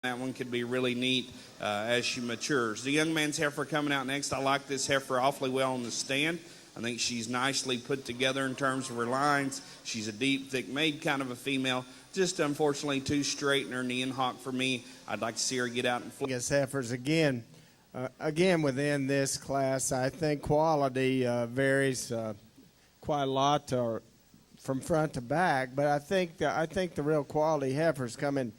That one could be really neat as she matures. The young man's heifer coming out next. I like this heifer awfully well on the stand. I think she's nicely put together in terms of her lines. She's a deep, thick-made kind of a female. Just unfortunately too straight in her knee and hock for me. I'd like to see her get out and flip. Heifers again within this class, I think quality varies quite a lot from front to back. But I think the real quality heifers come in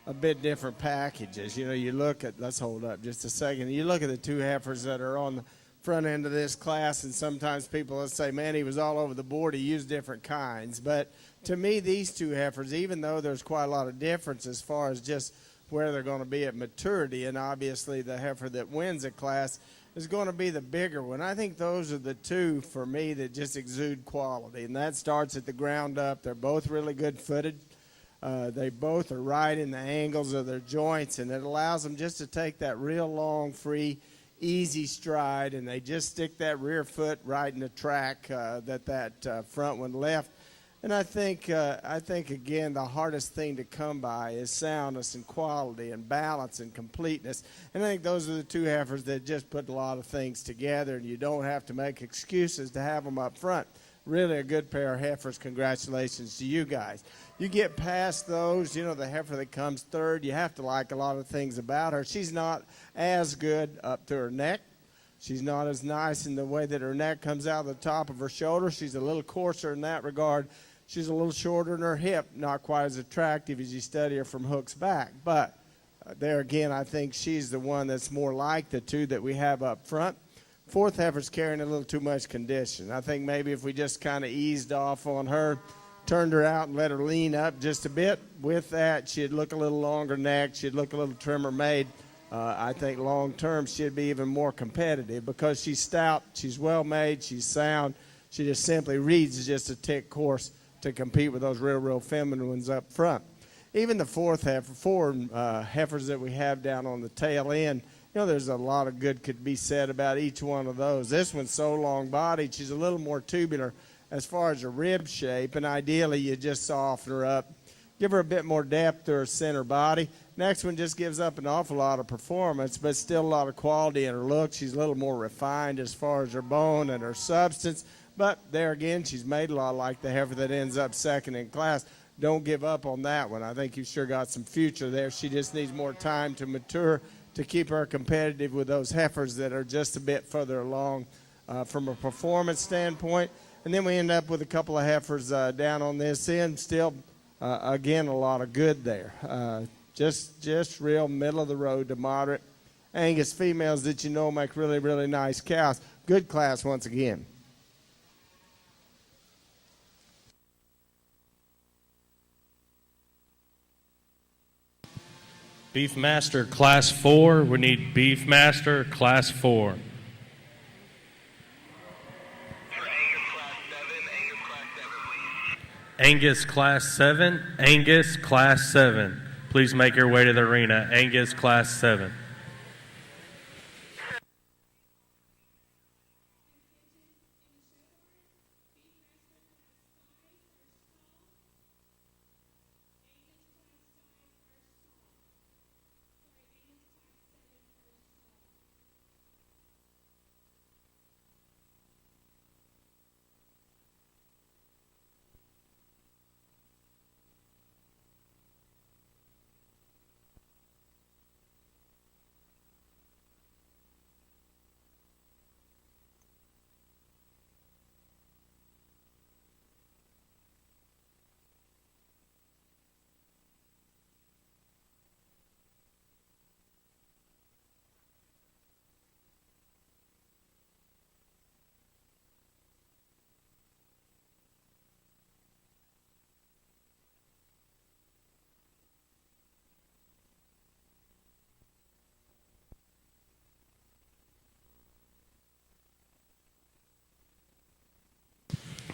a bit different packages. You know, you look at, let's hold up just a second. You look at the two heifers that are on the front end of this class, and sometimes people will say, man, he was all over the board. He used different kinds. But to me, these two heifers, even though there's quite a lot of difference as far as just where they're going to be at maturity, and obviously the heifer that wins a class is going to be the bigger one. I think those are the two, for me, that just exude quality, and that starts at the ground up. They're both really good-footed. They both are right in the angles of their joints, and it allows them just to take that real long, free, easy stride, and they just stick that rear foot right in the track that front one left. And I think again, the hardest thing to come by is soundness and quality and balance and completeness. And I think those are the two heifers that just put a lot of things together, and you don't have to make excuses to have them up front. Really a good pair of heifers. Congratulations to you guys. You get past those, you know, the heifer that comes third, you have to like a lot of things about her. She's not as good up to her neck. She's not as nice in the way that her neck comes out of the top of her shoulder. She's a little coarser in that regard. She's a little shorter in her hip, not quite as attractive as you study her from hooks back. But there again, I think she's the one that's more like the two that we have up front. Fourth heifer's carrying a little too much condition. I think maybe if we just kind of eased off on her, turned her out and let her lean up just a bit, with that she'd look a little longer neck, she'd look a little trimmer made. I think long term she'd be even more competitive because she's stout, she's well made, she's sound. She just simply reads just a tick course to compete with those real feminine ones up front. Even the four heifers that we have down on the tail end, you know, there's a lot of good could be said about each one of those. This one's so long-bodied, she's a little more tubular as far as her rib shape, and ideally you just soften her up, give her a bit more depth to her center body. Next one just gives up an awful lot of performance, but still a lot of quality in her look. She's a little more refined as far as her bone and her substance, but there again, she's made a lot like the heifer that ends up second in class. Don't give up on that one. I think you've sure got some future there. She just needs more time to mature to keep her competitive with those heifers that are just a bit further along from a performance standpoint. And then we end up with a couple of heifers down on this end. Still, again, a lot of good there. Just real middle of the road to moderate Angus females that you know make really nice cows. Good class once again. Beefmaster Class 4. We need Beefmaster Class 4. Angus Class 7. Angus Class 7. Please make your way to the arena. Angus Class 7.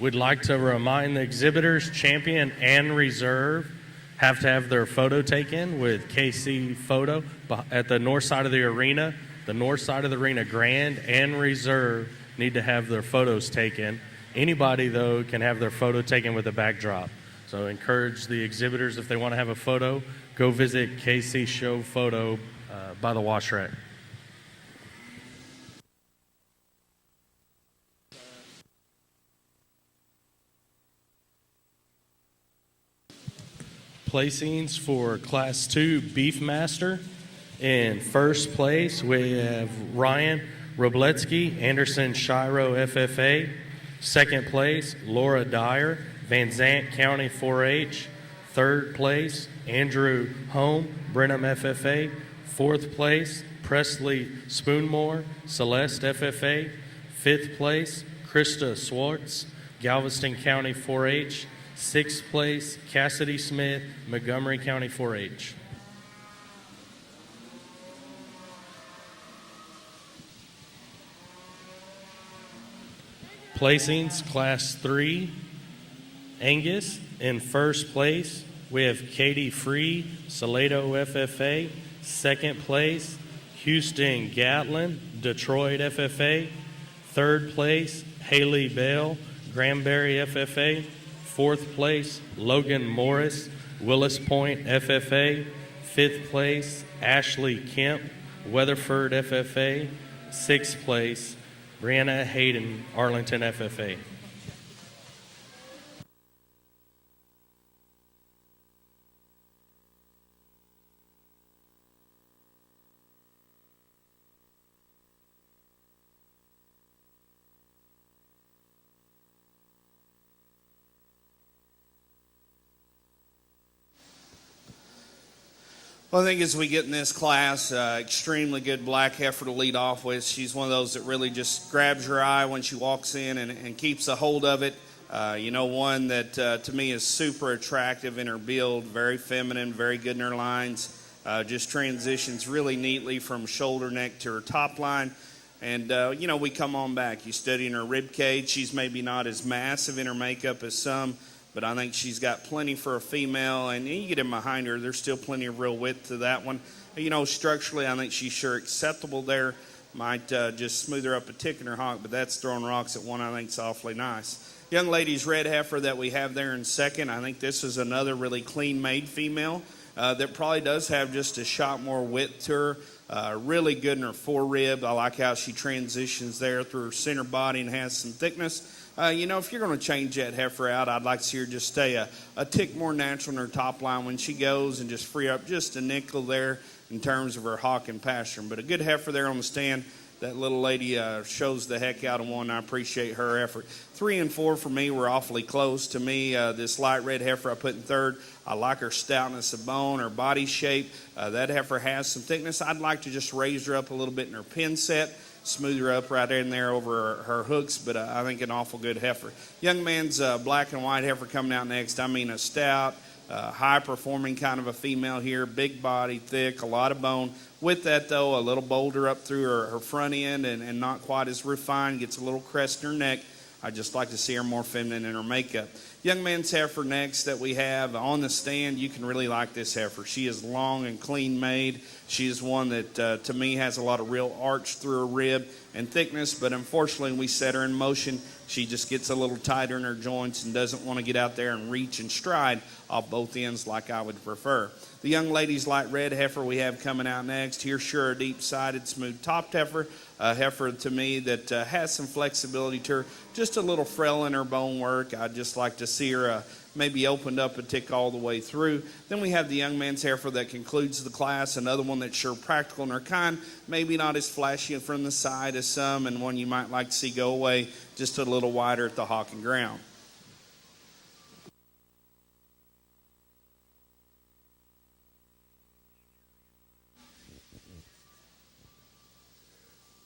We'd like to remind the exhibitors, champion and reserve, have to have their photo taken with KC Photo at the north side of the arena. The north side of the arena, grand and reserve, need to have their photos taken. Anybody, though, can have their photo taken with a backdrop. So encourage the exhibitors, if they want to have a photo, go visit KC Show Photo by the wash rack. Placings for Class 2 Beefmaster. In first place, we have Ryan Robletsky, Anderson Shiro FFA. Second place, Laura Dyer, Van Zant County 4-H. Third place, Andrew Home, Brenham FFA. Fourth place, Presley Spoonmore, Celeste FFA. Fifth place, Krista Swartz, Galveston County 4-H. Sixth place, Cassidy Smith, Montgomery County 4-H. Placings, Class 3, Angus. In first place, we have Katie Free, Salado FFA. Second place, Houston Gatlin, Detroit FFA. Third place, Haley Bell, Granbury FFA. Fourth place, Logan Morris, Willis Point FFA. Fifth place, Ashley Kemp, Weatherford FFA. Sixth place, Brianna Hayden, Arlington FFA. Well, I think as we get in this class, extremely good black heifer to lead off with. She's one of those that really just grabs your eye when she walks in and keeps a hold of it. One that to me is super attractive in her build, very feminine, very good in her lines. Just transitions really neatly from shoulder neck to her top line. And, we come on back. You study in her rib cage. She's maybe not as massive in her makeup as some, but I think she's got plenty for a female. And you get in behind her, there's still plenty of real width to that one. Structurally, I think she's sure acceptable there. Might just smooth her up a tick in her hock, but that's throwing rocks at one I think's awfully nice. Young lady's red heifer that we have there in second, I think this is another really clean-made female that probably does have just a shot more width to her. Really good in her forerib. I like how she transitions there through her center body and has some thickness. If you're going to change that heifer out, I'd like to see her just stay a tick more natural in her top line when she goes and just free up just a nickel there in terms of her hock and pasture. But a good heifer there on the stand. That little lady shows the heck out of one. I appreciate her effort. 3 and 4 for me were awfully close. To me, this light red heifer I put in third. I like her stoutness of bone, her body shape. That heifer has some thickness. I'd like to just raise her up a little bit in her pin set, smooth her up right in there over her hooks, but I think an awful good heifer. Young man's black and white heifer coming out next. I mean a stout, high-performing kind of a female here, big body, thick, a lot of bone. With that, though, a little boulder up through her front end and not quite as refined, gets a little crest in her neck. I'd just like to see her more feminine in her makeup. Young man's heifer next that we have on the stand, you can really like this heifer. She is long and clean made. She is one that, to me, has a lot of real arch through her rib and thickness, but unfortunately, when we set her in motion, she just gets a little tighter in her joints and doesn't want to get out there and reach and stride off both ends like I would prefer. The young lady's light red heifer we have coming out next. Here, sure, a deep-sided, smooth-topped heifer. A heifer, to me, that has some flexibility to her. Just a little frail in her bone work. I'd just like to see her maybe opened up a tick all the way through. Then we have the young man's heifer that concludes the class. Another one that's sure practical in her kind. Maybe not as flashy from the side as some, and one you might like to see go away just a little wider at the hock and ground.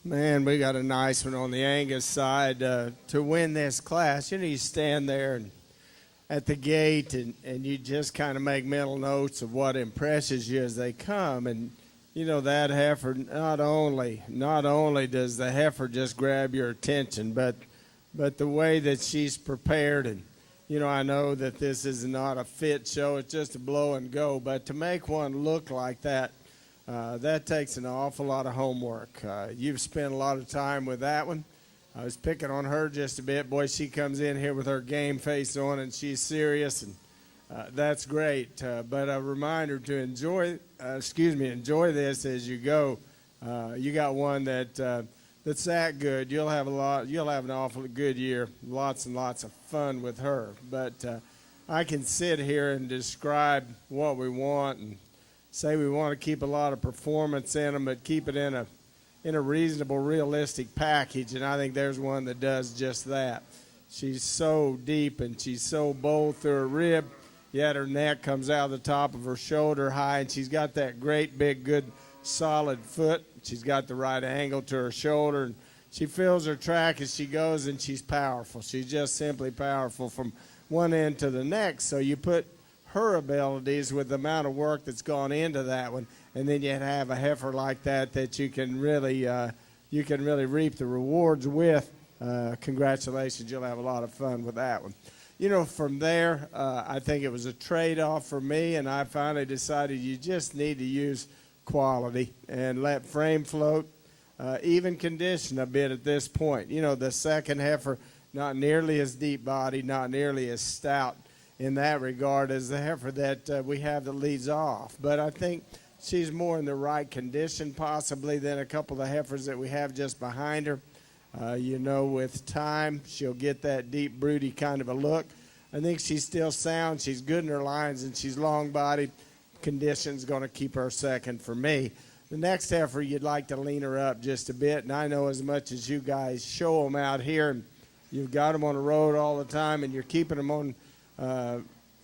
Man, we got a nice one on the Angus side. To win this class, you stand there and at the gate and you just kind of make mental notes of what impresses you as they come. And, that heifer, not only does the heifer just grab your attention, but the way that she's prepared. And, I know that this is not a fit show. It's just a blow and go. But to make one look like that, that takes an awful lot of homework. You've spent a lot of time with that one. I was picking on her just a bit. Boy, she comes in here with her game face on, and she's serious. That's great. But a reminder to enjoy this as you go. You got one that's that good. You'll have an awfully good year. Lots and lots of fun with her. But I can sit here and describe what we want and say we want to keep a lot of performance in them, but keep it in a reasonable, realistic package. And I think there's one that does just that. She's so deep and she's so bold through her rib. Yet her neck comes out of the top of her shoulder high, and she's got that great big good solid foot. She's got the right angle to her shoulder, and she fills her track as she goes, and she's powerful. She's just simply powerful from one end to the next. So you put her abilities with the amount of work that's gone into that one, and then you have a heifer like that you can really reap the rewards with. Congratulations, you'll have a lot of fun with that one. From there, I think it was a trade-off for me, and I finally decided you just need to use quality and let frame float, even condition a bit at this point. The second heifer, not nearly as deep-bodied, not nearly as stout in that regard as the heifer that we have that leads off. But I think she's more in the right condition possibly than a couple of the heifers that we have just behind her. With time, she'll get that deep, broody kind of a look. I think she's still sound. She's good in her lines, and she's long-bodied. Condition's going to keep her second for me. The next heifer, you'd like to lean her up just a bit, and I know as much as you guys show them out here, and you've got them on the road all the time, and you're keeping them on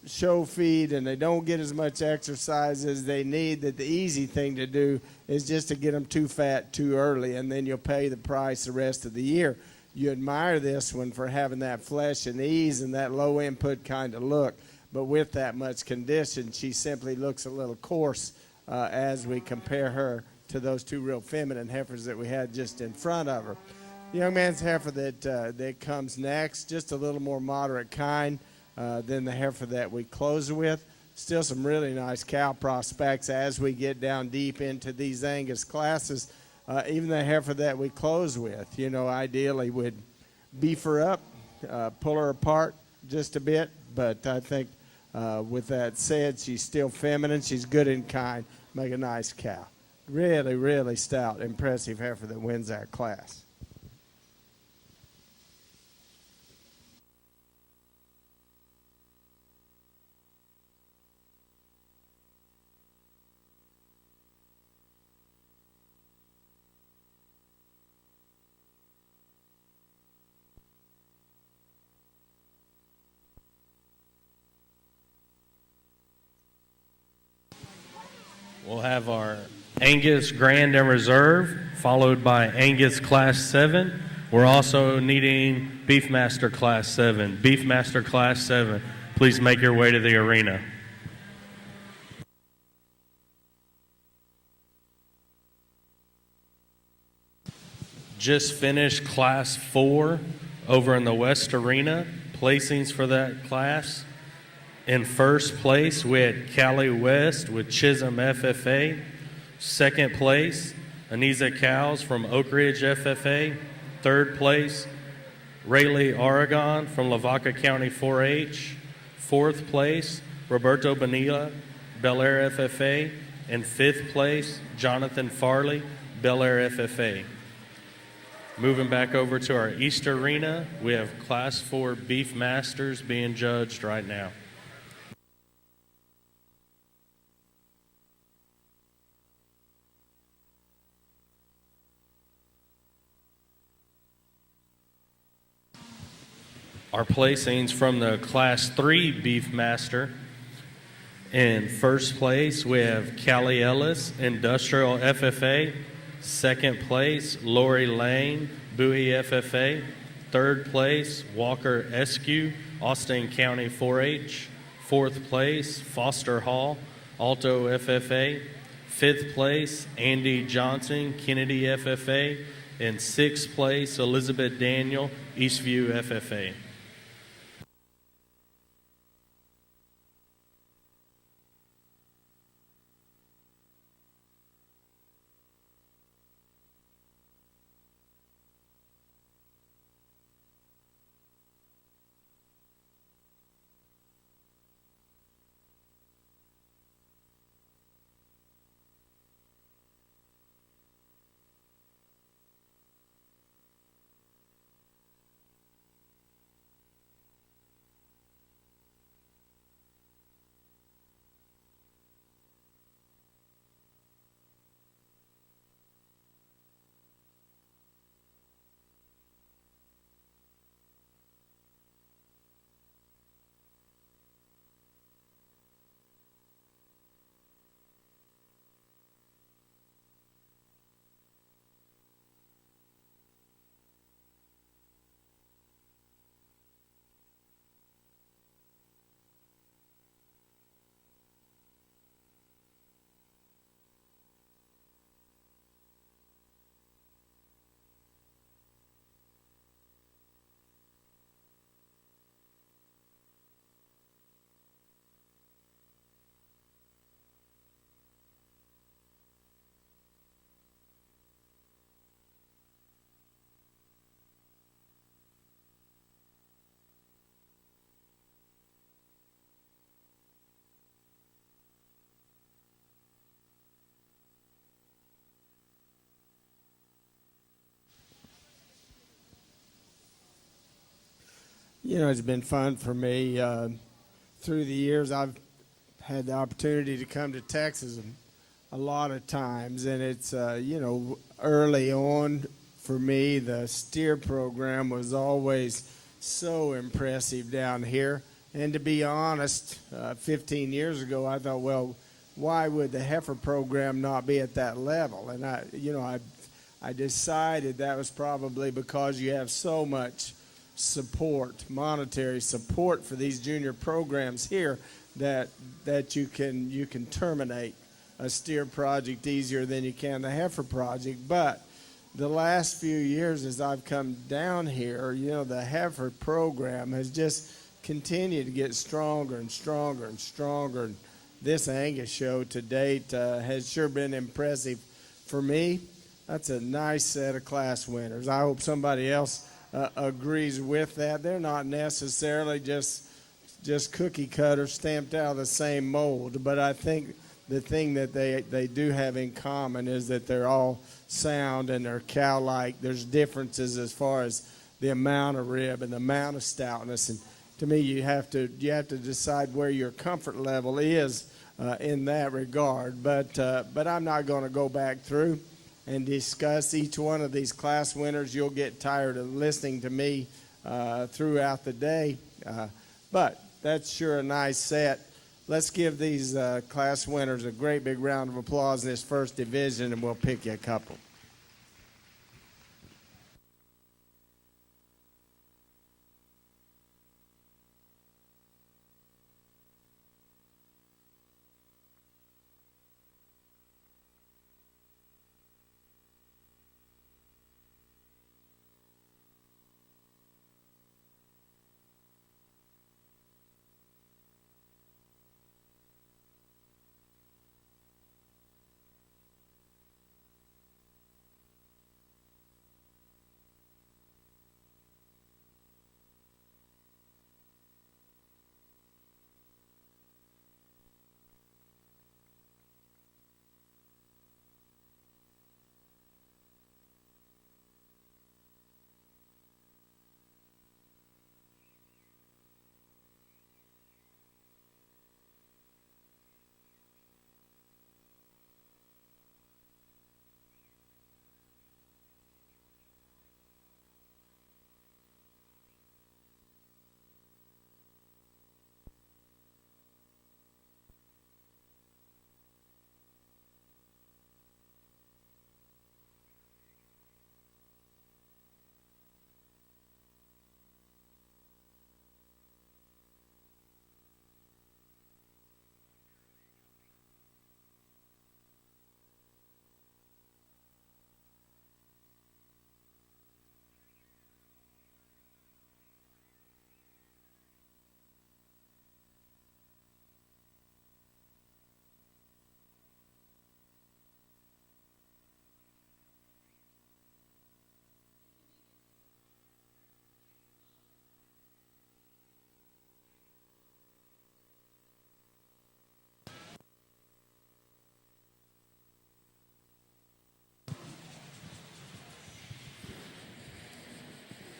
show feed, and they don't get as much exercise as they need, that the easy thing to do is just to get them too fat too early, and then you'll pay the price the rest of the year. You admire this one for having that flesh and ease and that low input kind of look, but with that much condition, she simply looks a little coarse as we compare her to those two real feminine heifers that we had just in front of her. The young man's heifer that comes next, just a little more moderate kind than the heifer that we close with. Still some really nice cow prospects as we get down deep into these Angus classes. Even the heifer that we close with, ideally would beef her up, pull her apart just a bit. But I think with that said, she's still feminine. She's good in kind. Make a nice cow. Really, really stout, impressive heifer that wins that class. We'll have our Angus Grand and Reserve, followed by Angus Class 7. We're also needing Beefmaster Class 7. Beefmaster Class 7, please make your way to the arena. Just finished Class 4 over in the West Arena. Placings for that class. In first place, we had Cali West with Chisholm FFA. Second place, Anisa Cows from Oak Ridge FFA. Third place, Rayleigh Oregon from Lavaca County 4-H. Fourth place, Roberto Bonilla, Bel Air FFA. And fifth place, Jonathan Farley, Bel Air FFA. Moving back over to our East Arena, we have Class 4 Beef Masters being judged right now. Our placings from the Class 3 Beefmaster. In first place, we have Callie Ellis, Industrial FFA. Second place, Lori Lane, Bowie FFA. Third place, Walker Eskew, Austin County 4-H. Fourth place, Foster Hall, Alto FFA. Fifth place, Andy Johnson, Kennedy FFA. And sixth place, Elizabeth Daniel, Eastview FFA. it's been fun for me. Through the years, I've had the opportunity to come to Texas a lot of times, and it's, early on for me, the steer program was always so impressive down here. And to be honest, 15 years ago, I thought, well, why would the heifer program not be at that level? And I decided that was probably because you have so much support, monetary support for these junior programs here, that you can terminate a steer project easier than you can the heifer project. But the last few years, as I've come down here, the heifer program has just continued to get stronger and stronger and stronger. And this Angus show to date has sure been impressive for me. That's a nice set of class winners. I hope somebody else agrees with that. They're not necessarily just cookie cutters stamped out of the same mold, but I think the thing that they do have in common is that they're all sound and they're cow-like. There's differences as far as the amount of rib and the amount of stoutness, and to me, you have to decide where your comfort level is in that regard. But I'm not going to go back through and discuss each one of these class winners. You'll get tired of listening to me throughout the day. But that's sure a nice set. Let's give these class winners a great big round of applause in this first division, and we'll pick you a couple.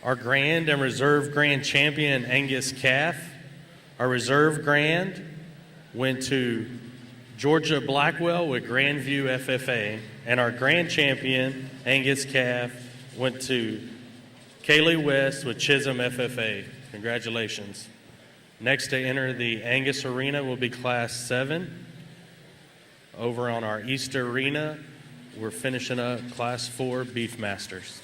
Our Grand and Reserve Grand Champion Angus calf. Our Reserve Grand went to Georgia Blackwell with Grandview FFA. And our Grand Champion Angus calf went to Kaylee West with Chisholm FFA. Congratulations. Next to enter the Angus Arena will be Class 7. Over on our Easter Arena, we're finishing up Class 4 Beef Masters.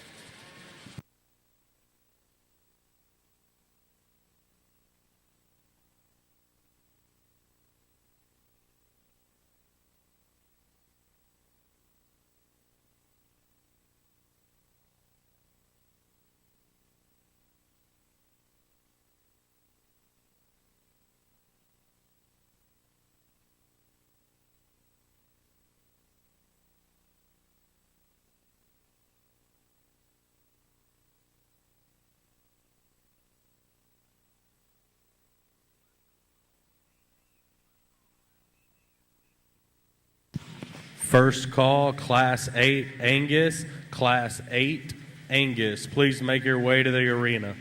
First call, Class 8 Angus. Class 8 Angus. Please make your way to the arena.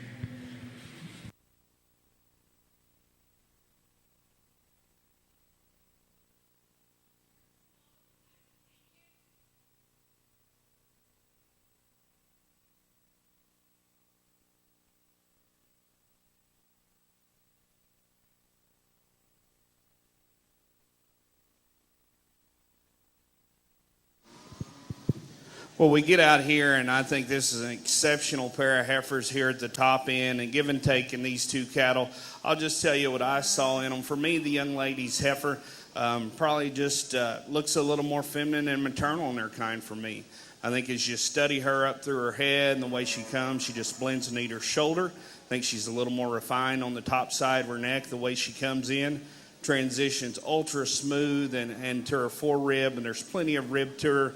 Well, we get out here, and I think this is an exceptional pair of heifers here at the top end, and give and take in these two cattle. I'll just tell you what I saw in them. For me, the young lady's heifer probably just looks a little more feminine and maternal in her kind for me. I think as you study her up through her head and the way she comes, she just blends into her shoulder. I think she's a little more refined on the top side of her neck, the way she comes in. Transitions ultra smooth and to her forerib, and there's plenty of rib to her.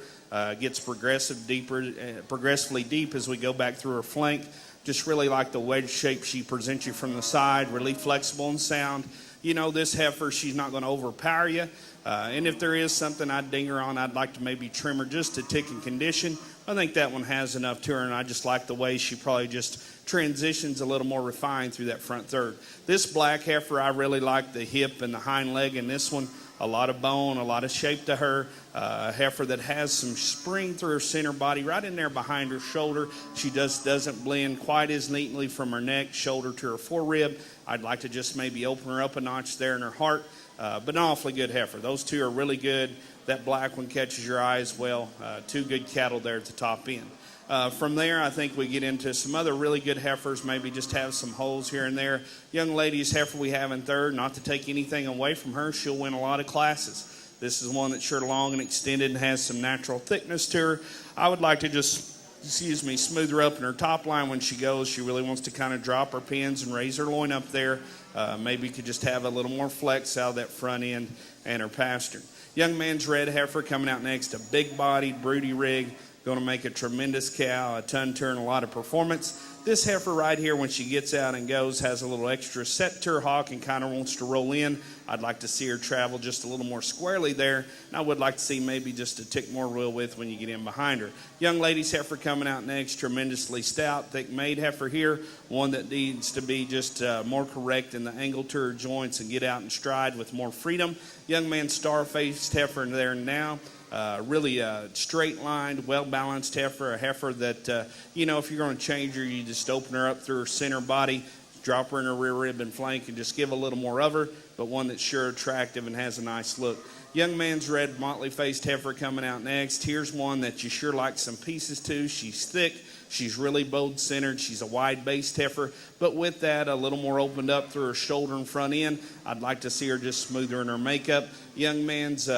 Gets progressively deep as we go back through her flank. Just really like the wedge shape she presents you from the side, really flexible and sound. You know, this heifer, she's not going to overpower you. And if there is something I'd ding her on, I'd like to maybe trim her just a tick in condition. I think that one has enough to her, and I just like the way she probably just transitions a little more refined through that front third. This black heifer, I really like the hip and the hind leg in this one. A lot of bone, a lot of shape to her. A heifer that has some spring through her center body, right in there behind her shoulder. She just doesn't blend quite as neatly from her neck, shoulder to her forerib. I'd like to just maybe open her up a notch there in her heart. But an awfully good heifer. Those two are really good. That black one catches your eye as well. Two good cattle there at the top end. From there, I think we get into some other really good heifers, maybe just have some holes here and there. Young lady's heifer we have in third, not to take anything away from her, she'll win a lot of classes. This is one that's sure long and extended and has some natural thickness to her. I would like to just, smooth her up in her top line when she goes. She really wants to kind of drop her pins and raise her loin up there. Maybe could just have a little more flex out of that front end and her pastern. Young man's red heifer coming out next, a big-bodied, broody rig. Going to make a tremendous cow, a ton turn, a lot of performance. This heifer right here, when she gets out and goes, has a little extra set to her hock and kind of wants to roll in. I'd like to see her travel just a little more squarely there. And I would like to see maybe just a tick more wheel width when you get in behind her. Young lady's heifer coming out next, tremendously stout, thick-made heifer here. One that needs to be just more correct in the angle to her joints and get out and stride with more freedom. Young man star-faced heifer there now. Really straight-lined, well-balanced heifer, a heifer that, if you're going to change her, you just open her up through her center body, drop her in her rear rib and flank, and just give a little more of her, but one that's sure attractive and has a nice look. Young man's red motley-faced heifer coming out next. Here's one that you sure like some pieces to. She's thick. She's really bowed-centered. She's a wide-based heifer, but with that, a little more opened up through her shoulder and front end. I'd like to see her just smoother in her makeup. Young man's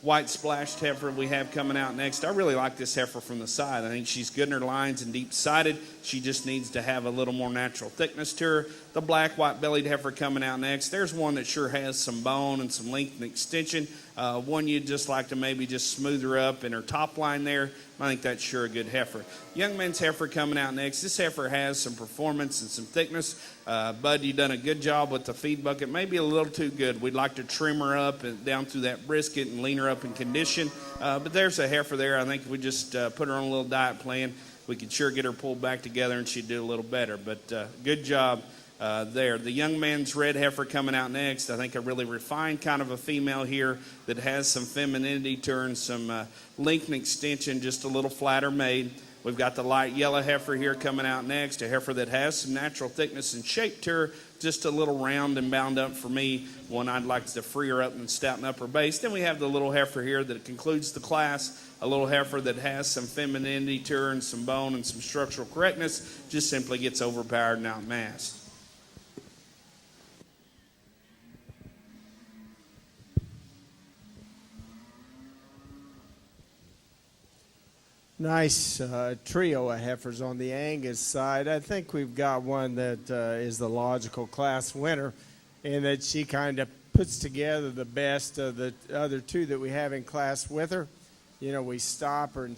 white splashed heifer we have coming out next. I really like this heifer from the side. I think she's good in her lines and deep-sided. She just needs to have a little more natural thickness to her. The black white-bellied heifer coming out next. There's one that sure has some bone and some length and extension. One you'd just like to maybe just smooth her up in her top line there. I think that's sure a good heifer. Young man's heifer coming out next. This heifer has some performance and some thickness. Bud, you done a good job with the feed bucket. Maybe a little too good. We'd like to trim her up and down through that brisket and lean her up in condition. But there's a heifer there. I think if we just put her on a little diet plan, we could sure get her pulled back together and she'd do a little better. But good job there. The young man's red heifer coming out next. I think a really refined kind of a female here that has some femininity to her and some length and extension, just a little flatter made. We've got the light yellow heifer here coming out next, a heifer that has some natural thickness and shape to her, just a little round and bound up for me. One I'd like to free her up and stouten up her base. Then we have the little heifer here that concludes the class, a little heifer that has some femininity to her and some bone and some structural correctness, just simply gets overpowered and outmassed. Nice trio of heifers on the Angus side. I think we've got one that is the logical class winner, in that she kind of puts together the best of the other two that we have in class with her. You know, we stop her and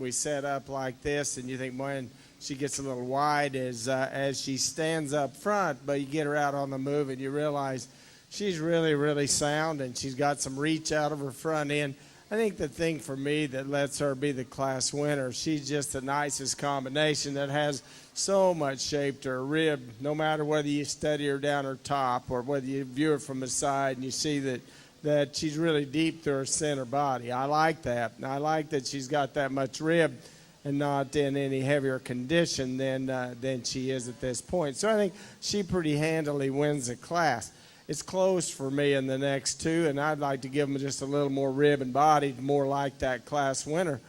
we set up like this, and you think, man, she gets a little wide as she stands up front, but you get her out on the move and you realize she's really, really sound, and she's got some reach out of her front end. I think the thing for me that lets her be the class winner, she's just the nicest combination that has so much shape to her rib, no matter whether you study her down her top or whether you view her from the side and you see that she's really deep through her center body. I like that. And I like that she's got that much rib and not in any heavier condition than she is at this point. So I think she pretty handily wins the class. It's close for me in the next two, and I'd like to give them just a little more rib and body, more like that class winner.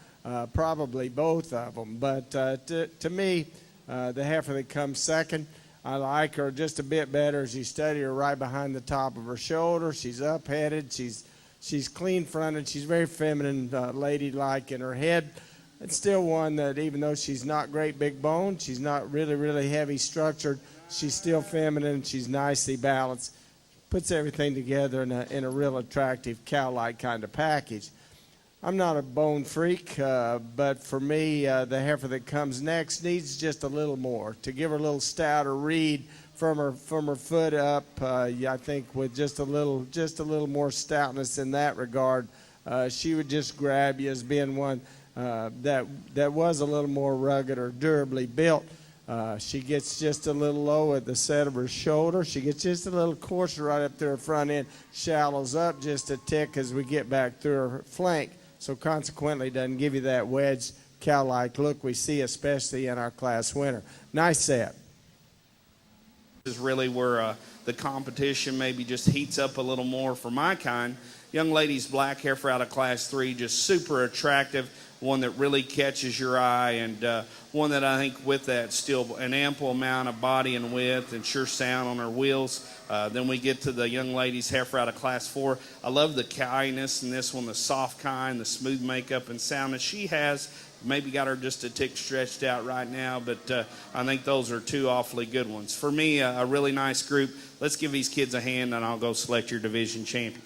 probably both of them. But to me, the heifer that comes second, I like her just a bit better as you study her right behind the top of her shoulder. She's up-headed. She's clean-fronted. She's very feminine, ladylike in her head. It's still one that, even though she's not great big bone, she's not really, really heavy structured, she's still feminine. She's nicely balanced. Puts everything together in a real attractive cow-like kind of package. I'm not a bone freak, but for me, the heifer that comes next needs just a little more to give her a little stouter read from her foot up. I think with just a little more stoutness in that regard, she would just grab you as being one that was a little more rugged or durably built. She gets just a little low at the set of her shoulder. She gets just a little coarser right up to her front end, shallows up just a tick as we get back through her flank. So consequently, doesn't give you that wedge cow-like look we see, especially in our class winner. Nice set. This is really where the competition maybe just heats up a little more for my kind. Young lady's black heifer out of class 3, just super attractive, one that really catches your eye, and one that I think with that still an ample amount of body and width and sure sound on her wheels. Then we get to the young lady's heifer out of class 4. I love the kyness in this one, the soft kind, the smooth makeup and sound that she has. Maybe got her just a tick stretched out right now, but I think those are two awfully good ones. For me, a really nice group. Let's give these kids a hand, and I'll go select your division champion.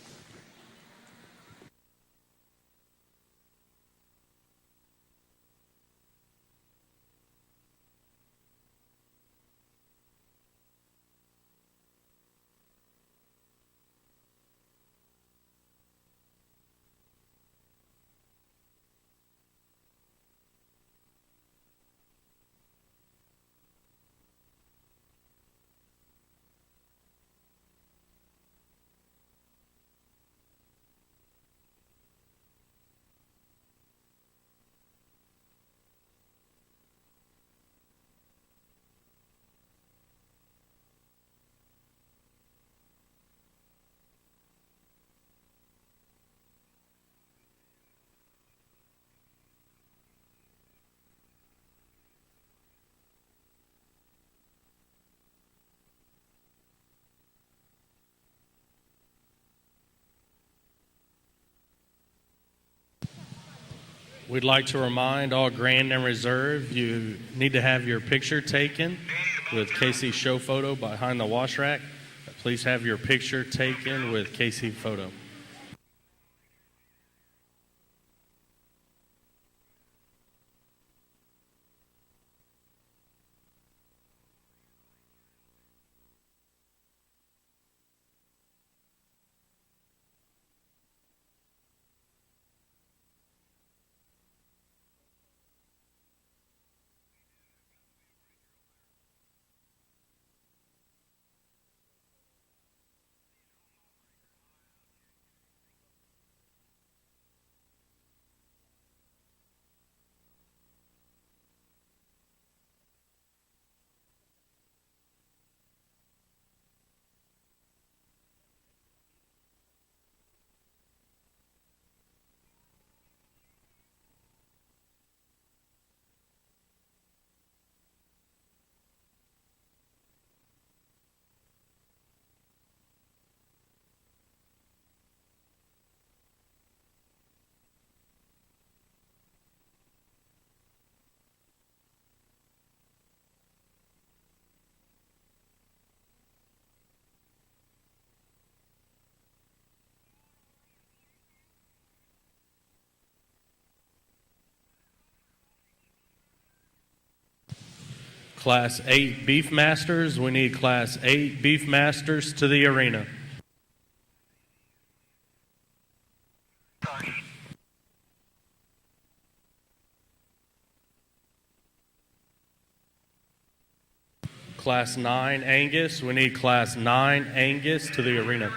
We'd like to remind all Grand and Reserve you need to have your picture taken with Casey's show photo behind the wash rack. Please have your picture taken with Casey photo. Class 8 Beef Masters, we need Class 8 Beef Masters to the arena. Class 9 Angus, we need Class 9 Angus to the arena.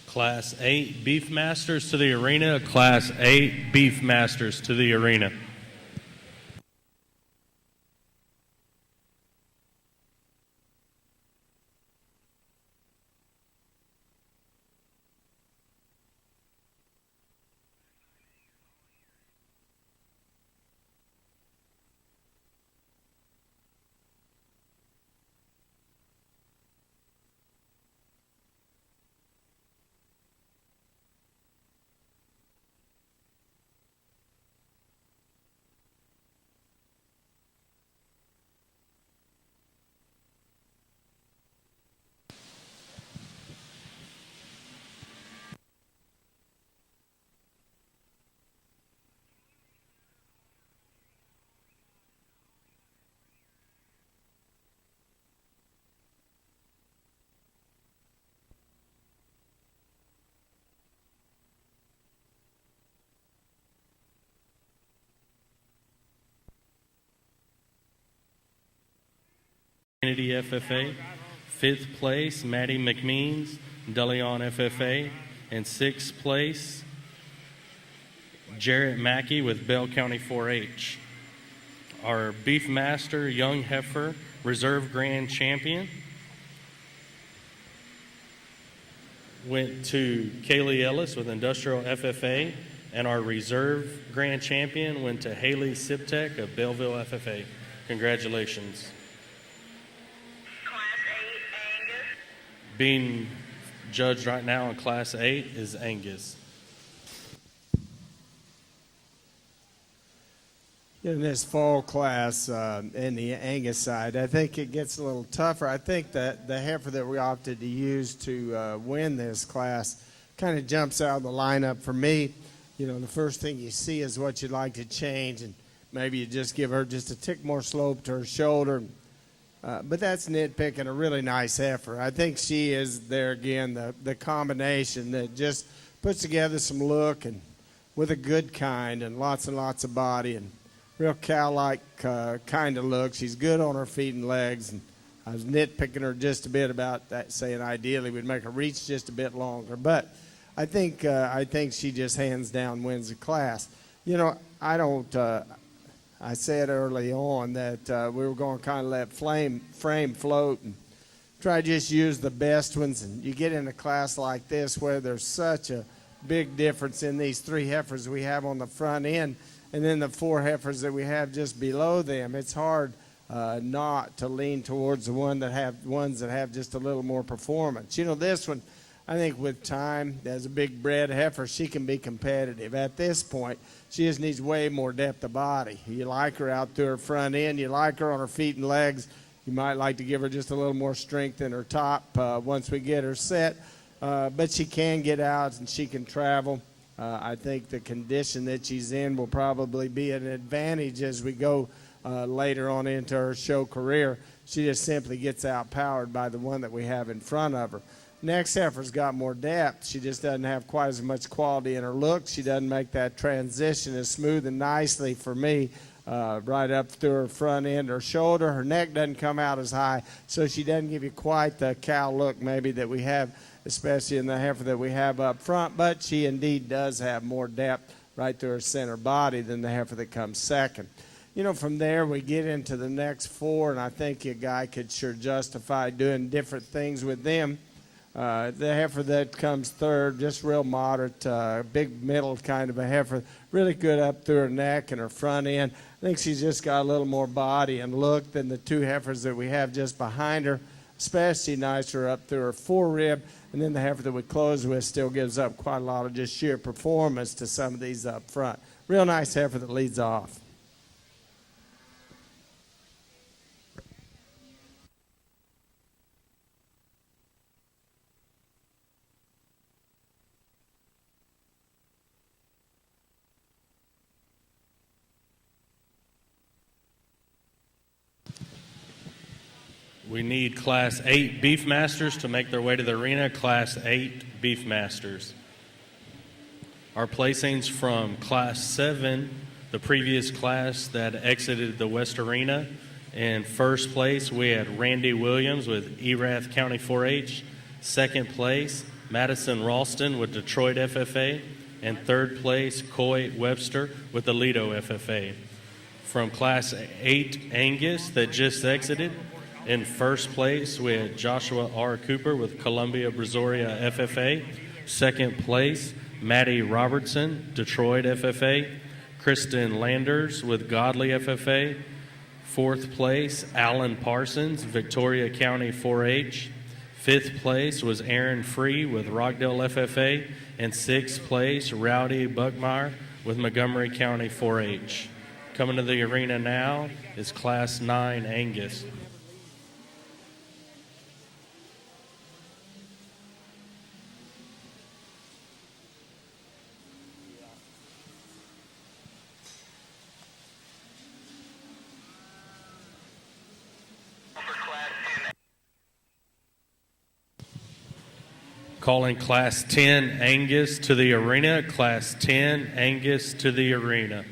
Class 8 Beef Masters to the arena. Class 8 Beef Masters to the arena. Kennedy FFA, 5th place, Maddie McMeans, DeLeon FFA, and 6th place, Jarrett Mackey with Bell County 4-H. Our Beef Master Young Heifer Reserve Grand Champion went to Kaylee Ellis with Industrial FFA, and our Reserve Grand Champion went to Haley Siptek of Belleville FFA. Congratulations. Being judged right now in Class 8 is Angus. In this fall class, in the Angus side, I think it gets a little tougher. I think that the heifer that we opted to use to win this class kind of jumps out of the lineup for me. You know, the first thing you see is what you'd like to change, and maybe you just give her just a tick more slope to her shoulder. But that's nitpicking a really nice heifer. I think she is there again, the combination that just puts together some look and with a good kind and lots of body and real cow-like kind of look. She's good on her feet and legs. And I was nitpicking her just a bit about that, saying ideally we'd make her reach just a bit longer. But I think she just hands down wins the class. You know, I said early on that we were going to kind of let frame float and try to just use the best ones. And you get in a class like this where there's such a big difference in these 3 heifers we have on the front end and then the 4 heifers that we have just below them. It's hard not to lean towards the ones that have just a little more performance. You know, this one, I think with time, as a big bred heifer, she can be competitive. At this point, she just needs way more depth of body. You like her out through her front end. You like her on her feet and legs. You might like to give her just a little more strength in her top once we get her set. But she can get out and she can travel. I think the condition that she's in will probably be an advantage as we go later on into her show career. She just simply gets outpowered by the one that we have in front of her. Next heifer's got more depth. She just doesn't have quite as much quality in her look. She doesn't make that transition as smooth and nicely for me right up through her front end, her shoulder. Her neck doesn't come out as high, so she doesn't give you quite the cow look maybe that we have, especially in the heifer that we have up front. But she indeed does have more depth right through her center body than the heifer that comes second. You know, from there we get into the next 4, and I think a guy could sure justify doing different things with them. The heifer that comes third, just real moderate, big middle kind of a heifer, really good up through her neck and her front end. I think she's just got a little more body and look than the 2 heifers that we have just behind her, especially nicer up through her forerib. And then the heifer that we close with still gives up quite a lot of just sheer performance to some of these up front. Real nice heifer that leads off. We need Class 8 Beef Masters to make their way to the arena. Class 8 Beef Masters. Our placings from Class 7, the previous class that exited the West Arena. In first place, we had Randy Williams with Erath County 4-H. Second place, Madison Ralston with Detroit FFA. And third place, Coy Webster with the Lido FFA. From Class 8 Angus that just exited, in first place we had Joshua R. Cooper with Columbia Brazoria FFA. Second place, Maddie Robertson, Detroit FFA. Kristen Landers with Godley FFA. Fourth place, Alan Parsons, Victoria County 4-H. Fifth place was Aaron Free with Rockdale FFA. And sixth place, Rowdy Buckmeyer with Montgomery County 4-H. Coming to the arena now is Class 9 Angus. Calling Class 10 Angus to the arena. Class 10 Angus to the arena.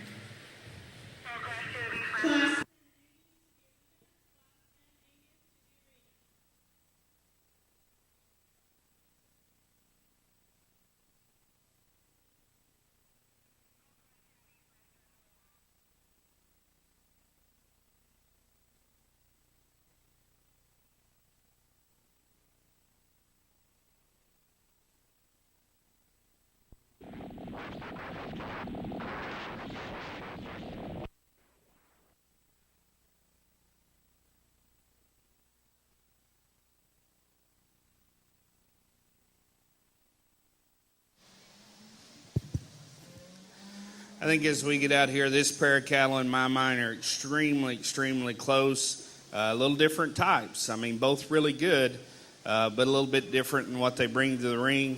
I think as we get out here, this pair of cattle in my mind are extremely close. A little different types. I mean, both really good, but a little bit different in what they bring to the ring.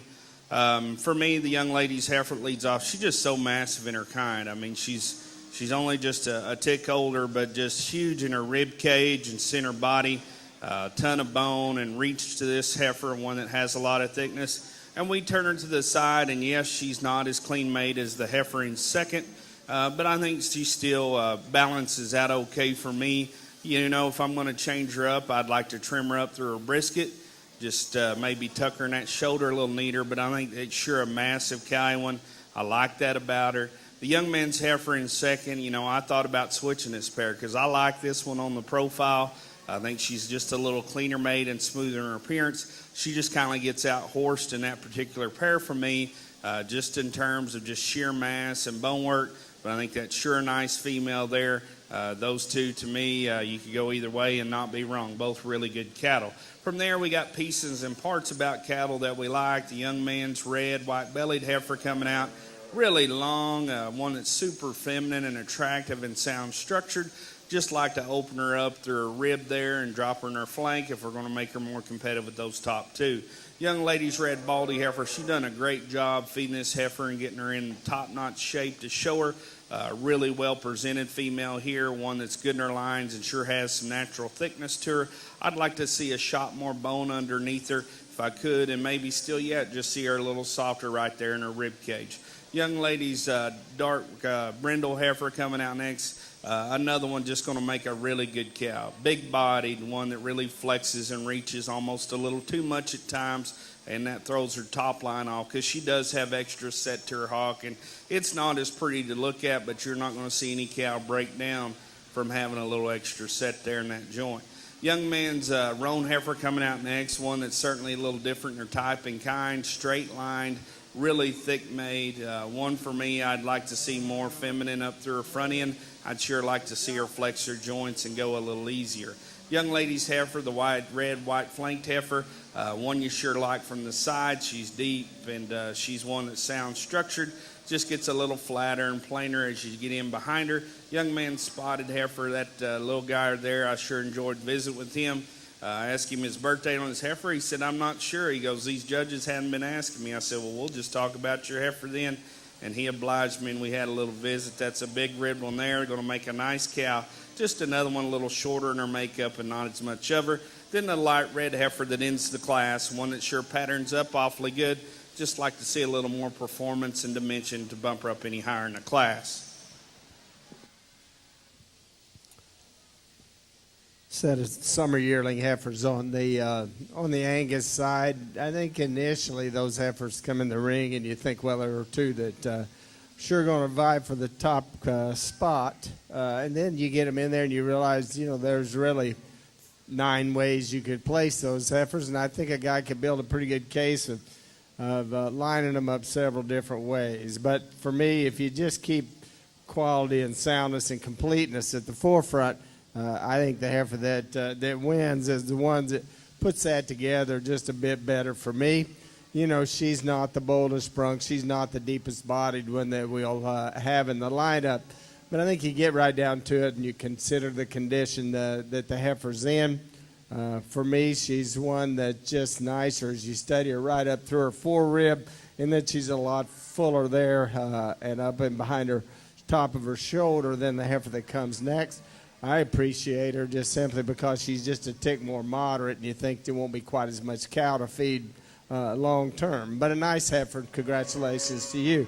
For me, the young lady's heifer leads off. She's just so massive in her kind. I mean, she's only just a tick older, but just huge in her rib cage and center body. A ton of bone and reach to this heifer, one that has a lot of thickness. And we turn her to the side, and yes, she's not as clean made as the heifer in second, but I think she still balances out okay for me. You know, if I'm going to change her up, I'd like to trim her up through her brisket, just maybe tuck her in that shoulder a little neater, but I think it's sure a massive cow one. I like that about her. The young man's heifer in second, you know, I thought about switching this pair because I like this one on the profile. I think she's just a little cleaner made and smoother in her appearance. She just kind of gets out horsed in that particular pair for me, just in terms of just sheer mass and bone work. But I think that's sure a nice female there. Those two, to me, you could go either way and not be wrong. Both really good cattle. From there, we got pieces and parts about cattle that we like. The young man's red, white-bellied heifer coming out. Really long, one that's super feminine and attractive and sound structured. Just like to open her up through her rib there and drop her in her flank if we're going to make her more competitive with those top two. Young lady's red baldy heifer, she done a great job feeding this heifer and getting her in top-notch shape to show her. Really well-presented female here, one that's good in her lines and sure has some natural thickness to her. I'd like to see a shot more bone underneath her if I could, and maybe still yet just see her a little softer right there in her rib cage. Young lady's dark brindle heifer coming out next. Another one just going to make a really good cow. Big-bodied, one that really flexes and reaches almost a little too much at times, and that throws her top line off because she does have extra set to her hock, and it's not as pretty to look at, but you're not going to see any cow break down from having a little extra set there in that joint. Young man's roan heifer coming out next, one that's certainly a little different in her type and kind, straight-lined, really thick-made. One for me, I'd like to see more feminine up through her front end. I'd sure like to see her flex her joints and go a little easier. Young lady's heifer, the red, white-flanked heifer, one you sure like from the side. She's deep, and she's one that sounds structured. Just gets a little flatter and plainer as you get in behind her. Young man's spotted heifer, that little guy there, I sure enjoyed visiting with him. I asked him his birthday on his heifer. He said, I'm not sure. He goes, these judges hadn't been asking me. I said, well, we'll just talk about your heifer then. And he obliged me, and we had a little visit. That's a big ribbed one there. Going to make a nice cow. Just another one a little shorter in her makeup and not as much of her. Then the light red heifer that ends the class, one that sure patterns up awfully good. Just like to see a little more performance and dimension to bump her up any higher in the class. set of summer yearling heifers on the Angus side. I think initially those heifers come in the ring, and you think, well, there are two that sure going to vie for the top spot, and then you get them in there, and you realize, there's really 9 ways you could place those heifers, and I think a guy could build a pretty good case of lining them up several different ways. But for me, if you just keep quality and soundness and completeness at the forefront, I think the heifer that wins is the one that puts that together just a bit better for me. She's not the boldest sprung. She's not the deepest bodied one that we'll have in the lineup. But I think you get right down to it and you consider the condition that the heifer's in. For me, she's one that's just nicer as you study her right up through her forerib, and then she's a lot fuller there and up and behind her top of her shoulder than the heifer that comes next. I appreciate her just simply because she's just a tick more moderate, and you think there won't be quite as much cow to feed long term. But a nice heifer. Congratulations to you.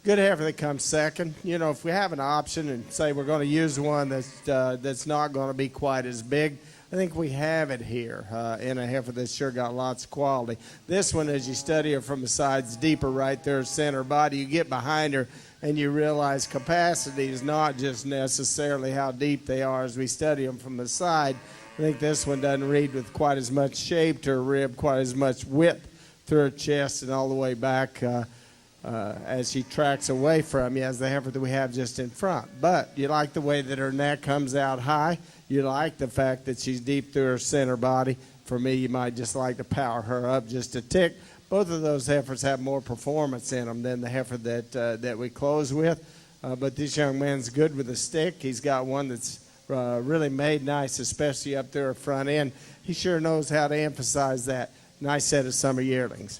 Good heifer that comes second. If we have an option and say we're going to use one that's not going to be quite as big, I think we have it here in a heifer that's sure got lots of quality. This one, as you study her from the sides, deeper right there, center body, you get behind her, and you realize capacity is not just necessarily how deep they are as we study them from the side. I think this one doesn't read with quite as much shape to her rib, quite as much width through her chest and all the way back as she tracks away from you as the heifer that we have just in front. But you like the way that her neck comes out high. You like the fact that she's deep through her center body. For me, you might just like to power her up just a tick. Both of those heifers have more performance in them than the heifer that we close with. But this young man's good with a stick. He's got one that's really made nice, especially up there at front end. He sure knows how to emphasize that. Nice set of summer yearlings.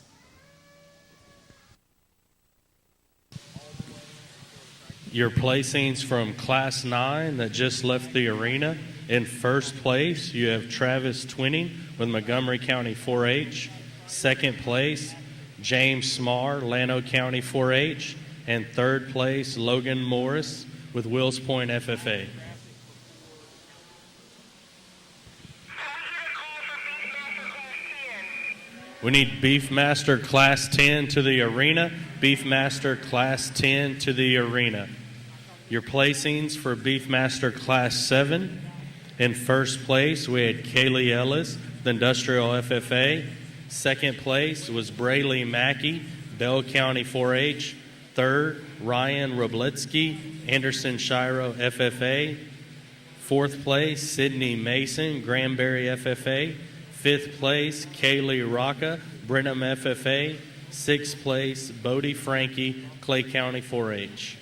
Your placings from Class 9 that just left the arena. In first place, you have Travis Twinning with Montgomery County 4-H. Second place, James Smarr, Llano County 4-H. And third place, Logan Morris with Wills Point FFA. We need Beefmaster Class 10 to the arena. Beefmaster Class 10 to the arena. Your placings for Beefmaster Class 7. In first place, we had Kaylee Ellis, the Industrial FFA. Second place was Brayley Mackey, Bell County 4-H. Third, Ryan Robletsky, Anderson Shiro FFA. Fourth place, Sydney Mason, Granbury FFA. Fifth place, Kaylee Rocca, Brenham FFA. Sixth place, Bodie Frankie, Clay County 4-H.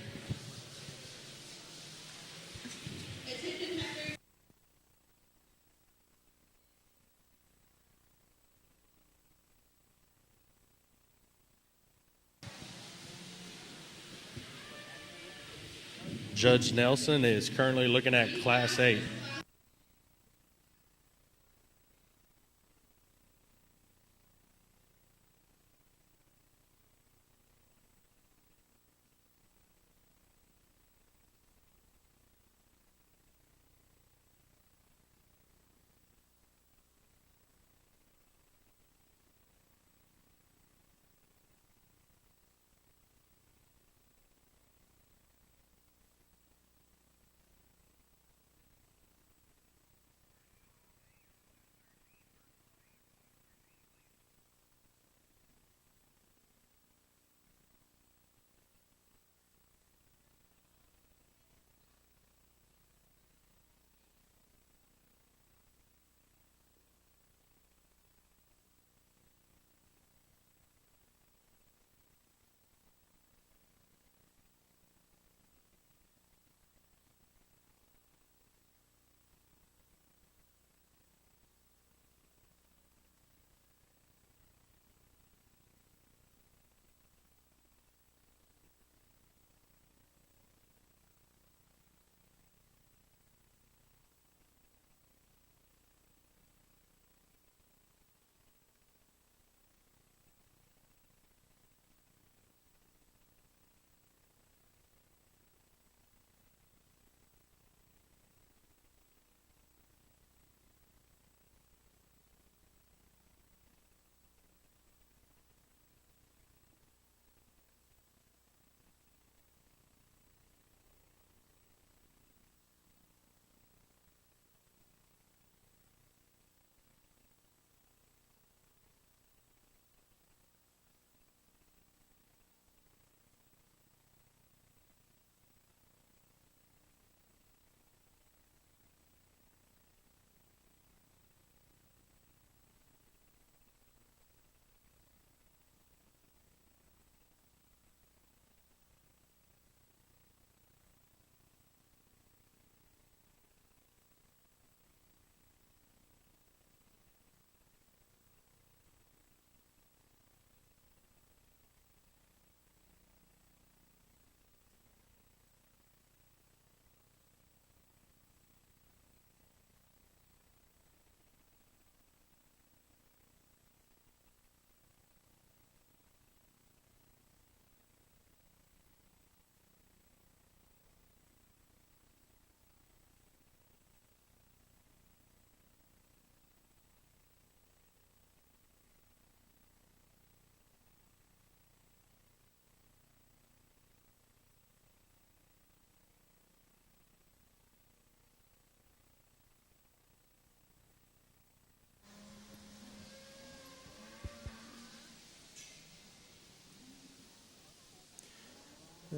Judge Nelson is currently looking at Class 8.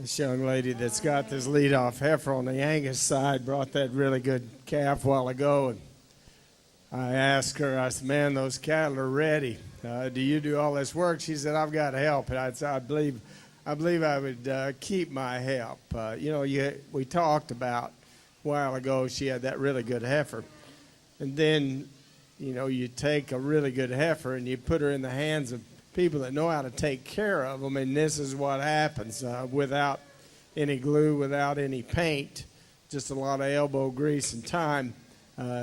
This young lady that's got this leadoff heifer on the Angus side brought that really good calf a while ago, and I asked her, I said, man, those cattle are ready. Do you do all this work? She said, I've got help. And I said, I believe I would keep my help. We talked about a while ago, she had that really good heifer. And then, you take a really good heifer and you put her in the hands of people that know how to take care of them, and this is what happens. Without any glue, without any paint, just a lot of elbow grease and time,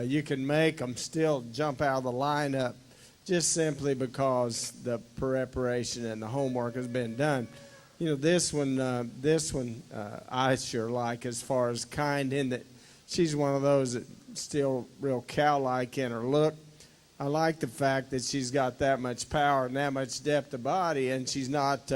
you can make them still jump out of the lineup just simply because the preparation and the homework has been done. This one I sure like as far as kind, in that she's one of those that still real cow-like in her look. I like the fact that she's got that much power and that much depth of body, and she's not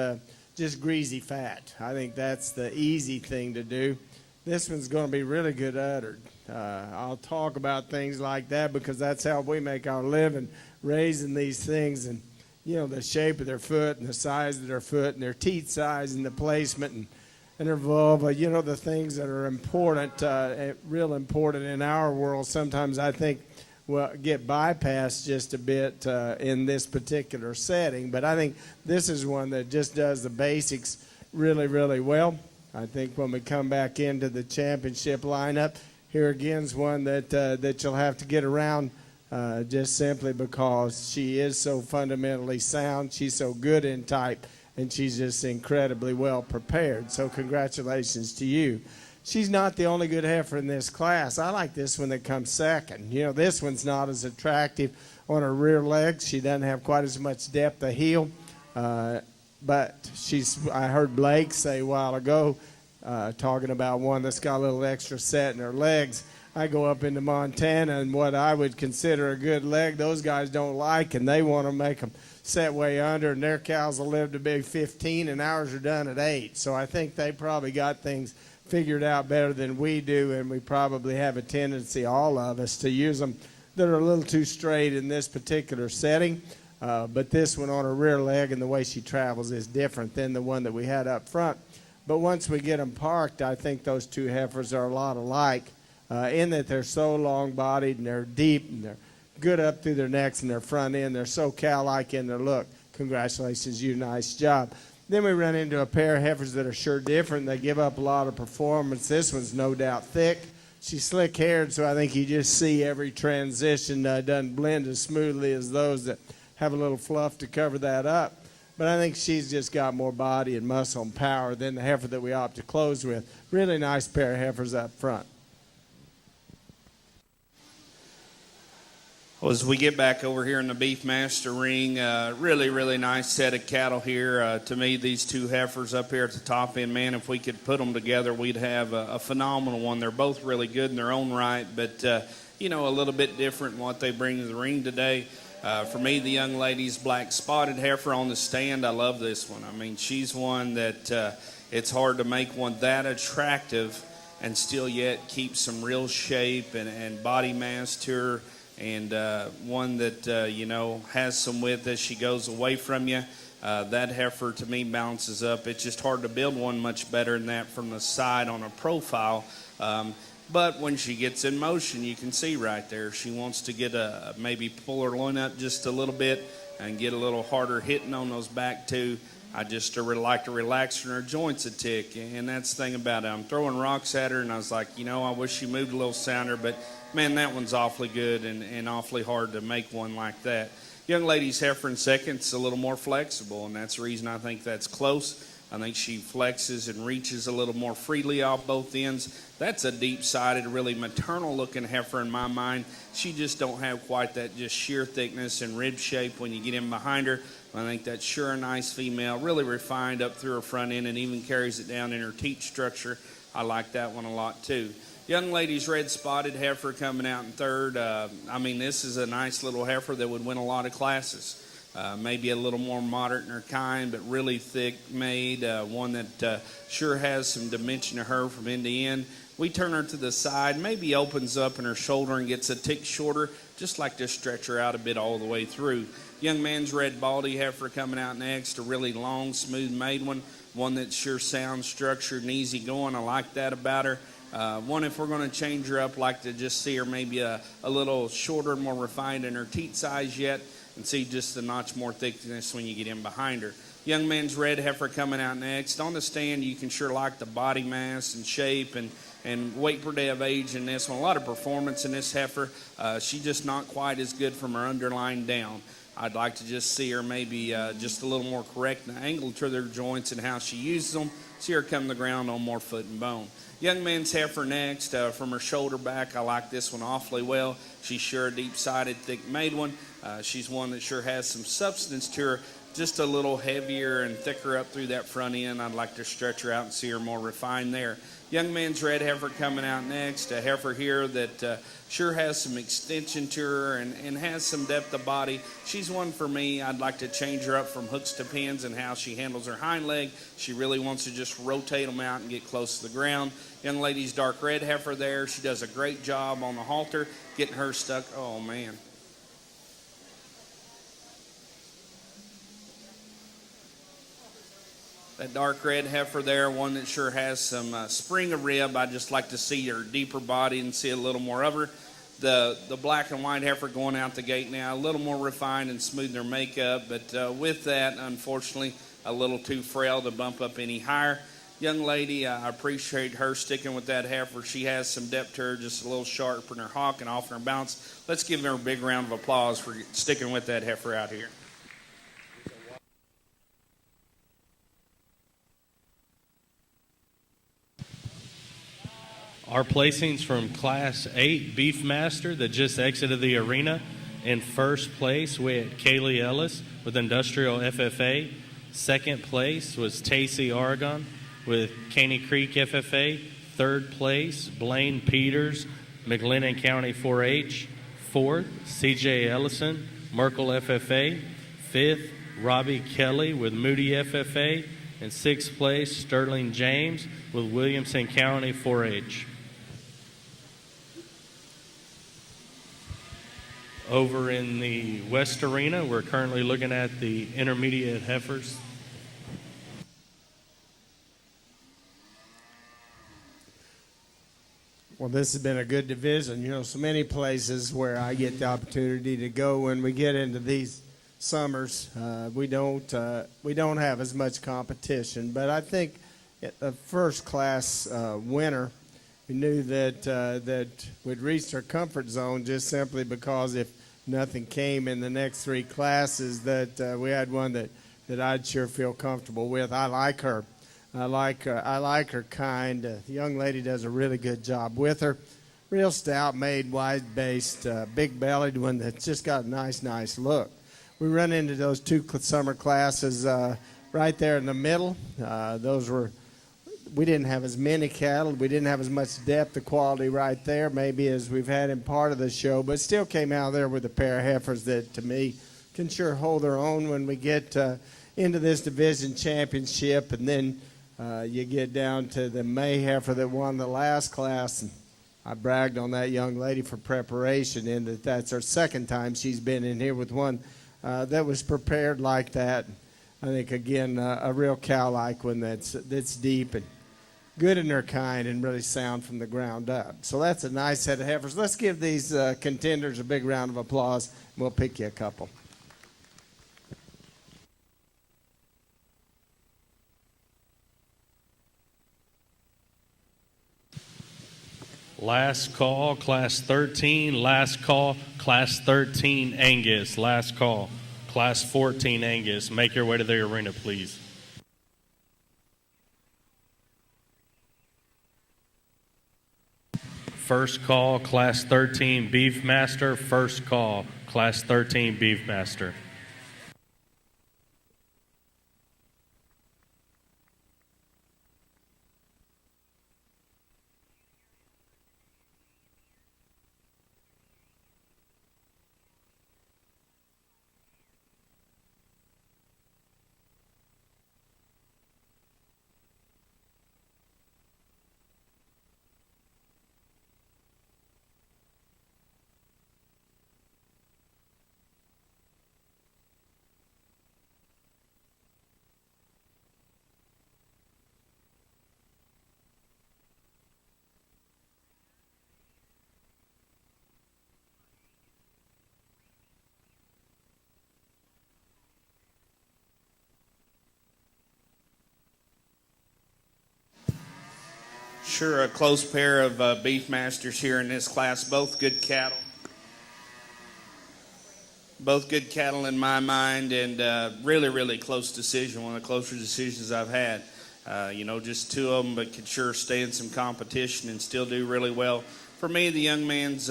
just greasy fat. I think that's the easy thing to do. This one's going to be really good uddered. I'll talk about things like that because that's how we make our living, raising these things, and the shape of their foot and the size of their foot and their teeth size and the placement and their vulva, the things that are important, real important in our world. Sometimes I think get bypassed just a bit in this particular setting, but I think this is one that just does the basics really, really well. I think when we come back into the championship lineup, here again is one that you'll have to get around just simply because she is so fundamentally sound. She's so good in type, and she's just incredibly well prepared. So congratulations to you. She's not the only good heifer in this class. I like this one that comes second. This one's not as attractive on her rear legs. She doesn't have quite as much depth of heel. But I heard Blake say a while ago, talking about one that's got a little extra set in her legs. I go up into Montana, and what I would consider a good leg, those guys don't like, and they want to make them set way under, and their cows will live to be 15, and ours are done at 8. So I think they probably got things figured out better than we do, and we probably have a tendency, all of us, to use them that are a little too straight in this particular setting. But this one on her rear leg and the way she travels is different than the one that we had up front. But once we get them parked, I think those two heifers are a lot alike in that they're so long-bodied and they're deep and they're good up through their necks and their front end. They're so cow-like in their look. Congratulations, you. Nice job. Then we run into a pair of heifers that are sure different. They give up a lot of performance. This one's no doubt thick. She's slick-haired, so I think you just see every transition doesn't blend as smoothly as those that have a little fluff to cover that up. But I think she's just got more body and muscle and power than the heifer that we opt to close with. Really nice pair of heifers up front. Well, as we get back over here in the Beefmaster ring, really, really nice set of cattle here. To me, these two heifers up here at the top end, man, if we could put them together, we'd have a phenomenal one. They're both really good in their own right, but, a little bit different in what they bring to the ring today. For me, the young lady's black spotted heifer on the stand, I love this one. I mean, she's one that it's hard to make one that attractive and still yet keep some real shape and body mass to her. And one that, has some width as she goes away from you. That heifer, to me, bounces up. It's just hard to build one much better than that from the side on a profile. But when she gets in motion, you can see right there, she wants to get maybe pull her loin up just a little bit and get a little harder hitting on those back two. I just like to relax her joints a tick. And that's the thing about it. I'm throwing rocks at her, and I was like, I wish she moved a little sounder, but man, that one's awfully good and awfully hard to make one like that. Young lady's heifer in second's a little more flexible, and that's the reason I think that's close. I think she flexes and reaches a little more freely off both ends. That's a deep-sided, really maternal-looking heifer in my mind. She just don't have quite that just sheer thickness and rib shape when you get in behind her. I think that's sure a nice female, really refined up through her front end and even carries it down in her teat structure. I like that one a lot, too. Young lady's red spotted heifer coming out in third. This is a nice little heifer that would win a lot of classes. Maybe a little more moderate in her kind, but really thick made. One that sure has some dimension to her from end to end. We turn her to the side, maybe opens up in her shoulder and gets a tick shorter, just like to stretch her out a bit all the way through. Young man's red baldy heifer coming out next, a really long, smooth made one. one that's sure sound, structured, and easy going. I like that about her. One, if we're going to change her up, like to just see her maybe a little shorter, more refined in her teat size yet, and see just a notch more thickness when you get in behind her. Young man's red heifer coming out next. On the stand, you can sure like the body mass and shape and weight per day of age in this one. A lot of performance in this heifer. She's just not quite as good from her underlying down. I'd like to just see her maybe just a little more correct in the angle to their joints and how she uses them. See her come to the ground on more foot and bone. Young man's heifer next. From her shoulder back, I like this one awfully well. She's sure a deep-sided, thick-made one. She's one that sure has some substance to her, just a little heavier and thicker up through that front end. I'd like to stretch her out and see her more refined there. Young man's red heifer coming out next. A heifer here that sure has some extension to her and has some depth of body. She's one for me. I'd like to change her up from hooks to pins and how she handles her hind leg. She really wants to just rotate them out and get close to the ground. Young lady's dark red heifer there. She does a great job on the halter, getting her stuck. Oh, man. That dark red heifer there, one that sure has some spring of rib. I'd just like to see her deeper body and see a little more of her. The black and white heifer going out the gate now, a little more refined and smooth in their makeup, but with that, unfortunately, a little too frail to bump up any higher. Young lady, I appreciate her sticking with that heifer. She has some depth to her, just a little sharp in her hock and off in her bounce. Let's give her a big round of applause for sticking with that heifer out here. Our placings from Class 8 Beefmaster that just exited the arena. In first place, we had Kaylee Ellis with Industrial FFA. Second place was Tacey Oregon with Caney Creek FFA. Third place, Blaine Peters, McLennan County 4-H. Fourth, CJ Ellison, Merkel FFA. Fifth, Robbie Kelly with Moody FFA. And sixth place, Sterling James with Williamson County 4-H. Over in the West Arena, we're currently looking at the intermediate heifers. Well, this has been a good division. You know, so many places where I get the opportunity to go when we get into these summers, we don't have as much competition. But I think the first class winner, we knew that we'd reached our comfort zone just simply because if nothing came in the next three classes, that we had one that I'd sure feel comfortable with. I like her. I like her kind. The young lady does a really good job with her. Real stout made, wide-based, big-bellied one that's just got a nice look. We run into those two summer classes right there in the middle. We didn't have as many cattle. We didn't have as much depth of quality right there, maybe as we've had in part of the show, but still came out there with a pair of heifers that, to me, can sure hold their own when we get into this division championship. And then you get down to the May heifer that won the last class. And I bragged on that young lady for preparation, in that's her second time she's been in here with one that was prepared like that. I think, again, a real cow-like one that's deep and good in her kind and really sound from the ground up. So that's a nice set of heifers. Let's give these contenders a big round of applause, and we'll pick you a couple. Last call, Class 13. Last call, Class 13 Angus. Last call, Class 14 Angus. Make your way to the arena, please. First call, Class 13 Beefmaster. First call, Class 13 Beefmaster. sure a close pair of beef masters here in this class. Both good cattle. Both good cattle in my mind, and really, really close decision. One of the closer decisions I've had. Just two of them, but could sure stay in some competition and still do really well. For me, the young man's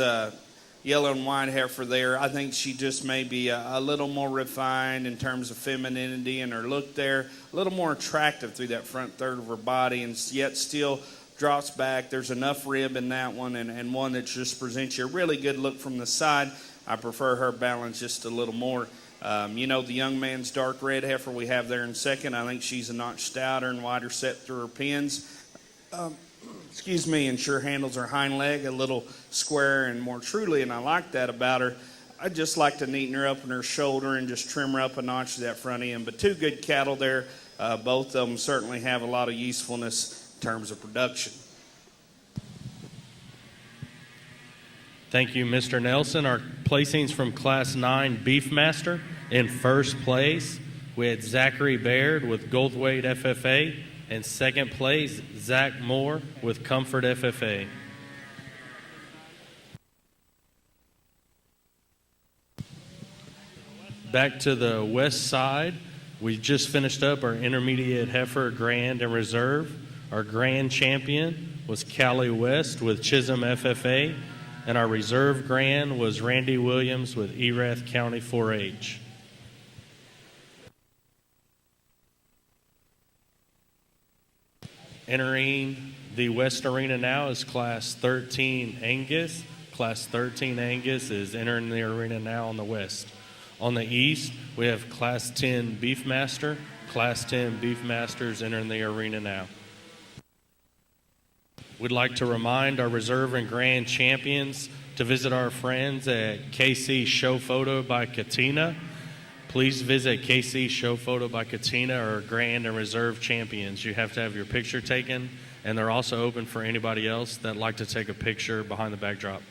yellow and white heifer there, I think she just may be a little more refined in terms of femininity and her look there, a little more attractive through that front third of her body, and yet still drops back. There's enough rib in that one, and one that just presents you a really good look from the side. I prefer her balance just a little more. The young man's dark red heifer we have there in second, I think she's a notch stouter and wider set through her pins. And sure handles her hind leg a little square and more truly, and I like that about her. I'd just like to neaten her up in her shoulder and just trim her up a notch to that front end. But two good cattle there. Both of them certainly have a lot of usefulness in terms of production. Thank you, Mr. Nelson. Our placings from Class 9 Beefmaster. In first place, we had Zachary Baird with Goldthwait FFA. In second place, Zach Moore with Comfort FFA. Back to the west side, we just finished up our intermediate heifer Grand and Reserve. Our Grand champion was Callie West with Chisholm FFA, and our Reserve Grand was Randy Williams with Erath County 4-H. Entering the West Arena now is Class 13 Angus. Class 13 Angus is entering the arena now on the west. On the east, we have Class 10 Beefmaster. Class 10 Beefmasters entering the arena now. We'd like to remind our Reserve and Grand champions to visit our friends at KC Show Photo by Katina. Please visit KC Show Photo by Katina or Grand and Reserve champions. You have to have your picture taken, and they're also open for anybody else that'd like to take a picture behind the backdrop.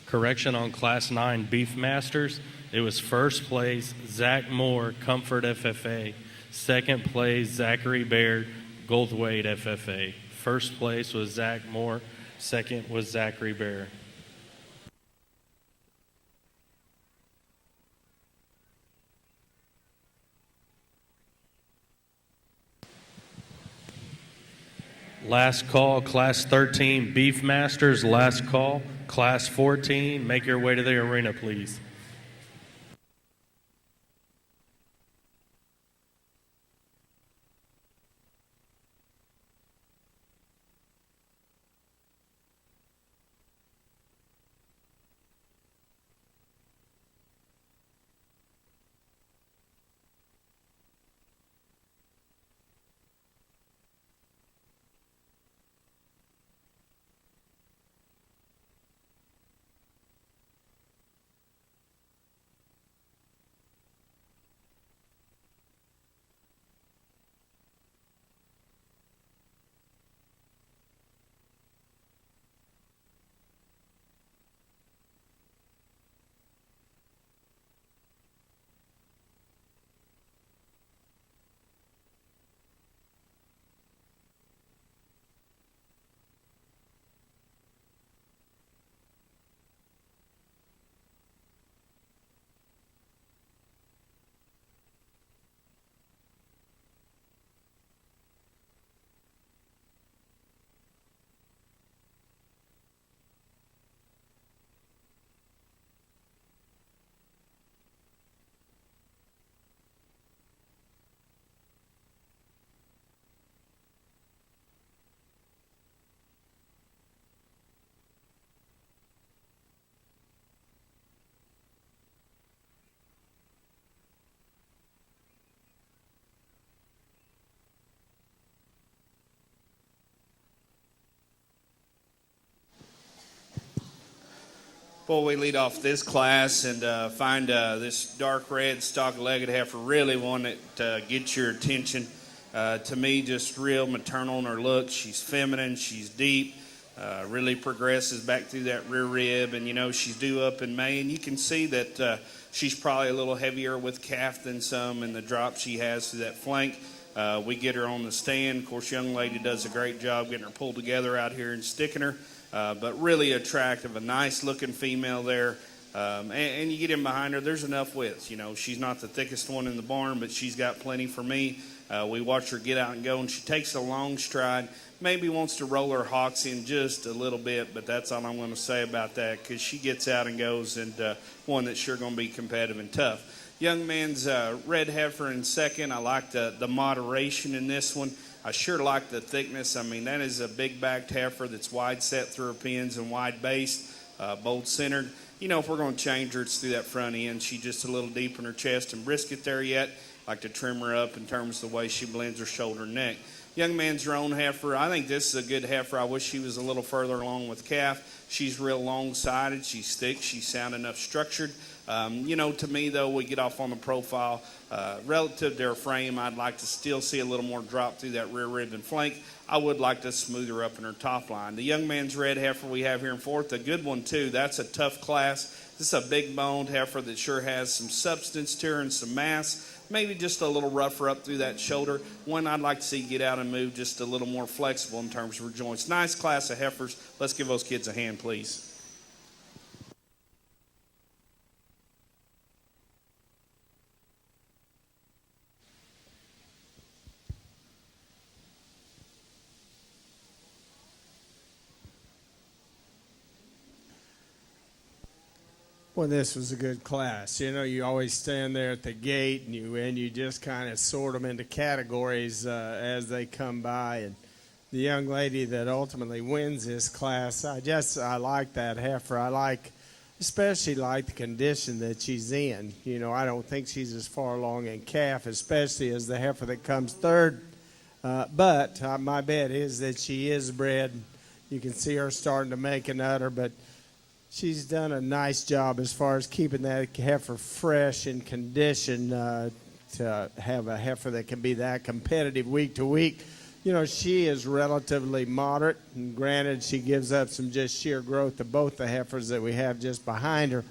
Correction on Class 9 Beefmasters. It was first place, Zach Moore, Comfort FFA. Second place, Zachary Baird, Goldthwait FFA. First place was Zach Moore. Second was Zachary Baird. Last call, Class 13 Beefmasters. Last call, Class 14. Make your way to the arena, please. Well, we lead off this class and find this dark red stock-legged heifer, really one that gets your attention. To me, just real maternal in her look. She's feminine, she's deep, really progresses back through that rear rib, and she's due up in May, and you can see that she's probably a little heavier with calf than some in the drop she has through that flank. We get her on the stand. Of course, young lady does a great job getting her pulled together out here and sticking her. But really attractive, a nice-looking female there. And you get in behind her, there's enough width. She's not the thickest one in the barn, but she's got plenty for me. We watch her get out and go, and she takes a long stride. Maybe wants to roll her hocks in just a little bit, but that's all I'm going to say about that because she gets out and goes, and one that's sure going to be competitive and tough. Young man's red heifer in second. I like the moderation in this one. I sure like the thickness. I mean, that is a big-backed heifer that's wide set through her pins and wide-based, bold-centered. If we're going to change her, it's through that front end. She's just a little deep in her chest and brisket there yet. Like to trim her up in terms of the way she blends her shoulder and neck. Young man's her own heifer. I think this is a good heifer. I wish she was a little further along with calf. She's real long-sided. She's thick. She's sound enough structured. To me, though, we get off on the profile. Relative to her frame, I'd like to still see a little more drop through that rear rib and flank. I would like to smooth her up in her top line. The young man's red heifer we have here in fourth, a good one, too. That's a tough class. This is a big-boned heifer that sure has some substance to her and some mass. Maybe just a little rougher up through that shoulder. One I'd like to see get out and move just a little more flexible in terms of her joints. Nice class of heifers. Let's give those kids a hand, please. Well, this was a good class. You always stand there at the gate and you just kind of sort them into categories as they come by. And the young lady that ultimately wins this class, I like that heifer. Especially like the condition that she's in. I don't think she's as far along in calf, especially as the heifer that comes third. But my bet is that she is bred. You can see her starting to make an udder, but she's done a nice job as far as keeping that heifer fresh in condition to have a heifer that can be that competitive week to week. She is relatively moderate, and granted, she gives up some just sheer growth to both the heifers that we have just behind her.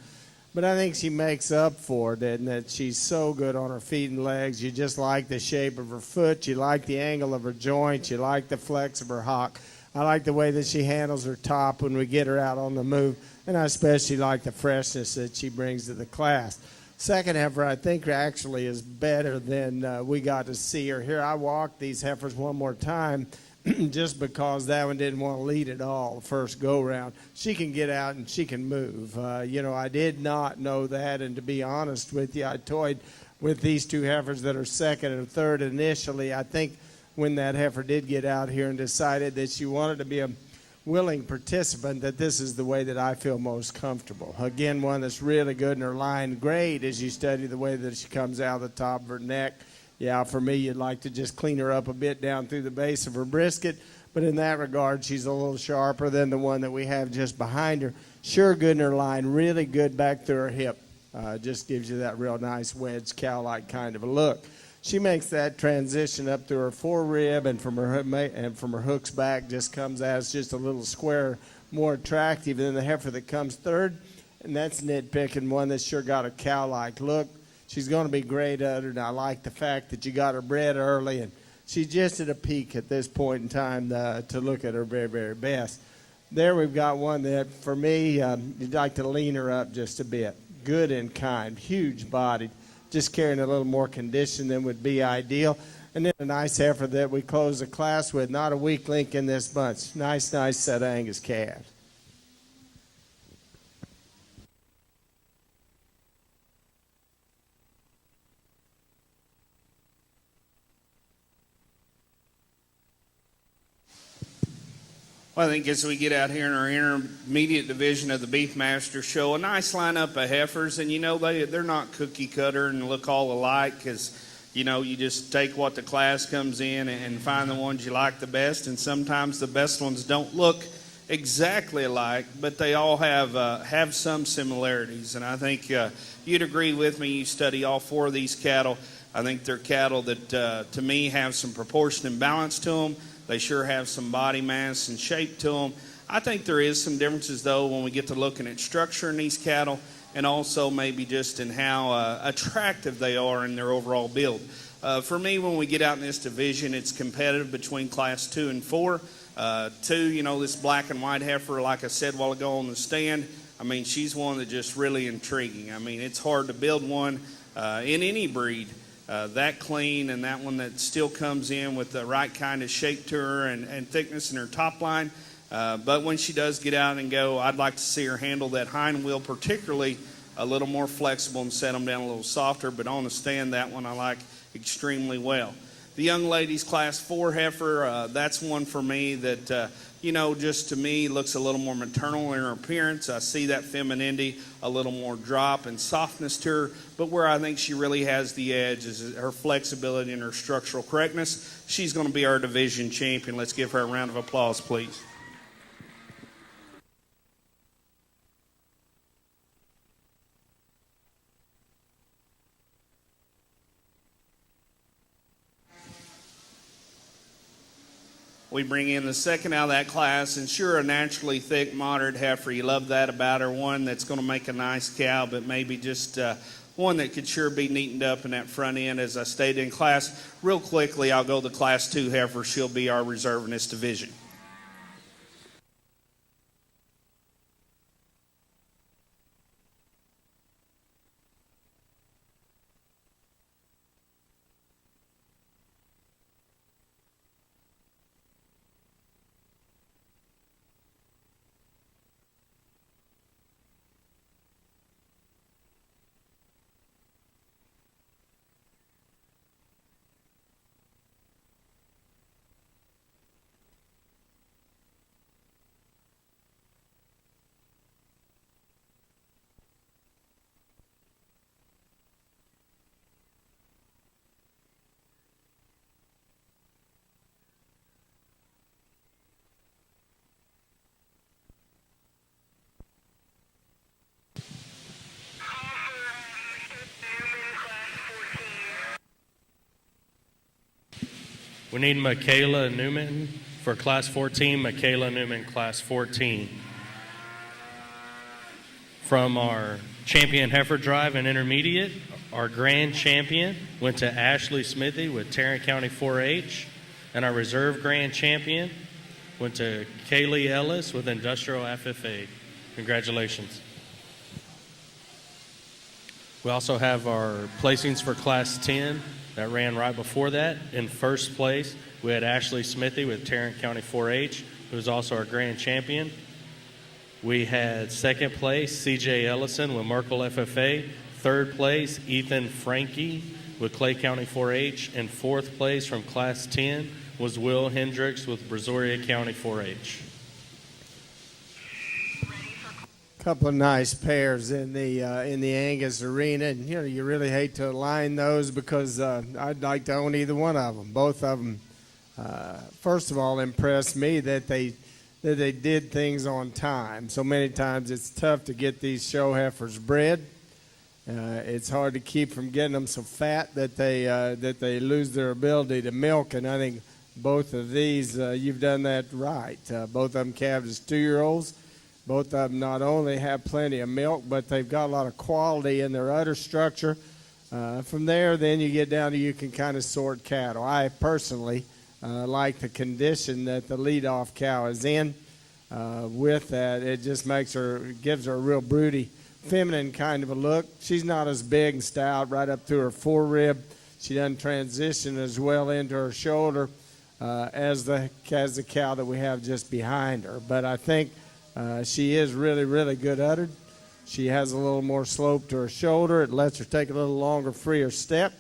But I think she makes up for it, and that she's so good on her feet and legs. You just like the shape of her foot. You like the angle of her joints. You like the flex of her hock. I like the way that she handles her top when we get her out on the move. And I especially like the freshness that she brings to the class. Second heifer, I think, actually is better than we got to see her here. I walked these heifers one more time just because that one didn't want to lead at all the first go-round. She can get out and she can move. I did not know that, and to be honest with you, I toyed with these two heifers that are second and third initially. I think when that heifer did get out here and decided that she wanted to be a willing participant, that this is the way that I feel most comfortable. Again, one that's really good in her line. Great as you study the way that she comes out of the top of her neck. Yeah, for me, you'd like to just clean her up a bit down through the base of her brisket. But in that regard, she's a little sharper than the one that we have just behind her. Sure good in her line. Really good back through her hip. Just gives you that real nice wedge cow-like kind of a look. She makes that transition up through her forerib, and from her hooks back just comes as just a little square, more attractive than the heifer that comes third. And that's nitpicking, one that's sure got a cow-like look. She's going to be great uddered, and I like the fact that you got her bred early, and she's just at a peak at this point in time to look at her very, very best. There we've got one that, for me, you'd like to lean her up just a bit. Good and kind, huge bodied. Just carrying a little more condition than would be ideal. And then a nice heifer that we close the class with, not a weak link in this bunch. Nice set of Angus calves. Well, I think as we get out here in our intermediate division of the Beefmaster Show, a nice lineup of heifers, and they're not cookie cutter and look all alike because you just take what the class comes in and find the ones you like the best, and sometimes the best ones don't look exactly alike, but they all have some similarities. And I think you'd agree with me. You study all four of these cattle. I think they're cattle that, to me, have some proportion and balance to them. They sure have some body mass and shape to them. I think there is some differences, though, when we get to looking at structure in these cattle, and also maybe just in how attractive they are in their overall build. For me, when we get out in this division, it's competitive between Class 2 and 4. 2, this black and white heifer, like I said a while ago on the stand, I mean, she's one that's just really intriguing. I mean, it's hard to build one in any breed that clean, and that one that still comes in with the right kind of shape to her and thickness in her top line. But when she does get out and go, I'd like to see her handle that hind wheel particularly a little more flexible and set them down a little softer. But on the stand, that one I like extremely well. The young ladies Class 4 heifer, that's one for me that, just to me looks a little more maternal in her appearance. I see that femininity, a little more drop and softness to her. But where I think she really has the edge is her flexibility and her structural correctness. She's going to be our division champion. Let's give her a round of applause, please. We bring in the second out of that class, and sure, a naturally thick, moderate heifer. You love that about her. One that's going to make a nice cow, but maybe just one that could sure be neatened up in that front end, as I stated in class. Real quickly, I'll go the Class 2 heifer. She'll be our reserve in this division. We need Michaela Newman for Class 14. Michaela Newman, Class 14. From our champion heifer drive and intermediate, our grand champion went to Ashley Smithy with Tarrant County 4-H, and our reserve grand champion went to Kaylee Ellis with Industrial FFA. Congratulations. We also have our placings for Class 10 that ran right before that. In first place, we had Ashley Smithy with Tarrant County 4-H, who was also our grand champion. We had second place, CJ Ellison with Merkel FFA. Third place, Ethan Frankie with Clay County 4-H. And fourth place from Class 10 was Will Hendricks with Brazoria County 4-H. Couple of nice pairs in the Angus arena, and you really hate to align those because I'd like to own either one of them. Both of them, first of all, impressed me that they did things on time. So many times it's tough to get these show heifers bred. It's hard to keep from getting them so fat that they lose their ability to milk. And I think both of these, you've done that right. Both of them calves as 2-year-olds. Both of them not only have plenty of milk, but they've got a lot of quality in their udder structure. From there, then you get down to you can kind of sort cattle. I personally like the condition that the leadoff cow is in. With that, it just gives her a real broody, feminine kind of a look. She's not as big and stout right up through her forerib. She doesn't transition as well into her shoulder as the cow that we have just behind her. But I think she is really, really good uddered. She has a little more slope to her shoulder. It lets her take a little longer, freer step.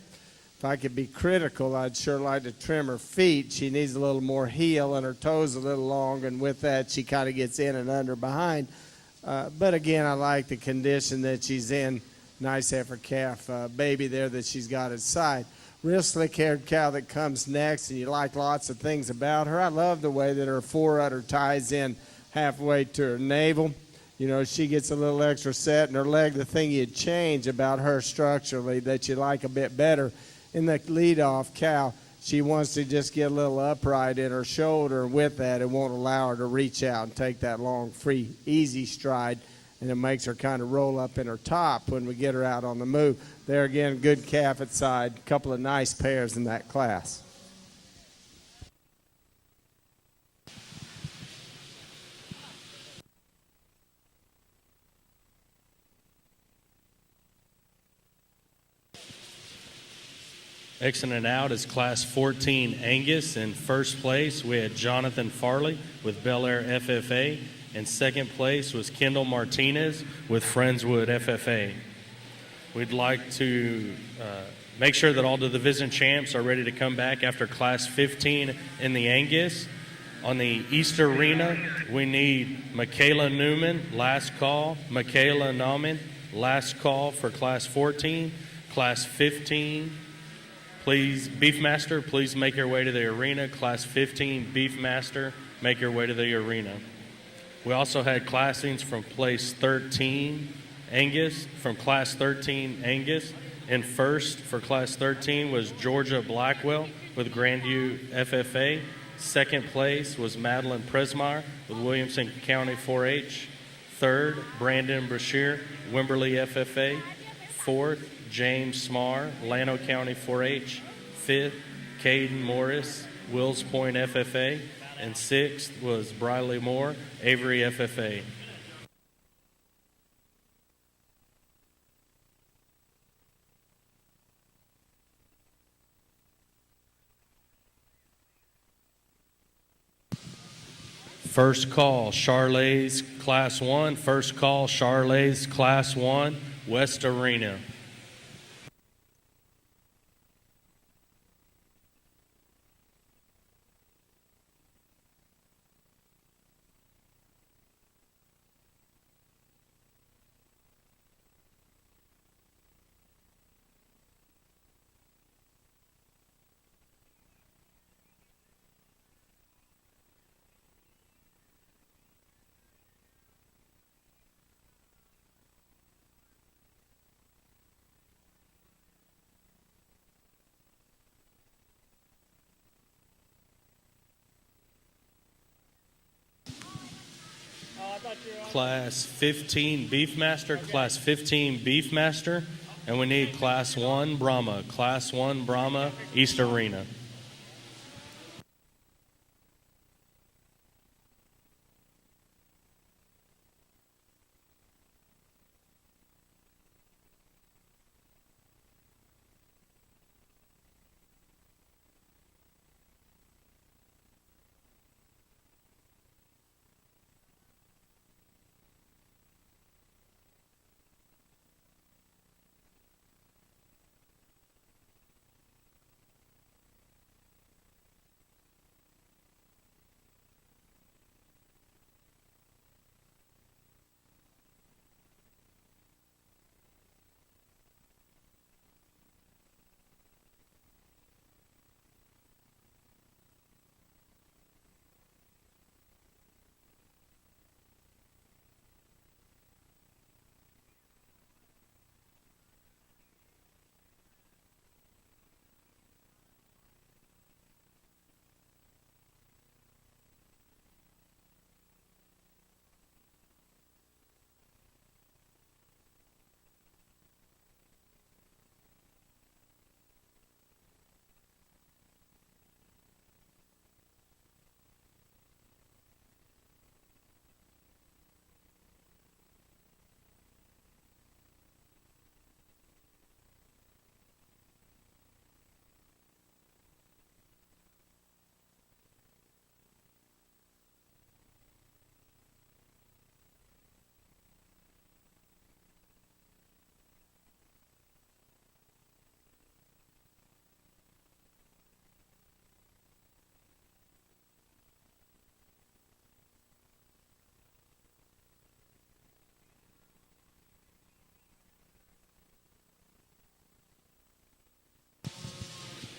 If I could be critical, I'd sure like to trim her feet. She needs a little more heel and her toes a little long, and with that, she kind of gets in and under behind. But again, I like the condition that she's in. Nice heifer calf baby there that she's got inside. Real slick-haired cow that comes next, and you like lots of things about her. I love the way that her fore udder ties in halfway to her navel. You know, she gets a little extra set in her leg. The thing you'd change about her structurally that you like a bit better in the lead-off cow, she wants to just get a little upright in her shoulder. With that, it won't allow her to reach out and take that long, free, easy stride, and it makes her kind of roll up in her top when we get her out on the move. There again, good calf at side, a couple of nice pairs in that class. Exiting out is Class 14 Angus. In first place, we had Jonathan Farley with Bel Air FFA. In second place was Kendall Martinez with Friendswood FFA. We'd like to make sure that all the division champs are ready to come back after Class 15 in the Angus. On the East Arena, we need Michaela Newman, last call. Michaela Nauman, last call for Class 14. Class 15, please, Beefmaster, please make your way to the arena. Class 15, Beefmaster, make your way to the arena. We also had classings from place 13, Angus, from Class 13, Angus. And first for Class 13 was Georgia Blackwell with Grandview FFA. Second place was Madeline Presmeyer with Williamson County 4-H. Third, Brandon Brashear, Wimberley FFA. Fourth, James Smar, Llano County 4-H. Fifth, Caden Morris, Wills Point FFA. And sixth was Briley Moore, Avery FFA. First call, Charlais Class 1. First call, Charlais Class 1, West Arena. Class 15 Beefmaster, Class 15 Beefmaster, and we need Class 1 Brahma, Class 1 Brahma, East Arena.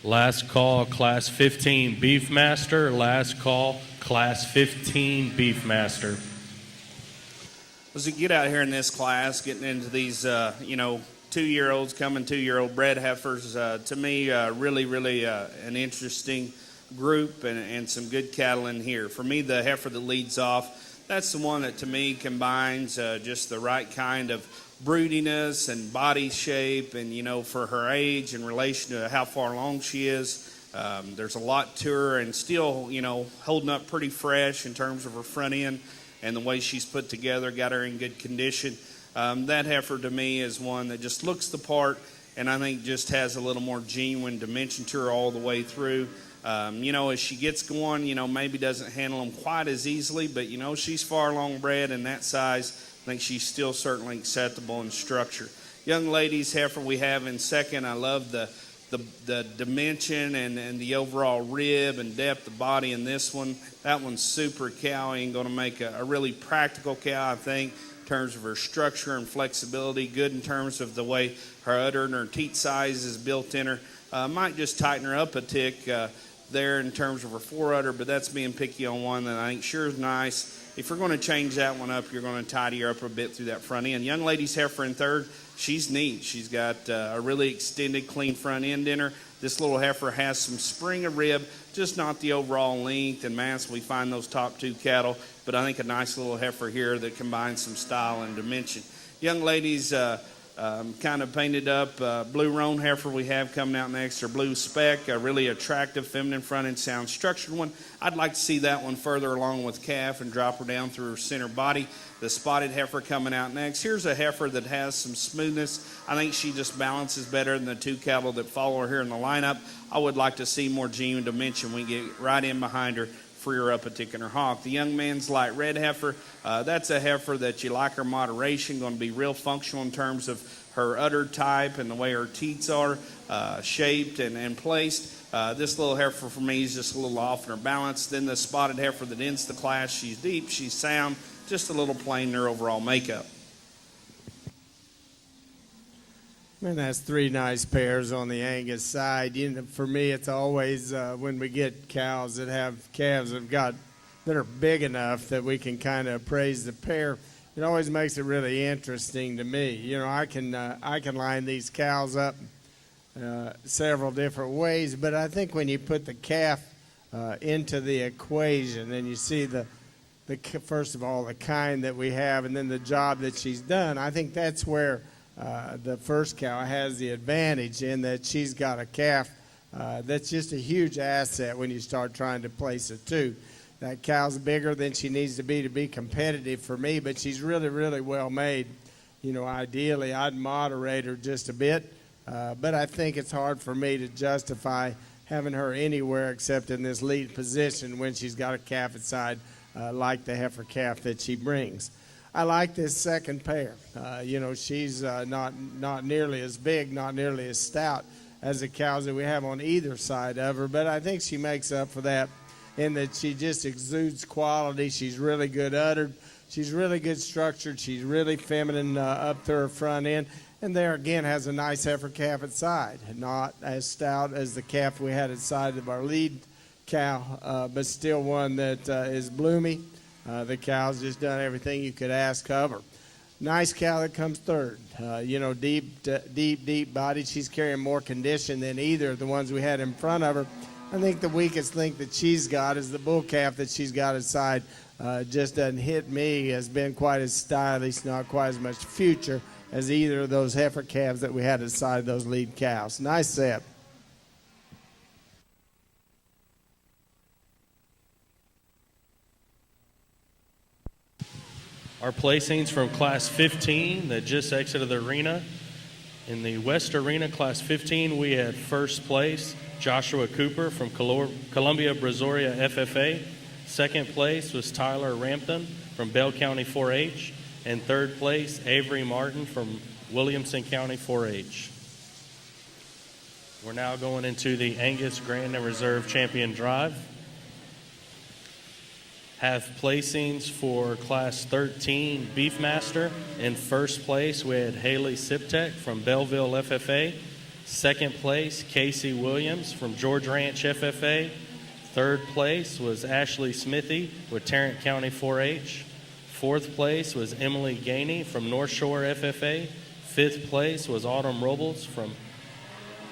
Last call, Class 15 Beefmaster. Last call, Class 15 Beefmaster. As we get out here in this class, getting into these, 2-year-olds coming 2-year-old bred heifers, to me, really an interesting group and some good cattle in here. For me, the heifer that leads off, that's the one that to me combines just the right kind of broodiness and body shape, and for her age in relation to how far along she is. There's a lot to her, and still holding up pretty fresh in terms of her front end and the way she's put together, got her in good condition. That heifer to me is one that just looks the part, and I think just has a little more genuine dimension to her all the way through. As she gets going, maybe doesn't handle them quite as easily, but she's far along bred, and that size, I think she's still certainly acceptable in structure. Young ladies heifer we have in second. I love the dimension and the overall rib and depth of body in this one. That one's super cowy and going to make a really practical cow, I think, in terms of her structure and flexibility. Good in terms of the way her udder and her teat size is built in her. Might just tighten her up a tick there in terms of her forudder, but that's being picky on one that I think sure is nice. If you're going to change that one up, you're going to tidy her up a bit through that front end. Young lady's heifer in third, she's neat. She's got a really extended, clean front end in her. This little heifer has some spring of rib, just not the overall length and mass we find those top two cattle, but I think a nice little heifer here that combines some style and dimension. Young ladies, kind of painted up blue roan heifer we have coming out next, or blue speck, a really attractive feminine front end sound structured one. I'd like to see that one further along with calf and drop her down through her center body. The spotted heifer coming out next. Here's a heifer that has some smoothness. I think she just balances better than the two cattle that follow her here in the lineup. I would like to see more genuine dimension. We get right in behind her, free her up a tick in her hock. The young man's light red heifer, that's a heifer that you like her moderation, going to be real functional in terms of her udder type and the way her teats are shaped and placed. This little heifer for me is just a little off in her balance. Then the spotted heifer that ends the class, she's deep, she's sound, just a little plain in her overall makeup. Man, that's three nice pairs on the Angus side. For me, it's always when we get cows that have calves that are big enough that we can kind of appraise the pair. It always makes it really interesting to me. I can line these cows up several different ways, but I think when you put the calf into the equation and you see first of all the kind that we have and then the job that she's done, I think that's where the first cow has the advantage in that she's got a calf that's just a huge asset when you start trying to place a two. That cow's bigger than she needs to be competitive for me, but she's really, really well made. Ideally, I'd moderate her just a bit, but I think it's hard for me to justify having her anywhere except in this lead position when she's got a calf inside like the heifer calf that she brings. I like this second pair. She's not nearly as big, not nearly as stout as the cows that we have on either side of her, but I think she makes up for that in that she just exudes quality. She's really good uddered. She's really good structured. She's really feminine up to her front end. And there again has a nice heifer calf at side. Not as stout as the calf we had at side of our lead cow, but still one that is bloomy. The cow's just done everything you could ask of her. Nice cow that comes third. Deep body. She's carrying more condition than either of the ones we had in front of her. I think the weakest link that she's got is the bull calf that she's got aside. Just doesn't hit me, has been quite as stylish, not quite as much future as either of those heifer calves that we had aside those lead cows. Nice set. Our placings from Class 15 that just exited the arena. In the West Arena, Class 15, we had first place Joshua Cooper from Columbia Brazoria FFA. Second place was Tyler Rampton from Bell County 4-H. And third place, Avery Martin from Williamson County 4-H. We're now going into the Angus Grand and Reserve Champion Drive. Have placings for Class 13 Beefmaster. In first place, we had Haley Siptek from Belleville FFA. Second place, Casey Williams from George Ranch FFA. Third place was Ashley Smithy with Tarrant County 4-H. Fourth place was Emily Gainey from North Shore FFA. Fifth place was Autumn Robles from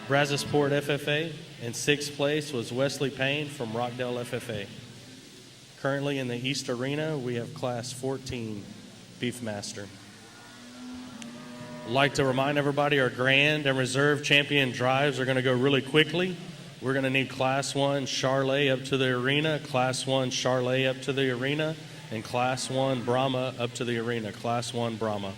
Brazosport FFA. And sixth place was Wesley Payne from Rockdale FFA. Currently in the East Arena, we have Class 14 Beefmaster. I'd like to remind everybody our Grand and Reserve Champion drives are going to go really quickly. We're going to need Class 1 Charlet up to the arena, Class 1 Charlet up to the arena, and Class 1 Brahma up to the arena. Class 1 Brahma.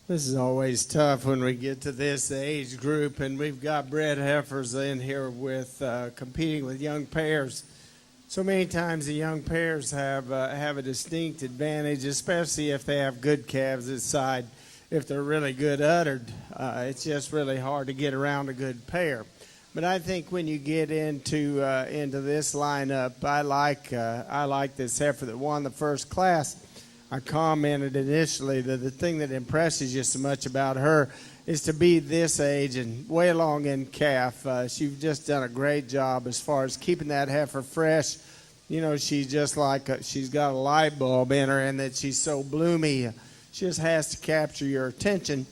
This is always tough when we get to this age group, and we've got bred heifers in here with competing with young pairs. So many times the young pairs have a distinct advantage, especially if they have good calves inside. If they're really good uddered, it's just really hard to get around a good pair. But I think when you get into this lineup, I like this heifer that won the first class. I commented initially that the thing that impresses you so much about her is to be this age and way along in calf. She's just done a great job as far as keeping that heifer fresh. You know, she's just like she's got a light bulb in her, and that she's so bloomy. She just has to capture your attention.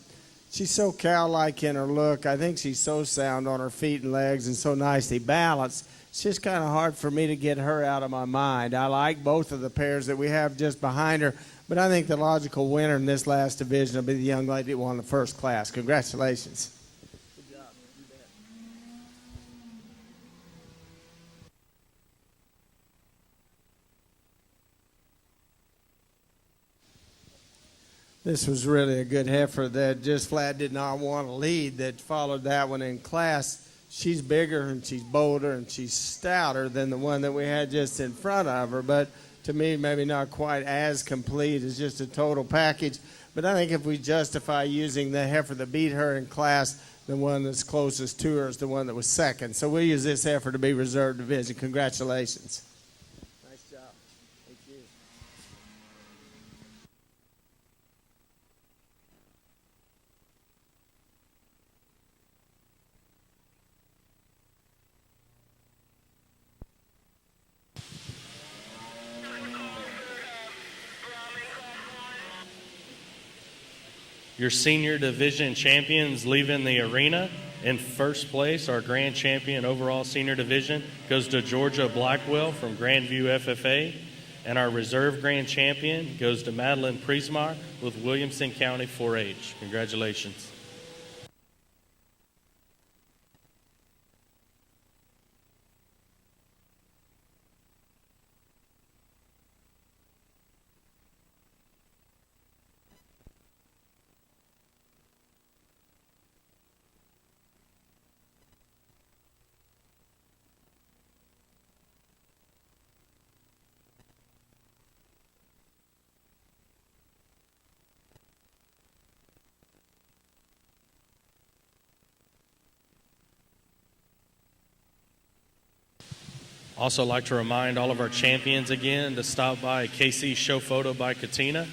She's so cow-like in her look. I think she's so sound on her feet and legs and so nicely balanced. It's just kind of hard for me to get her out of my mind. I like both of the pairs that we have just behind her, but I think the logical winner in this last division will be the young lady that won the first class. Congratulations. Good job. You bet. This was really a good heifer that just flat did not want to lead, that followed that one in class. She's bigger and she's bolder and she's stouter than the one that we had just in front of her, but to me maybe not quite as complete as just a total package. But I think if we justify using the heifer that beat her in class, the one that's closest to her is the one that was second. So we'll use this heifer to be reserve division. Congratulations. Nice job. Thank you. Your senior division champions leaving the arena. In first place, our grand champion overall senior division goes to Georgia Blackwell from Grandview FFA. And our reserve grand champion goes to Madeline Priesmar with Williamson County 4-H. Congratulations. Also like to remind all of our champions again to stop by KC Show Photo by Katina,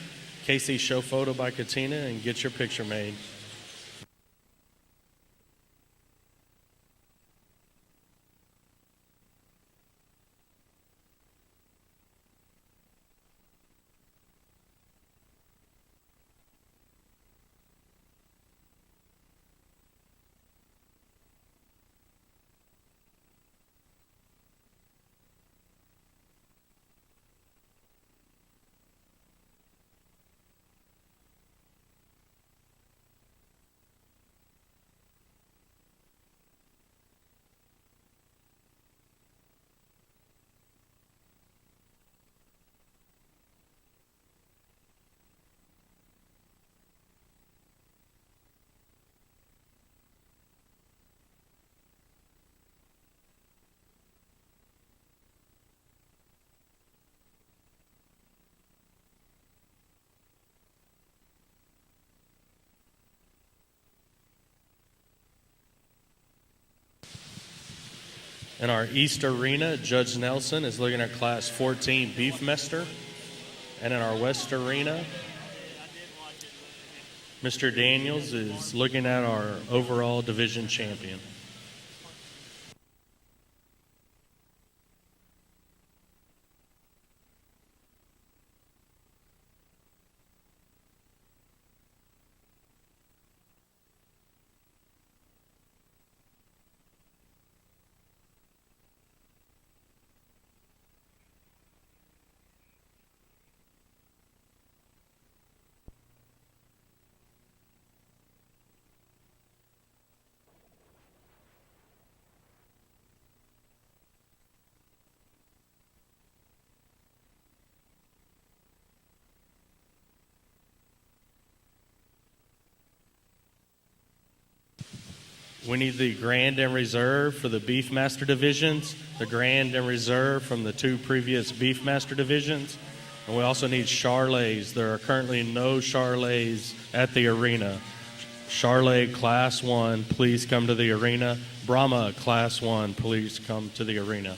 KC Show Photo by Katina, and get your picture made. In our East Arena, Judge Nelson is looking at Class 14 Beefmaster. And in our West Arena, Mr. Daniels is looking at our overall division champion. We need the Grand and Reserve for the Beefmaster divisions, the Grand and Reserve from the two previous Beefmaster divisions, and we also need Charlets. There are currently no Charlets at the arena. Charlet Class 1, please come to the arena. Brahma Class 1, please come to the arena.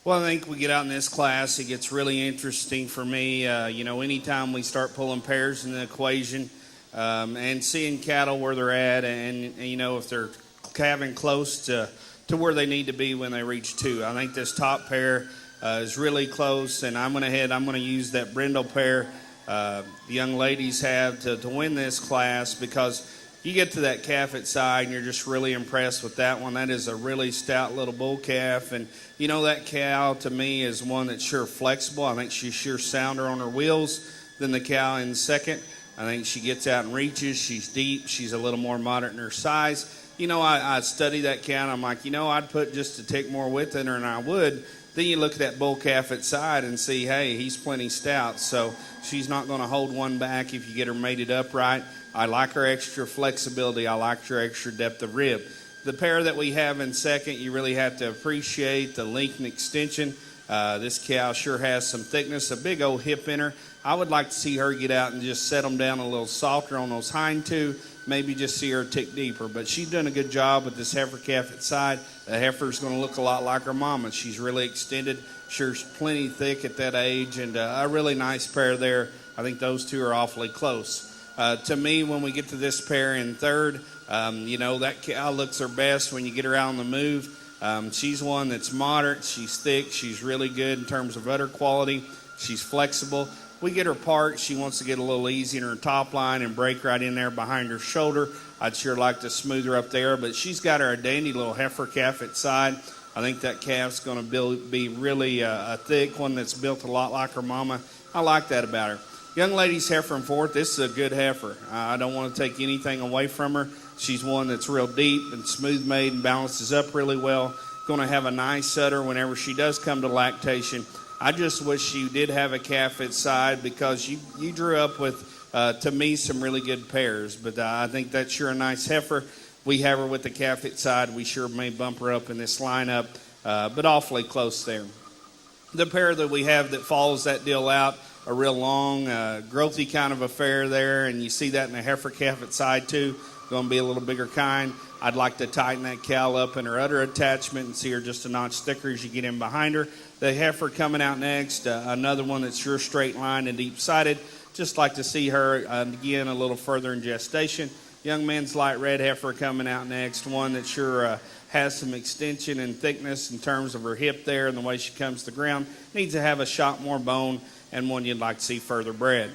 Well, I think we get out in this class, it gets really interesting for me. Anytime we start pulling pairs in the equation and seeing cattle where they're at and if they're calving close to where they need to be when they reach 2. I think this top pair is really close, and I'm going to use that brindle pair the young ladies have to win this class, because you get to that calf at side and you're just really impressed with that one. That is a really stout little bull calf, and that cow to me is one that's sure flexible. I think she's sure sounder on her wheels than the cow in second. I think she gets out and reaches. She's deep. She's a little more moderate in her size. I study that cow and I'm like, I'd put just a tick more width in her than I would. Then you look at that bull calf at side and see, hey, he's plenty stout, so she's not going to hold one back if you get her mated up right. I like her extra flexibility. I like her extra depth of rib. The pair that we have in second, you really have to appreciate the length and extension. This cow sure has some thickness, a big old hip in her. I would like to see her get out and just set them down a little softer on those hind two, maybe just see her a tick deeper. But she's done a good job with this heifer calf at side. The heifer's going to look a lot like her mama. She's really extended, sure plenty thick at that age, and a really nice pair there. I think those two are awfully close. To me, when we get to this pair in third, that cow looks her best when you get her out on the move. She's one that's moderate. She's thick. She's really good in terms of udder quality. She's flexible. We get her part. She wants to get a little easy in her top line and break right in there behind her shoulder. I'd sure like to smooth her up there, but she's got her a dandy little heifer calf at side. I think that calf's going to be really a thick one that's built a lot like her mama. I like that about her. Young lady's heifer in fourth. This is a good heifer. I don't want to take anything away from her. She's one that's real deep and smooth made and balances up really well. Going to have a nice udder whenever she does come to lactation. I just wish she did have a calf at side, because you drew up with, to me, some really good pairs. But I think that's sure a nice heifer. We have her with the calf at side. We sure may bump her up in this lineup, but awfully close there. The pair that we have that follows that deal out, a real long, growthy kind of affair there, and you see that in the heifer calf at side too. Going to be a little bigger kind. I'd like to tighten that cow up in her udder attachment and see her just a notch thicker as you get in behind her. The heifer coming out next, another one that's sure straight line and deep sided. Just like to see her again a little further in gestation. Young man's light red heifer coming out next, one that sure has some extension and thickness in terms of her hip there and the way she comes to the ground. Needs to have a shot more bone, and one you'd like to see further bred.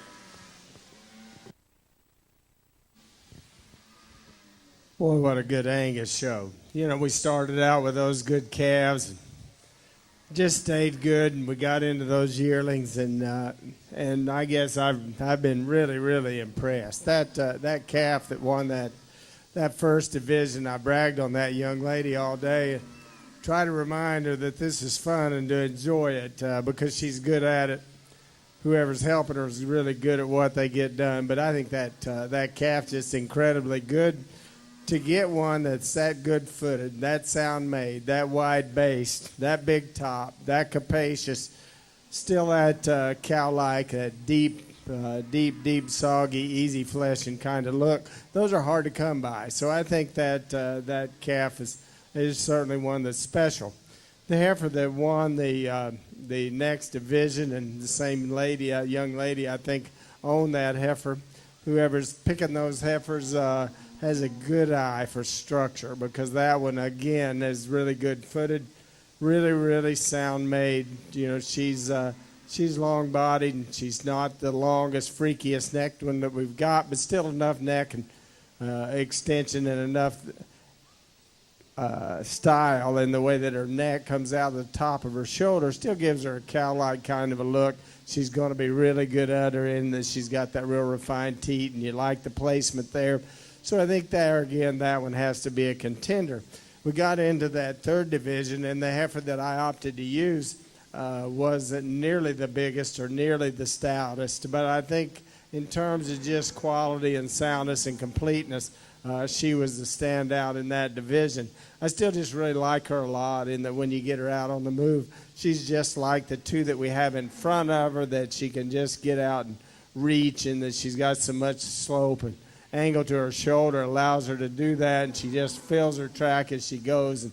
Boy, what a good Angus show. You know, we started out with those good calves, and just stayed good, and we got into those yearlings, and I guess I've been really, really impressed. That calf that won that first division, I bragged on that young lady all day. Try to remind her that this is fun and to enjoy it because she's good at it. Whoever's helping her is really good at what they get done. But I think that calf just incredibly good. To get one that's that good-footed, that sound-made, that wide-based, that big top, that capacious, still that cow-like, that deep, soggy, easy fleshing kind of look, those are hard to come by. So I think that calf is certainly one that's special. The heifer that won the next division, and the same lady, young lady, I think, owned that heifer. Whoever's picking those heifers has a good eye for structure, because that one, again, is really good-footed, really, really sound-made. You know, she's long-bodied, and she's not the longest, freakiest necked one that we've got, but still enough neck and extension and enough style in the way that her neck comes out of the top of her shoulder. Still gives her a cow-like kind of a look. She's going to be really good udder in that she's got that real refined teat, and you like the placement there. So I think there, again, that one has to be a contender. We got into that third division, and the heifer that I opted to use wasn't nearly the biggest or nearly the stoutest. But I think in terms of just quality and soundness and completeness, she was the standout in that division. I still just really like her a lot in that when you get her out on the move, she's just like the two that we have in front of her, that she can just get out and reach, and that she's got so much slope and angle to her shoulder allows her to do that, and she just fills her track as she goes and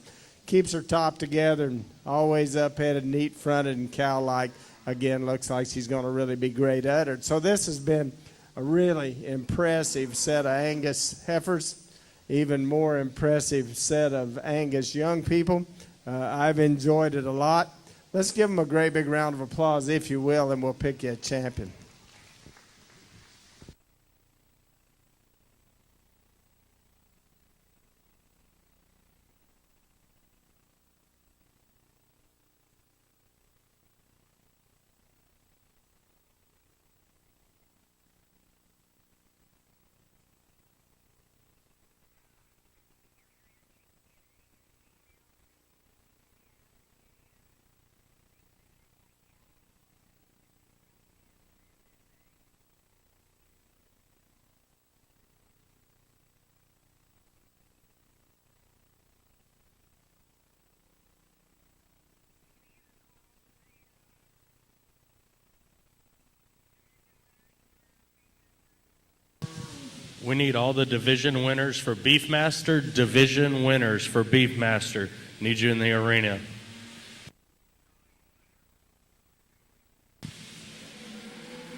keeps her top together and always up-headed, neat-fronted, and cow-like. Again, looks like she's going to really be great uddered. So this has been a really impressive set of Angus heifers, even more impressive set of Angus young people. I've enjoyed it a lot. Let's give them a great big round of applause, if you will, and we'll pick you a champion. We need all the division winners for Beefmaster. Division winners for Beefmaster. Need you in the arena.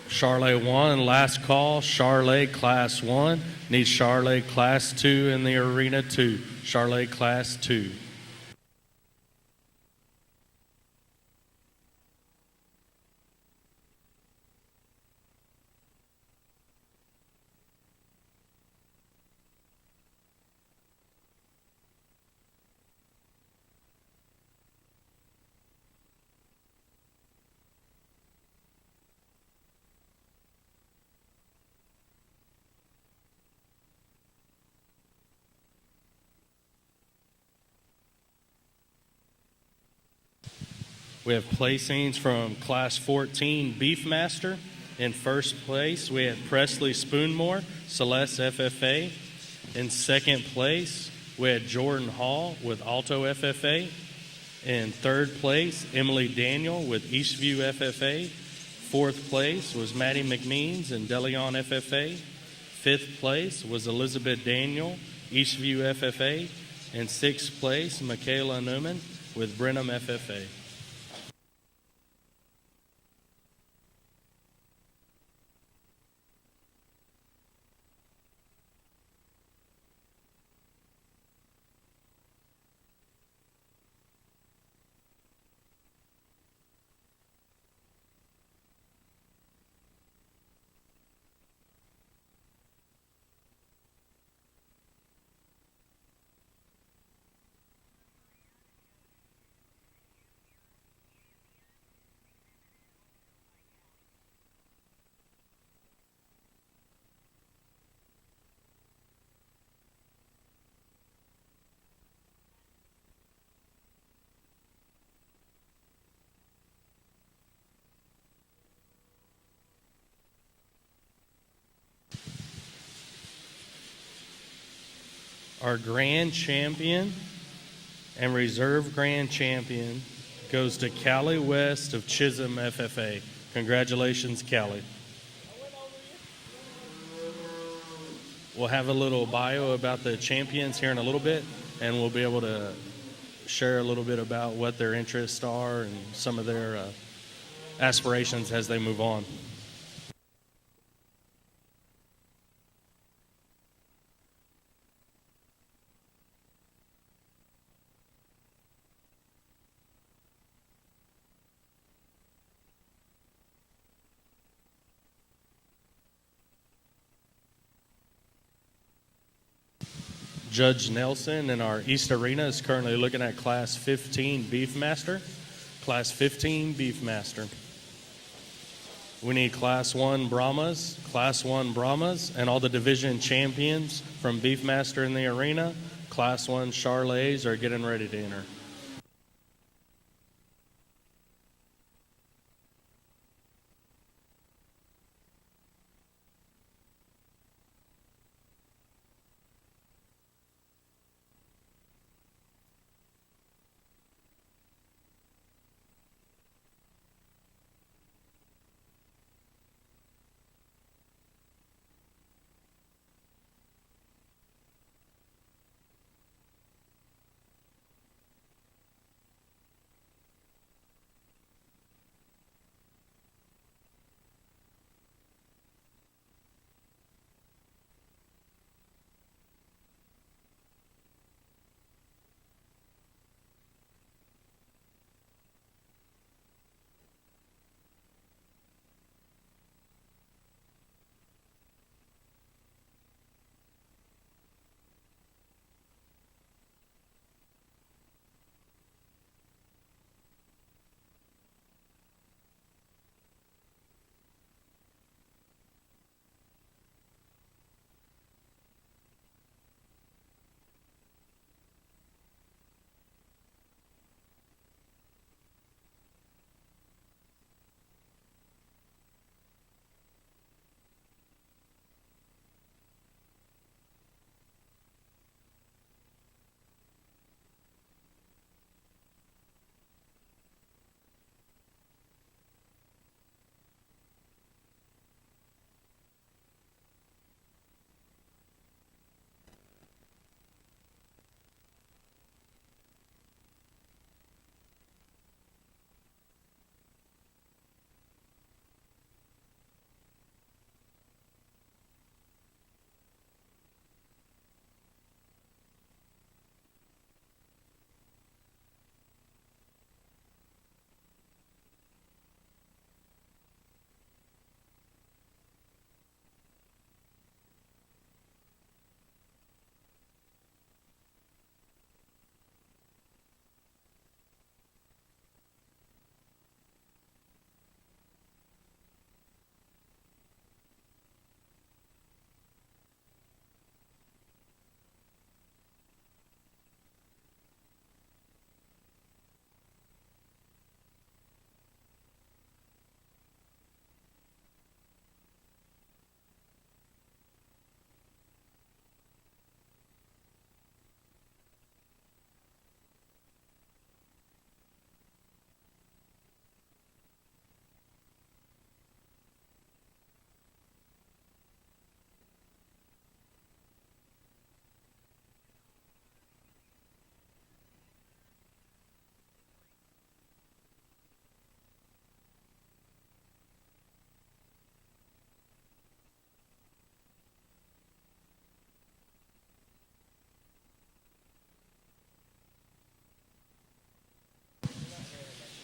Charlet 1, last call. Charlet Class 1. Need Charlet Class 2 in the arena 2. Charlet Class 2. We have placings from Class 14 Beefmaster. In first place, we had Presley Spoonmore, Celeste FFA. In second place, we had Jordan Hall with Alto FFA. In third place, Emily Daniel with Eastview FFA. Fourth place was Maddie McMeans and DeLeon FFA. Fifth place was Elizabeth Daniel, Eastview FFA. And sixth place, Michaela Newman with Brenham FFA. Our grand champion and reserve grand champion goes to Callie West of Chisholm FFA. Congratulations, Callie. We'll have a little bio about the champions here in a little bit, and we'll be able to share a little bit about what their interests are and some of their aspirations as they move on. Judge Nelson in our East Arena is currently looking at Class 15 Beefmaster. Class 15 Beefmaster. We need Class 1 Brahmas, and all the division champions from Beefmaster in the arena. Class 1 Charolais are getting ready to enter.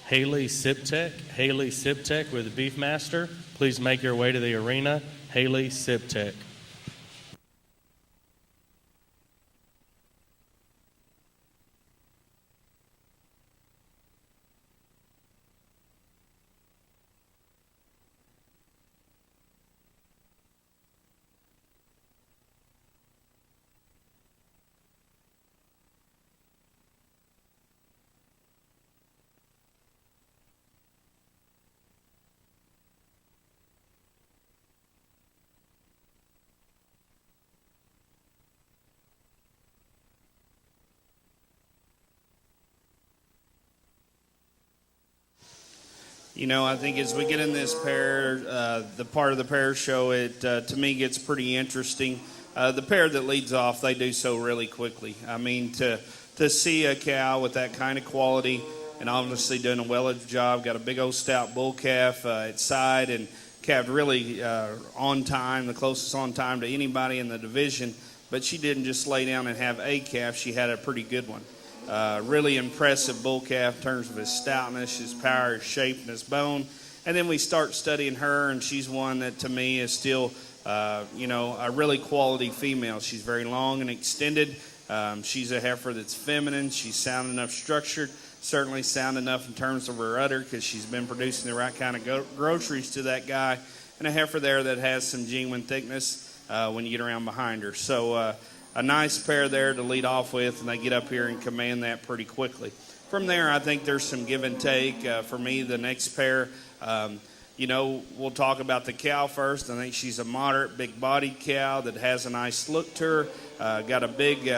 Haley Siptek with Beefmaster. Please make your way to the arena. Haley Siptek. I think as we get in this pair, the part of the pair show, it to me gets pretty interesting. The pair that leads off, they do so really quickly. I mean, to see a cow with that kind of quality and obviously doing a well job, got a big old stout bull calf at side and calved really on time, the closest on time to anybody in the division. But she didn't just lay down and have a calf, she had a pretty good one. Really impressive bull calf in terms of his stoutness, his power, his shape, and his bone. And then we start studying her, and she's one that to me is still, a really quality female. She's very long and extended. She's a heifer that's feminine. She's sound enough structured, certainly sound enough in terms of her udder because she's been producing the right kind of groceries to that guy. And a heifer there that has some genuine thickness when you get around behind her. So a nice pair there to lead off with, and they get up here and command that pretty quickly. From there, I think there's some give and take. For me, the next pair, we'll talk about the cow first. I think she's a moderate, big-bodied cow that has a nice look to her. Got a big,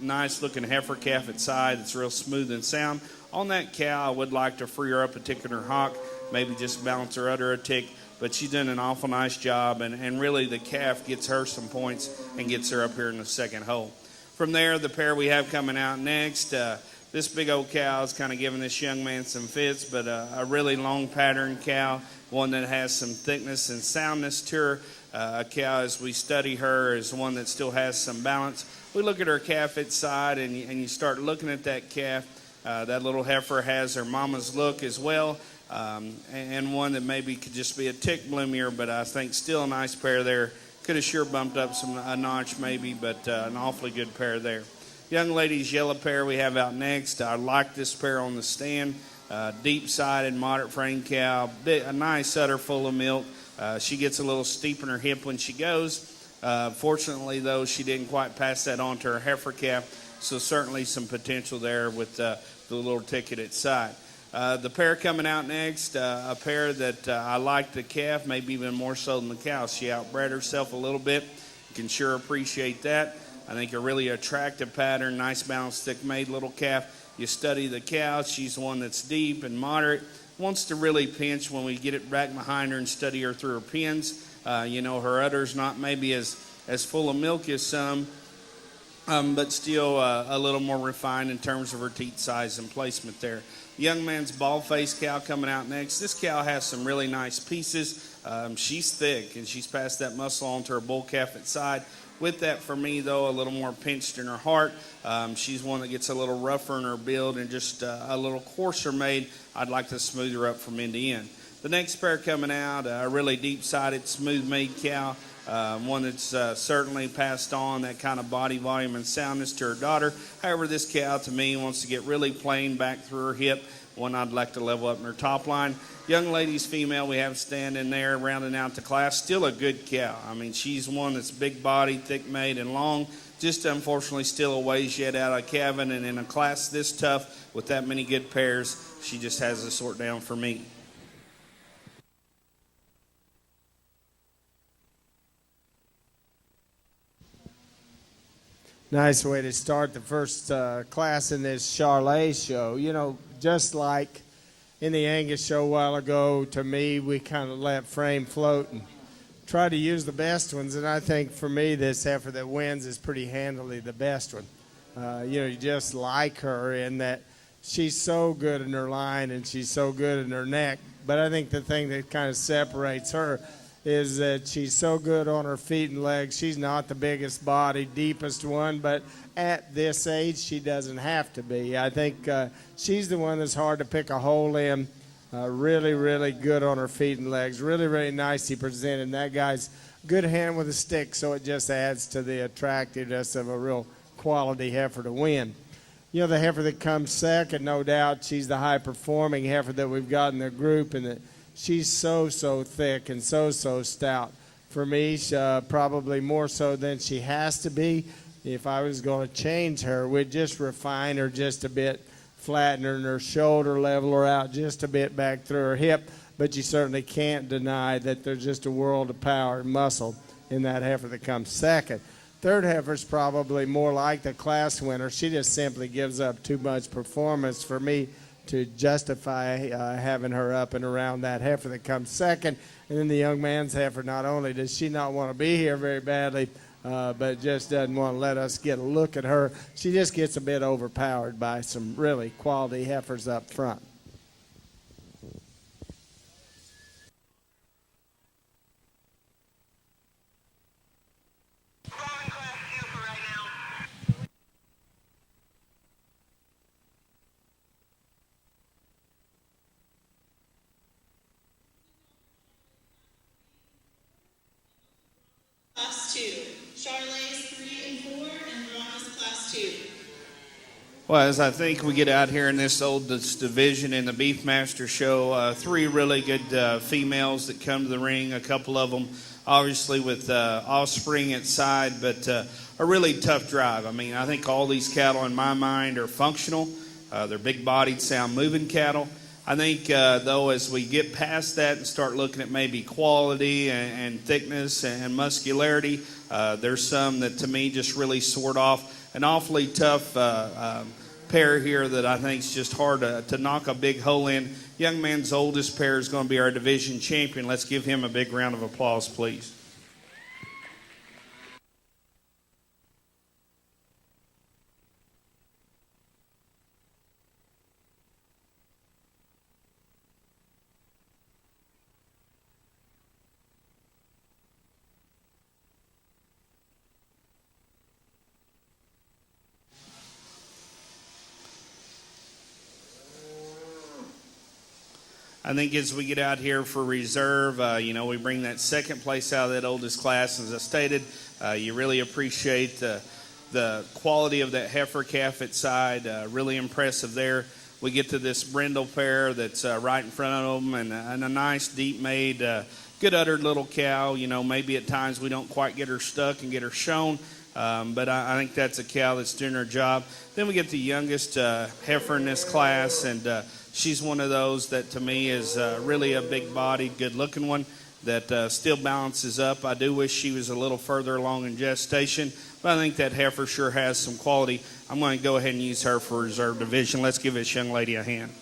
nice-looking heifer calf at side that's real smooth and sound. On that cow, I would like to free her up a tick in her hock, maybe just balance her udder a tick. But she's done an awful nice job, and really the calf gets her some points and gets her up here in the second hole. From there, the pair we have coming out next, this big old cow is kind of giving this young man some fits, but a really long pattern cow, one that has some thickness and soundness to her. A cow, as we study her, is one that still has some balance. We look at her calf at side, and you start looking at that calf. That little heifer has her mama's look as well. And one that maybe could just be a tick bloomier, but I think still a nice pair there. Could have sure bumped up a notch maybe, but an awfully good pair there. Young lady's yellow pair we have out next. I like this pair on the stand. Deep-sided, moderate frame cow, a nice udder full of milk. She gets a little steep in her hip when she goes. Fortunately, though, she didn't quite pass that on to her heifer calf, so certainly some potential there with the little ticket at side. The pair coming out next, a pair that I like the calf, maybe even more so than the cow. She outbred herself a little bit. You can sure appreciate that. I think a really attractive pattern, nice balanced, thick-made little calf. You study the cow. She's one that's deep and moderate. Wants to really pinch when we get it back behind her and study her through her pins. Her udder's not maybe as full of milk as some, but still a little more refined in terms of her teat size and placement there. Young man's bald-faced cow coming out next. This cow has some really nice pieces. She's thick, and she's passed that muscle on to her bull calf at side. With that, for me, though, a little more pinched in her heart. She's one that gets a little rougher in her build and just a little coarser made. I'd like to smooth her up from end to end. The next pair coming out, a really deep-sided, smooth-made cow. One that's certainly passed on that kind of body volume and soundness to her daughter. However, this cow, to me, wants to get really plain back through her hip. One I'd like to level up in her top line. Young lady's female we have standing there, rounding out the class. Still a good cow. I mean, she's one that's big-bodied, thick-made, and long. Just unfortunately still a ways yet out of calving. And in a class this tough with that many good pairs, she just has to sort down for me. Nice way to start the first class in this Charlet show. Just like in the Angus show a while ago, to me, we kind of let frame float and try to use the best ones. And I think for me, this heifer that wins is pretty handily the best one. You just like her in that she's so good in her line and she's so good in her neck. But I think the thing that kind of separates her is that she's so good on her feet and legs. She's not the biggest body, deepest one, but at this age, she doesn't have to be. I think she's the one that's hard to pick a hole in. Really, really good on her feet and legs. Really, really nicely presented. That guy's good hand with a stick, so it just adds to the attractiveness of a real quality heifer to win. The heifer that comes second, no doubt, she's the high-performing heifer that we've got in the group, and she's so thick and so stout. For me, probably more so than she has to be. If I was going to change her, we'd just refine her just a bit, flatten her in her shoulder, level her out just a bit back through her hip. But you certainly can't deny that there's just a world of power and muscle in that heifer that comes second. Third heifer's probably more like the class winner. She just simply gives up too much performance for me to justify having her up and around that heifer that comes second. And then the young man's heifer, not only does she not want to be here very badly, but just doesn't want to let us get a look at her. She just gets a bit overpowered by some really quality heifers up front. Class 2. Charolais 3 and 4, and Bronx Class 2. Well, as I think we get out here in this oldest division in the Beefmaster Show, 3 really good females that come to the ring. A couple of them, obviously, with offspring at side, but a really tough drive. I mean, I think all these cattle, in my mind, are functional. They're big-bodied, sound-moving cattle. I think, though, as we get past that and start looking at maybe quality and thickness and muscularity, there's some that, to me, just really sort off an awfully tough pair here that I think is just hard to knock a big hole in. Young man's oldest pair is going to be our division champion. Let's give him a big round of applause, please. I think as we get out here for reserve, we bring that second place out of that oldest class. As I stated, you really appreciate the quality of that heifer calf at side. Really impressive there. We get to this brindle pair that's right in front of them, and a nice, deep-made, good-uddered little cow. Maybe at times we don't quite get her stuck and get her shown, but I think that's a cow that's doing her job. Then we get the youngest heifer in this class, and she's one of those that, to me, is really a big-bodied, good-looking one that still balances up. I do wish she was a little further along in gestation, but I think that heifer sure has some quality. I'm going to go ahead and use her for reserve division. Let's give this young lady a hand.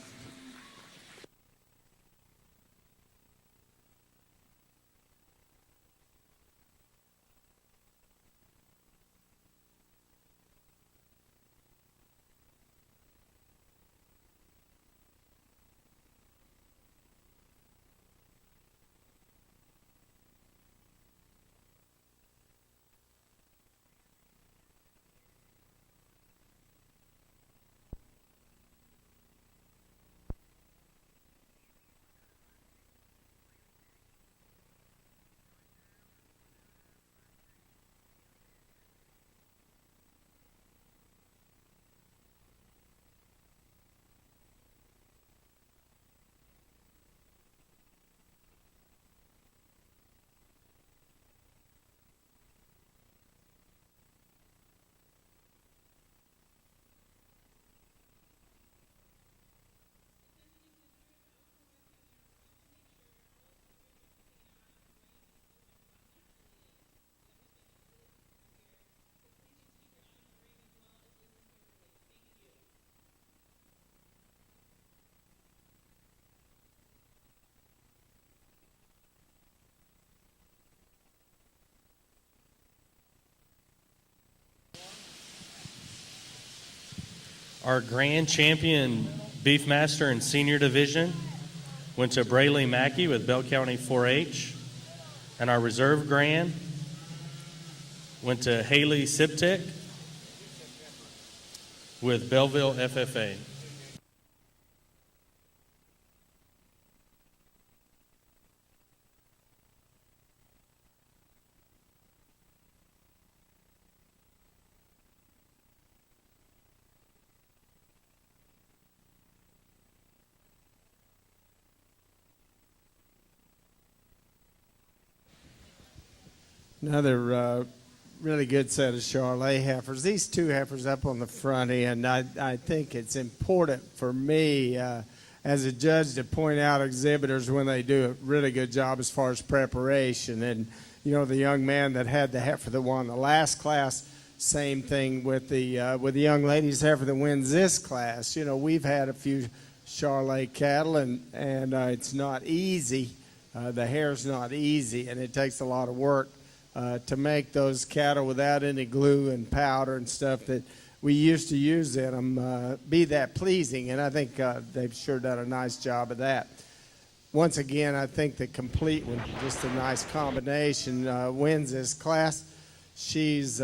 Our grand champion Beefmaster in senior division went to Brayley Mackey with Bell County 4-H. And our reserve grand went to Haley Siptek with Belleville FFA. Another really good set of Charolais heifers. These two heifers up on the front end, I think it's important for me as a judge to point out exhibitors when they do a really good job as far as preparation. And, the young man that had the heifer that won the last class, same thing with the young lady's heifer that wins this class. We've had a few Charolais cattle, and it's not easy. The hair's not easy, and it takes a lot of work to make those cattle without any glue and powder and stuff that we used to use in them be that pleasing, and I think they've sure done a nice job of that. Once again, I think the complete one, just a nice combination, wins this class. She's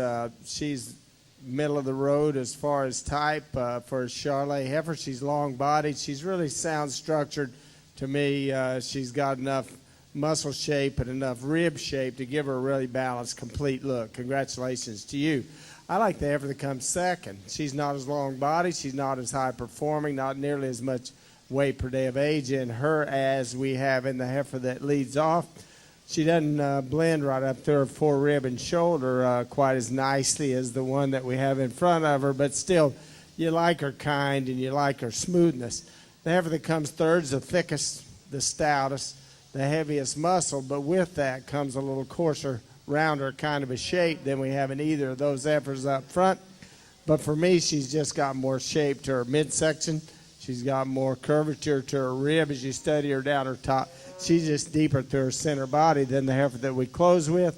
middle of the road as far as type for a Charolais heifer. She's long-bodied. She's really sound-structured. To me, she's got enough muscle shape and enough rib shape to give her a really balanced, complete look. Congratulations to you. I like the heifer that comes second. She's not as long-bodied. She's not as high-performing, not nearly as much weight per day of age in her as we have in the heifer that leads off. She doesn't blend right up to her forerib and shoulder quite as nicely as the one that we have in front of her, but still, you like her kind and you like her smoothness. The heifer that comes third is the thickest, the stoutest, the heaviest muscle, but with that comes a little coarser, rounder kind of a shape than we have in either of those heifers up front. But for me, she's just got more shape to her midsection. She's got more curvature to her rib as you study her down her top. She's just deeper through her center body than the heifer that we close with.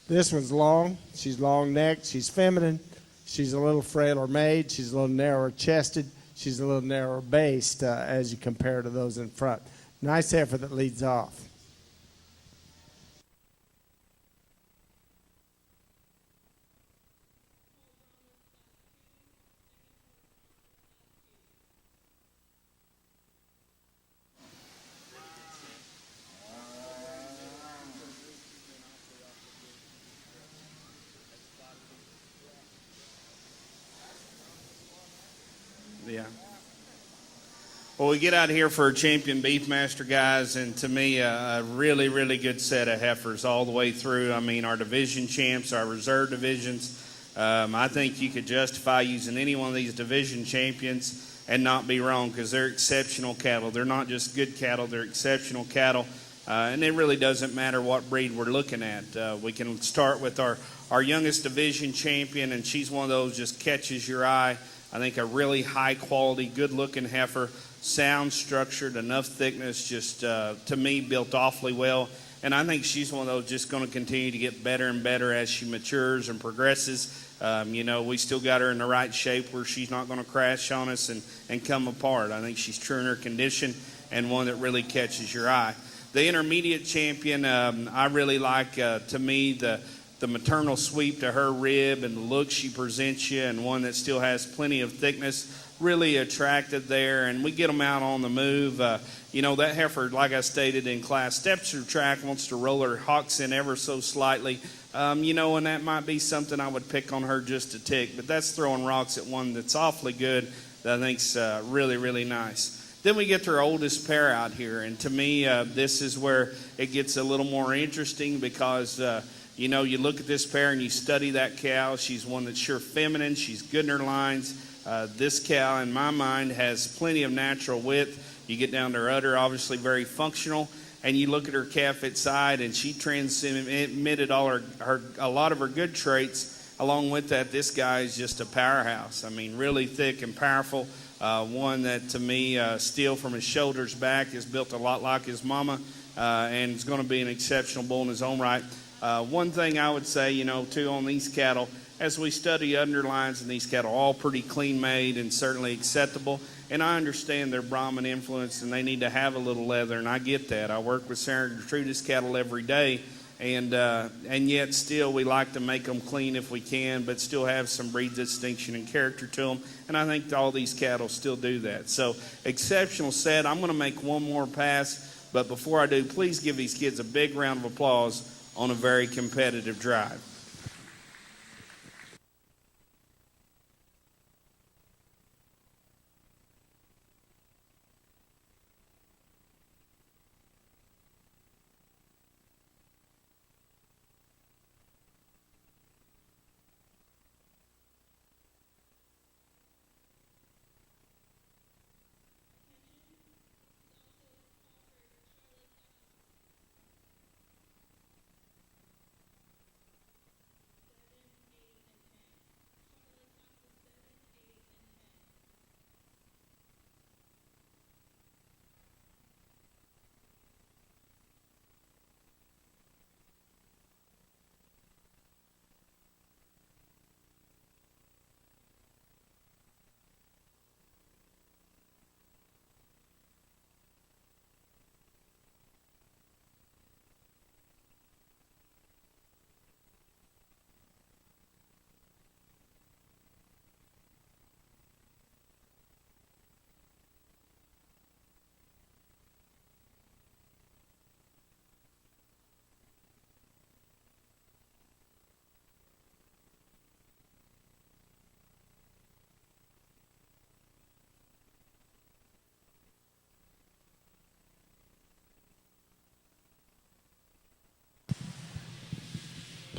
This one's long. She's long-necked. She's feminine. She's a little frailer made. She's a little narrower chested. She's a little narrower based as you compare to those in front. Nice heifer that leads off. Yeah. Well, we get out here for our champion Beefmaster guys, and to me, a really, really good set of heifers all the way through. I mean, our division champs, our reserve divisions. I think you could justify using any one of these division champions and not be wrong, because they're exceptional cattle. They're not just good cattle, they're exceptional cattle. And it really doesn't matter what breed we're looking at. We can start with our youngest division champion, and she's one of those just catches your eye. I think a really high-quality, good-looking heifer, sound structured, enough thickness, just to me built awfully well. And I think she's one of those just going to continue to get better and better as she matures and progresses. We still got her in the right shape where she's not going to crash on us and come apart. I think she's true in her condition and one that really catches your eye. The intermediate champion, I really like, to me, the maternal sweep to her rib and the look she presents you, and one that still has plenty of thickness, really attractive there. And we get them out on the move. That heifer, like I stated in class, steps her track, wants to roll her hocks in ever so slightly. And that might be something I would pick on her just a tick, but that's throwing rocks at one that's awfully good that I think's really, really nice. Then we get to our oldest pair out here, and to me, this is where it gets a little more interesting because you look at this pair and you study that cow. She's one that's sure feminine. She's good in her lines. This cow, in my mind, has plenty of natural width. You get down to her udder, obviously very functional. And you look at her calf at side, and she transmitted a lot of her good traits. Along with that, this guy is just a powerhouse. I mean, really thick and powerful. One that, to me, steel from his shoulders back is built a lot like his mama, and is going to be an exceptional bull in his own right. One thing I would say, too, on these cattle, as we study underlines in these cattle, all pretty clean made and certainly acceptable. And I understand their Brahmin influence and they need to have a little leather, and I get that. I work with Sarah Gertrudis cattle every day, and yet still we like to make them clean if we can, but still have some breed distinction and character to them. And I think all these cattle still do that. So exceptional set. I'm going to make one more pass, but before I do, please give these kids a big round of applause on a very competitive drive.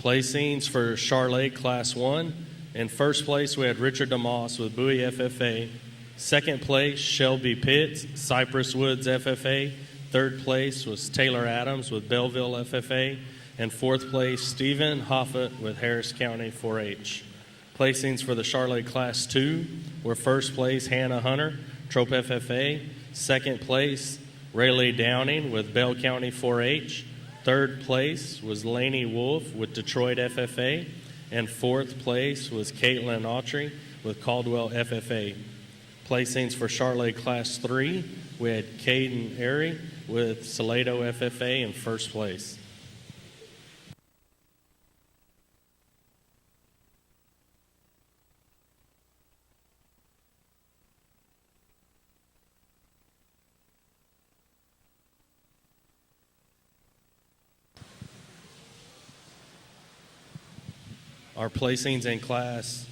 Placings for Charlotte Class 1. In first place, we had Richard DeMoss with Bowie FFA. Second place, Shelby Pitts, Cypress Woods FFA. Third place was Taylor Adams with Belleville FFA. And fourth place, Stephen Hoffett with Harris County 4-H. Placings for the Charlotte Class 2 were first place, Hannah Hunter, Trope FFA. Second place, Rayleigh Downing with Bell County 4-H. Third place was Laney Wolf with Detroit FFA. And fourth place was Caitlin Autry with Caldwell FFA. Placings for Charlotte Class 3, we had Caden Airy with Salado FFA in first place. Our placings in class.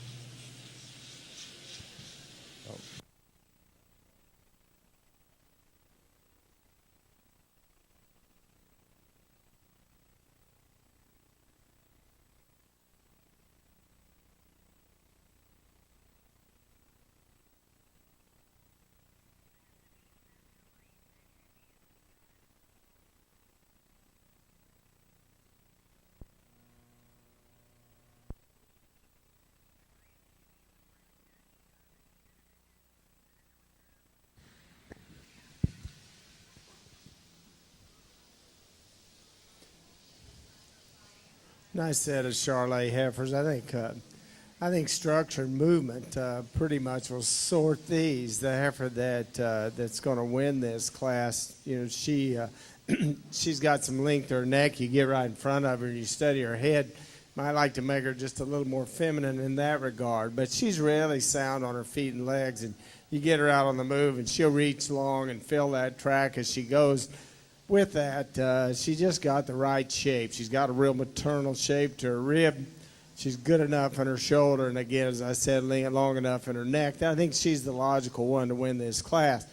Nice set of Charolais heifers. I think structure and movement pretty much will sort these. The heifer that's going to win this class, she's got some length to her neck. You get right in front of her and you study her head. Might like to make her just a little more feminine in that regard, but she's really sound on her feet and legs, and you get her out on the move and she'll reach long and fill that track as she goes. With that, she just got the right shape. She's got a real maternal shape to her rib. She's good enough in her shoulder, and again, as I said, long enough in her neck. I think she's the logical one to win this class.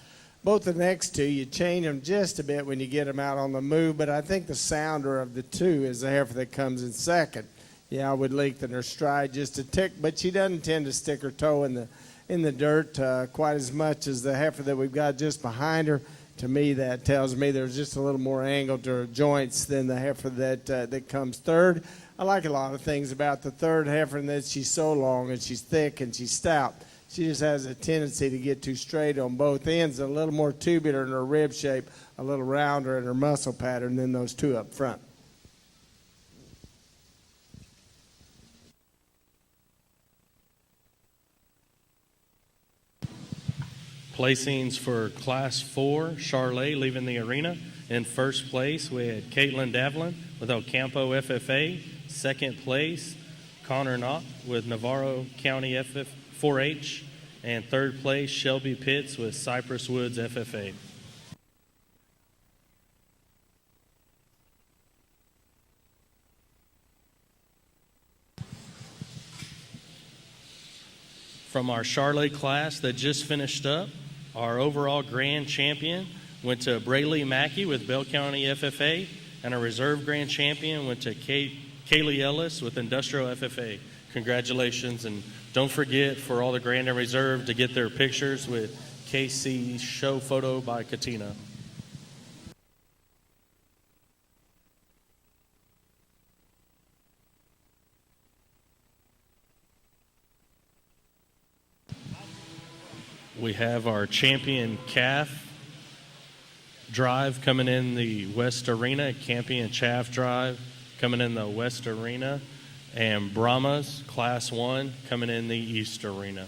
Both the next two, you change them just a bit when you get them out on the move, but I think the sounder of the two is the heifer that comes in second. Yeah, I would lengthen her stride just a tick, but she doesn't tend to stick her toe in the dirt quite as much as the heifer that we've got just behind her. To me, that tells me there's just a little more angle to her joints than the heifer that comes third. I like a lot of things about the third heifer, and that she's so long and she's thick and she's stout. She just has a tendency to get too straight on both ends, a little more tubular in her rib shape, a little rounder in her muscle pattern than those two up front. Placings for Class 4, Charlotte leaving the arena. In first place, we had Caitlin Davlin with Ocampo FFA. Second place, Connor Knott with Navarro County 4-H. And third place, Shelby Pitts with Cypress Woods FFA. From our Charlotte class that just finished up, our overall grand champion went to Brayley Mackey with Bell County FFA, and our reserve grand champion went to Kaylee Ellis with Industrial FFA. Congratulations, and don't forget for all the grand and reserve to get their pictures with KC Show Photo by Katina. We have our champion calf drive coming in the West Arena, champion calf drive coming in the West Arena, and Brahmas Class 1 coming in the East Arena.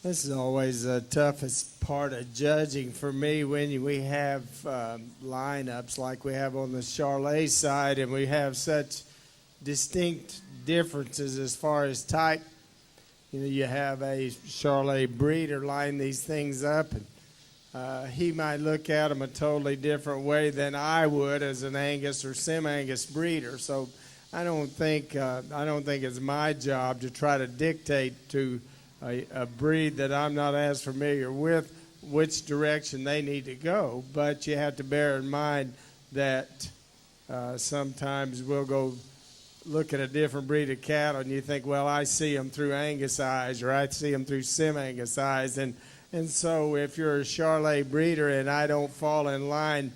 This is always the toughest part of judging for me when we have lineups like we have on the Charlet side, and we have such distinct differences as far as type. You know, you have a Charlet breeder line these things up, and he might look at them a totally different way than I would as an Angus or Sim-Angus breeder. So I don't think it's my job to try to dictate to a breed that I'm not as familiar with which direction they need to go. But you have to bear in mind that sometimes we'll go look at a different breed of cattle and you think, well, I see them through Angus eyes, or I see them through Sim-Angus eyes. And so if you're a Charlet breeder and I don't fall in line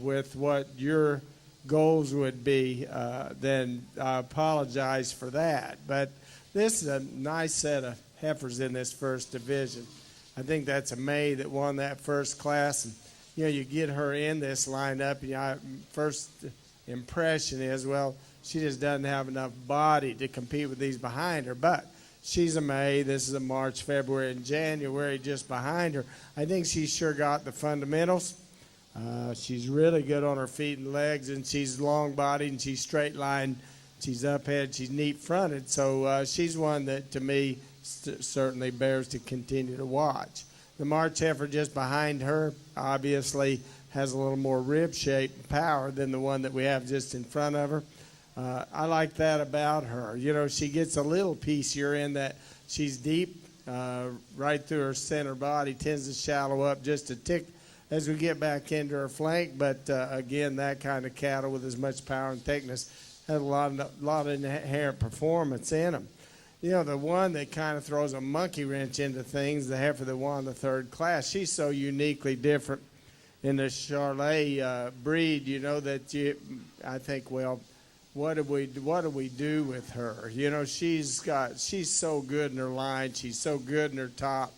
with what your goals would be, then I apologize for that. But this is a nice set of heifers in this first division. I think that's a May that won that first class. And, you know, you get her in this lineup, and first impression is, well, she just doesn't have enough body to compete with these behind her. But she's a May. This is a March, February, and January just behind her. I think she's sure got the fundamentals. She's really good on her feet and legs, and she's long-bodied, and she's straight-lined. She's up-head. She's neat-fronted. So she's one that, to me, certainly bears to continue to watch. The March heifer just behind her obviously has a little more rib shape and power than the one that we have just in front of her. I like that about her. You know, she gets a little piecier in that she's deep right through her center body, tends to shallow up just a tick as we get back into her flank. But again, that kind of cattle with as much power and thickness has a lot of inherent performance in them. You know, the one that kind of throws a monkey wrench into things, the heifer that won the third class, she's so uniquely different in the Charlet breed, you know, that I think, well, what do we do with her? You know, she's so good in her line. She's so good in her top.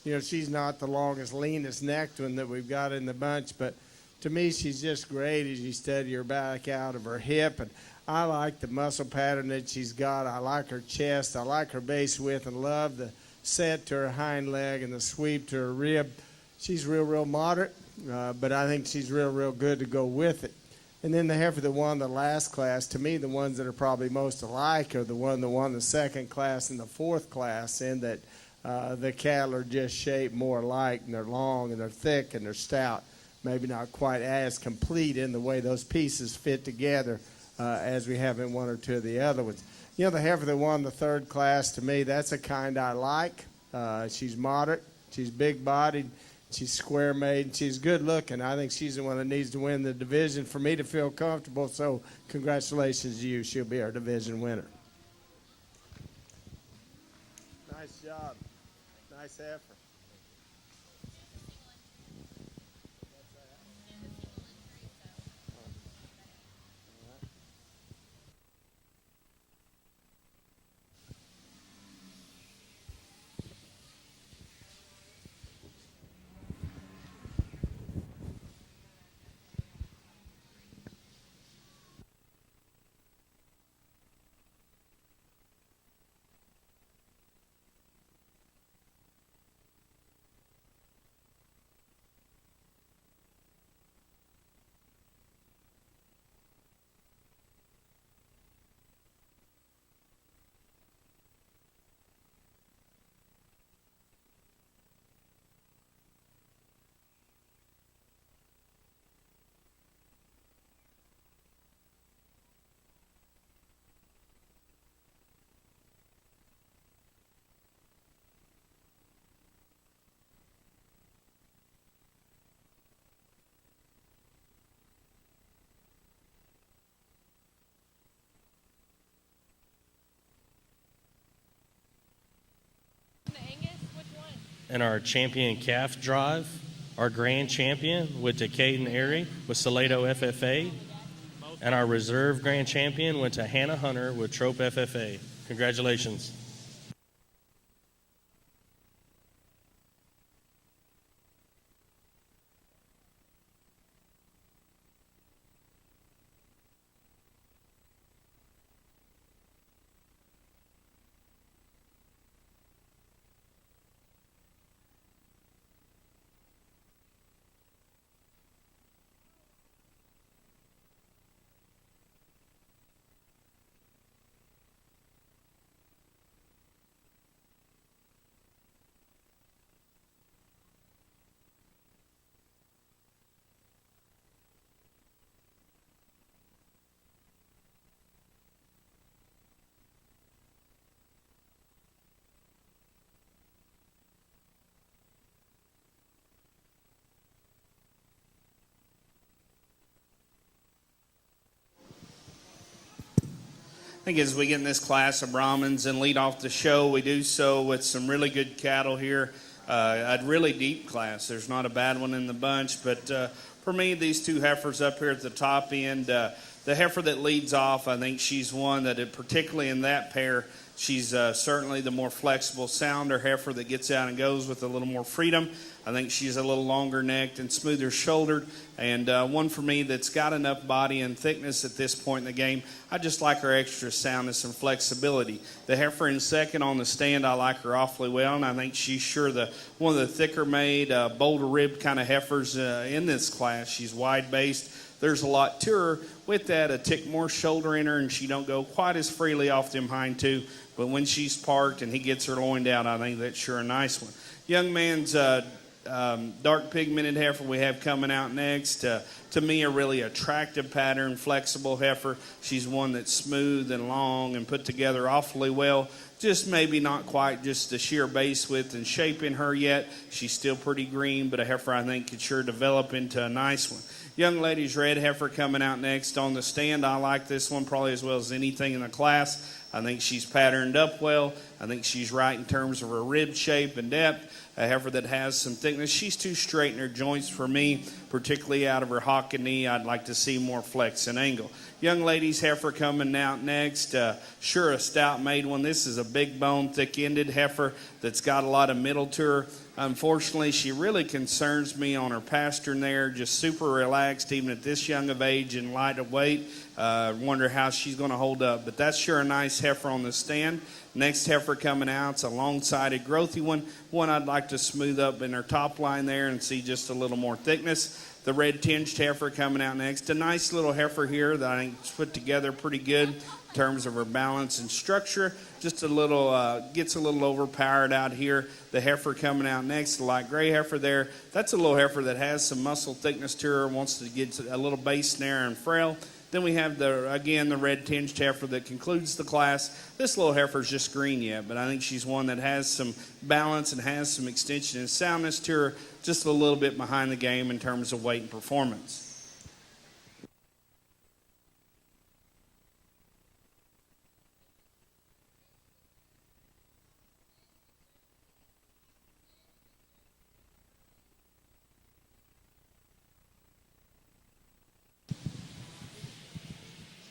You know, she's not the longest, leanest necked one that we've got in the bunch, but to me, she's just great as you steady her back out of her hip. And I like the muscle pattern that she's got. I like her chest. I like her base width, and love the set to her hind leg and the sweep to her rib. She's real moderate, but I think she's real good to go with it. And then the heifer that won the last class, to me, the ones that are probably most alike are the one that won the second class and the fourth class, in that the cattle are just shaped more alike, and they're long and they're thick and they're stout. Maybe not quite as complete in the way those pieces fit together as we have in one or two of the other ones. You know, the heifer that won the third class, to me, that's a kind I like. She's moderate. She's big-bodied. She's square-made. And she's good-looking. I think she's the one that needs to win the division for me to feel comfortable. So congratulations to you. She'll be our division winner. Nice job. Nice heifer. And our champion calf drive, our grand champion went to Caden Airy with Salado FFA. And our reserve grand champion went to Hannah Hunter with Trope FFA. Congratulations. think as we get in this class of Brahmins and lead off the show, we do so with some really good cattle here. A really deep class. There's not a bad one in the bunch, but for me, these two heifers up here at the top end, the heifer that leads off, I think she's one that, particularly in that pair, she's certainly the more flexible, sounder heifer that gets out and goes with a little more freedom. I think she's a little longer necked and smoother shouldered, and one for me that's got enough body and thickness at this point in the game. I just like her extra soundness and flexibility. The heifer in second on the stand, I like her awfully well, and I think she's sure one of the thicker made, bolder ribbed kind of heifers in this class. She's wide based. There's a lot to her. With that, a tick more shoulder in her, and she don't go quite as freely off them hind two. But when she's parked and he gets her loined out, I think that's sure a nice one. Young man's dark pigmented heifer we have coming out next. To me, a really attractive pattern, flexible heifer. She's one that's smooth and long and put together awfully well. Just maybe not quite just the sheer base width and shape in her yet. She's still pretty green, but a heifer I think could sure develop into a nice one. Young lady's red heifer coming out next on the stand. I like this one probably as well as anything in the class. I think she's patterned up well. I think she's right in terms of her rib shape and depth. A heifer that has some thickness. She's too straight in her joints for me, particularly out of her hock and knee. I'd like to see more flex and angle. Young lady's heifer coming out next. Sure, a stout made one. This is a big bone, thick-ended heifer that's got a lot of middle to her. Unfortunately, she really concerns me on her pastern there. Just super relaxed, even at this young of age and light of weight. Wonder how she's going to hold up. But that's sure a nice heifer on the stand. Next heifer coming out, it's a long-sided, growthy one. One I'd like to smooth up in her top line there and see just a little more thickness. The red tinged heifer coming out next. A nice little heifer here that I think is put together pretty good in terms of her balance and structure. Just a little, gets a little overpowered out here. The heifer coming out next, the light gray heifer there. That's a little heifer that has some muscle thickness to her, wants to get a little base snare and frail. Then we have, the red tinged heifer that concludes the class. This little heifer is just green yet, but I think she's one that has some balance and has some extension and soundness to her, just a little bit behind the game in terms of weight and performance.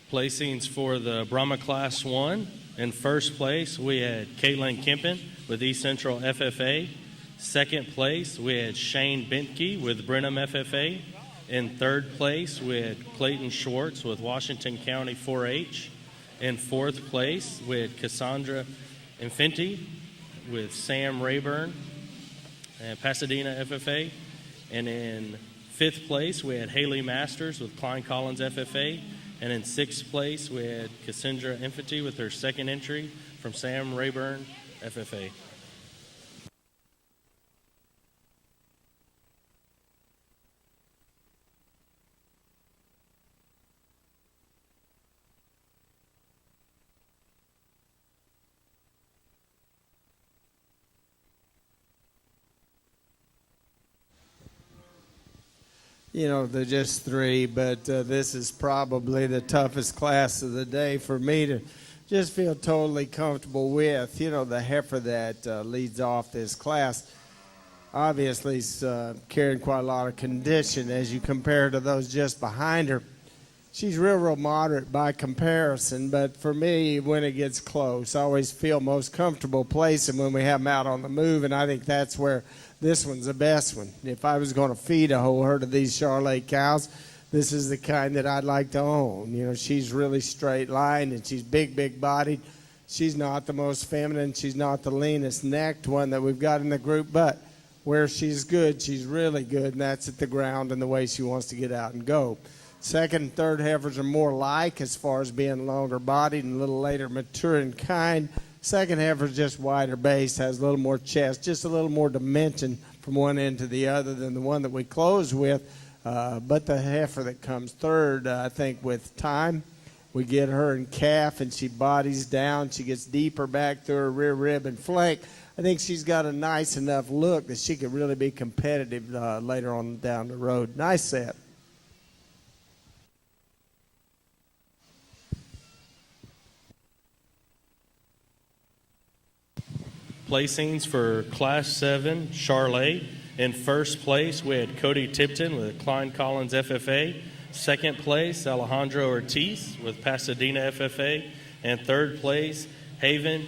Placings for the Brahma Class 1. In first place, we had Caitlin Kempen with East Central FFA. Second place, we had Shane Bentke with Brenham FFA. In third place, we had Clayton Schwartz with Washington County 4-H. In fourth place, we had Cassandra Infenti with Sam Rayburn and Pasadena FFA. And in fifth place, we had Haley Masters with Klein Collins FFA. And in sixth place, we had Cassandra Infantry with her second entry from Sam Rayburn, FFA. You know, they're just three, but this is probably the toughest class of the day for me to just feel totally comfortable with. You know, the heifer that leads off this class obviously is carrying quite a lot of condition as you compare to those just behind her. She's real moderate by comparison, but for me, when it gets close, I always feel most comfortable placing when we have them out on the move, and I think that's where this one's the best one. If I was going to feed a whole herd of these Charolais cows, this is the kind that I'd like to own. You know, she's really straight lined and she's big bodied. She's not the most feminine. She's not the leanest necked one that we've got in the group, but where she's good, she's really good, and that's at the ground and the way she wants to get out and go. Second and third heifers are more like as far as being longer bodied and a little later mature in kind. Second heifer is just wider base, has a little more chest, just a little more dimension from one end to the other than the one that we close with. But the heifer that comes third, I think with time, we get her in calf and she bodies down. She gets deeper back through her rear rib and flank. I think she's got a nice enough look that she could really be competitive later on down the road. Nice set. Placings for Class 7, Charlotte. In first place, we had Cody Tipton with Klein Collins FFA. Second place, Alejandro Ortiz with Pasadena FFA. And third place, Haven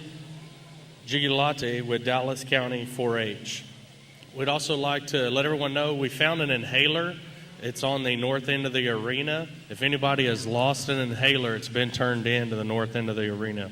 Gigolate with Dallas County 4-H. We'd also like to let everyone know we found an inhaler. It's on the north end of the arena. If anybody has lost an inhaler, it's been turned in to the north end of the arena.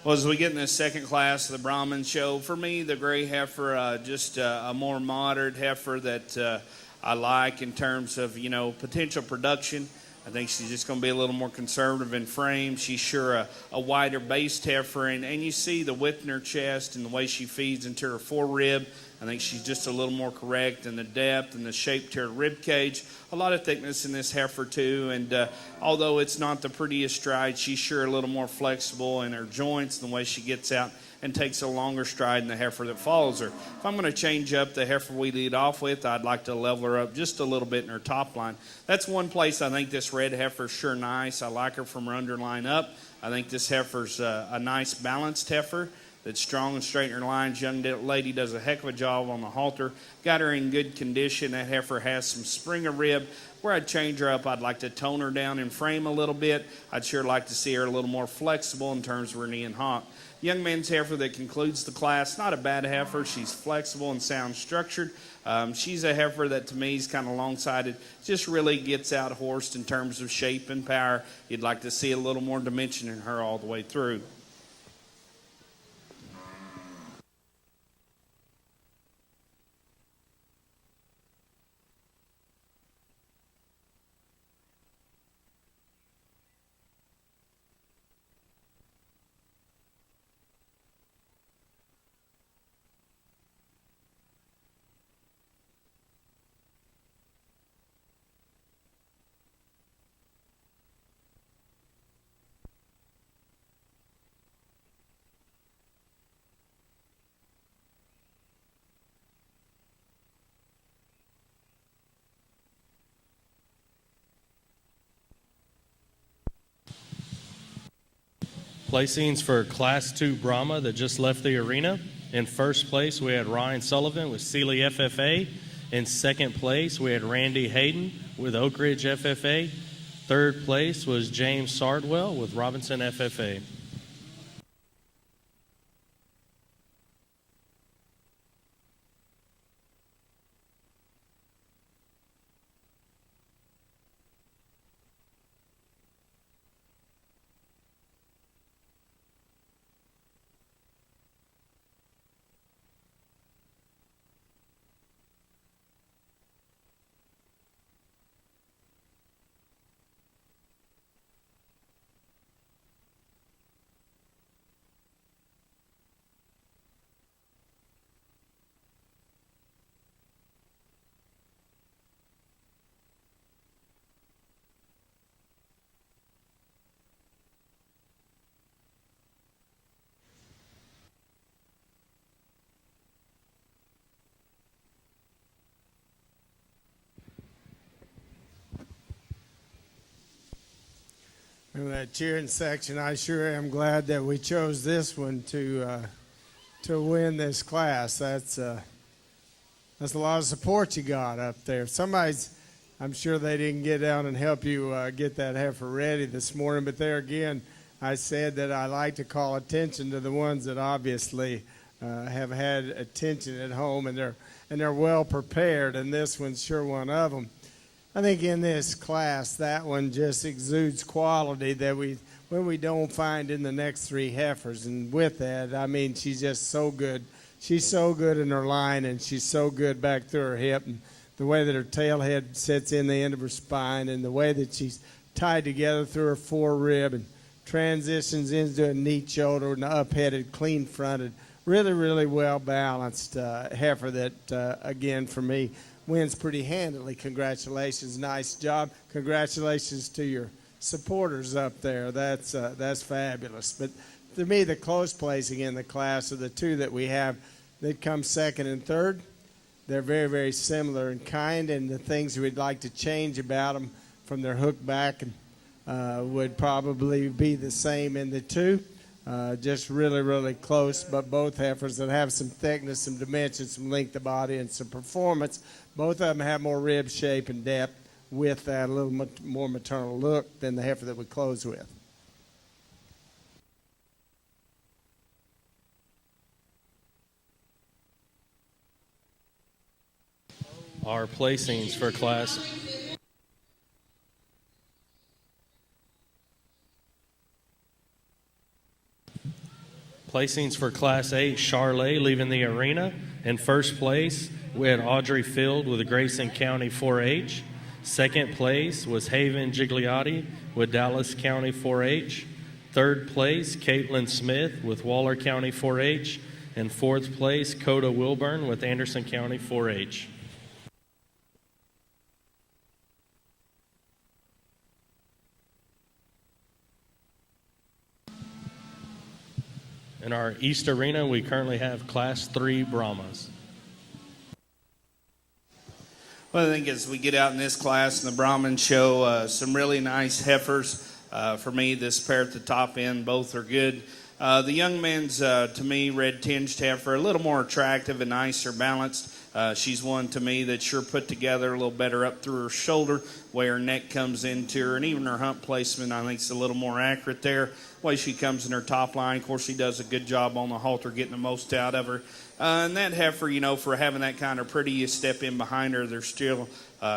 Well, as we get in this second class of the Brahman show, for me, the gray heifer, just a more moderate heifer that I like in terms of, potential production. I think she's just going to be a little more conservative in frame. She's sure a wider based heifer, and you see the width in her chest and the way she feeds into her forerib. I think she's just a little more correct in the depth and the shape to her rib cage. A lot of thickness in this heifer too, and although it's not the prettiest stride, she's sure a little more flexible in her joints and the way she gets out and takes a longer stride in the heifer that follows her. If I'm going to change up the heifer we lead off with, I'd like to level her up just a little bit in her top line. That's one place I think this red heifer's sure nice. I like her from her underline up. I think this heifer's a nice balanced heifer that's strong and straight in her lines. Young lady does a heck of a job on the halter. Got her in good condition. That heifer has some springer rib. Where I'd change her up, I'd like to tone her down in frame a little bit. I'd sure like to see her a little more flexible in terms of her knee and hock. Young man's heifer that concludes the class, not a bad heifer. She's flexible and sound structured. She's a heifer that to me is kind of long-sided, just really gets out horsed in terms of shape and power. You'd like to see a little more dimension in her all the way through. Placings for Class 2 Brahma that just left the arena. In first place, we had Ryan Sullivan with Sealy FFA. In second place, we had Randy Hayden with Oak Ridge FFA. Third place was James Sardwell with Robinson FFA. In that cheering section, I sure am glad that we chose this one to win this class. That's a lot of support you got up there. I'm sure they didn't get down and help you get that heifer ready this morning, but there again, I said that I like to call attention to the ones that obviously have had attention at home and they're well prepared, and this one's sure one of them. I think in this class, that one just exudes quality that we don't find in the next three heifers. And with that, I mean, she's just so good. She's so good in her line, and she's so good back through her hip. And the way that her tail head sits in the end of her spine, and the way that she's tied together through her forerib and transitions into a neat shoulder and up-headed, clean-fronted, really, really well-balanced heifer that, again, for me, wins pretty handily. Congratulations, nice job. Congratulations to your supporters up there. That's fabulous. But to me, the close placing in the class are the two that we have that come second and third. They're very, very similar in kind, and the things we'd like to change about them from their hook back would probably be the same in the two. Just really, really close, but both heifers that have some thickness, some dimension, some length of body, and some performance. Both of them have more rib shape and depth with that a little more maternal look than the heifer that we close with. Our placings for Class A, Charlet leaving the arena. In first place, we had Audrey Field with Grayson County 4-H. Second place was Haven Gigliotti with Dallas County 4-H. Third place, Caitlin Smith with Waller County 4-H. And fourth place, Coda Wilburn with Anderson County 4-H. In our East Arena, we currently have Class 3 Brahmas. Well, I think as we get out in this class in the Brahman show, some really nice heifers. For me, this pair at the top end, both are good. The young man's, to me, red tinged heifer, a little more attractive and nicer balanced. She's one to me that's sure put together a little better up through her shoulder, way her neck comes into her, and even her hump placement I think is a little more accurate there. The way she comes in her top line, of course she does a good job on the halter getting the most out of her. And that heifer, for having that kind of pretty, you step in behind her, there's still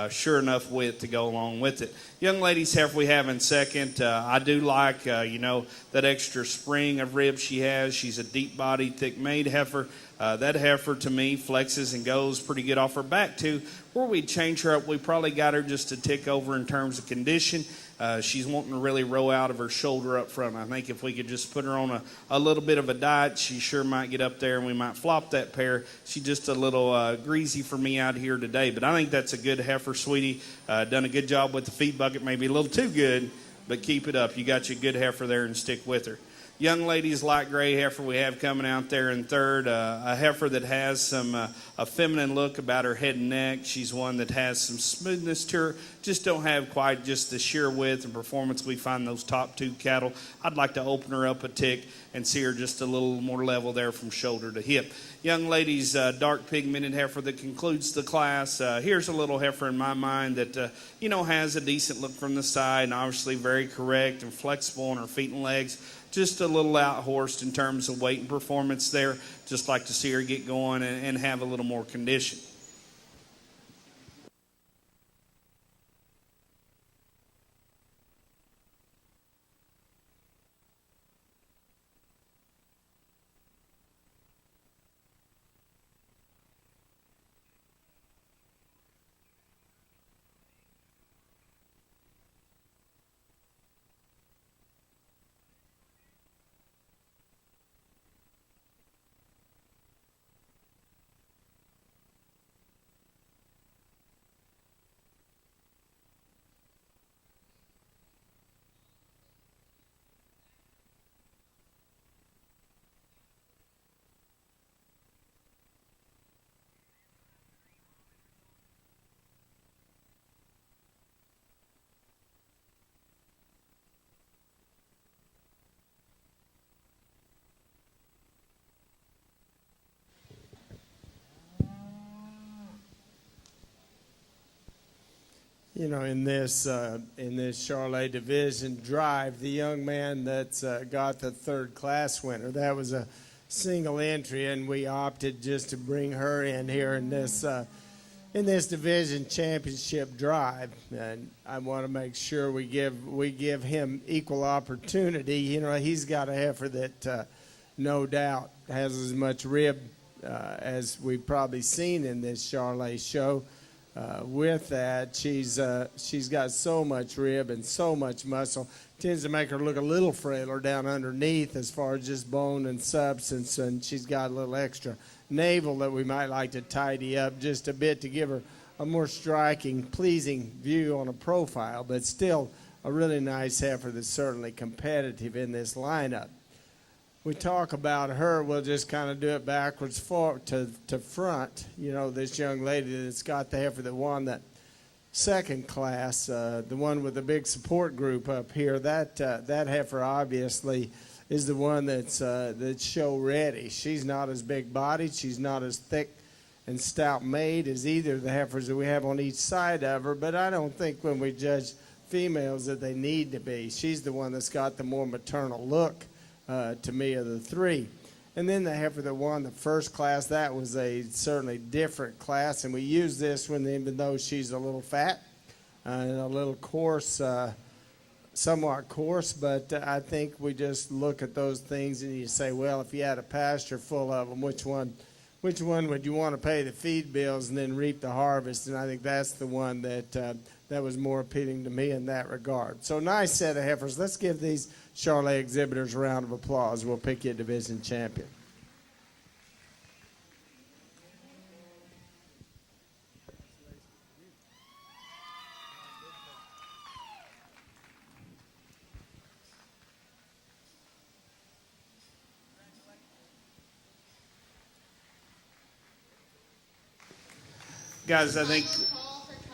sure enough width to go along with it. Young lady's heifer we have in second. I do like, that extra spring of ribs she has. She's a deep-bodied, thick-made heifer. That heifer, to me, flexes and goes pretty good off her back, too. Where we'd change her up, we probably got her just a tick over in terms of condition. She's wanting to really roll out of her shoulder up front. I think if we could just put her on a little bit of a diet, she sure might get up there and we might flop that pair. She's just a little greasy for me out here today. But I think that's a good heifer, sweetie. Done a good job with the feed bucket, maybe a little too good, but keep it up. You got your good heifer there and stick with her. Young lady's light gray heifer we have coming out there in third. A heifer that has some a feminine look about her head and neck. She's one that has some smoothness to her. Just don't have quite just the sheer width and performance we find those top two cattle. I'd like to open her up a tick and see her just a little more level there from shoulder to hip. Young lady's dark pigmented heifer that concludes the class. Here's a little heifer in my mind that, has a decent look from the side and obviously very correct and flexible on her feet and legs. Just a little out-horsed in terms of weight and performance there. Just like to see her get going and have a little more condition. In this Charlet division drive, the young man that's got the third class winner, that was a single entry, and we opted just to bring her in here in this division championship drive. And I want to make sure we give him equal opportunity. He's got a heifer that no doubt has as much rib as we've probably seen in this Charlet show. With that, she's got so much rib and so much muscle, tends to make her look a little frailer down underneath as far as just bone and substance, and she's got a little extra navel that we might like to tidy up just a bit to give her more striking, pleasing view on a profile, but still a really nice heifer that's certainly competitive in this lineup. We talk about her, we'll just kind of do it backwards to front. You know, this young lady that's got the heifer that won that second class, the one with the big support group up here, that heifer obviously is the one that's show ready. She's not as big bodied, she's not as thick and stout made as either of the heifers that we have on each side of her, but I don't think when we judge females that they need to be. She's the one that's got the more maternal look to me of the three. And then the heifer that won the first class, that was a certainly different class, and we use this one even though she's a little fat and a little coarse, somewhat coarse, but I think we just look at those things and you say, well, if you had a pasture full of them, which one would you want to pay the feed bills and then reap the harvest? And I think that's the one that was more appealing to me in that regard. So nice set of heifers. Let's give these Charolais exhibitors a round of applause. We'll pick you a division champion. Guys, I think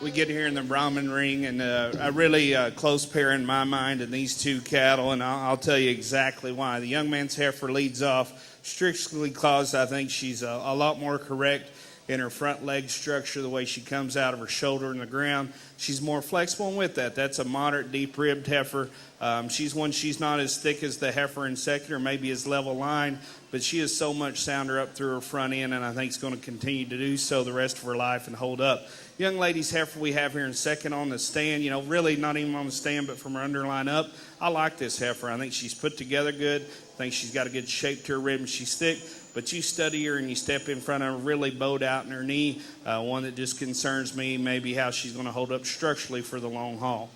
we get here in the Brahman ring, and a really close pair in my mind in these two cattle, and I'll tell you exactly why. The young man's heifer leads off strictly because I think she's a lot more correct in her front leg structure, the way she comes out of her shoulder in the ground. She's more flexible, and with that, that's a moderate, deep-ribbed heifer. She's not as thick as the heifer in second or maybe as level line, but she is so much sounder up through her front end, and I think is going to continue to do so the rest of her life and hold up. Young lady's heifer we have here in second on the stand, really not even on the stand, but from her underline up. I like this heifer. I think she's put together good. I think she's got a good shape to her rib, and she's thick. But you study her and you step in front of her, really bowed out in her knee. One that just concerns me, maybe how she's going to hold up structurally for the long haul.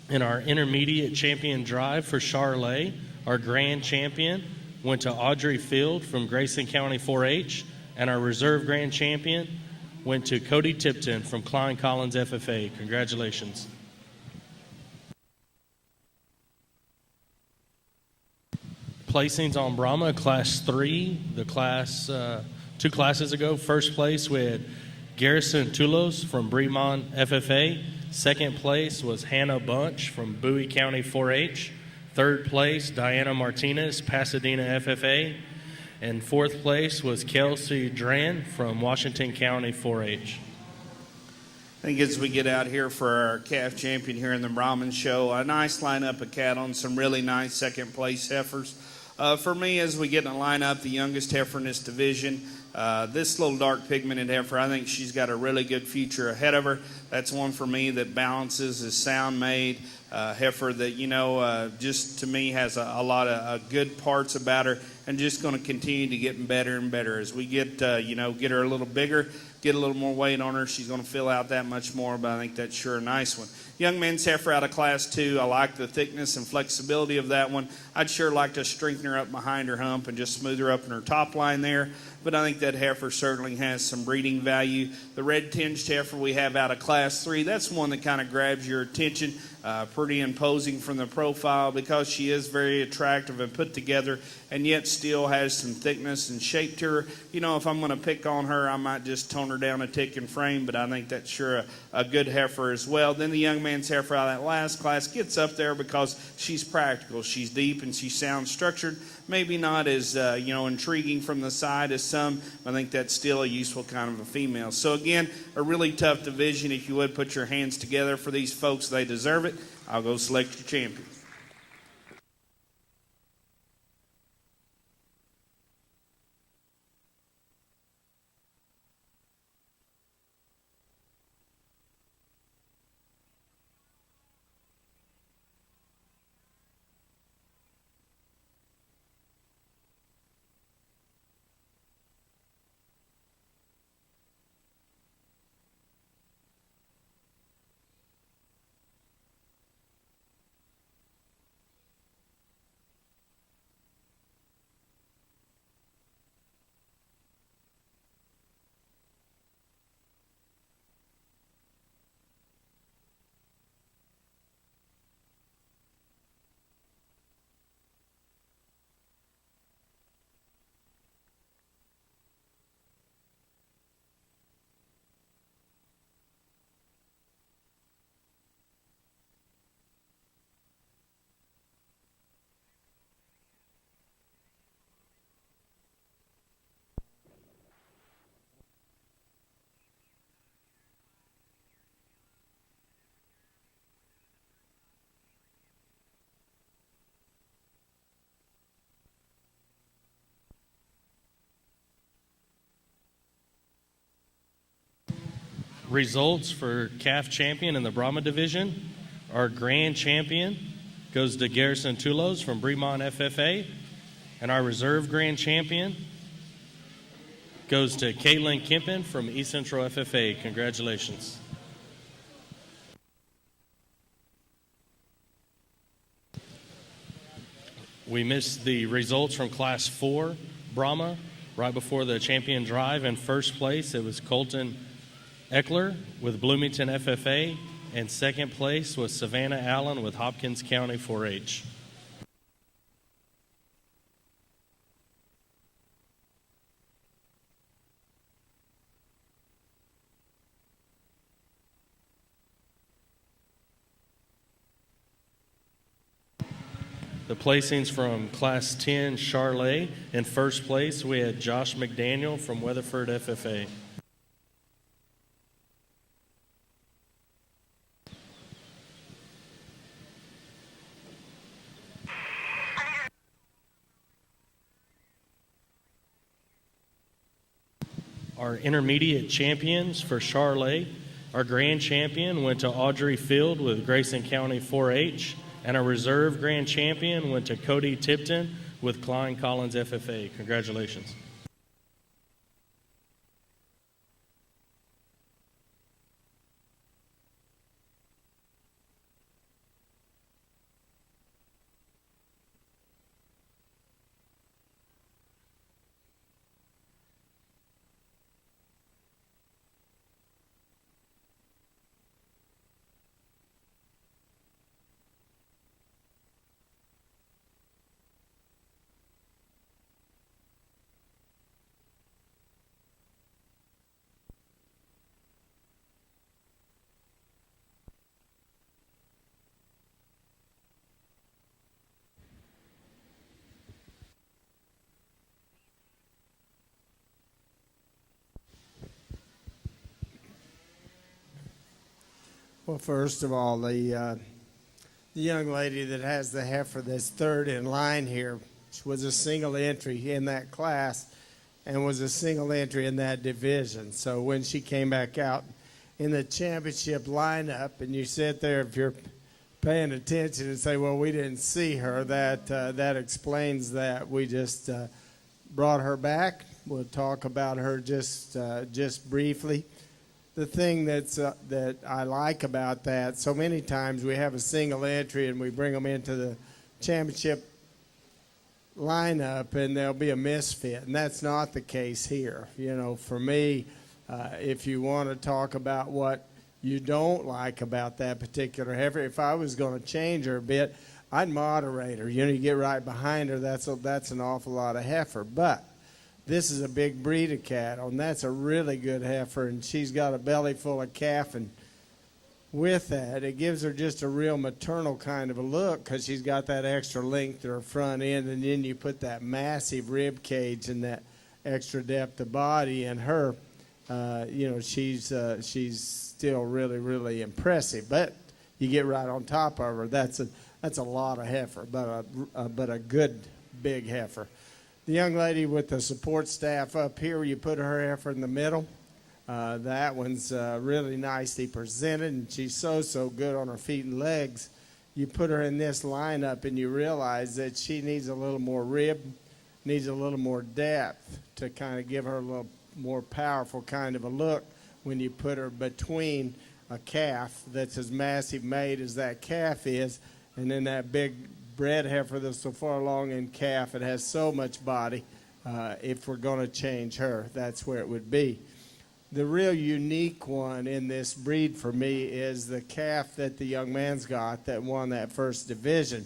In our intermediate champion drive for Charolais, our grand champion went to Audrey Field from Grayson County 4-H, and our reserve grand champion went to Cody Tipton from Klein Collins FFA. Congratulations. Placings on Brahma, Class 3, the class 2 classes ago. First place we had Garrison Tulos from Bremont FFA. Second place was Hannah Bunch from Bowie County 4-H. Third place, Diana Martinez, Pasadena FFA. And fourth place was Kelsey Dran from Washington County 4-H. I think as we get out here for our calf champion here in the Brahman show, a nice lineup of cattle and some really nice second place heifers. For me, as we get in the lineup, the youngest heifer in this division, this little dark pigmented heifer, I think she's got a really good future ahead of her. That's one for me that balances, is sound made, heifer that, just to me has a lot of good parts about her, and just going to continue to get better and better. As we get, get her a little bigger, get a little more weight on her, she's going to fill out that much more, but I think that's sure a nice one. Young men's heifer out of Class 2, I like the thickness and flexibility of that one. I'd sure like to strengthen her up behind her hump and just smooth her up in her top line there, but I think that heifer certainly has some breeding value. The red tinged heifer we have out of Class 3, that's one that kind of grabs your attention, pretty imposing from the profile because she is very attractive and put together, and yet still has some thickness and shape to her. You know, if I'm going to pick on her, I might just tone her down a tick in frame, but I think that's sure a good heifer as well. Then the young man's heifer out of that last class gets up there because she's practical. She's deep and she's sound structured. Maybe not as, intriguing from the side as some. I think that's still a useful kind of a female. So, again, a really tough division. If you would put your hands together for these folks, they deserve it. I'll go select your champion. Results for calf champion in the Brahma division. Our grand champion goes to Garrison Tulos from Bremont FFA. And our reserve grand champion goes to Caitlin Kempen from East Central FFA. Congratulations. We missed the results from Class 4 Brahma right before the champion drive. In first place, it was Colton Eckler with Bloomington FFA, and second place was Savannah Allen with Hopkins County 4-H. The placings from Class 10 Charlet. In first place, we had Josh McDaniel from Weatherford FFA. Our intermediate champions for Charlet. Our grand champion went to Audrey Field with Grayson County 4-H. And our reserve grand champion went to Cody Tipton with Klein Collins FFA. Congratulations. Well, first of all, the young lady that has the heifer that's third in line here was a single entry in that class and was a single entry in that division. So when she came back out in the championship lineup, and you sit there, if you're paying attention, and say, well, we didn't see her, that explains that. We just brought her back. We'll talk about her just briefly. The thing that I like about that, so many times we have a single entry and we bring them into the championship lineup and there'll be a misfit, and that's not the case here. You know, for me, if you want to talk about what you don't like about that particular heifer, if I was going to change her a bit, I'd moderate her. You get right behind her. That's an awful lot of heifer. But this is a big breed of cattle, and that's a really good heifer, and she's got a belly full of calf, and with that, it gives her just a real maternal kind of a look because she's got that extra length to her front end, and then you put that massive rib cage and that extra depth of body in her. She's still really, really impressive. But you get right on top of her, that's a lot of heifer, but a good big heifer. The young lady with the support staff up here, you put her heifer in the middle. That one's really nicely presented, and she's so good on her feet and legs. You put her in this lineup, and you realize that she needs a little more rib, needs a little more depth to kind of give her a little more powerful kind of a look when you put her between a calf that's as massive made as that calf is, and then that big bred heifer that's so far along in calf. It has so much body. If we're going to change her, that's where it would be. The real unique one in this breed for me is the calf that the young man's got that won that first division.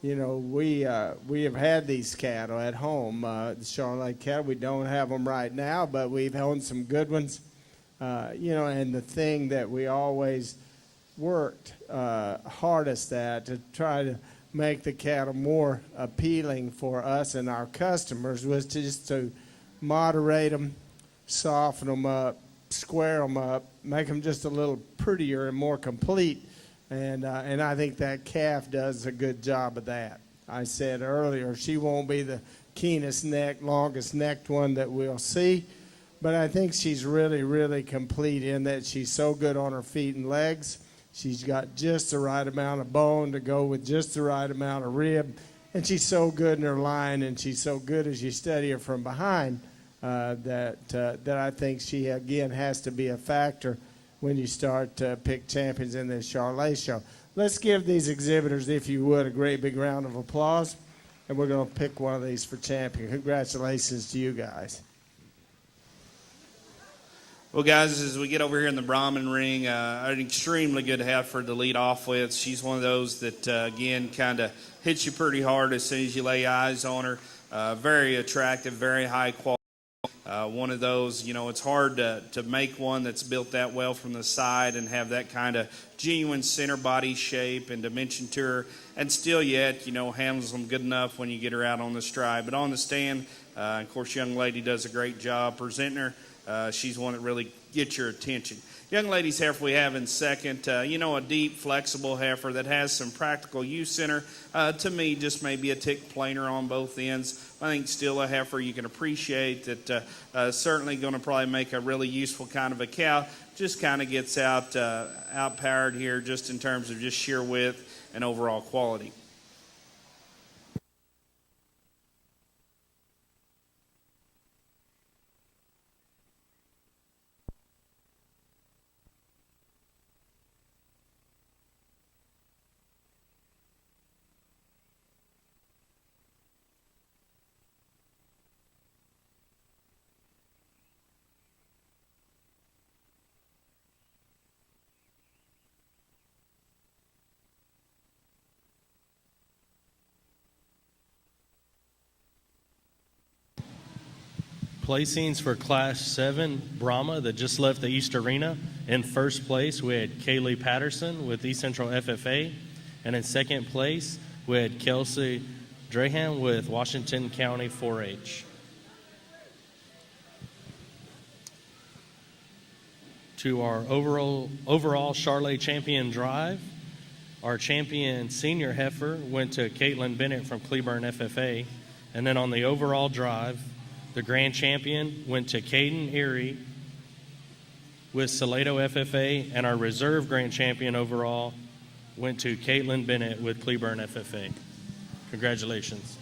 We have had these cattle at home, the Charlotte cattle. We don't have them right now, but we've owned some good ones. And the thing that we always worked hardest at to try to make the cattle more appealing for us and our customers was to moderate them, soften them up, square them up, make them just a little prettier and more complete. And I think that calf does a good job of that. I said earlier, she won't be the keenest neck, longest necked one that we'll see, but I think she's really, really complete in that she's so good on her feet and legs. She's got just the right amount of bone to go with just the right amount of rib, and she's so good in her line, and she's so good as you study her from behind. That I think she, again, has to be a factor when you start to pick champions in this Charolais show. Let's give these exhibitors, if you would, a great big round of applause, and we're going to pick one of these for champion. Congratulations to you guys. Well, guys, as we get over here in the Brahman ring, an extremely good heifer to lead off with. She's one of those that, again, kind of hits you pretty hard as soon as you lay eyes on her. Very attractive, very high quality. One of those, it's hard to make one that's built that well from the side and have that kind of genuine center body shape and dimension to her, and still yet, handles them good enough when you get her out on the stride. But on the stand, of course, young lady does a great job presenting her. She's one that really gets your attention. Young lady's heifer we have in second, a deep, flexible heifer that has some practical use in her. To me, just maybe a tick plainer on both ends. I think still a heifer you can appreciate that certainly going to probably make a really useful kind of a cow. Just kind of gets outpowered here just in terms of just sheer width and overall quality. Placings for Class 7 Brahma that just left the East Arena. In first place, we had Kaylee Patterson with East Central FFA. And in second place, we had Kelsey Drahan with Washington County 4-H. To our overall Charolais champion drive, our champion senior heifer went to Caitlin Bennett from Cleburne FFA. And then on the overall drive, the grand champion went to Caden Erie with Salado FFA, and our reserve grand champion overall went to Caitlin Bennett with Cleburne FFA. Congratulations.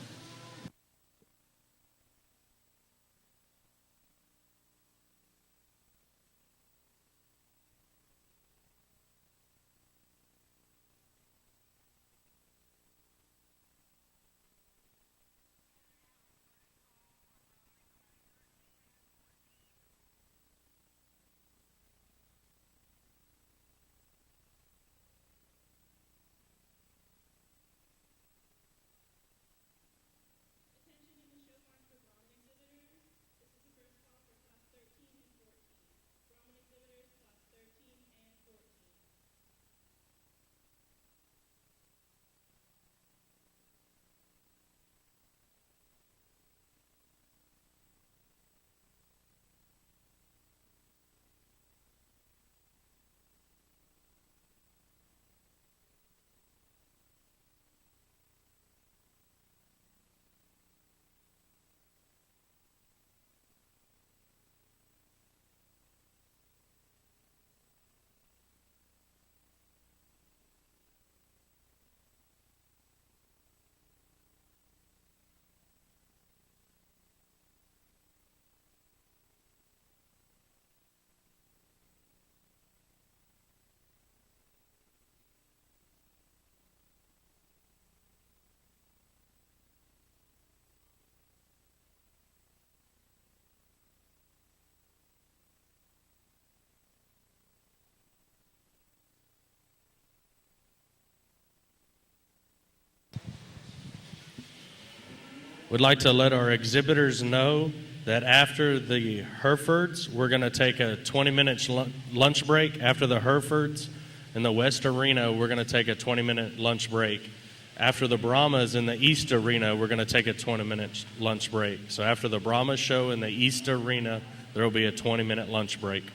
Would like to let our exhibitors know that after the Herefords, we're going to take a 20-minute lunch break. After the Herefords in the West Arena, we're going to take a 20-minute lunch break. After the Brahmas in the East Arena, we're going to take a 20-minute lunch break. So after the Brahma show in the East Arena, there will be a 20-minute lunch break.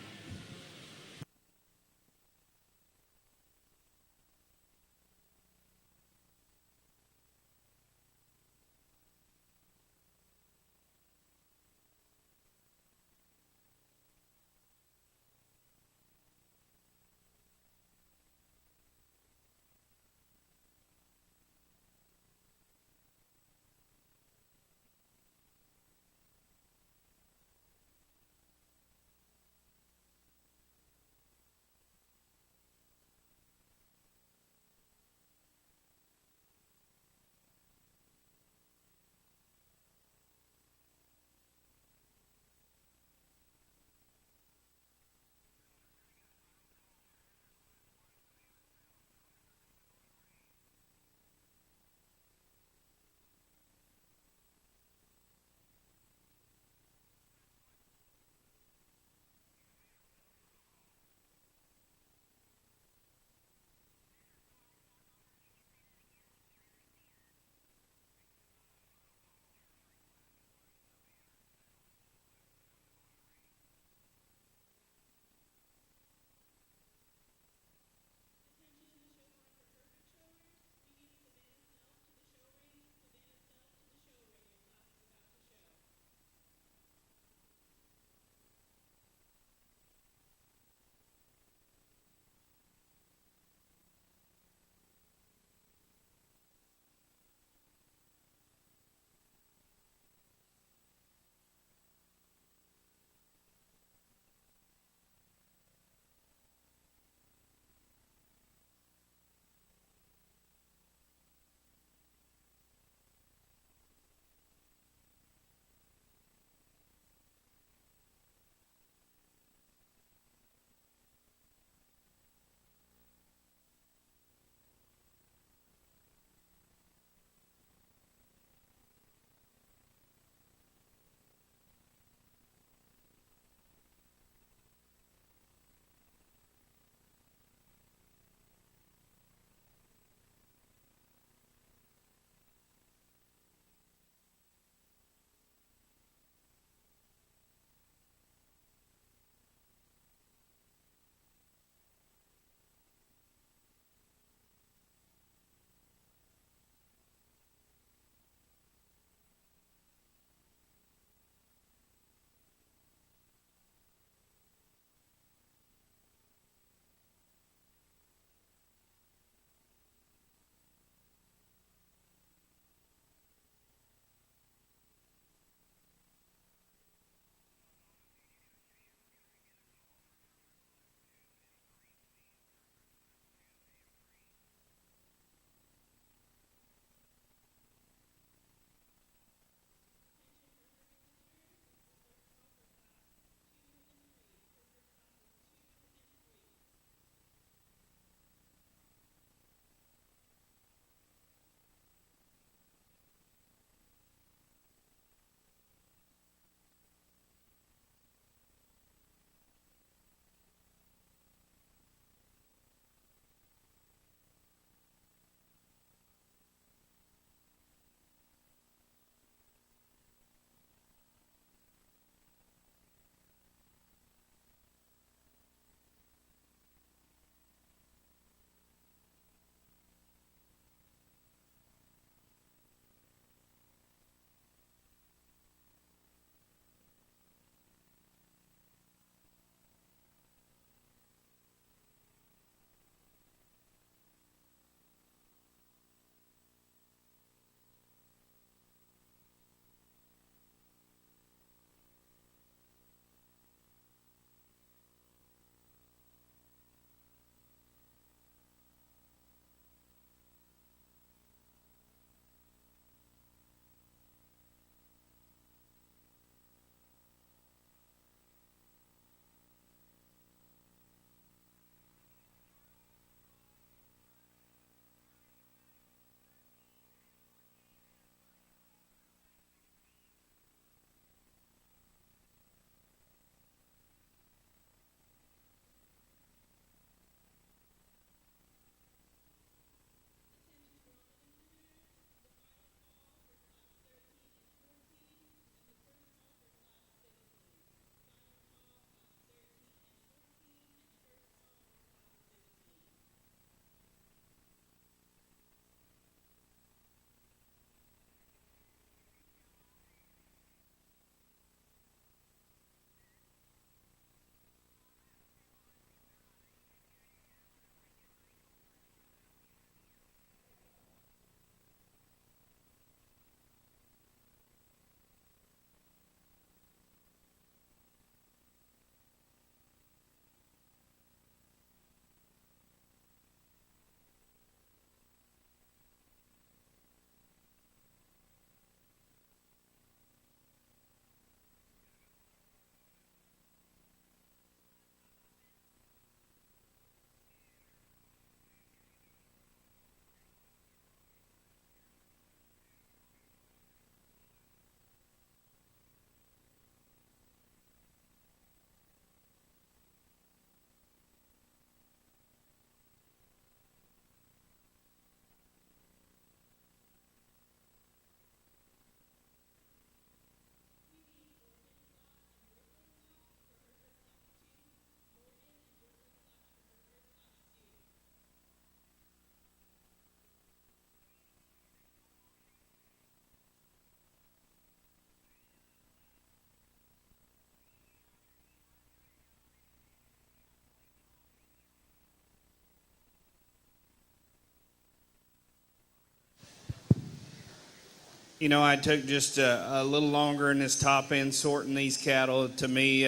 You know, I took just a little longer in this top end sorting these cattle. To me,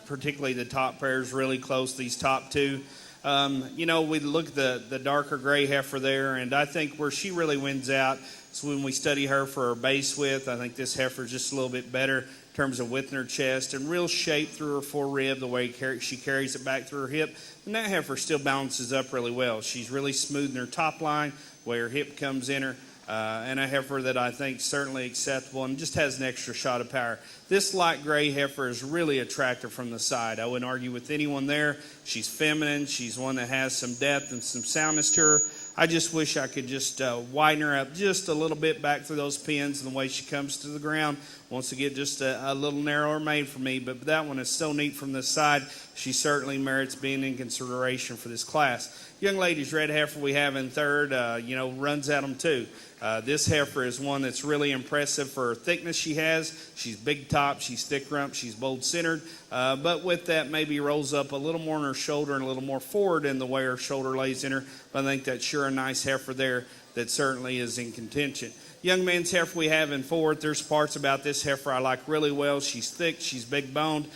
particularly the top pair is really close, these top two. You know, we look at the darker gray heifer there, and I think where she really wins out is when we study her for her base width. I think this heifer is just a little bit better in terms of width in her chest and real shape through her forerib, the way she carries it back through her hip. And that heifer still balances up really well. She's really smooth in her top line, where her hip comes in her. And a heifer that I think certainly acceptable and just has an extra shot of power. This light gray heifer is really attractive from the side. I wouldn't argue with anyone there. She's feminine. She's one that has some depth and some soundness to her. I just wish I could just widen her up just a little bit back through those pins and the way she comes to the ground. Wants to get just a little narrower made for me, but that one is so neat from this side. She certainly merits being in consideration for this class. Young lady's red heifer we have in third, runs at them too. This heifer is one that's really impressive for her thickness she has. She's big top, she's thick rump, she's bold centered, but with that maybe rolls up a little more in her shoulder and a little more forward in the way her shoulder lays in her. But I think that's sure a nice heifer there that certainly is in contention. Young man's heifer we have in fourth. There's parts about this heifer I like really well. She's thick, she's big boned.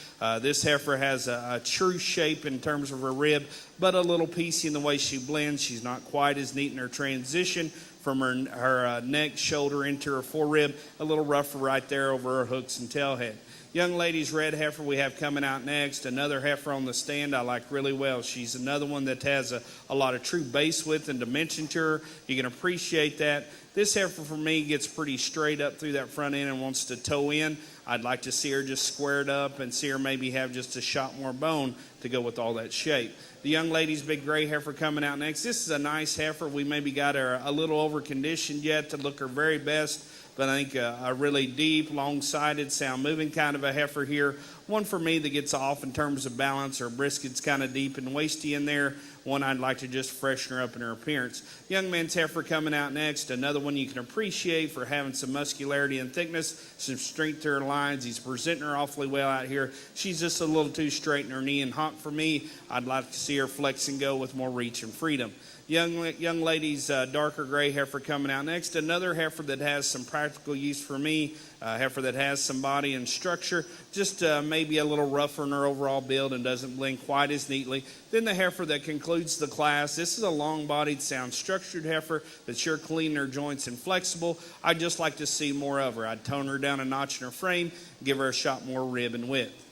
This heifer has a true shape in terms of her rib, but a little piecey in the way she blends. She's not quite as neat in her transition from her neck, shoulder into her forerib. A little rougher right there over her hooks and tailhead. Young lady's red heifer we have coming out next. Another heifer on the stand I like really well. She's another one that has a lot of true base width and dimension to her. You can appreciate that. This heifer for me gets pretty straight up through that front end and wants to toe in. I'd like to see her just squared up and see her maybe have just a shot more bone to go with all that shape. The young lady's big gray heifer coming out next. This is a nice heifer. We maybe got her a little over conditioned yet to look her very best. But I think a really deep, long-sided, sound-moving kind of a heifer here. One for me that gets off in terms of balance. Her brisket's kind of deep and waisty in there. One I'd like to just freshen her up in her appearance. Young man's heifer coming out next. Another one you can appreciate for having some muscularity and thickness, some strength to her lines. He's presenting her awfully well out here. She's just a little too straight in her knee and honk for me. I'd like to see her flex and go with more reach and freedom. Young lady's darker gray heifer coming out next. Another heifer that has some practical use for me. A heifer that has some body and structure. Just maybe a little rougher in her overall build and doesn't blend quite as neatly. Then the heifer that concludes the class. This is a long-bodied, sound-structured heifer that's sure clean in her joints and flexible. I'd just like to see more of her. I'd tone her down a notch in her frame, give her a shot more rib and width.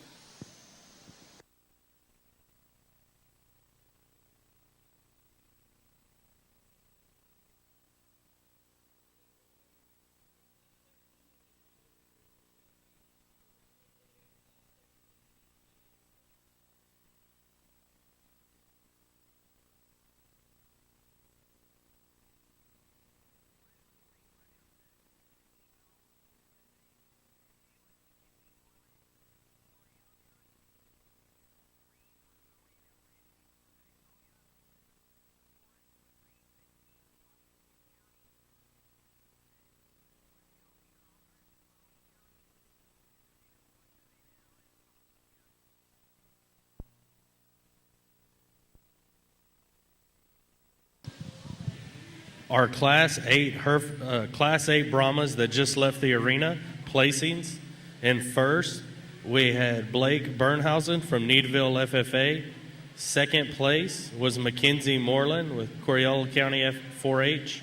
Our Class 8 Brahmas that just left the arena placings. In first, we had Blake Bernhausen from Needville FFA. Second place was Mackenzie Moreland with Coriola County F4H.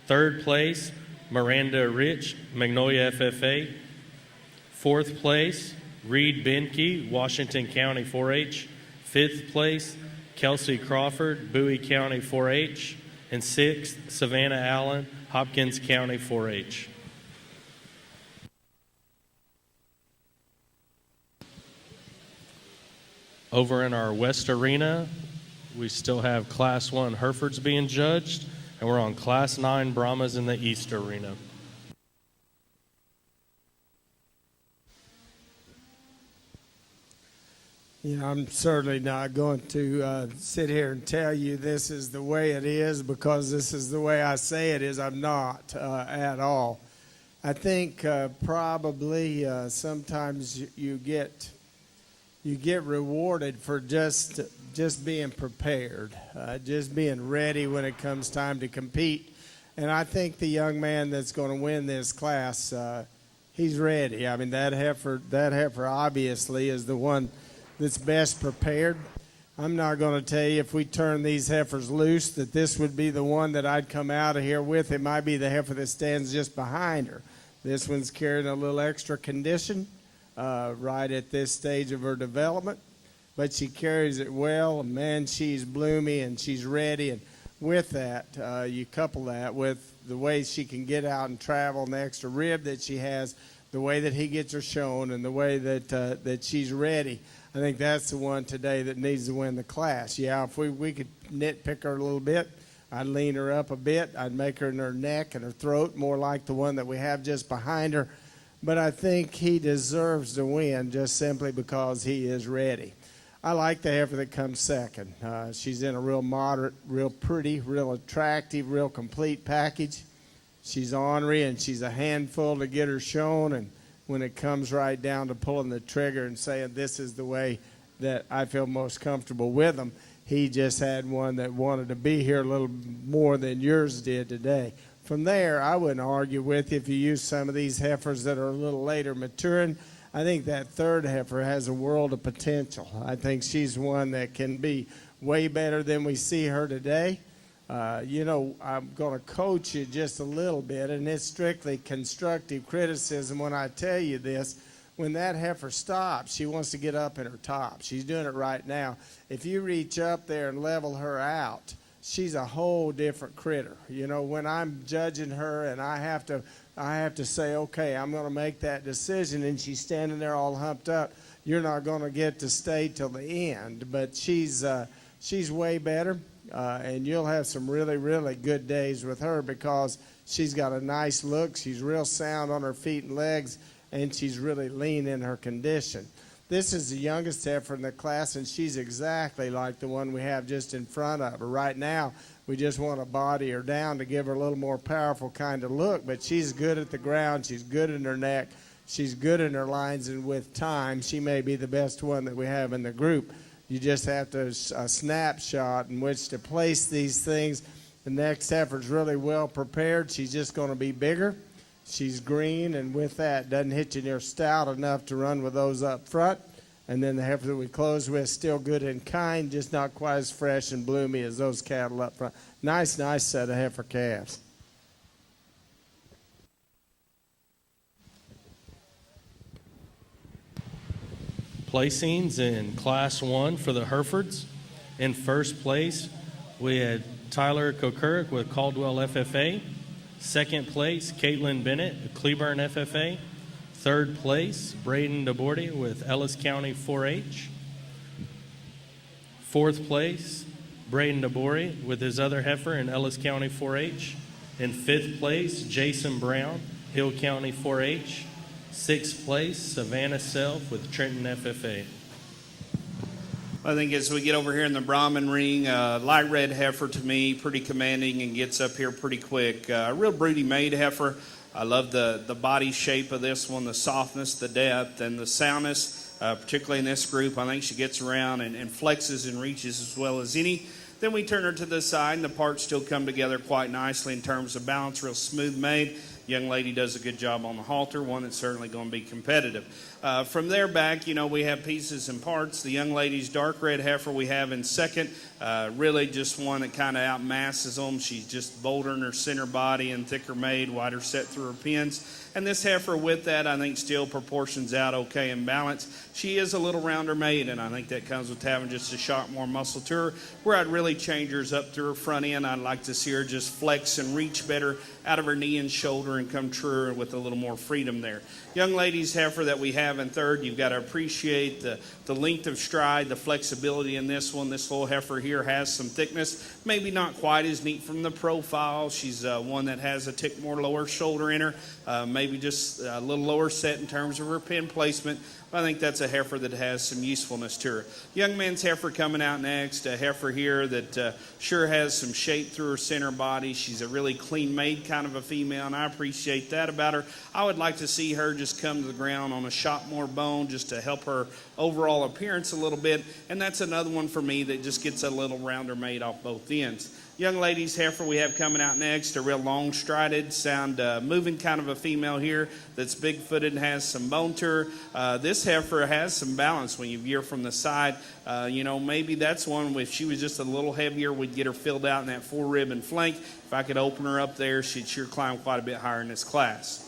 Third place, Miranda Rich, Magnolia FFA. Fourth place, Reed Benke, Washington County 4H. Fifth place, Kelsey Crawford, Bowie County 4H. And sixth, Savannah Allen, Hopkins County 4-H. Over in our West Arena, we still have Class 1 Herefords being judged, and we're on Class 9 Brahmas in the East Arena. You know, I'm certainly not going to sit here and tell you this is the way it is because this is the way I say it is. I'm not at all. I think probably sometimes you get rewarded for just being prepared, just being ready when it comes time to compete. And I think the young man that's going to win this class, he's ready. I mean, that heifer obviously is the one that's best prepared. I'm not going to tell you if we turn these heifers loose that this would be the one that I'd come out of here with. It might be the heifer that stands just behind her. This one's carrying a little extra condition right at this stage of her development, but she carries it well. And man, she's bloomy and she's ready. And with that, you couple that with the way she can get out and travel and the extra rib that she has, the way that he gets her shown, and the way that she's ready. I think that's the one today that needs to win the class. Yeah, if we could nitpick her a little bit, I'd lean her up a bit. I'd make her in her neck and her throat more like the one that we have just behind her. But I think he deserves to win just simply because he is ready. I like the heifer that comes second. She's in a real moderate, real pretty, real attractive, real complete package. She's ornery and she's a handful to get her shown, and when it comes right down to pulling the trigger and saying this is the way that I feel most comfortable with him, he just had one that wanted to be here a little more than yours did today. From there, I wouldn't argue with you if you use some of these heifers that are a little later maturing. I think that third heifer has a world of potential. I think she's one that can be way better than we see her today. I'm going to coach you just a little bit, and it's strictly constructive criticism when I tell you this. When that heifer stops, she wants to get up in her top. She's doing it right now. If you reach up there and level her out, she's a whole different critter. You know, when I'm judging her and I have to say, okay, I'm going to make that decision, and she's standing there all humped up, you're not going to get to stay till the end. But she's way better. And you'll have some really, really good days with her because she's got a nice look. She's real sound on her feet and legs, and she's really lean in her condition. This is the youngest heifer in the class, and she's exactly like the one we have just in front of her. Right now, we just want to body her down to give her a little more powerful kind of look, but she's good at the ground. She's good in her neck. She's good in her lines, and with time, she may be the best one that we have in the group. You just have to a snapshot in which to place these things. The next heifer's really well prepared. She's just going to be bigger. She's green, and with that, doesn't hit you near stout enough to run with those up front. And then the heifer that we close with, still good in kind, just not quite as fresh and bloomy as those cattle up front. Nice set of heifer calves. Placings in Class 1 for the Herefords. In first place, we had Tyler Kokurik with Caldwell FFA. Second place, Caitlin Bennett, Cleburne FFA. Third place, Braden DeBordy with Ellis County 4-H. Fourth place, Braden DeBordy with his other heifer in Ellis County 4-H. In fifth place, Jason Brown, Hill County 4-H. Sixth place, Savannah Self with Trenton FFA. I think as we get over here in the Brahman ring, light red heifer to me, pretty commanding and gets up here pretty quick. Real broody made heifer. I love the body shape of this one, the softness, the depth, and the soundness, particularly in this group. I think she gets around and flexes and reaches as well as any. Then we turn her to the side, and the parts still come together quite nicely in terms of balance, real smooth made. Young lady does a good job on the halter, one that's certainly going to be competitive. From there back, we have pieces and parts. The young lady's dark red heifer we have in second, really just one that kind of outmasses them. She's just bolder in her center body and thicker made, wider set through her pins. And this heifer with that, I think, still proportions out okay in balance. She is a little rounder made, and I think that comes with having just a shot more muscle to her. Where I'd really change hers up to her front end, I'd like to see her just flex and reach better out of her knee and shoulder and come truer with a little more freedom there. Young lady's heifer that we have in third, you've got to appreciate the length of stride, the flexibility in this one. This little heifer here has some thickness, maybe not quite as neat from the profile. She's one that has a tick more lower shoulder in her, maybe just a little lower set in terms of her pin placement. I think that's a heifer that has some usefulness to her. Young man's heifer coming out next, a heifer here that sure has some shape through her center body. She's a really clean-made kind of a female, and I appreciate that about her. I would like to see her just come to the ground on a shot more bone just to help her overall appearance a little bit, and that's another one for me that just gets a little rounder made off both ends. Young ladies heifer we have coming out next, a real long-strided, sound moving kind of a female here that's big-footed and has some bone to her. This heifer has some balance when you view her from the side. Maybe that's one, if she was just a little heavier, we'd get her filled out in that fore-rib and flank. If I could open her up there, she'd sure climb quite a bit higher in this class.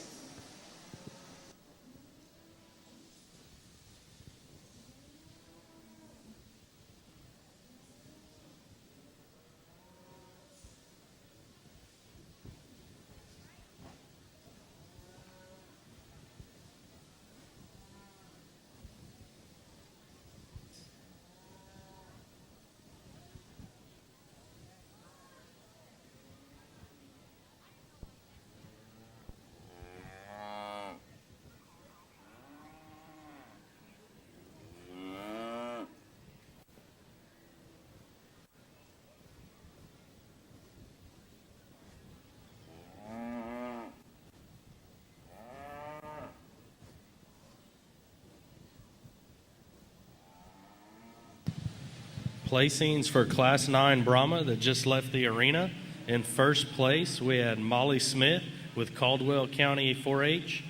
Placings for Class 9 Brahma that just left the arena. In first place, we had Molly Smith with Caldwell County 4-H.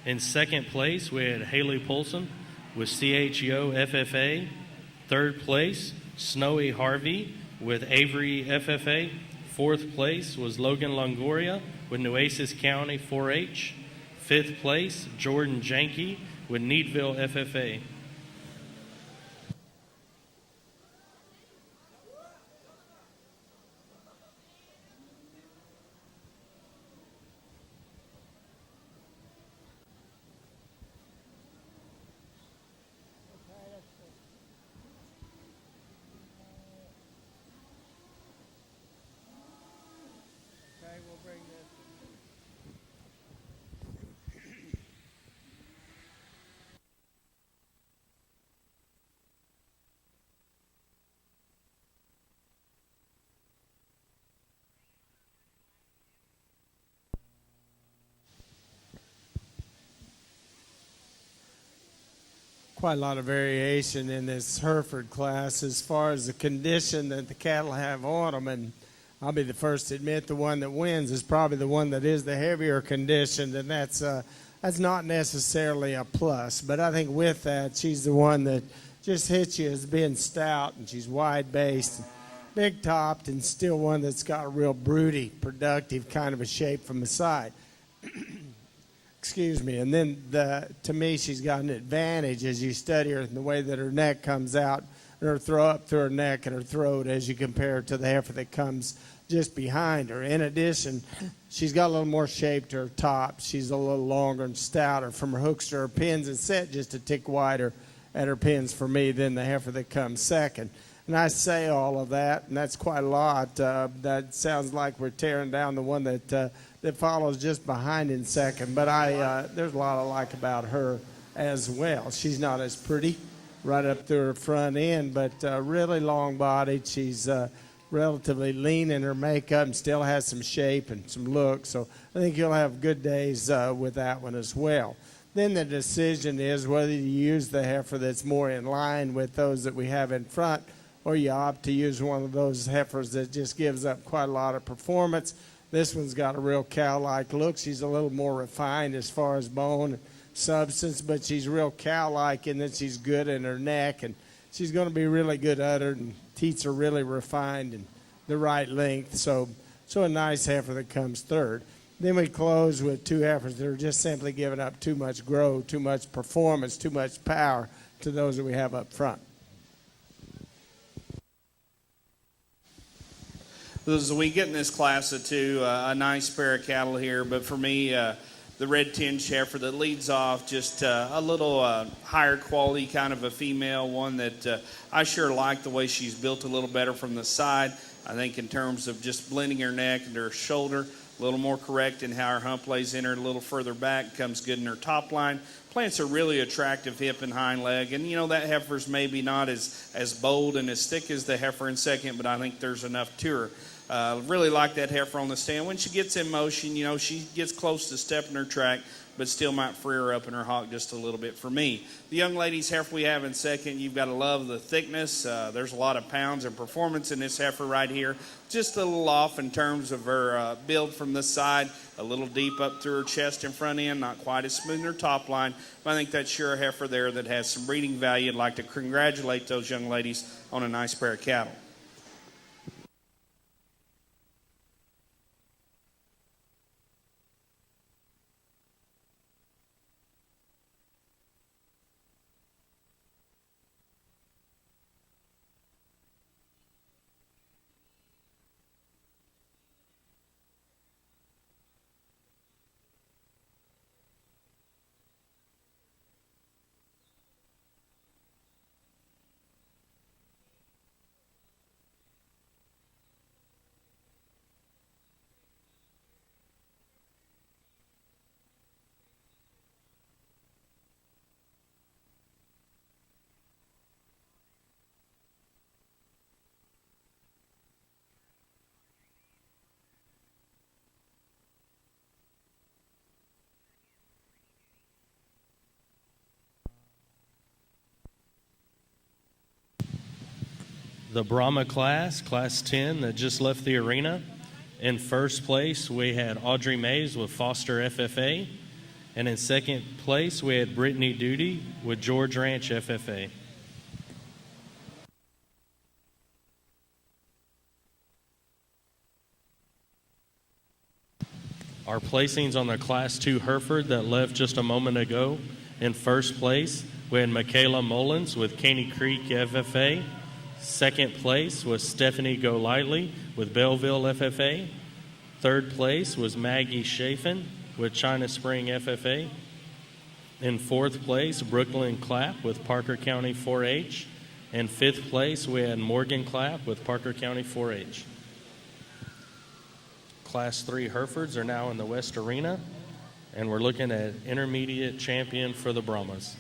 In second place, we had Haley Polson with CHEO FFA. Third place, Snowy Harvey with Avery FFA. Fourth place was Logan Longoria with Nueces County 4-H. Fifth place, Jordan Janke with Needville FFA. Quite a lot of variation in this Hereford class as far as the condition that the cattle have on them, and I'll be the first to admit the one that wins is probably the one that is the heavier conditioned, and that's not necessarily a plus. But I think with that, she's the one that just hits you as being stout, and she's wide-based, big topped, and still one that's got a real broody, productive kind of a shape from the side. Excuse me. And then to me, she's got an advantage as you study her in the way that her neck comes out, and her throw up through her neck and her throat as you compare it to the heifer that comes just behind her. In addition, she's got a little more shape to her top. She's a little longer and stouter from her hooks to her pins, and set just a tick wider at her pins for me than the heifer that comes second. And I say all of that, and that's quite a lot. That sounds like we're tearing down the one that follows just behind in second. But there's a lot I like about her as well. She's not as pretty right up through her front end, but really long-bodied. She's relatively lean in her makeup and still has some shape and some look. So I think you'll have good days with that one as well. Then the decision is whether you use the heifer that's more in line with those that we have in front, or you opt to use one of those heifers that just gives up quite a lot of performance. This one's got a real cow-like look. She's a little more refined as far as bone and substance, but she's real cow-like in that she's good in her neck, and she's going to be really good uddered, and teats are really refined and the right length. So a nice heifer that comes third. Then we close with two heifers that are just simply giving up too much growth, too much performance, too much power to those that we have up front. As we get in this class of two, a nice pair of cattle here, but for me, the red tinge heifer that leads off, just a little higher quality kind of a female, one that I sure like the way she's built a little better from the side. I think in terms of just blending her neck and her shoulder, a little more correct in how her hump lays in her, a little further back, comes good in her top line. Plants a really attractive hip and hind leg, and that heifer's maybe not as bold and as thick as the heifer in second, but I think there's enough to her. Really like that heifer on the stand. When she gets in motion, she gets close to stepping her track, but still might free her up in her hock just a little bit for me. The young lady's heifer we have in second, you've got to love the thickness. There's a lot of pounds and performance in this heifer right here. Just a little off in terms of her build from the side, a little deep up through her chest and front end, not quite as smooth in her top line. But I think that's sure a heifer there that has some breeding value. I'd like to congratulate those young ladies on a nice pair of cattle. The Brahma class, Class 10, that just left the arena. In first place, we had Audrey Mays with Foster FFA. And in second place, we had Brittany Duty with George Ranch FFA. Our placings on the Class 2 Hereford that left just a moment ago. In first place, we had Michaela Mullins with Caney Creek FFA. Second place was Stephanie Golightly with Belleville FFA. Third place was Maggie Chafin with China Spring FFA. In fourth place, Brooklyn Clapp with Parker County 4-H. In fifth place, we had Morgan Clapp with Parker County 4-H. Class 3 Herefords are now in the West Arena, and we're looking at intermediate champion for the Brahmas.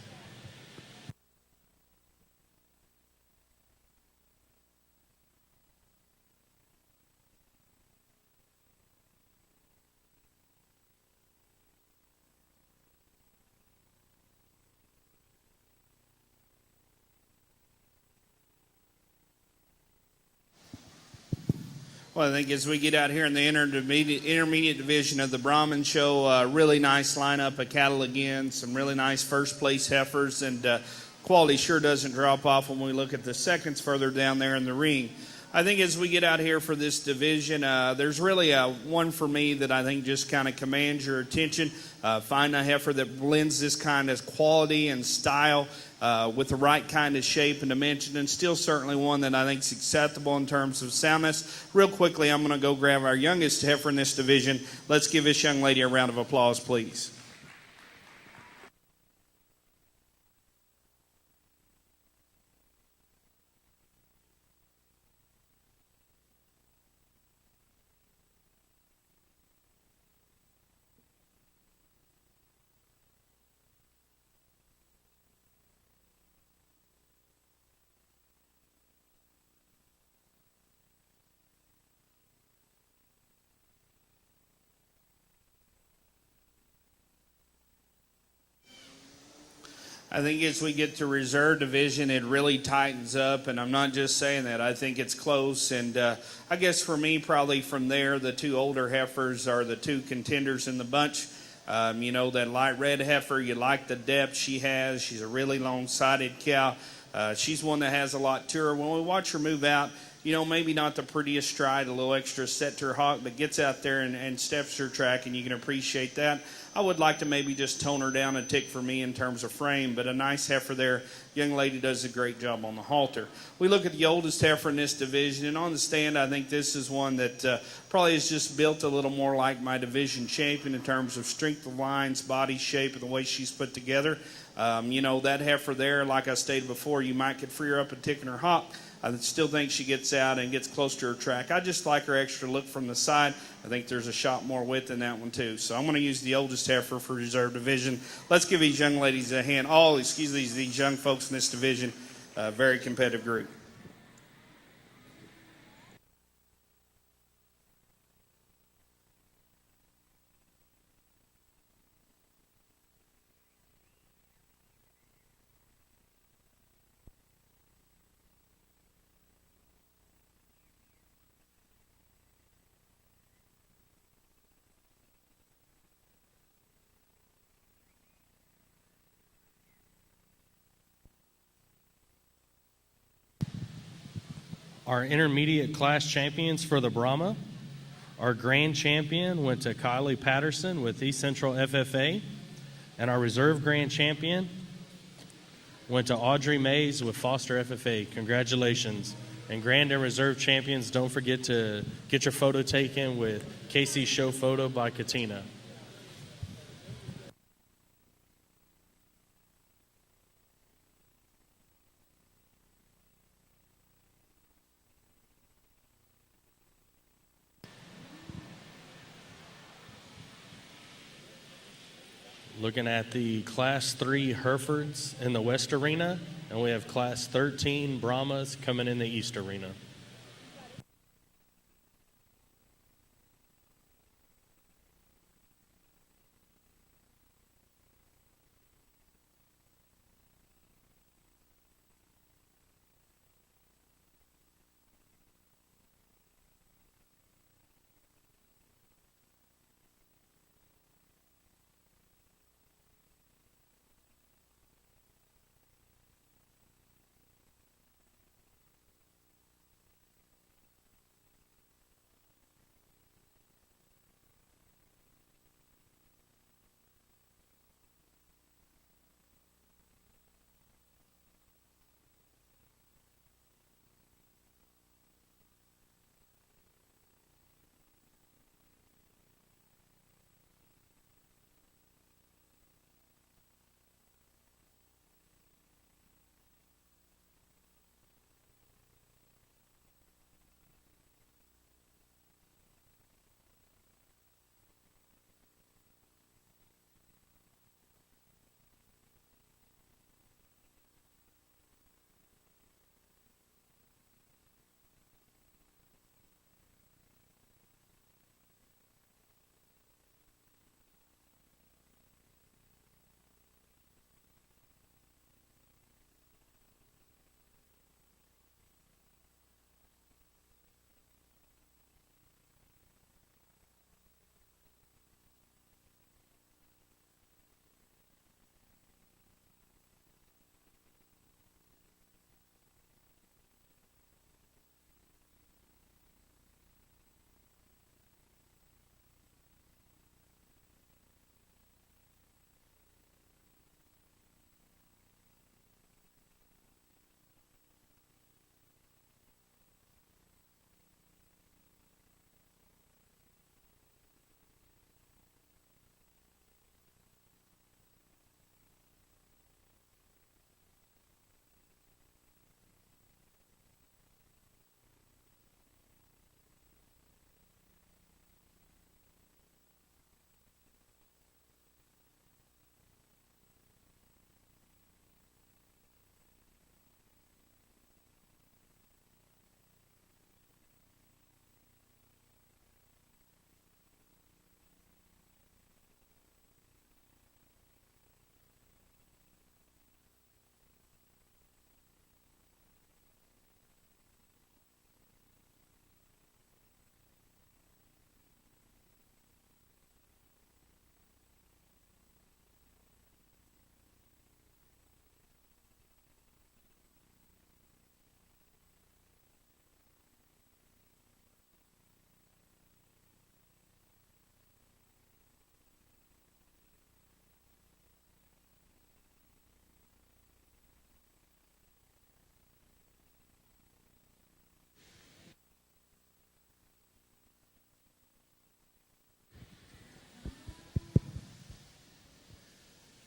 Well, I think as we get out here in the intermediate division of the Brahman show, really nice lineup of cattle again, some really nice first place heifers, and quality sure doesn't drop off when we look at the seconds further down there in the ring. I think as we get out here for this division, there's really one for me that I think just kind of commands your attention. Find a heifer that blends this kind of quality and style with the right kind of shape and dimension, and still certainly one that I think is acceptable in terms of soundness. Real quickly, I'm going to go grab our youngest heifer in this division. Let's give this young lady a round of applause, please. I think as we get to reserve division, it really tightens up, and I'm not just saying that. I think it's close, and I guess for me, probably from there, the two older heifers are the two contenders in the bunch. You know, that light red heifer, you like the depth she has. She's a really long-sided cow. She's one that has a lot to her. When we watch her move out, you know, maybe not the prettiest stride, a little extra set to her hock, but gets out there and steps her track, and you can appreciate that. I would like to maybe just tone her down a tick for me in terms of frame, but a nice heifer there. Young lady does a great job on the halter. We look at the oldest heifer in this division, and on the stand, I think this is one that probably is just built a little more like my division champion in terms of strength of lines, body shape, and the way she's put together. You know, that heifer there, like I stated before, you might could free her up a tick in her hock. I still think she gets out and gets close to her track. I just like her extra look from the side. I think there's a shot more width in that one, too. So I'm going to use the oldest heifer for reserve division. Let's give these young ladies a hand. These young folks in this division, very competitive group. Our intermediate class champions for the Brahma. Our grand champion went to Kylie Patterson with East Central FFA. And our reserve grand champion went to Audrey Mays with Foster FFA. Congratulations. And grand and reserve champions, don't forget to get your photo taken with Casey's Show Photo by Katina. Looking at the Class 3 Herefords in the West Arena, and we have Class 13 Brahmas coming in the East Arena.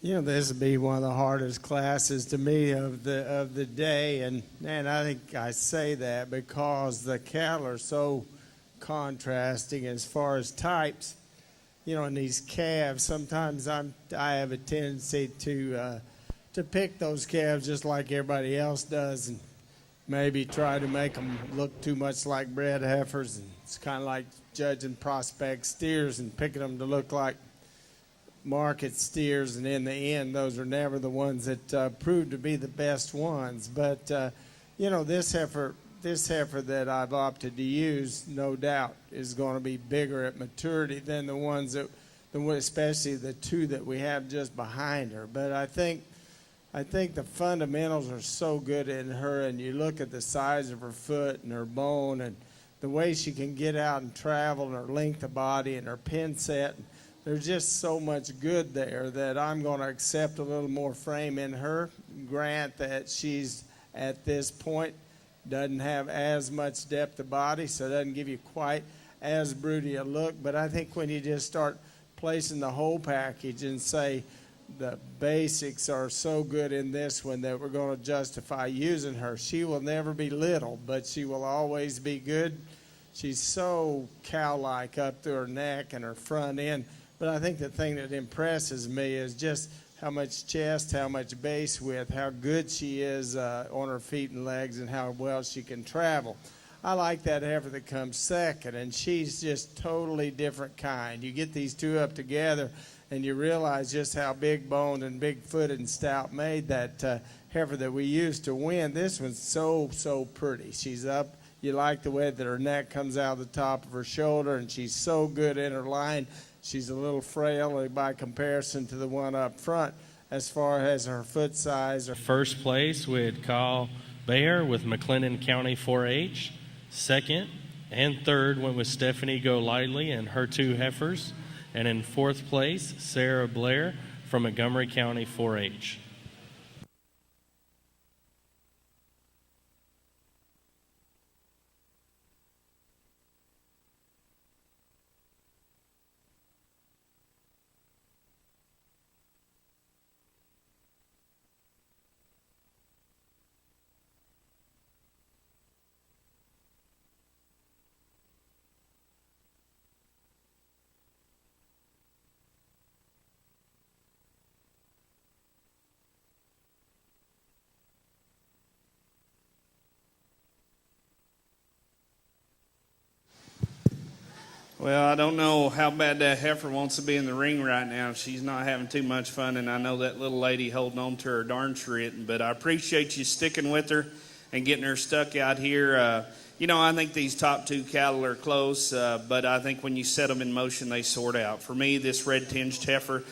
You know, this will be one of the hardest classes to me of the day, and I think I say that because the cattle are so contrasting as far as types. You know, in these calves, sometimes I have a tendency to pick those calves just like everybody else does, and maybe try to make them look too much like bred heifers. And it's kind of like judging prospect steers and picking them to look like market steers, and in the end, those are never the ones that prove to be the best ones. But you know, this heifer that I've opted to use, no doubt, is going to be bigger at maturity than the ones that, especially the two that we have just behind her. But I think I think the fundamentals are so good in her, and you look at the size of her foot and her bone and the way she can get out and travel and her length of body and her pin set. There's just so much good there that I'm going to accept a little more frame in her. Grant that she's at this point doesn't have as much depth of body, so it doesn't give you quite as broody a look. But I think when you just start placing the whole package and say the basics are so good in this one that we're going to justify using her. She will never be little, but she will always be good. She's so cow-like up to her neck and her front end. But I think the thing that impresses me is just how much chest, how much base width, how good she is on her feet and legs, and how well she can travel. I like that heifer that comes second, and she's just totally different kind. You get these two up together, and you realize just how big-boned and big-footed and stout-made that heifer that we used to win. This one's so pretty. She's up. You like the way that her neck comes out of the top of her shoulder, and she's so good in her line. She's a little frail by comparison to the one up front as far as her foot size. First place with Kyle Bayer with McLennan County 4-H. Second and third went with Stephanie Golightly and her two heifers. And in fourth place, Sarah Blair from Montgomery County 4-H. Well, I don't know how bad that heifer wants to be in the ring right now. She's not having too much fun, and I know that little lady holding on to her darn shredding. But I appreciate you sticking with her and getting her stuck out here. I think these top two cattle are close, but I think when you set them in motion, they sort out. For me, this red-tinged heifer,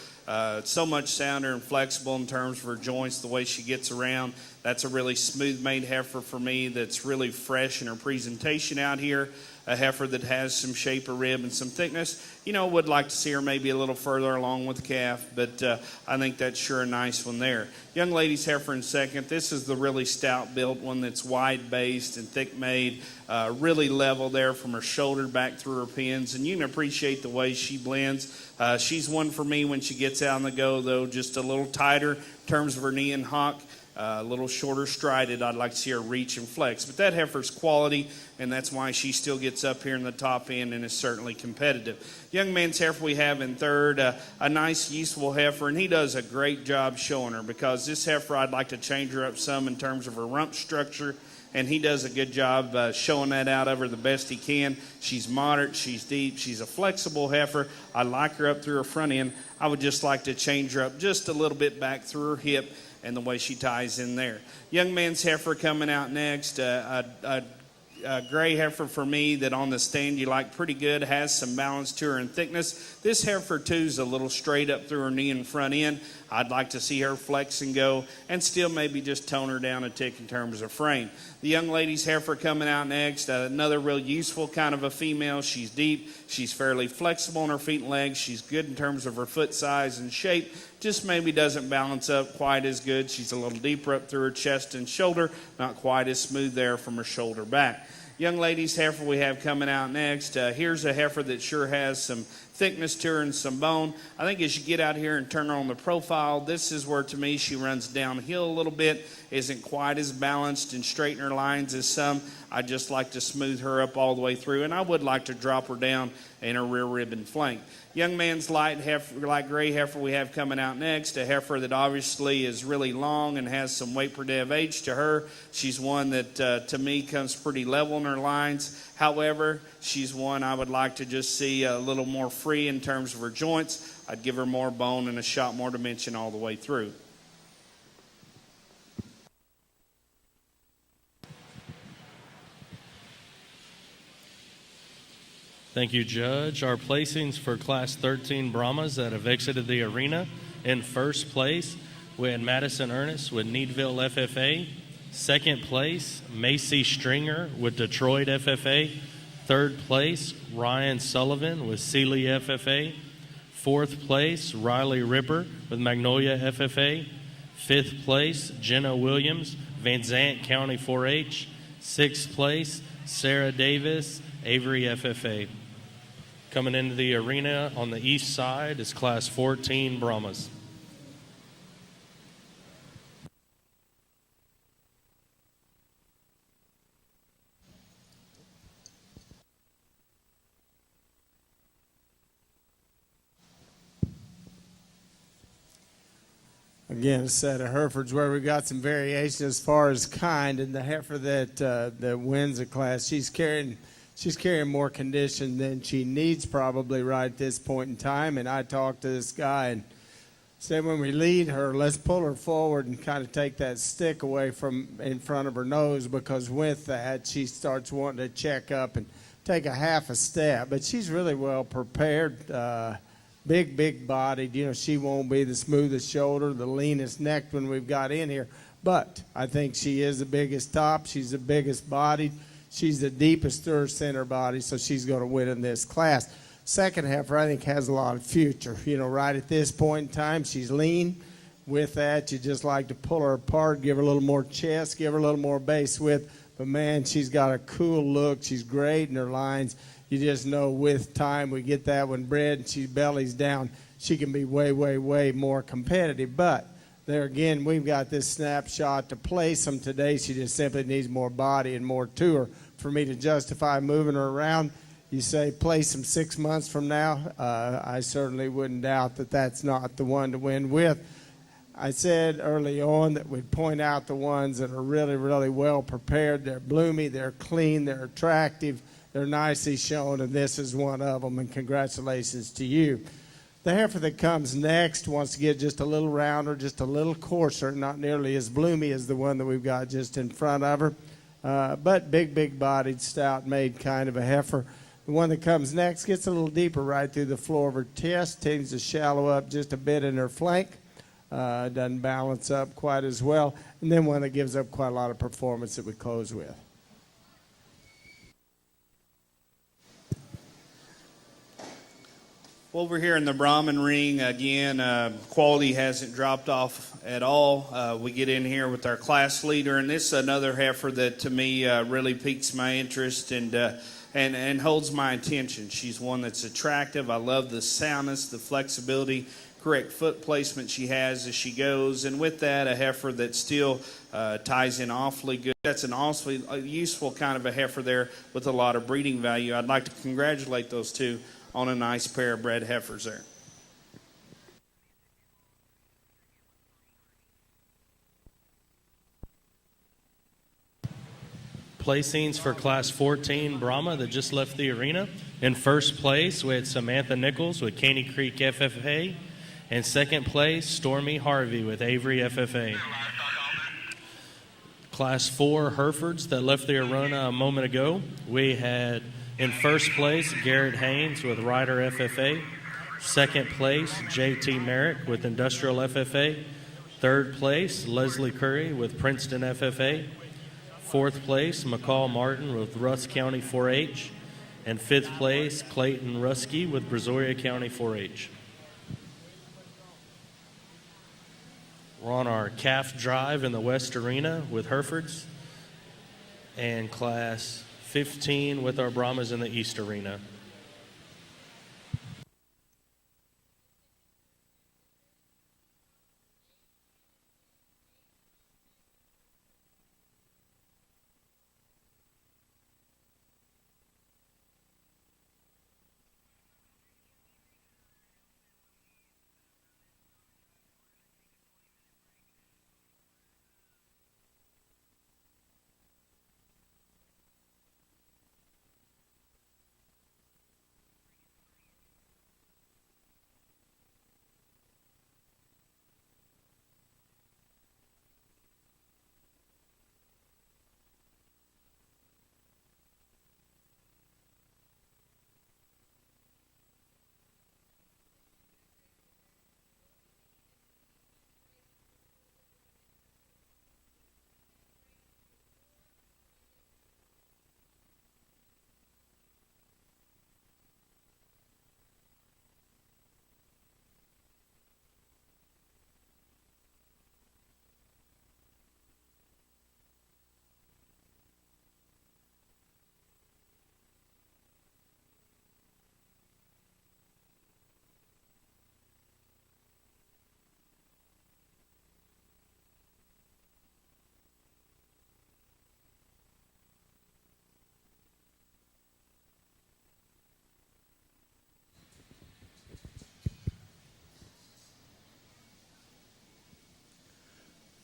so much sounder and flexible in terms of her joints, the way she gets around. That's a really smooth-made heifer for me that's really fresh in her presentation out here. A heifer that has some shape of rib and some thickness. Would like to see her maybe a little further along with the calf, but I think that's sure a nice one there. Young lady's heifer in second. This is the really stout-built one that's wide-based and thick-made, really level there from her shoulder back through her pins, and you can appreciate the way she blends. She's one for me when she gets out on the go, though, just a little tighter in terms of her knee and hock. A little shorter strided. I'd like to see her reach and flex. But that heifer's quality, and that's why she still gets up here in the top end and is certainly competitive. Young man's heifer we have in third, a nice, useful heifer, and he does a great job showing her because this heifer, I'd like to change her up some in terms of her rump structure, and he does a good job showing that out of her the best he can. She's moderate, she's deep, she's a flexible heifer. I like her up through her front end. I would just like to change her up just a little bit back through her hip and the way she ties in there. Young man's heifer coming out next. A gray heifer for me that on the stand you like pretty good, has some balance to her and thickness. This heifer too is a little straight up through her knee and front end. I'd like to see her flex and go and still maybe just tone her down a tick in terms of frame. The young lady's heifer coming out next, another real useful kind of a female. She's deep, she's fairly flexible on her feet and legs, she's good in terms of her foot size and shape, just maybe doesn't balance up quite as good. She's a little deeper up through her chest and shoulder, not quite as smooth there from her shoulder back. Young lady's heifer we have coming out next. Here's a heifer that sure has some thickness to her and some bone. I think as you get out here and turn her on the profile, this is where to me she runs downhill a little bit, isn't quite as balanced and straight in her lines as some. I just like to smooth her up all the way through, and I would like to drop her down in her rear rib and flank. Young man's light gray heifer we have coming out next, a heifer that obviously is really long and has some weight per day of age to her. She's one that to me comes pretty level in her lines. However, she's one I would like to just see a little more free in terms of her joints. I'd give her more bone and a shot more dimension all the way through. Thank you, Judge. Our placings for Class 13 Brahmas that have exited the arena. In first place, we had Madison Ernest with Needville FFA. Second place, Macy Stringer with Detroit FFA. Third place, Ryan Sullivan with Sealy FFA. Fourth place, Riley Ripper with Magnolia FFA. Fifth place, Jenna Williams, Van Zant County 4-H. Sixth place, Sarah Davis, Avery FFA. Coming into the arena on the east side is Class 14 Brahmas. Again, a set of Herefords where we got some variation as far as kind, and the heifer that wins the class, she's carrying more condition than she needs probably right at this point in time. And I talked to this guy and said, when we lead her, let's pull her forward and kind of take that stick away from in front of her nose, because with that she starts wanting to check up and take a half a step. But she's really well prepared. Big bodied. You know, she won't be the smoothest shoulder, the leanest neck when we've got in here. But I think she is the biggest top. She's the biggest bodied. She's the deepest third center body, so she's going to win in this class. Second heifer, I think, has a lot of future. You know, right at this point in time, she's lean. With that, you just like to pull her apart, give her a little more chest, give her a little more base width. But, man, she's got a cool look. She's great in her lines. You just know with time we get that one bred and she bellies down, she can be way more competitive. But there again, we've got this snapshot to place them today. She just simply needs more body and more to her for me to justify moving her around. You say place them 6 months from now, I certainly wouldn't doubt that that's not the one to win with. I said early on that we'd point out the ones that are really well prepared. They're bloomy, they're clean, they're attractive. They're nicely shown, and this is one of them, and congratulations to you. The heifer that comes next wants to get just a little rounder, just a little coarser, not nearly as bloomy as the one that we've got just in front of her, but big-bodied, stout-made kind of a heifer. The one that comes next gets a little deeper right through the floor of her chest, tends to shallow up just a bit in her flank, doesn't balance up quite as well, and then one that gives up quite a lot of performance that we close with. Over here in the Brahman ring, again, quality hasn't dropped off at all. We get in here with our class leader, and this is another heifer that to me really piques my interest and holds my attention. She's one that's attractive. I love the soundness, the flexibility, correct foot placement she has as she goes, and with that, a heifer that still ties in awfully good. That's an awfully useful kind of a heifer there with a lot of breeding value. I'd like to congratulate those two on a nice pair of bred heifers there. Placings for Class 14 Brahma that just left the arena. In first place, we had Samantha Nichols with Caney Creek FFA. In second place, Stormy Harvey with Avery FFA. Class 4 Herefords that left the arena a moment ago. We had in first place, Garrett Haynes with Ryder FFA. Second place, J.T. Merrick with Industrial FFA. Third place, Leslie Curry with Princeton FFA. Fourth place, McCall Martin with Russ County 4-H. And fifth place, Clayton Ruski with Brazoria County 4-H. We're on our calf drive in the West Arena with Herefords. And Class 15 with our Brahmas in the East Arena.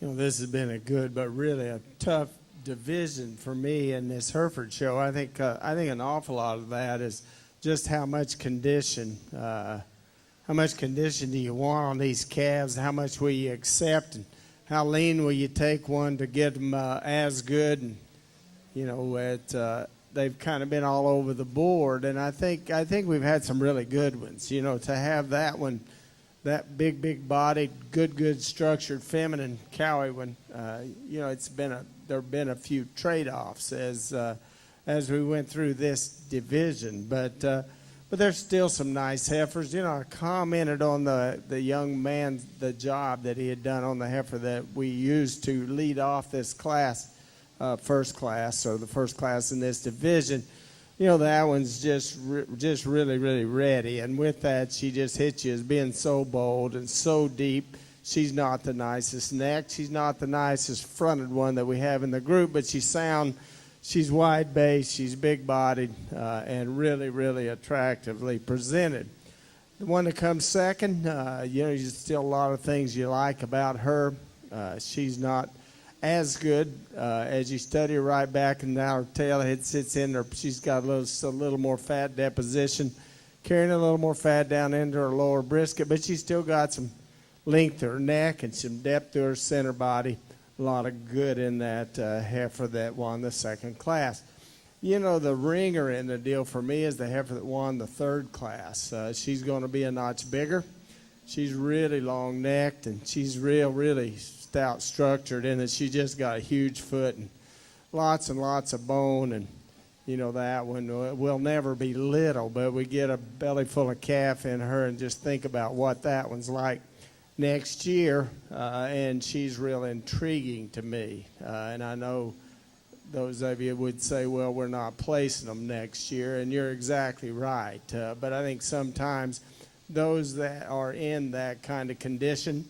This has been a good but really a tough division for me in this Hereford show. I think an awful lot of that is just how much condition do you want on these calves? How much will you accept, and how lean will you take one to get them as good? And they've kind of been all over the board, and I think we've had some really good ones. To have that one, that big bodied, good structured, feminine cowie one. There've been a few trade-offs as we went through this division, but there's still some nice heifers. I commented on the young man, the job that he had done on the heifer that we used to lead off this class, first class, or the first class in this division. That one's just really ready. And with that, she just hits you as being so bold and so deep. She's not the nicest neck. She's not the nicest fronted one that we have in the group, but she's sound. She's wide base. She's big bodied and really attractively presented. The one that comes second, there's still a lot of things you like about her. She's not as good as you study her right back, and now her tail head sits in her. She's got a little more fat deposition, carrying a little more fat down into her lower brisket, but she's still got some length to her neck and some depth to her center body. A lot of good in that heifer that won the second class. The ringer in the deal for me is the heifer that won the third class. She's going to be a notch bigger. She's really long-necked, and she's really stout structured in that she just got a huge foot and lots of bone. And that one will never be little, but we get a belly full of calf in her, and just think about what that one's like next year, and she's real intriguing to me. And I know those of you would say, well, we're not placing them next year, and you're exactly right. But I think sometimes those that are in that kind of condition,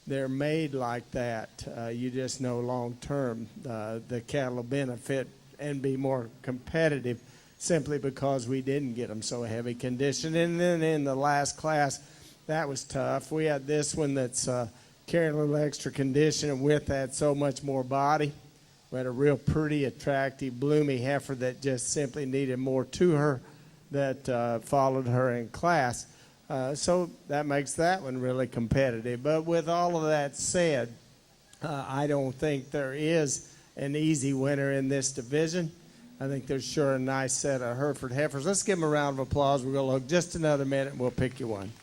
they're made like that. You just know long term the cattle will benefit and be more competitive simply because we didn't get them so heavy condition. And then in the last class, that was tough. We had this one that's carrying a little extra condition, and with that, so much more body. We had a real pretty, attractive, bloomy heifer that just simply needed more to her that followed her in class. So that makes that one really competitive. But with all of that said, I don't think there is an easy winner in this division. I think there's sure a nice set of Hereford heifers. Let's give them a round of applause. We're going to look just another minute, and we'll pick you one.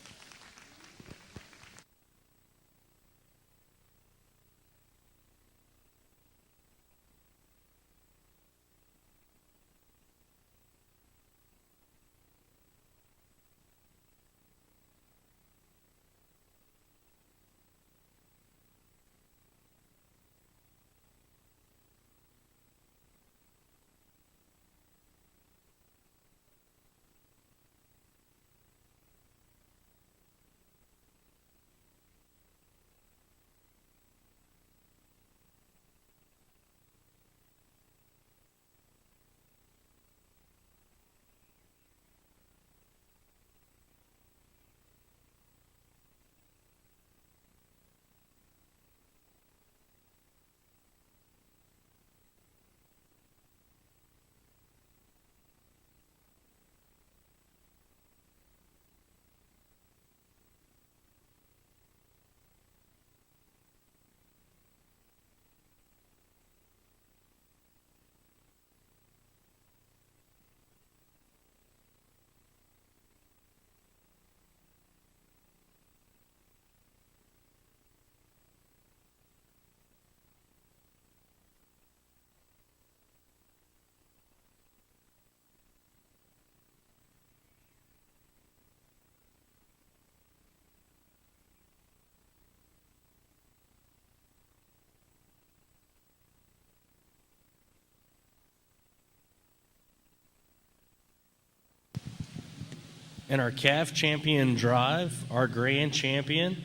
In our calf champion drive, our grand champion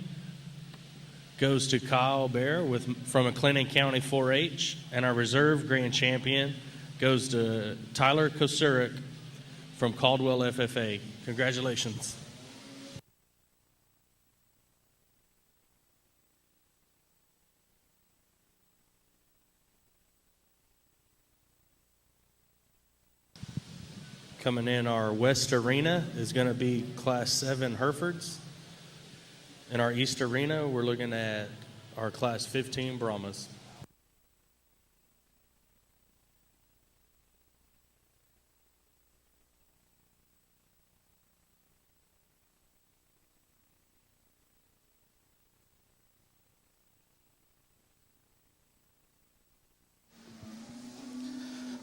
goes to Kyle Bear from McLennan County 4-H, and our reserve grand champion goes to Tyler Kosurik from Caldwell FFA. Congratulations. Coming in our West Arena is going to be Class 7 Herefords. In our East Arena, we're looking at our Class 15 Brahmas.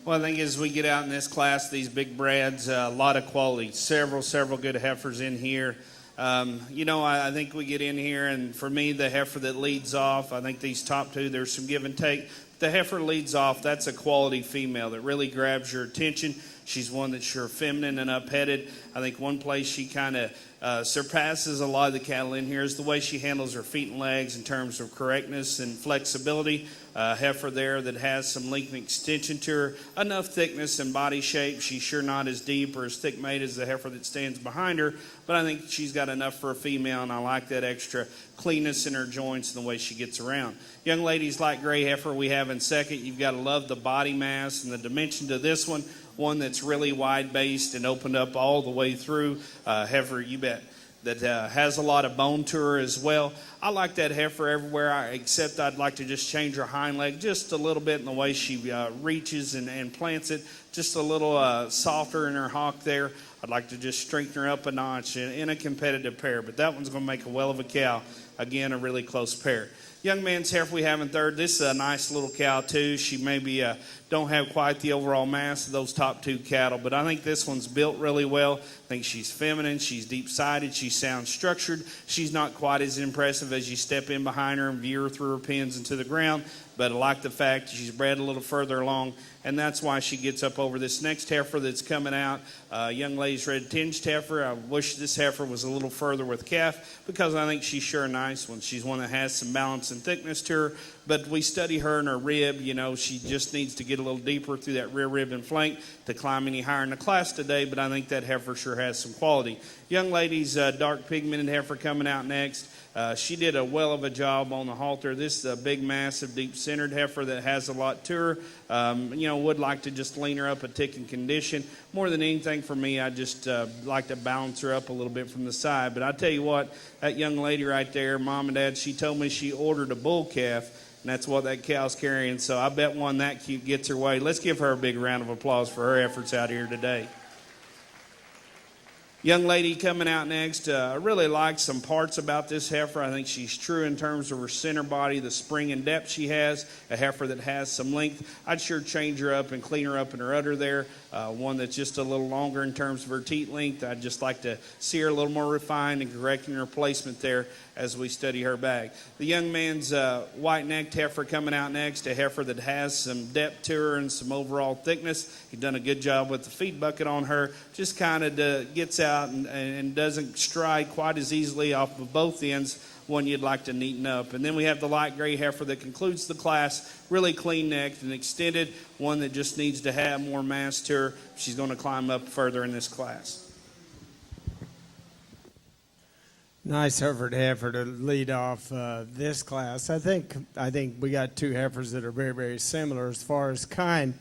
Well, I think as we get out in this class, these big brads, a lot of quality, several good heifers in here. I think we get in here, and for me, the heifer that leads off, I think these top two, there's some give and take. The heifer leads off, that's a quality female that really grabs your attention. She's one that's sure feminine and up-headed. I think one place she kind of surpasses a lot of the cattle in here is the way she handles her feet and legs in terms of correctness and flexibility. Heifer there that has some length and extension to her, enough thickness and body shape. She's sure not as deep or as thick made as the heifer that stands behind her, but I think she's got enough for a female, and I like that extra cleanness in her joints and the way she gets around. Young ladies like gray heifer we have in second. You've got to love the body mass and the dimension to this one that's really wide-based and opened up all the way through. Heifer, you bet, that has a lot of bone to her as well. I like that heifer everywhere, except I'd like to just change her hind leg just a little bit in the way she reaches and plants it, just a little softer in her hock there. I'd like to just strengthen her up a notch in a competitive pair, but that one's going to make a well of a cow. Again, a really close pair. Young man's heifer we have in third. This is a nice little cow too. She maybe don't have quite the overall mass of those top two cattle, but I think this one's built really well. I think she's feminine. She's deep-sided. She sounds structured. She's not quite as impressive as you step in behind her and view her through her pins into the ground, but I like the fact she's bred a little further along, and that's why she gets up over this next heifer that's coming out. Young lady's red tinged heifer. I wish this heifer was a little further with calf because I think she's sure a nice one. She's one that has some balance and thickness to her, but we study her and her rib. She just needs to get a little deeper through that rear rib and flank to climb any higher in the class today, but I think that heifer sure has some quality. Young lady's dark pigmented heifer coming out next. She did a well of a job on the halter. This is a big, massive, deep-centered heifer that has a lot to her. Would like to just lean her up a tick in condition. More than anything for me, I just like to balance her up a little bit from the side. But I tell you what, that young lady right there, Mom and Dad, she told me she ordered a bull calf, and that's what that cow's carrying. So I bet one that cute gets her way. Let's give her a big round of applause for her efforts out here today. Young lady coming out next, I really like some parts about this heifer. I think she's true in terms of her center body, the spring and depth she has, a heifer that has some length. I'd sure change her up and clean her up in her udder there, one that's just a little longer in terms of her teat length. I'd just like to see her a little more refined and correcting her placement there as we study her back. The young man's white-necked heifer coming out next, a heifer that has some depth to her and some overall thickness. He's done a good job with the feed bucket on her, just kind of gets out and doesn't stride quite as easily off of both ends, one you'd like to neaten up. And then we have the light gray heifer that concludes the class, really clean-necked and extended, one that just needs to have more mass to her. She's going to climb up further in this class. Nice Hereford heifer to lead off this class. I think we got two heifers that are very, very similar as far as kind.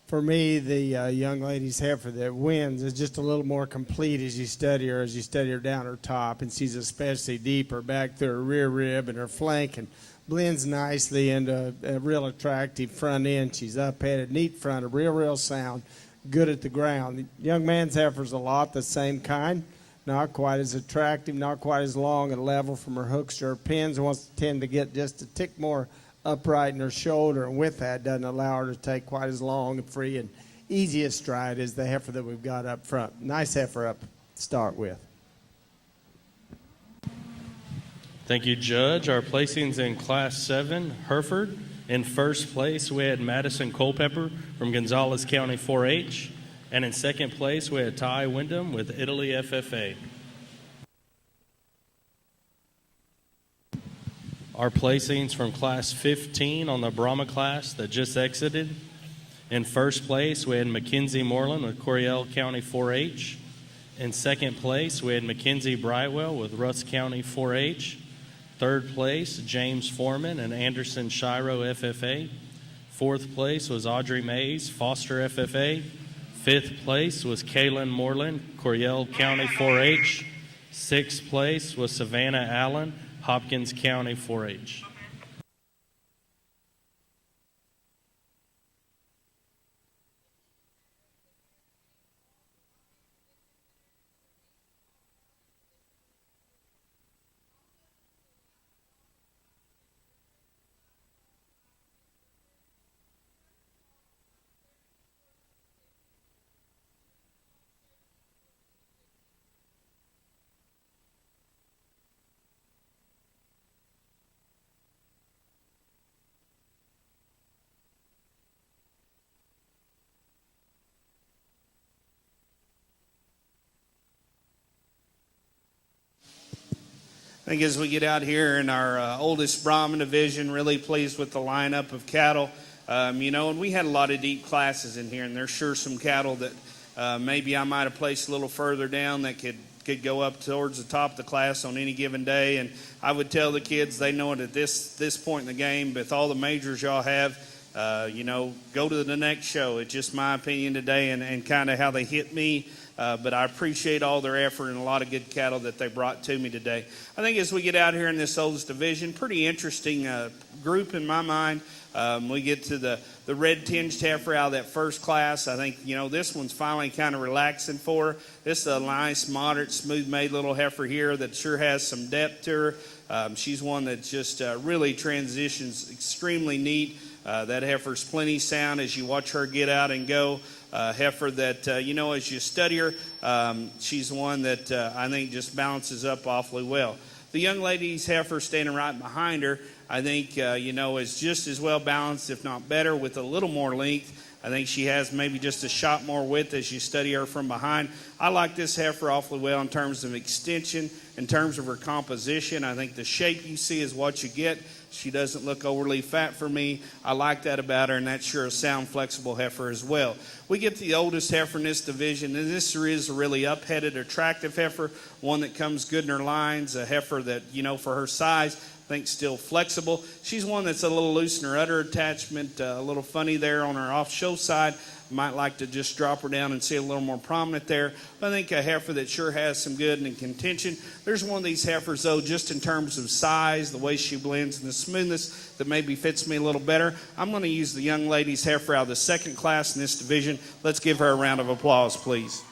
For me, the young lady's heifer that wins is just a little more complete as you study her down her top, and she's especially deeper back through her rear rib and her flank, and blends nicely into a real attractive front end. She's up-headed, neat front, a real sound, good at the ground. The young man's heifer's a lot the same kind. Not quite as attractive, not quite as long and level from her hooks to her pins. Wants to tend to get just a tick more upright in her shoulder, and with that doesn't allow her to take quite as long and free and easy a stride as the heifer that we've got up front. Nice heifer up to start with. Thank you, Judge. Our placings in Class 7, Hereford. In first place, we had Madison Culpepper from Gonzales County 4-H. And in second place, we had Ty Wyndham with Italy FFA. Our placings from Class 15 on the Brahma class that just exited. In first place, we had Mackenzie Moreland with Coryell County 4-H. In second place, we had Mackenzie Brightwell with Russ County 4-H. Third place, James Foreman and Anderson Shiro FFA. Fourth place was Audrey Mays, Foster FFA. 5th place was Kaylin Moreland, Coryell County 4-H. 6th place was Savannah Allen, Hopkins County 4-H. I think as we get out here in our oldest Brahman division, really pleased with the lineup of cattle. And we had a lot of deep classes in here, and there's sure some cattle that maybe I might have placed a little further down that could go up towards the top of the class on any given day. And I would tell the kids, they know it at this point in the game, with all the majors y'all have, go to the next show. It's just my opinion today and kind of how they hit me. But I appreciate all their effort and a lot of good cattle that they brought to me today. I think as we get out here in this oldest division, pretty interesting group in my mind. We get to the red tinged heifer out of that first class. I think, this one's finally kind of relaxing for her. This is a nice, moderate, smooth-made little heifer here that sure has some depth to her. She's one that just really transitions extremely neat. That heifer's plenty sound as you watch her get out and go. Heifer that, as you study her, she's one that I think just balances up awfully well. The young lady's heifer standing right behind her, I think, is just as well balanced, if not better, with a little more length. I think she has maybe just a shot more width as you study her from behind. I like this heifer awfully well in terms of extension, in terms of her composition. I think the shape you see is what you get. She doesn't look overly fat for me. I like that about her, and that's sure a sound, flexible heifer as well. We get the oldest heifer in this division, and this is a really up-headed, attractive heifer, one that comes good in her lines, a heifer that, for her size, I think still flexible. She's one that's a little loose in her udder attachment, a little funny there on her off-show side. Might like to just drop her down and see a little more prominent there. But I think a heifer that sure has some good and contention. There's one of these heifers, though, just in terms of size, the way she blends, and the smoothness that maybe fits me a little better. I'm going to use the young lady's heifer out of the second class in this division. Let's give her a round of applause, please.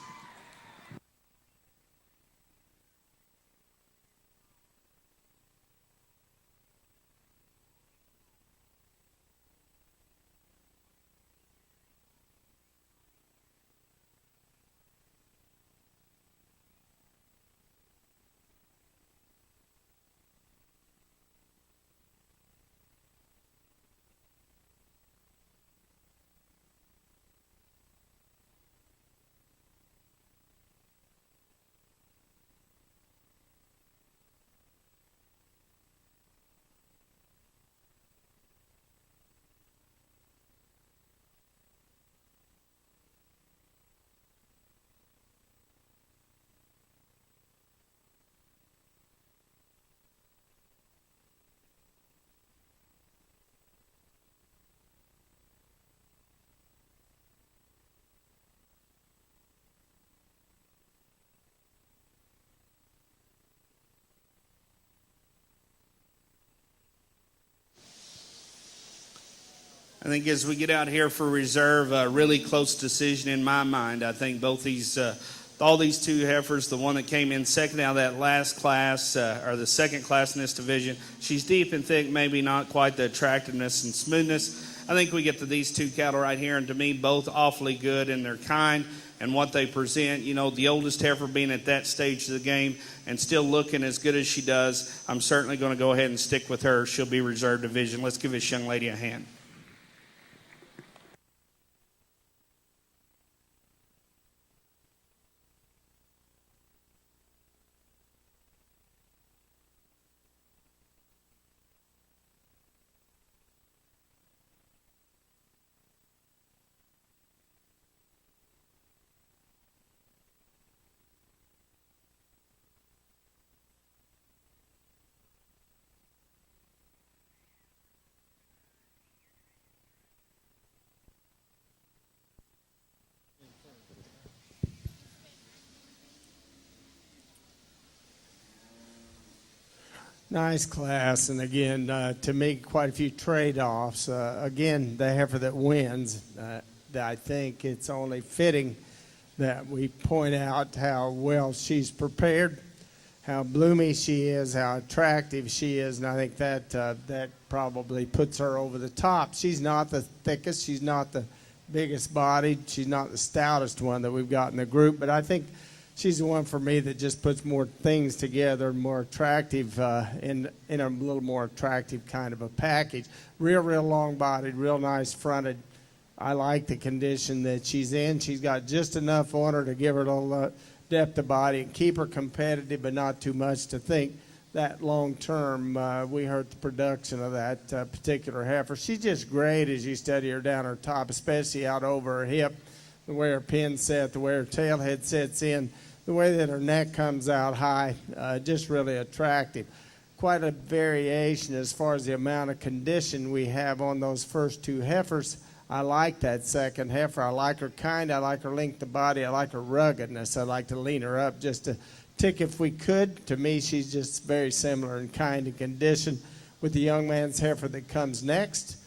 I think as we get out here for reserve, a really close decision in my mind. I think both these, all these two heifers, the one that came in second out of that last class, or the second class in this division, she's deep and thick, maybe not quite the attractiveness and smoothness. I think we get to these two cattle right here, and to me, both awfully good in their kind and what they present. The oldest heifer being at that stage of the game and still looking as good as she does, I'm certainly going to go ahead and stick with her. She'll be reserve division. Let's give this young lady a hand. Nice class, and again, to me, quite a few trade-offs. Again, the heifer that wins, I think it's only fitting that we point out how well she's prepared, how bloomy she is, how attractive she is, and I think that probably puts her over the top. She's not the thickest, she's not the biggest bodied, she's not the stoutest one that we've got in the group, but I think she's the one for me that just puts more things together, more attractive, in a little more attractive kind of a package. Real long-bodied, real nice fronted. I like the condition that she's in. She's got just enough on her to give her a little depth of body and keep her competitive, but not too much to think that long-term we hurt the production of that particular heifer. She's just great as you study her down her top, especially out over her hip, the way her pin's set, the way her tail head sets in, the way that her neck comes out high, just really attractive. Quite a variation as far as the amount of condition we have on those first two heifers. I like that second heifer. I like her kind. I like her length of body. I like her ruggedness. I'd like to lean her up just a tick if we could. To me, she's just very similar in kind and condition with the young man's heifer that comes next.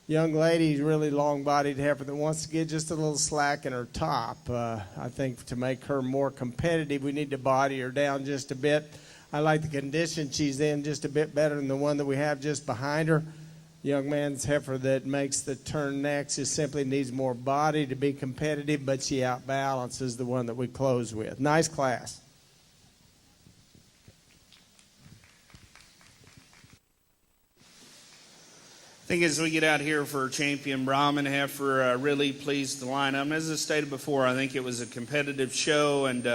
Young lady, really long-bodied heifer that wants to get just a little slack in her top. I think to make her more competitive, we need to body her down just a bit. I like the condition she's in just a bit better than the one that we have just behind her. Young man's heifer that makes the turn next just simply needs more body to be competitive, but she outbalances the one that we close with. Nice class. I think as we get out here for champion Brahman heifer, really pleased to line up. And as I stated before, I think it was a competitive show and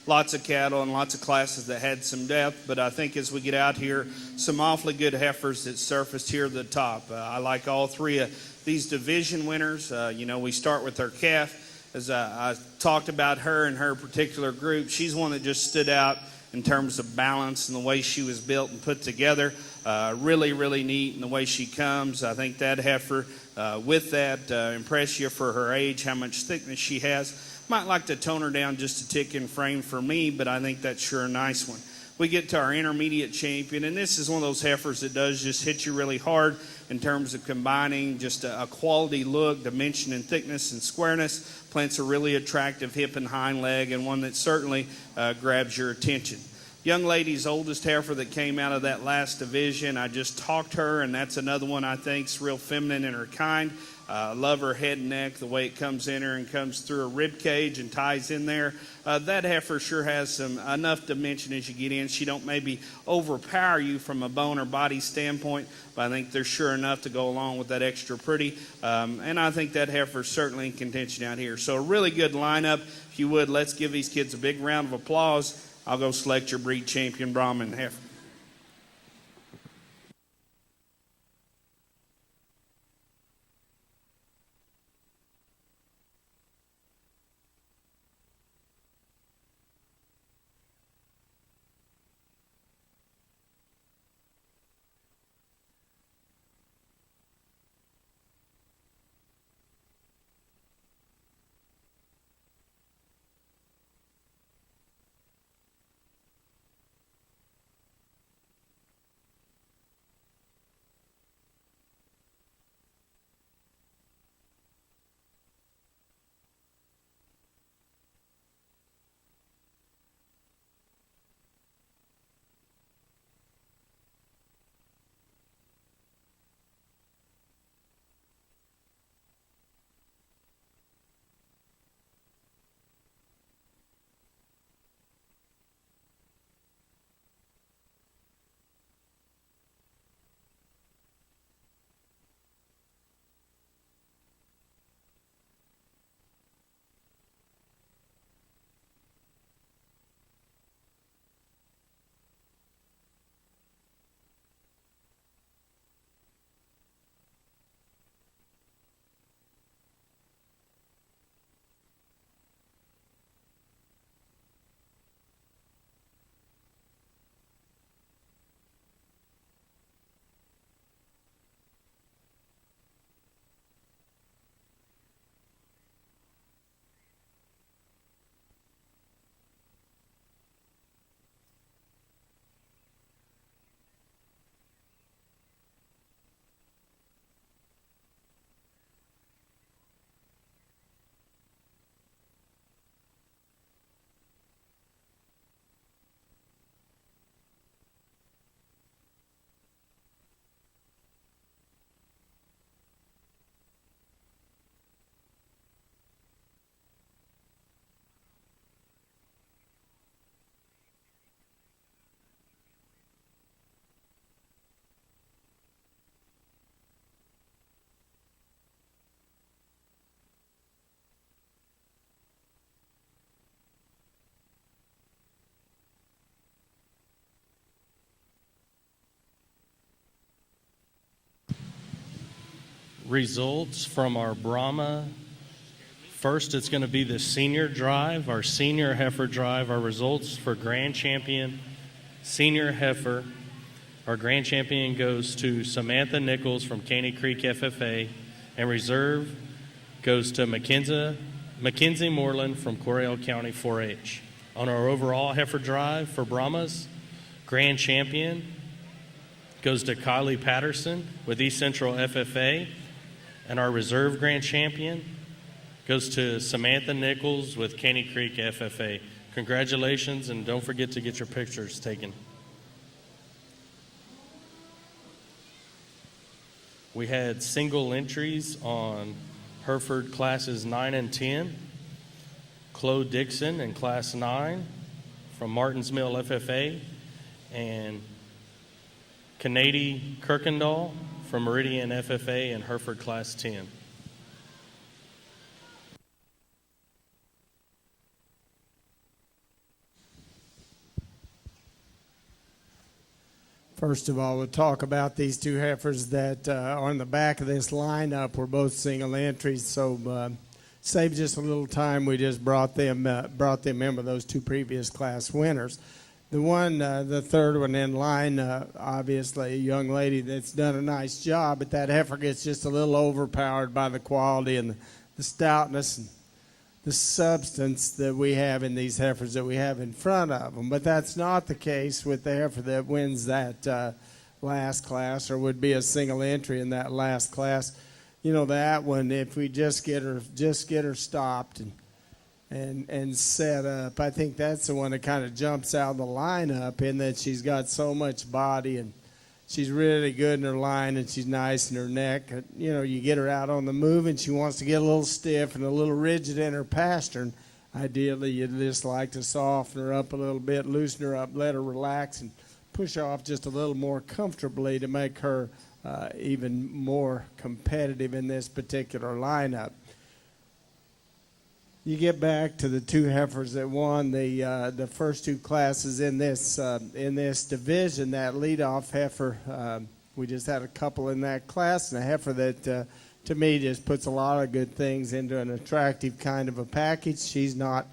lots of cattle and lots of classes that had some depth. But I think as we get out here, some awfully good heifers that surfaced here at the top. I like all three of these division winners. We start with our calf. As I talked about her and her particular group, she's one that just stood out in terms of balance and the way she was built and put together. Really neat in the way she comes. I think that heifer, with that, impress you for her age, how much thickness she has. Might like to tone her down just a tick in frame for me, but I think that's sure a nice one. We get to our intermediate champion, and this is one of those heifers that does just hit you really hard in terms of combining just a quality look, dimension and thickness and squareness. Plants a really attractive hip and hind leg, and one that certainly grabs your attention. Young lady's oldest heifer that came out of that last division, I just talked her, and that's another one I think's real feminine in her kind. Love her head and neck, the way it comes in her and comes through her rib cage and ties in there. That heifer sure has enough dimension as you get in. She don't maybe overpower you from a bone or body standpoint, but I think there's sure enough to go along with that extra pretty. And I think that heifer's certainly in contention out here. So a really good lineup. If you would, let's give these kids a big round of applause. I'll go select your breed champion Brahman heifer. results from our Brahma. First, it's going to be the senior drive, our senior heifer drive. Our results for grand champion, senior heifer. Our grand champion goes to Samantha Nichols from Caney Creek FFA, and reserve goes to Mackenzie Moreland from Coryell County 4-H. On our overall heifer drive for Brahmas, grand champion goes to Kylie Patterson with East Central FFA, and our reserve grand champion goes to Samantha Nichols with Caney Creek FFA. Congratulations, and don't forget to get your pictures taken. We had single entries on Hereford classes 9 and 10. Chloe Dixon in class 9 from Martins Mill FFA, and Kanady Kirkendall from Meridian FFA in Hereford class 10. First of all, we'll talk about these two heifers that are on the back of this lineup. We're both single entries, so save just a little time. We just brought them in with those two previous class winners. The one, the third one in line, obviously a young lady that's done a nice job, but that heifer gets just a little overpowered by the quality and the stoutness and the substance that we have in these heifers that we have in front of them. But that's not the case with the heifer that wins that last class, or would be a single entry in that last class. You know, that one, if we just get her stopped and set up, I think that's the one that kind of jumps out of the lineup, in that she's got so much body and she's really good in her line, and she's nice in her neck. You know, you get her out on the move, and she wants to get a little stiff and a little rigid in her pastern. Ideally, you'd just like to soften her up a little bit, loosen her up, let her relax, and push off just a little more comfortably to make her even more competitive in this particular lineup. You get back to the two heifers that won the first two classes in this division. That leadoff heifer, we just had a couple in that class, and a heifer that to me just puts a lot of good things into an attractive kind of a package. She's not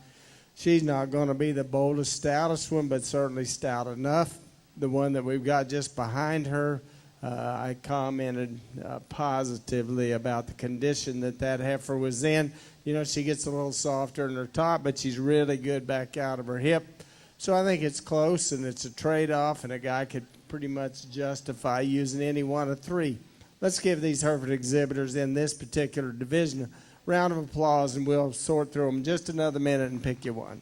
going to be the boldest, stoutest one, but certainly stout enough. The one that we've got just behind her, I commented positively about the condition that heifer was in. You know, she gets a little softer in her top, but she's really good back out of her hip. So I think it's close, and it's a trade-off, and a guy could pretty much justify using any one of three. Let's give these Hereford exhibitors in this particular division a round of applause, and we'll sort through them just another minute and pick you one.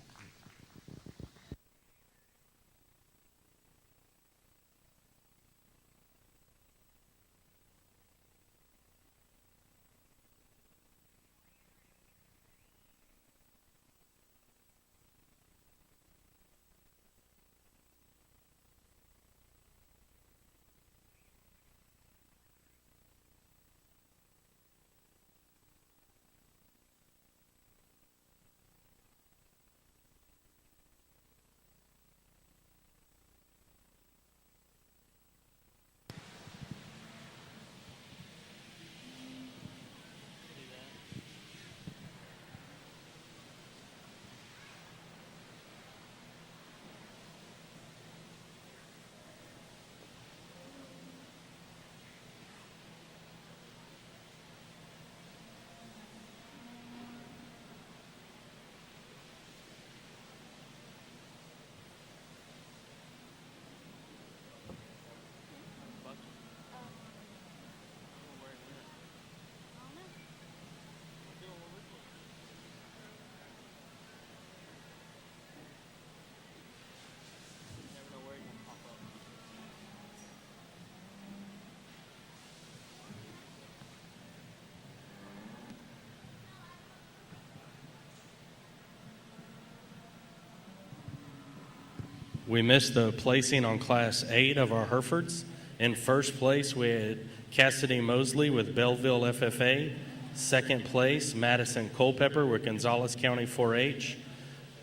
We missed the placing on Class 8 of our Herefords. In first place, we had Cassidy Mosley with Belleville FFA. Second place, Madison Culpepper with Gonzales County 4-H.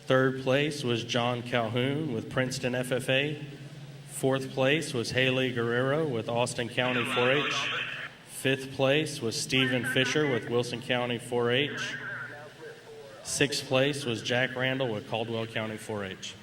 Third place was John Calhoun with Princeton FFA. Fourth place was Haley Guerrero with Austin County 4-H. Fifth place was Stephen Fisher with Wilson County 4-H. Sixth place was Jack Randall with Caldwell County 4-H.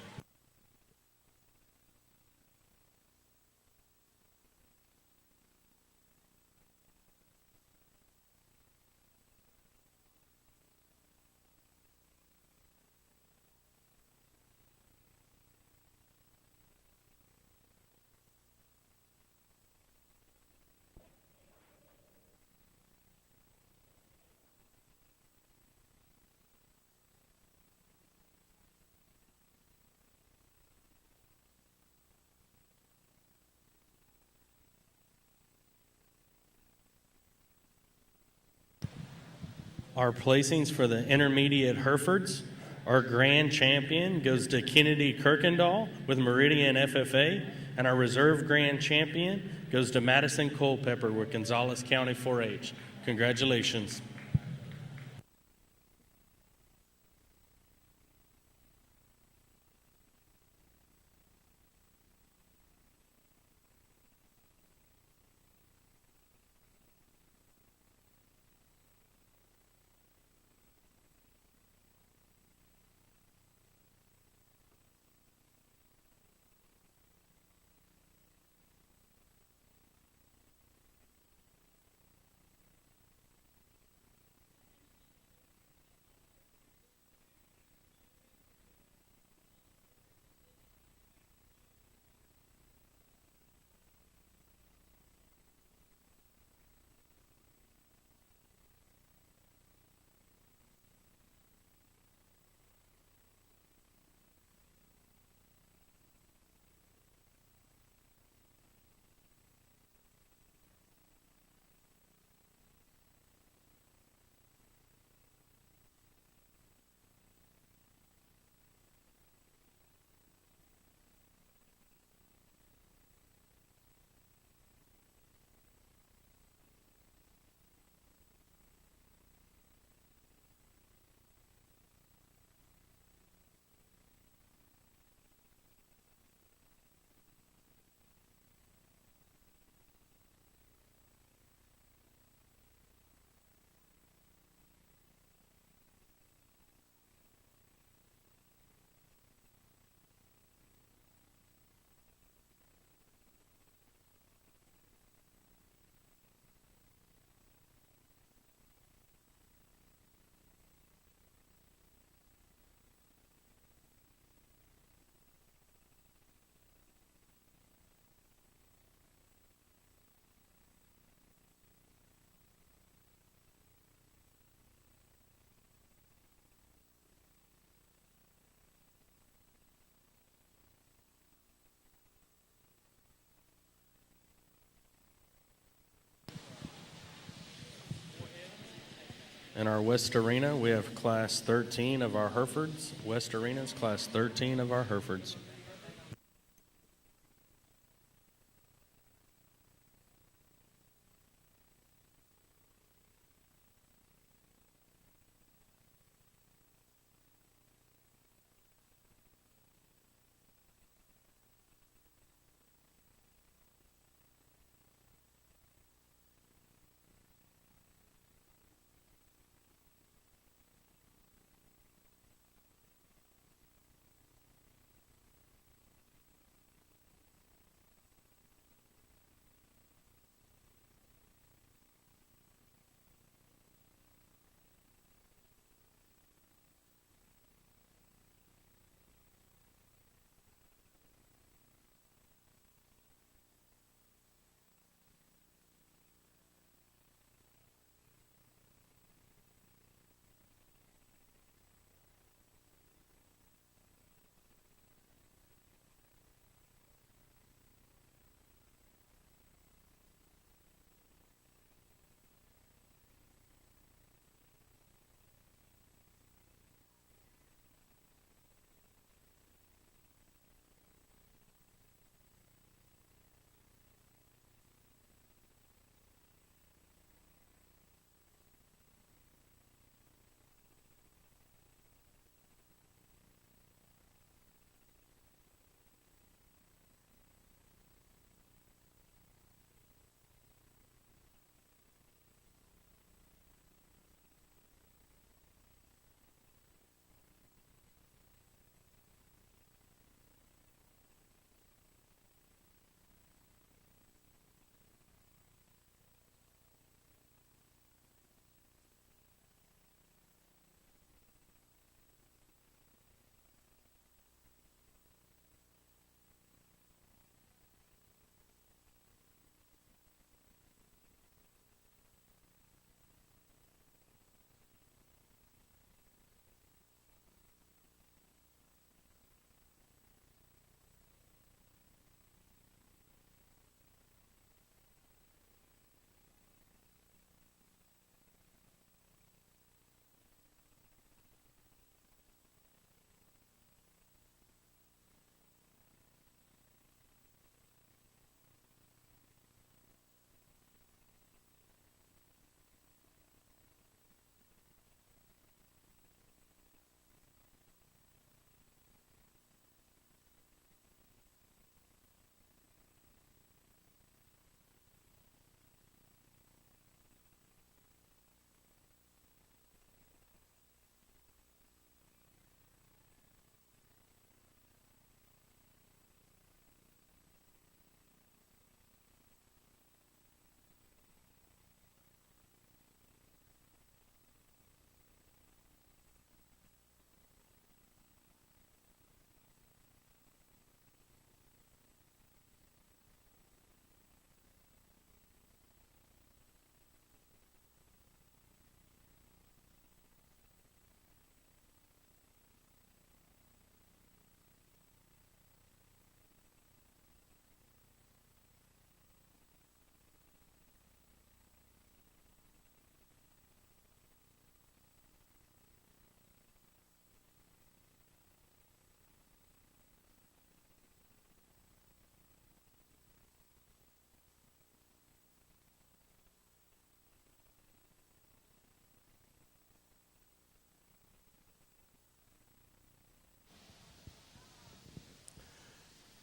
Our placings for the intermediate Herefords. Our grand champion goes to Kennedy Kirkendall with Meridian FFA, and our reserve grand champion goes to Madison Culpepper with Gonzales County 4-H. Congratulations. In our West Arena, we have Class 13 of our Herefords. West Arena is Class 13 of our Herefords.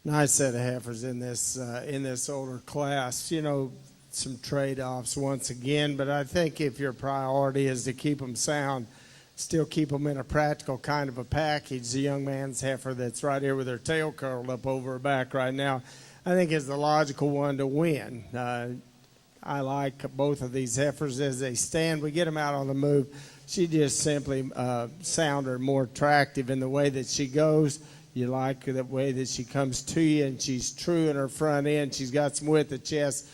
Nice set of heifers in this older class. You know, some trade-offs once again, but I think if your priority is to keep them sound, still keep them in a practical kind of a package, the young man's heifer that's right here with her tail curled up over her back right now, I think is the logical one to win. I like both of these heifers as they stand. We get them out on the move. She just simply sounder, more attractive in the way that she goes. You like the way that she comes to you, and she's true in her front end. She's got some width of chest,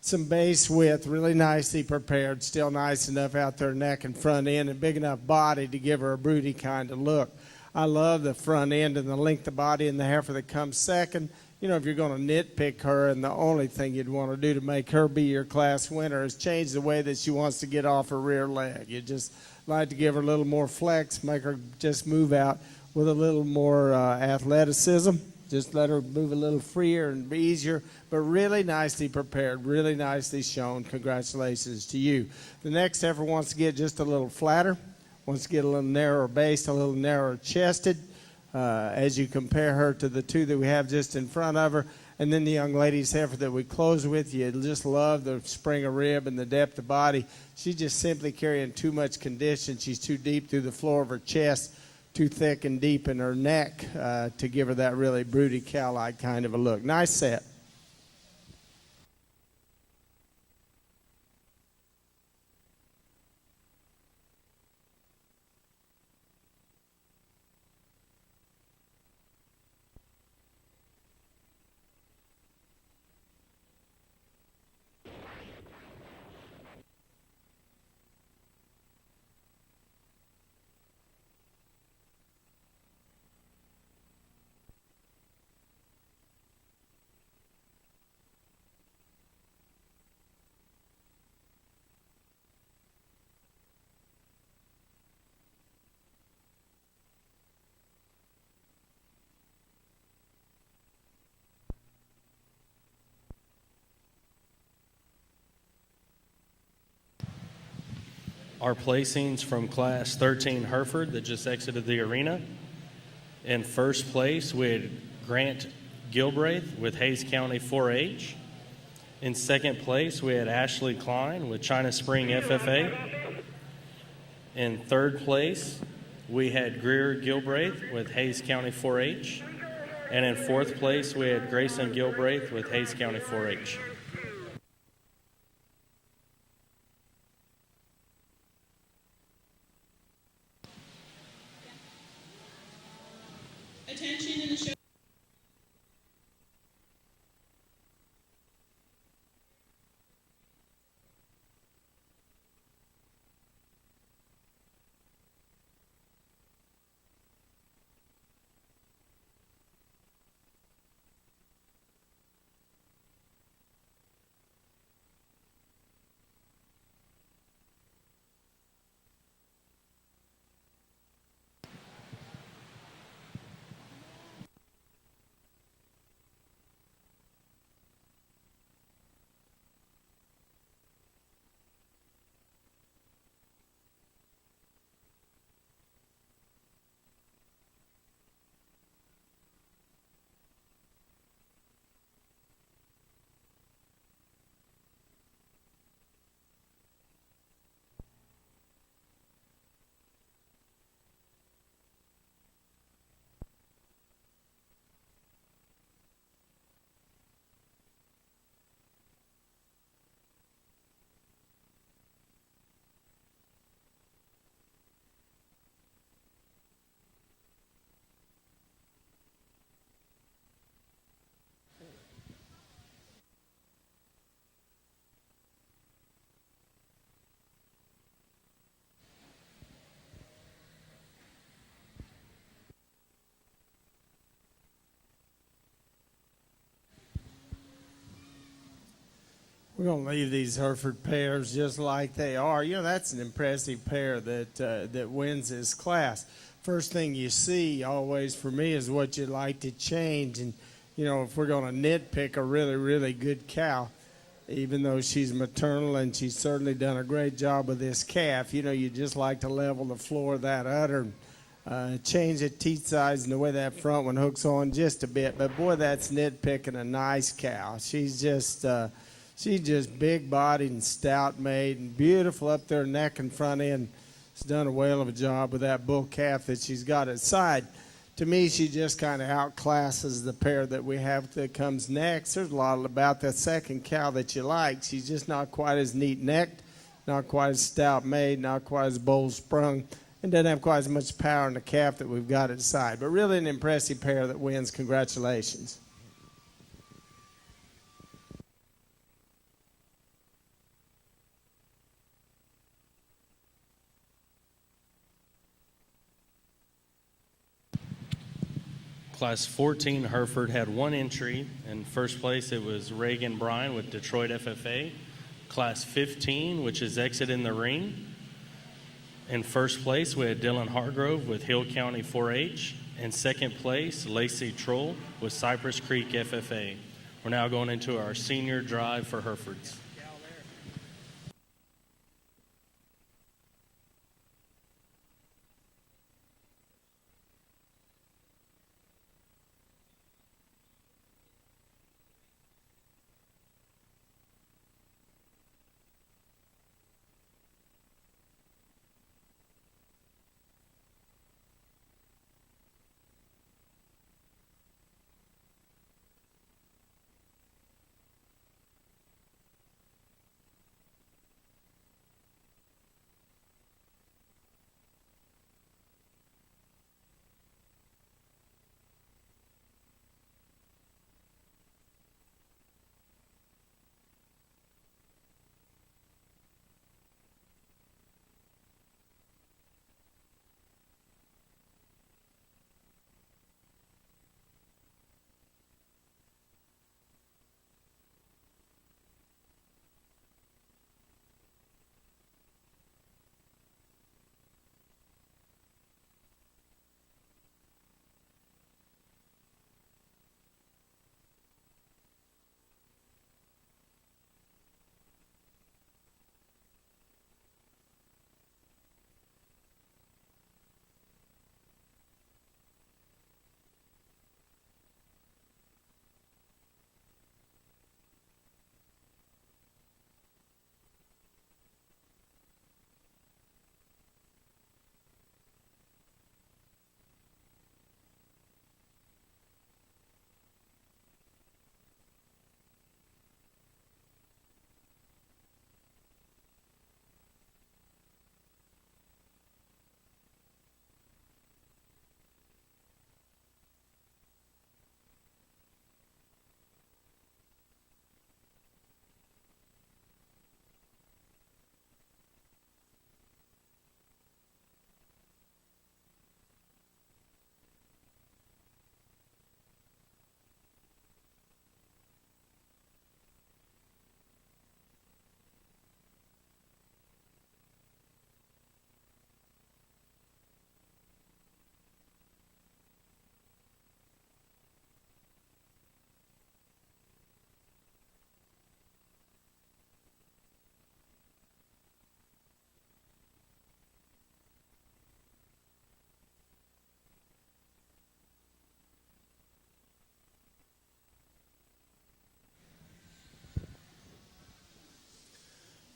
some base width, really nicely prepared, still nice enough out there neck and front end, and big enough body to give her a broody kind of look. I love the front end and the length of body in the heifer that comes second. You know, if you're going to nitpick her, and the only thing you'd want to do to make her be your class winner is change the way that she wants to get off her rear leg. You just like to give her a little more flex, make her just move out with a little more athleticism. Just let her move a little freer and be easier, but really nicely prepared, really nicely shown. Congratulations to you. The next heifer wants to get just a little flatter, wants to get a little narrower based, a little narrower chested. As you compare her to the two that we have just in front of her. And then the young lady's heifer that we close with, you just love the spring of rib and the depth of body. She's just simply carrying too much condition. She's too deep through the floor of her chest, too thick and deep in her neck to give her that really broody cow-like kind of a look. Nice set. Our placings from Class 13 Hereford that just exited the arena. In first place, we had Grant Gilbraith with Hayes County 4-H. In second place, we had Ashley Klein with China Spring FFA. In third place, we had Greer Gilbraith with Hayes County 4-H. And in fourth place, we had Grayson Gilbraith with Hayes County 4-H. Attention in the show. We're going to leave these Hereford pairs just like they are. You know, that's an impressive pair that wins this class. First thing you see always for me is what you'd like to change. And, you know, if we're going to nitpick a really, really good cow, even though she's maternal and she's certainly done a great job with this calf, you know, you just like to level the floor of that udder change the teat size and the way that front one hooks on just a bit. But boy, that's nitpicking a nice cow. She's just big-bodied and stout-made and beautiful up there, neck and front end. She's done a whale of a job with that bull calf that she's got at side. To me, she just kind of outclasses the pair that we have that comes next. There's a lot about that second cow that you like. She's just not quite as neat-necked, not quite as stout-made, not quite as bold-sprung, and doesn't have quite as much power in the calf that we've got at side. But really an impressive pair that wins. Congratulations. Class 14, Hereford had one entry. In first place, it was Reagan Bryan with Detroit FFA. Class 15, which is Exit in the Ring. In first place, we had Dylan Hargrove with Hill County 4-H. In second place, Lacey Troll with Cypress Creek FFA. We're now going into our senior drive for Herefords.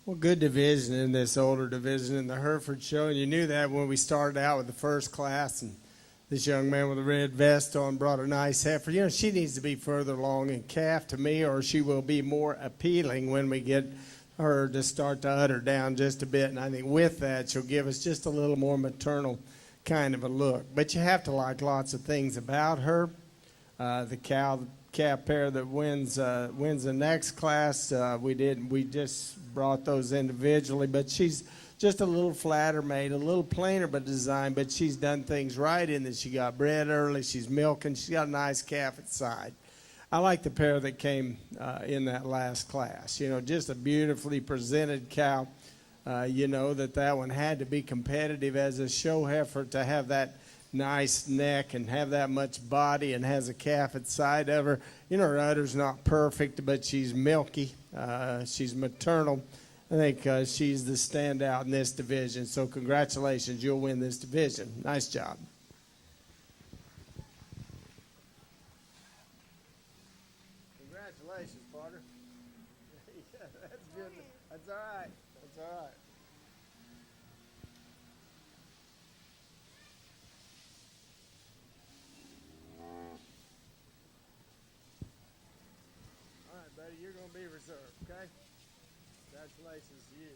Well, good division in this older division in the Hereford show, and you knew that when we started out with the first class, and this young man with a red vest on brought a nice heifer. You know, she needs to be further along in calf to me, or she will be more appealing when we get her to start to udder down just a bit, and I think with that she'll give us just a little more maternal kind of a look. But you have to like lots of things about her. The calf pair that wins the next class, we just brought those individually, but she's just a little flatter made, a little plainer but designed, but she's done things right in that she got bred early, she's milking, she's got a nice calf at side. I like the pair that came in that last class. You know, just a beautifully presented cow. You know that one had to be competitive as a show heifer to have that nice neck and have that much body and has a calf at side of her. You know, her udder's not perfect, but she's milky. She's maternal. I think she's the standout in this division. So congratulations, you'll win this division. Nice job. Congratulations to you.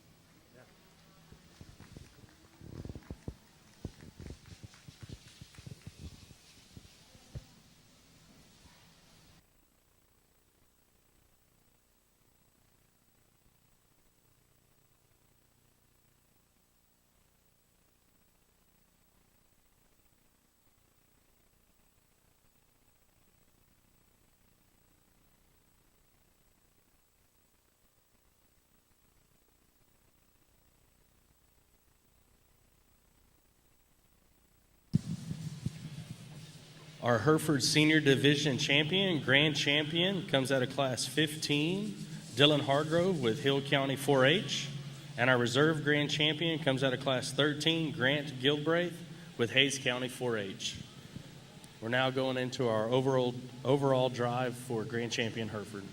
Our Hereford Senior Division champion, grand champion, comes out of Class 15, Dylan Hargrove with Hill County 4-H. And our reserve grand champion comes out of Class 13, Grant Gilbraith with Hayes County 4-H. We're now going into our overall drive for grand champion Hereford.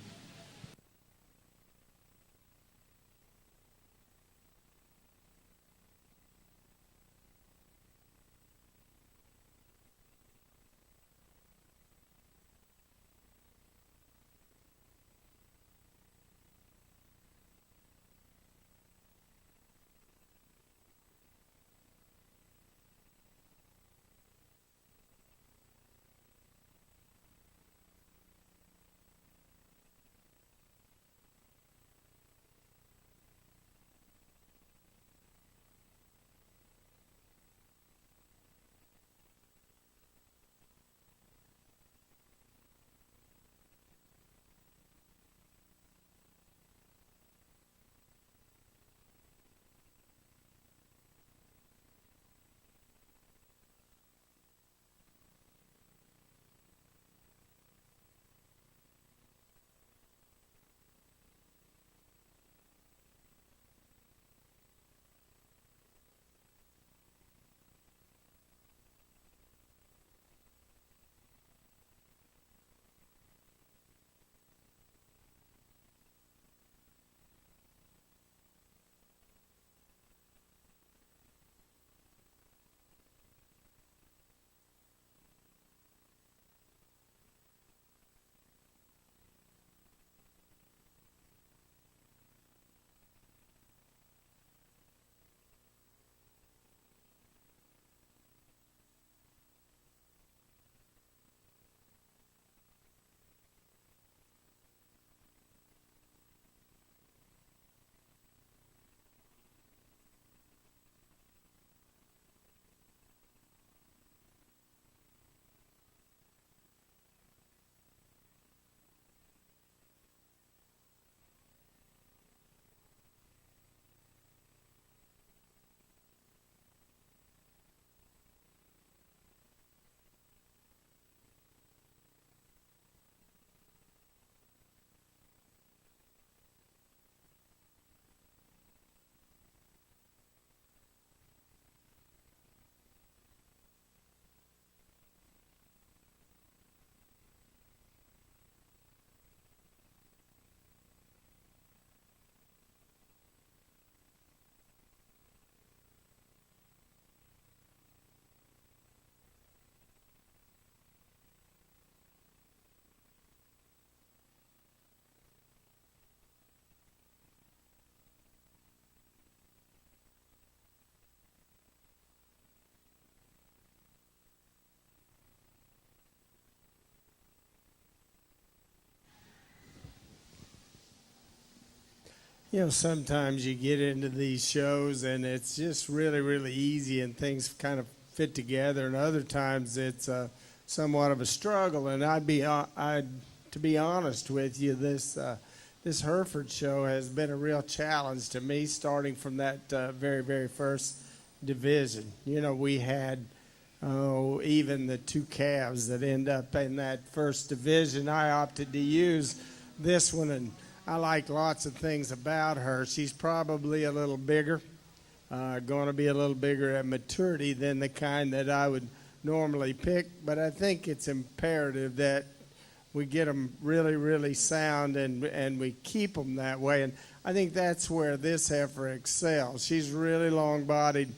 You know, sometimes you get into these shows and it's just really, really easy and things kind of fit together, and other times it's somewhat of a struggle. And to be honest with you, this Hereford show has been a real challenge to me, starting from that very, very first division. You know, we had even the two calves that end up in that first division. I opted to use this one, and I like lots of things about her. She's probably a little bigger, going to be a little bigger at maturity than the kind that I would normally pick, but I think it's imperative that we get them really, really sound and we keep them that way. And I think that's where this heifer excels. She's really long-bodied.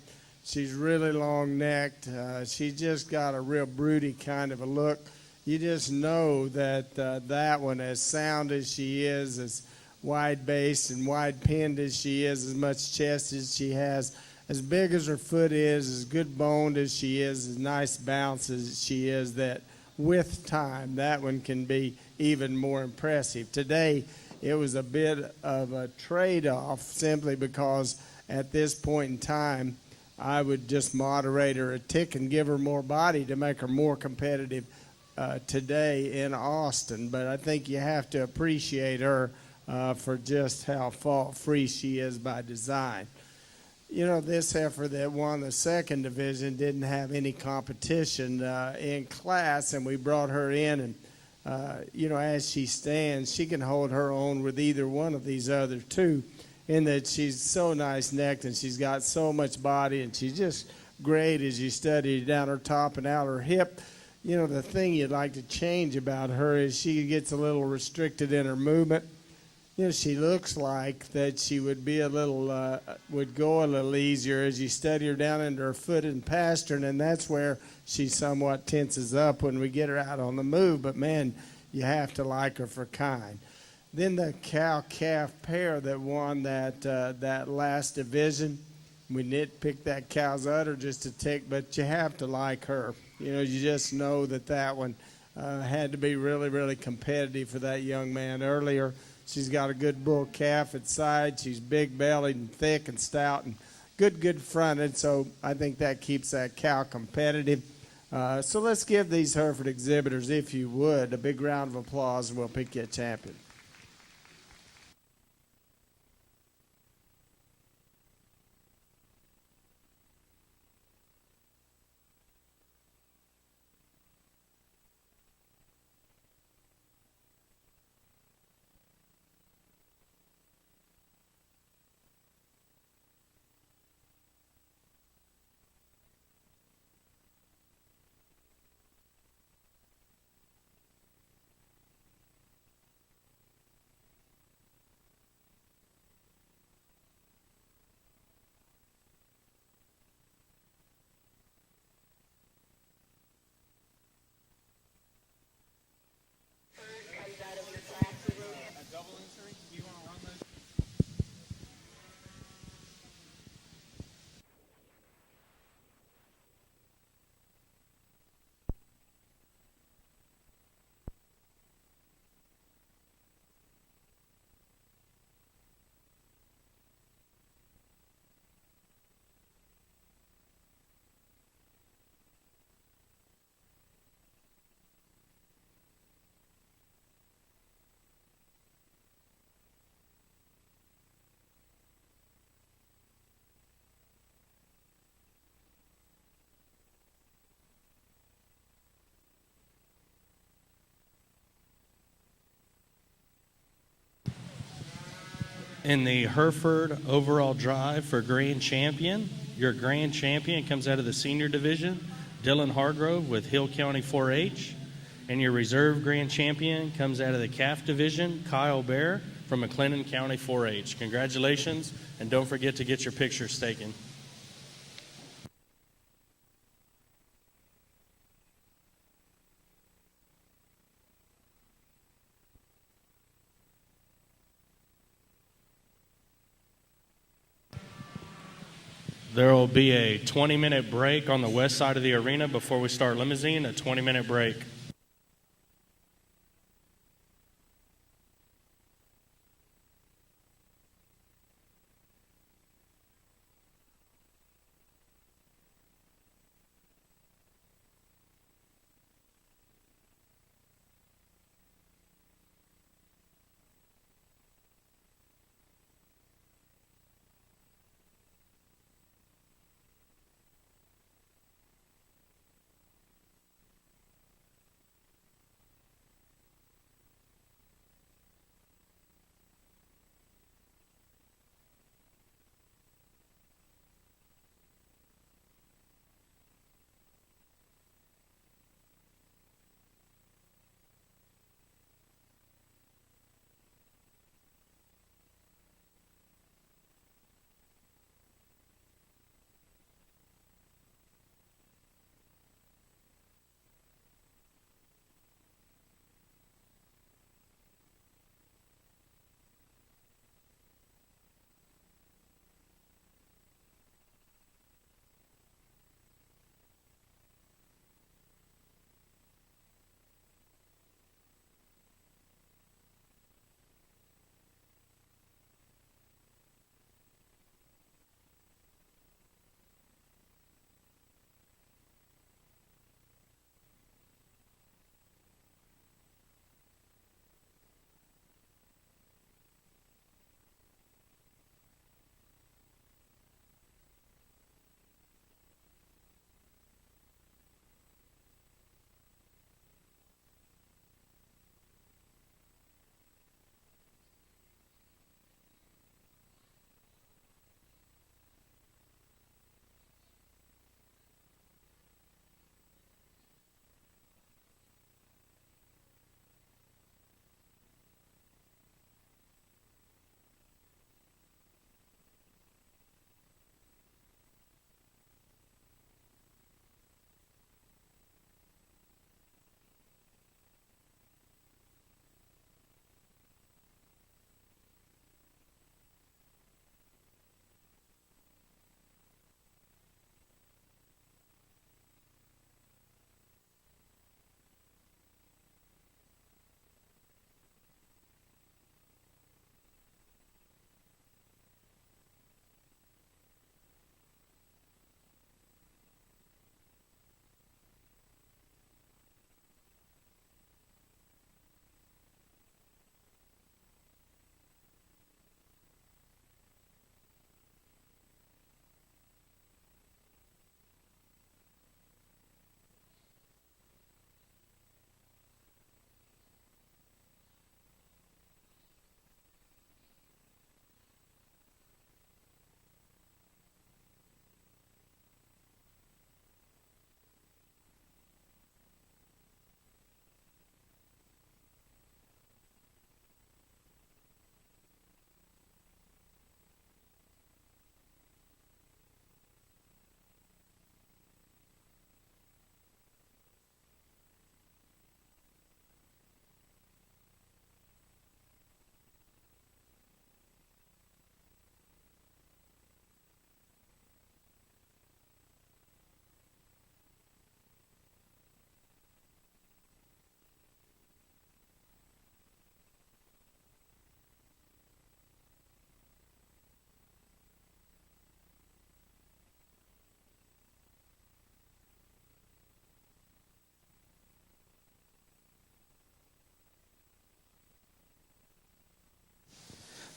She's really long-necked. She's just got a real broody kind of a look. You just know that that one, as sound as she is, as wide-based and wide-pinned as she is, as much chest as she has, as big as her foot is, as good boned as she is, as nice bounce as she is, that with time, that one can be even more impressive. Today, it was a bit of a trade-off simply because at this point in time, I would just moderate her a tick and give her more body to make her more competitive today in Austin. But I think you have to appreciate her for just how fault-free she is by design. You know, this heifer that won the second division didn't have any competition in class, and we brought her in, and, you know, as she stands, she can hold her own with either one of these other two, in that she's so nice-necked and she's got so much body, and she's just great as you study down her top and out her hip. You know, the thing you'd like to change about her is she gets a little restricted in her movement. You know, she looks like that she would be a little, would go a little easier as you study her down into her foot and pastern, and that's where she somewhat tenses up when we get her out on the move. But, man, you have to like her for kind. Then the cow-calf pair that won that last division, we nitpicked that cow's udder just a tick, but you have to like her. You know, you just know that one had to be really, really competitive for that young man earlier. She's got a good bull calf at side. She's big-bellied and thick and stout and good fronted, so I think that keeps that cow competitive. So let's give these Hereford exhibitors, if you would, a big round of applause, and we'll pick you a champion. In the Hereford overall drive for grand champion, your grand champion comes out of the senior division, Dylan Hargrove with Hill County 4-H. And your reserve grand champion comes out of the calf division, Kyle Bear from McLennan County 4-H. Congratulations, and don't forget to get your pictures taken. There will be a 20-minute break on the west side of the arena before we start limousine, a 20-minute break.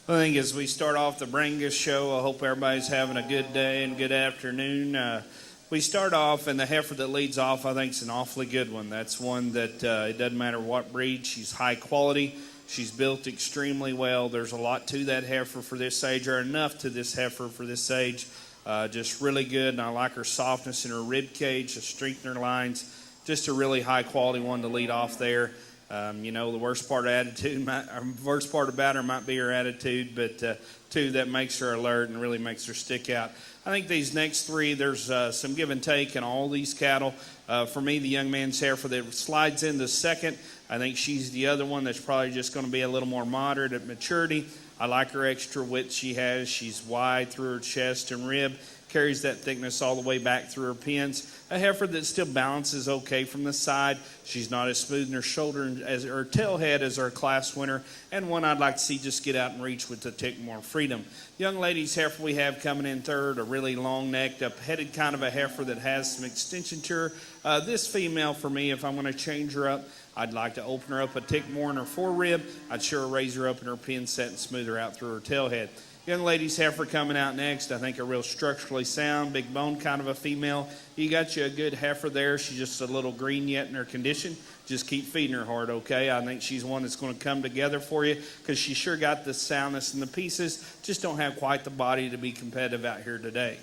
I think as we start off the Brangus show, I hope everybody's having a good day and good afternoon. We start off, and the heifer that leads off, I think, is an awfully good one. That's one that it doesn't matter what breed. She's high quality. She's built extremely well. There's a lot to that heifer for this age, or enough to this heifer for this age. Just really good, and I like her softness in her rib cage, the strength in her lines. Just a really high quality one to lead off there. The worst part about her might be her attitude, but two, that makes her alert and really makes her stick out. I think these next three, there's some give and take in all these cattle. For me, the young man's heifer that slides into second, I think she's the other one that's probably just going to be a little more moderate at maturity. I like her extra width she has. She's wide through her chest and rib, carries that thickness all the way back through her pins. A heifer that still balances okay from the side. She's not as smooth in her shoulder as her tail head as our class winner, and one I'd like to see just get out and reach with a tick more freedom. Young lady's heifer we have coming in third, a really long-necked, up-headed kind of a heifer that has some extension to her. This female, for me, if I'm going to change her up, I'd like to open her up a tick more in her forerib. I'd sure raise her up in her pin set and smooth her out through her tail head. Young lady's heifer coming out next. I think a real structurally sound, big bone kind of a female. You got you a good heifer there. She's just a little green yet in her condition. Just keep feeding her hard, okay? I think she's one that's going to come together for you because she sure got the soundness and the pieces. Just don't have quite the body to be competitive out here today.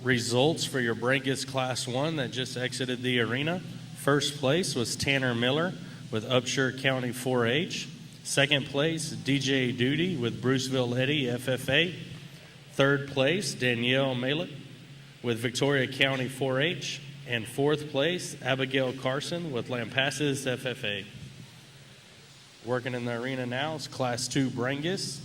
Results for your Brangus Class 1 that just exited the arena. First place was Tanner Miller with Upshur County 4-H. Second place, DJ Duty with Bruceville Eddy FFA. Third place, Danielle Malik with Victoria County 4-H. And fourth place, Abigail Carson with Lampasas FFA. Working in the arena now is Class 2 Brangus.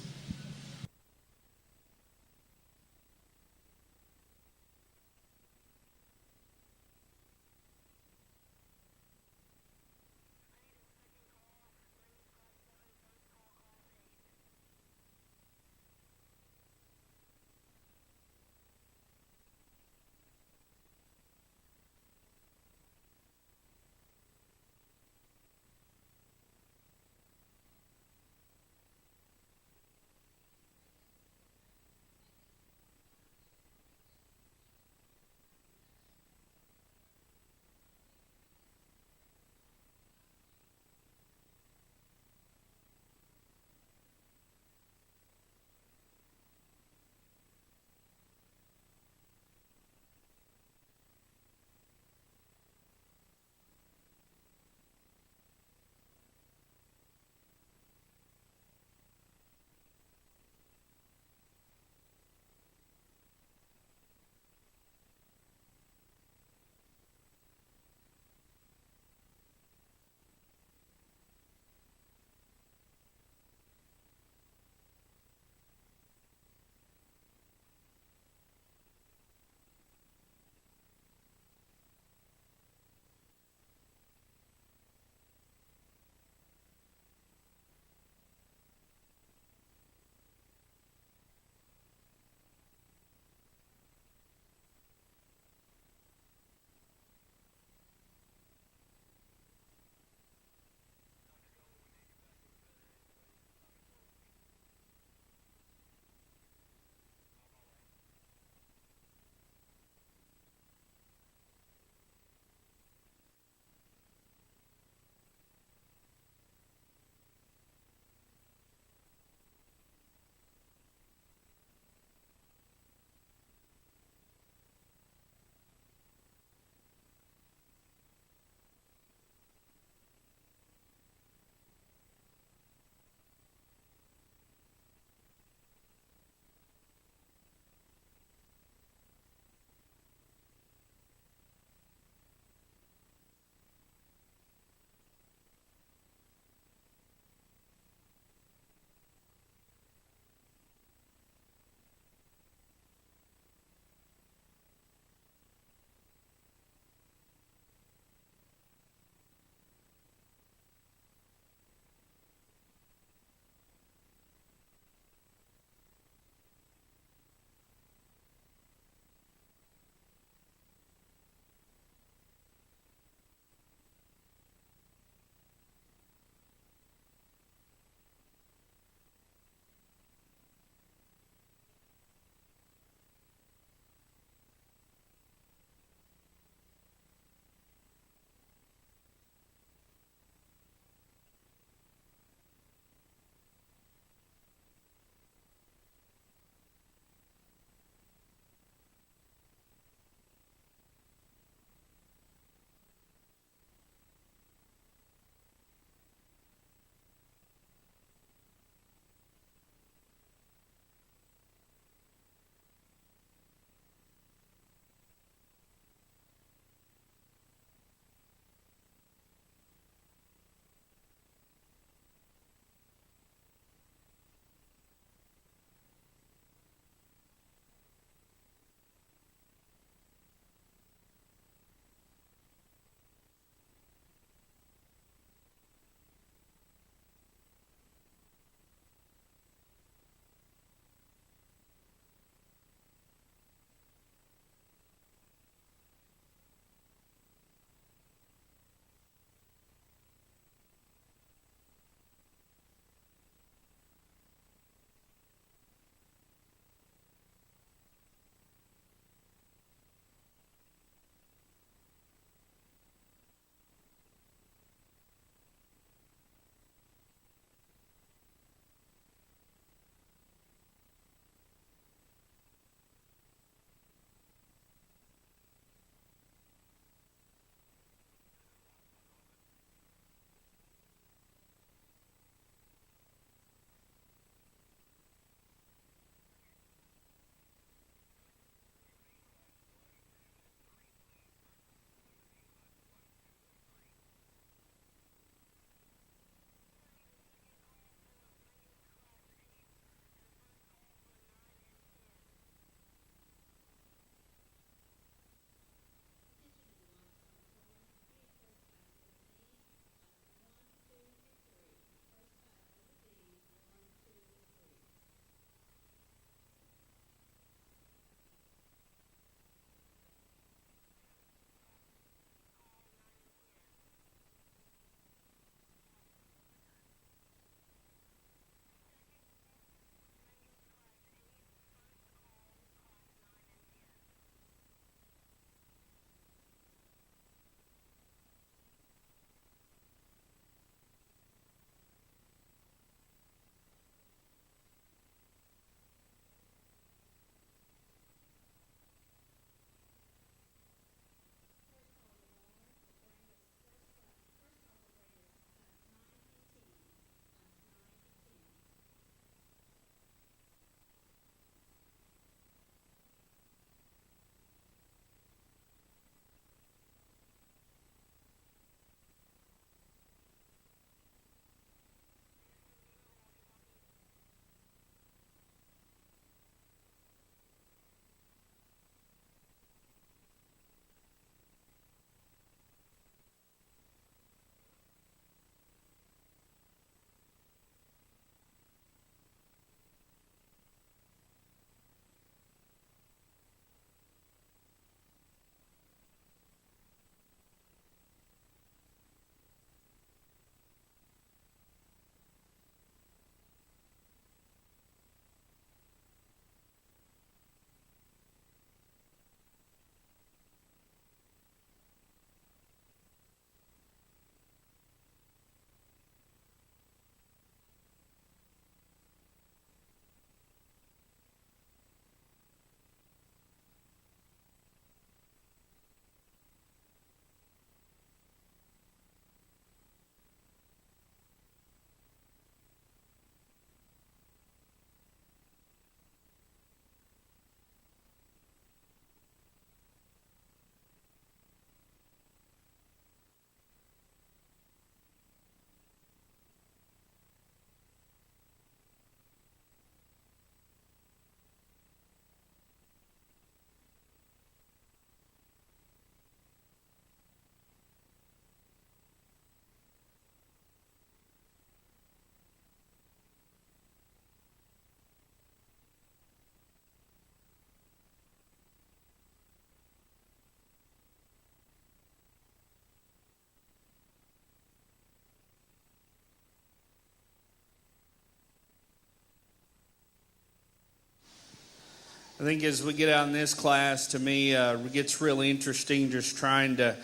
I think as we get out in this class, to me, it gets really interesting just trying to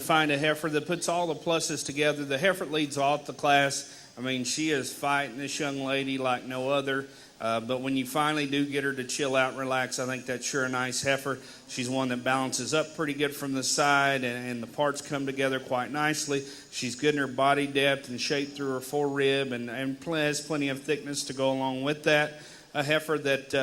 find a heifer that puts all the pluses together. The heifer leads off the class. I mean, she is fighting this young lady like no other. But when you finally do get her to chill out and relax, I think that's sure a nice heifer. She's one that balances up pretty good from the side, and the parts come together quite nicely. She's good in her body depth and shape through her forerib, and has plenty of thickness to go along with that. A heifer that,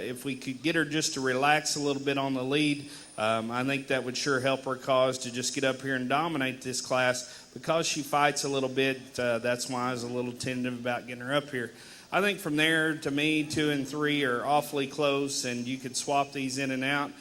if we could get her just to relax a little bit on the lead, I think that would sure help her cause to just get up here and dominate this class. Because she fights a little bit, that's why I was a little tentative about getting her up here. I think from there, to me, 2 and 3 are awfully close, and you could swap these in and out.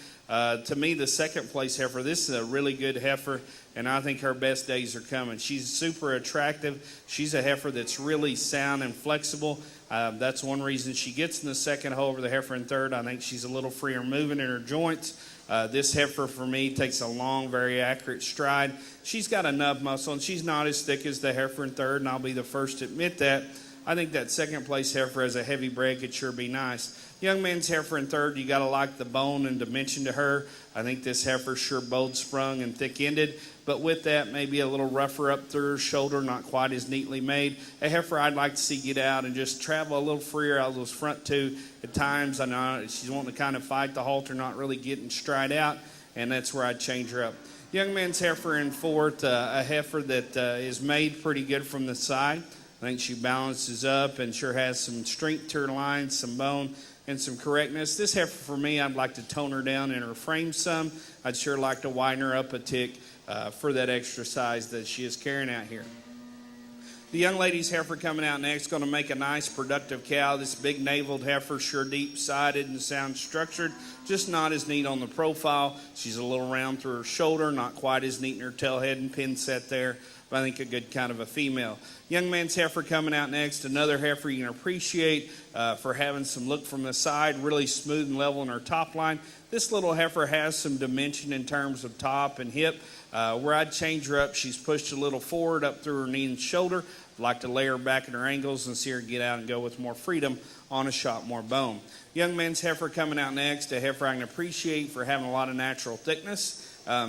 To me, the second place heifer, this is a really good heifer, and I think her best days are coming. She's super attractive. She's a heifer that's really sound and flexible. That's one reason she gets in the second hole over the heifer in third. I think she's a little freer moving in her joints. This heifer, for me, takes a long, very accurate stride. She's got enough muscle, and she's not as thick as the heifer in third, and I'll be the first to admit that. I think that second place heifer as a heavy bred could sure be nice. Young man's heifer in third, you got to like the bone and dimension to her. I think this heifer sure bold sprung and thick-ended, but with that, maybe a little rougher up through her shoulder, not quite as neatly made. A heifer I'd like to see get out and just travel a little freer out of those front two at times. I know she's wanting to kind of fight the halter, not really getting stride out, and that's where I'd change her up. Young man's heifer in fourth, a heifer that is made pretty good from the side. I think she balances up and sure has some strength to her lines, some bone, and some correctness. This heifer, for me, I'd like to tone her down in her frame some. I'd sure like to widen her up a tick for that extra size that she is carrying out here. The young lady's heifer coming out next, going to make a nice productive cow. This big naveled heifer, sure deep-sided and sound structured, just not as neat on the profile. She's a little round through her shoulder, not quite as neat in her tail head and pin set there, but I think a good kind of a female. Young man's heifer coming out next, another heifer you can appreciate for having some look from the side, really smooth and level in her top line. This little heifer has some dimension in terms of top and hip. Where I'd change her up, she's pushed a little forward up through her knee and shoulder. I'd like to lay her back in her ankles and see her get out and go with more freedom on a shot, more bone. Young man's heifer coming out next, a heifer I can appreciate for having a lot of natural thickness.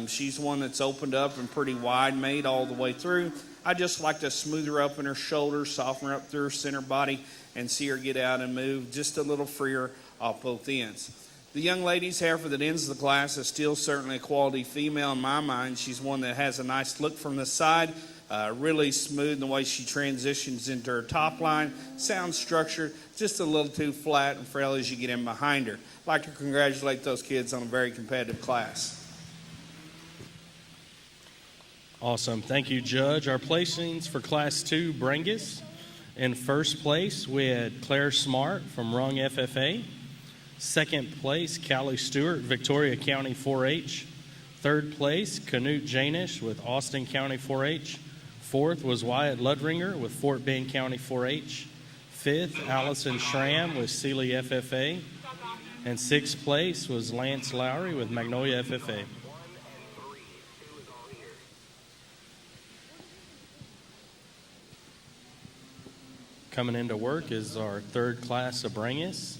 She's one that's opened up and pretty wide made all the way through. I just like to smooth her up in her shoulders, soften her up through her center body, and see her get out and move just a little freer off both ends. The young lady's heifer that ends the class is still certainly a quality female in my mind. She's one that has a nice look from the side, really smooth in the way she transitions into her top line, sound structured, just a little too flat and frail as you get in behind her. I'd like to congratulate those kids on a very competitive class. Awesome. Thank you, Judge. Our placings for Class 2, Brangus. In first place, we had Claire Smart from Rung FFA. Second place, Callie Stewart, Victoria County 4-H. Third place, Canute Janish with Austin County 4-H. Fourth was Wyatt Ludringer with Fort Bend County 4-H. Fifth, Allison Schramm with Sealy FFA. And sixth place was Lance Lowry with Magnolia FFA. Coming into work is our third class of Brangus.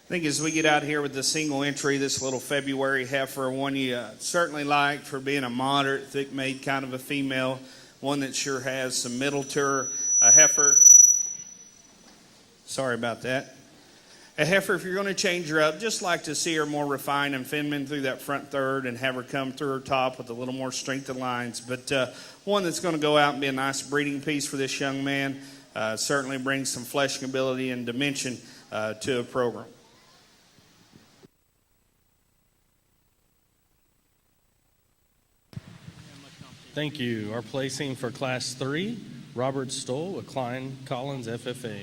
I think as we get out here with the single entry, this little February heifer, one you certainly like for being a moderate, thick-made kind of a female, one that sure has some middle to her. A heifer, sorry about that. A heifer, if you're going to change her up, just like to see her more refined and feminine through that front third and have her come through her top with a little more strength of lines. But one that's going to go out and be a nice breeding piece for this young man, certainly brings some fleshing ability and dimension to a program. Thank you. Our placing for Class 3, Robert Stoll with Klein Collins FFA.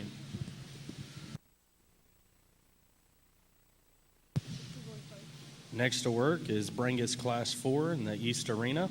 Next to work is Brangus Class 4 in the East Arena.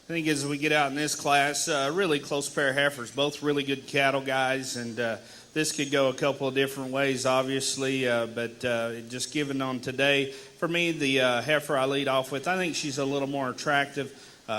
I think as we get out in this class, really close pair of heifers, both really good cattle guys, and this could go a couple of different ways, obviously, but just given on today, for me, the heifer I lead off with, I think she's a little more attractive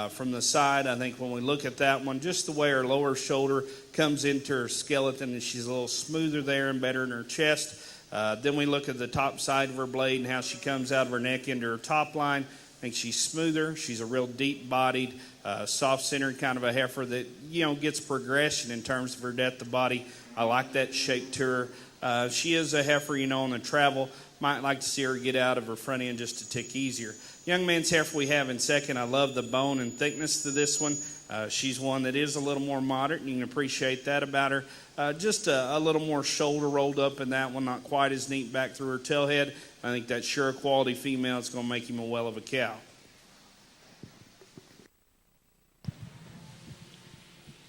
from the side. I think when we look at that one, just the way her lower shoulder comes into her skeleton, and she's a little smoother there and better in her chest. Then we look at the top side of her blade and how she comes out of her neck into her top line. I think she's smoother. She's a real deep-bodied, soft-centered kind of a heifer that, gets progression in terms of her depth of body. I like that shape to her. She is a heifer, on the travel. Might like to see her get out of her front end just a tick easier. Young man's heifer we have in second. I love the bone and thickness to this one. She's one that is a little more moderate, and you can appreciate that about her. Just a little more shoulder rolled up in that one, not quite as neat back through her tail head. I think that sure quality female is going to make him a well of a cow.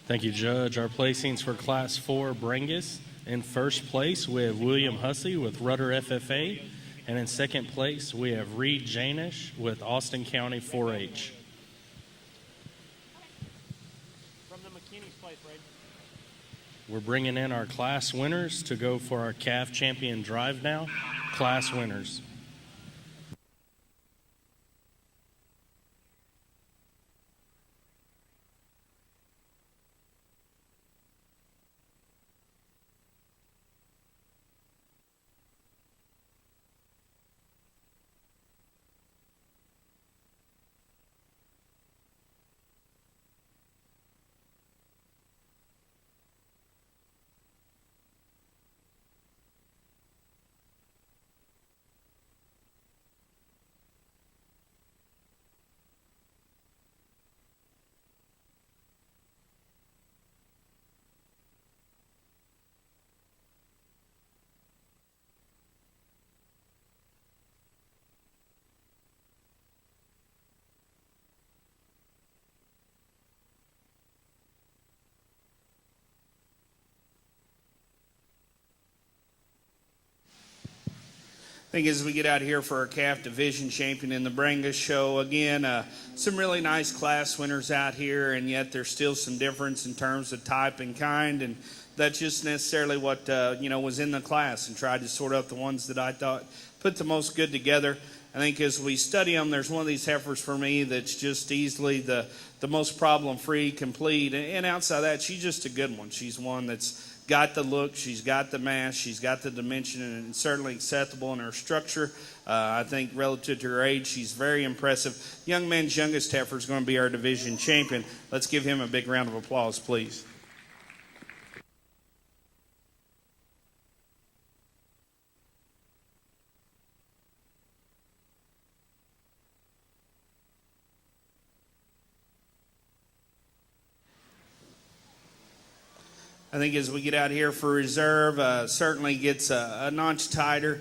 Thank you, Judge. Our placings for Class 4 Brangus. In first place, we have William Hussey with Rudder FFA. And in second place, we have Reed Janish with Austin County 4-H. From the McKinney's place, right? We're bringing in our class winners to go for our calf champion drive now. Class winners. I think as we get out here for our calf division champion in the Brangus show, again, some really nice class winners out here, and yet there's still some difference in terms of type and kind, and that's just necessarily what, was in the class, and tried to sort out the ones that I thought put the most good together. I think as we study them, there's one of these heifers for me that's just easily the most problem-free, complete, and outside of that, she's just a good one. She's one that's got the look, she's got the mass, she's got the dimension, and certainly acceptable in her structure. I think relative to her age, she's very impressive. Young man's youngest heifer is going to be our division champion. Let's give him a big round of applause, please. I think as we get out here for reserve, certainly gets a notch tighter.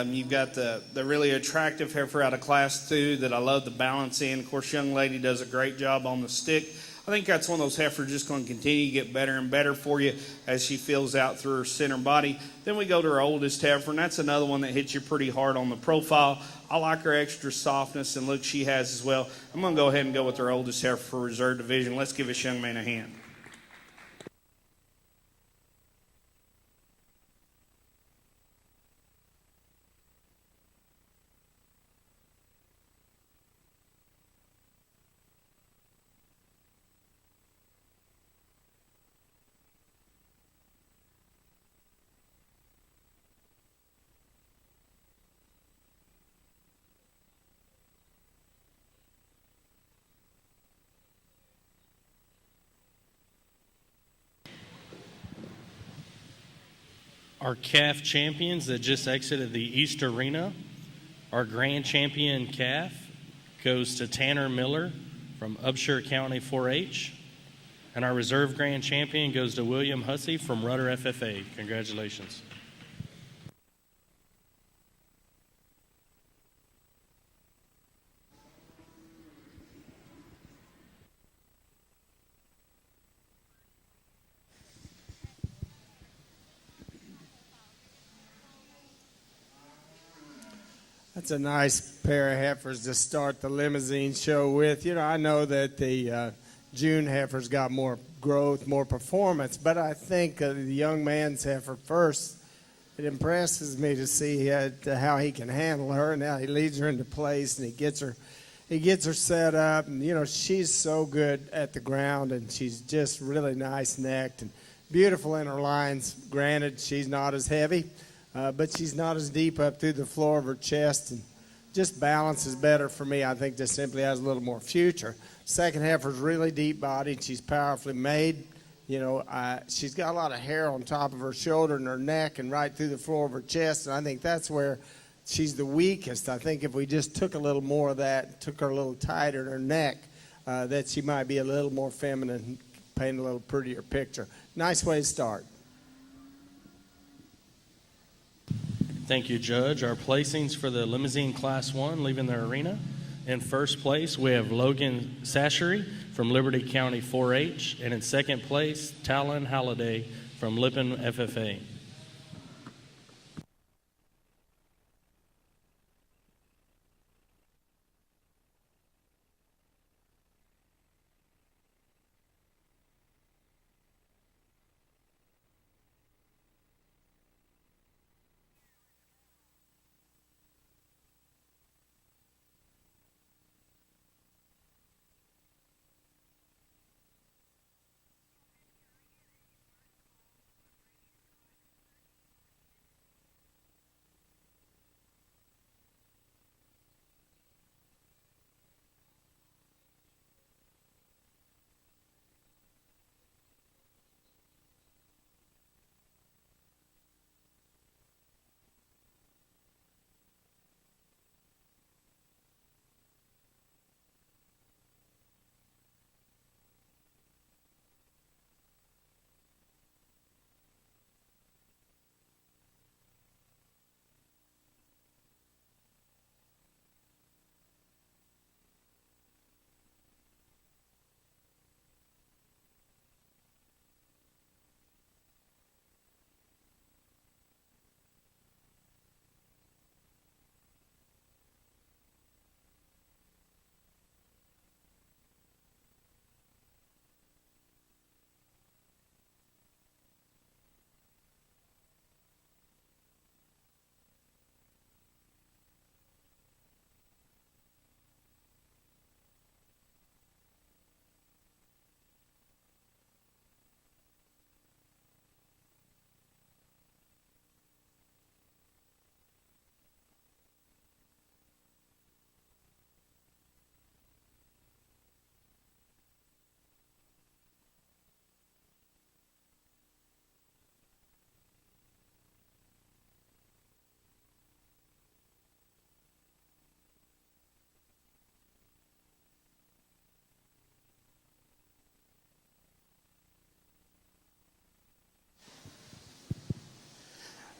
You've got the really attractive heifer out of Class 2 that I love the balance in. Of course, young lady does a great job on the stick. I think that's one of those heifers just going to continue to get better and better for you as she fills out through her center body. Then we go to her oldest heifer, and that's another one that hits you pretty hard on the profile. I like her extra softness and look she has as well. I'm going to go ahead and go with her oldest heifer for reserve division. Let's give this young man a hand. Our calf champions that just exited the East Arena. Our grand champion calf goes to Tanner Miller from Upshur County 4-H. And our reserve grand champion goes to William Hussey from Rudder FFA. Congratulations. I That's a nice pair of heifers to start the limousine show with. You know, I know that the June heifer's got more growth, more performance, but I think the young man's heifer first, it impresses me to see how he can handle her, and how he leads her into place, and he gets her set up, and you know, she's so good at the ground, and she's just really nice necked and beautiful in her lines. Granted, she's not as heavy, but she's not as deep up through the floor of her chest, and just balance is better for me. I think just simply has a little more future. Second heifer's really deep bodied. She's powerfully made. You know, she's got a lot of hair on top of her shoulder and her neck and right through the floor of her chest, and I think that's where she's the weakest. I think if we just took a little more of that, took her a little tighter in her neck, that she might be a little more feminine, paint a little prettier picture. Nice way to start. Thank you, Judge. Our placings for the Limousine Class 1 leaving the arena. In first place, we have Logan Sashery from Liberty County 4-H. And in second place, Talon Halliday from Lippin FFA.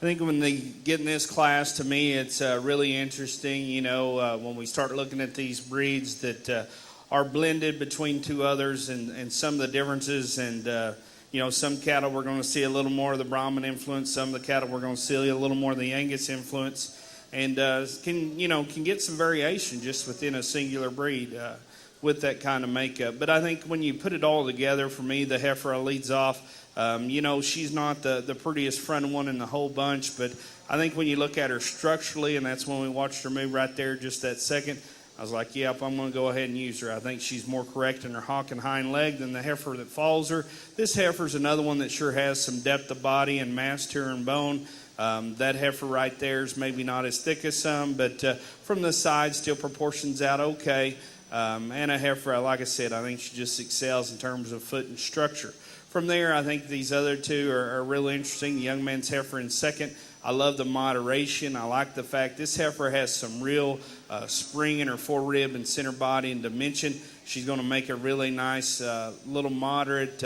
I think when they get in this class, to me, it's really interesting, you know, when we start looking at these breeds that are blended between two others and some of the differences. And, you know, some cattle we're going to see a little more of the Brahman influence. Some of the cattle we're going to see a little more of the Angus influence. And can get some variation just within a singular breed with that kind of makeup. But I think when you put it all together, for me, the heifer leads off. She's not the prettiest front one in the whole bunch, but I think when you look at her structurally, and that's when we watched her move right there just that second, I was like, yep, I'm going to go ahead and use her. I think she's more correct in her hock and hind leg than the heifer that follows her. This heifer's another one that sure has some depth of body and mass to her and bone. That heifer right there is maybe not as thick as some, but from the side still proportions out okay. And a heifer, like I said, I think she just excels in terms of foot and structure. From there, I think these other two are really interesting. The young man's heifer in second. I love the moderation. I like the fact this heifer has some real spring in her forerib and center body and dimension. She's going to make a really nice little moderate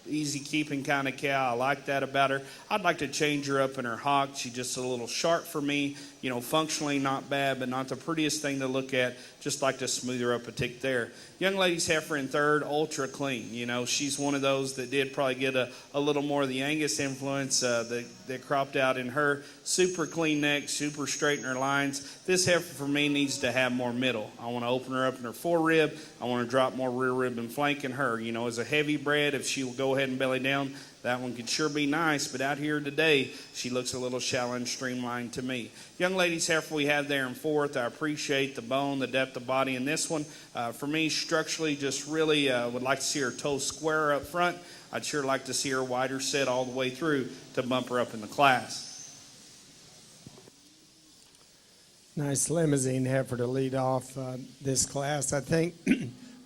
easy keeping kind of cow. I like that about her. I'd like to change her up in her hock. She's just a little sharp for me. Functionally not bad, but not the prettiest thing to look at. Just like to smooth her up a tick there. Young lady's heifer in third, ultra clean. She's one of those that did probably get a little more of the Angus influence that cropped out in her. Super clean neck, super straight in her lines. This heifer for me needs to have more middle. I want to open her up in her forerib. I want to drop more rear rib and flank in her. As a heavy bred, if she will go ahead and belly down, that one could sure be nice, but out here today, she looks a little shallow and streamlined to me. Young lady's heifer we have there in fourth. I appreciate the bone, the depth of body in this one. For me, structurally, just really would like to see her toe square up front. I'd sure like to see her wider set all the way through to bump her up in the class. Nice limousine heifer to lead off this class. I think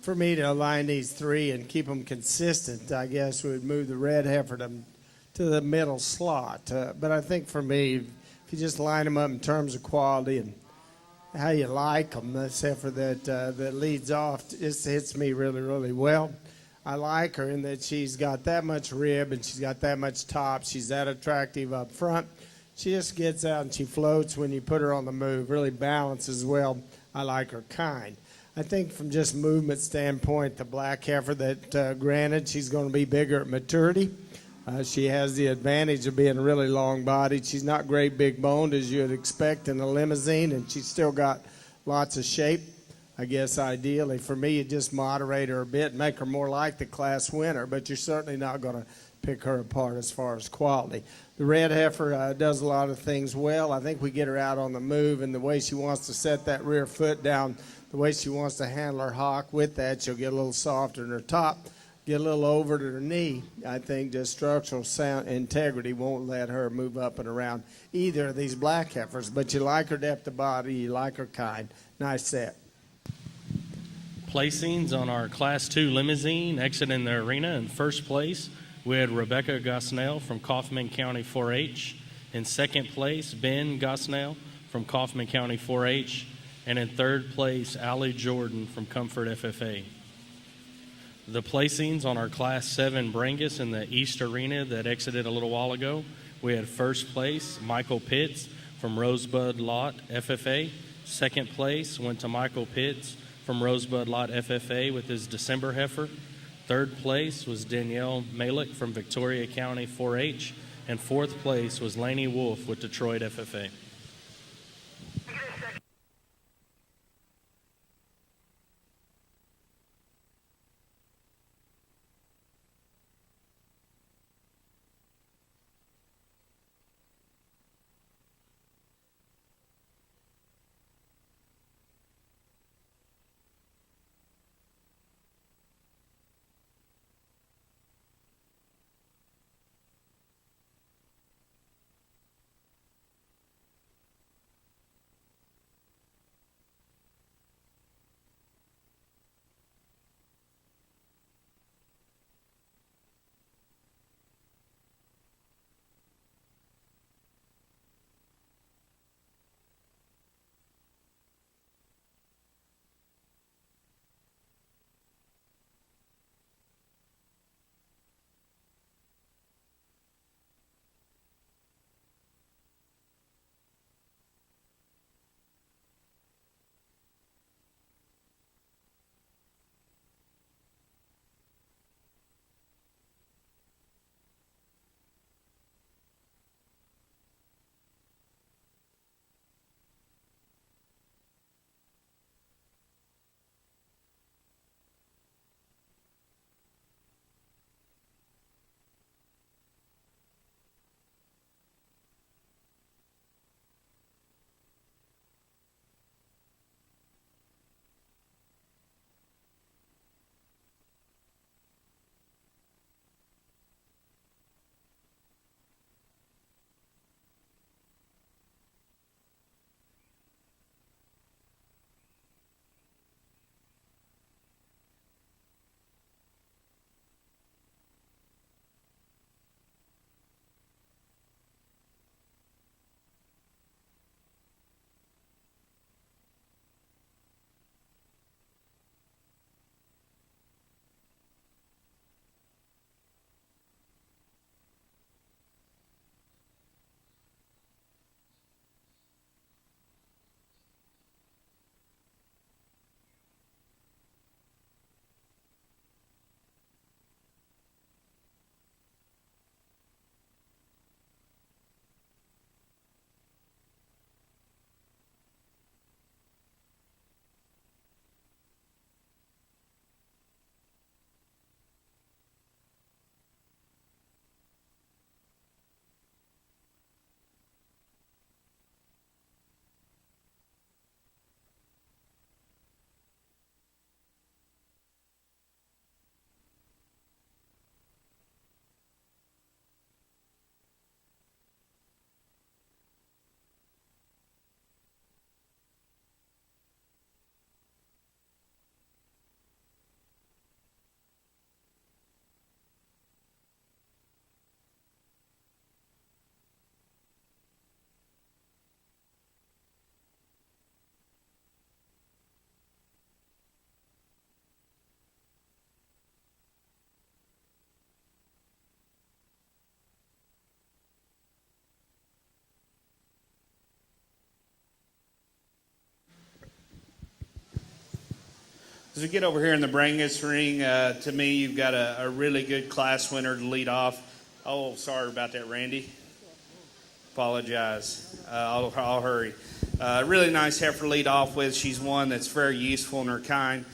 for me to align these three and keep them consistent, I guess we would move the red heifer to the middle slot. But I think for me, if you just line them up in terms of quality and how you like them, this heifer that leads off just hits me really, really well. I like her in that she's got that much rib and she's got that much top. She's that attractive up front. She just gets out and she floats when you put her on the move, really balances well. I like her kind. I think from just movement standpoint, the black heifer that granted she's going to be bigger at maturity. She has the advantage of being really long-bodied. She's not great big boned as you'd expect in a limousine, and she's still got lots of shape. I guess ideally for me, you just moderate her a bit, make her more like the class winner, but you're certainly not going to pick her apart as far as quality. The red heifer does a lot of things well. I think we get her out on the move, and the way she wants to set that rear foot down, the way she wants to handle her hock with that, she'll get a little softer in her top, get a little over to her knee. I think just structural sound integrity won't let her move up and around either of these black heifers, but you like her depth of body, you like her kind. Nice set. Placings on our Class 2 limousine exiting the arena. In first place, we had Rebecca Gosnell from Kaufman County 4-H. In second place, Ben Gosnell from Kaufman County 4-H. And in third place, Allie Jordan from Comfort FFA. The placings on our Class 7 Brangus in the East Arena that exited a little while ago, we had first place, Michael Pitts from Rosebud Lot FFA. Second place went to Michael Pitts from Rosebud Lot FFA with his December heifer. Third place was Danielle Malik from Victoria County 4-H. And fourth place was Laney Wolf with Detroit FFA. As we get over here in the Brangus ring, to me, you've got a really good class winner to lead off. Oh, sorry about that, Randy. Apologize. I'll hurry. Really nice heifer to lead off with. She's one that's very useful in her kind.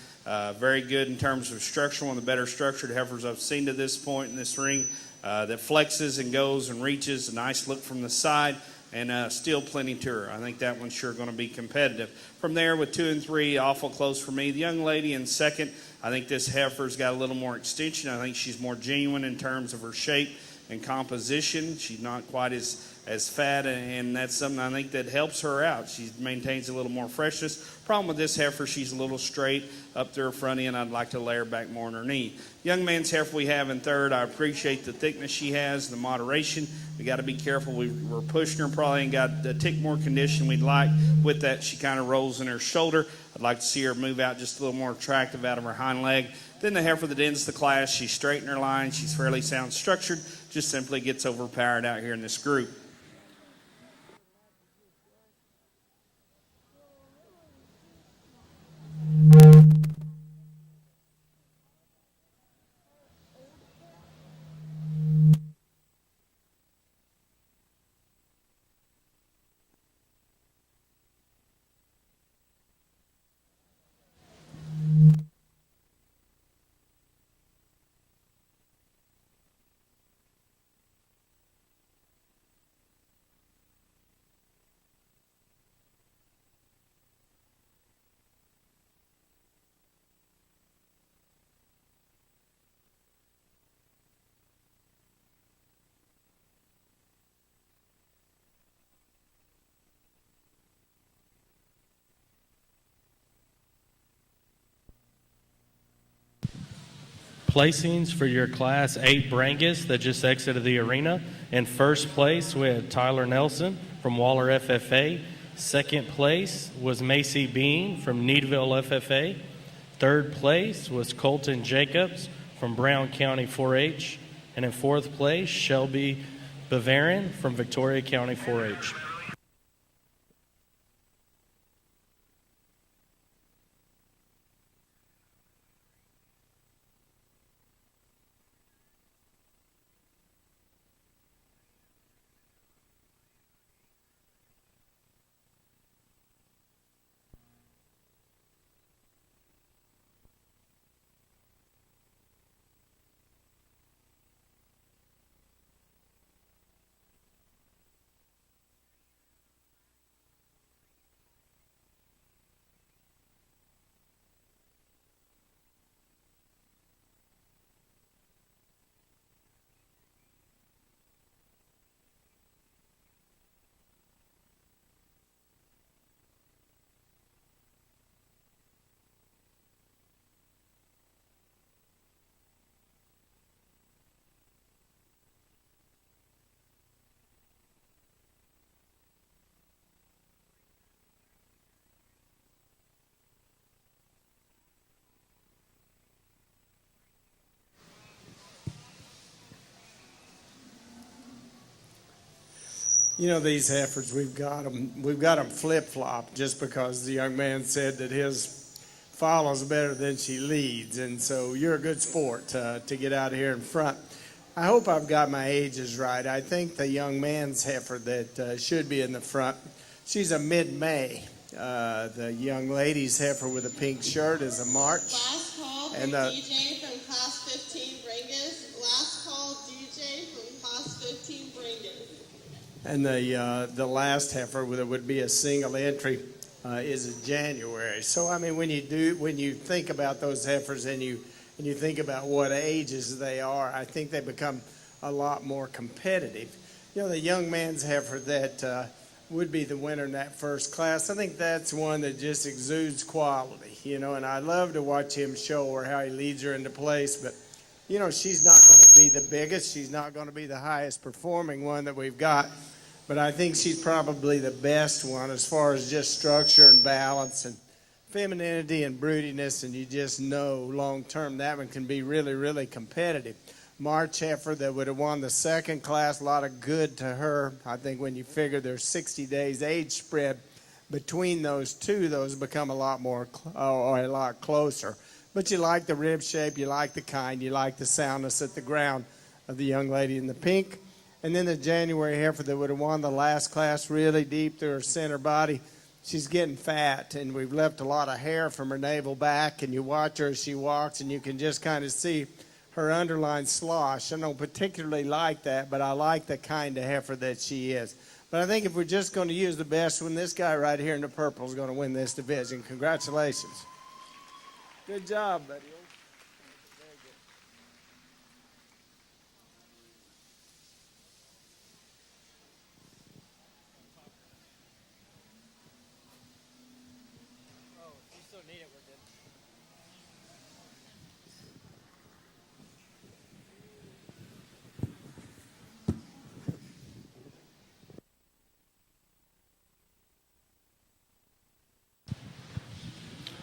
Very good in terms of structure, one of the better structured heifers I've seen to this point in this ring. That flexes and goes and reaches. A nice look from the side. And still plenty to her. I think that one's sure going to be competitive. From there, with 2 and 3, awful close for me. The young lady in second, I think this heifer's got a little more extension. I think she's more genuine in terms of her shape and composition. She's not quite as fat, and that's something I think that helps her out. She maintains a little more freshness. Problem with this heifer, she's a little straight up to her front end. I'd like to lay her back more on her knee. Young man's heifer we have in third. I appreciate the thickness she has, the moderation. We got to be careful. We're pushing her, probably ain't got a tick more condition we'd like. With that, she kind of rolls in her shoulder. I'd like to see her move out just a little more attractive out of her hind leg. Then the heifer that ends the class, she's straight in her line. She's fairly sound structured. Just simply gets overpowered out here in this group. Placings for your Class 8 Brangus that just exited the arena. In first place, we had Tyler Nelson from Waller FFA. Second place was Macy Bean from Needville FFA. Third place was Colton Jacobs from Brown County 4-H. And in fourth place, Shelby Bavarian from Victoria County 4-H. You know, these heifers, we've got them flip-flop just because the young man said that his follows better than she leads. And so you're a good sport to get out here in front. I hope I've got my ages right. I think the young man's heifer that should be in the front, she's a mid-May. The young lady's heifer with a pink shirt is a March. Last call from DJ from Class 15 Brangus. Last call DJ from Class 15 Brangus. And the last heifer that would be a single entry is in January. So I mean, when you think about those heifers and you think about what ages they are, I think they become a lot more competitive. You know, the young man's heifer that would be the winner in that first class, I think that's one that just exudes quality. You know, and I love to watch him show her how he leads her into place, but. You know, she's not going to be the biggest. She's not going to be the highest performing one that we've got. But I think she's probably the best one as far as just structure and balance and femininity and broodiness. And you just know long term that one can be really, really competitive. March heifer that would have won the second class, a lot of good to her. I think when you figure there's 60 days age spread between those two, those become a lot more or a lot closer. But you like the rib shape, you like the kind, you like the soundness at the ground of the young lady in the pink. And then the January heifer that would have won the last class, really deep through her center body. She's getting fat, and we've left a lot of hair from her navel back, and you watch her as she walks, and you can just kind of see her underlying slosh. I don't particularly like that, but I like the kind of heifer that she is. But I think if we're just going to use the best one, this guy right here in the purple is going to win this division. Congratulations. Good job, buddy. Very good. Oh, if you still need it, we're good.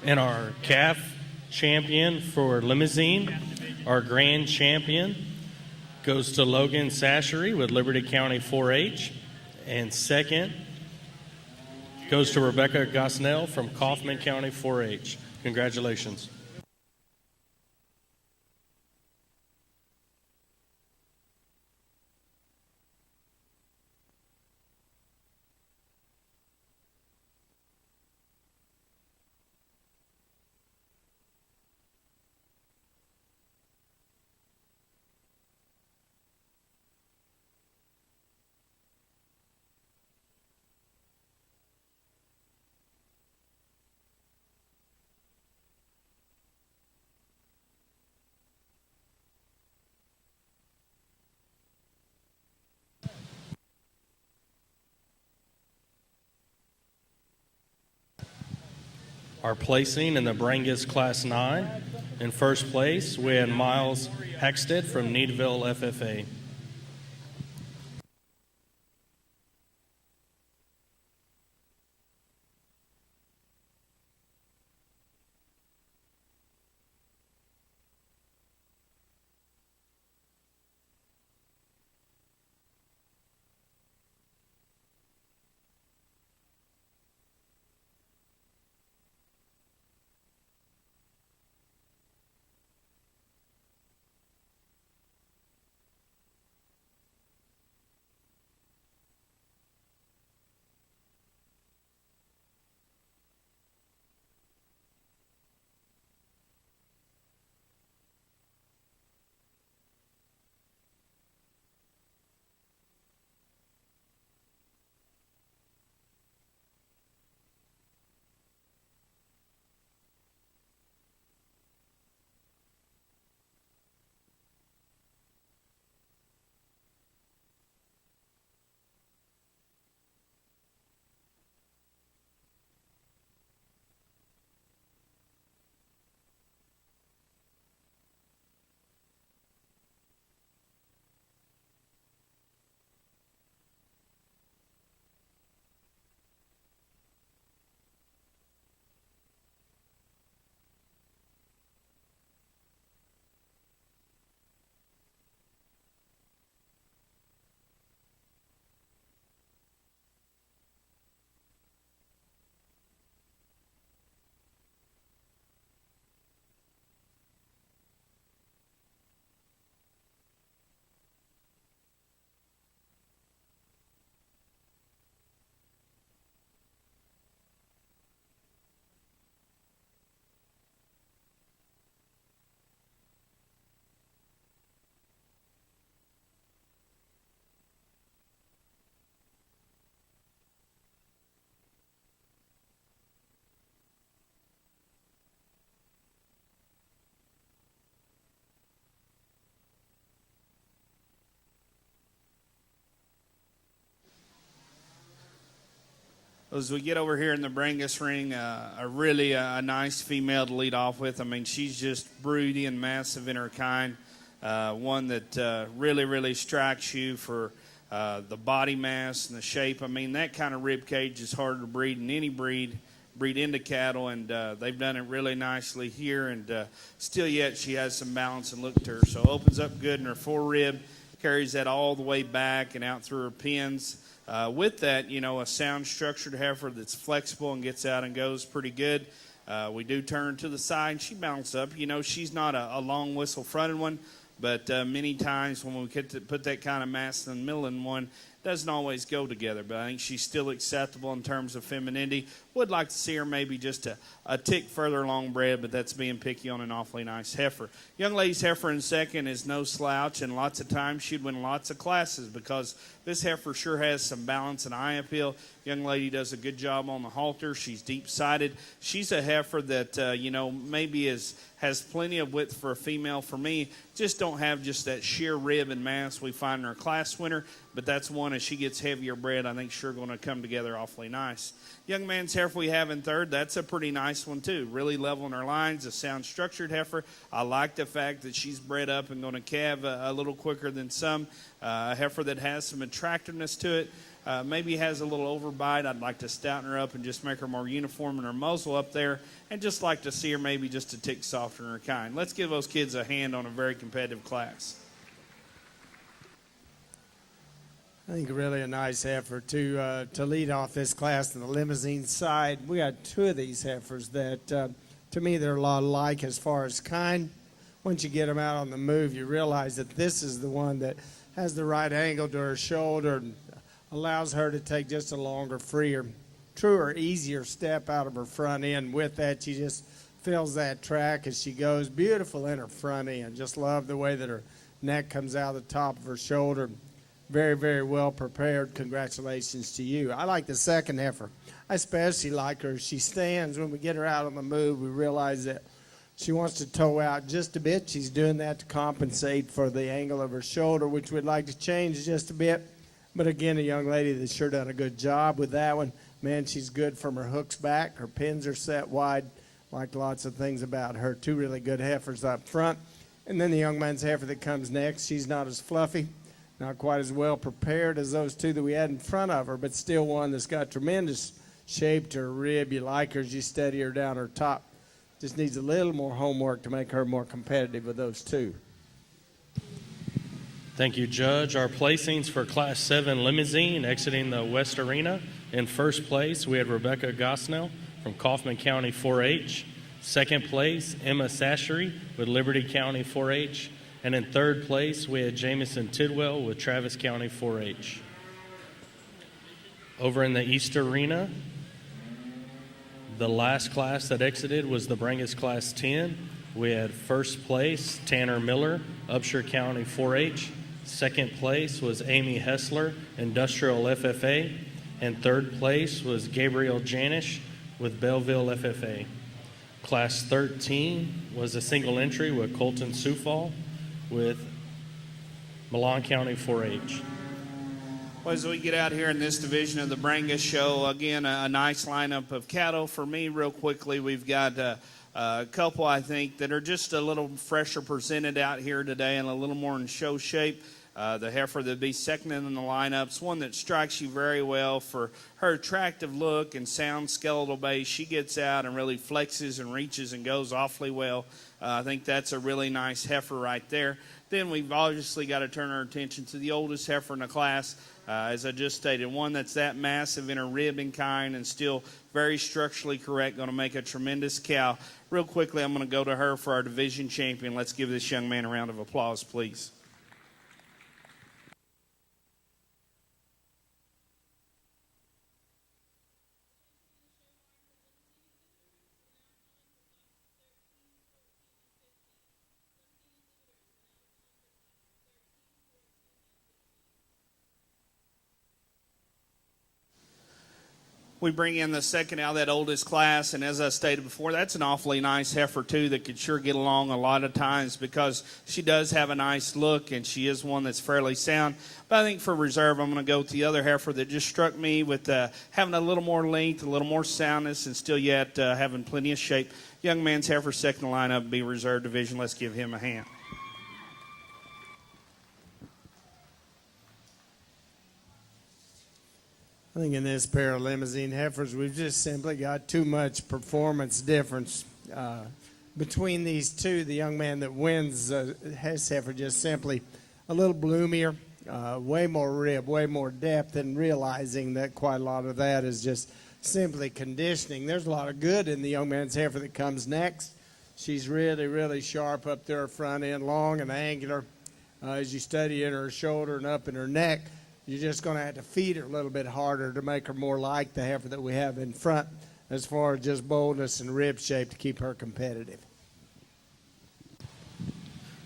And our calf champion for limousine, our grand champion, goes to Logan Sashery with Liberty County 4-H. And second goes to Rebecca Gosnell from Kaufman County 4-H. Congratulations. Our placing in the Brangus Class 9. In first place, we had Miles Hexted from Needville FFA. As we get over here in the Brangus ring, a really nice female to lead off with. I mean, she's just broody and massive in her kind. One that really strikes you for the body mass and the shape. I mean, that kind of rib cage is hard to breed in any breed into cattle, and they've done it really nicely here. And still yet she has some balance and look to her. So opens up good in her forerib. carries that all the way back and out through her pins. With that, a sound structured heifer that's flexible and gets out and goes pretty good. We do turn to the side, and she bounced up. She's not a long whistle fronted one, but many times when we get to put that kind of mass in the middle in one, it doesn't always go together. But I think she's still acceptable in terms of femininity. Would like to see her maybe just a tick further along bred, but that's being picky on an awfully nice heifer. Young lady's heifer in second is no slouch, and lots of times she'd win lots of classes because this heifer sure has some balance and eye appeal. Young lady does a good job on the halter. She's deep-sided. She's a heifer that, maybe has plenty of width for a female. For me, just don't have just that sheer rib and mass we find in our class winner, but that's one as she gets heavier bred, I think sure going to come together awfully nice. Young man's heifer we have in third, that's a pretty nice one too. Really level in her lines, a sound structured heifer. I like the fact that she's bred up and going to calve a little quicker than some. A heifer that has some attractiveness to it. Maybe has a little overbite. I'd like to stouten her up and just make her more uniform in her muzzle up there, and just like to see her maybe just a tick softer in her kind. Let's give those kids a hand on a very competitive class. I think really a nice heifer to lead off this class in the limousine side. We got two of these heifers that, to me, they're a lot alike as far as kind. Once you get them out on the move, you realize that this is the one that has the right angle to her shoulder and allows her to take just a longer, freer, truer, easier step out of her front end. With that, she just fills that track as she goes. Beautiful in her front end. Just love the way that her neck comes out the top of her shoulder. Very, very well prepared. Congratulations to you. I like the second heifer. I especially like her. She stands. When we get her out on the move, we realize that she wants to toe out just a bit. She's doing that to compensate for the angle of her shoulder, which we'd like to change just a bit. But again, a young lady that's sure done a good job with that one. Man, she's good from her hooks back. Her pins are set wide. Like lots of things about her. Two really good heifers up front. And then the young man's heifer that comes next. She's not as fluffy, not quite as well prepared as those two that we had in front of her, but still one that's got tremendous shape to her rib. You like her as you steady her down her top. Just needs a little more homework to make her more competitive with those two. Thank you, Judge. Our placings for Class 7 Limousine exiting the West Arena. In first place, we had Rebecca Gosnell from Kaufman County 4-H. Second place, Emma Sashery with Liberty County 4-H. And in third place, we had Jamison Tidwell with Travis County 4-H. Over in the East Arena, the last class that exited was the Brangus Class 10. We had first place, Tanner Miller, Upshur County 4-H. Second place was Amy Hessler, Industrial FFA. And third place was Gabriel Janish with Belleville FFA. Class 13 was a single entry with Colton Sufall with Milan County 4-H. Well, as we get out here in this division of the Brangus Show, again, a nice lineup of cattle. For me, real quickly, we've got a couple, I think, that are just a little fresher presented out here today and a little more in show shape. The heifer that would be second in the lineups, one that strikes you very well for her attractive look and sound skeletal base. She gets out and really flexes and reaches and goes awfully well. I think that's a really nice heifer right there. Then we've obviously got to turn our attention to the oldest heifer in the class, as I just stated, one that's that massive in her rib and kind and still very structurally correct, going to make a tremendous cow. Real quickly, I'm going to go to her for our division champion. Let's give this young man a round of applause, please. We bring in the second out of that oldest class, and as I stated before, that's an awfully nice heifer, too, that could sure get along a lot of times because she does have a nice look, and she is one that's fairly sound. But I think for reserve, I'm going to go with the other heifer that just struck me with having a little more length, a little more soundness, and still yet having plenty of shape. Young man's heifer, second lineup, be reserve division. Let's give him a hand. I think in this pair of limousine heifers, we've just simply got too much performance difference between these two. The young man that wins his heifer just simply a little bloomier, way more rib, way more depth, and realizing that quite a lot of that is just simply conditioning. There's a lot of good in the young man's heifer that comes next. She's really, really sharp up there, front end, long and angular. As you study in her shoulder and up in her neck, you're just going to have to feed her a little bit harder to make her more like the heifer that we have in front as far as just boldness and rib shape to keep her competitive.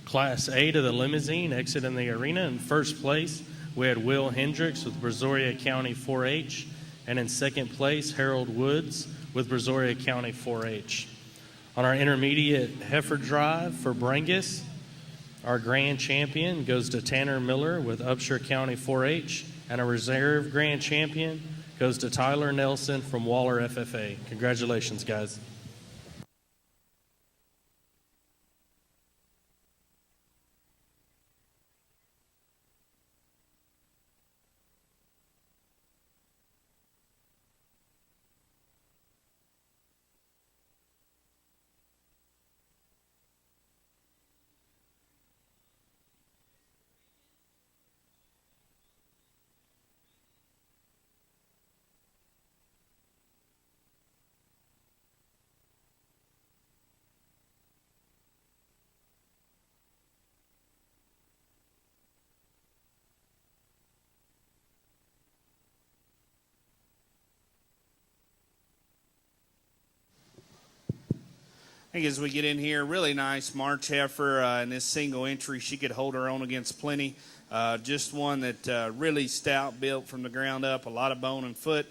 Class 8 of the limousine exiting the arena. In first place, we had Will Hendricks with Brazoria County 4-H. And in second place, Harold Woods with Brazoria County 4-H. On our intermediate heifer drive for Brangus, our grand champion goes to Tanner Miller with Upshur County 4-H. And our reserve grand champion goes to Tyler Nelson from Waller FFA. Congratulations, guys. I think as we get in here, really nice March heifer in this single entry. She could hold her own against plenty. Just one that really stout built from the ground up, a lot of bone and foot,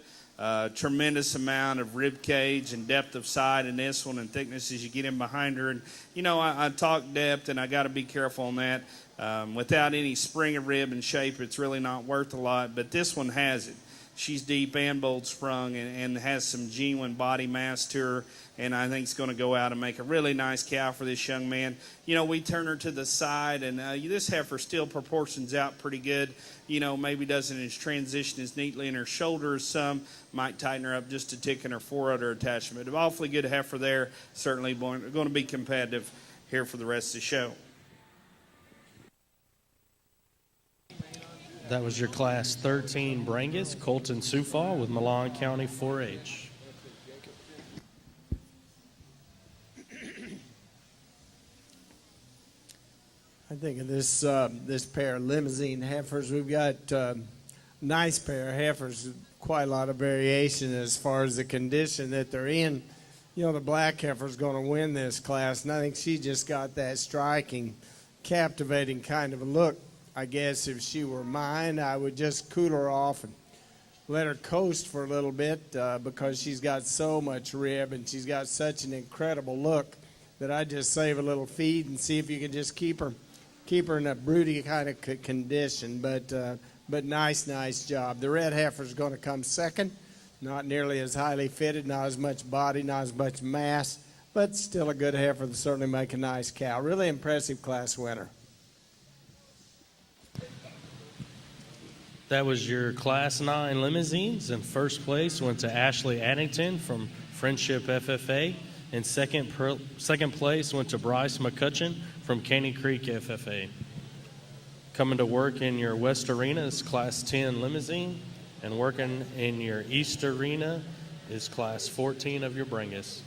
tremendous amount of rib cage and depth of side in this one and thickness as you get in behind her. And, you know, I talk depth, and I got to be careful on that. Without any spring of rib and shape, it's really not worth a lot, but this one has it. She's deep and bold sprung and has some genuine body mass to her, and I think it's going to go out and make a really nice cow for this young man. You know, we turn her to the side, and this heifer still proportions out pretty good. You know, maybe doesn't transition as neatly in her shoulder as some. Might tighten her up just a tick in her forudder attachment. But awfully good heifer there. Certainly going to be competitive here for the rest of the show. That was your Class 13 Brangus, Colton Sufal with Milan County 4-H. I think of this pair of limousine heifers. We've got nice pair of heifers, quite a lot of variation as far as the condition that they're in. You know, the black heifer's going to win this class, and I think she just got that striking, captivating kind of a look. I guess if she were mine, I would just cool her off and let her coast for a little bit because she's got so much rib and she's got such an incredible look that I'd just save a little feed and see if you can just keep her in a broody kind of condition. But nice job. The red heifer's going to come second. Not nearly as highly fitted, not as much body, not as much mass, but still a good heifer that certainly make a nice cow. Really impressive class winner. That was your Class 9 limousines. In first place went to Ashley Addington from Friendship FFA. And second place went to Bryce McCutcheon from Caney Creek FFA. Coming to work in your West Arena is Class 10 limousine. And working in your East Arena is Class 14 of your Brangus.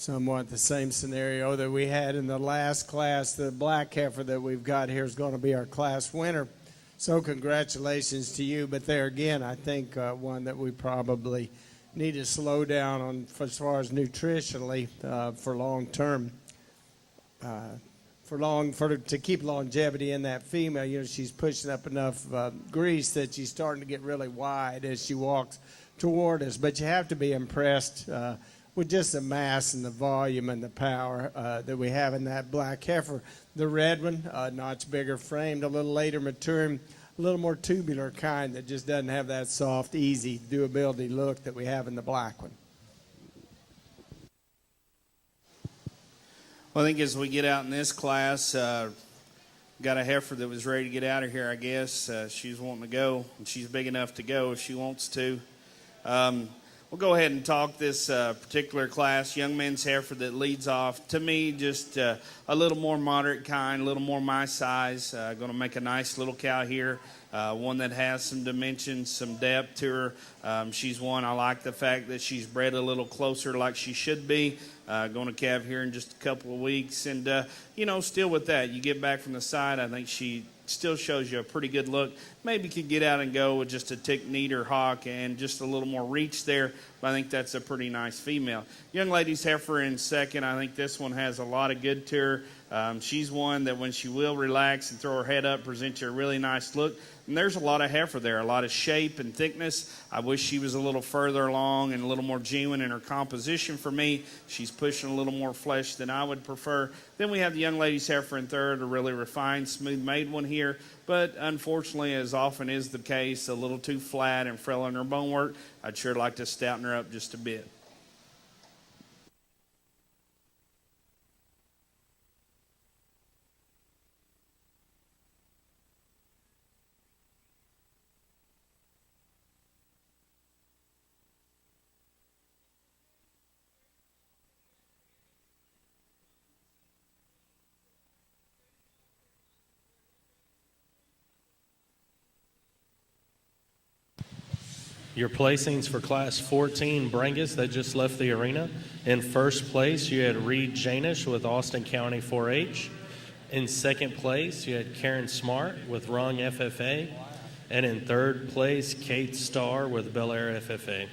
somewhat the same scenario that we had in the last class. The black heifer that we've got here is going to be our class winner. So congratulations to you. But there again, I think one that we probably need to slow down on as far as nutritionally for long term. To keep longevity in that female, you know, she's pushing up enough grease that she's starting to get really wide as she walks toward us. But you have to be impressed with just the mass and the volume and the power that we have in that black heifer. The red one, notch bigger framed, a little later maturing, a little more tubular kind that just doesn't have that soft, easy doability look that we have in the black one. Well, I think as we get out in this class, got a heifer that was ready to get out of here, I guess. She's wanting to go, and she's big enough to go if she wants to. We'll go ahead and talk this particular class, young men's heifer that leads off. To me, just a little more moderate kind, a little more my size. Going to make a nice little cow here. One that has some dimensions, some depth to her. She's one, I like the fact that she's bred a little closer like she should be. Going to calve here in just a couple of weeks. And, you know, still with that, you get back from the side, I think she still shows you a pretty good look. Maybe could get out and go with just a tick neater hawk and just a little more reach there. But I think that's a pretty nice female. Young lady's heifer in second. I think this one has a lot of good to her. She's one that when she will relax and throw her head up, presents you a really nice look. And there's a lot of heifer there, a lot of shape and thickness. I wish she was a little further along and a little more genuine in her composition for me. She's pushing a little more flesh than I would prefer. Then we have the young lady's heifer in third, a really refined, smooth-made one here. But unfortunately, as often is the case, a little too flat and frail in her bone work. I'd sure like to stouten her up just a bit. Your placings for Class 14 Brangus that just left the arena. In first place, you had Reed Janish with Austin County 4-H. In second place, you had Karen Smart with Rung FFA. And in third place, Kate Starr with Bel Air FFA.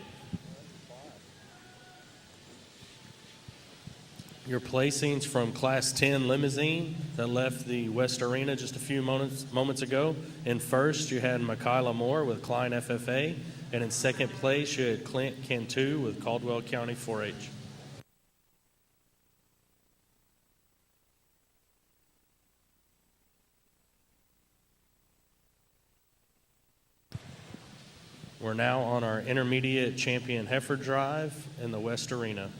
Your placings from Class 10 Limousine that left the West Arena just a few moments ago. In first, you had Michaela Moore with Klein FFA. And in second place, you had Clint Cantu with Caldwell County 4-H. We're now on our intermediate champion heifer drive in the West Arena.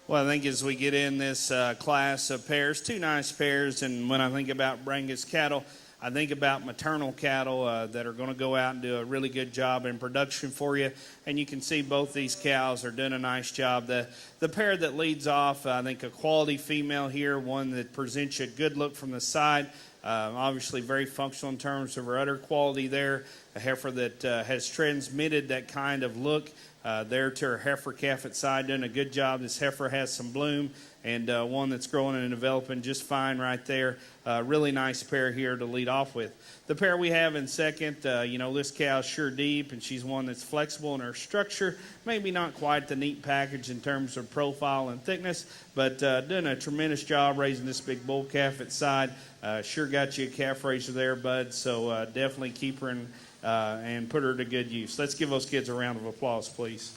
Well, I think as we get in this class of pairs, two nice pairs, and when I think about Brangus cattle, I think about maternal cattle that are going to go out and do a really good job in production for you. And you can see both these cows are doing a nice job. The pair that leads off, I think a quality female here, one that presents you a good look from the side. Obviously very functional in terms of her udder quality there. A heifer that has transmitted that kind of look there to her heifer calf at side, doing a good job. This heifer has some bloom, and one that's growing and developing just fine right there. Really nice pair here to lead off with. The pair we have in second, this cow's sure deep, and she's one that's flexible in her structure. Maybe not quite the neat package in terms of profile and thickness, but doing a tremendous job raising this big bull calf at side. Sure got you a calf raiser there, bud, so definitely keep her in and put her to good use. Let's give those kids a round of applause, please.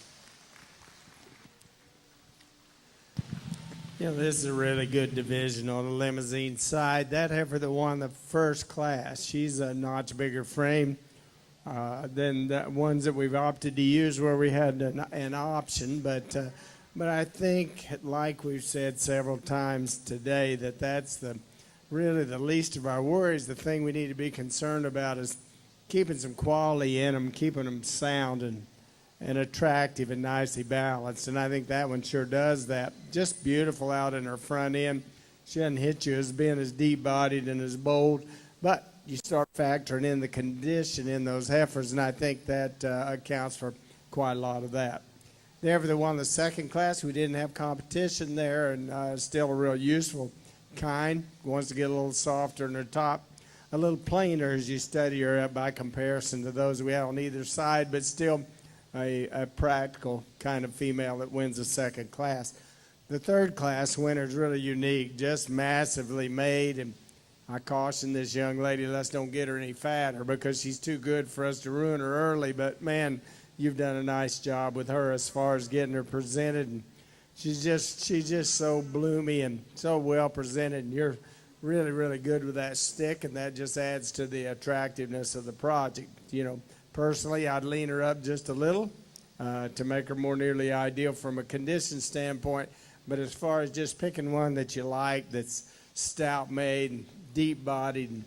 This is a really good division on the limousine side. That heifer that won the first class, she's a notch bigger frame than the ones that we've opted to use where we had an option. But I think, like we've said several times today, that's really the least of our worries. The thing we need to be concerned about is keeping some quality in them, keeping them sound and attractive and nicely balanced. And I think that one sure does that. Just beautiful out in her front end. She doesn't hit you as being as deep-bodied and as bold, but you start factoring in the condition in those heifers, and I think that accounts for quite a lot of that. The heifer that won the second class, we didn't have competition there, and still a real useful kind. Wants to get a little softer in her top, a little plainer as you study her up by comparison to those we had on either side, but still a practical kind of female that wins the second class. The third class winner is really unique, just massively made, and I caution this young lady, let's don't get her any fatter because she's too good for us to ruin her early. But, man, you've done a nice job with her as far as getting her presented. And she's just so bloomy and so well presented. And you're really, really good with that stick, and that just adds to the attractiveness of the project. You know, personally, I'd lean her up just a little to make her more nearly ideal from a condition standpoint. But as far as just picking one that you like that's stout-made and deep-bodied and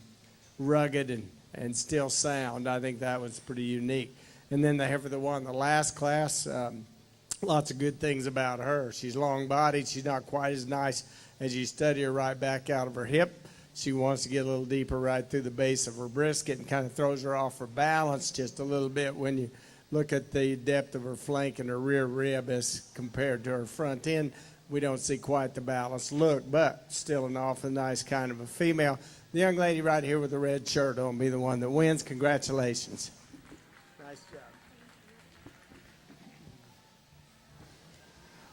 rugged and still sound, I think that was pretty unique. And then the heifer that won the last class, lots of good things about her. She's long-bodied. She's not quite as nice as you study her right back out of her hip. She wants to get a little deeper right through the base of her brisket and kind of throws her off her balance just a little bit when you look at the depth of her flank and her rear rib as compared to her front end. We don't see quite the balanced look, but still an awfully nice kind of a female. The young lady right here with the red shirt on will be the one that wins. Congratulations. Nice job.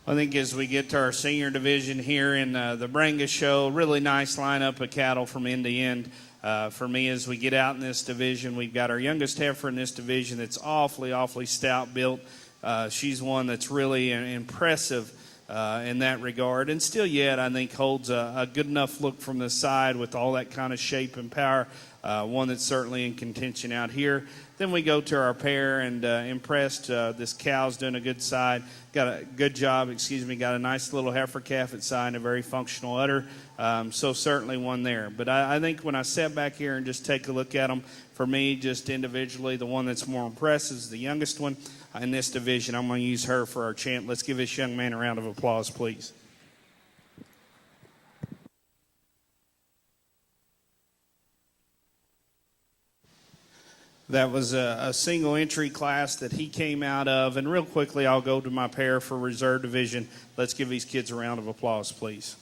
I think as we get to our senior division here in the Brangus Show, really nice lineup of cattle from end to end. For me, as we get out in this division, we've got our youngest heifer in this division that's awfully stout built. She's one that's really impressive in that regard, and still yet I think holds a good enough look from the side with all that kind of shape and power. One that's certainly in contention out here. Then we go to our pair, and impressed. This cow's doing a good side. Got a good job, got a nice little heifer calf at side and a very functional udder. So certainly one there. But I think when I sat back here and just take a look at them, for me, just individually, the one that's more impressive is the youngest one in this division. I'm going to use her for our chant. Let's give this young man a round of applause, please. That was a single entry class that he came out of. And real quickly, I'll go to my pair for reserve division. Let's give these kids a round of applause, please.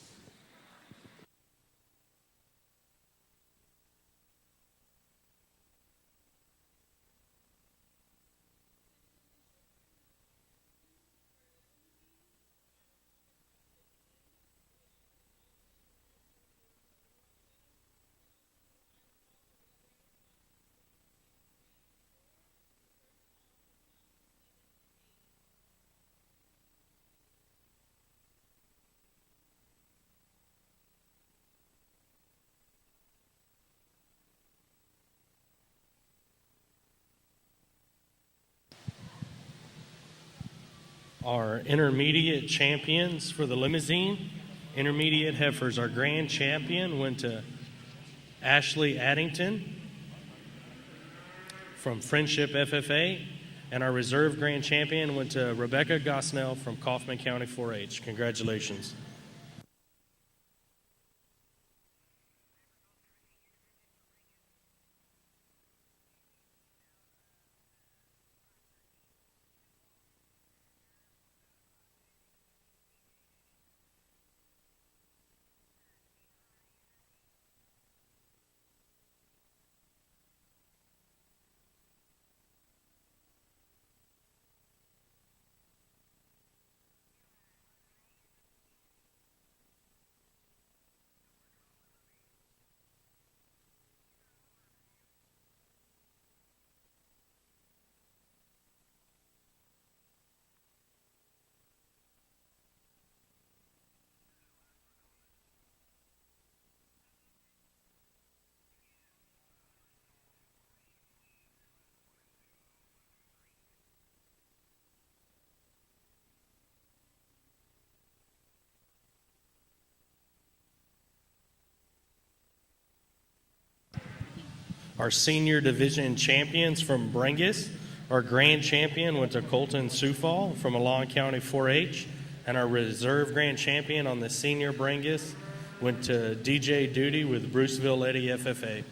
Our intermediate champions for the limousine. Intermediate heifers. Our grand champion went to Ashley Addington from Friendship FFA, and our reserve grand champion went to Rebecca Gosnell from Kaufman County 4-H. Congratulations. Our senior division champions from Brengus. Our grand champion went to Colton Sufall from Alon County 4-H. And our reserve grand champion on the senior Brengus went to DJ Duty with Bruceville Eddy FFA.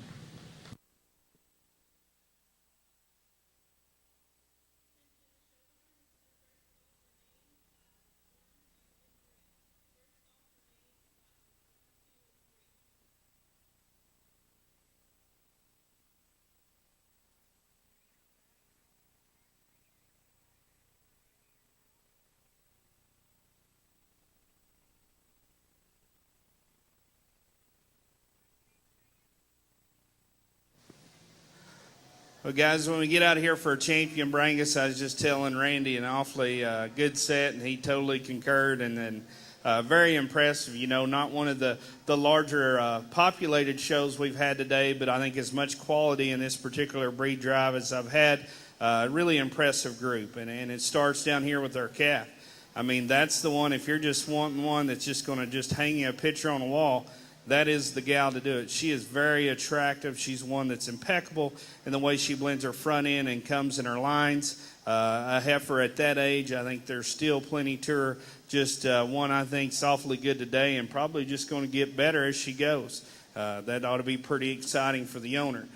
Well, guys, when we get out of here for a champion Brangus, I was just telling Randy an awfully good set, and he totally concurred. And then very impressive. You know, not one of the larger populated shows we've had today, but I think as much quality in this particular breed drive as I've had. Really impressive group. And it starts down here with our calf. I mean, that's the one, if you're just wanting one that's just going to just hang you a picture on a wall, that is the gal to do it. She is very attractive. She's one that's impeccable in the way she blends her front end and comes in her lines. A heifer at that age, I think there's still plenty to her. Just one I think is awfully good today and probably just going to get better as she goes. That ought to be pretty exciting for the owner.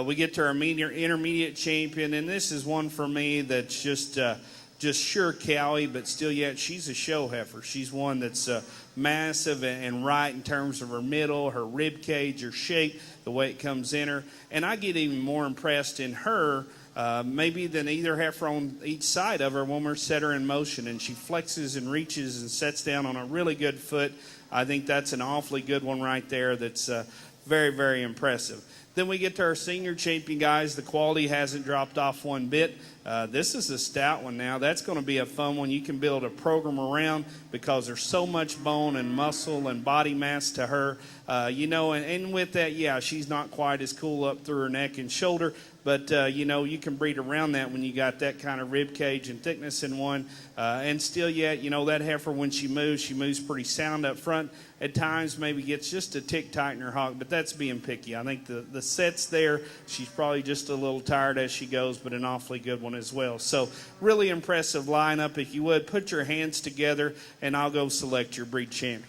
We get to our intermediate champion, and this is one for me that's just sure cowy, but still yet she's a show heifer. She's one that's massive and right in terms of her middle, her rib cage, her shape, the way it comes in her. And I get even more impressed in her maybe than either heifer on each side of her when we're set her in motion. And she flexes and reaches and sets down on a really good foot. I think that's an awfully good one right there that's very, very impressive. Then we get to our senior champion, guys. The quality hasn't dropped off one bit. This is a stout one now. That's going to be a fun one. You can build a program around because there's so much bone and muscle and body mass to her. And with that, yeah, she's not quite as cool up through her neck and shoulder. But, you can breed around that when you got that kind of rib cage and thickness in one. And still yet, that heifer, when she moves pretty sound up front. At times, maybe gets just a tick tight in her hock, but that's being picky. I think the set's there. She's probably just a little tired as she goes, but an awfully good one as well. So, really impressive lineup. If you would, put your hands together, and I'll go select your breed champion.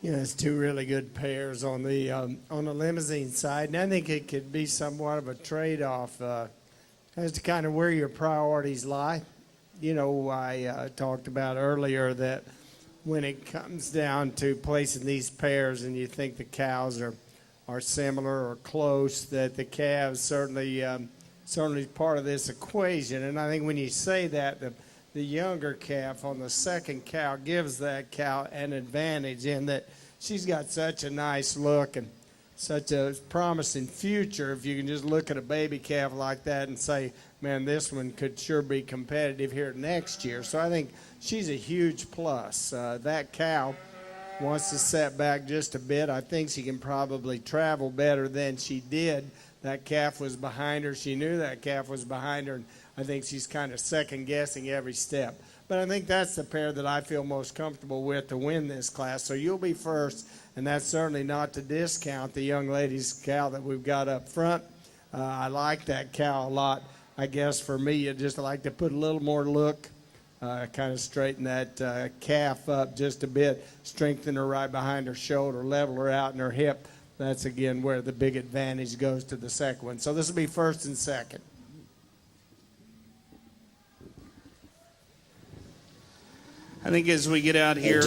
It's two really good pairs on the limousine side, and I think it could be somewhat of a trade-off as to kind of where your priorities lie. I talked about earlier that when it comes down to placing these pairs and you think the cows are similar or close, that the calves certainly is part of this equation. And I think when you say that, the younger calf on the second cow gives that cow an advantage in that she's got such a nice look and such a promising future. If you can just look at a baby calf like that and say, man, this one could sure be competitive here next year. So I think she's a huge plus. That cow wants to set back just a bit. I think she can probably travel better than she did. That calf was behind her. She knew that calf was behind her, and I think she's kind of second-guessing every step. But I think that's the pair that I feel most comfortable with to win this class. So you'll be first, and that's certainly not to discount the young lady's cow that we've got up front. I like that cow a lot. I guess for me, I'd just like to put a little more look, kind of straighten that calf up just a bit, strengthen her right behind her shoulder, level her out in her hip. That's, again, where the big advantage goes to the second one. So this will be first and second. I think as we get out here,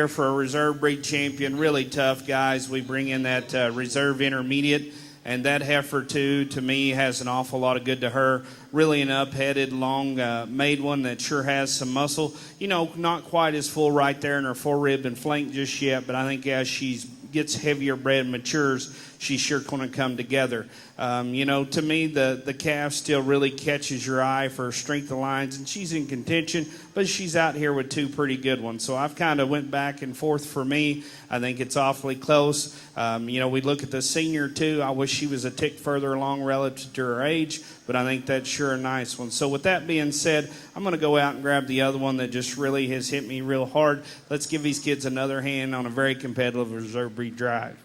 for a reserve breed champion, really tough guys. We bring in that reserve intermediate, and that heifer too, to me, has an awful lot of good to her. Really an up-headed, long made one that sure has some muscle. You know, not quite as full right there in her forerib and flank just yet, but I think as she gets heavier bred and matures, she's sure going to come together. You know, to me, the calf still really catches your eye for her strength of lines, and she's in contention, but she's out here with two pretty good ones. So I've kind of went back and forth for me. I think it's awfully close. You know, we look at the senior, too. I wish she was a tick further along relative to her age, but I think that's sure a nice one. So with that being said, I'm going to go out and grab the other one that just really has hit me real hard. Let's give these kids another hand on a very competitive reserve breed drive.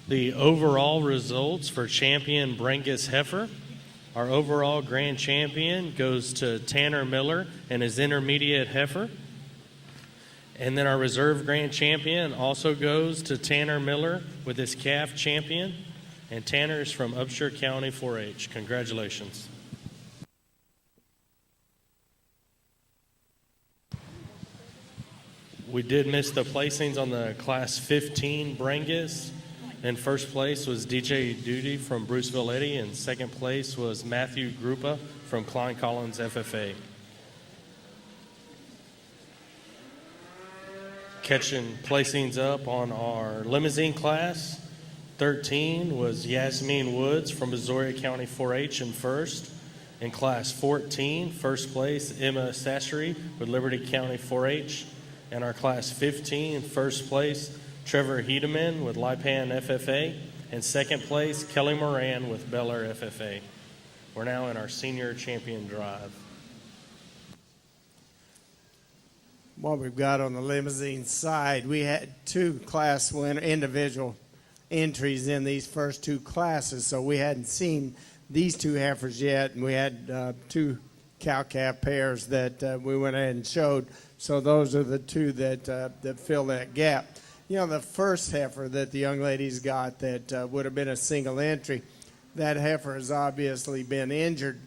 The overall results for champion Brangus Heifer. Our overall grand champion goes to Tanner Miller and his intermediate heifer. And then our reserve grand champion also goes to Tanner Miller with his calf champion. And Tanner is from Upshur County 4-H. Congratulations. We did miss the placings on the Class 15 Brangus. In first place was DJ Duty from Bruceville Eddy, and second place was Matthew Grupa from Klein Collins FFA. Catching placings up on our limousine class, 13 was Yasmin Woods from Missouri County 4-H in first. In class 14, first place Emma Sassery with Liberty County 4-H. In our class 15, first place Trevor Hedeman with Lipan FFA, and second place, Kelly Moran with Bel Air FFA. We're now in our senior champion drive. What we've got on the limousine side, we had two class winner individual entries in these first two classes, so we hadn't seen these two heifers yet, and we had two cow-calf pairs that we went ahead and showed, so those are the two that fill that gap. You know, the first heifer that the young lady's got that would have been a single entry, that heifer has obviously been injured,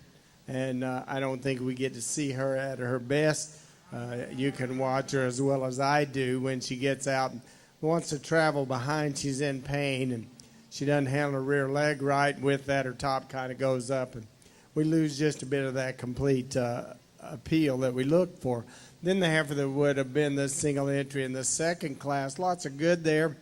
and I don't think we get to see her at her best. You can watch her as well as I do when she gets out and wants to travel behind. She's in pain, and she doesn't handle her rear leg right. With that, her top kind of goes up, and we lose just a bit of that complete appeal that we look for. Then the heifer that would have been the single entry in the second class, lots of good there.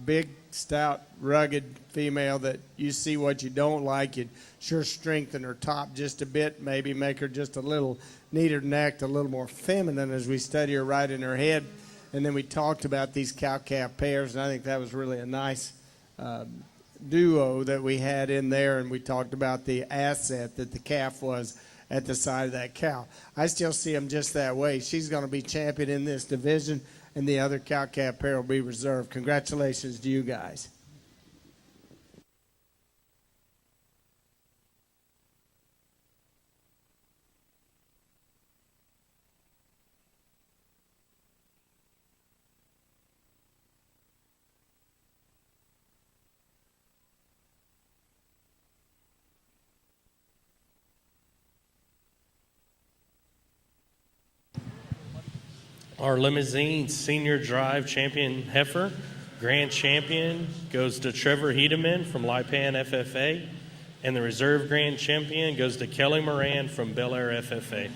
Big, stout, rugged female that you see what you don't like. You'd sure strengthen her top just a bit, maybe make her just a little neater necked, a little more feminine as we study her right in her head. And then we talked about these cow-calf pairs, and I think that was really a nice duo that we had in there, and we talked about the asset that the calf was at the side of that cow. I still see them just that way. She's going to be champion in this division, and the other cow-calf pair will be reserved. Congratulations to you guys. Our limousine senior drive champion heifer, grand champion, goes to Trevor Hedeman from Lipan FFA, and the reserve grand champion goes to Kelly Moran from Bel Air FFA.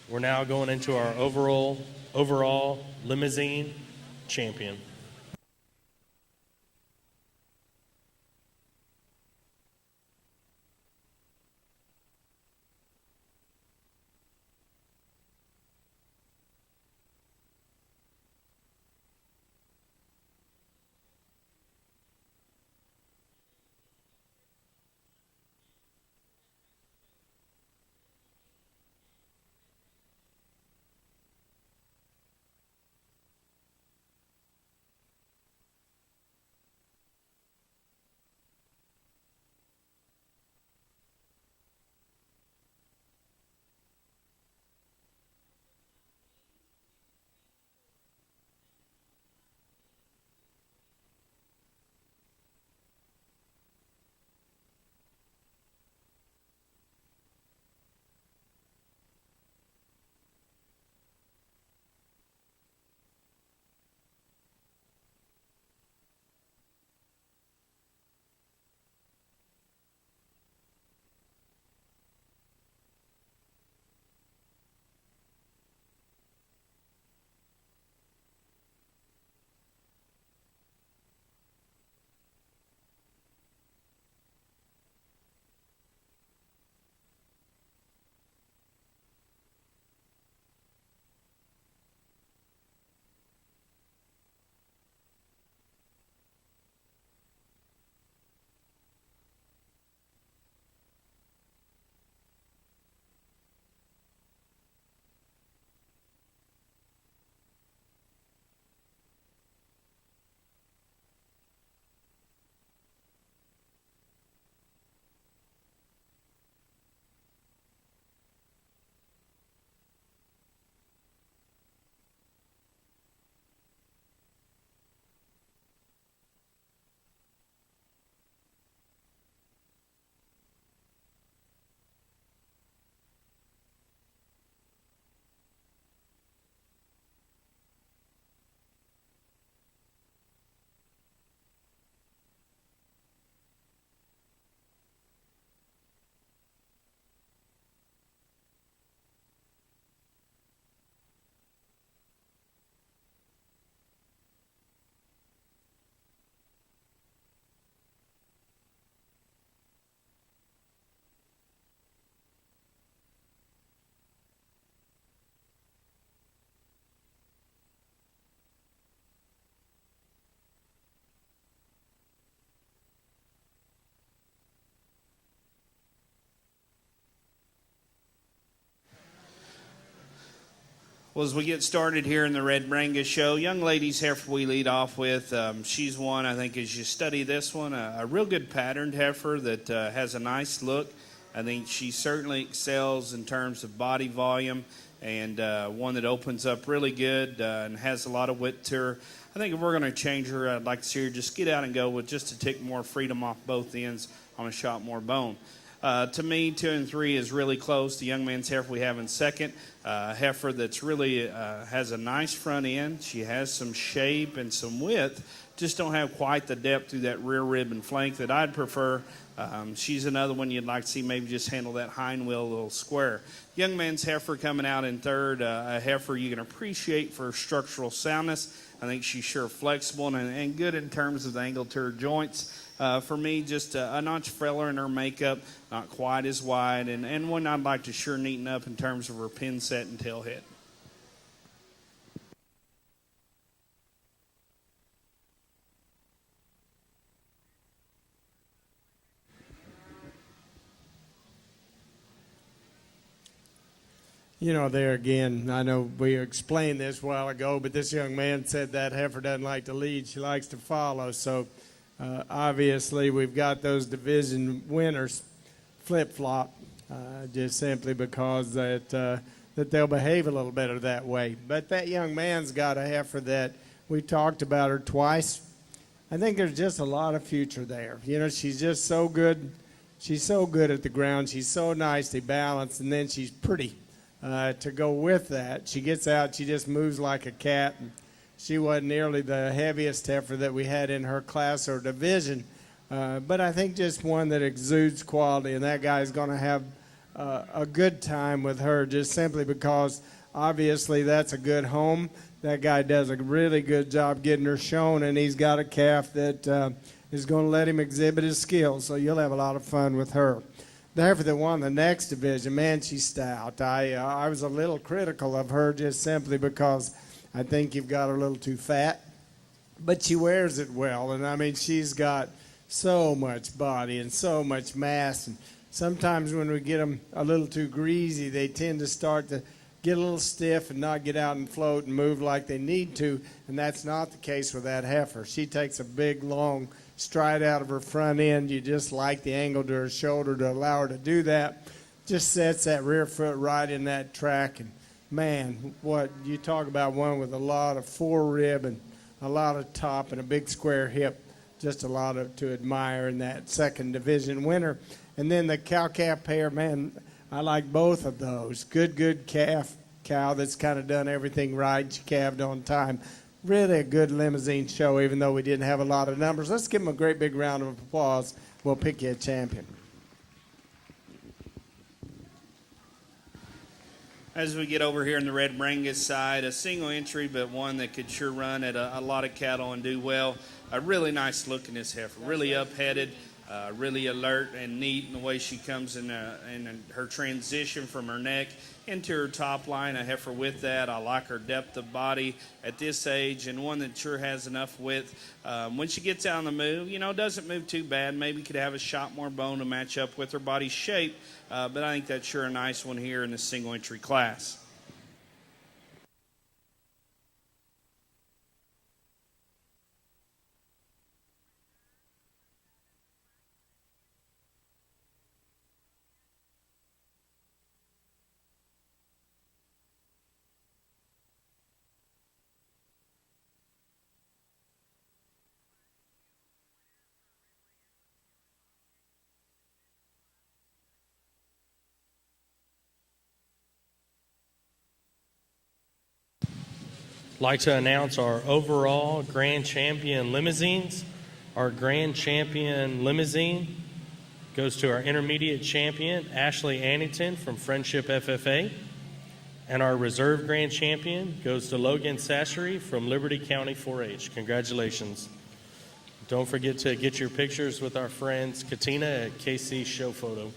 We're now going into our overall limousine champion. Well, as we get started here in the Red Brangus Show, young ladies heifer we lead off with. She's one, I think, as you study this one, a real good patterned heifer that has a nice look. I think she certainly excels in terms of body volume and one that opens up really good and has a lot of width to her. I think if we're going to change her, I'd like to see her just get out and go with just a tick more freedom off both ends on a shot more bone. To me, 2 and 3 is really close. The young man's heifer we have in second. Heifer that's really has a nice front end. She has some shape and some width. Just don't have quite the depth through that rear rib and flank that I'd prefer. She's another one you'd like to see maybe just handle that hind wheel a little square. Young man's heifer coming out in third. A heifer you can appreciate for structural soundness. I think she's sure flexible and good in terms of the angle to her joints. For me, just a notch frailer in her makeup, not quite as wide, and one I'd like to sure neaten up in terms of her pin set and tail head. You know, there again, I know we explained this a while ago, but this young man said that heifer doesn't like to lead, she likes to follow. So obviously we've got those division winners flip-flop just simply because that they'll behave a little better that way. But that young man's got a heifer that we talked about her twice. I think there's just a lot of future there. You know, she's just so good. She's so good at the ground. She's so nicely balanced, and then she's pretty. to go with that. She gets out, she just moves like a cat. And she wasn't nearly the heaviest heifer that we had in her class or division, but I think just one that exudes quality, and that guy's going to have a good time with her just simply because obviously that's a good home. That guy does a really good job getting her shown, and he's got a calf that is going to let him exhibit his skills, so you'll have a lot of fun with her. The heifer that won the next division, man, she's stout. I was a little critical of her just simply because I think you've got her a little too fat, but she wears it well, and I mean she's got so much body and so much mass, and sometimes when we get them a little too greasy, they tend to start to get a little stiff and not get out and float and move like they need to, and that's not the case with that heifer. She takes a big, long stride out of her front end. You just like the angle to her shoulder to allow her to do that. Just sets that rear foot right in that track, and man, what you talk about, one with a lot of forerib and a lot of top and a big square hip. Just a lot to admire in that second division winner. And then the cow-calf pair, man, I like both of those. Good cow that's kind of done everything right. She calved on time. Really a good limousine show, even though we didn't have a lot of numbers. Let's give them a great big round of applause. We'll pick you a champion. As we get over here in the Red Brangus side, a single entry, but one that could sure run at a lot of cattle and do well. A really nice look in this heifer, really up-headed, really alert and neat in the way she comes in her transition from her neck into her top line. A heifer with that. I like her depth of body at this age, and one that sure has enough width. When she gets out on the move, doesn't move too bad. Maybe could have a shot more bone to match up with her body shape, but I think that's sure a nice one here in the single entry class. Like to announce our overall grand champion limousines. Our grand champion limousine goes to our intermediate champion, Ashley Annington from Friendship FFA. And our reserve grand champion goes to Logan Sashery from Liberty County 4-H. Congratulations. Don't forget to get your pictures with our friends Katina at KC Show Photo.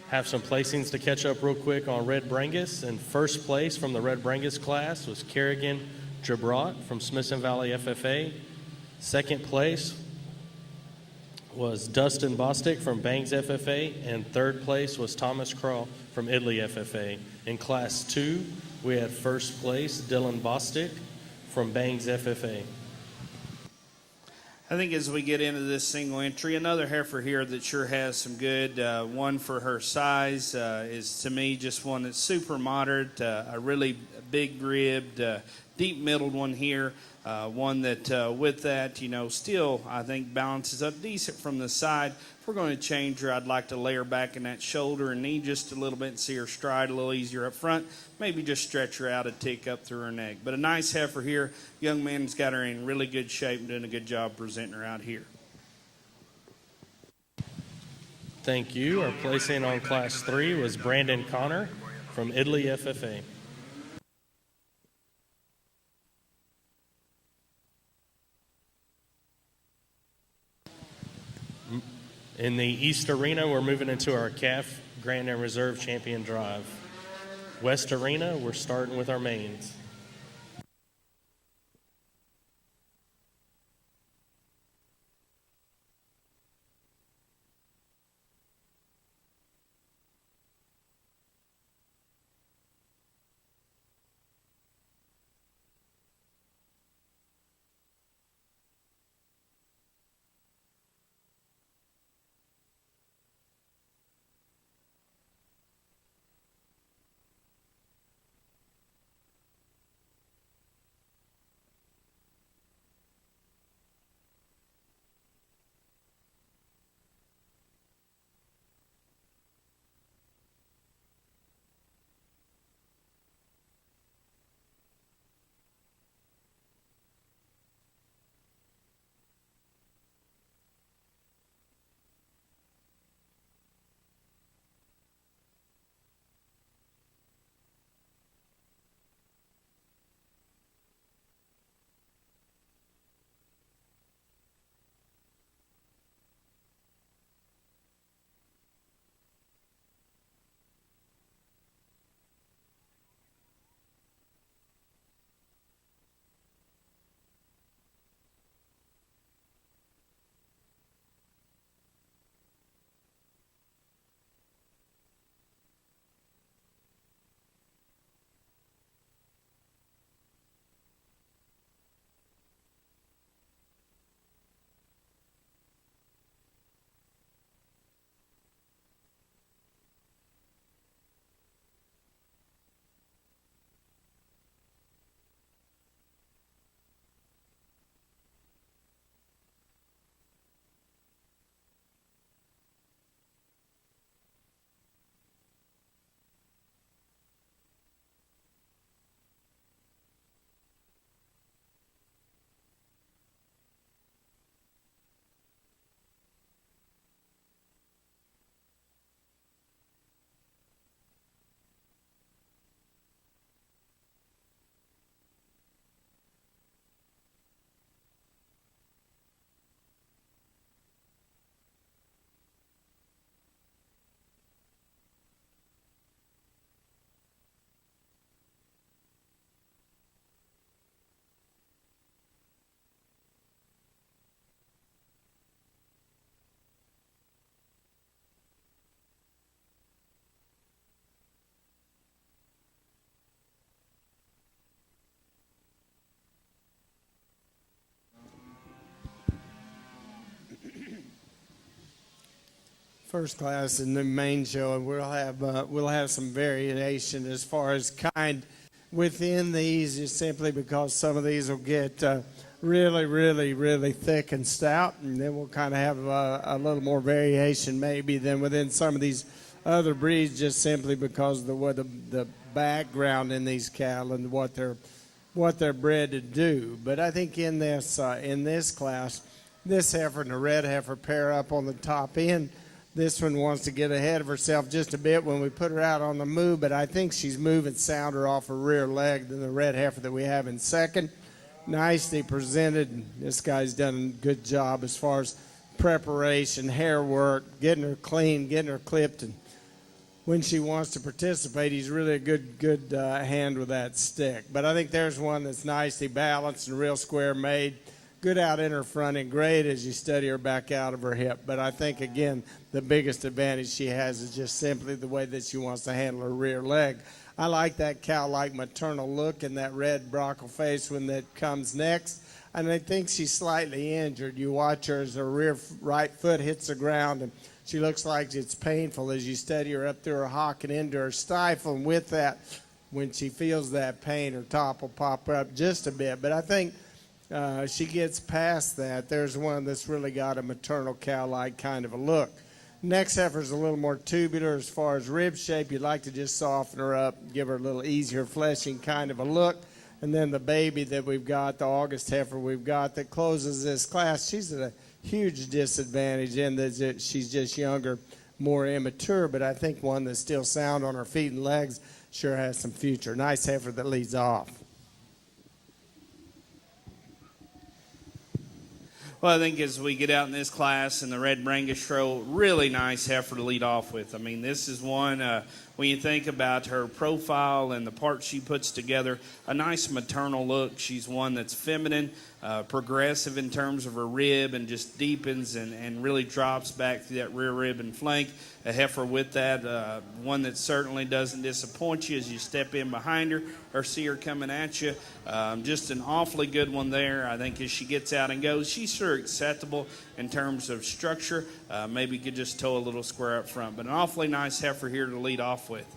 Have some placings to catch up real quick on Red Brangus. And first place from the Red Brangus class was Kerrigan Jabrot from Smithson Valley FFA. Second place was Dustin Bostic from Bangs FFA. And third place was Thomas Crawl from Italy FFA. In Class 2, we had first place Dylan Bostic from Bangs FFA. I think as we get into this single entry, another heifer here that sure has some good, one for her size is to me just one that's super moderate, a really big-ribbed, deep-middled one here, one that with that, still I think balances up decent from the side. If we're going to change her, I'd like to lay her back in that shoulder and knee just a little bit and see her stride a little easier up front. Maybe just stretch her out a tick up through her neck. But a nice heifer here. Young man's got her in really good shape and doing a good job presenting her out here. Thank you. Our placing on Class 3 was Brandon Connor from Italy FFA. In the East Arena, we're moving into our calf Grand and Reserve Champion Drive. West Arena, we're starting with our mains. first class in the main show, and we'll have some variation as far as kind within these, just simply because some of these will get really thick and stout, and then we'll kind of have a little more variation maybe than within some of these other breeds, just simply because of the background in these cattle and what they're bred to do. But I think in this class, this heifer and the red heifer pair up on the top end. This one wants to get ahead of herself just a bit when we put her out on the move, but I think she's moving sounder off her rear leg than the red heifer that we have in second. Nicely presented. This guy's done a good job as far as preparation, hair work, getting her clean, getting her clipped, and when she wants to participate, he's really a good hand with that stick. But I think there's one that's nicely balanced and real square made. Good out in her front and great as you study her back out of her hip. But I think, again, the biggest advantage she has is just simply the way that she wants to handle her rear leg. I like that cow-like maternal look and that red brockle face when that comes next. And I think she's slightly injured. You watch her as her rear right foot hits the ground, and she looks like it's painful as you study her up through her hock and into her stifle. And with that, when she feels that pain, her top will pop up just a bit. But I think she gets past that. There's one that's really got a maternal cow-like kind of a look. Next heifer's a little more tubular as far as rib shape. You'd like to just soften her up, give her a little easier fleshing kind of a look. And then the baby that we've got, the August heifer we've got that closes this class, she's at a huge disadvantage in that she's just younger, more immature, but I think one that's still sound on her feet and legs sure has some future. Nice heifer that leads off. Well, I think as we get out in this class in the Red Brangus Show, really nice heifer to lead off with. I mean, this is one, when you think about her profile and the parts she puts together, a nice maternal look. She's one that's feminine, progressive in terms of her rib, and just deepens and really drops back through that rear rib and flank. A heifer with that, one that certainly doesn't disappoint you as you step in behind her or see her coming at you. Just an awfully good one there. I think as she gets out and goes, she's sure acceptable in terms of structure. Maybe could just toe a little square up front, but an awfully nice heifer here to lead off with.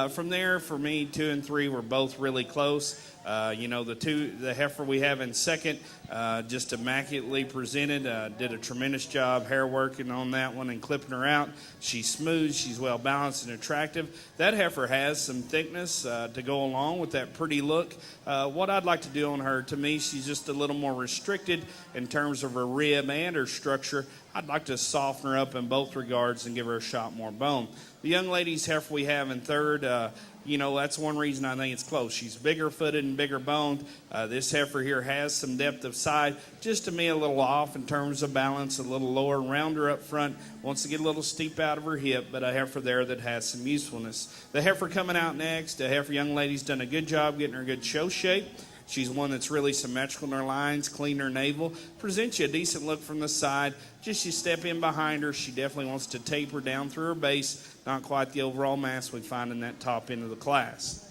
From there, for me, 2 and 3 were both really close. The heifer we have in second, just immaculately presented, did a tremendous job hair working on that one and clipping her out. She's smooth, she's well balanced and attractive. That heifer has some thickness to go along with that pretty look. What I'd like to do on her, to me, she's just a little more restricted in terms of her rib and her structure. I'd like to soften her up in both regards and give her a shot more bone. The young lady's heifer we have in third, that's one reason I think it's close. She's bigger footed and bigger boned. This heifer here has some depth of side. Just to me, a little off in terms of balance, a little lower, rounder up front. Wants to get a little steep out of her hip, but a heifer there that has some usefulness. The heifer coming out next, the heifer young lady's done a good job getting her good show shape. She's one that's really symmetrical in her lines, clean her navel, presents you a decent look from the side. Just you step in behind her, she definitely wants to taper down through her base, not quite the overall mass we find in that top end of the class.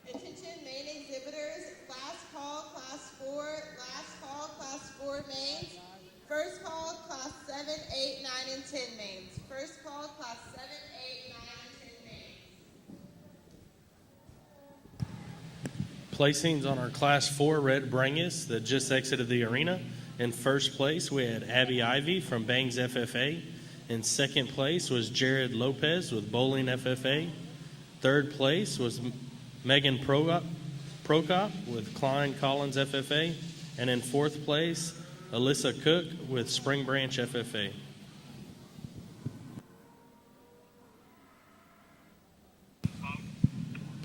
Attention main exhibitors, last call, class 4, last call, class 4 mains. First call, class 7, 8, 9, and 10 mains. First call, class 7, 8, 9, and 10 mains. Placings on our Class 4 Red Brangus that just exited the arena. In first place, we had Abby Ivy from Bangs FFA. In second place was Jared Lopez with Bowling FFA. Third place was Megan Prokop with Klein Collins FFA. And in fourth place, Alyssa Cook with Spring Branch FFA.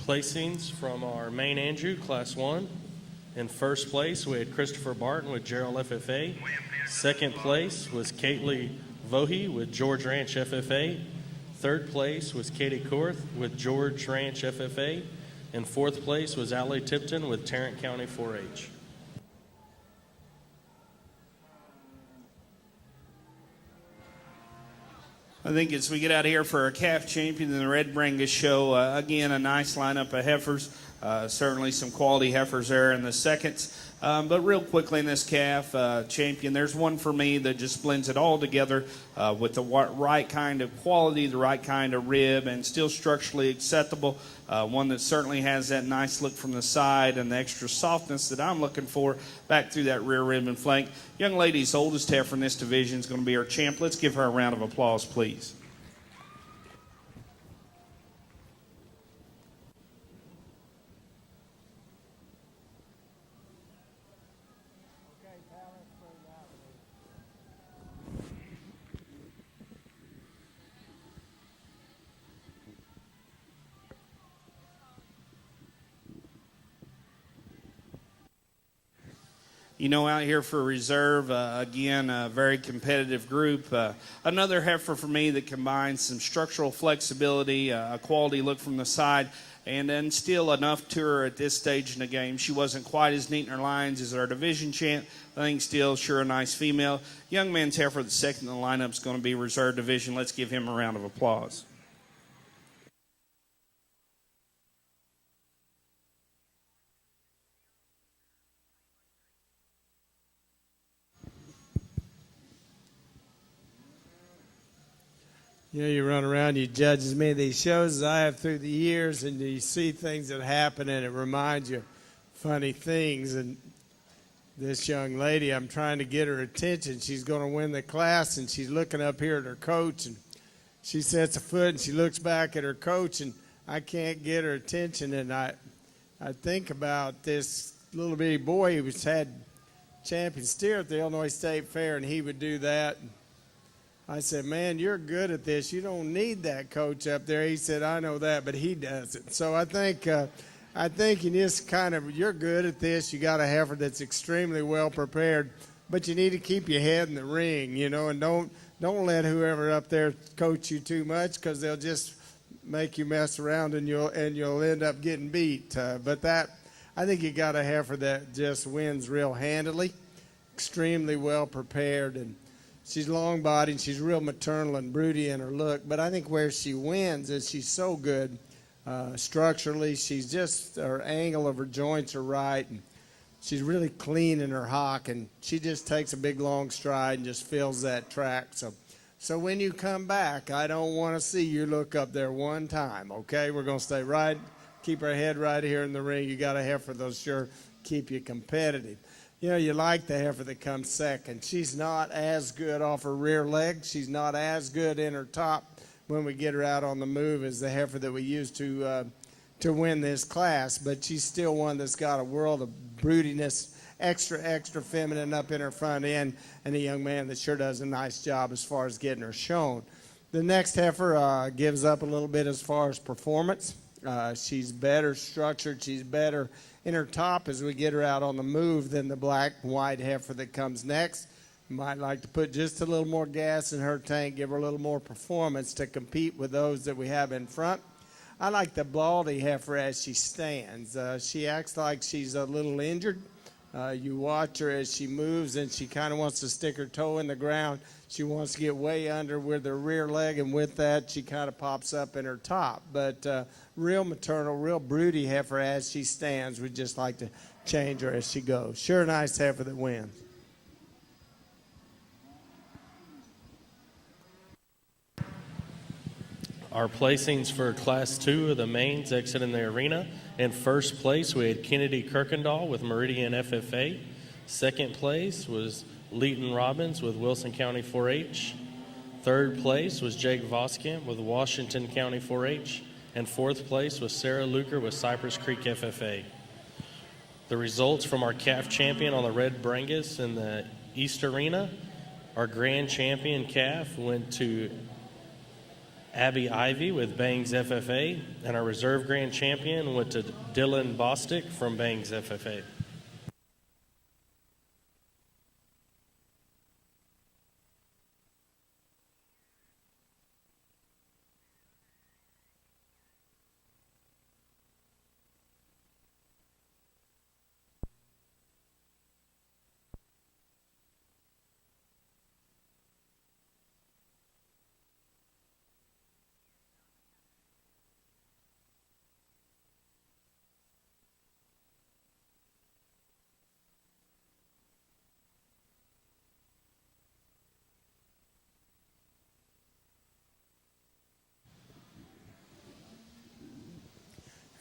Placings from our main Andrew, Class 1. In first place, we had Christopher Barton with Gerald FFA. Second place was Kately Vohe with George Ranch FFA. Third place was Katie Korth with George Ranch FFA. And fourth place was Allie Tipton with Tarrant County 4-H. I think as we get out here for our calf champion in the Red Brangus Show, again, a nice lineup of heifers. Certainly some quality heifers there in the seconds. But real quickly in this calf, champion, there's one for me that just blends it all together with the right kind of quality, the right kind of rib, and still structurally acceptable. One that certainly has that nice look from the side and the extra softness that I'm looking for back through that rear rib and flank. Young lady's oldest heifer in this division is going to be our champ. Let's give her a round of applause, please. You know, out here for reserve, again, a very competitive group. Another heifer for me that combines some structural flexibility, a quality look from the side, and then still enough to her at this stage in the game. She wasn't quite as neat in her lines as our division champ. I think still sure a nice female. Young man's heifer, the second in the lineup, is going to be reserve division. Let's give him a round of applause. You know, you run around, you judge as many of these shows as I have through the years, and you see things that happen, and it reminds you funny things. And this young lady, I'm trying to get her attention. She's going to win the class, and she's looking up here at her coach, and she sets a foot, and she looks back at her coach, and I can't get her attention. And I think about this little bitty boy who had champion steer at the Illinois State Fair, and he would do that. I said, man, you're good at this. You don't need that coach up there. He said, I know that, but he does it. So I think you just kind of, you're good at this. You got a heifer that's extremely well prepared, but you need to keep your head in the ring, you know, and don't let whoever up there coach you too much, because they'll just make you mess around and you'll end up getting beat. But I think you got a heifer that just wins real handily, extremely well prepared, and she's long-bodied, she's real maternal and broody in her look, but I think where she wins is she's so good structurally. She's just, her angle of her joints are right, and she's really clean in her hock, and she just takes a big, long stride and just fills that track. So when you come back, I don't want to see you look up there one time, okay? We're going to stay right, keep our head right here in the ring. You got a heifer that'll sure keep you competitive. You know, you like the heifer that comes second. She's not as good off her rear leg. She's not as good in her top when we get her out on the move as the heifer that we used to win this class. But she's still one that's got a world of broodiness, extra feminine up in her front end, and a young man that sure does a nice job as far as getting her shown. The next heifer gives up a little bit as far as performance. She's better structured. She's better in her top as we get her out on the move than the black and white heifer that comes next. You might like to put just a little more gas in her tank, give her a little more performance to compete with those that we have in front. I like the baldy heifer as she stands. She acts like she's a little injured. You watch her as she moves, and she kind of wants to stick her toe in the ground. She wants to get way under with her rear leg, and with that, she kind of pops up in her top. But real maternal, real broody heifer as she stands. We'd just like to change her as she goes. Sure nice heifer that wins. Our placings for Class 2 of the mains exiting the arena. In first place, we had Kennedy Kirkendall with Meridian FFA. Second place was Leighton Robbins with Wilson County 4-H. Third place was Jake Voskamp with Washington County 4-H. And fourth place was Sarah Luker with Cypress Creek FFA. The results from our calf champion on the Red Brangus in the East Arena, our grand champion calf went to Abby Ivy with Bangs FFA, and our reserve grand champion went to Dylan Bostick from Bangs FFA.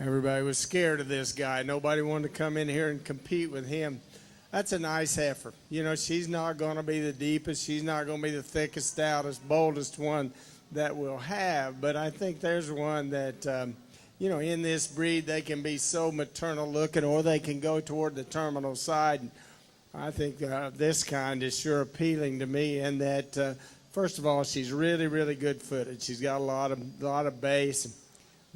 Everybody was scared of this guy. Nobody wanted to come in here and compete with him. That's a nice heifer. You know, she's not going to be the deepest. She's not going to be the thickest, stoutest, boldest one that we'll have. But I think there's one that, you know, in this breed, they can be so maternal looking, or they can go toward the terminal side. I think this kind is sure appealing to me in that, first of all, she's really, really good footed. She's got a lot of base.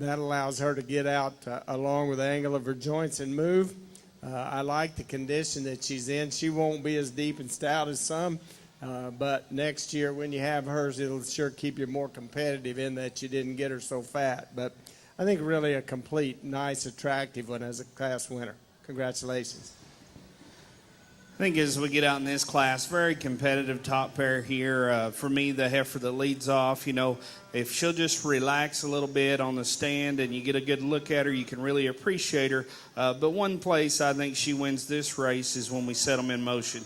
That allows her to get out along with the angle of her joints and move. I like the condition that she's in. She won't be as deep and stout as some, but next year when you have hers, it'll sure keep you more competitive in that you didn't get her so fat. But I think really a complete, nice, attractive one as a class winner. Congratulations. I think as we get out in this class, very competitive top pair here. For me, the heifer that leads off, you know, if she'll just relax a little bit on the stand and you get a good look at her, you can really appreciate her. But one place I think she wins this race is when we set them in motion.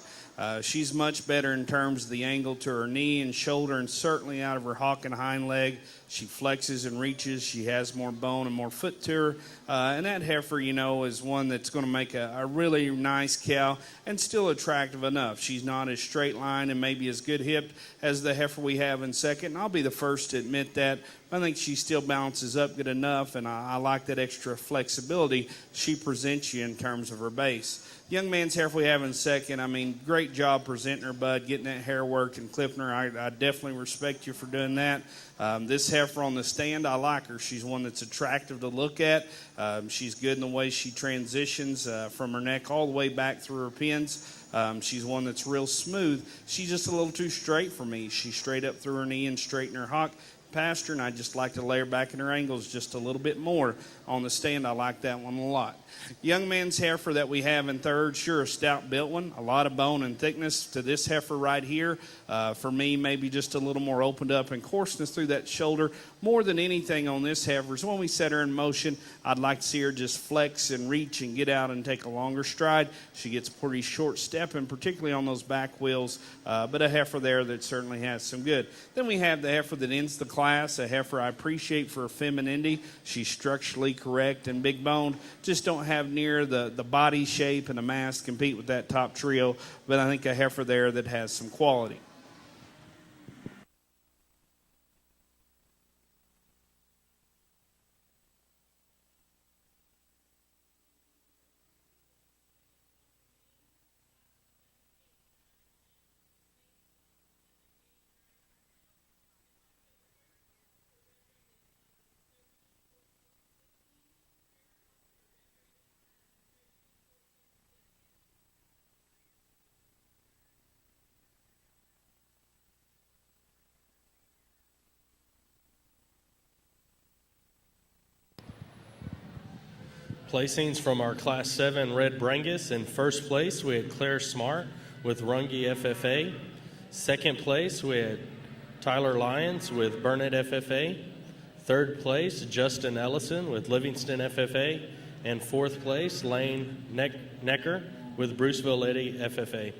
She's much better in terms of the angle to her knee and shoulder, and certainly out of her hock and hind leg. She flexes and reaches. She has more bone and more foot to her. And that heifer, you know, is one that's going to make a really nice cow and still attractive enough. She's not as straight line and maybe as good hipped as the heifer we have in second. And I'll be the first to admit that. I think she still balances up good enough, and I like that extra flexibility she presents you in terms of her base. Young man's heifer we have in second, I mean, great job presenting her, bud, getting that hair worked and clipping her. I definitely respect you for doing that. This heifer on the stand, I like her. She's one that's attractive to look at. She's good in the way she transitions from her neck all the way back through her pins. She's one that's real smooth. She's just a little too straight for me. She's straight up through her knee and straight in her hock. Past her, and I just like to lay her back in her angles just a little bit more on the stand. I like that one a lot. Young man's heifer that we have in third, sure, a stout built one, a lot of bone and thickness to this heifer right here. For me, maybe just a little more opened up and coarseness through that shoulder. More than anything on this heifer is when we set her in motion, I'd like to see her just flex and reach and get out and take a longer stride. She gets pretty short step, and particularly on those back wheels, but a heifer there that certainly has some good. Then we have the heifer that ends the class, a heifer I appreciate for her femininity. She's structurally correct and big boned, just don't have near the body shape and the mass to compete with that top trio, but I think a heifer there that has some quality. Placings from our Class 7 Red Brangus. In first place, we had Claire Smart with Runge FFA. Second place, we had Tyler Lyons with Burnett FFA. Third place, Justin Ellison with Livingston FFA. And fourth place, Lane Necker with Bruceville Eddy FFA.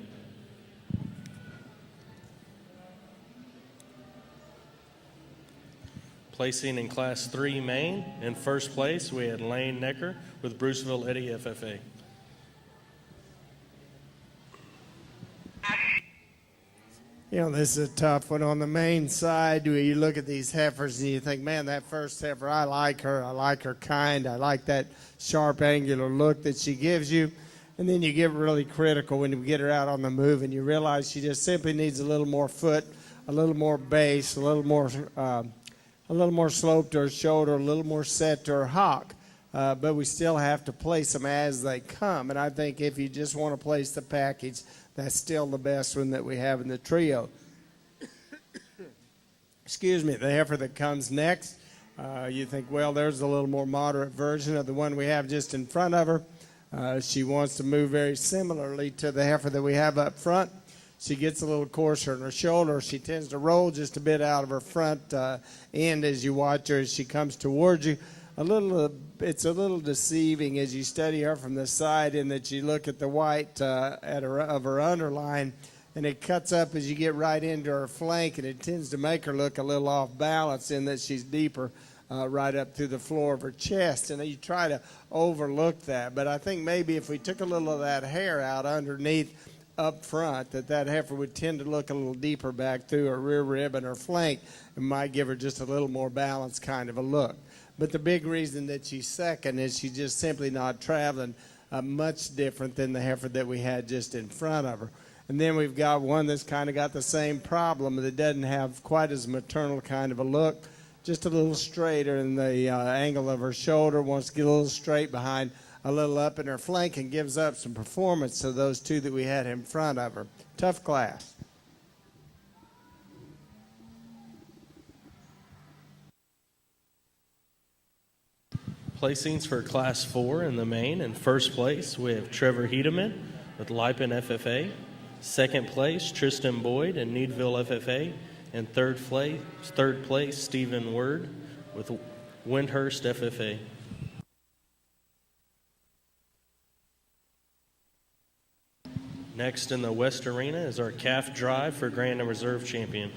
Placing in Class 3 main, in first place, we had Lane Necker with Bruceville Eddy FFA. You know, this is a tough one. On the main side, where you look at these heifers and you think, man, that first heifer, I like her. I like her kind. I like that sharp, angular look that she gives you. And then you get really critical when you get her out on the move and you realize she just simply needs a little more foot, a little more base, a little more slope to her shoulder, a little more set to her hock. But we still have to place them as they come. And I think if you just want to place the package, that's still the best one that we have in the trio. Excuse me, the heifer that comes next, you think, well, there's a little more moderate version of the one we have just in front of her. She wants to move very similarly to the heifer that we have up front. She gets a little coarser in her shoulder. She tends to roll just a bit out of her front end as you watch her as she comes towards you. It's a little deceiving as you study her from the side in that you look at the white of her underline, and it cuts up as you get right into her flank, and it tends to make her look a little off balance in that she's deeper right up through the floor of her chest, and you try to overlook that. But I think maybe if we took a little of that hair out underneath up front, that heifer would tend to look a little deeper back through her rear rib and her flank, and might give her just a little more balanced kind of a look. But the big reason that she's second is she's just simply not traveling much different than the heifer that we had just in front of her. And then we've got one that's kind of got the same problem, that doesn't have quite as maternal kind of a look, just a little straighter in the angle of her shoulder, wants to get a little straight behind, a little up in her flank, and gives up some performance to those two that we had in front of her. Tough class. Placings for Class 4 in the main. In first place, we have Trevor Hedeman with Lipen FFA. Second place, Tristan Boyd in Needville FFA. And third place, Stephen Word with Windhurst FFA. Next in the West Arena is our calf drive for Grand and Reserve champion.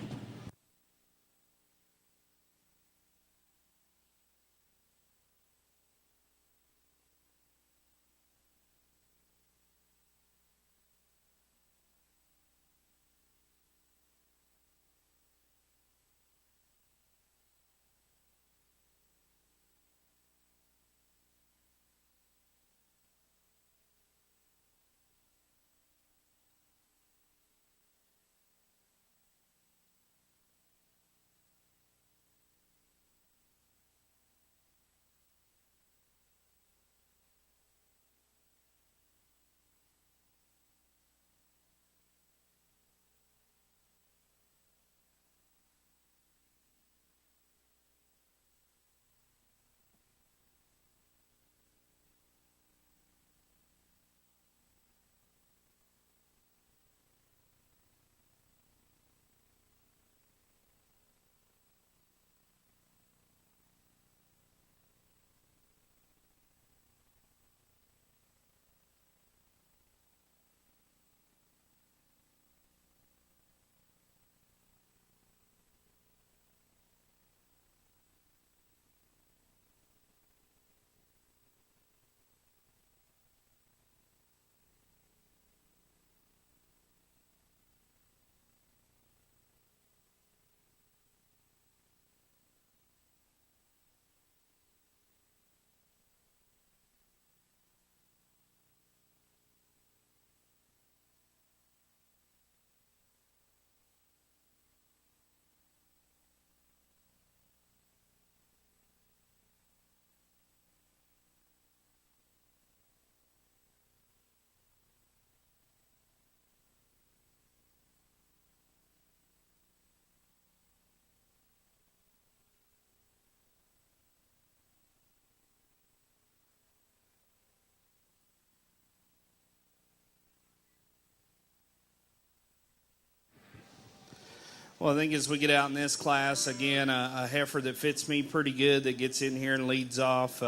Well, I think as we get out in this class, again, a heifer that fits me pretty good, that gets in here and leads off.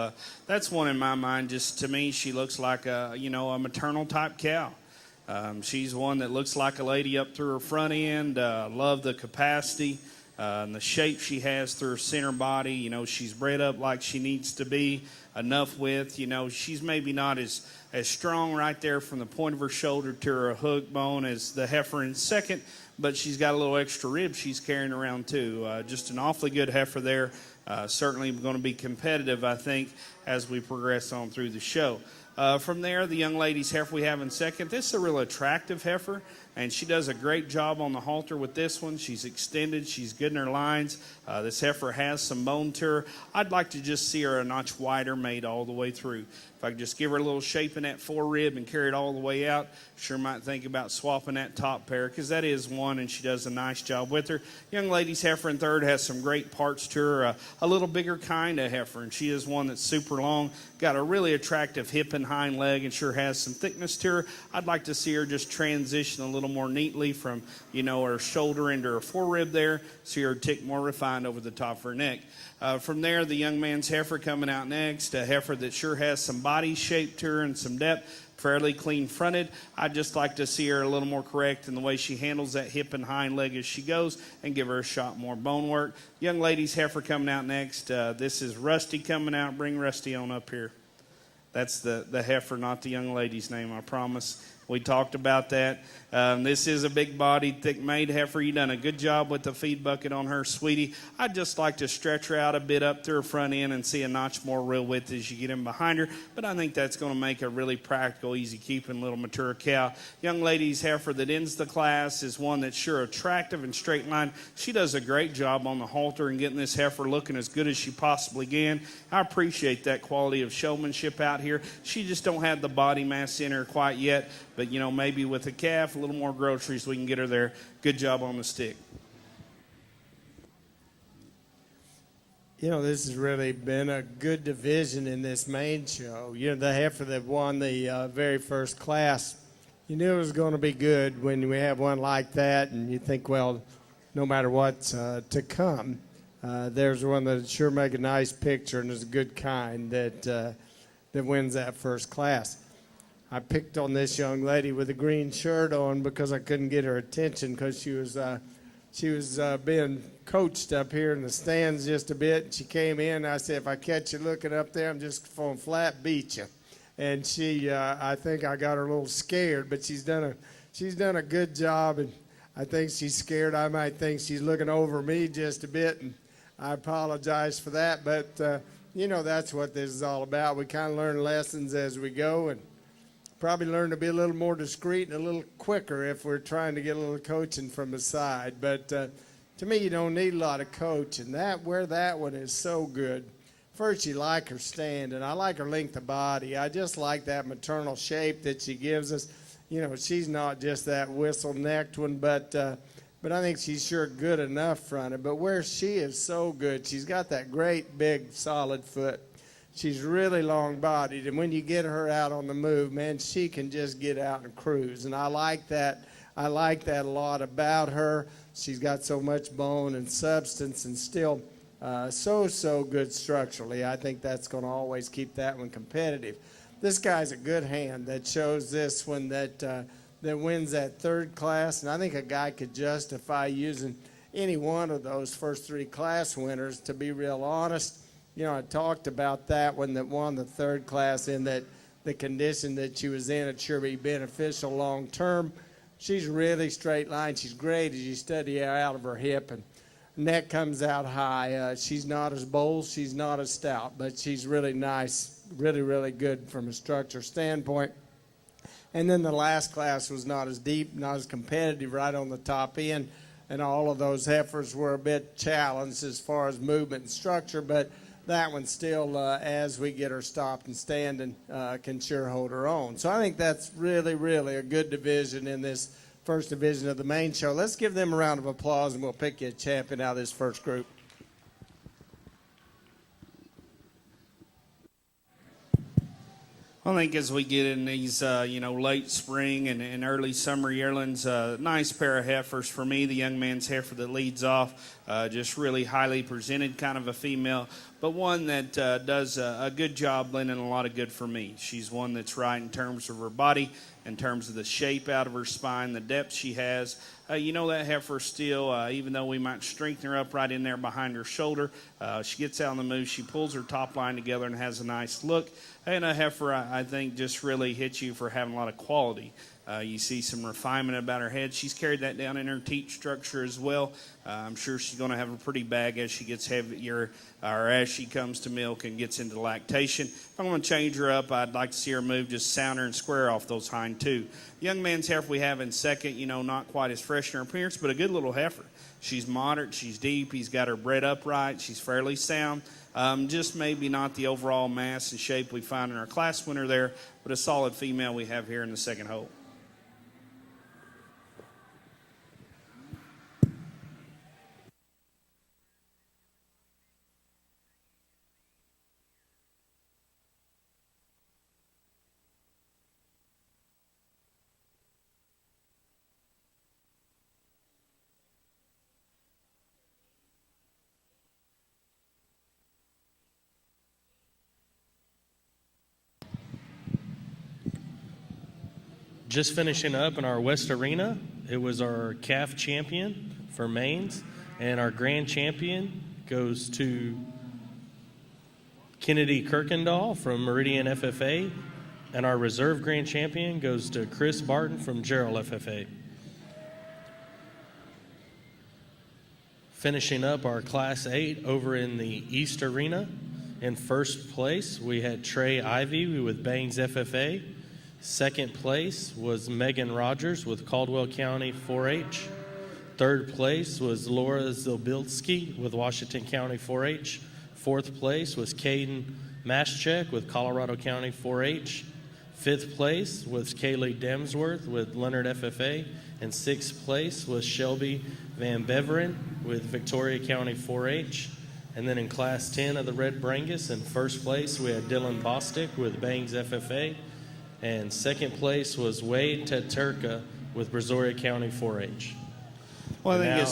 That's one in my mind. Just to me, she looks like a maternal type cow. She's one that looks like a lady up through her front end. Love the capacity and the shape she has through her center body. You know, she's bred up like she needs to be, enough width. You know, she's maybe not as strong right there from the point of her shoulder to her hook bone as the heifer in second, but she's got a little extra rib she's carrying around too. Just an awfully good heifer there. Certainly going to be competitive, I think, as we progress on through the show. From there, the young lady's heifer we have in second. This is a real attractive heifer, and she does a great job on the halter with this one. She's extended. She's good in her lines. This heifer has some bone to her. I'd like to just see her a notch wider made all the way through. If I could just give her a little shape in that forerib and carry it all the way out, sure might think about swapping that top pair, because that is one, and she does a nice job with her. Young lady's heifer in third has some great parts to her, a little bigger kind of heifer, and she is one that's super long, got a really attractive hip and hind leg and sure has some thickness to her. I'd like to see her just transition a little more neatly from, her shoulder into her forerib there. See her tick more refined over the top of her neck. From there, the young man's heifer coming out next, a heifer that sure has some body shape to her and some depth. Fairly clean fronted. I'd just like to see her a little more correct in the way she handles that hip and hind leg as she goes and give her a shot more bone work. Young lady's heifer coming out next. This is Rusty coming out. Bring Rusty on up here. That's the heifer, not the young lady's name, I promise. We talked about that. This is a big-bodied, thick-made heifer. You done a good job with the feed bucket on her, sweetie. I'd just like to stretch her out a bit up through her front end and see a notch more real width as you get in behind her. But I think that's going to make a really practical, easy-keeping little mature cow. Young lady's heifer that ends the class is one that's sure attractive and straight line. She does a great job on the halter and getting this heifer looking as good as she possibly can. I appreciate that quality of showmanship out here. She just don't have the body mass in her quite yet. But, maybe with a calf, a little more groceries, we can get her there. Good job on the stick. This has really been a good division in this main show. The heifer that won the very first class, you knew it was going to be good when we have one like that, and you think, well, no matter what's to come, there's one that sure make a nice picture and is a good kind that wins that first class. I picked on this young lady with a green shirt on because I couldn't get her attention because she was being coached up here in the stands just a bit. She came in. I said, if I catch you looking up there, I'm just going to flat beat you. And she, I think I got her a little scared, but she's done a good job. And I think she's scared. I might think she's looking over me just a bit, and I apologize for that. But that's what this is all about. We kind of learn lessons as we go, and probably learn to be a little more discreet and a little quicker if we're trying to get a little coaching from the side. But to me, you don't need a lot of coaching. Where that one is so good. First, you like her stand, and I like her length of body. I just like that maternal shape that she gives us. She's not just that whistle-necked one, but I think she's sure good enough fronted. But where she is so good, she's got that great, big, solid foot. She's really long-bodied, and when you get her out on the move, man, she can just get out and cruise. And I like that. I like that a lot about her. She's got so much bone and substance, and still so good structurally. I think that's going to always keep that one competitive. This guy's a good hand that shows this one that wins that third class, and I think a guy could justify using any one of those first three class winners. To be real honest. I talked about that one that won the third class in that the condition that she was in, it sure be beneficial long term. She's really straight line. She's great as you study her out of her hip, and neck comes out high. She's not as bold. She's not as stout, but she's really nice, really good from a structure standpoint. And then the last class was not as deep, not as competitive right on the top end, and all of those heifers were a bit challenged as far as movement and structure, but that one still, as we get her stopped and standing, can sure hold her own. So I think that's really a good division in this first division of the main show. Let's give them a round of applause, and we'll pick you a champion out of this first group. I think as we get in these, late spring and early summer yearlings, nice pair of heifers for me. The young man's heifer that leads off, just really highly presented, kind of a female, but one that does a good job blending a lot of good for me. She's one that's right in terms of her body, in terms of the shape out of her spine, the depth she has. That heifer still, even though we might strengthen her up right in there behind her shoulder, she gets out on the move, she pulls her top line together and has a nice look. And a heifer, I think, just really hits you for having a lot of quality. You see some refinement about her head. She's carried that down in her teat structure as well. I'm sure she's going to have a pretty bag as she gets heavier or as she comes to milk and gets into lactation. If I'm going to change her up, I'd like to see her move just sounder and square off those hind two. Young man's heifer we have in second, not quite as fresh in her appearance, but a good little heifer. She's moderate, she's deep, he's got her bred upright, she's fairly sound. Just maybe not the overall mass and shape we find in our class winner there, but a solid female we have here in the second hole. Just finishing up in our West Arena, it was our calf champion for mains, and our grand champion goes to Kennedy Kirkendall from Meridian FFA, and our reserve grand champion goes to Chris Barton from Gerald FFA. Finishing up our Class 8 over in the East Arena, in first place we had Trey Ivy with Bangs FFA. Second place was Megan Rogers with Caldwell County 4-H. Third place was Laura Zilbilski with Washington County 4-H. Fourth place was Caden Maschek with Colorado County 4-H. Fifth place was Kaylee Demsworth with Leonard FFA. And sixth place was Shelby Van Beveren with Victoria County 4-H. And then in Class 10 of the Red Brangus, in first place we had Dylan Bostick with Bangs FFA. And second place was Wade Teterka with Brazoria County 4-H. Well, I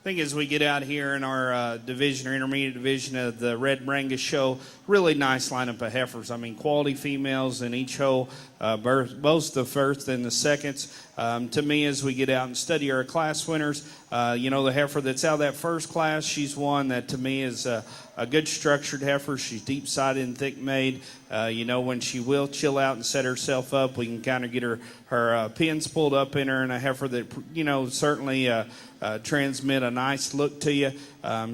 think as we get out here in our division or intermediate division of the Red Brangus Show, really nice lineup of heifers. I mean, quality females in each hoe, both the first and the seconds. To me, as we get out and study our class winners, the heifer that's out of that first class, she's one that to me is a good structured heifer. She's deep-sided and thick-made. When she will chill out and set herself up, we can kind of get her pins pulled up in her, and a heifer that, certainly transmit a nice look to you.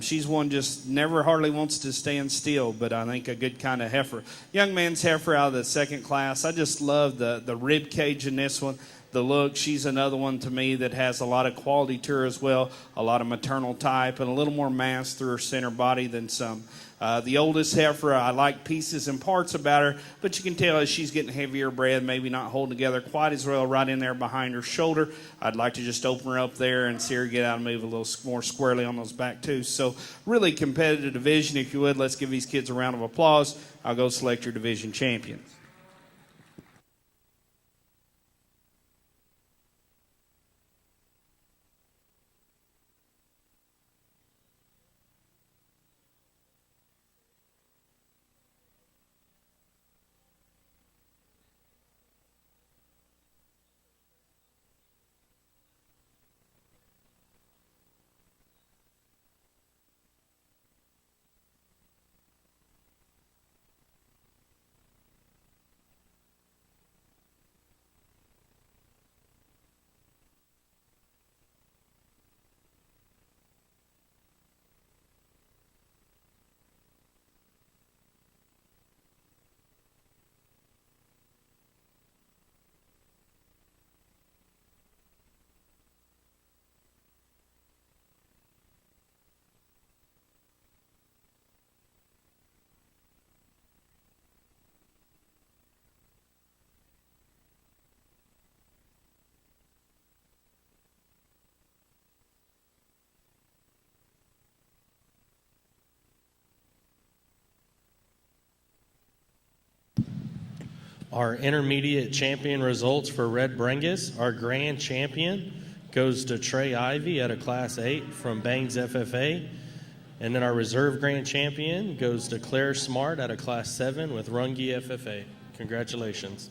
She's one just never hardly wants to stand still, but I think a good kind of heifer. Young man's heifer out of the second class. I just love the rib cage in this one. The look, she's another one to me that has a lot of quality to her as well, a lot of maternal type and a little more mass through her center body than some. The oldest heifer, I like pieces and parts about her, but you can tell as she's getting heavier bred, maybe not holding together quite as well right in there behind her shoulder. I'd like to just open her up there and see her get out and move a little more squarely on those back two. So really competitive division, if you would. Let's give these kids a round of applause. I'll go select your division champions. Our intermediate champion results for Red Brangus. Our grand champion goes to Trey Ivy at a Class 8 from Bangs FFA. And then our reserve grand champion goes to Claire Smart at a Class 7 with Runge FFA. Congratulations.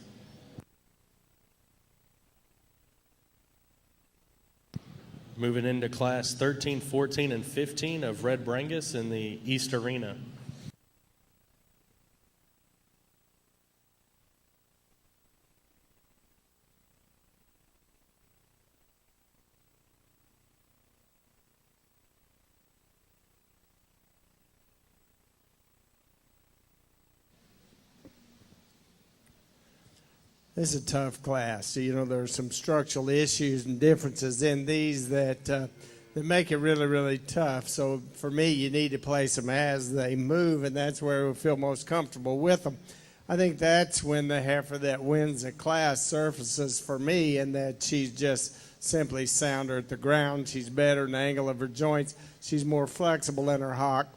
Moving into Class 13, 14, and 15 of Red Brangus in the East Arena. This is a tough class. There are some structural issues and differences in these that make it really, really tough. So for me, you need to place them as they move, and that's where we feel most comfortable with them. I think that's when the heifer that wins the class surfaces for me, and that she's just simply sounder at the ground. She's better in the angle of her joints. She's more flexible in her hock,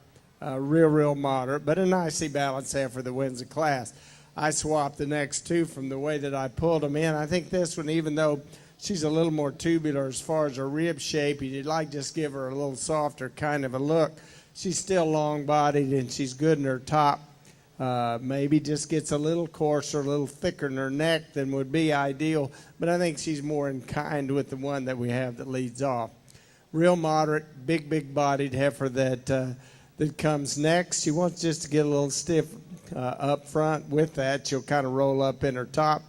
real moderate, but a nicely balanced heifer that wins the class. I swapped the next two from the way that I pulled them in. I think this one, even though she's a little more tubular as far as her rib shape, you'd like just give her a little softer kind of a look. She's still long-bodied, and she's good in her top. Maybe just gets a little coarser, a little thicker in her neck than would be ideal, but I think she's more in kind with the one that we have that leads off. Real moderate, big bodied heifer that comes next. She wants just to get a little stiff up front. With that, she'll kind of roll up in her top,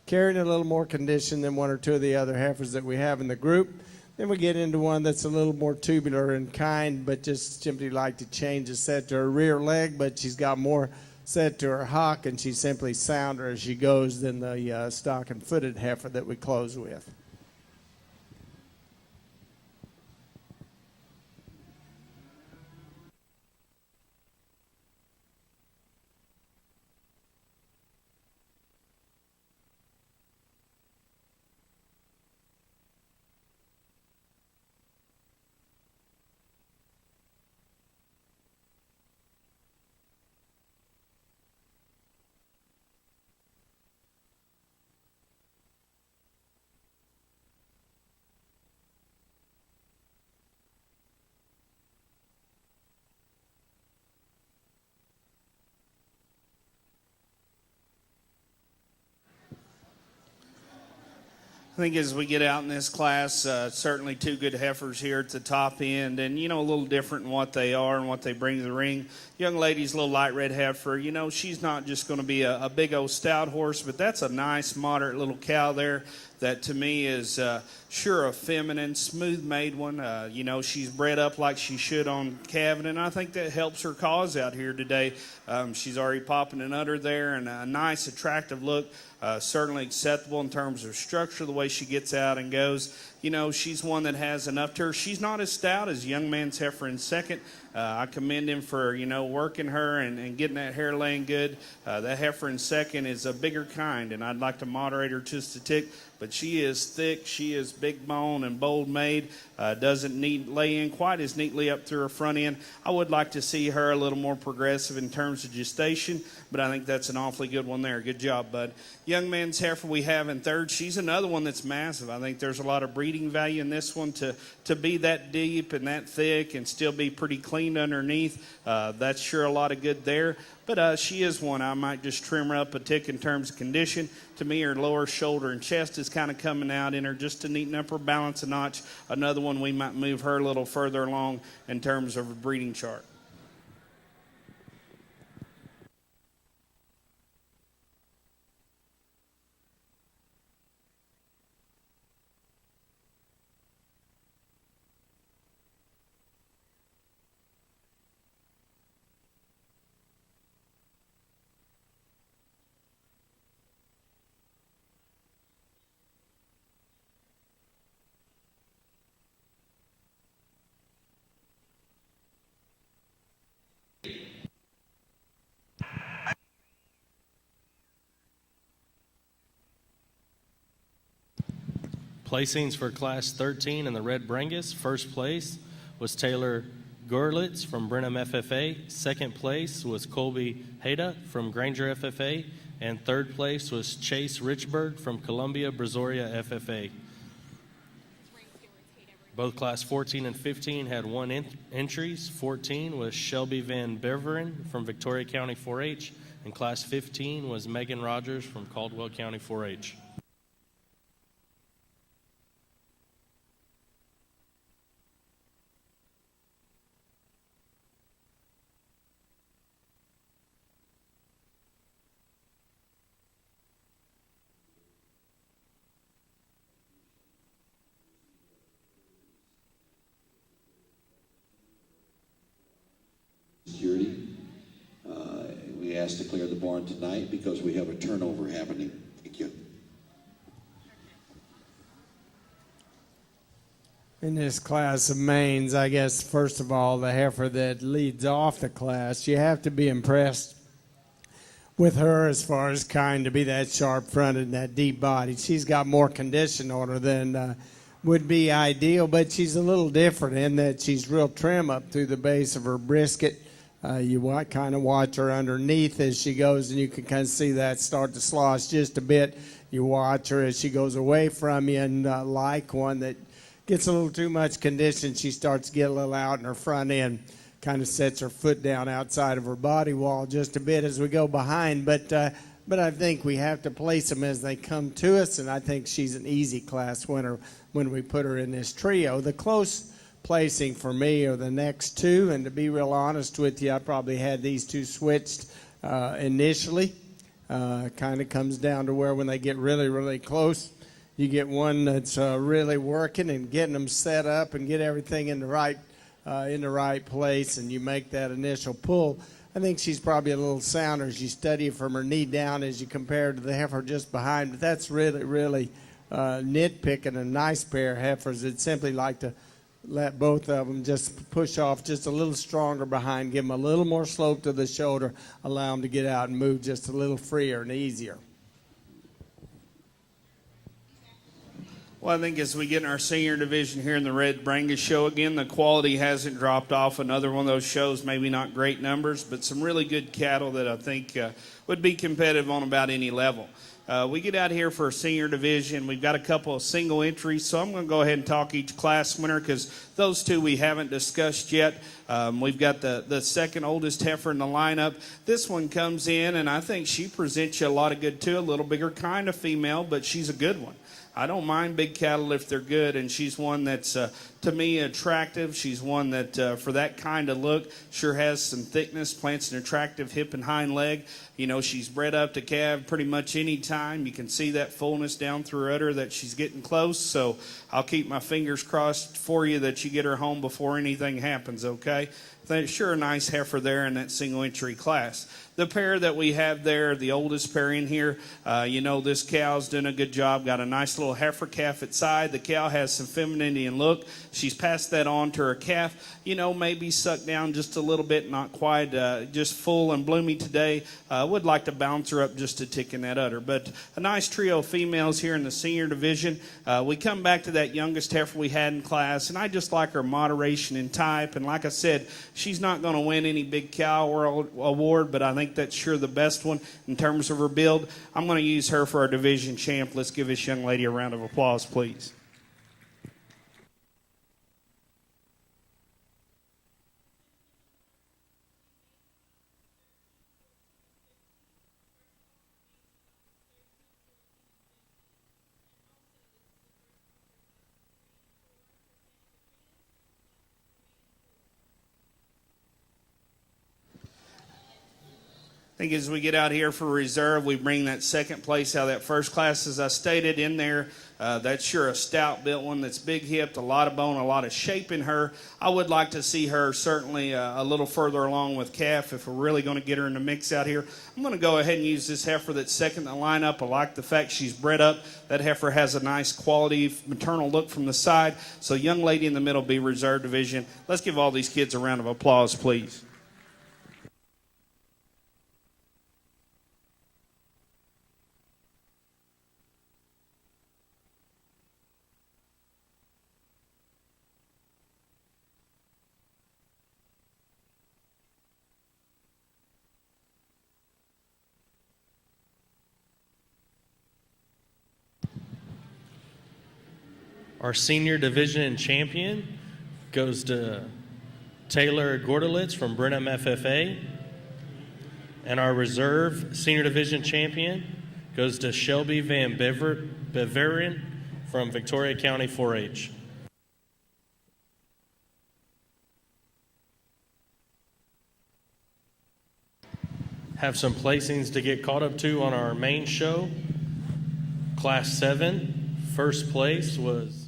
carrying a little more condition than one or two of the other heifers that we have in the group. Then we get into one that's a little more tubular in kind, but just simply like to change the set to her rear leg, but she's got more set to her hock, and she's simply sounder as she goes than the stock and footed heifer that we close with. I think as we get out in this class, certainly two good heifers here at the top end, and, a little different in what they are and what they bring to the ring. Young lady's a little light red heifer. She's not just going to be a big old stout horse, but that's a nice, moderate little cow there that to me is sure a feminine, smooth-made one. She's bred up like she should on calving, and I think that helps her cause out here today. She's already popping an udder there, and a nice, attractive look. Certainly acceptable in terms of structure, the way she gets out and goes. She's one that has enough to her. She's not as stout as young man's heifer in second. I commend him for, working her and getting that hair laying good. That heifer in second is a bigger kind, and I'd like to moderate her just a tick. But she is thick, she is big bone and bold made, doesn't lay in quite as neatly up through her front end. I would like to see her a little more progressive in terms of gestation, but I think that's an awfully good one there. Good job, bud. Young man's heifer we have in third. She's another one that's massive. I think there's a lot of breeding value in this one to be that deep and that thick and still be pretty clean underneath. That's sure a lot of good there. But she is one. I might just trim her up a tick in terms of condition. To me, her lower shoulder and chest is kind of coming out in her just to neaten up her balance a notch. Another one, we might move her a little further along in terms of a breeding chart. Placings for Class 13 in the Red Brangus. First place was Taylor Gorlitz from Brenham FFA. Second place was Colby Hayda from Granger FFA. And third place was Chase Richburg from Columbia Brazoria FFA. Both Class 14 and 15 had one entries. 14 was Shelby Van Beveren from Victoria County 4-H. And Class 15 was Megan Rogers from Caldwell County 4-H. Security. We asked to clear the barn tonight because we have a turnover happening. Thank you. In this class of mains, I guess, first of all, the heifer that leads off the class, you have to be impressed with her as far as kind to be that sharp-fronted and that deep-bodied. She's got more condition on her than would be ideal, but she's a little different in that she's real trim up through the base of her brisket. You kind of watch her underneath as she goes, and you can kind of see that start to slosh just a bit. You watch her as she goes away from you, and like one that gets a little too much condition, she starts to get a little out in her front end. kind of sets her foot down outside of her body wall just a bit as we go behind. But I think we have to place them as they come to us, and I think she's an easy class winner when we put her in this trio. The close placing for me are the next two, and to be real honest with you, I probably had these two switched initially. Kind of comes down to where when they get really, really close, you get one that's really working and getting them set up and get everything in the right place, and you make that initial pull. I think she's probably a little sounder as you study from her knee down as you compare her to the heifer just behind. But that's really, really nitpicking a nice pair of heifers that simply like to let both of them just push off just a little stronger behind, give them a little more slope to the shoulder, allow them to get out and move just a little freer and easier. Well, I think as we get in our senior division here in the Red Brangus show again, the quality hasn't dropped off. Another one of those shows, maybe not great numbers, but some really good cattle that I think would be competitive on about any level. We get out here for a senior division. We've got a couple of single entries, so I'm going to go ahead and talk each class winner because those two we haven't discussed yet. We've got the second oldest heifer in the lineup. This one comes in, and I think she presents you a lot of good too. A little bigger kind of female, but she's a good one. I don't mind big cattle if they're good, and she's one that's, to me, attractive. She's one that, for that kind of look, sure has some thickness, plants an attractive hip and hind leg. You know, she's bred up to calve pretty much any time. You can see that fullness down through her udder that she's getting close, so I'll keep my fingers crossed for you that you get her home before anything happens, okay? Sure, a nice heifer there in that single entry class. The pair that we have there, the oldest pair in here, you know this cow's doing a good job. Got a nice little heifer calf at side. The cow has some femininity and look. She's passed that on to her calf. You know, maybe sucked down just a little bit, not quite just full and bloomy today. Would like to bounce her up just a tick in that udder. But a nice trio of females here in the senior division. We come back to that youngest heifer we had in class, and I just like her moderation in type. And like I said, she's not going to win any big cow world award, but I think that's sure the best one in terms of her build. I'm going to use her for our division champ. Let's give this young lady a round of applause, please. I think as we get out here for reserve, we bring that second place out of that first class. As I stated in there, that's sure a stout-built one that's big-hipped, a lot of bone, a lot of shape in her. I would like to see her certainly a little further along with calf if we're really going to get her in the mix out here. I'm going to go ahead and use this heifer that's second in the lineup. I like the fact she's bred up. That heifer has a nice quality maternal look from the side. So young lady in the middle, be reserve division. Let's give all these kids a round of applause, please. Our senior division champion goes to Taylor Gordelitz from Brenham FFA. And our reserve senior division champion goes to Shelby Van Beveren from Victoria County 4-H. Have some placings to get caught up to on our main show. Class 7, first place was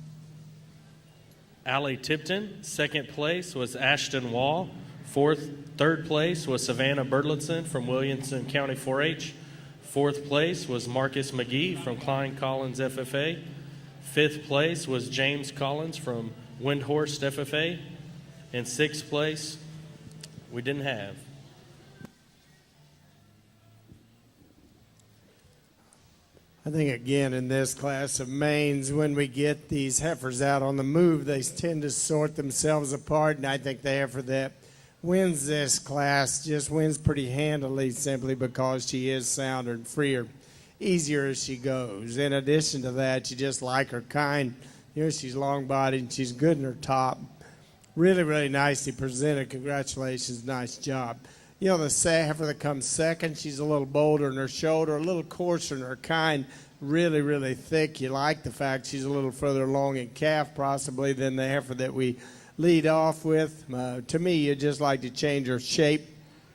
Allie Tipton. Second place was Ashton Wall. Third place was Savannah Bertlinson from Williamson County 4-H. Fourth place was Marcus McGee from Klein Collins FFA. Fifth place was James Collins from Windhorst FFA. And sixth place, we didn't have. I think, again, in this class of mains, when we get these heifers out on the move, they tend to sort themselves apart, and I think the heifer that wins this class just wins pretty handily simply because she is sounder and freer, easier as she goes. In addition to that, you just like her kind. You know, she's long-bodied and she's good in her top. Really, really nicely presented. Congratulations. Nice job. You know, the heifer that comes second, she's a little bolder in her shoulder, a little coarser in her kind, really, really thick. You like the fact she's a little further along in calf possibly than the heifer that we lead off with. To me, you just like to change her shape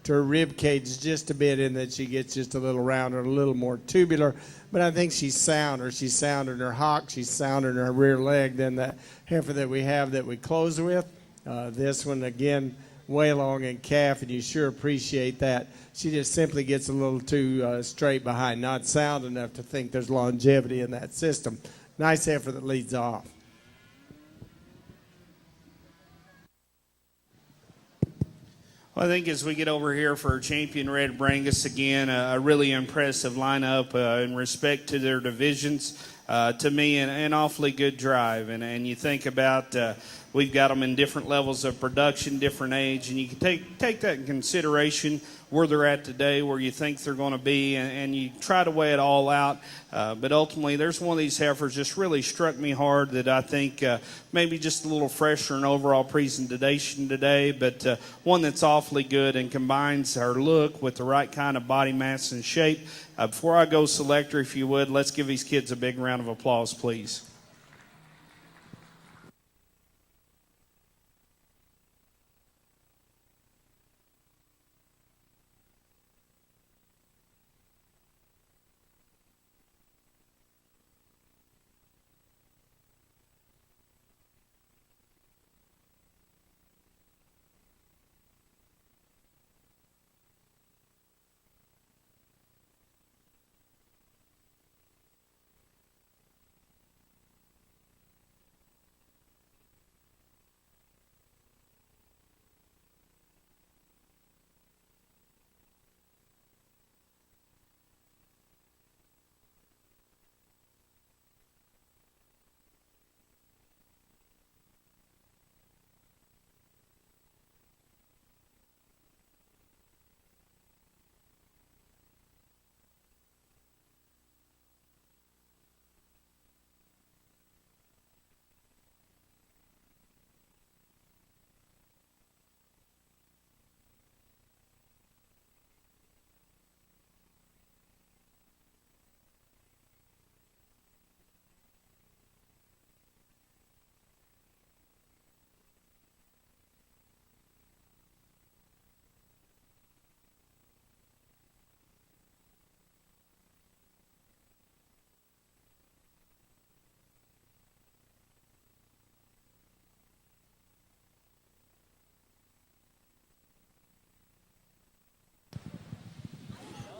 to her rib cage just a bit in that she gets just a little rounder, a little more tubular. But I think she's sounder. She's sounder in her hock. She's sounder in her rear leg than the heifer that we have that we close with. This one, again, way long in calf, and you sure appreciate that. She just simply gets a little too straight behind, not sound enough to think there's longevity in that system. Nice heifer that leads off. Well, I think as we get over here for Champion Red Brangus, again, a really impressive lineup in respect to their divisions. To me, an awfully good drive. And you think about we've got them in different levels of production, different age, and you can take that in consideration where they're at today, where you think they're going to be, and you try to weigh it all out. But ultimately, there's one of these heifers just really struck me hard that I think maybe just a little fresher in overall presentation today, but one that's awfully good and combines her look with the right kind of body mass and shape. Before I go select her, if you would, let's give these kids a big round of applause, please.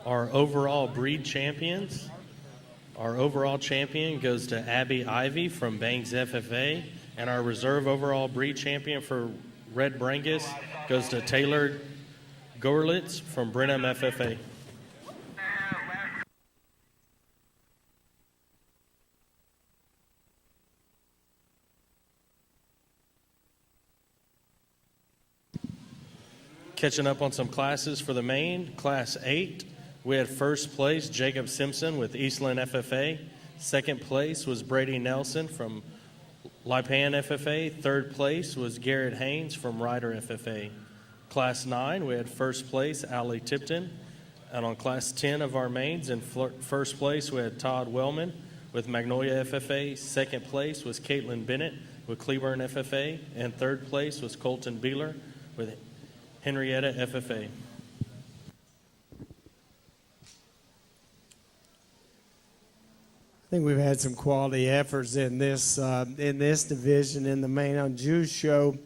Our overall breed champions. Our overall champion goes to Abby Ivy from Bangs FFA, and our reserve overall breed champion for Red Brangus goes to Taylor Gorlitz from Brenham FFA. Catching up on some classes for the main, Class 8. We had first place Jacob Simpson with Eastland FFA. Second place was Brady Nelson from Lipan FFA. Third place was Garrett Haynes from Ryder FFA. Class 9, we had first place Allie Tipton. And on Class 10 of our mains, in first place we had Todd Wellman with Magnolia FFA. Second place was Caitlin Bennett with Cleburne FFA. And third place was Colton Beeler with Henrietta FFA. I think we've had some quality efforts in this division in the main on Juice Show.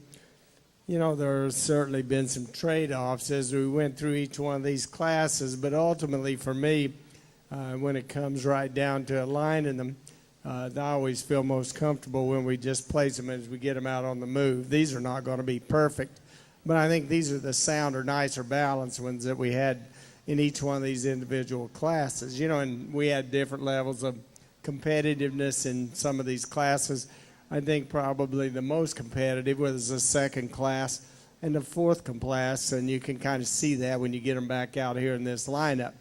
You know, there's certainly been some trade-offs as we went through each one of these classes, but ultimately for me, when it comes right down to aligning them, I always feel most comfortable when we just place them as we get them out on the move. These are not going to be perfect, but I think these are the sounder, nicer, balanced ones that we had in each one of these individual classes. You know, and we had different levels of competitiveness in some of these classes. I think probably the most competitive was the second class and the fourth class, and you can kind of see that when you get them back out here in this lineup.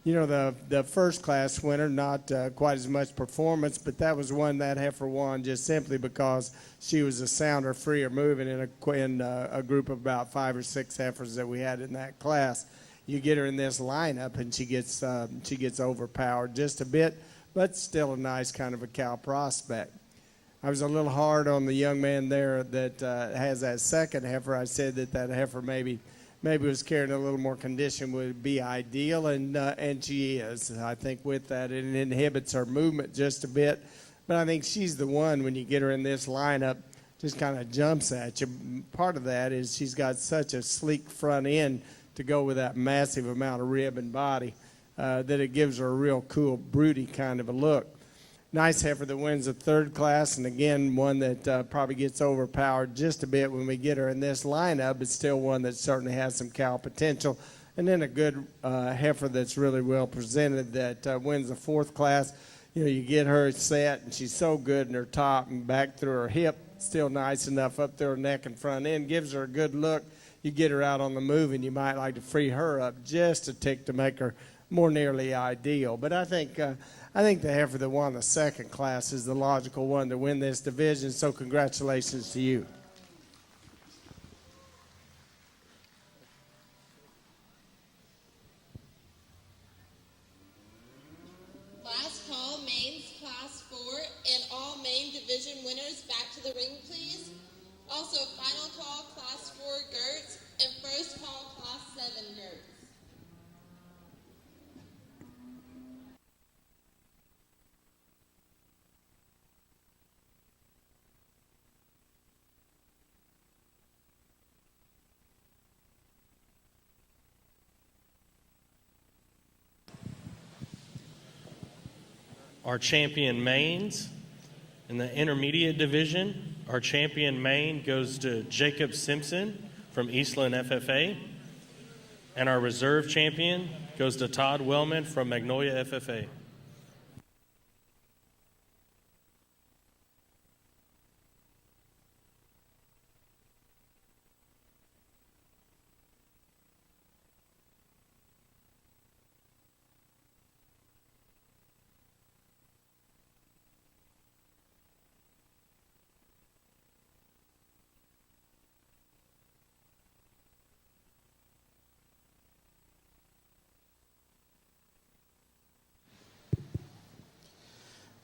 You know, the first class winner, not quite as much performance, but that was one that heifer won just simply because she was a sounder, freer moving in a group of about 5 or 6 heifers that we had in that class. You get her in this lineup, and she gets overpowered just a bit, but still a nice kind of a cow prospect. I was a little hard on the young man there that has that second heifer. I said that heifer maybe was carrying a little more condition would be ideal, and she is. I think with that, it inhibits her movement just a bit. But I think she's the one, when you get her in this lineup, just kind of jumps at you. Part of that is she's got such a sleek front end to go with that massive amount of rib and body that it gives her a real cool, broody kind of a look. Nice heifer that wins the third class, and again, one that probably gets overpowered just a bit when we get her in this lineup, but still one that certainly has some cow potential. And then a good heifer that's really well presented that wins the fourth class. You know, you get her set, and she's so good in her top and back through her hip, still nice enough up through her neck and front end, gives her a good look. You get her out on the move, and you might like to free her up just a tick to make her more nearly ideal. But I think the heifer that won the second class is the logical one to win this division, so congratulations to you. Last call, mains class 4, and all main division winners back to the ring, please. Also, final call, class 4 Gertz, and first call, class 7 Gertz. Our champion mains in the intermediate division, our champion main goes to Jacob Simpson from Eastland FFA, and our reserve champion goes to Todd Wellman from Magnolia FFA.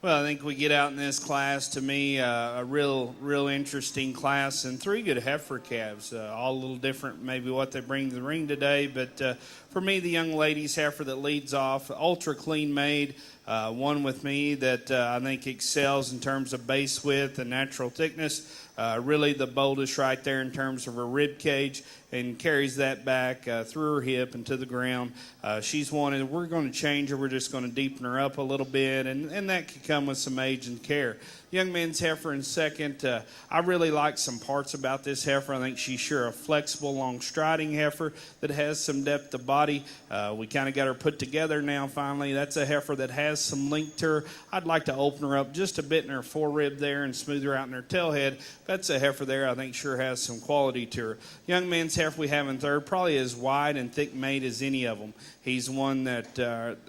Well, I think we get out in this class, to me, a real interesting class, and 3 good heifer calves, all a little different maybe what they bring to the ring today. But for me, the young lady's heifer that leads off, ultra clean made, one with me that I think excels in terms of base width and natural thickness. Really the boldest right there in terms of her rib cage, and carries that back through her hip and to the ground. She's one, we're going to change her. We're just going to deepen her up a little bit, and that could come with some age and care. Young man's heifer in second. I really like some parts about this heifer. I think she's sure a flexible, long striding heifer that has some depth of body. We kind of got her put together now finally. That's a heifer that has some length to her. I'd like to open her up just a bit in her forerib there and smooth her out in her tail head. That's a heifer there I think sure has some quality to her. Young man's heifer we have in third, probably as wide and thick made as any of them. He's one that,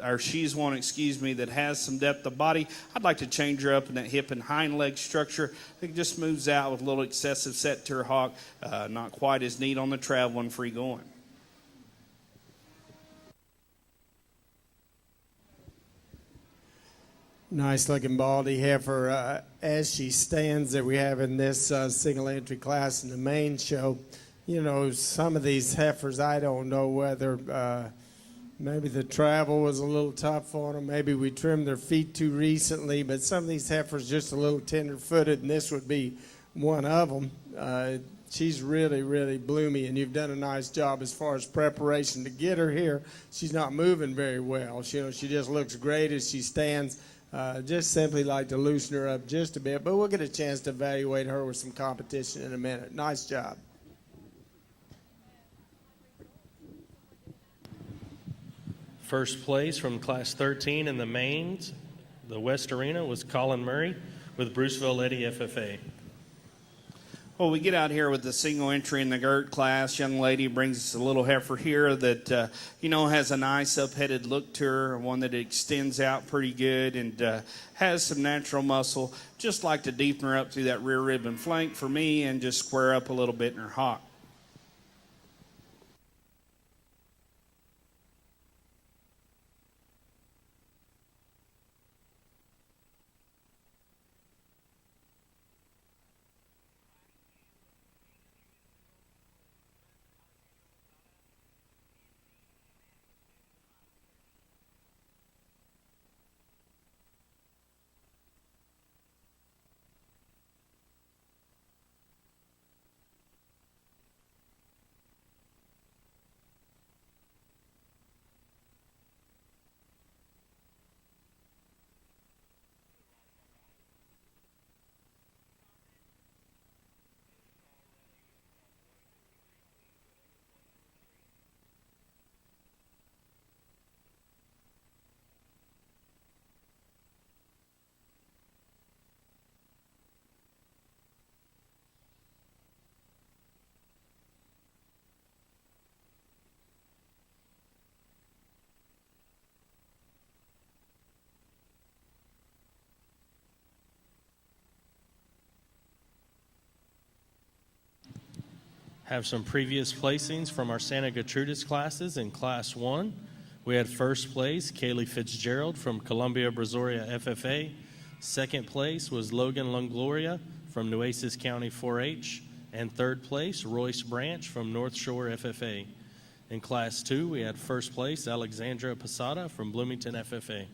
or she's one, that has some depth of body. I'd like to change her up in that hip and hind leg structure. I think it just moves out with a little excessive set to her hock. Not quite as neat on the travel and free going. Nice looking baldy heifer as she stands that we have in this single entry class in the main show. You know, some of these heifers, I don't know whether maybe the travel was a little tough on them. Maybe we trimmed their feet too recently, but some of these heifers just a little tender-footed, and this would be one of them. She's really, really bloomy, and you've done a nice job as far as preparation to get her here. She's not moving very well. She just looks great as she stands. Just simply like to loosen her up just a bit, but we'll get a chance to evaluate her with some competition in a minute. Nice job. First place from Class 13 in the mains, the West Arena, was Colin Murray with Bruceville Eddy FFA. Well, we get out here with the single entry in the GERT class. Young lady brings us a little heifer here that, has a nice up-headed look to her, one that extends out pretty good and has some natural muscle. Just like to deepen her up through that rear rib and flank for me and just square up a little bit in her hock. Have some previous placings from our Santa Gertrudis classes. In Class 1, we had first place Kaylee Fitzgerald from Columbia Brazoria FFA. Second place was Logan Longloria from Nueces County 4-H. And third place, Royce Branch from North Shore FFA. In Class 2, we had first place Alexandra Posada from Bloomington FFA.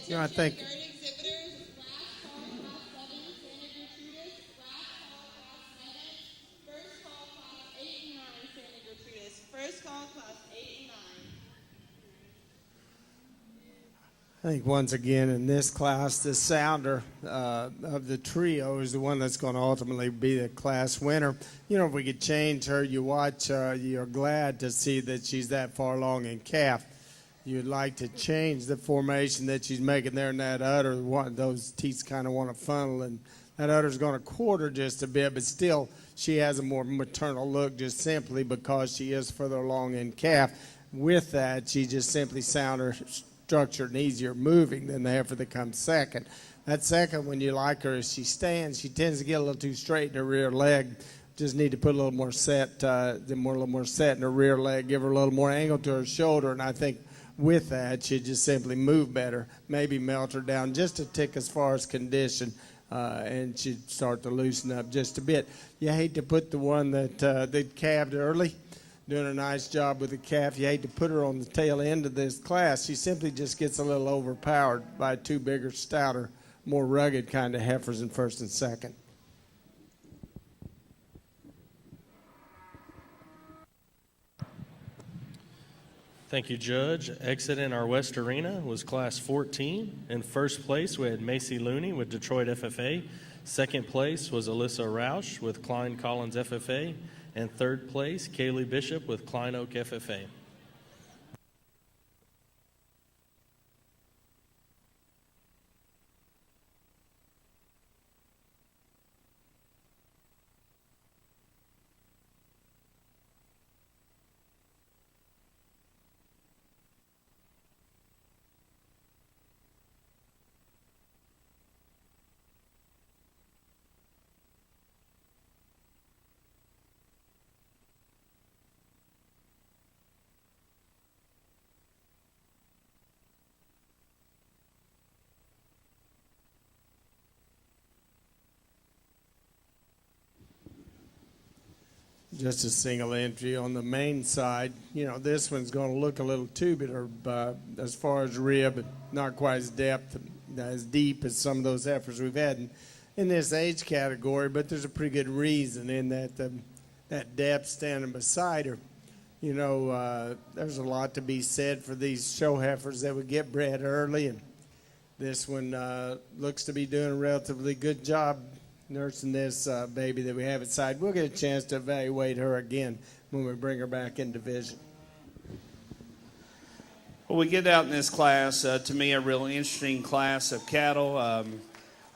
You know, I think GERT exhibitors, last call class 7, Santa Gertrudis, last call class 7, first call class 8 and 9, Santa Gertrudis, first call class 8 and 9. I think once again in this class, the sounder of the trio is the one that's going to ultimately be the class winner. You know, if we could change her, you watch, you're glad to see that she's that far along in calf. You'd like to change the formation that she's making there in that udder. Those teats kind of want to funnel, and that udder's going to quarter just a bit, but still she has a more maternal look just simply because she is further along in calf. With that, she just simply sounder structured and easier moving than the heifer that comes second. That second one, you like her as she stands, she tends to get a little too straight in her rear leg. Just need to put a little more set, a little more set in her rear leg, give her a little more angle to her shoulder, and I think with that, she'd just simply move better, maybe melt her down just a tick as far as condition, and she'd start to loosen up just a bit. You hate to put the one that calved early, doing a nice job with the calf. You hate to put her on the tail end of this class. She simply just gets a little overpowered by two bigger, stouter, more rugged kind of heifers in first and second. Thank you, Judge. Exiting our West Arena was Class 14. In first place, we had Macy Looney with Detroit FFA. Second place was Alyssa Roush with Klein Collins FFA. And third place, Kaylee Bishop with Klein Oak FFA. just a single entry on the main side. You know, this one's going to look a little tubular as far as rib, but not quite as deep as some of those heifers we've had in this age category. But there's a pretty good reason in that that depth standing beside her. You know, there's a lot to be said for these show heifers that would get bred early, and this one looks to be doing a relatively good job nursing this baby that we have inside. We'll get a chance to evaluate her again when we bring her back in division. Well, we get out in this class, to me, a real interesting class of cattle.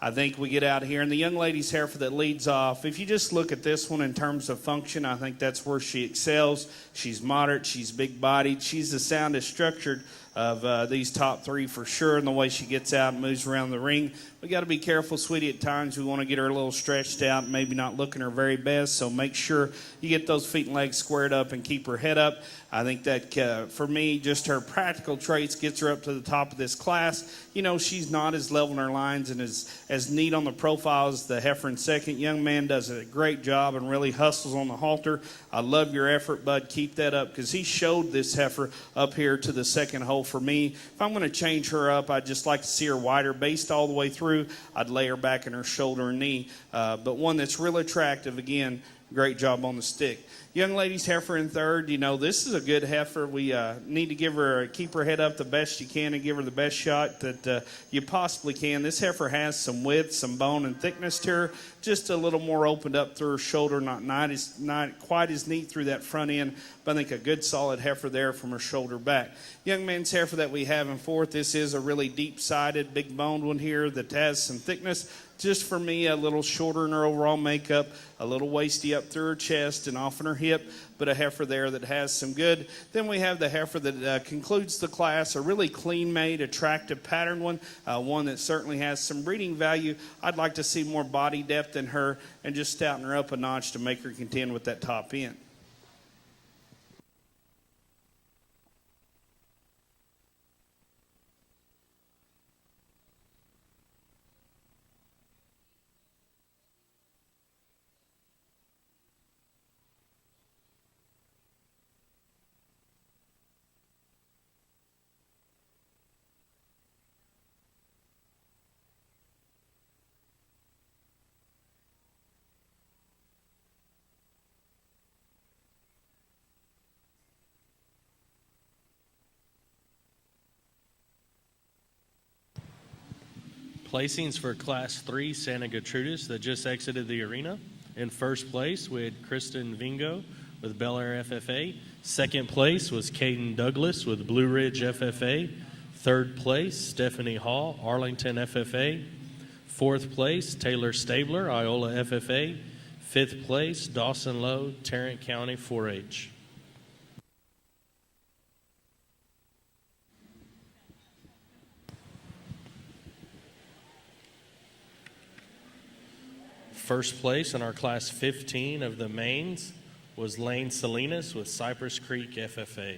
I think we get out here, and the young lady's heifer that leads off, if you just look at this one in terms of function, I think that's where she excels. She's moderate, she's big-bodied, she's the soundest structured of these top three for sure, and the way she gets out and moves around the ring. We got to be careful, sweetie, at times. We want to get her a little stretched out, maybe not looking her very best, so make sure you get those feet and legs squared up and keep her head up. I think that, for me, just her practical traits gets her up to the top of this class. You know, she's not as level in her lines and as neat on the profile as the heifer in second. Young man does a great job and really hustles on the halter. I love your effort, bud. Keep that up, because he showed this heifer up here to the second hole for me. If I'm going to change her up, I'd just like to see her wider based all the way through. I'd lay her back in her shoulder and knee. But one that's real attractive, again, great job on the stick. Young lady's heifer in third. You know, this is a good heifer. We need to keep her head up the best you can and give her the best shot that you possibly can. This heifer has some width, some bone and thickness to her, just a little more opened up through her shoulder, not quite as neat through that front end, but I think a good solid heifer there from her shoulder back. Young man's heifer that we have in fourth, this is a really deep-sided, big-boned one here that has some thickness. Just for me, a little shorter in her overall makeup, a little waisty up through her chest and off in her hip, but a heifer there that has some good. Then we have the heifer that concludes the class, a really clean-made, attractive pattern one, one that certainly has some breeding value. I'd like to see more body depth in her and just stouten her up a notch to make her contend with that top end. Placings for Class 3 Santa Gertrudis that just exited the arena. In first place, we had Kristen Vingo with Bel Air FFA. Second place was Caden Douglas with Blue Ridge FFA. Third place, Stephanie Hall, Arlington FFA. Fourth place, Taylor Stabler, Iola FFA. Fifth place, Dawson Lowe, Tarrant County 4-H. First place in our Class 15 of the mains was Lane Salinas with Cypress Creek FFA.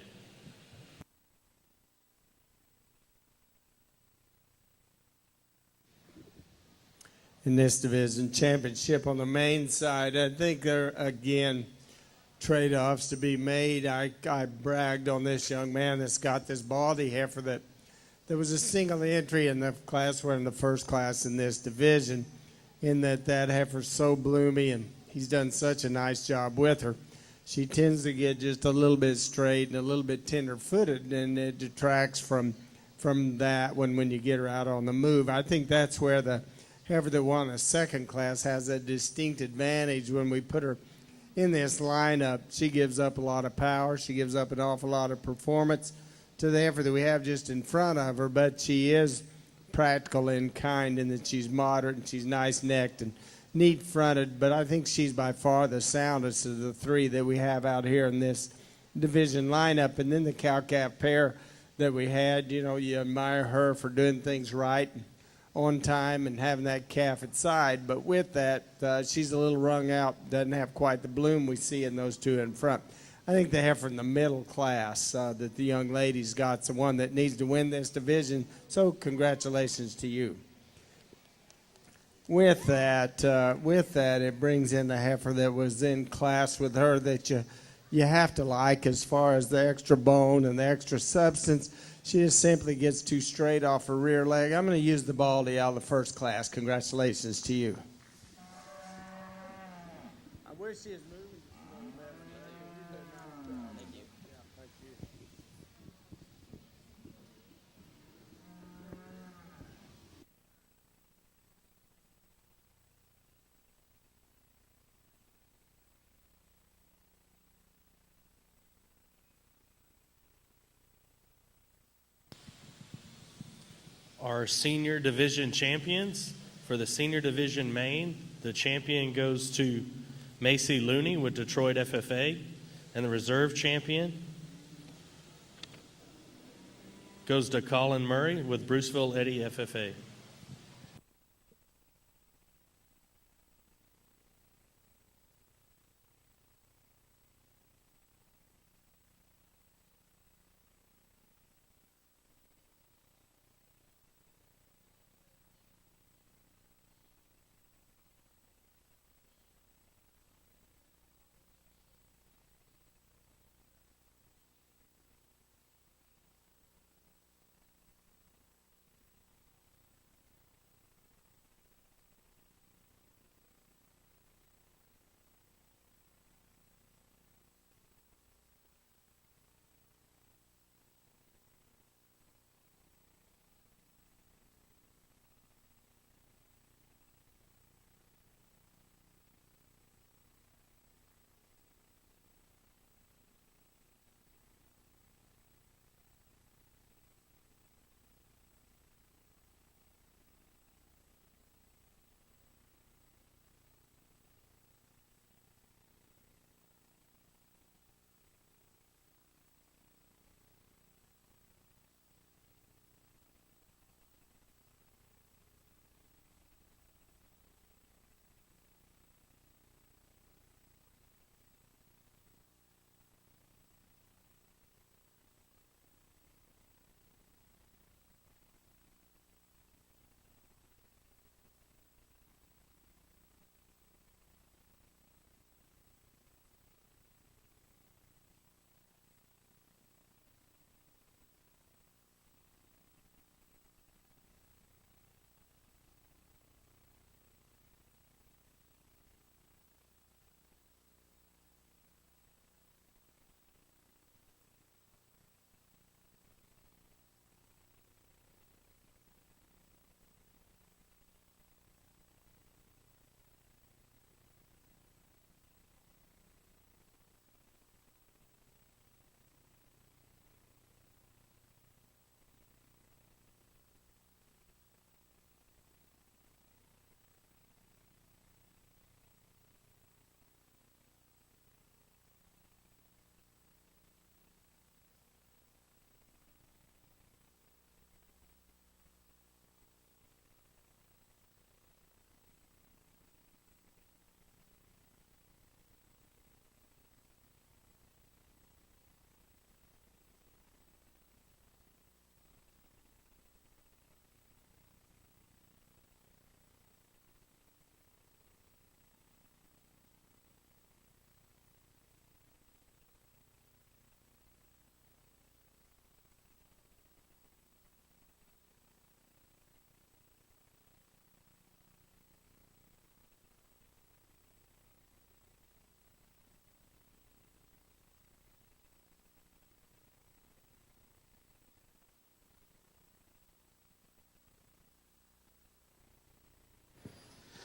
In this division championship on the main side, I think there are, again, trade-offs to be made. I bragged on this young man that's got this baldy heifer that there was a single entry in the class. We're in the first class in this division, in that heifer's so bloomy, and he's done such a nice job with her. She tends to get just a little bit straight and a little bit tender-footed, and it detracts from that when you get her out on the move. I think that's where the heifer that won a second class has a distinct advantage. When we put her in this lineup, she gives up a lot of power. She gives up an awful lot of performance to the heifer that we have just in front of her, but she is practical in kind in that she's moderate and she's nice-necked and neat-fronted, but I think she's by far the soundest of the three that we have out here in this division lineup. And then the cow-calf pair that we had, you know, you admire her for doing things right on time and having that calf at side, but with that, she's a little wrung out, doesn't have quite the bloom we see in those two in front. I think the heifer in the middle class that the young lady's got's the one that needs to win this division, so congratulations to you. with that, it brings in the heifer that was in class with her that you have to like as far as the extra bone and the extra substance. She just simply gets too straight off her rear leg. I'm going to use the Baldy out of the first class. Congratulations to you. I wish she was moving just a little better. Thank you. Yeah, thank you. Our senior division champions for the senior division main, the champion goes to Macy Looney with Detroit FFA, and the reserve champion goes to Colin Murray with Bruceville Eddy FFA.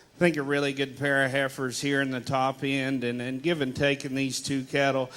I think a really good pair of heifers here in the top end, and give and take in these two cattle.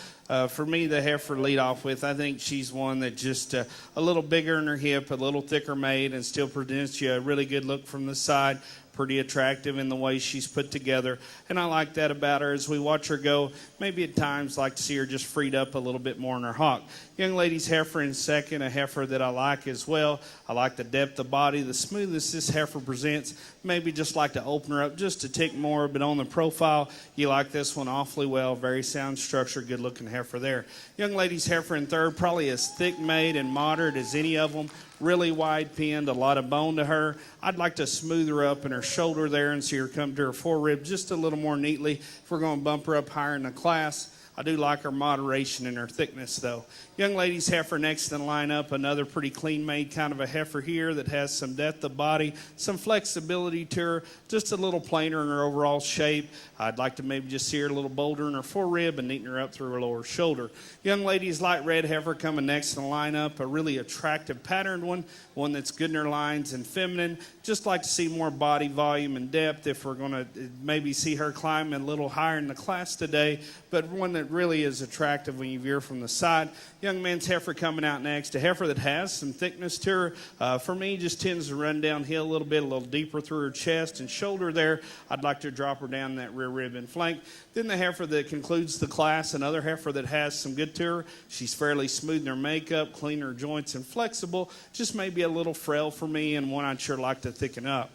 For me, the heifer lead off with, I think she's one that just a little bigger in her hip, a little thicker made, and still presents you a really good look from the side. Pretty attractive in the way she's put together, and I like that about her. As we watch her go, maybe at times like to see her just freed up a little bit more in her hock. Young lady's heifer in second, a heifer that I like as well. I like the depth of body, the smoothness this heifer presents. Maybe just like to open her up just a tick more, but on the profile, you like this one awfully well. Very sound structure, good looking heifer there. Young lady's heifer in third, probably as thick made and moderate as any of them. Really wide pinned, a lot of bone to her. I'd like to smooth her up in her shoulder there and see her come to her forerib just a little more neatly. If we're going to bump her up higher in the class, I do like her moderation and her thickness, though. Young lady's heifer next in the lineup, another pretty clean-made kind of a heifer here that has some depth of body, some flexibility to her, just a little plainer in her overall shape. I'd like to maybe just see her a little bolder in her forerib and neaten her up through her lower shoulder. Young lady's light red heifer coming next in the lineup, a really attractive patterned one that's good in her lines and feminine. Just like to see more body volume and depth if we're going to maybe see her climb a little higher in the class today, but one that really is attractive when you view her from the side. Young man's heifer coming out next, a heifer that has some thickness to her. For me, just tends to run downhill a little deeper through her chest and shoulder there. I'd like to drop her down that rear rib and flank. Then the heifer that concludes the class, another heifer that has some good to her. She's fairly smooth in her makeup, clean her joints and flexible. Just maybe a little frail for me and one I'd sure like to thicken up.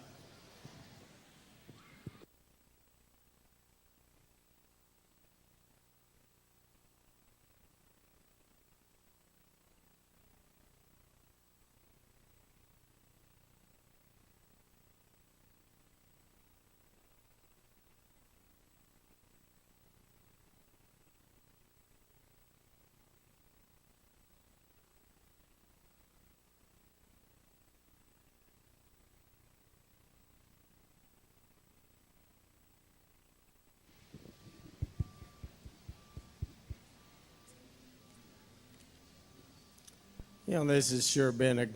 You know, this has sure been a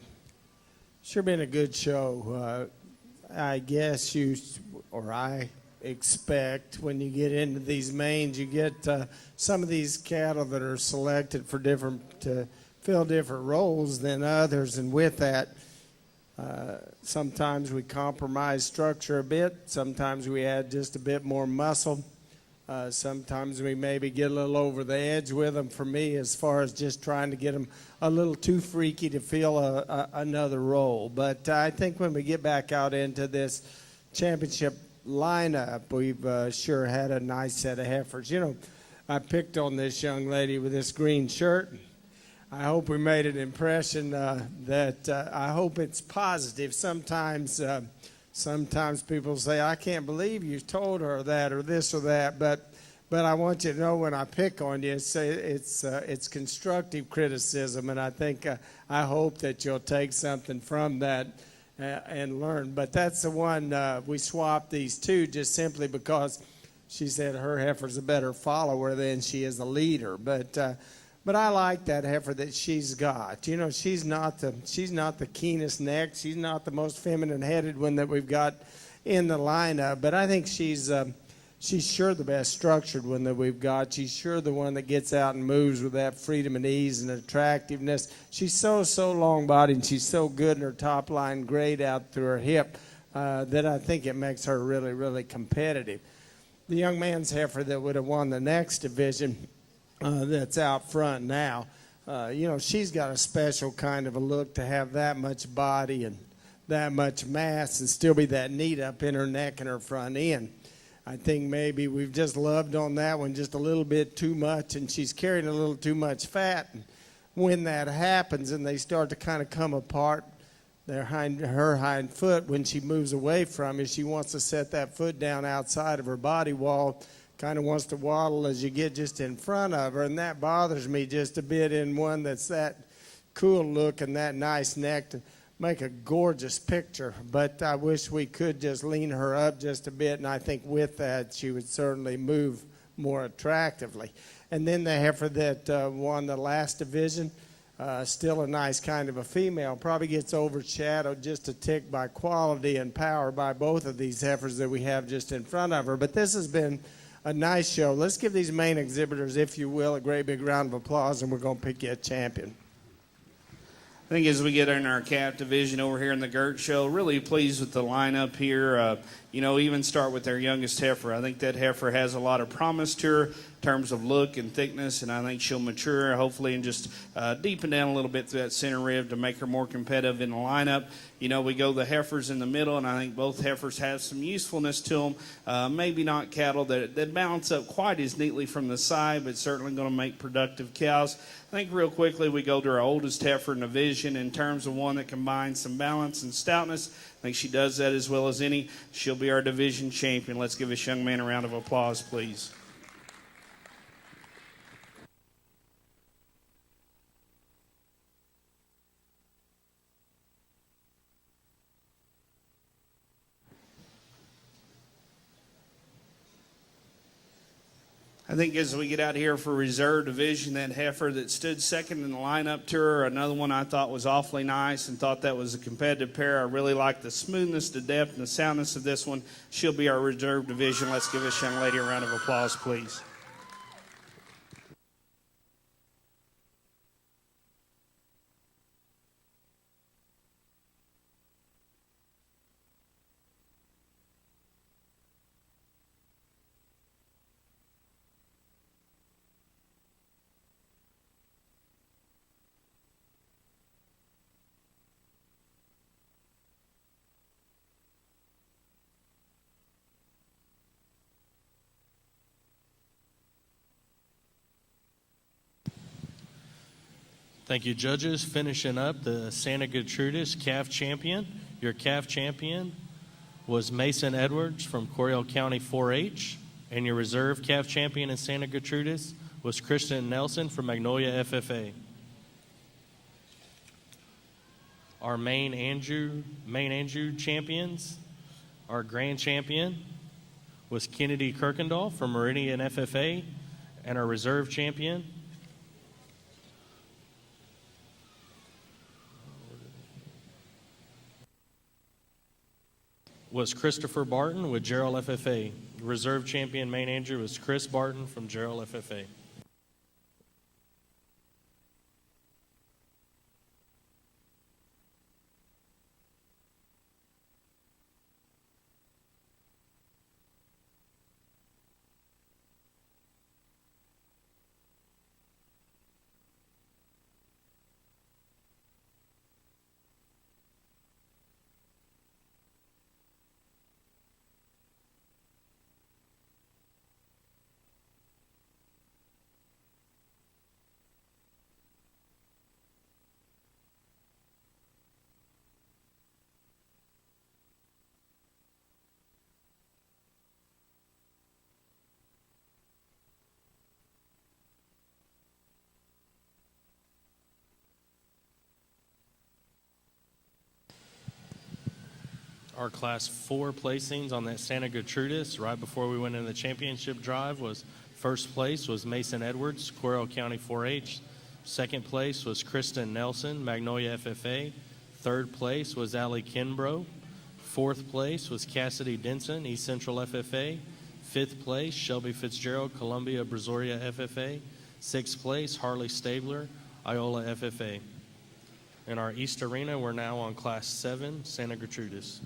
good show. I guess I expect when you get into these mains, you get some of these cattle that are selected for to fill different roles than others, and with that, sometimes we compromise structure a bit. Sometimes we add just a bit more muscle. Sometimes we maybe get a little over the edge with them. For me, as far as just trying to get them a little too freaky to fill another role. But I think when we get back out into this championship lineup, we've sure had a nice set of heifers. You know, I picked on this young lady with this green shirt. I hope we made an impression that I hope it's positive. Sometimes people say, I can't believe you told her that or this or that, but I want you to know when I pick on you, it's constructive criticism, and I think I hope that you'll take something from that and learn. But that's the one we swapped these two just simply because she said her heifer's a better follower than she is a leader. But I like that heifer that she's got. You know, she's not the keenest neck. She's not the most feminine-headed one that we've got in the lineup. But I think she's sure the best structured one that we've got. She's sure the one that gets out and moves with that freedom and ease and attractiveness. She's so long-bodied, and she's so good in her top line grade out through her hip that I think it makes her really, really competitive. The young man's heifer that would have won the next division, that's out front now, you know, she's got a special kind of a look to have that much body and that much mass and still be that neat up in her neck and her front end. I think maybe we've just loved on that one just a little bit too much, and she's carrying a little too much fat. And when that happens and they start to kind of come apart, her hind foot, when she moves away from you, she wants to set that foot down outside of her body wall, kind of wants to waddle as you get just in front of her, and that bothers me just a bit in one that's that cool look and that nice neck to make a gorgeous picture. But I wish we could just lean her up just a bit, and I think with that she would certainly move more attractively. And then the heifer that won the last division, still a nice kind of a female, probably gets overshadowed just a tick by quality and power by both of these heifers that we have just in front of her. But this has been a nice show. Let's give these main exhibitors, if you will, a great big round of applause, and we're going to pick you a champion. I think as we get in our calf division over here in the Gert Show, really pleased with the lineup here. You know, even start with their youngest heifer. I think that heifer has a lot of promise to her. in terms of look and thickness, and I think she'll mature hopefully and just deepen down a little bit through that center rib to make her more competitive in the lineup. You know, we go the heifers in the middle, and I think both heifers have some usefulness to them. Maybe not cattle that balance up quite as neatly from the side, but certainly going to make productive cows. I think real quickly we go to our oldest heifer in the division in terms of one that combines some balance and stoutness. I think she does that as well as any. She'll be our division champion. Let's give this young man a round of applause, please. I think as we get out here for reserve division, that heifer that stood second in the lineup to her, another one I thought was awfully nice and thought that was a competitive pair. I really like the smoothness, the depth, and the soundness of this one. She'll be our reserve division. Let's give this young lady a round of applause, please. Thank you, judges. Finishing up the Santa Gertrudis calf champion. Your calf champion was Mason Edwards from Coryell County 4-H, and your reserve calf champion in Santa Gertrudis was Kristen Nelson from Magnolia FFA. Our main Andrew champions, our grand champion was Kennedy Kirkendall from Meridian FFA, and our reserve champion was Christopher Barton with Gerald FFA. Reserve champion main Andrew was Chris Barton from Gerald FFA. Our Class 4 placings on that Santa Gertrudis right before we went into the championship drive was first place was Mason Edwards, Coryell County 4-H. Second place was Kristen Nelson, Magnolia FFA. Third place was Allie Kinbrough. Fourth place was Cassidy Denson, East Central FFA. Fifth place, Shelby Fitzgerald, Columbia Brazoria FFA. Sixth place, Harley Stabler, Iola FFA. In our East Arena, we're now on Class 7, Santa Gertrudis.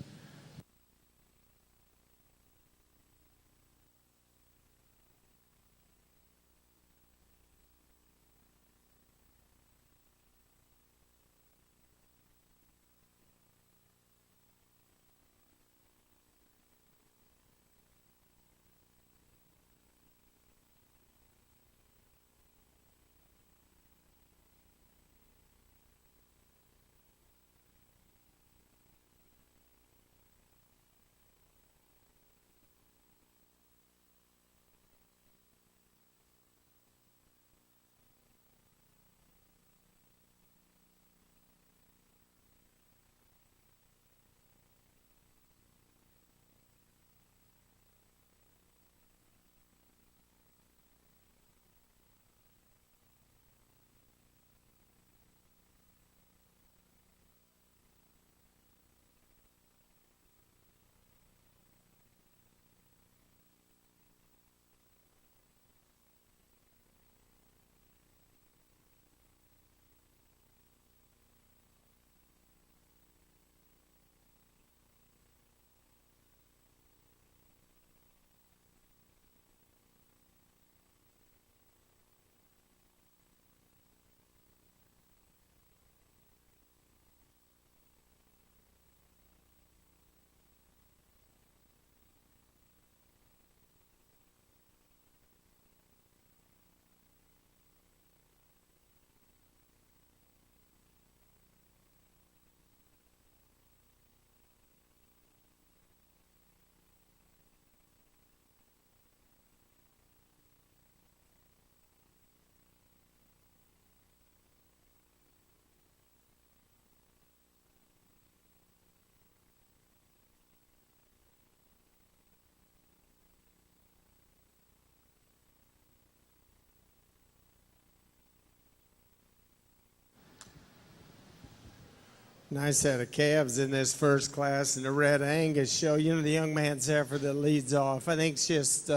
Nice set of calves in this first class in the Red Angus show. You know, the young man's heifer that leads off. I think it's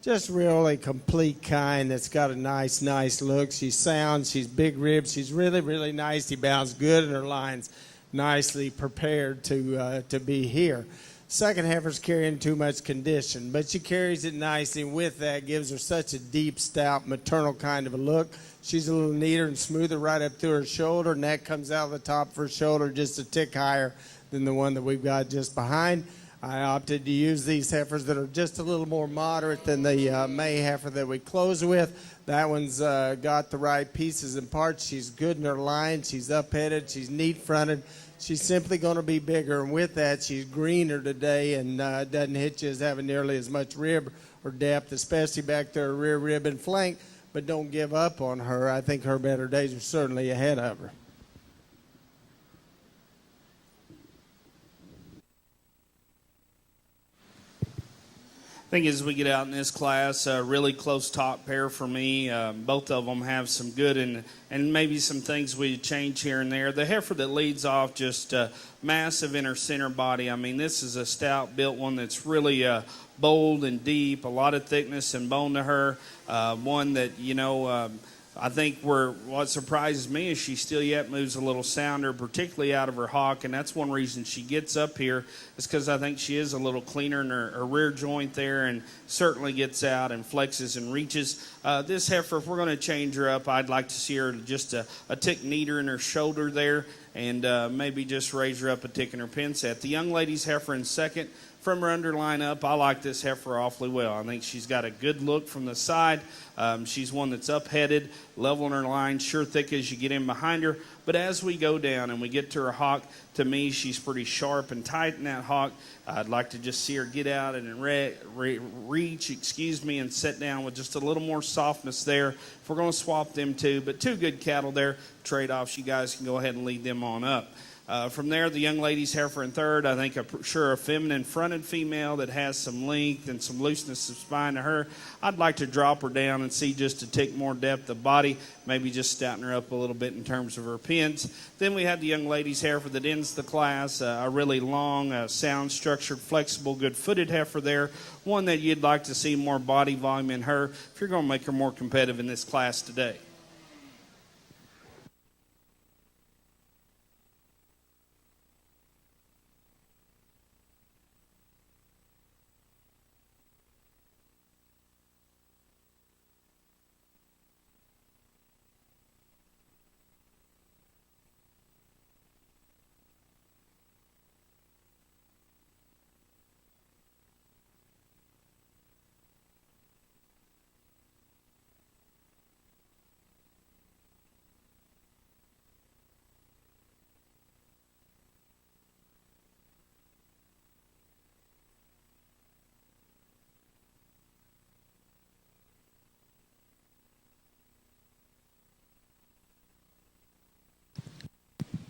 just really complete kind that's got a nice look. She's sound. She's big ribbed. She's really, really nice. He bounds good in her lines. Nicely prepared to be here. Second heifer's carrying too much condition, but she carries it nicely. With that, gives her such a deep, stout, maternal kind of a look. She's a little neater and smoother right up through her shoulder. Neck comes out of the top of her shoulder just a tick higher than the one that we've got just behind. I opted to use these heifers that are just a little more moderate than the May heifer that we close with. That one's got the right pieces and parts. She's good in her line. She's up-headed. She's neat-fronted. She's simply going to be bigger, and with that, she's greener today and doesn't hit you as having nearly as much rib or depth, especially back to her rear rib and flank. But don't give up on her. I think her better days are certainly ahead of her. I think as we get out in this class, a really close top pair for me. Both of them have some good and maybe some things we change here and there. The heifer that leads off, just massive in her center body. I mean, this is a stout built one that's really bold and deep, a lot of thickness and bone to her. One that, I think what surprises me is she still yet moves a little sounder, particularly out of her hock, and that's one reason she gets up here is because I think she is a little cleaner in her rear joint there and certainly gets out and flexes and reaches. This heifer, if we're going to change her up, I'd like to see her just a tick neater in her shoulder there and maybe just raise her up a tick in her pin set. The young lady's heifer in second. From her underline up, I like this heifer awfully well. I think she's got a good look from the side. She's one that's up-headed, level in her line, sure thick as you get in behind her. But as we go down and we get to her hock, to me, she's pretty sharp and tight in that hock. I'd like to just see her get out and reach, and sit down with just a little more softness there. If we're going to swap them two, but two good cattle there, trade-offs, you guys can go ahead and lead them on up. From there, the young lady's heifer in third. I think a feminine fronted female that has some length and some looseness of spine to her. I'd like to drop her down and see just a tick more depth of body, maybe just stouten her up a little bit in terms of her pins. Then we have the young lady's heifer that ends the class, a really long, sound structured, flexible, good-footed heifer there, one that you'd like to see more body volume in her if you're going to make her more competitive in this class today.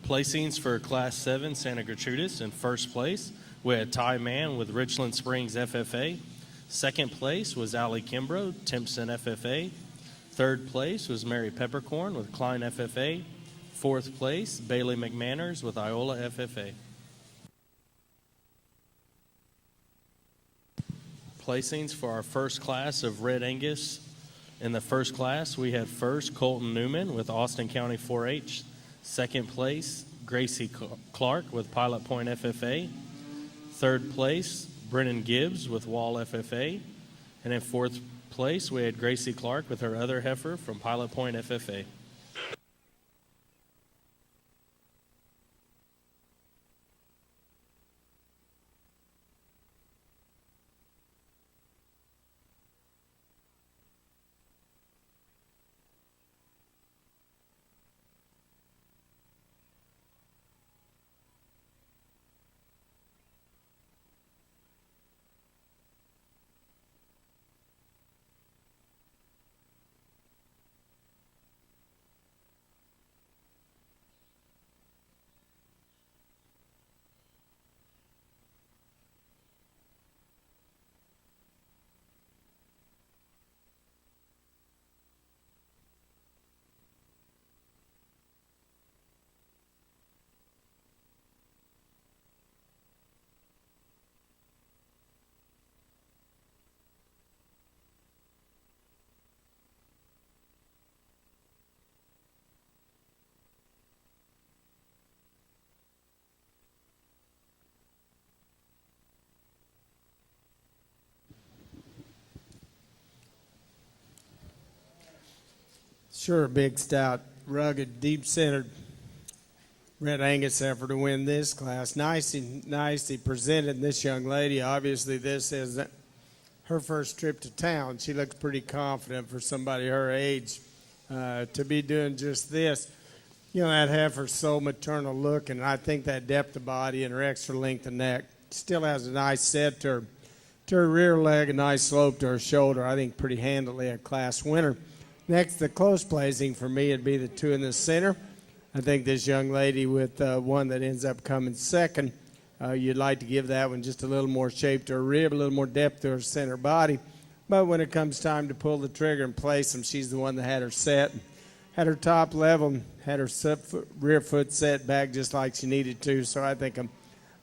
Placings for Class 7 Santa Gertrudis in first place, we had Ty Mann with Richland Springs FFA. Second place was Allie Kimbrough, Timpson FFA. Third place was Mary Peppercorn with Klein FFA. Fourth place, Bailey McManners with Iola FFA. Placings for our first class of Red Angus. In the first class, we had first Colton Newman with Austin County 4-H. Second place, Gracie Clark with Pilot Point FFA. Third place, Brennan Gibbs with Wall FFA. And in fourth place, we had Gracie Clark with her other heifer from Pilot Point FFA. Sure, big, stout, rugged, deep-centered Red Angus heifer to win this class. Nicely presented. This young lady, obviously, this is her first trip to town. She looks pretty confident for somebody her age to be doing just this. You know, that heifer's so maternal looking, and I think that depth of body and her extra length of neck still has a nice set to her rear leg, a nice slope to her shoulder. I think pretty handily a class winner. Next, the close placing for me would be the two in the center. I think this young lady with one that ends up coming second, you'd like to give that one just a little more shape to her rib, a little more depth to her center body. But when it comes time to pull the trigger and place them, she's the one that had her set, had her top level, had her rear foot set back just like she needed to. So I think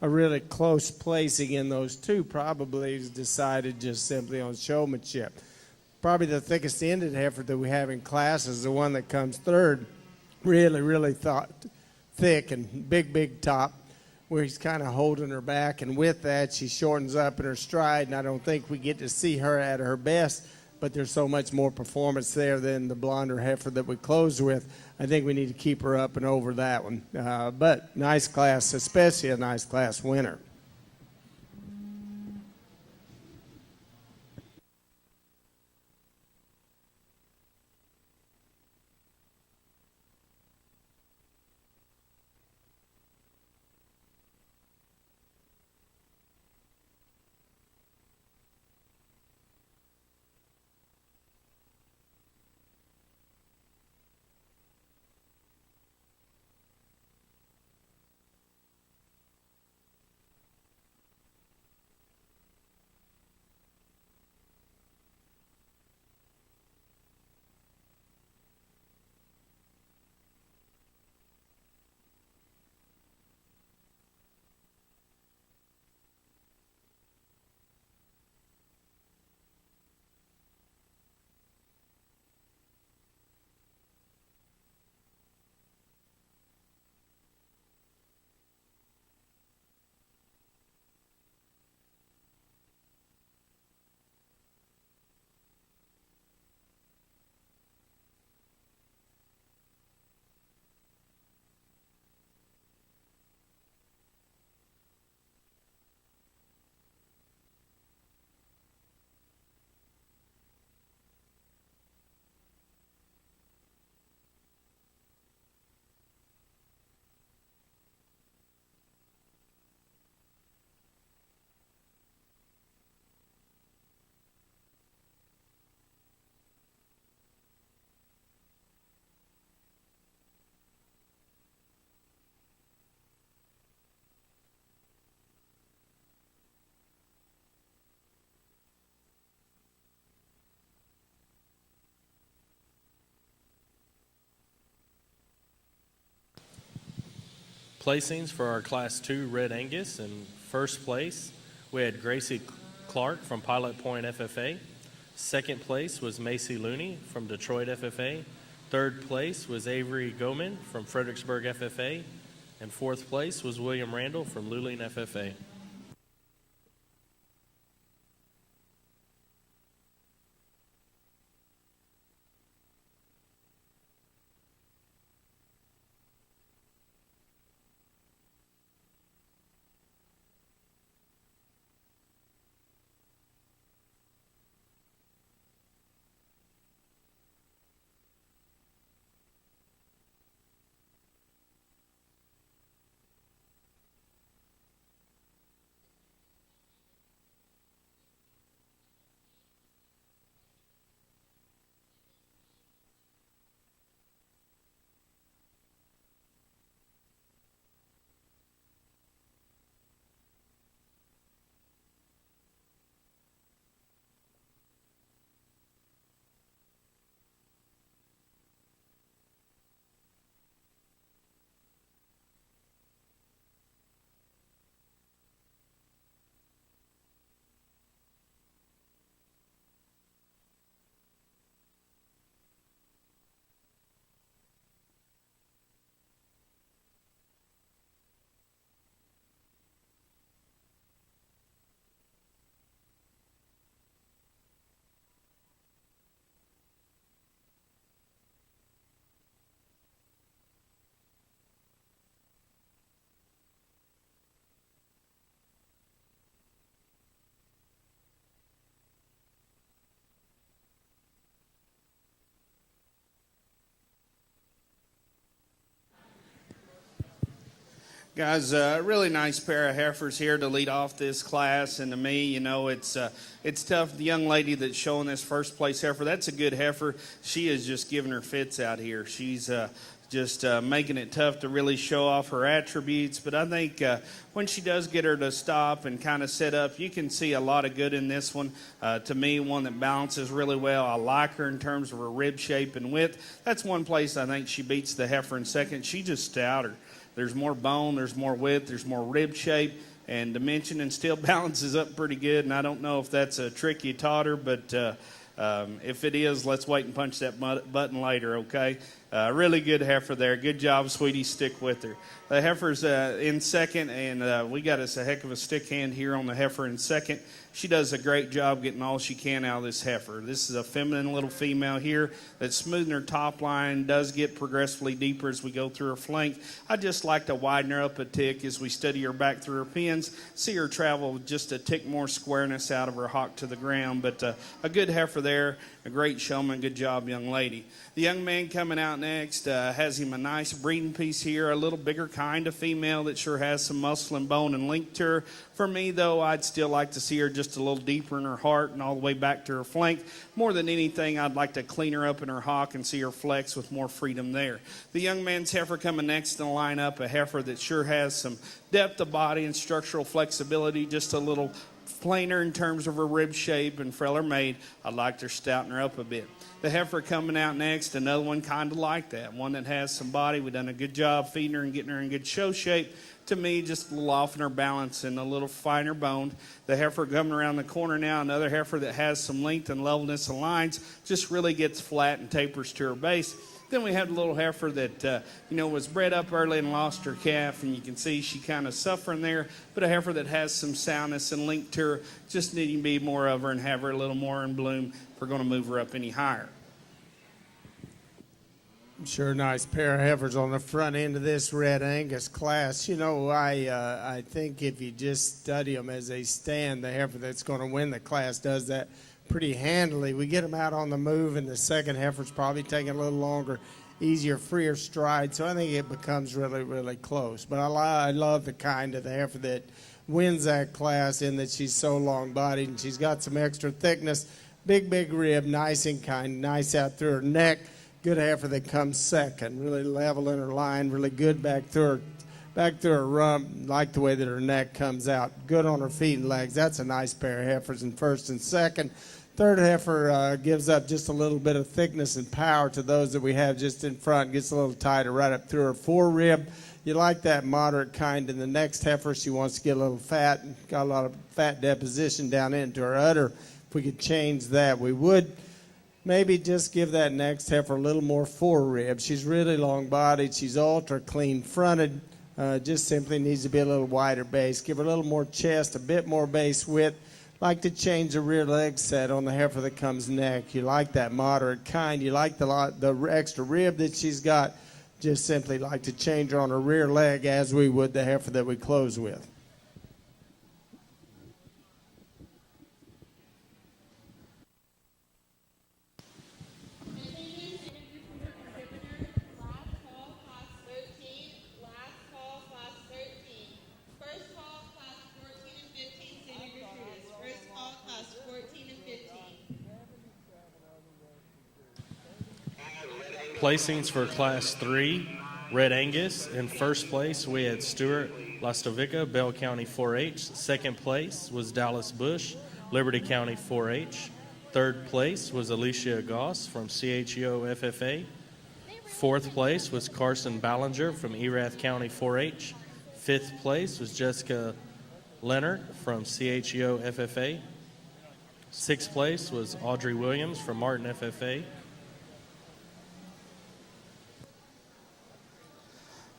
a really close placing in those two probably is decided just simply on showmanship. Probably the thickest ended heifer that we have in class is the one that comes third. Really thick and big top, where he's kind of holding her back, and with that she shortens up in her stride, and I don't think we get to see her at her best, but there's so much more performance there than the blonder heifer that we closed with. I think we need to keep her up and over that one. But nice class, especially a nice class winner. Placings for our Class 2 Red Angus. In first place, we had Gracie Clark from Pilot Point FFA. Second place was Macy Looney from Detroit FFA. Third place was Avery Goman from Fredericksburg FFA. And fourth place was William Randall from Luling FFA. Guys, a really nice pair of heifers here to lead off this class, and to me, it's tough. The young lady that's showing this first place heifer, that's a good heifer. She is just giving her fits out here. She's just making it tough to really show off her attributes, but I think when she does get her to stop and kind of set up, you can see a lot of good in this one. To me, one that balances really well. I like her in terms of her rib shape and width. That's one place I think she beats the heifer in second. She just stouter. There's more bone, there's more width, there's more rib shape and dimension, and still balances up pretty good. And I don't know if that's a trick you taught her, but if it is, let's wait and punch that button later, okay? Really good heifer there. Good job, sweetie. Stick with her. The heifer's in second, and we got us a heck of a stick hand here on the heifer in second. She does a great job getting all she can out of this heifer. This is a feminine little female here that's smoothing her top line, does get progressively deeper as we go through her flank. I just like to widen her up a tick as we study her back through her pins, see her travel with just a tick more squareness out of her hock to the ground. But a good heifer there, a great showman. Good job, young lady. The young man coming out next has him a nice breeding piece here, a little bigger kind of female that sure has some muscle and bone and link to her. For me, though, I'd still like to see her just a little deeper in her heart and all the way back to her flank. More than anything, I'd like to clean her up in her hock and see her flex with more freedom there. The young man's heifer coming next in the lineup, a heifer that sure has some depth of body and structural flexibility, just a little plainer in terms of her rib shape and frailer made. I'd like to stouten her up a bit. The heifer coming out next, another one kind of like that, one that has some body. We've done a good job feeding her and getting her in good show shape. To me, just a little off in her balance and a little finer boned. The heifer coming around the corner now, another heifer that has some length and levelness of lines, just really gets flat and tapers to her base. Then we have the little heifer that, was bred up early and lost her calf, and you can see she kind of suffering there, but a heifer that has some soundness and link to her, just needing to be more of her and have her a little more in bloom if we're going to move her up any higher. Sure, nice pair of heifers on the front end of this Red Angus class. I think if you just study them as they stand, the heifer that's going to win the class does that pretty handily. We get them out on the move, and the second heifer's probably taking a little longer, easier, freer stride. So I think it becomes really, really close. But I love the kind of the heifer that wins that class in that she's so long-bodied and she's got some extra thickness, big rib, nice and kind, nice out through her neck. Good heifer that comes second, really level in her line, really good back through her rump. Like the way that her neck comes out. Good on her feet and legs. That's a nice pair of heifers in first and second. Third heifer gives up just a little bit of thickness and power to those that we have just in front. Gets a little tighter right up through her forerib. You like that moderate kind. In the next heifer, she wants to get a little fat and got a lot of fat deposition down into her udder. If we could change that, we would. Maybe just give that next heifer a little more forerib. She's really long-bodied. She's ultra clean-fronted. Just simply needs to be a little wider base. Give her a little more chest, a bit more base width. Like to change the rear leg set on the heifer that comes next. You like that moderate kind. You like the extra rib that she's got. Just simply like to change her on her rear leg as we would the heifer that we close with. Placings for Class 3, Red Angus. In first place, we had Stuart Lastovica, Bell County 4-H. Second place was Dallas Bush, Liberty County 4-H. Third place was Alicia Goss from CHEO FFA. Fourth place was Carson Ballinger from Erath County 4-H. Fifth place was Jessica Leonard from CHEO FFA. Sixth place was Audrey Williams from Martin FFA.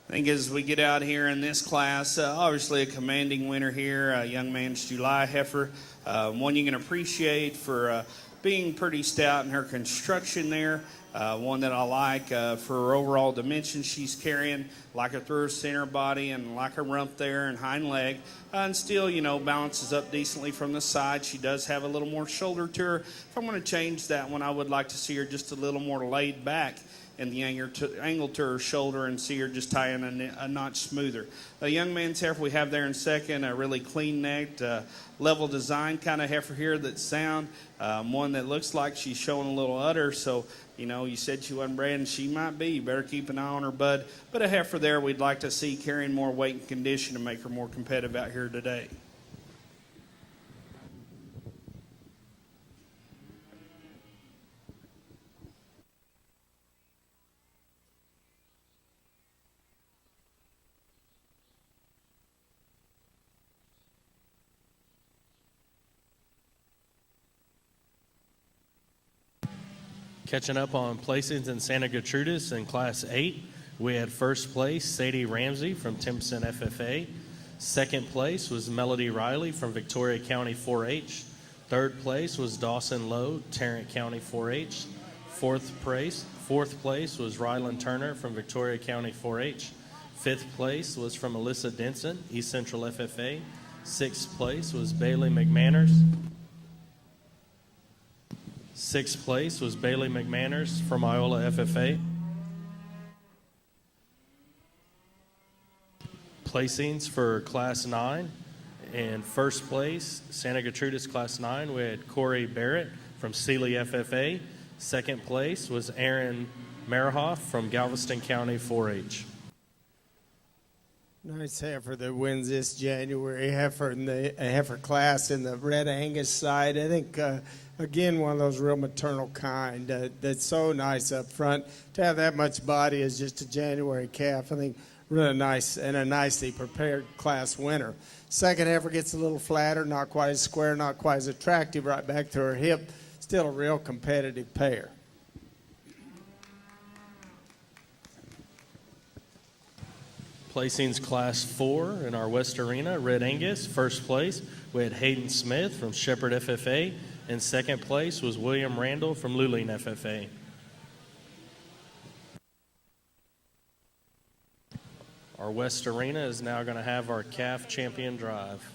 I think as we get out here in this class, obviously a commanding winner here, a young man's July heifer, one you can appreciate for being pretty stout in her construction there, one that I like for her overall dimension she's carrying, like her through her center body and like her rump there and hind leg, and still, balances up decently from the side. She does have a little more shoulder to her. If I'm going to change that one, I would like to see her just a little more laid back and the angle to her shoulder, and see her just tying a notch smoother. A young man's heifer we have there in second, a really clean-necked, level design kind of heifer here that's sound, one that looks like she's showing a little udder, so you said she wasn't bred, and she might be. You better keep an eye on her bud. But a heifer there we'd like to see carrying more weight and condition to make her more competitive out here today. Catching up on placings in Santa Gertrudis in Class 8, we had first place Sadie Ramsey from Timpson FFA. Second place was Melody Riley from Victoria County 4-H. Third place was Dawson Lowe, Tarrant County 4-H. Fourth place was Ryland Turner from Victoria County 4-H. Fifth place was from Alyssa Denson, East Central FFA. Sixth place was Bailey McManners. Sixth place was Bailey McManners from Iola FFA. Placings for Class 9. In first place, Santa Gertrudis Class 9, we had Corey Barrett from Sealy FFA. Second place was Aaron Marahoff from Galveston County 4-H. Nice heifer that wins this January. Heifer in the heifer class in the Red Angus side. I think, again, one of those real maternal kind that's so nice up front. To have that much body as just a January calf, I think really nice and a nicely prepared class winner. Second heifer gets a little flatter, not quite as square, not quite as attractive, right back to her hip. Still a real competitive pair. Placings Class 4 in our West Arena, Red Angus. First place, we had Hayden Smith from Shepherd FFA. And second place was William Randall from Luling FFA. Our West Arena is now going to have our calf champion drive.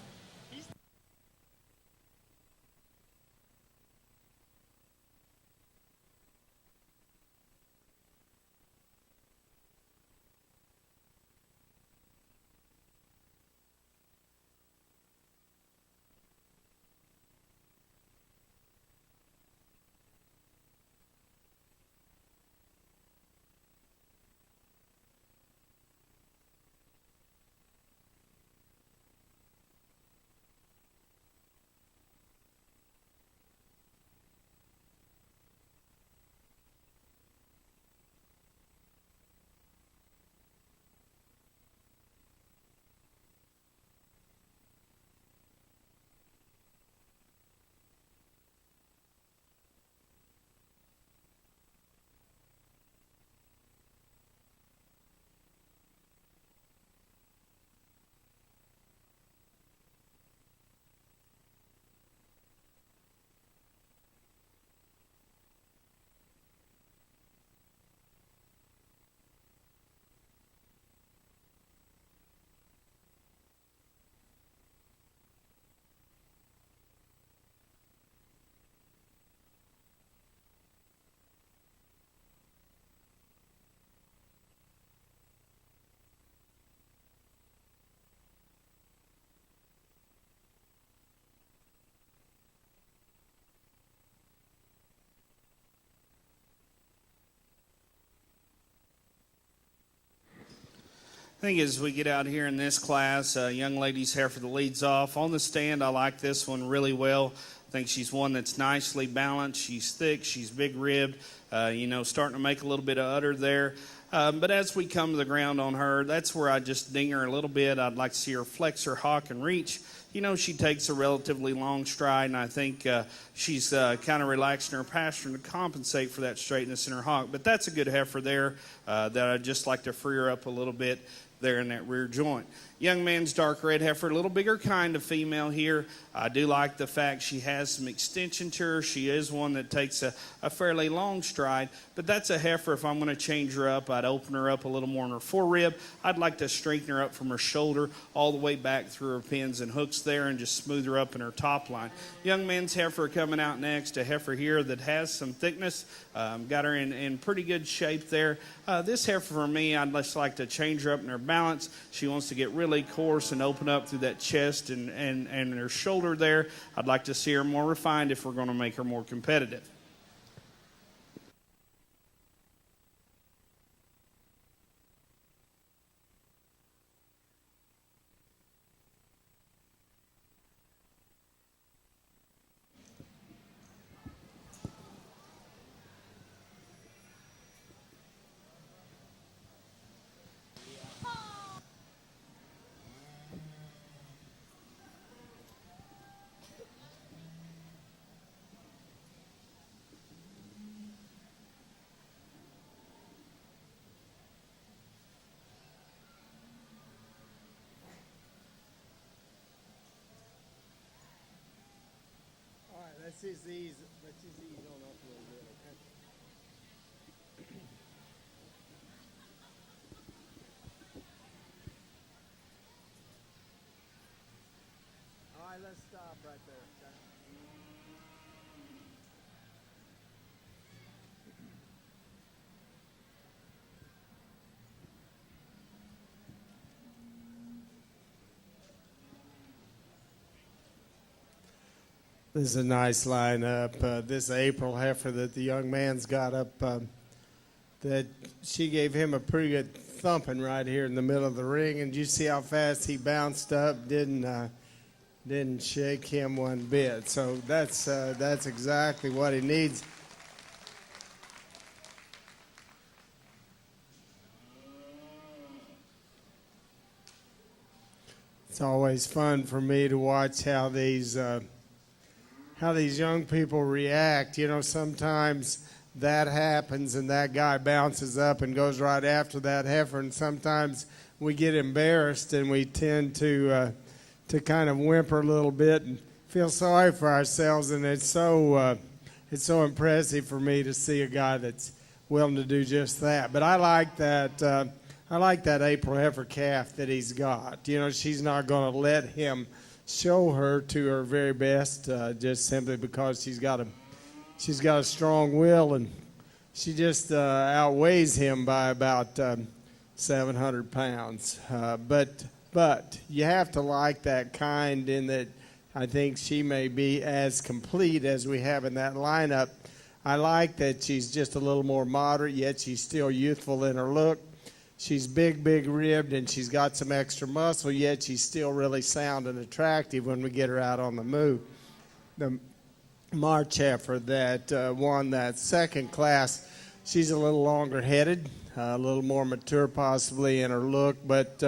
I think as we get out here in this class, young lady's heifer that leads off. On the stand, I like this one really well. I think she's one that's nicely balanced. She's thick. She's big-ribbed, starting to make a little bit of udder there. But as we come to the ground on her, that's where I just ding her a little bit. I'd like to see her flex her hock and reach. She takes a relatively long stride, and I think she's kind of relaxing her pastern to compensate for that straightness in her hock. But that's a good heifer there that I'd just like to free her up a little bit. there in that rear joint. Young man's dark red heifer, a little bigger kind of female here. I do like the fact she has some extension to her. She is one that takes a fairly long stride, but that's a heifer. If I'm going to change her up, I'd open her up a little more in her forerib. I'd like to straighten her up from her shoulder all the way back through her pins and hooks there and just smooth her up in her top line. Young man's heifer coming out next, a heifer here that has some thickness. Got her in pretty good shape there. This heifer for me, I'd just like to change her up in her balance. She wants to get really coarse and open up through that chest and her shoulder there. I'd like to see her more refined if we're going to make her more competitive. Let's just ease on up a little bit, okay? All right, let's stop right there, okay? This is a nice lineup. This April heifer that the young man's got up, that she gave him a pretty good thumping right here in the middle of the ring. And you see how fast he bounced up? Didn't shake him one bit. So that's exactly what he needs. It's always fun for me to watch how these young people react. You know, sometimes that happens and that guy bounces up and goes right after that heifer, and sometimes we get embarrassed and we tend to kind of whimper a little bit and feel sorry for ourselves. And it's so impressive for me to see a guy that's willing to do just that. But I like that. I like that April heifer calf that he's got. You know, she's not going to let him show her to her very best, just simply because she's got a strong will, and she just outweighs him by about 700 pounds. But you have to like that kind, in that I think she may be as complete as we have in that lineup. I like that she's just a little more moderate, yet she's still youthful in her look. She's big ribbed, and she's got some extra muscle, yet she's still really sound and attractive when we get her out on the move. The March heifer that won that second class, she's a little longer headed, a little more mature possibly in her look, but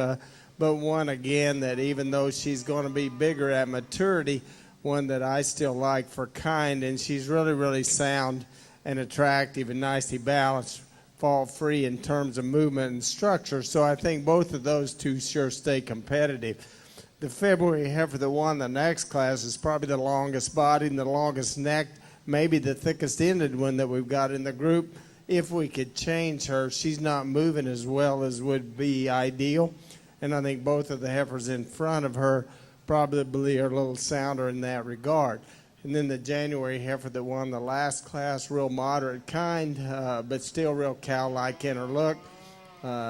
one again that even though she's going to be bigger at maturity, one that I still like for kind, and she's really sound and attractive and nicely balanced, fall free in terms of movement and structure. So I think both of those two sure stay competitive. The February heifer that won the next class is probably the longest bodied and the longest necked, maybe the thickest ended one that we've got in the group. If we could change her, she's not moving as well as would be ideal. And I think both of the heifers in front of her probably are a little sounder in that regard. And then the January heifer that won the last class, real moderate kind, but still real cow-like in her look.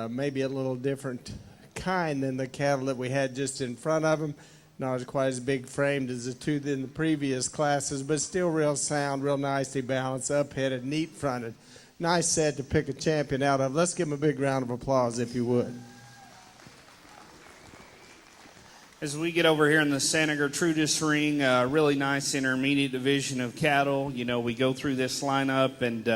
Maybe a little different kind than the cattle that we had just in front of them. Not quite as big framed as the two in the previous classes, but still real sound, real nicely balanced, up-headed, neat-fronted. Nice set to pick a champion out of. Let's give him a big round of applause, if you would. As we get over here in the Santa Gertrudis ring, really nice intermediate division of cattle. You know, we go through this lineup, and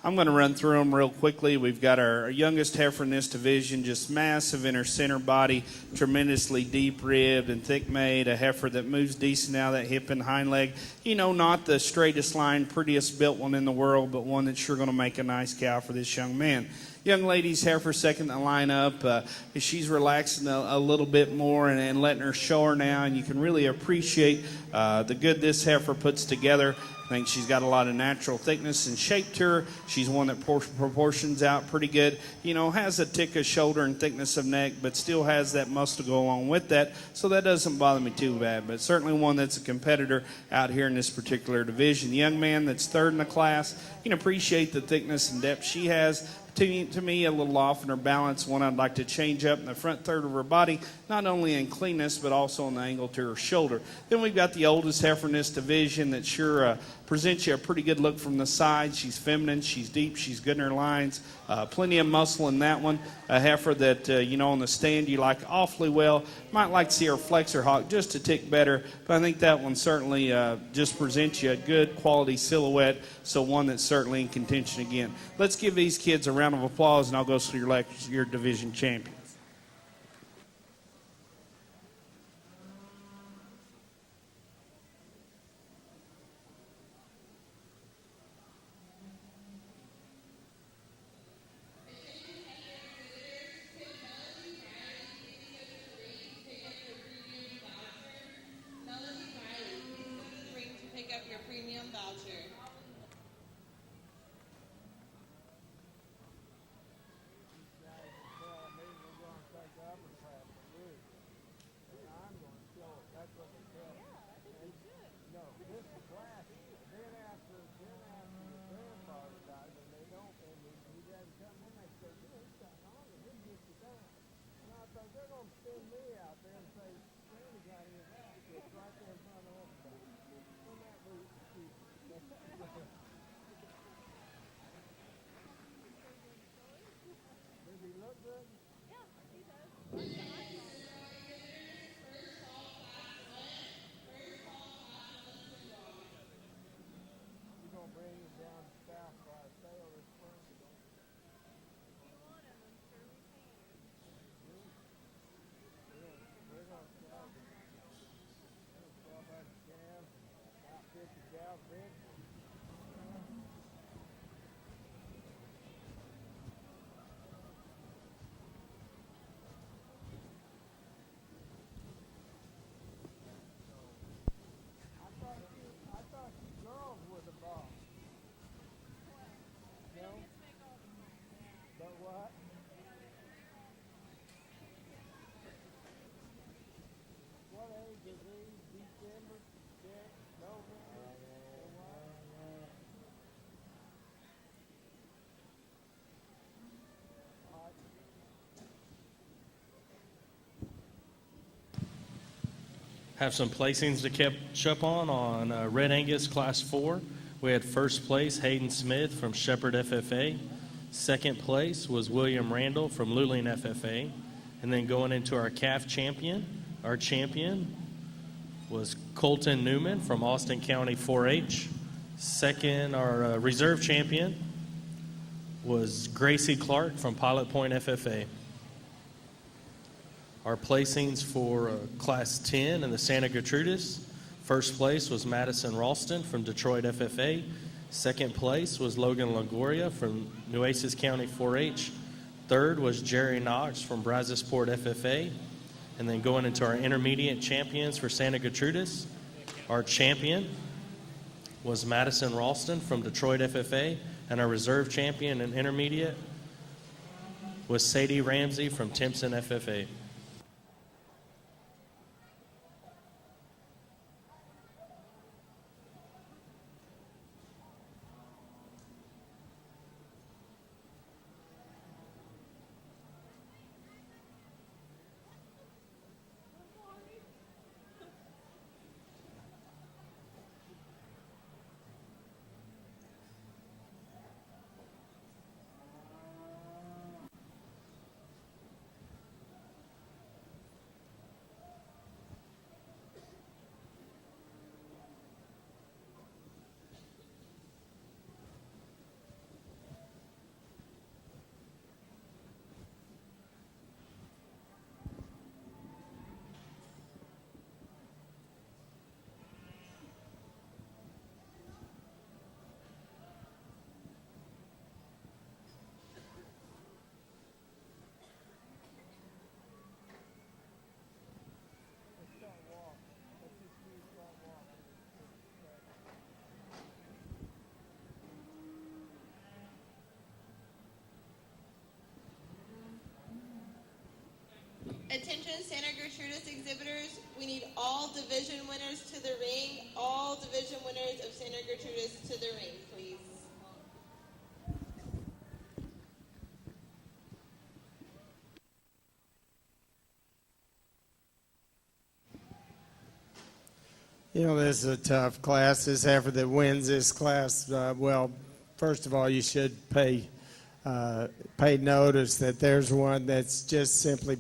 I'm going to run through them real quickly. We've got our youngest heifer in this division, just massive in her center body, tremendously deep-ribbed and thick-made, a heifer that moves decent out of that hip and hind leg. You know, not the straightest line, prettiest built one in the world, but one that's sure going to make a nice cow for this young man. young lady's heifer second in the lineup. She's relaxing a little bit more and letting her show her now, and you can really appreciate the good this heifer puts together. I think she's got a lot of natural thickness and shape to her. She's one that proportions out pretty good. You know, has a tick of shoulder and thickness of neck, but still has that muscle to go along with that. So that doesn't bother me too bad. But certainly one that's a competitor out here in this particular division. The young man that's third in the class, you can appreciate the thickness and depth she has. To me, a little off in her balance. One I'd like to change up in the front third of her body, not only in cleanness, but also in the angle to her shoulder. Then we've got the oldest heifer in this division that sure presents you a pretty good look from the side. She's feminine, she's deep, she's good in her lines. Plenty of muscle in that one. A heifer that, on the stand you like awfully well. Might like to see her flex her hock just a tick better, but I think that one certainly just presents you a good quality silhouette, so one that's certainly in contention again. Let's give these kids a round of applause, and I'll go through your division champion. Have some placings to catch up on Red Angus Class 4. We had first place Hayden Smith from Shepherd FFA. Second place was William Randall from Luling FFA. And then going into our calf champion, our champion was Colton Newman from Austin County 4-H. Second, our reserve champion was Gracie Clark from Pilot Point FFA. Our placings for Class 10 in the Santa Gertrudis. First place was Madison Ralston from Detroit FFA. Second place was Logan Longoria from Nueces County 4-H. Third was Jerry Knox from Brazosport FFA. And then going into our intermediate champions for Santa Gertrudis, our champion was Madison Ralston from Detroit FFA. And our reserve champion in intermediate was Sadie Ramsey from Timpson FFA. Santa Gertrudis exhibitors, we need all division winners to the ring. All division winners of Santa Gertrudis to the ring, please. You know, this is a tough class. This heifer that wins this class, well, first of all, you should pay notice that there's one that's just simply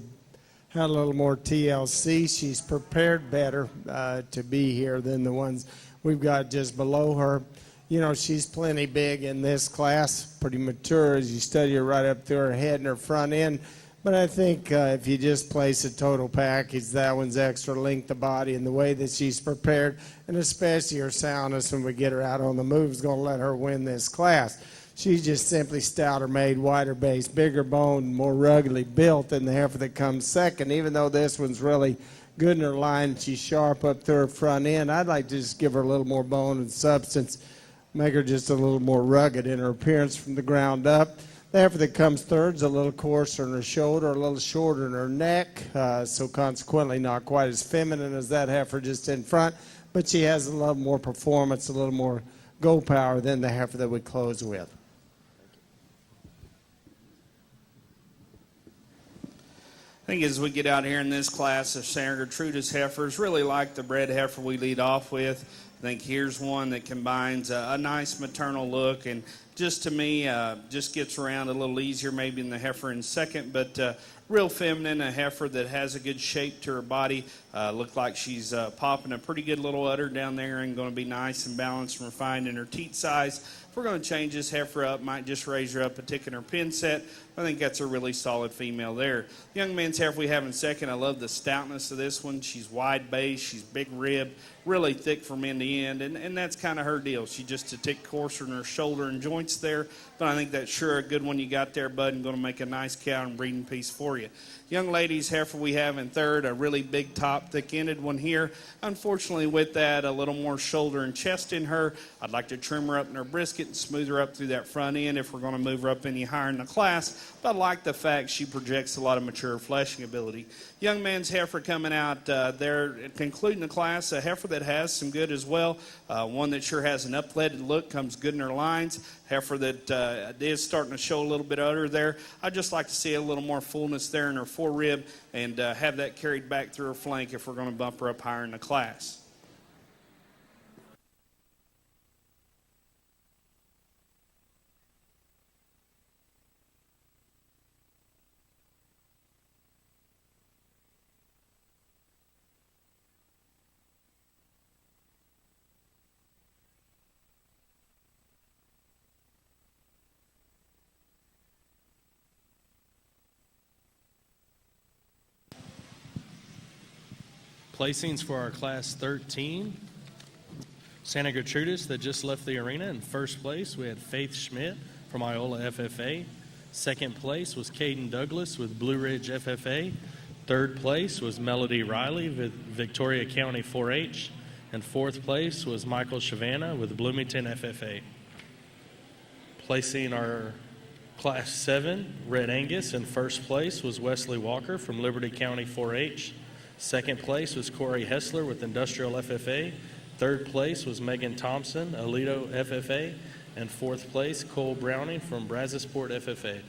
had a little more TLC. She's prepared better to be here than the ones we've got just below her. You know, she's plenty big in this class, pretty mature as you study her right up through her head and her front end. But I think if you just place a total package, that one's extra length of body and the way that she's prepared, and especially her soundness when we get her out on the move is going to let her win this class. She's just simply stouter made, wider base, bigger bone, more ruggedly built than the heifer that comes second. Even though this one's really good in her line and she's sharp up through her front end, I'd like to just give her a little more bone and substance, make her just a little more rugged in her appearance from the ground up. The heifer that comes third is a little coarser in her shoulder, a little shorter in her neck, so consequently not quite as feminine as that heifer just in front, but she has a little more performance, a little more go power than the heifer that we close with. I think as we get out here in this class of Santa Gertrudis heifers, really like the bred heifer we lead off with. I think here's one that combines a nice maternal look and just to me just gets around a little easier maybe in the heifer in second, but real feminine, a heifer that has a good shape to her body. Looked like she's popping a pretty good little udder down there and going to be nice and balanced and refined in her teat size. If we're going to change this heifer up, might just raise her up a tick in her pin set. I think that's a really solid female there. The young man's heifer we have in second, I love the stoutness of this one. She's wide base, she's big rib, really thick from end to end, and that's kind of her deal. She's just a tick coarser in her shoulder and joints there, but I think that's sure a good one you got there, bud, and going to make a nice cow and breeding piece for you. Young lady's heifer we have in third, a really big top, thick-ended one here. Unfortunately, with that, a little more shoulder and chest in her. I'd like to trim her up in her brisket and smooth her up through that front end if we're going to move her up any higher in the class. But I like the fact she projects a lot of mature fleshing ability. Young man's heifer coming out there, concluding the class, a heifer that has some good as well. One that sure has an upleaded look, comes good in her lines. Heifer that is starting to show a little bit of udder there. I'd just like to see a little more fullness there in her forerib and have that carried back through her flank if we're going to bump her up higher in the class. Placings for our Class 13. Santa Gertrudis that just left the arena. In first place, we had Faith Schmidt from Iola FFA. Second place was Caden Douglas with Blue Ridge FFA. Third place was Melody Riley with Victoria County 4-H. And fourth place was Michael Shavanna with Bloomington FFA. Placing our Class 7, Red Angus. In first place was Wesley Walker from Liberty County 4-H. Second place was Corey Hessler with Industrial FFA. Third place was Megan Thompson, Alito FFA. And fourth place, Cole Browning from Brazosport FFA.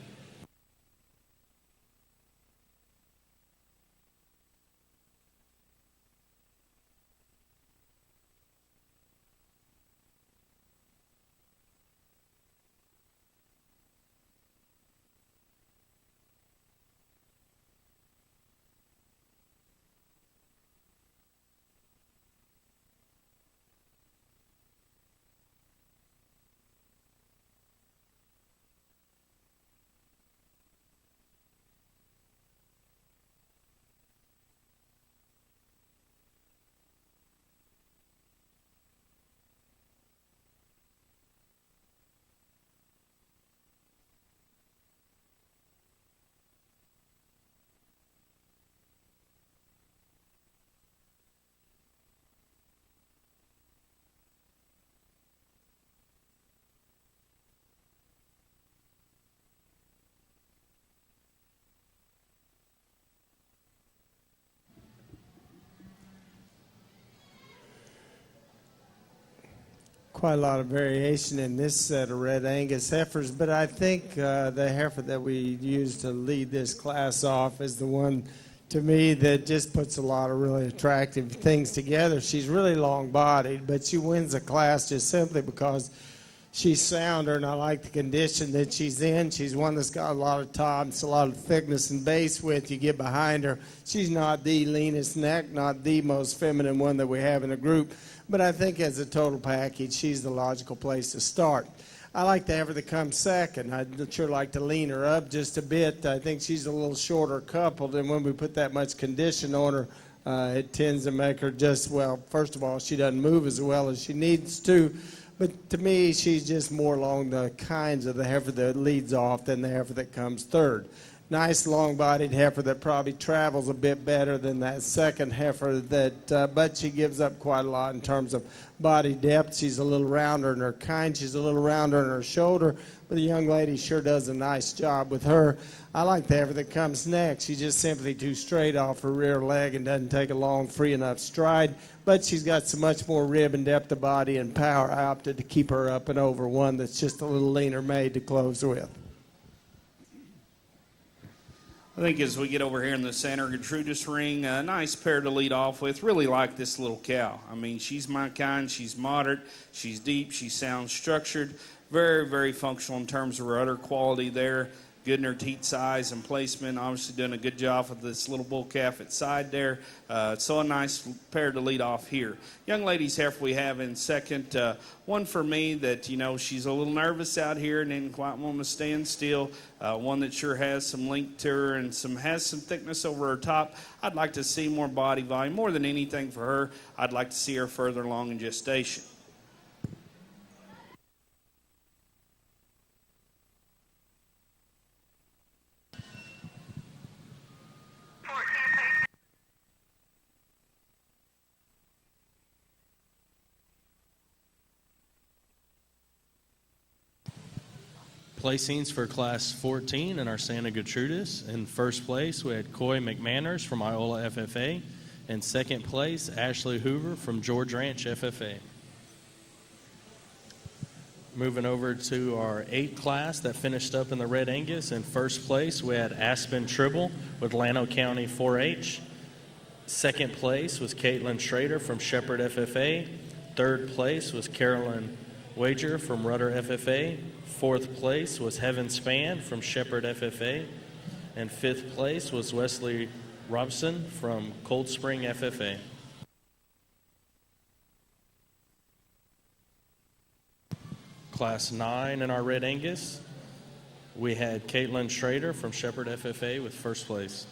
quite a lot of variation in this set of Red Angus heifers, but I think the heifer that we use to lead this class off is the one, to me, that just puts a lot of really attractive things together. She's really long-bodied, but she wins the class just simply because she's sounder, and I like the condition that she's in. She's one that's got a lot of tops, a lot of thickness and base width. You get behind her, she's not the leanest neck, not the most feminine one that we have in the group, but I think as a total package, she's the logical place to start. I like the heifer that comes second. I'd sure like to lean her up just a bit. I think she's a little shorter coupled, and when we put that much condition on her, it tends to make her just, well, first of all, she doesn't move as well as she needs to, but to me, she's just more along the kinds of the heifer that leads off than the heifer that comes third. Nice long-bodied heifer that probably travels a bit better than that second heifer, but she gives up quite a lot in terms of body depth. She's a little rounder in her kind. She's a little rounder in her shoulder, but the young lady sure does a nice job with her. I like the heifer that comes next. She's just simply too straight off her rear leg and doesn't take a long, free enough stride, but she's got so much more rib and depth of body and power. I opted to keep her up and over one that's just a little leaner made to close with. I think as we get over here in the center, Gertrudis ring, a nice pair to lead off with. Really like this little cow. I mean, she's my kind. She's moderate. She's deep. She sounds structured. Very, very functional in terms of her udder quality there. Good in her teat size and placement. Obviously doing a good job with this little bull calf at side there. So a nice pair to lead off here. Young lady's heifer we have in second. One for me that, you know, she's a little nervous out here and didn't quite want to stand still. One that sure has some length to her and has some thickness over her top. I'd like to see more body volume. More than anything for her, I'd like to see her further along in gestation. Placings for Class 14 in our Santa Gertrudis. In first place, we had Coy McManners from Iola FFA. In second place, Ashley Hoover from George Ranch FFA. Moving over to our 8 class that finished up in the Red Angus. In first place, we had Aspen Tribble with Llano County 4-H. Second place was Caitlin Schrader from Shepherd FFA. Third place was Carolyn Wager from Rudder FFA. Fourth place was Heaven Span from Shepherd FFA. And fifth place was Wesley Robson from Cold Spring FFA. Class 9 in our Red Angus, we had Caitlin Schrader from Shepherd FFA with first place.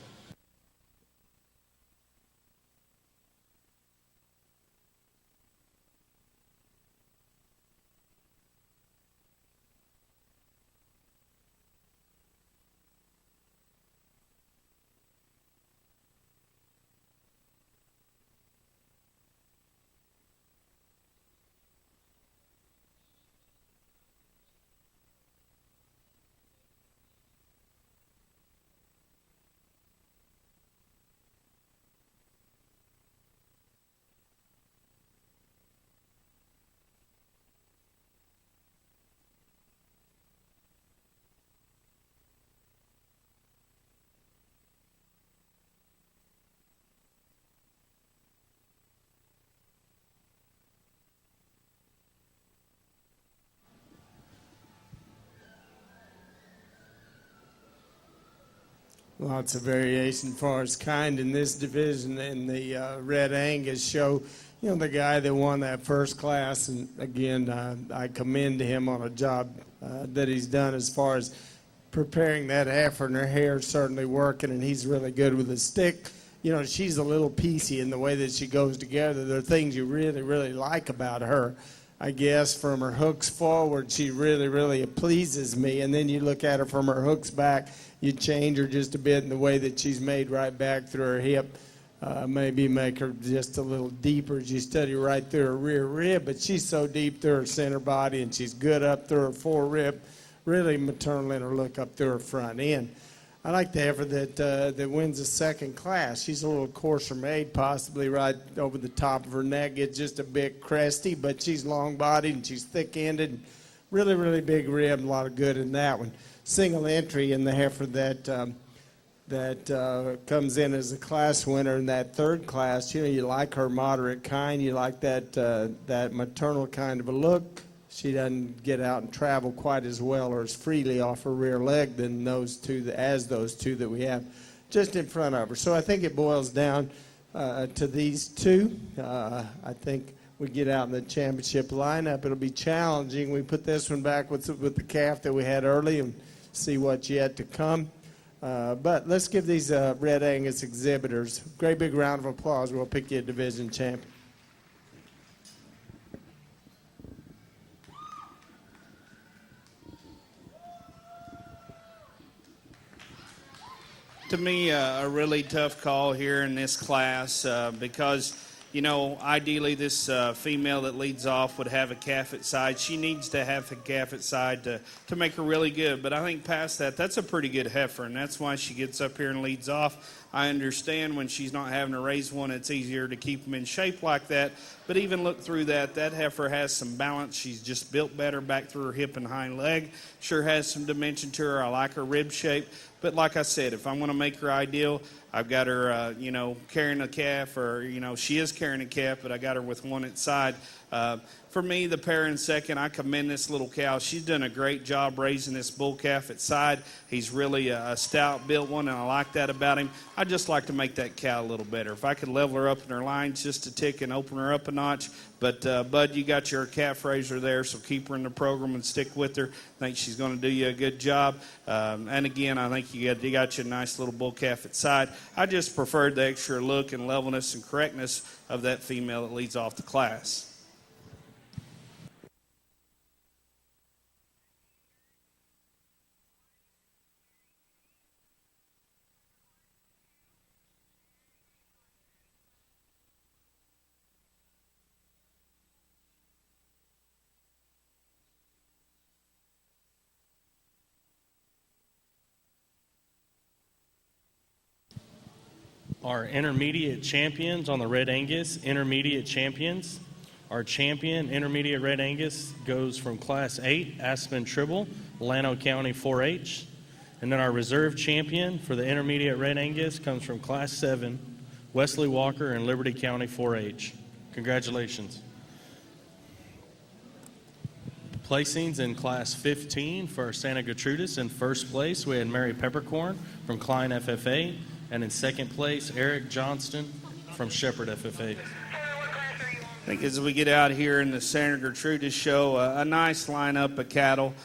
Lots of variation as far as kind in this division. In the Red Angus show, you know, the guy that won that first class, and again, I commend him on a job that he's done as far as preparing that heifer, and her hair's certainly working, and he's really good with the stick. You know, she's a little piecey in the way that she goes together. There are things you really, really like about her. I guess from her hooks forward, she really, really pleases me. And then you look at her from her hooks back, you change her just a bit in the way that she's made right back through her hip. Maybe make her just a little deeper as you study right through her rear rib. But she's so deep through her center body, and she's good up through her fore rib. Really maternal in her look up through her front end. I like the heifer that wins the second class. She's a little coarser made, possibly right over the top of her neck. It's just a bit cresty, but she's long-bodied and she's thick-ended. Really, really big rib. A lot of good in that one. Single entry in the heifer that comes in as a class winner in that third class. You know, you like her moderate kind. You like that maternal kind of a look. She doesn't get out and travel quite as well or as freely off her rear leg than those two that we have just in front of her. So I think it boils down to these two. I think we get out in the championship lineup. It'll be challenging. We put this one back with the calf that we had early and see what's yet to come. But let's give these Red Angus exhibitors a great big round of applause. We'll pick you a division champion. To me, a really tough call here in this class because, you know, ideally this female that leads off would have a calf at side. She needs to have a calf at side to make her really good. But I think past that, that's a pretty good heifer, and that's why she gets up here and leads off. I understand when she's not having to raise one, it's easier to keep them in shape like that. But even look through that heifer has some balance. She's just built better back through her hip and hind leg. Sure has some dimension to her. I like her rib shape. But like I said, if I'm going to make her ideal, I've got her, carrying a calf, or, she is carrying a calf, but I got her with one at side. For me, the pair in second, I commend this little cow. She's done a great job raising this bull calf at side. He's really a stout-built one, and I like that about him. I'd just like to make that cow a little better. If I could level her up in her lines just a tick and open her up a notch. But, Bud, you got your calf raiser there, so keep her in the program and stick with her. I think she's going to do you a good job. And, again, I think you got you a nice little bull calf at side. I just preferred the extra look and levelness and correctness of that female that leads off the class. Our intermediate champions on the Red Angus, intermediate champions. Our champion, intermediate Red Angus, goes from Class 8, Aspen Tribble, Llano County 4-H. And then our reserve champion for the intermediate Red Angus comes from Class 7, Wesley Walker and Liberty County 4-H. Congratulations. Placings in Class 15 for Santa Gertrudis. In first place, we had Mary Peppercorn from Klein FFA. And in second place, Eric Johnston from Shepherd FFA. I think as we get out here in the Santa Gertrudis show, a nice lineup of cattle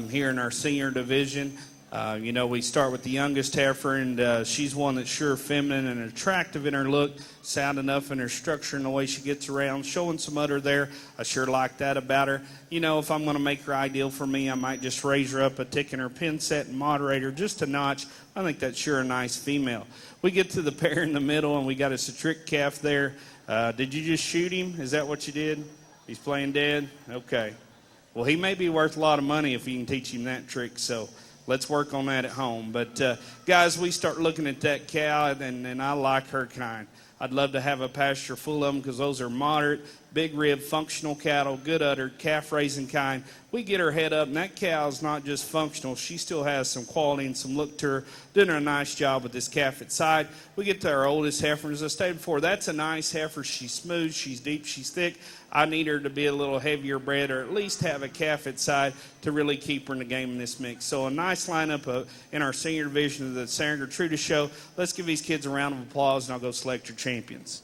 here in our senior division. We start with the youngest heifer, and she's one that's sure feminine and attractive in her look, sound enough in her structure and the way she gets around, showing some udder there. I sure like that about her. If I'm going to make her ideal for me, I might just raise her up a tick in her pin set and moderate her just a notch. I think that's sure a nice female. We get to the pair in the middle, and we got a Citric calf there. Did you just shoot him? Is that what you did? He's playing dead? Okay. Well, he may be worth a lot of money if you can teach him that trick, so let's work on that at home. But, guys, we start looking at that cow, and I like her kind. I'd love to have a pasture full of them because those are moderate, big rib, functional cattle, good udder, calf-raising kind. We get her head up, and that cow is not just functional. She still has some quality and some look to her, doing a nice job with this calf at side. We get to our oldest heifer. As I stated before, that's a nice heifer. She's smooth, she's deep, she's thick. I need her to be a little heavier bred or at least have a calf at side to really keep her in the game in this mix. So a nice lineup in our senior division of the Santa Gertrudis show. Let's give these kids a round of applause, and I'll go select your champions.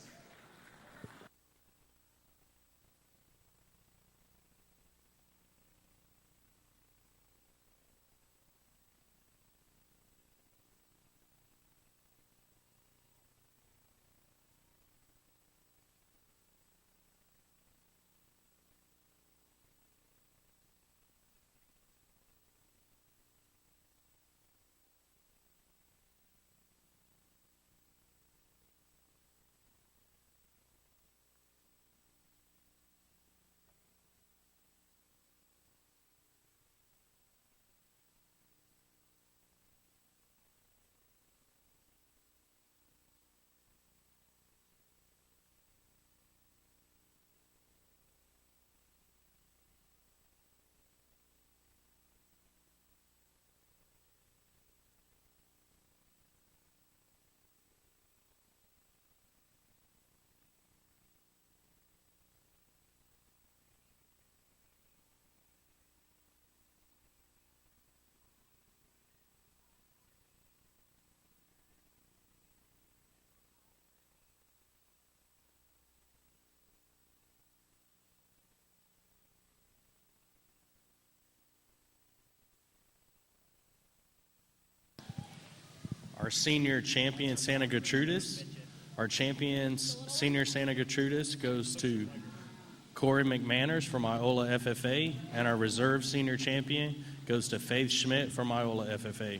our senior champion, Santa Gertrudis. Our champions, senior Santa Gertrudis, goes to Corey McManners from Iola FFA, and our reserve senior champion goes to Faith Schmidt from Iola FFA.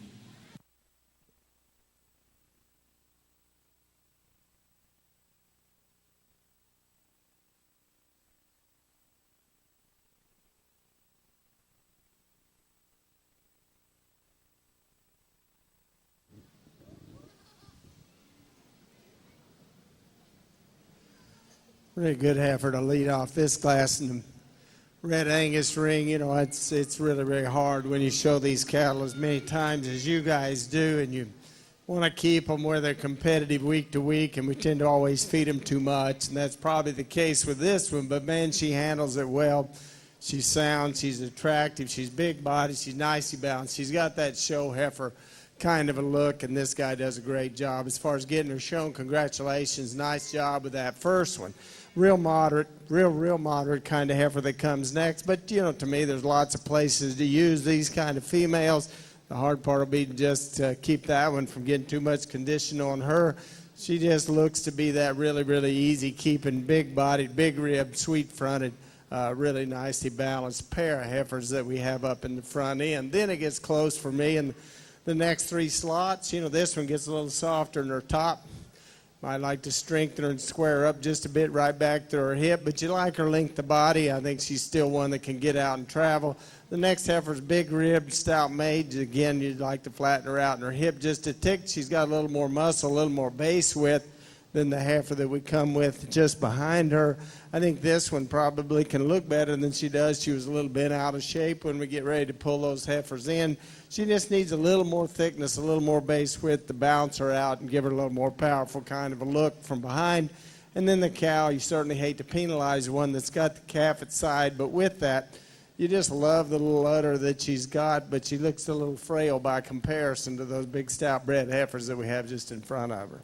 Really good heifer to lead off this class in the Red Angus ring. You know, it's really, really hard when you show these cattle as many times as you guys do, and you want to keep them where they're competitive week to week, and we tend to always feed them too much, and that's probably the case with this one. But, man, she handles it well. She's sound. She's attractive. She's big body. She's nicely balanced. She's got that show heifer kind of a look, and this guy does a great job. As far as getting her shown, congratulations. Nice job with that first one. Real moderate, real moderate kind of heifer that comes next. But, you know, to me, there's lots of places to use these kind of females. The hard part will be just to keep that one from getting too much condition on her. She just looks to be that really, really easy keeping, big-bodied, big-ribbed, sweet-fronted, really nicely balanced pair of heifers that we have up in the front end. Then it gets close for me in the next three slots. You know, this one gets a little softer in her top. Might like to strengthen her and square her up just a bit right back to her hip, but you like her length of body. I think she's still one that can get out and travel. The next heifer's big ribbed, stout made. Again, you'd like to flatten her out in her hip just a tick. She's got a little more muscle, a little more base width than the heifer that we come with just behind her. I think this one probably can look better than she does. She was a little bit out of shape when we get ready to pull those heifers in. She just needs a little more thickness, a little more base width to balance her out and give her a little more powerful kind of a look from behind. And then the cow, you certainly hate to penalize one that's got the calf at side, but with that, you just love the little udder that she's got, but she looks a little frail by comparison to those big stout bred heifers that we have just in front of her.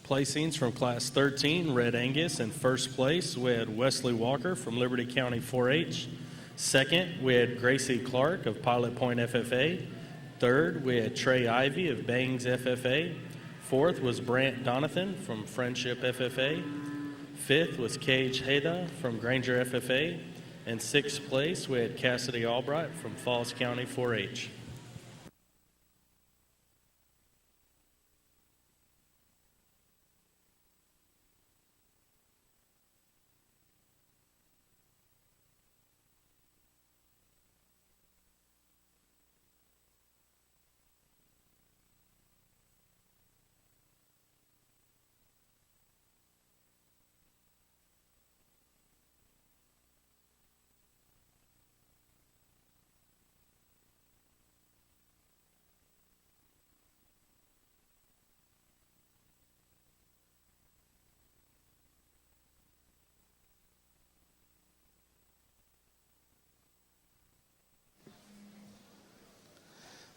Placings from Class 13, Red Angus. In first place, we had Wesley Walker from Liberty County 4-H. Second, we had Gracie Clark of Pilot Point FFA. Third, we had Trey Ivy of Bangs FFA. Fourth was Brant Donathan from Friendship FFA. Fifth was Cage Heda from Granger FFA. And sixth place, we had Cassidy Albright from Falls County 4-H.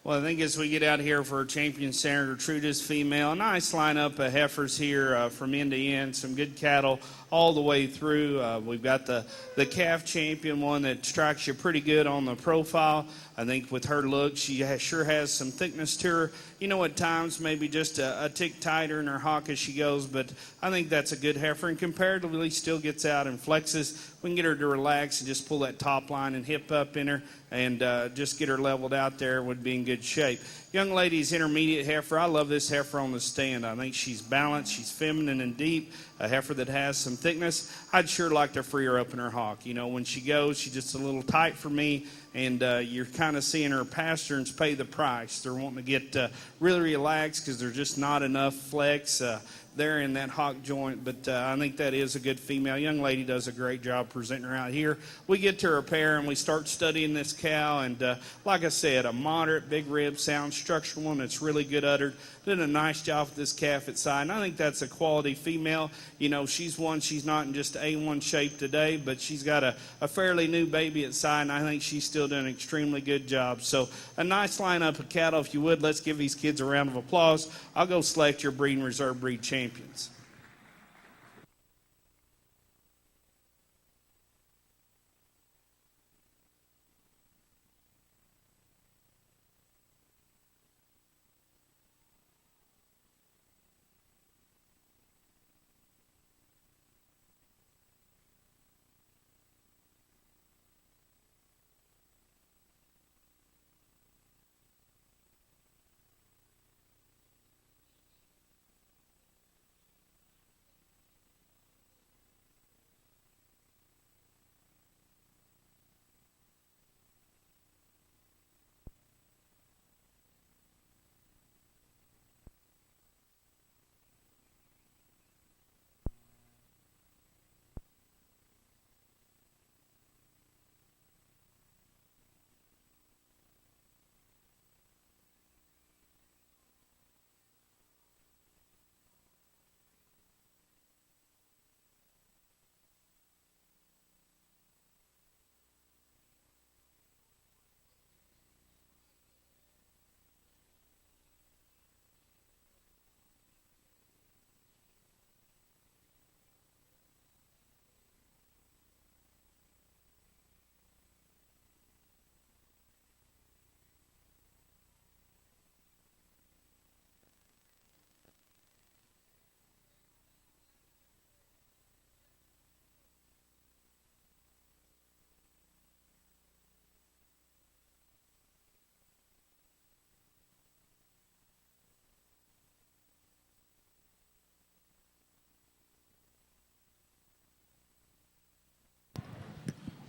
Well, I think as we get out here for champion Santa Gertrudis female, a nice lineup of heifers here from end to end, some good cattle all the way through. We've got the calf champion, one that strikes you pretty good on the profile. I think with her look, she sure has some thickness to her. You know, at times maybe just a tick tighter in her hock as she goes, but I think that's a good heifer and comparatively still gets out and flexes. We can get her to relax and just pull that top line and hip up in her and just get her leveled out there, would be in good shape. Young lady's intermediate heifer. I love this heifer on the stand. I think she's balanced. She's feminine and deep. A heifer that has some thickness. I'd sure like to free her up in her hock. You know, when she goes, she's just a little tight for me, and you're kind of seeing her pasterns pay the price. They're wanting to get really relaxed because there's just not enough flex there in that hock joint, but I think that is a good female. Young lady does a great job presenting her out here. We get to her pair and we start studying this cow, and like I said, a moderate, big rib, sound, structural one that's really good uddered. Did a nice job with this calf at side, and I think that's a quality female. You know, she's not in just A1 shape today, but she's got a fairly new baby at side, and I think she's still doing an extremely good job. So a nice lineup of cattle. If you would, let's give these kids a round of applause. I'll go select your breeding reserve breed champions.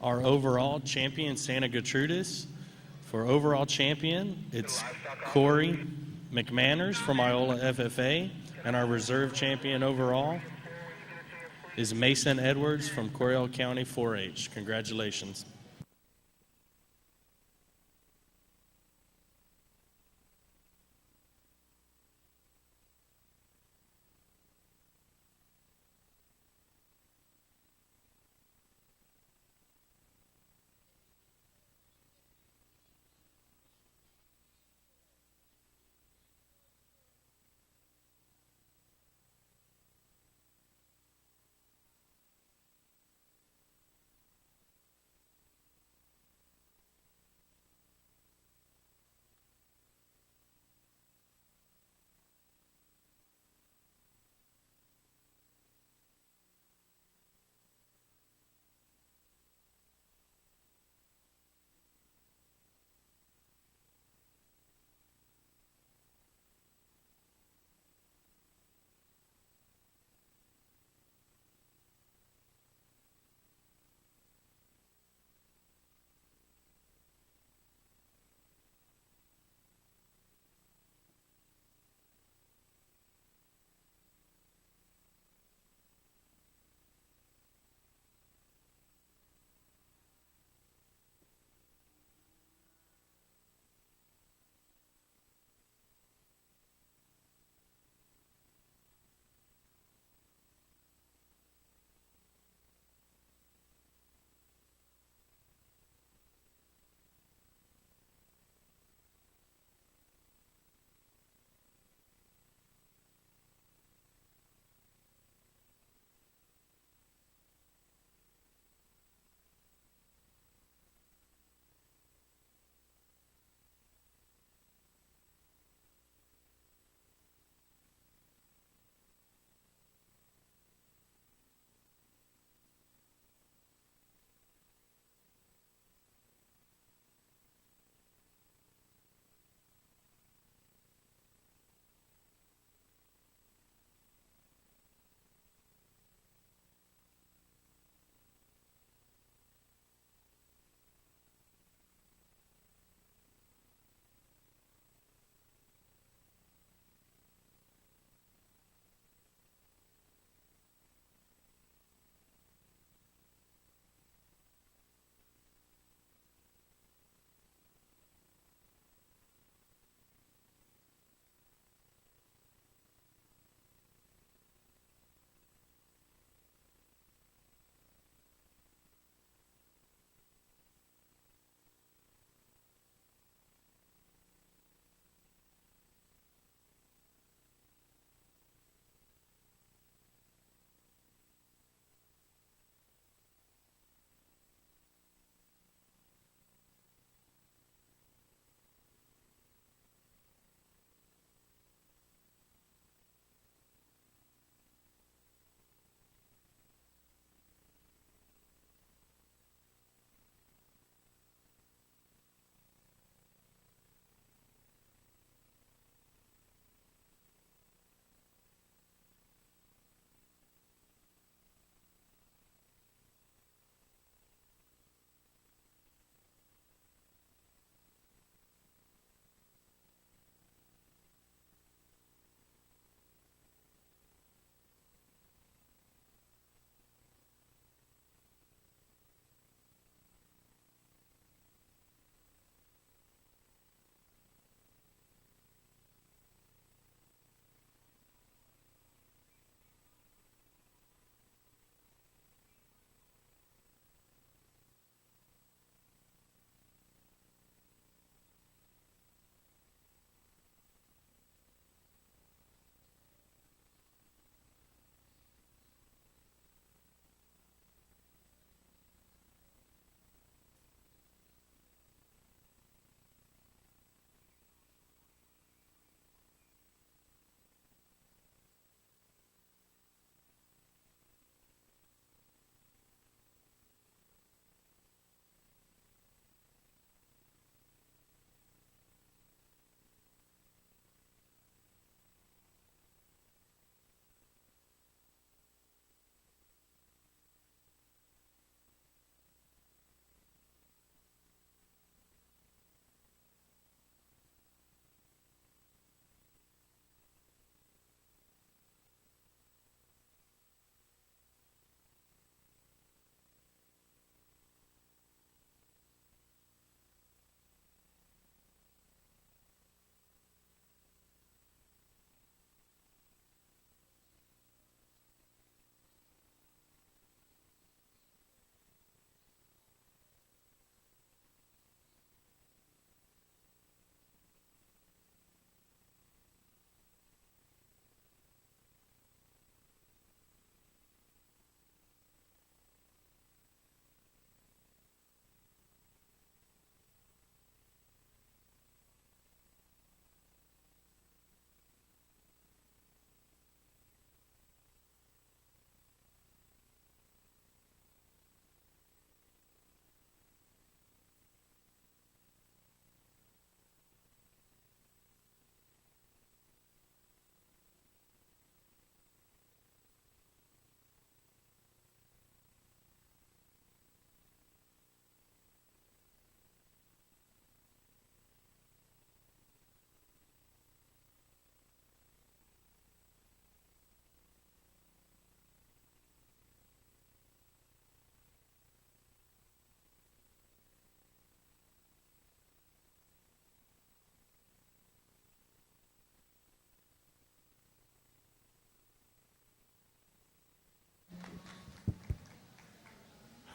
our overall champion, Santa Gertrudis. For overall champion, it's Corey McManners from Iola FFA, and our reserve champion overall is Mason Edwards from Coryell County 4-H. Congratulations.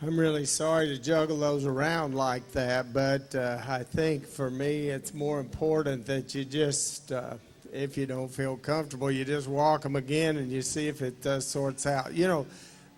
I'm really sorry to juggle those around like that, but I think for me it's more important that you just, if you don't feel comfortable, you just walk them again and you see if it sorts out. You know,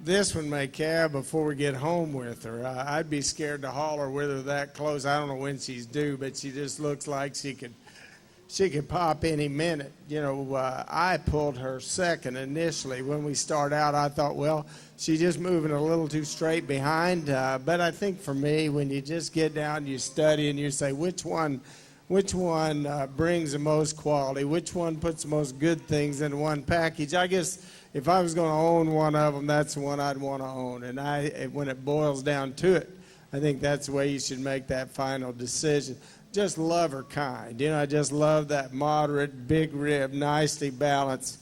this one may calve before we get home with her. I'd be scared to haul her with her that close. I don't know when she's due, but she just looks like she could pop any minute. You know, I pulled her second initially. When we start out, I thought, well, she's just moving a little too straight behind. But I think for me, when you just get down, you study, and you say, which one brings the most quality? Which one puts the most good things in one package? I guess if I was going to own one of them, that's the one I'd want to own. And when it boils down to it, I think that's the way you should make that final decision. Just love her kind. You know, I just love that moderate, big rib, nicely balanced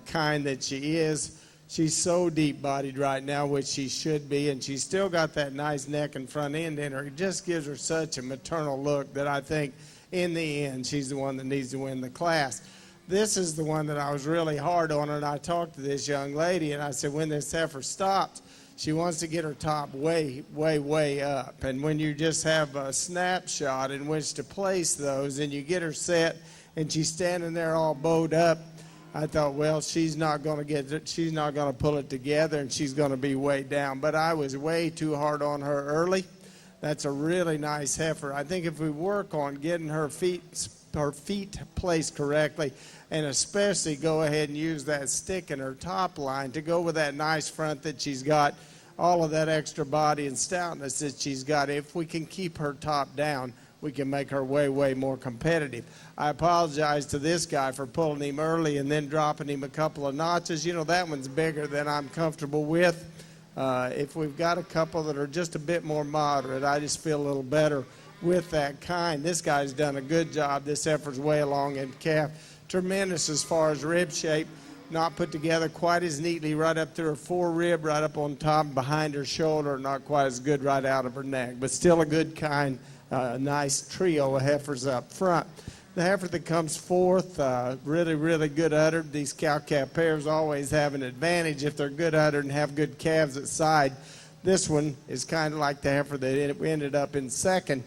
kind that she is. She's so deep-bodied right now, which she should be, and she's still got that nice neck and front end in her. It just gives her such a maternal look that I think in the end she's the one that needs to win the class. This is the one that I was really hard on, and I talked to this young lady, and I said, when this heifer stops, she wants to get her top way, way, way up. And when you just have a snapshot in which to place those and you get her set and she's standing there all bowed up, I thought, well, she's not going to pull it together and she's going to be way down. But I was way too hard on her early. That's a really nice heifer. I think if we work on getting her feet placed correctly, and especially go ahead and use that stick in her top line to go with that nice front that she's got, all of that extra body and stoutness that she's got. If we can keep her top down, we can make her way, way more competitive. I apologize to this guy for pulling him early and then dropping him a couple of notches. You know, that one's bigger than I'm comfortable with. If we've got a couple that are just a bit more moderate, I just feel a little better with that kind. This guy's done a good job. This heifer's way along in calf. Tremendous as far as rib shape, not put together quite as neatly right up through her forerib, right up on top behind her shoulder, not quite as good right out of her neck, but still a good kind, nice trio of heifers up front. The heifer that comes fourth, really, really good uddered. These cow-calf pairs always have an advantage if they're good uddered and have good calves at side. This one is kind of like the heifer that ended up in second.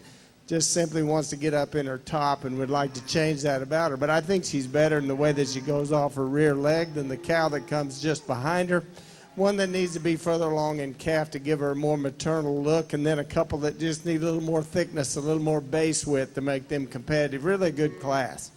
Just simply wants to get up in her top and would like to change that about her. But I think she's better in the way that she goes off her rear leg than the cow that comes just behind her. One that needs to be further along in calf to give her a more maternal look, and then a couple that just need a little more thickness, a little more base width to make them competitive. Really a good class.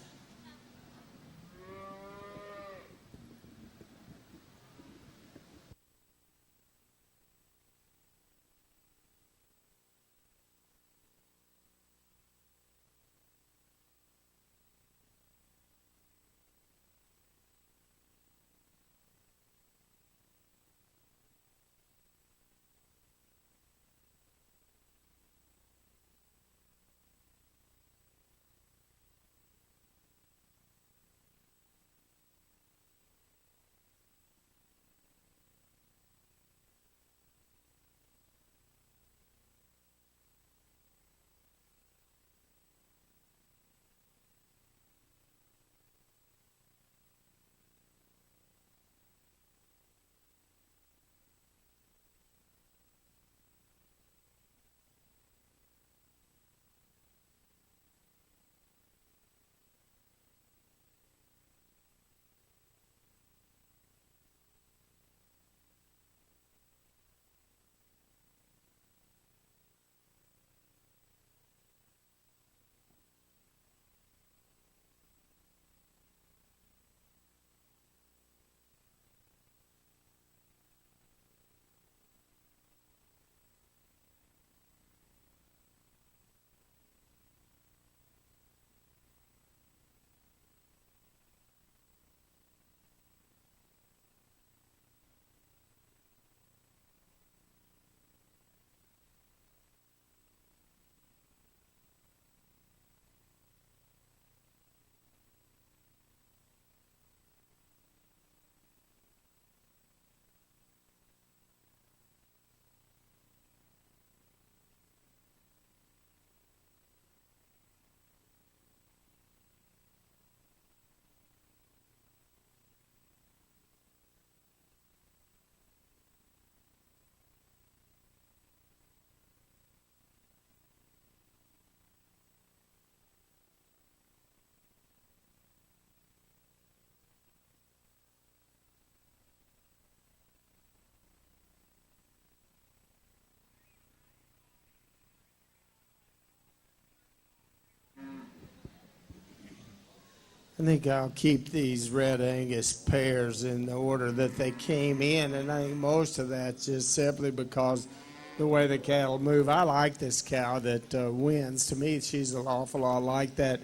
I think I'll keep these Red Angus pairs in the order that they came in, and I think most of that's just simply because the way the cattle move. I like this cow that wins. To me, she's an awful lot like that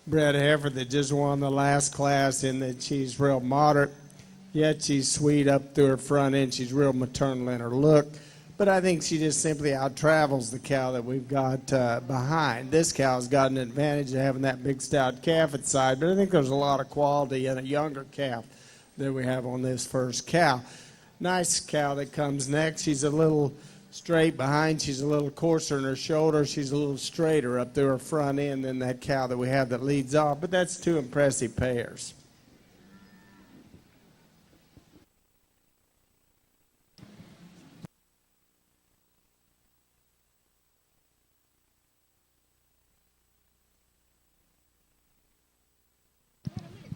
bred heifer that just won the last class, in that she's real moderate, yet she's sweet up through her front end. She's real maternal in her look. But I think she just simply out-travels the cow that we've got behind. This cow's got an advantage of having that big stout calf at side, but I think there's a lot of quality in a younger calf that we have on this first cow. Nice cow that comes next. She's a little straight behind. She's a little coarser in her shoulder. She's a little straighter up through her front end than that cow that we have that leads off, but that's two impressive pairs.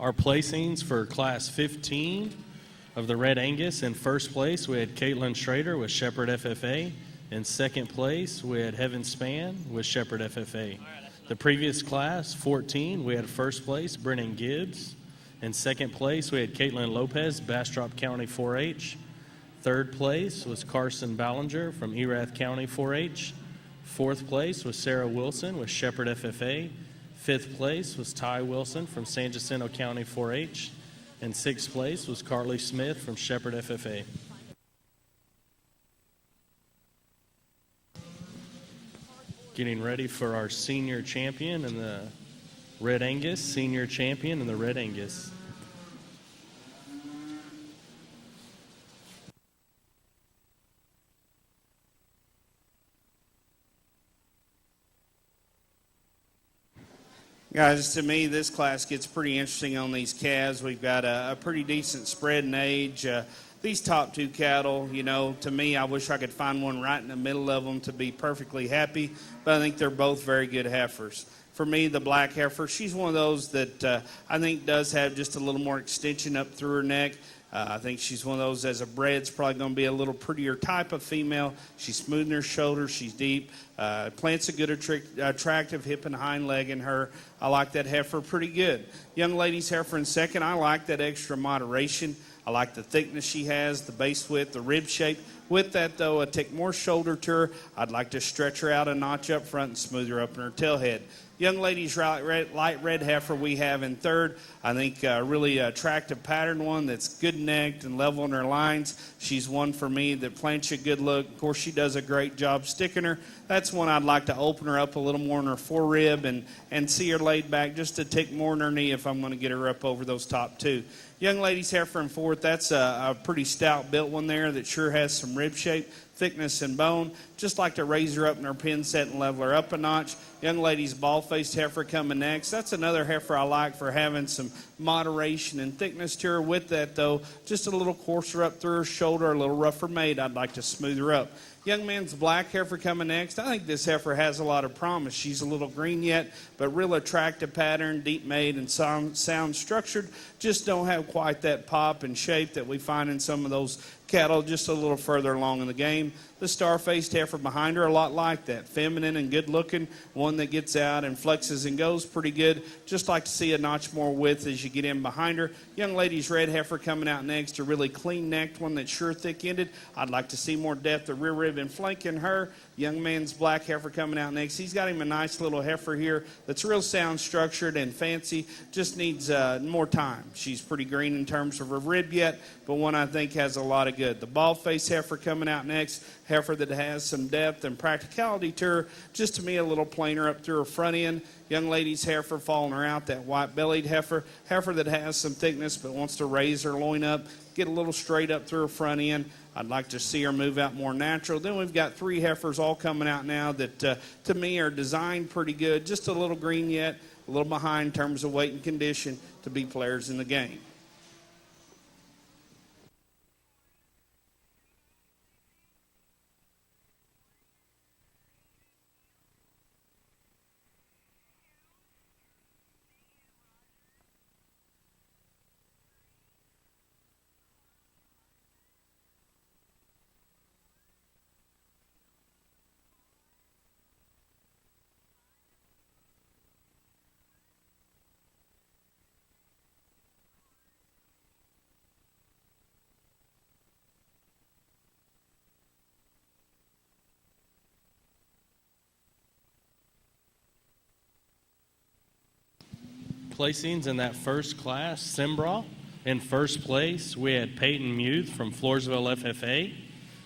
Our placings for Class 15 of the Red Angus: in first place, we had Caitlin Schrader with Shepherd FFA. In second place, we had Heaven Span with Shepherd FFA. The previous class, 14, we had first place, Brennan Gibbs. In second place, we had Caitlin Lopez, Bastrop County 4-H. Third place was Carson Ballinger from Erath County 4-H. Fourth place was Sarah Wilson with Shepherd FFA. Fifth place was Ty Wilson from San Jacinto County 4-H. And sixth place was Carly Smith from Shepherd FFA. Getting ready for our senior champion in the Red Angus, senior champion in the Red Angus. Guys, to me, this class gets pretty interesting on these calves. We've got a pretty decent spread in age. These top two cattle, you know, to me, I wish I could find one right in the middle of them to be perfectly happy, but I think they're both very good heifers. For me, the black heifer, she's one of those that I think does have just a little more extension up through her neck. I think she's one of those, as a bred's probably going to be a little prettier type of female. She's smooth in her shoulders. She's deep. Plants a good, attractive hip and hind leg in her. I like that heifer pretty good. Young lady's heifer in second. I like that extra moderation. I like the thickness she has, the base width, the rib shape. With that, though, I take more shoulder to her. I'd like to stretch her out a notch up front and smooth her up in her tail head. Young lady's light red heifer we have in third. I think a really attractive pattern one that's good necked and level in her lines. She's one for me that plants you a good look. Of course, she does a great job sticking her. That's one I'd like to open her up a little more in her forerib and see her laid back just a tick more in her knee if I'm going to get her up over those top two. Young lady's heifer in fourth, that's a pretty stout built one there that sure has some rib shape, thickness, and bone. Just like to raise her up in her pin set and level her up a notch. Young lady's bald-faced heifer coming next. That's another heifer I like for having some moderation and thickness to her. With that, though, just a little coarser up through her shoulder, a little rougher made. I'd like to smooth her up. Young man's black heifer coming next. I think this heifer has a lot of promise. She's a little green yet, but real attractive pattern, deep made, and sound structured. Just don't have quite that pop and shape that we find in some of those cattle just a little further along in the game. The star-faced heifer behind her, a lot like that. Feminine and good-looking, one that gets out and flexes and goes pretty good. Just like to see a notch more width as you get in behind her. Young lady's red heifer coming out next, a really clean-necked one that's sure thick-ended. I'd like to see more depth of rear rib and flank in her. Young man's black heifer coming out next. He's got him a nice little heifer here that's real sound structured and fancy. Just needs more time. She's pretty green in terms of her rib yet, but one I think has a lot of good. The bald-faced heifer coming out next. Heifer that has some depth and practicality to her. Just to me, a little plainer up through her front end. Young lady's heifer following her out. That white-bellied heifer. Heifer that has some thickness but wants to raise her loin up. Get a little straight up through her front end. I'd like to see her move out more natural. Then we've got three heifers all coming out now that, to me, are designed pretty good. Just a little green yet, a little behind in terms of weight and condition to be players in the game. placings in that first class, Simbra. In first place, we had Peyton Muth from Floresville FFA.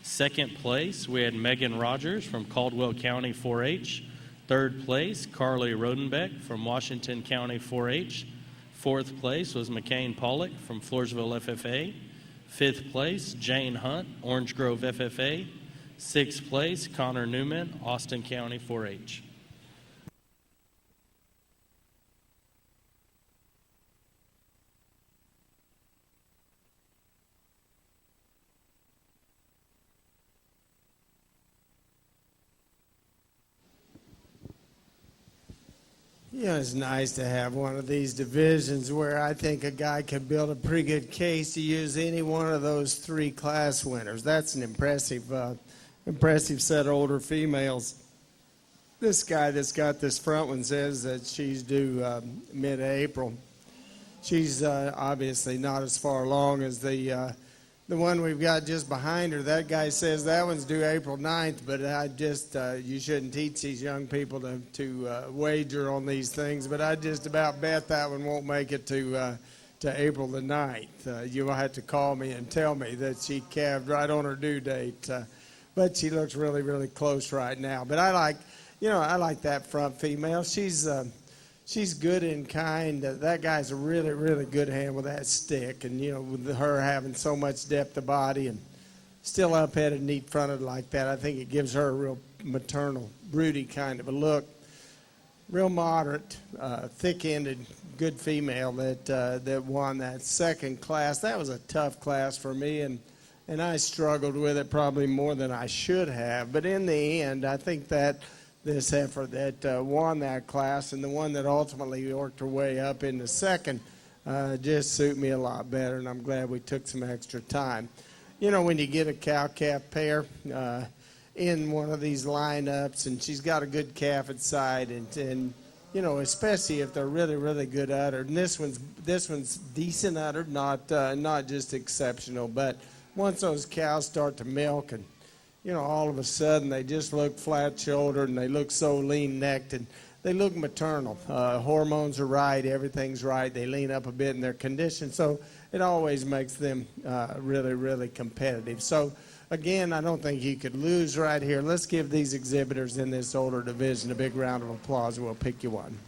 Second place, we had Megan Rogers from Caldwell County 4-H. Third place, Carly Rodenbeck from Washington County 4-H. Fourth place was McCain Pollock from Floresville FFA. Fifth place, Jane Hunt, Orange Grove FFA. Sixth place, Connor Newman, Austin County 4-H. It's nice to have one of these divisions where I think a guy could build a pretty good case to use any one of those 3 class winners. That's an impressive set of older females. This guy that's got this front one says that she's due mid-April. She's obviously not as far along as the one we've got just behind her. That guy says that one's due April 9th, but you shouldn't teach these young people to wager on these things, but I just about bet that one won't make it to April the 9th. You'll have to call me and tell me that she calved right on her due date, but she looks really, really close right now. But I like that front female. She's good in kind. That guy's a really, really good hand with that stick. And, with her having so much depth of body and still up-headed, neat-fronted like that, I think it gives her a real maternal, broody kind of a look. Real moderate, thick-ended, good female that won that second class. That was a tough class for me, and I struggled with it probably more than I should have. But in the end, I think that this heifer that won that class and the one that ultimately worked her way up into second just suit me a lot better, and I'm glad we took some extra time. When you get a cow-calf pair in one of these lineups and she's got a good calf at side, and especially if they're really, really good uddered, and this one's decent uddered, not just exceptional, but once those cows start to milk and all of a sudden they just look flat-shouldered and they look so lean-necked and they look maternal. Hormones are right, everything's right. They lean up a bit in their condition, so it always makes them really, really competitive. So, again, I don't think you could lose right here. Let's give these exhibitors in this older division a big round of applause, and we'll pick you one.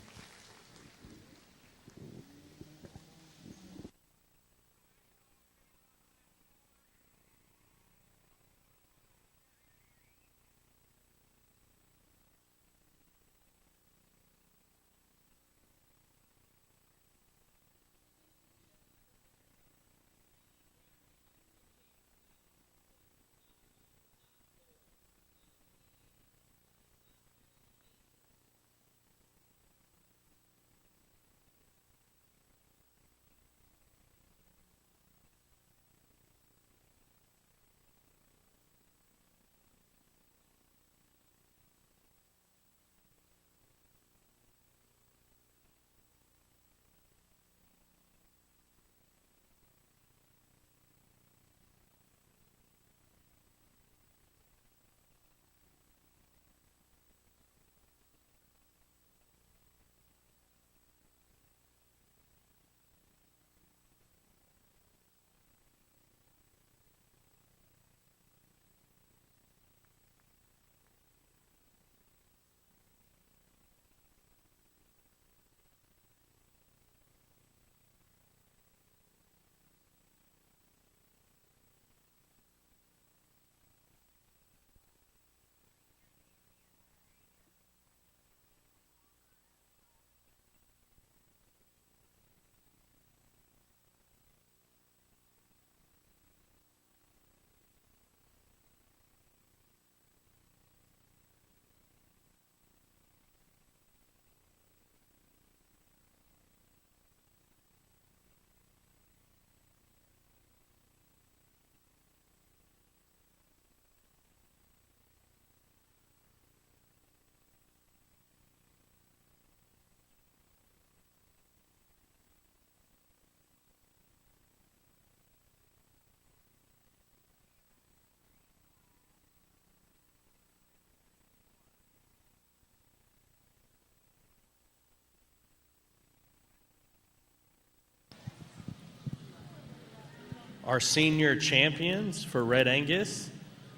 Our senior champions for Red Angus,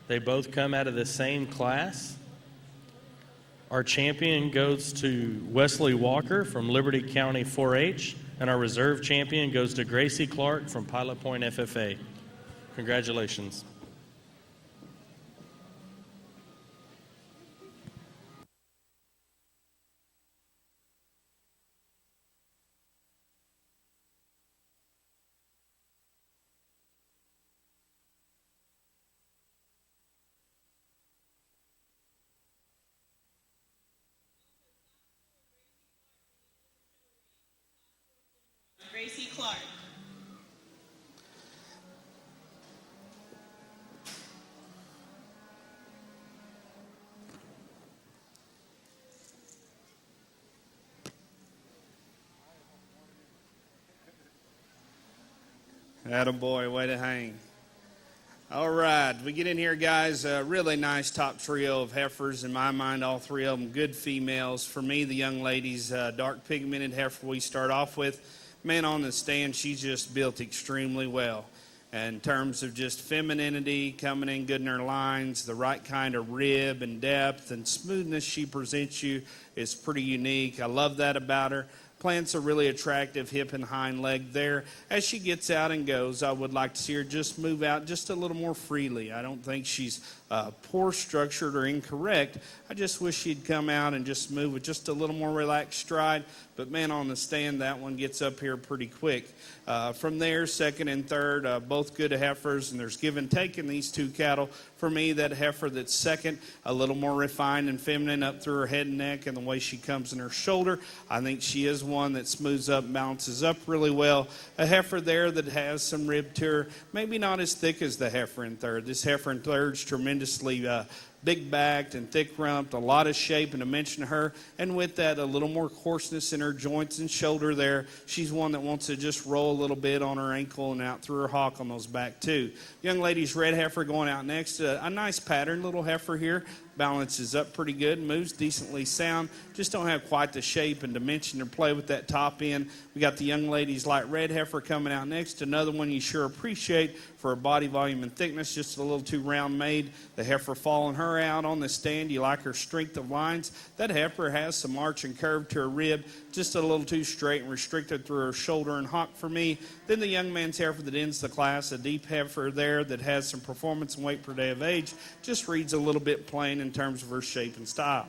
they both come out of the same class. Our champion goes to Wesley Walker from Liberty County 4-H, and our reserve champion goes to Gracie Clark from Pilot Point FFA. Congratulations. Gracie Clark. Attaboy, way to hang. All right, we get in here, guys. A really nice top trio of heifers. In my mind, all three of them good females. For me, the young lady's dark pigmented heifer we start off with. Man, on the stand, she's just built extremely well. In terms of just femininity, coming in good in her lines, the right kind of rib and depth and smoothness she presents you is pretty unique. I love that about her. Plants a really attractive hip and hind leg there. As she gets out and goes, I would like to see her just move out just a little more freely. I don't think she's poor structured or incorrect. I just wish she'd come out and just move with just a little more relaxed stride. But man, on the stand, that one gets up here pretty quick. From there, second and third, both good heifers, and there's give and take in these two cattle. For me, that heifer that's second, a little more refined and feminine up through her head and neck and the way she comes in her shoulder. I think she is one that smooths up, bounces up really well. A heifer there that has some rib to her, maybe not as thick as the heifer in third. This heifer in third is tremendously big-backed and thick-rumped, a lot of shape and dimension to her, and with that, a little more coarseness in her joints and shoulder there. She's one that wants to just roll a little bit on her ankle and out through her hock on those back, too. Young lady's red heifer going out next. A nice pattern, little heifer here. Balances up pretty good, moves decently sound, just don't have quite the shape and dimension to play with that top end. We got the young lady's light red heifer coming out next. Another one you sure appreciate for her body volume and thickness, just a little too round made. The heifer following her out on the stand. You like her strength of lines. That heifer has some arch and curve to her rib, just a little too straight and restricted through her shoulder and hock for me. Then the young man's heifer that ends the class, a deep heifer there that has some performance and weight per day of age, just reads a little bit plain in terms of her shape and style.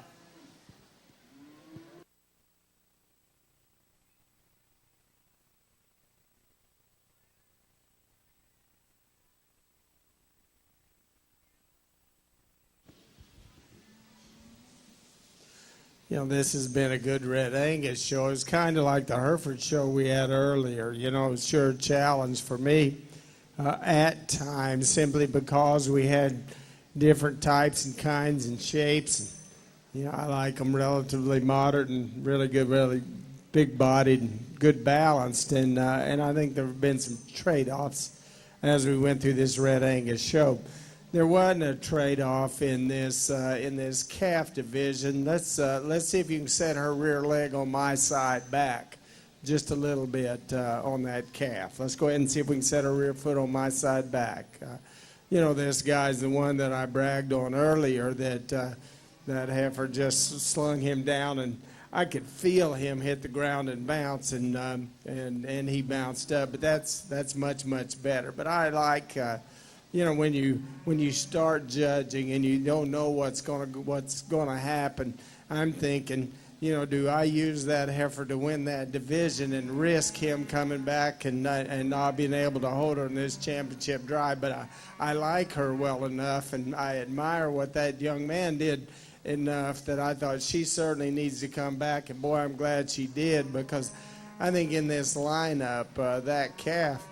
You know, this has been a good Red Angus show. It's kind of like the Hereford show we had earlier. You know, it's sure a challenge for me at times, simply because we had different types and kinds and shapes. You know, I like them relatively moderate and really good, really big-bodied and good balanced. And I think there have been some trade-offs as we went through this Red Angus show. There wasn't a trade-off in this calf division. Let's see if you can set her rear leg on my side back just a little bit on that calf. Let's go ahead and see if we can set her rear foot on my side back. You know, this guy's the one that I bragged on earlier that heifer just slung him down, and I could feel him hit the ground and bounce, and he bounced up. But that's much better. But I like. You know, when you start judging and you don't know what's gonna happen, I'm thinking, you know, do I use that heifer to win that division and risk him coming back and not being able to hold her in this championship drive? But I like her well enough, and I admire what that young man did enough that I thought she certainly needs to come back. And boy, I'm glad she did, because I think in this lineup, that calf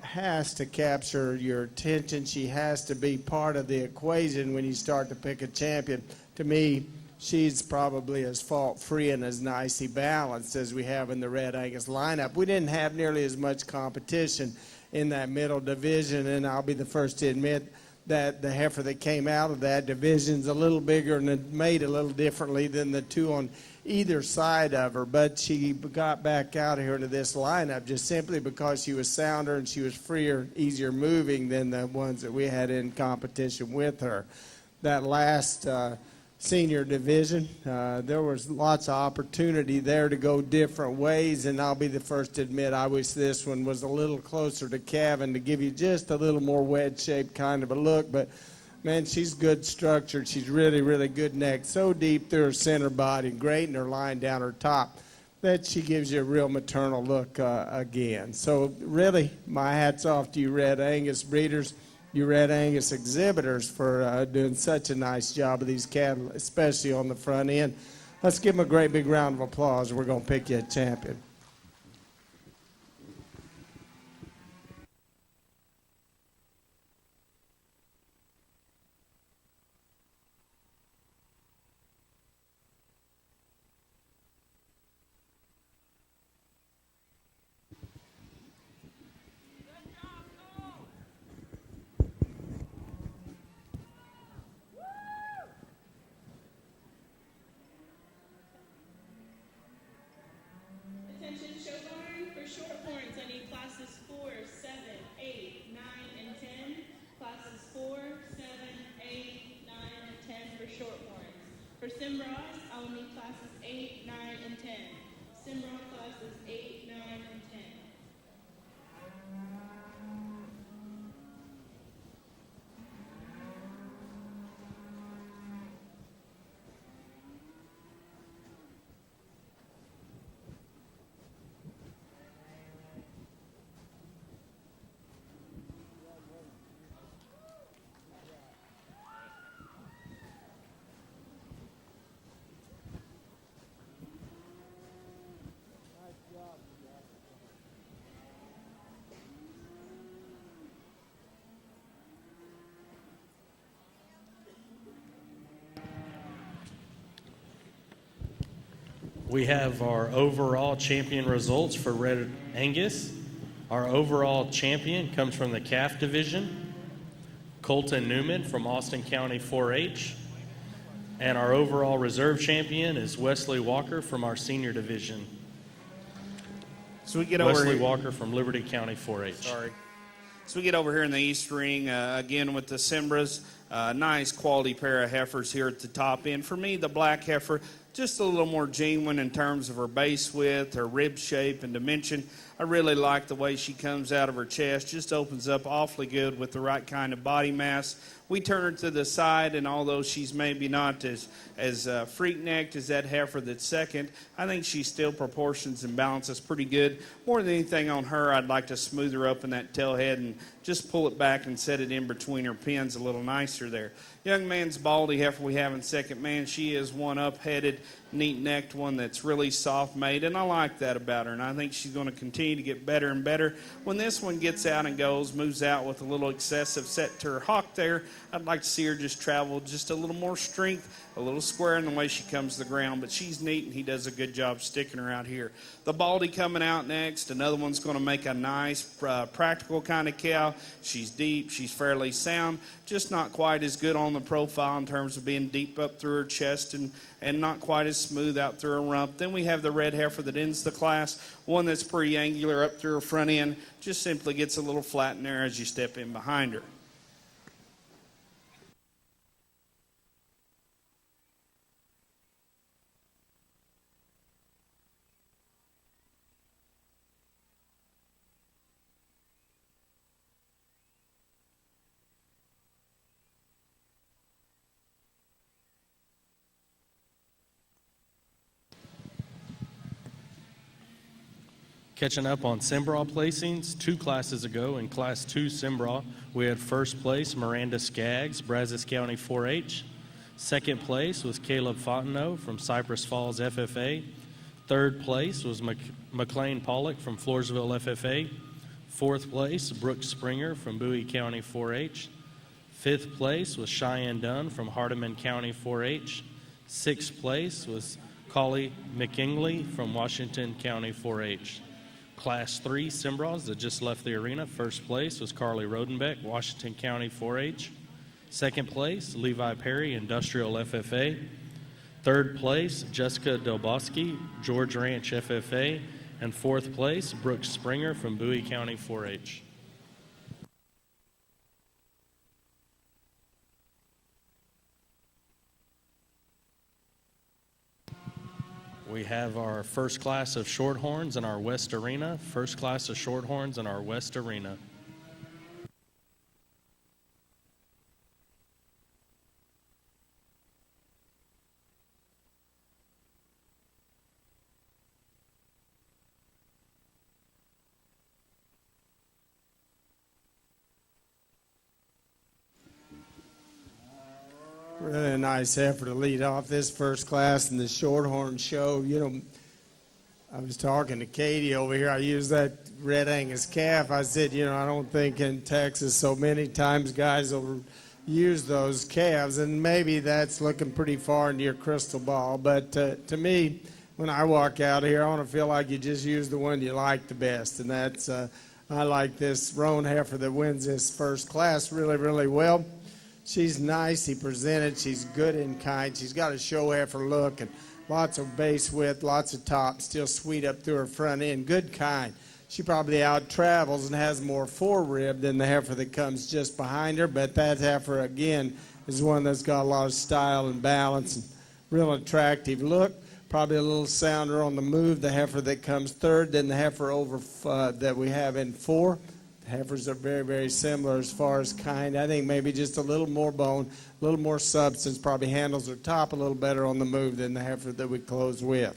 has to capture your attention. She has to be part of the equation when you start to pick a champion. To me, she's probably as fault-free and as nicely balanced as we have in the Red Angus lineup. We didn't have nearly as much competition in that middle division, and I'll be the first to admit that the heifer that came out of that division is a little bigger and made a little differently than the two on either side of her, but she got back out here into this lineup just simply because she was sounder and she was freer, easier moving than the ones that we had in competition with her. That last senior division, there was lots of opportunity there to go different ways, and I'll be the first to admit I wish this one was a little closer to Kevin to give you just a little more wedge-shaped kind of a look, but man, she's good structured. She's really, really good neck. So deep through her center body, great in her line down her top, that she gives you a real maternal look again. So really, my hat's off to you Red Angus breeders, you Red Angus exhibitors for doing such a nice job of these cattle, especially on the front end. Let's give them a great big round of applause. We're going to pick you a champion. Attention show barn for short horns. I need classes 4, 7, 8, 9, and 10. Classes 4, 7, 8, 9, and 10 for short horns. For Cimbras, I will need classes 8, 9, and 10. Cimbra classes 8, 9, and 10. We have our overall champion results for Red Angus. Our overall champion comes from the calf division, Colton Newman from Austin County 4-H. And our overall reserve champion is Wesley Walker from our senior division. So we get over Wesley here. Walker from Liberty County 4-H. Sorry. So we get over here in the East Ring, again with the Cimbras. Nice quality pair of heifers here at the top end. For me, the black heifer, just a little more genuine in terms of her base width, her rib shape, and dimension. I really like the way she comes out of her chest. Just opens up awfully good with the right kind of body mass. We turn her to the side, and although she's maybe not as freak-necked as that heifer that's second, I think she still proportions and balances pretty good. More than anything on her, I'd like to smooth her up in that tail head and just pull it back and set it in between her pins a little nicer there. Young man's baldy heifer we have in second man. She is one up-headed, neat-necked one that's really soft-made, and I like that about her, and I think she's going to continue to get better and better. When this one gets out and goes, moves out with a little excessive set to her hock there, I'd like to see her just travel just a little more strength, a little square in the way she comes to the ground, but she's neat, and he does a good job sticking her out here. The baldy coming out next. Another one's going to make a nice, practical kind of cow. She's deep. She's fairly sound, just not quite as good on the profile in terms of being deep up through her chest and not quite as smooth out through her rump. Then we have the red heifer that ends the class, one that's pretty angular up through her front end, just simply gets a little flat in there as you step in behind her. Catching up on Cimbra placings, 2 classes ago in Class 2 Cimbra, we had first place Miranda Skaggs, Brazos County 4-H. Second place was Caleb Fontenot from Cypress Falls FFA. Third place was McLean Pollock from Floresville FFA. Fourth place, Brooke Springer from Bowie County 4-H. Fifth place was Cheyenne Dunn from Hardeman County 4-H. Sixth place was Collie McKinley from Washington County 4-H. Class 3 Cimbras that just left the arena. First place was Carly Rodenbeck, Washington County 4-H. Second place, Levi Perry, Industrial FFA. Third place, Jessica Delbosky, George Ranch FFA. And fourth place, Brooke Springer from Bowie County 4-H. We have our first class of Shorthorns in our West Arena. First class of Shorthorns in our West Arena. Really a nice effort to lead off this first class in the Shorthorn show. You know, I was talking to Katie over here. I used that Red Angus calf. I said, you know, I don't think in Texas so many times guys will use those calves, and maybe that's looking pretty far into your crystal ball. But to me, when I walk out here, I want to feel like you just use the one you like the best, and that's I like this roan heifer that wins this first class really, really well. She's nicely presented. She's good in kind. She's got a show heifer look and lots of base width, lots of top, still sweet up through her front end. Good kind. She probably out travels and has more forerib than the heifer that comes just behind her, but that heifer, again, is one that's got a lot of style and balance and real attractive look. Probably a little sounder on the move, the heifer that comes third than the heifer over that we have in 4. Heifers are very, very similar as far as kind. I think maybe just a little more bone, a little more substance, probably handles her top a little better on the move than the heifer that we close with.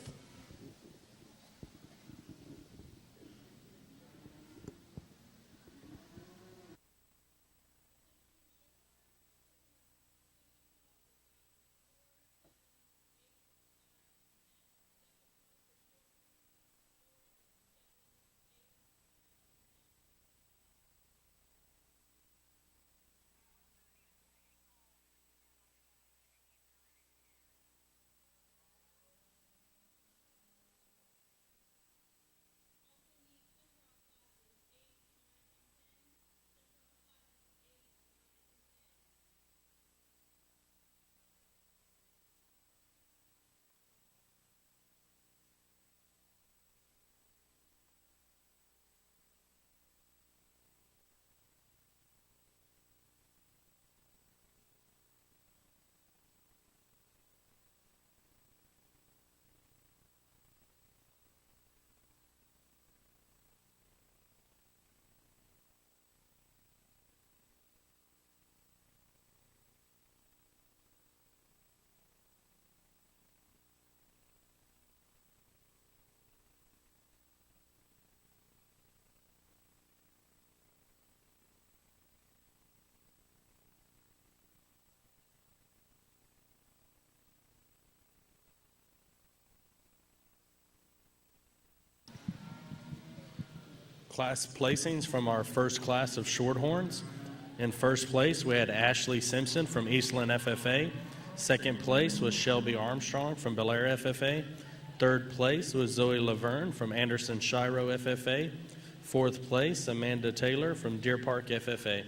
Class placings from our first class of Shorthorns. In first place, we had Ashley Simpson from Eastland FFA. Second place was Shelby Armstrong from Belair FFA. Third place was Zoe Laverne from Anderson Shiro FFA. Fourth place, Amanda Taylor from Deer Park FFA.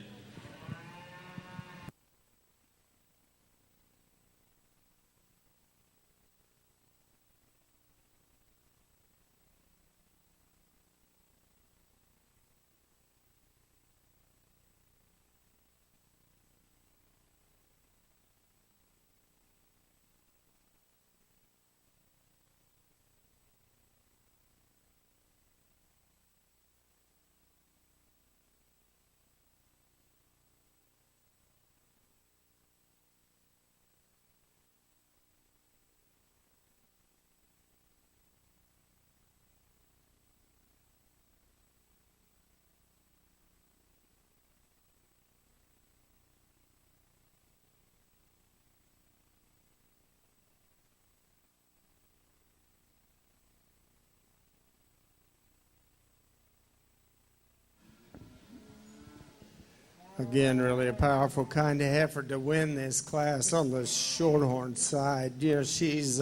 Again, really a powerful kind of heifer to win this class on the Shorthorn side. You know, she's,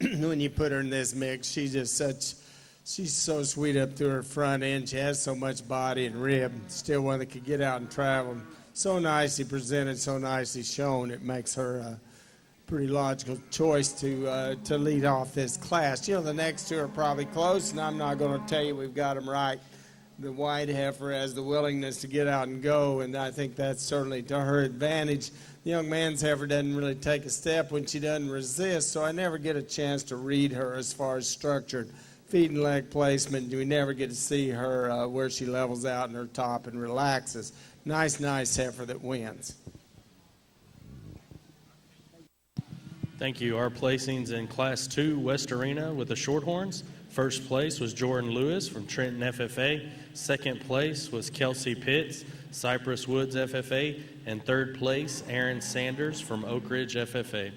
when you put her in this mix, she's so sweet up through her front end. She has so much body and rib. Still one that could get out and travel. So nicely presented, so nicely shown. It makes her pretty logical choice to lead off this class. You know, the next two are probably close, and I'm not going to tell you we've got them right. The white heifer has the willingness to get out and go, and I think that's certainly to her advantage. The young man's heifer doesn't really take a step when she doesn't resist, so I never get a chance to read her as far as structured feet and leg placement. We never get to see her where she levels out in her top and relaxes. Nice heifer that wins. Thank you. Our placings in Class 2 West Arena with the Shorthorns. First place was Jordan Lewis from Trenton FFA. Second place was Kelsey Pitts, Cypress Woods FFA. And third place, Aaron Sanders from Oak Ridge FFA.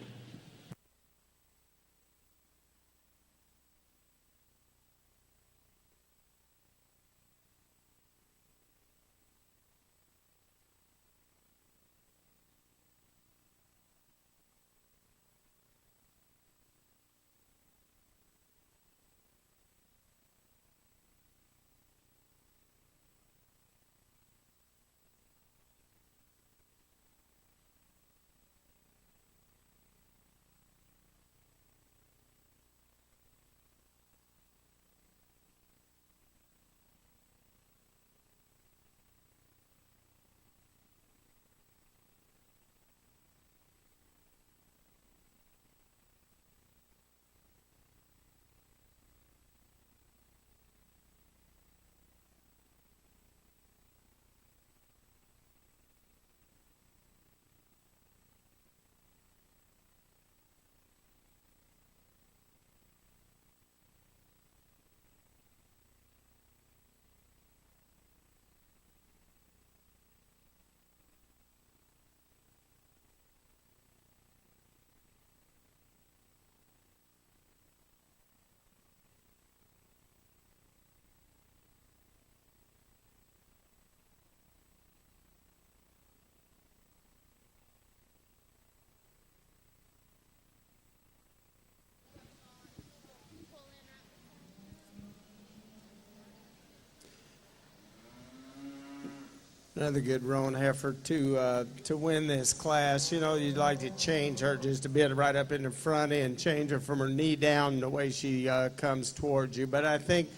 Another good roan heifer to win this class. You know, you'd like to change her just a bit right up in the front end, change her from her knee down the way she comes towards you. But I think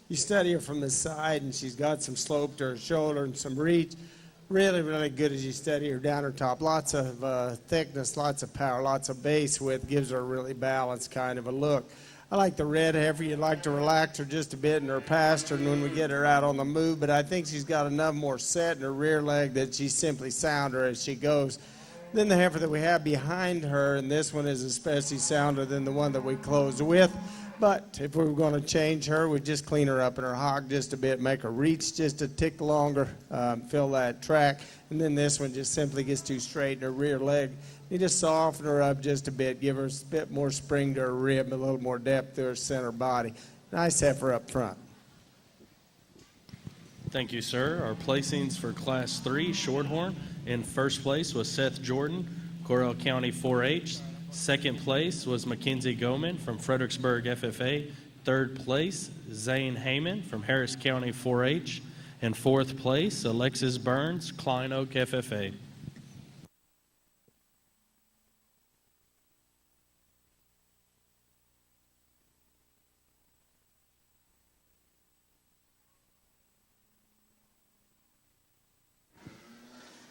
you study her from the side, and she's got some slope to her shoulder and some reach. Really, really good as you study her down her top. Lots of thickness, lots of power, lots of base width. Gives her a really balanced kind of a look. I like the red heifer. You'd like to relax her just a bit in her pasture and when we get her out on the move, but I think she's got enough more set in her rear leg that she simply sound her as she goes. Then the heifer that we have behind her, and this one is especially sounder than the one that we closed with. But if we were going to change her, we'd just clean her up in her hock just a bit, make her reach just a tick longer, fill that track. And then this one just simply gets too straight in her rear leg. You just soften her up just a bit, give her a bit more spring to her rib, a little more depth to her center body. Nice heifer up front. Thank you, sir. Our placings for Class 3 Shorthorn. In first place was Seth Jordan, Corral County 4-H. Second place was Mackenzie Goman from Fredericksburg FFA. Third place, Zane Heyman from Harris County 4-H. And fourth place, Alexis Burns, Klein Oak FFA.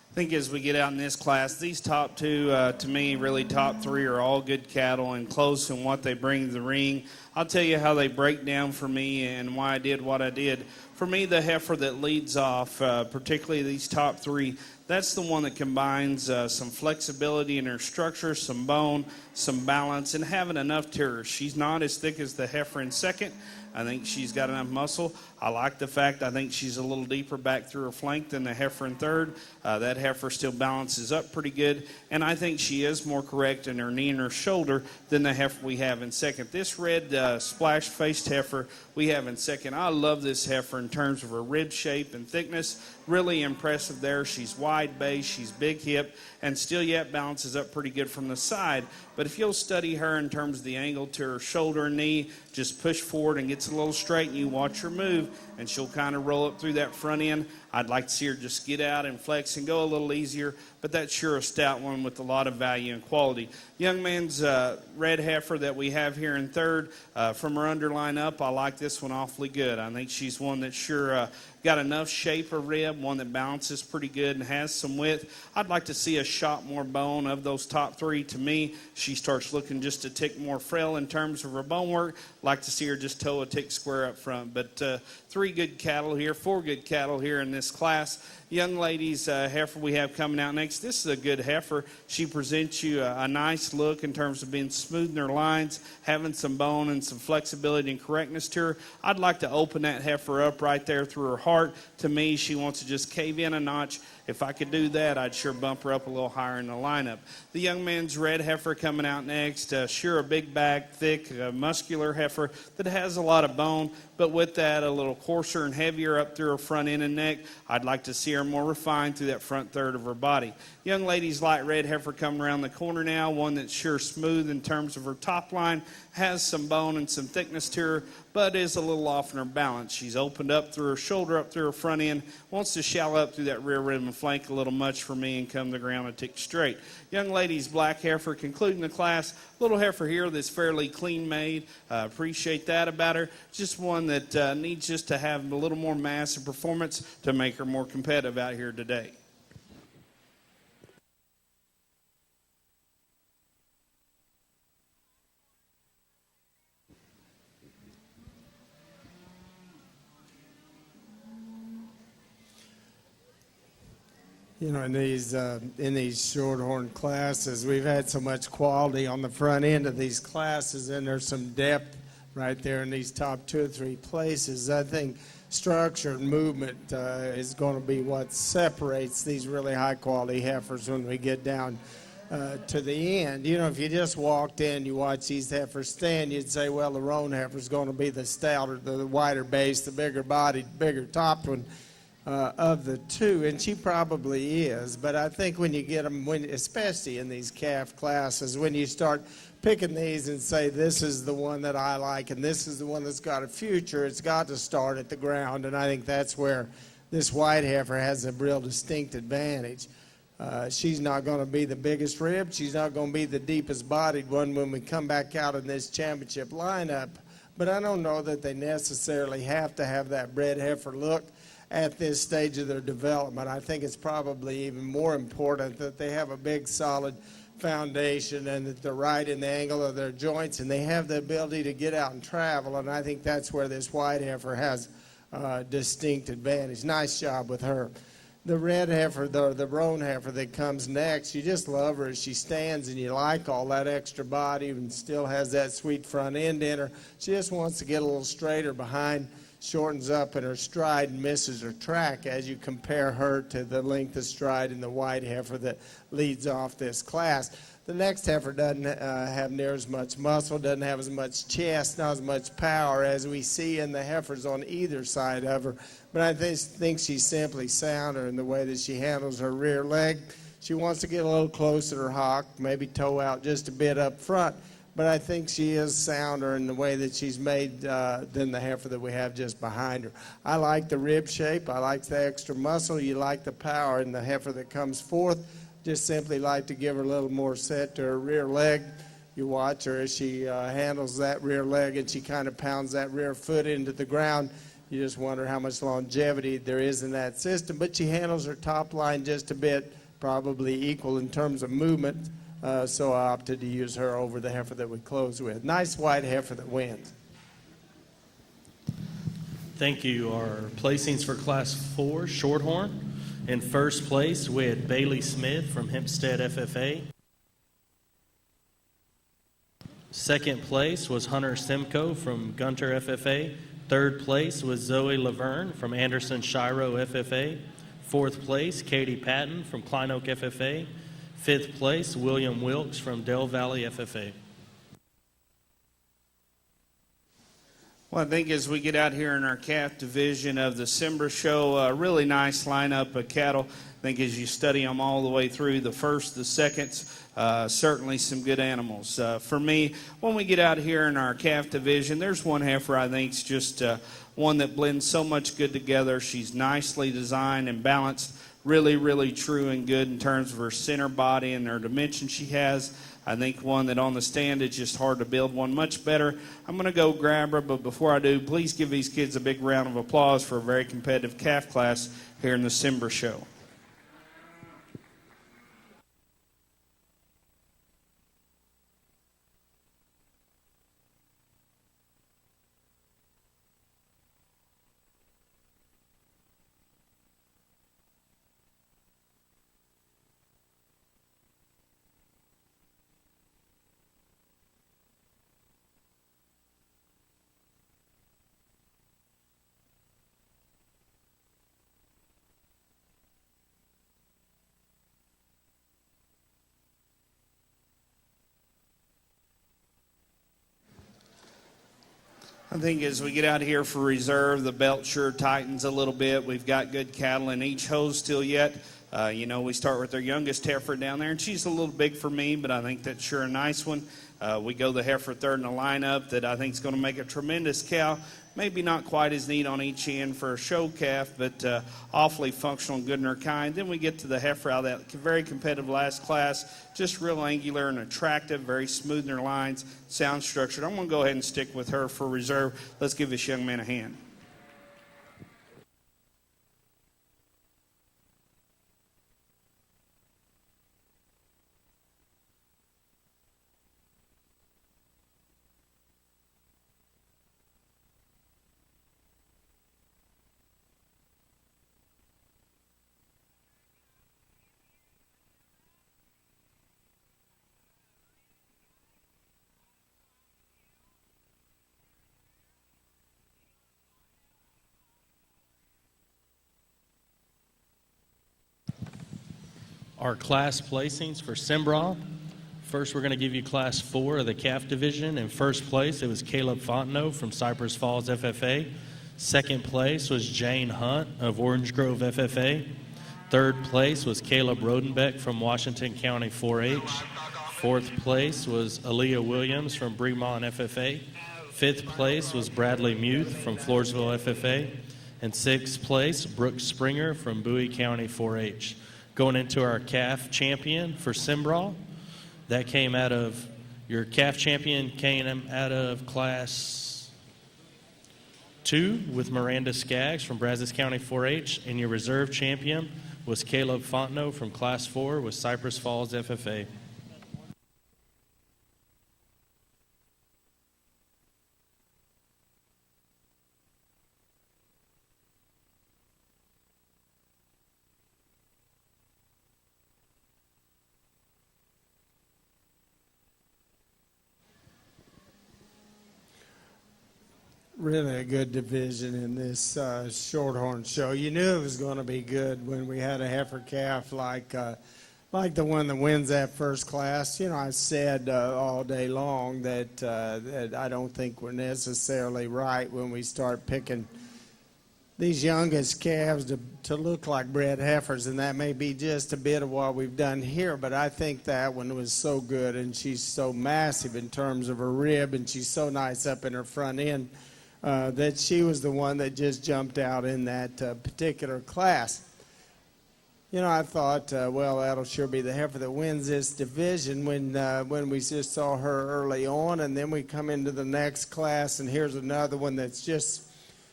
I think as we get out in this class, these top two, to me, really top three are all good cattle and close in what they bring to the ring. I'll tell you how they break down for me and why I did what I did. For me, the heifer that leads off, particularly these top three, that's the one that combines some flexibility in her structure, some bone, some balance, and having enough to her. She's not as thick as the heifer in second. I think she's got enough muscle. I like the fact I think she's a little deeper back through her flank than the heifer in third. That heifer still balances up pretty good, and I think she is more correct in her knee and her shoulder than the heifer we have in second. This red splash-faced heifer we have in second, I love this heifer in terms of her rib shape and thickness. Really impressive there. She's wide base, she's big hip, and still yet balances up pretty good from the side. But if you'll study her in terms of the angle to her shoulder and knee, just push forward and gets a little straight, and you watch her move, and she'll kind of roll up through that front end. I'd like to see her just get out and flex and go a little easier, but that's sure a stout one with a lot of value and quality. Young man's red heifer that we have here in third, from her underline up, I like this one awfully good. I think she's one that sure got enough shape of rib, one that balances pretty good and has some width. I'd like to see a shot more bone of those top three. To me, she starts looking just a tick more frail in terms of her bone work. Like to see her just toe a tick square up front. But 4 good cattle here in this class. Young ladies heifer we have coming out next. This is a good heifer. She presents you a nice look in terms of being smooth in her lines, having some bone and some flexibility and correctness to her. I'd like to open that heifer up right there through her heart. To me, she wants to just cave in a notch. If I could do that, I'd sure bump her up a little higher in the lineup. The young man's red heifer coming out next. Sure a big back, thick, muscular heifer that has a lot of bone, but with that a little coarser and heavier up through her front end and neck. I'd like to see her more refined through that front third of her body. Young lady's light red heifer coming around the corner now, one that's sure smooth in terms of her top line, has some bone and some thickness to her, but is a little off in her balance. She's opened up through her shoulder, up through her front end, wants to shallow up through that rear rim and flank a little much for me and come to the ground a tick straight. Young lady's black heifer concluding the class. Little heifer here that's fairly clean made. Appreciate that about her. Just one that needs just to have a little more mass and performance to make her more competitive out here today. You know, in these shorthorn classes, we've had so much quality on the front end of these classes, and there's some depth right there in these top 2 or 3 places. I think structure and movement is going to be what separates these really high-quality heifers when we get down to the end. You know, if you just walked in, you watch these heifers stand, you'd say, well, the roan heifer's going to be the stouter, the wider base, the bigger bodied, bigger topped one. Of the two, and she probably is, but I think when you get them, especially in these calf classes, when you start picking these and say, this is the one that I like and this is the one that's got a future, it's got to start at the ground, and I think that's where this white heifer has a real distinct advantage. She's not going to be the biggest rib, she's not going to be the deepest bodied one when we come back out in this championship lineup, but I don't know that they necessarily have to have that bred heifer look at this stage of their development. I think it's probably even more important that they have a big solid foundation and that they're right in the angle of their joints and they have the ability to get out and travel, and I think that's where this white heifer has a distinct advantage. Nice job with her. The red heifer, the roan heifer that comes next, you just love her as she stands, and you like all that extra body and still has that sweet front end in her. She just wants to get a little straighter behind, shortens up in her stride and misses her track as you compare her to the length of stride in the white heifer that leads off this class. The next heifer doesn't have near as much muscle, doesn't have as much chest, not as much power as we see in the heifers on either side of her. But I think she's simply sounder in the way that she handles her rear leg. She wants to get a little closer to her hock, maybe toe out just a bit up front. But I think she is sounder in the way that she's made than the heifer that we have just behind her. I like the rib shape. I like the extra muscle. You like the power in the heifer that comes forth. Just simply like to give her a little more set to her rear leg. You watch her as she handles that rear leg and she kind of pounds that rear foot into the ground. You just wonder how much longevity there is in that system. But she handles her top line just a bit, probably equal in terms of movement. So I opted to use her over the heifer that we close with. Nice white heifer that wins. Thank you. Our placings for Class 4, Shorthorn. In first place, we had Bailey Smith from Hempstead FFA. Second place was Hunter Simcoe from Gunter FFA. Third place was Zoe Laverne from Anderson Shiro FFA. Fourth place, Katie Patton from Klein Oak FFA. Fifth place, William Wilkes from Del Valley FFA. Well, I think as we get out here in our calf division of the Simber Show, a really nice lineup of cattle. I think as you study them all the way through, the first, the seconds, certainly some good animals. For me, when we get out here in our calf division, there's one heifer I think is just one that blends so much good together. She's nicely designed and balanced, really, really true and good in terms of her center body and her dimension she has. I think one that on the stand, it's just hard to build one much better. I'm going to go grab her, but before I do, please give these kids a big round of applause for a very competitive calf class here in the Simber Show. I think as we get out here for reserve, the belt sure tightens a little bit. We've got good cattle in each hose still yet. We start with our youngest heifer down there, and she's a little big for me, but I think that's sure a nice one. We go the heifer third in the lineup that I think is going to make a tremendous cow. Maybe not quite as neat on each end for a show calf, but awfully functional and good in her kind. Then we get to the heifer out of that very competitive last class, just real angular and attractive, very smooth in her lines, sound structured. I'm going to go ahead and stick with her for reserve. Let's give this young man a hand. Our class placings for Simbrall. First, we're going to give you Class 4 of the calf division. In first place, it was Caleb Fontenot from Cypress Falls FFA. Second place was Jane Hunt of Orange Grove FFA. Third place was Caleb Rodenbeck from Washington County 4-H. Fourth place was Aaliyah Williams from Bremont FFA. Fifth place was Bradley Muth from Floresville FFA. And sixth place, Brooke Springer from Bowie County 4-H. Going into our calf champion for Simbrall, that came out of, your calf champion came out of Class 2 with Miranda Skaggs from Brazos County 4-H, and your reserve champion was Caleb Fontenot from Class 4 with Cypress Falls FFA. Really a good division in this Shorthorn show. You knew it was going to be good when we had a heifer calf like the one that wins that first class. You know, I said all day long that I don't think we're necessarily right when we start picking these youngest calves to look like bred heifers, and that may be just a bit of what we've done here, but I think that one was so good, and she's so massive in terms of her rib, and she's so nice up in her front end. That she was the one that just jumped out in that particular class. You know, I thought, well, that'll sure be the heifer that wins this division when we just saw her early on, and then we come into the next class, and here's another one that's just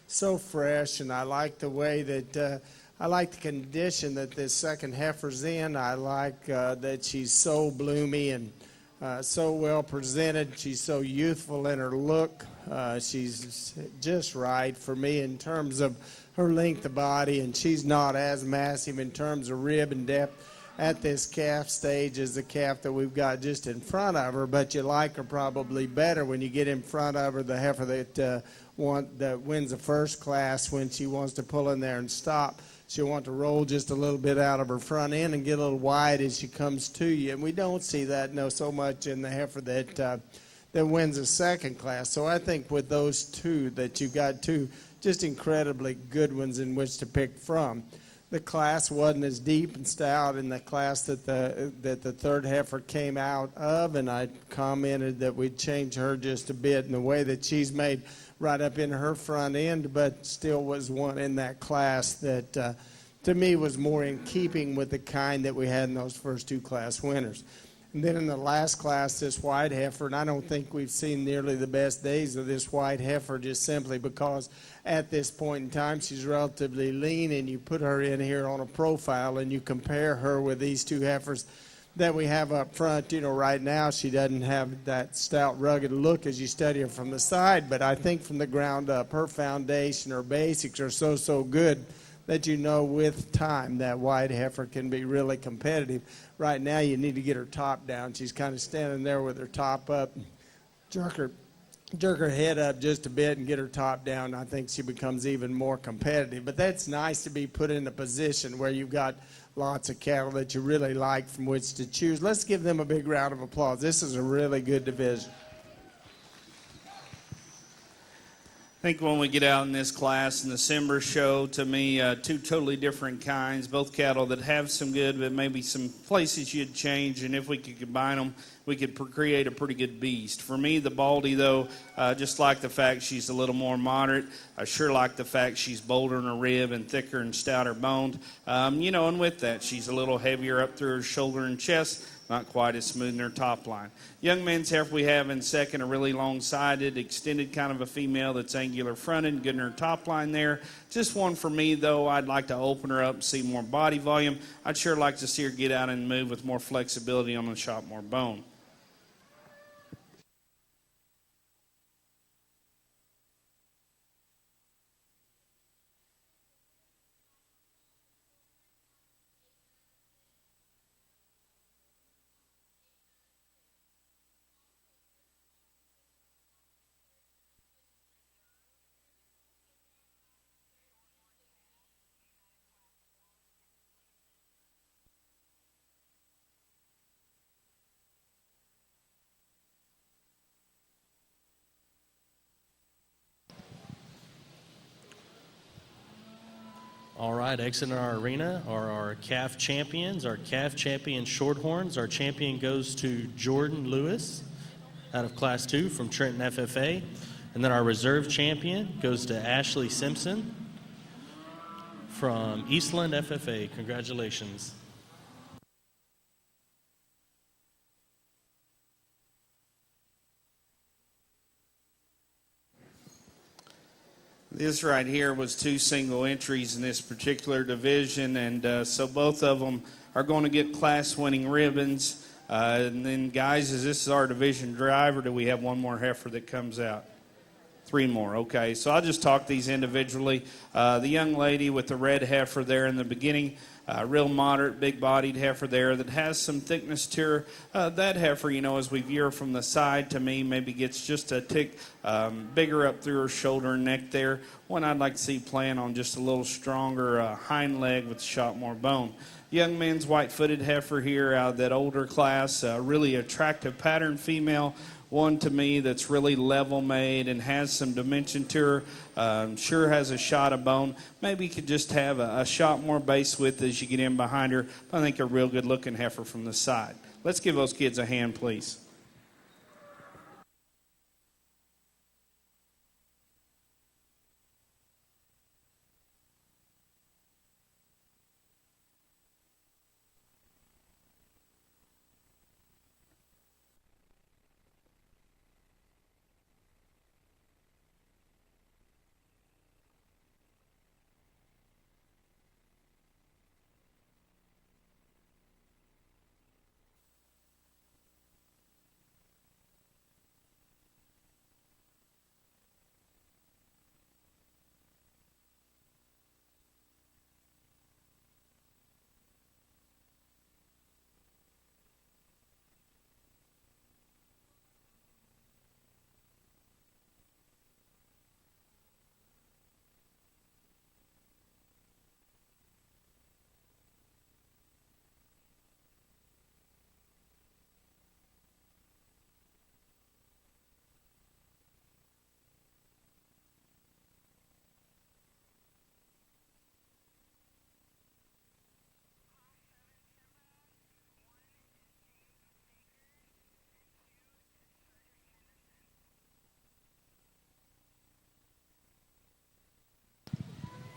so fresh, and I like the way that I like the condition that this second heifer's in. I like that she's so bloomy and so well presented. She's so youthful in her look. She's just right for me in terms of her length of body, and she's not as massive in terms of rib and depth at this calf stage as the calf that we've got just in front of her, but you like her probably better when you get in front of her, the heifer that wins the first class. When she wants to pull in there and stop, she'll want to roll just a little bit out of her front end and get a little wide as she comes to you, and we don't see that so much in the heifer that that wins a second class. So I think with those two, that you've got two just incredibly good ones in which to pick from. The class wasn't as deep and stout in the class that the third heifer came out of, and I commented that we'd change her just a bit in the way that she's made right up in her front end, but still was one in that class that to me was more in keeping with the kind that we had in those first two class winners. And then in the last class, this white heifer, and I don't think we've seen nearly the best days of this white heifer, just simply because at this point in time she's relatively lean, and you put her in here on a profile and you compare her with these two heifers that we have up front. Right now she doesn't have that stout, rugged look as you study her from the side, but I think from the ground up, her foundation, her basics are so good that with time that white heifer can be really competitive. Right now you need to get her top down. She's kind of standing there with her top up. Jerk her head up just a bit and get her top down. I think she becomes even more competitive. But that's nice to be put in a position where you've got lots of cattle that you really like from which to choose. Let's give them a big round of applause. This is a really good division. I think when we get out in this class in the December show, to me, two totally different kinds, both cattle that have some good, but maybe some places you'd change, and if we could combine them, we could create a pretty good beast. For me, the Baldy, though, just like the fact she's a little more moderate, I sure like the fact she's bolder in her rib and thicker and stouter boned. And with that, she's a little heavier up through her shoulder and chest, not quite as smooth in her top line. Young man's heifer we have in second, a really long-sided, extended kind of a female that's angular fronted, good in her top line there. Just one for me, though. I'd like to open her up and see more body volume. I'd sure like to see her get out and move with more flexibility on the shop, more bone. All right, exiting our arena are our calf champions. Our calf champion Shorthorns. Our champion goes to Jordan Lewis out of Class 2 from Trenton FFA. And then our reserve champion goes to Ashley Simpson from Eastland FFA. Congratulations. This right here was two single entries in this particular division, and so both of them are going to get class-winning ribbons. And then, guys, is this our division drive, or do we have one more heifer that comes out? Three more, okay. So I'll just talk these individually. The young lady with the red heifer there in the beginning, real moderate, big-bodied heifer there that has some thickness to her. That heifer, as we view her from the side, to me, maybe gets just a tick bigger up through her shoulder and neck there. One I'd like to see playing on just a little stronger hind leg with a shot more bone. Young man's white-footed heifer here out of that older class, really attractive pattern female. One to me that's really level made and has some dimension to her. Sure has a shot of bone. Maybe could just have a shot more base width as you get in behind her. But I think a real good looking heifer from the side. Let's give those kids a hand, please.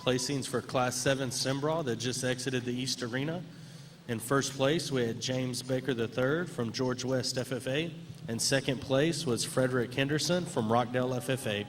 placings for Class 7 Cimbra that just exited the East Arena. In first place, we had James Baker III from George West FFA, and second place was Frederick Henderson from Rockdale FFA.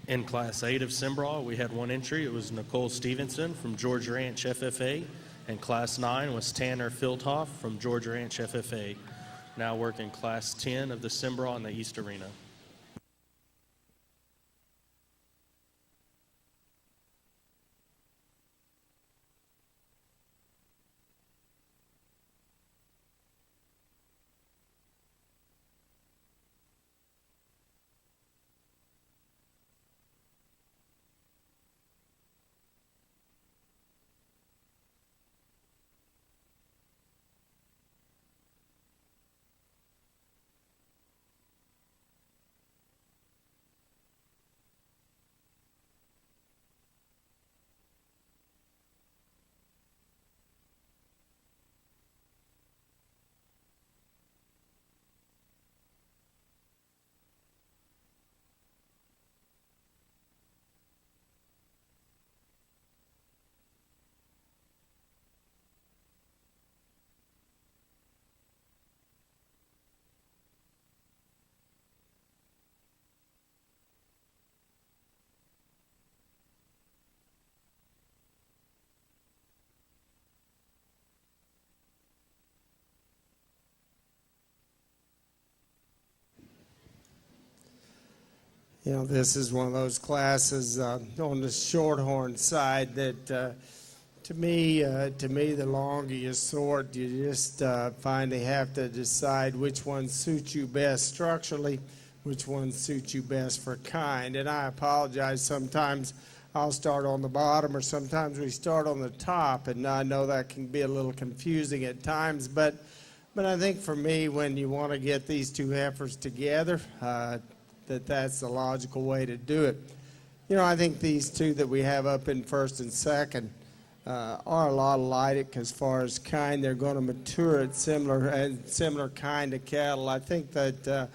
In Class 8 of Cimbra, we had one entry. It was Nicole Stevenson from George Ranch FFA, and Class 9 was Tanner Filthoff from George Ranch FFA. Now working Class 10 of the Cimbra in the East Arena. You know, this is one of those classes on the shorthorn side that, to me, the longer you sort, you just finally have to decide which one suits you best structurally, which one suits you best for kind. And I apologize, sometimes I'll start on the bottom, or sometimes we start on the top, and I know that can be a little confusing at times, but I think for me, when you want to get these two heifers together, that's the logical way to do it. You know, I think these two that we have up in first and second are a lot alike as far as kind. They're going to mature at similar kind of cattle. I think that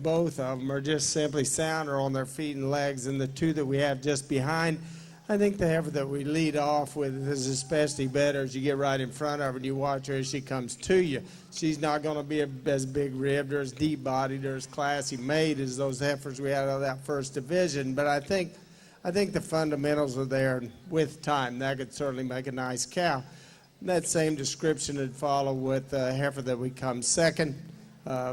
both of them are just simply sounder on their feet and legs than the two that we have just behind. I think the heifer that we lead off with is especially better as you get right in front of her and you watch her as she comes to you. She's not going to be as big ribbed or as deep bodied or as classy made as those heifers we had out of that first division. But I think the fundamentals are there. With time, that could certainly make a nice cow. That same description would follow with the heifer that we come second.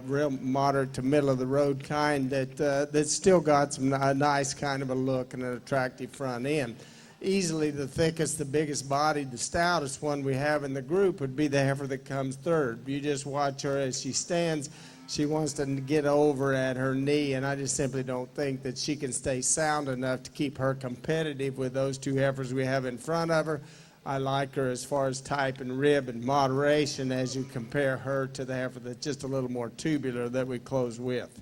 Real moderate to middle of the road kind that's still got a nice kind of a look and an attractive front end. Easily the thickest, the biggest bodied, the stoutest one we have in the group would be the heifer that comes third. You just watch her as she stands. She wants to get over at her knee, and I just simply don't think that she can stay sound enough to keep her competitive with those two heifers we have in front of her. I like her as far as type and rib and moderation as you compare her to the heifer that's just a little more tubular that we close with.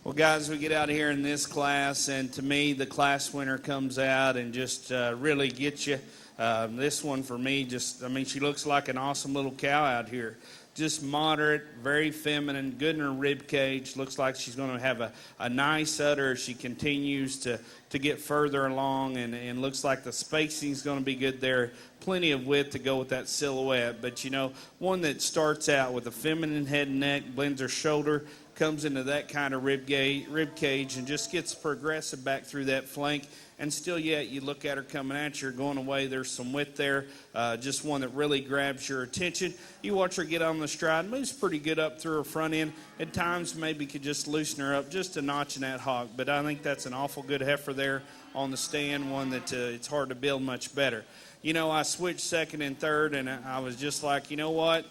Well, guys, we get out here in this class, and to me, the class winner comes out and just really gets you. This one for me, she looks like an awesome little cow out here. Just moderate, very feminine, good in her rib cage. Looks like she's going to have a nice udder as she continues to get further along, and looks like the spacing's going to be good there. Plenty of width to go with that silhouette. But, you know, one that starts out with a feminine head and neck, blends her shoulder, comes into that kind of rib cage, and just gets progressive back through that flank. And still yet, you look at her coming at you, going away, there's some width there. Just one that really grabs your attention. You watch her get on the stride, moves pretty good up through her front end. At times, maybe could just loosen her up just a notch in that hock. But I think that's an awful good heifer there on the stand, one that it's hard to build much better. You know, I switched second and third, and I was just like, you know what?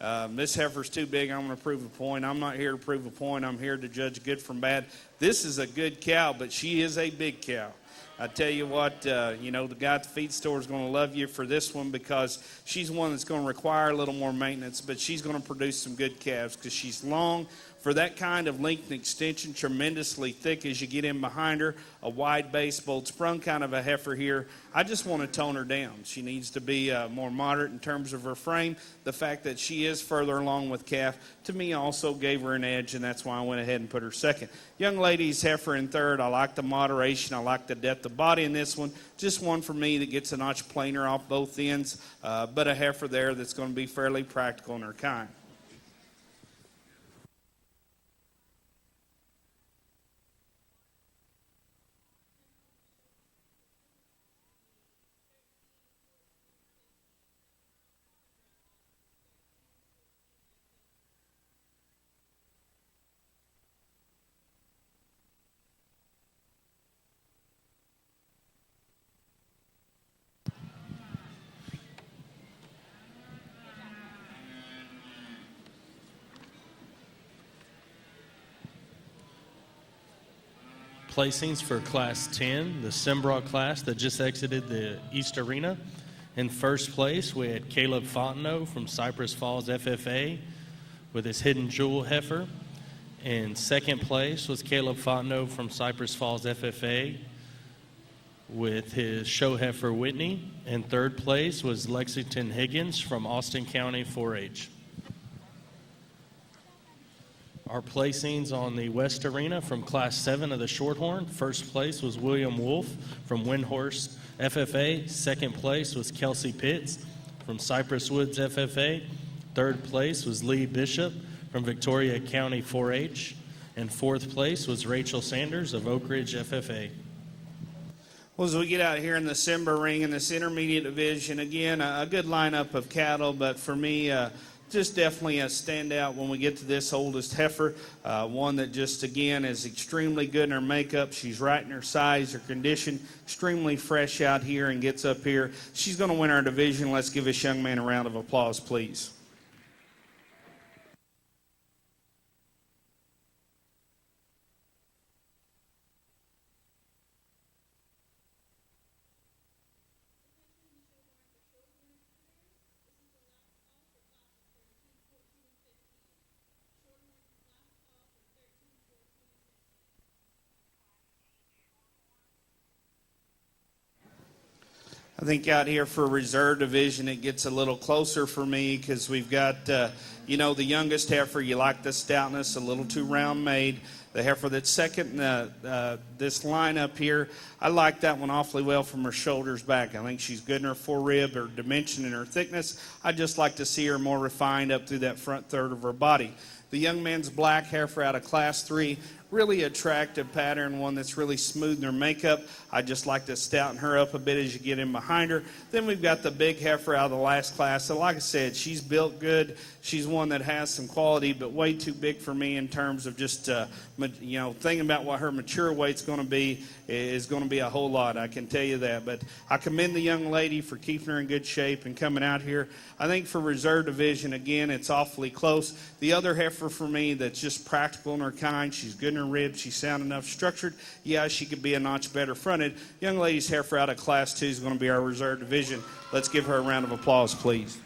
This heifer's too big. I'm going to prove a point. I'm not here to prove a point. I'm here to judge good from bad. This is a good cow, but she is a big cow. I tell you what, the guy at the feed store is going to love you for this one because she's one that's going to require a little more maintenance, but she's going to produce some good calves because she's long for that kind of length and extension, tremendously thick as you get in behind her, a wide base, bold sprung kind of a heifer here. I just want to tone her down. She needs to be more moderate in terms of her frame. The fact that she is further along with calf, to me, also gave her an edge, and that's why I went ahead and put her second. Young lady's heifer in third. I like the moderation. I like the depth of body in this one. Just one for me that gets a notch plainer off both ends, but a heifer there that's going to be fairly practical in her kind. Placings for Class 10, the Sembrock class that just exited the East Arena. In first place, we had Caleb Fontenot from Cypress Falls FFA with his Hidden Jewel heifer. In second place was Caleb Fontenot from Cypress Falls FFA with his show heifer Whitney. In third place was Lexington Higgins from Austin County 4-H. Our placings on the West Arena from Class 7 of the Shorthorn. First place was William Wolf from Windhorse FFA. Second place was Kelsey Pitts from Cypress Woods FFA. Third place was Lee Bishop from Victoria County 4-H. And fourth place was Rachel Sanders of Oak Ridge FFA. Well, as we get out here in the Simba ring in this intermediate division, again, a good lineup of cattle, but for me, just definitely a standout when we get to this oldest heifer, one that just, again, is extremely good in her makeup. She's right in her size, her condition, extremely fresh out here and gets up here. She's going to win our division. Let's give this young man a round of applause, please. I think out here for reserve division, it gets a little closer for me because we've got, the youngest heifer. You like the stoutness, a little too round made. The heifer that's second in this lineup here, I like that one awfully well from her shoulders back. I think she's good in her forerib, her dimension, and her thickness. I just like to see her more refined up through that front third of her body. The young man's black heifer out of Class 3, really attractive pattern, one that's really smooth in her makeup. I just like to stouten her up a bit as you get in behind her. Then we've got the big heifer out of the last class. So like I said, she's built good. She's one that has some quality, but way too big for me in terms of just, thinking about what her mature weight's going to be is going to be a whole lot. I can tell you that. But I commend the young lady for keeping her in good shape and coming out here. I think for reserve division, again, it's awfully close. The other heifer for me that's just practical in her kind, she's good in her ribs, she's sound enough structured. Yeah, she could be a notch better fronted. Young lady's heifer out of Class 2 is going to be our reserve division. Let's give her a round of applause, please.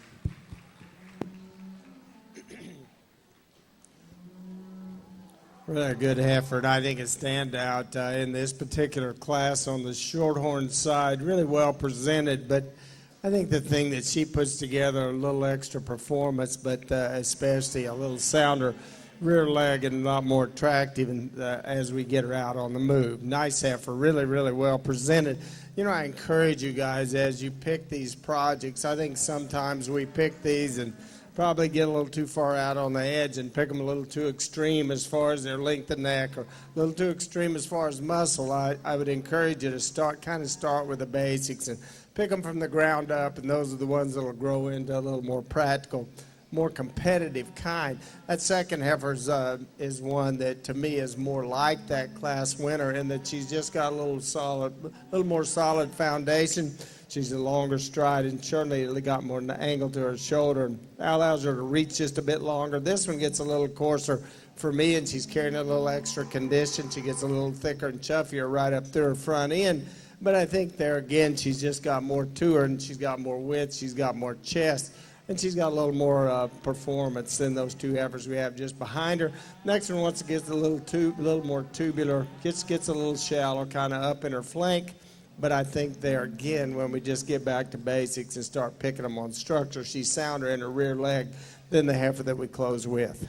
Really good heifer, and I think a standout in this particular class on the Shorthorn side. Really well presented, but I think the thing that she puts together, a little extra performance, but especially a little sounder rear leg and a lot more attractive as we get her out on the move. Nice heifer, really, really well presented. I encourage you guys as you pick these projects. I think sometimes we pick these and probably get a little too far out on the edge and pick them a little too extreme as far as their length of neck or a little too extreme as far as muscle. I would encourage you to start with the basics and pick them from the ground up, and those are the ones that will grow into a little more practical, more competitive kind. That second heifer is one that to me is more like that class winner in that she's just got a little more solid foundation. She's a longer stride, and certainly got more angle to her shoulder, and allows her to reach just a bit longer. This one gets a little coarser for me, and she's carrying a little extra condition. She gets a little thicker and chuffier right up through her front end. But I think there again, she's just got more to her, and she's got more width, she's got more chest, and she's got a little more performance than those two heifers we have just behind her. Next one, once it gets a little more tubular, gets a little shallow, kind of up in her flank. But I think there again, when we just get back to basics and start picking them on structure, she's sounder in her rear leg than the heifer that we close with.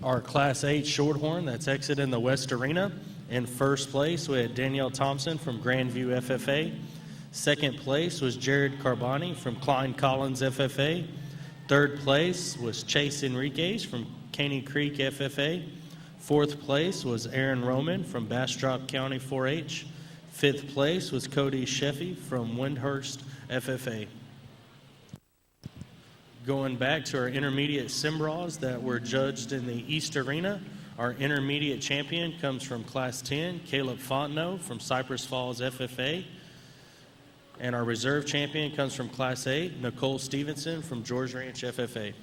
Our Class 8 Shorthorn that's exiting the West Arena. In first place, we had Danielle Thompson from Grandview FFA. Second place was Jared Carboni from Klein Collins FFA. Third place was Chase Enriquez from Caney Creek FFA. Fourth place was Aaron Roman from Bastrop County 4-H. Fifth place was Cody Sheffy from Windhurst FFA. Going back to our intermediate Simbraws that were judged in the East Arena, our intermediate champion comes from Class 10, Caleb Fontenot from Cypress Falls FFA. And our reserve champion comes from Class 8, Nicole Stevenson from George Ranch FFA.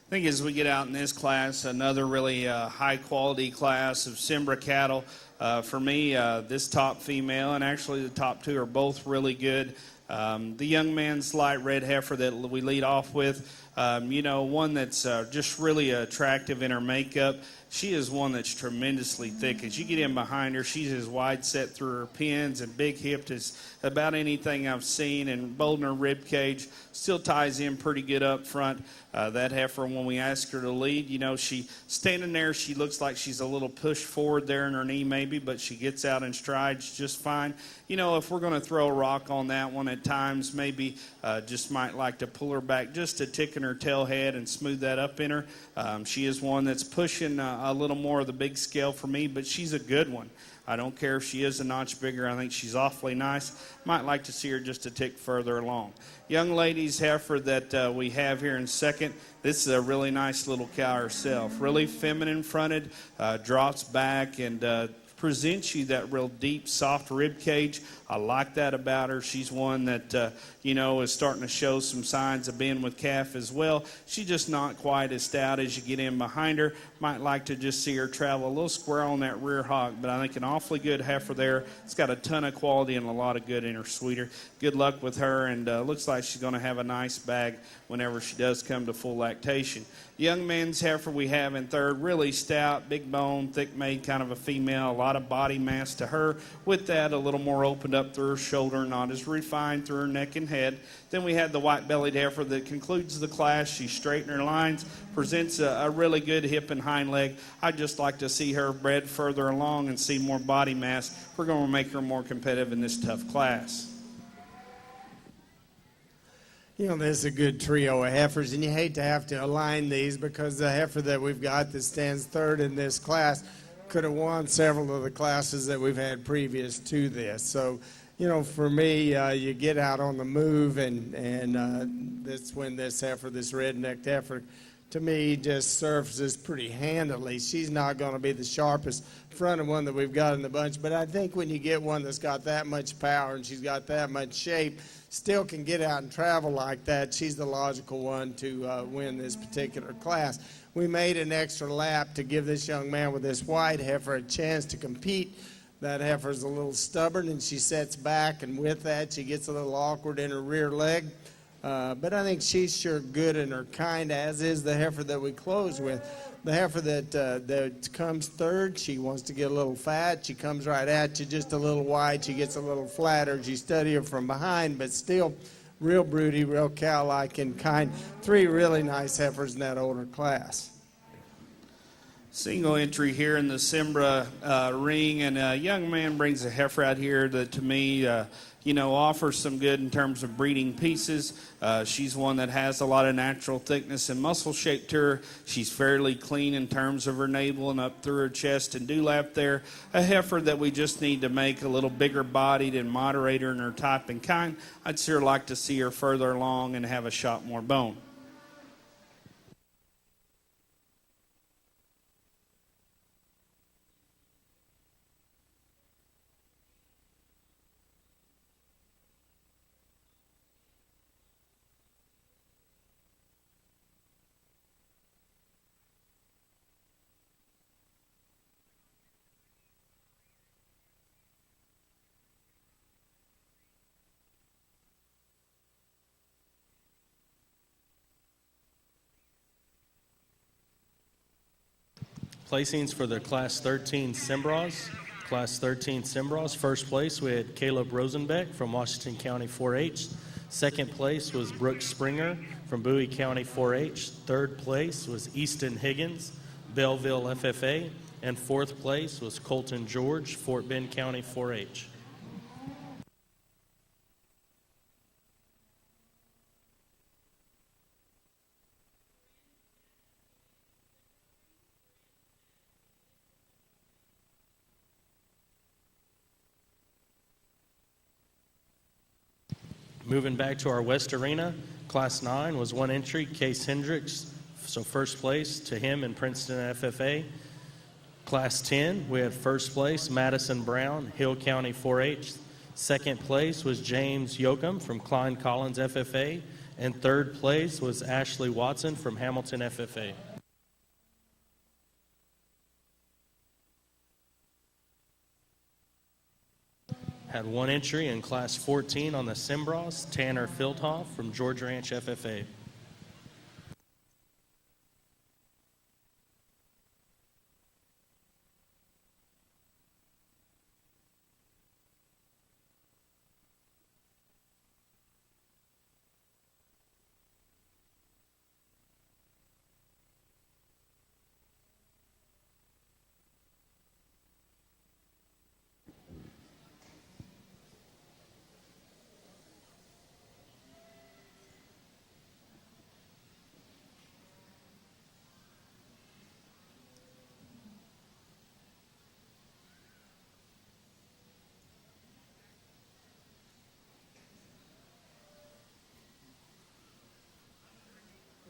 I think as we get out in this class, another really high-quality class of Simbra cattle. For me, this top female and actually the top two are both really good. The young man's light red heifer that we lead off with, one that's just really attractive in her makeup. She is one that's tremendously thick. As you get in behind her, she's as wide set through her pins and big hipped as about anything I've seen, and bold in her rib cage. Still ties in pretty good up front. That heifer, when we ask her to lead, she standing there, she looks like she's a little pushed forward there in her knee maybe, but she gets out in strides just fine. If we're going to throw a rock on that one at times, maybe just might like to pull her back just a tick in her tail head and smooth that up in her. She is one that's pushing a little more of the big scale for me, but she's a good one. I don't care if she is a notch bigger. I think she's awfully nice. Might like to see her just a tick further along. Young lady's heifer that we have here in second. This is a really nice little cow herself. Really feminine fronted, drops back, and presents you that real deep, soft rib cage. I like that about her. She's one that, is starting to show some signs of being with calf as well. She's just not quite as stout as you get in behind her. Might like to just see her travel a little square on that rear hock, but I think an awfully good heifer there. It's got a ton of quality and a lot of good in her sweeter. Good luck with her, and looks like she's going to have a nice bag whenever she does come to full lactation. Young man's heifer we have in third, really stout, big bone, thick made, kind of a female, a lot of body mass to her. With that, a little more opened up through her shoulder, not as refined through her neck and head. Then we had the white-bellied heifer that concludes the class. She's straight in her lines, presents a really good hip and hind leg. I'd just like to see her bred further along and see more body mass. We're going to make her more competitive in this tough class. There's a good trio of heifers, and you hate to have to align these because the heifer that we've got that stands third in this class could have won several of the classes that we've had previous to this. So, for me, you get out on the move, and that's when this heifer, this red-necked heifer, to me, just surfaces pretty handily. She's not going to be the sharpest fronted one that we've got in the bunch, but I think when you get one that's got that much power and she's got that much shape, still can get out and travel like that, she's the logical one to win this particular class. We made an extra lap to give this young man with this white heifer a chance to compete. That heifer's a little stubborn, and she sets back, and with that, she gets a little awkward in her rear leg. But I think she's sure good in her kind, as is the heifer that we close with. The heifer that comes third, she wants to get a little fat. She comes right at you just a little wide. She gets a little flatter. You study her from behind, but still real broody, real cow-like in kind. Three really nice heifers in that older class. Single entry here in the Simbra ring, and a young man brings a heifer out here that to me, offers some good in terms of breeding pieces. She's one that has a lot of natural thickness and muscle shape to her. She's fairly clean in terms of her navel and up through her chest and dewlap there. A heifer that we just need to make a little bigger bodied and moderate her in her type and kind. I'd sure like to see her further along and have a shot more bone. Placings for the Class 13 Simbras. Class 13 Simbras. First place, we had Caleb Rosenbeck from Washington County 4-H. Second place was Brooke Springer from Bowie County 4-H. Third place was Easton Higgins, Belleville FFA. And fourth place was Colton George, Fort Bend County 4-H. Moving back to our West Arena, Class 9 was one entry, Case Hendricks, so first place to him in Princeton FFA. Class 10, we had first place, Madison Brown, Hill County 4-H. Second place was James Yoakum from Klein Collins FFA. And third place was Ashley Watson from Hamilton FFA. Had one entry in Class 14 on the Simbras, Tanner Fieldhoff from George Ranch FFA.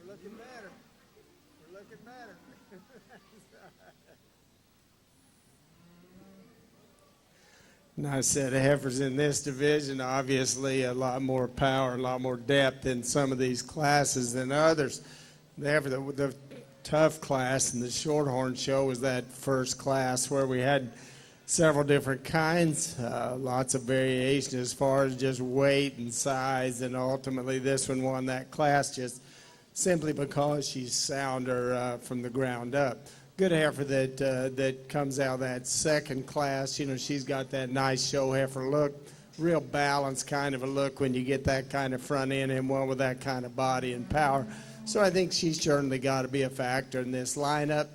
We're looking better. We're looking better. Nice set of heifers in this division. Obviously, a lot more power, a lot more depth in some of these classes than others. The tough class in the Shorthorn show was that first class where we had several different kinds, lots of variation as far as just weight and size, and ultimately this one won that class just simply because she's sounder from the ground up. Good heifer that comes out of that second class. You know, she's got that nice show heifer look, real balanced kind of a look when you get that kind of front end and one with that kind of body and power. So I think she's certainly got to be a factor in this lineup.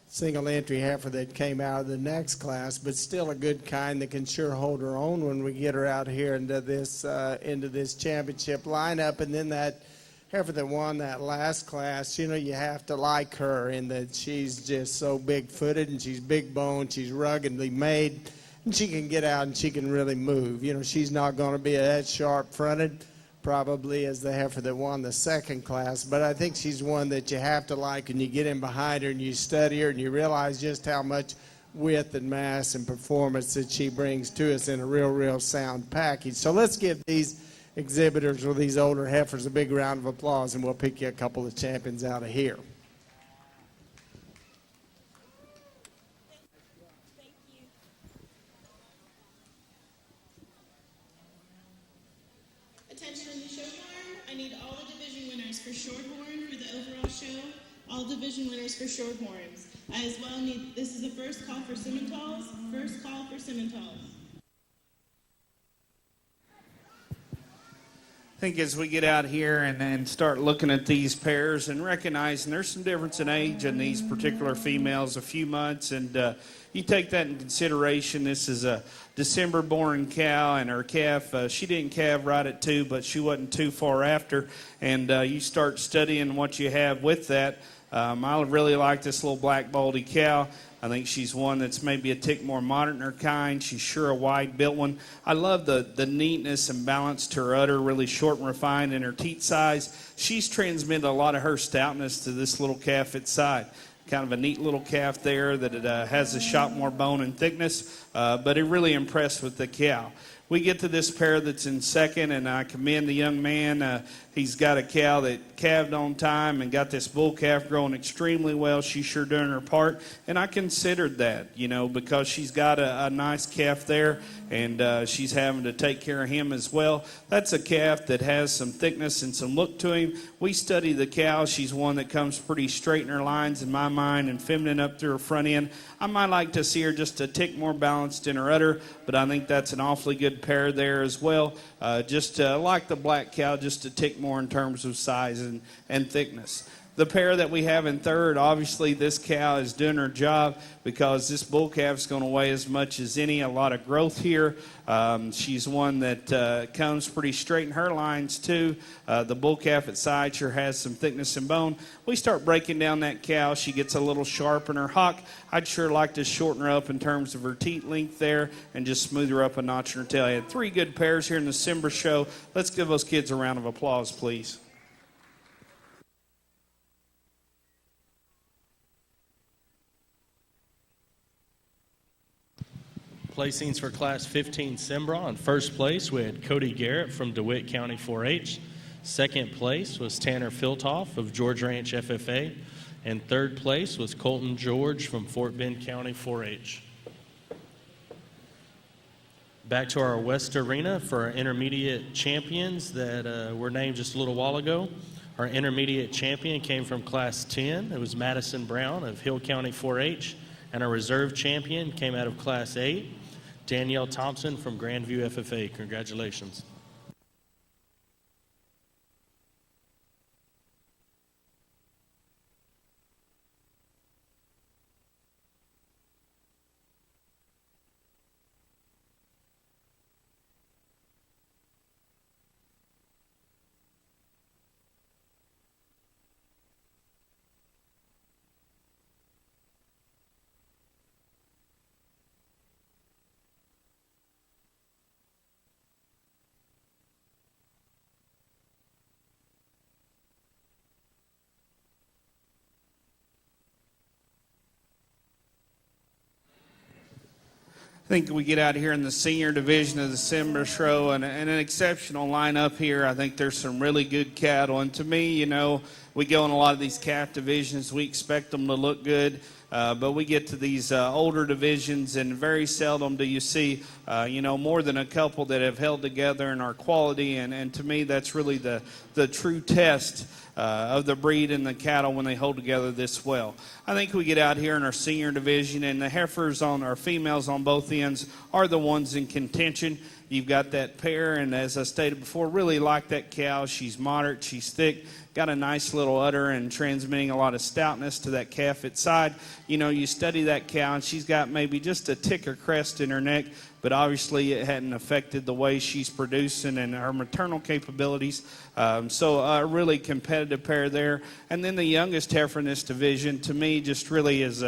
Single entry heifer that came out of the next class, but still a good kind that can sure hold her own when we get her out here into this championship lineup. And then that heifer that won that last class, you know, you have to like her in that she's just so big-footed and she's big-boned, she's ruggedly made, and she can get out and she can really move. You know, she's not going to be as sharp-fronted probably as the heifer that won the second class, but I think she's one that you have to like, and you get in behind her and you study her and you realize just how much width and mass and performance that she brings to us in a real sound package. So let's give these exhibitors with these older heifers a big round of applause, and we'll pick you a couple of champions out of here. Attention in the show farm. I need all the division winners for Shorthorn for the overall show. All division winners for Shorthorns. I as well need, this is the first call for Simmentals. First call for Simmentals. I think as we get out here and start looking at these pairs and recognizing there's some difference in age in these particular females, a few months, and you take that in consideration. This is a December-born cow, and her calf, she didn't calve right at 2, but she wasn't too far after, and you start studying what you have with that. I really like this little black baldy cow. I think she's one that's maybe a tick more modern in her kind. She's sure a wide-built one. I love the neatness and balance to her udder, really short and refined in her teat size. She's transmitted a lot of her stoutness to this little calf its side. Kind of a neat little calf there that it has a shot more bone and thickness, but it really impressed with the cow. We get to this pair that's in second, and I commend the young man. He's got a cow that calved on time and got this bull calf growing extremely well. She's sure doing her part, and I considered that, you know, because she's got a nice calf there, and she's having to take care of him as well. That's a calf that has some thickness and some look to him. We study the cow. She's one that comes pretty straight in her lines in my mind and feminine up through her front end. I might like to see her just a tick more balanced in her udder, but I think that's an awfully good pair there as well. Just like the black cow, just a tick more in terms of size and thickness. The pair that we have in third, obviously this cow is doing her job because this bull calf is going to weigh as much as any, a lot of growth here. She's one that comes pretty straight in her lines too. The bull calf at side sure has some thickness and bone. We start breaking down that cow. She gets a little sharp in her hock. I'd sure like to shorten her up in terms of her teat length there and just smooth her up a notch in her tail. I had 3 good pairs here in the December show. Let's give those kids a round of applause, please. Placings for Class 15 Cimbra. In first place, we had Cody Garrett from DeWitt County 4-H. Second place was Tanner Filtoff of George Ranch FFA. And third place was Colton George from Fort Bend County 4-H. Back to our West Arena for our intermediate champions that were named just a little while ago. Our intermediate champion came from Class 10. It was Madison Brown of Hill County 4-H. And our reserve champion came out of Class 8. Danielle Thompson from Grandview FFA. Congratulations. I think we get out here in the senior division of the Cimbra Show and an exceptional lineup here. I think there's some really good cattle. And to me, you know, we go in a lot of these calf divisions. We expect them to look good. But we get to these older divisions, and very seldom do you see, more than a couple that have held together and are quality. And to me, that's really the true test of the breed and the cattle when they hold together this well. I think we get out here in our senior division, and the heifers on our females on both ends are the ones in contention. You've got that pair, and as I stated before, really like that cow. She's moderate, she's thick, got a nice little udder and transmitting a lot of stoutness to that calf at side. You know, you study that cow, and she's got maybe just a tick or crest in her neck, but obviously it hadn't affected the way she's producing and her maternal capabilities. So a really competitive pair there. And then the youngest heifer in this division, to me, just really is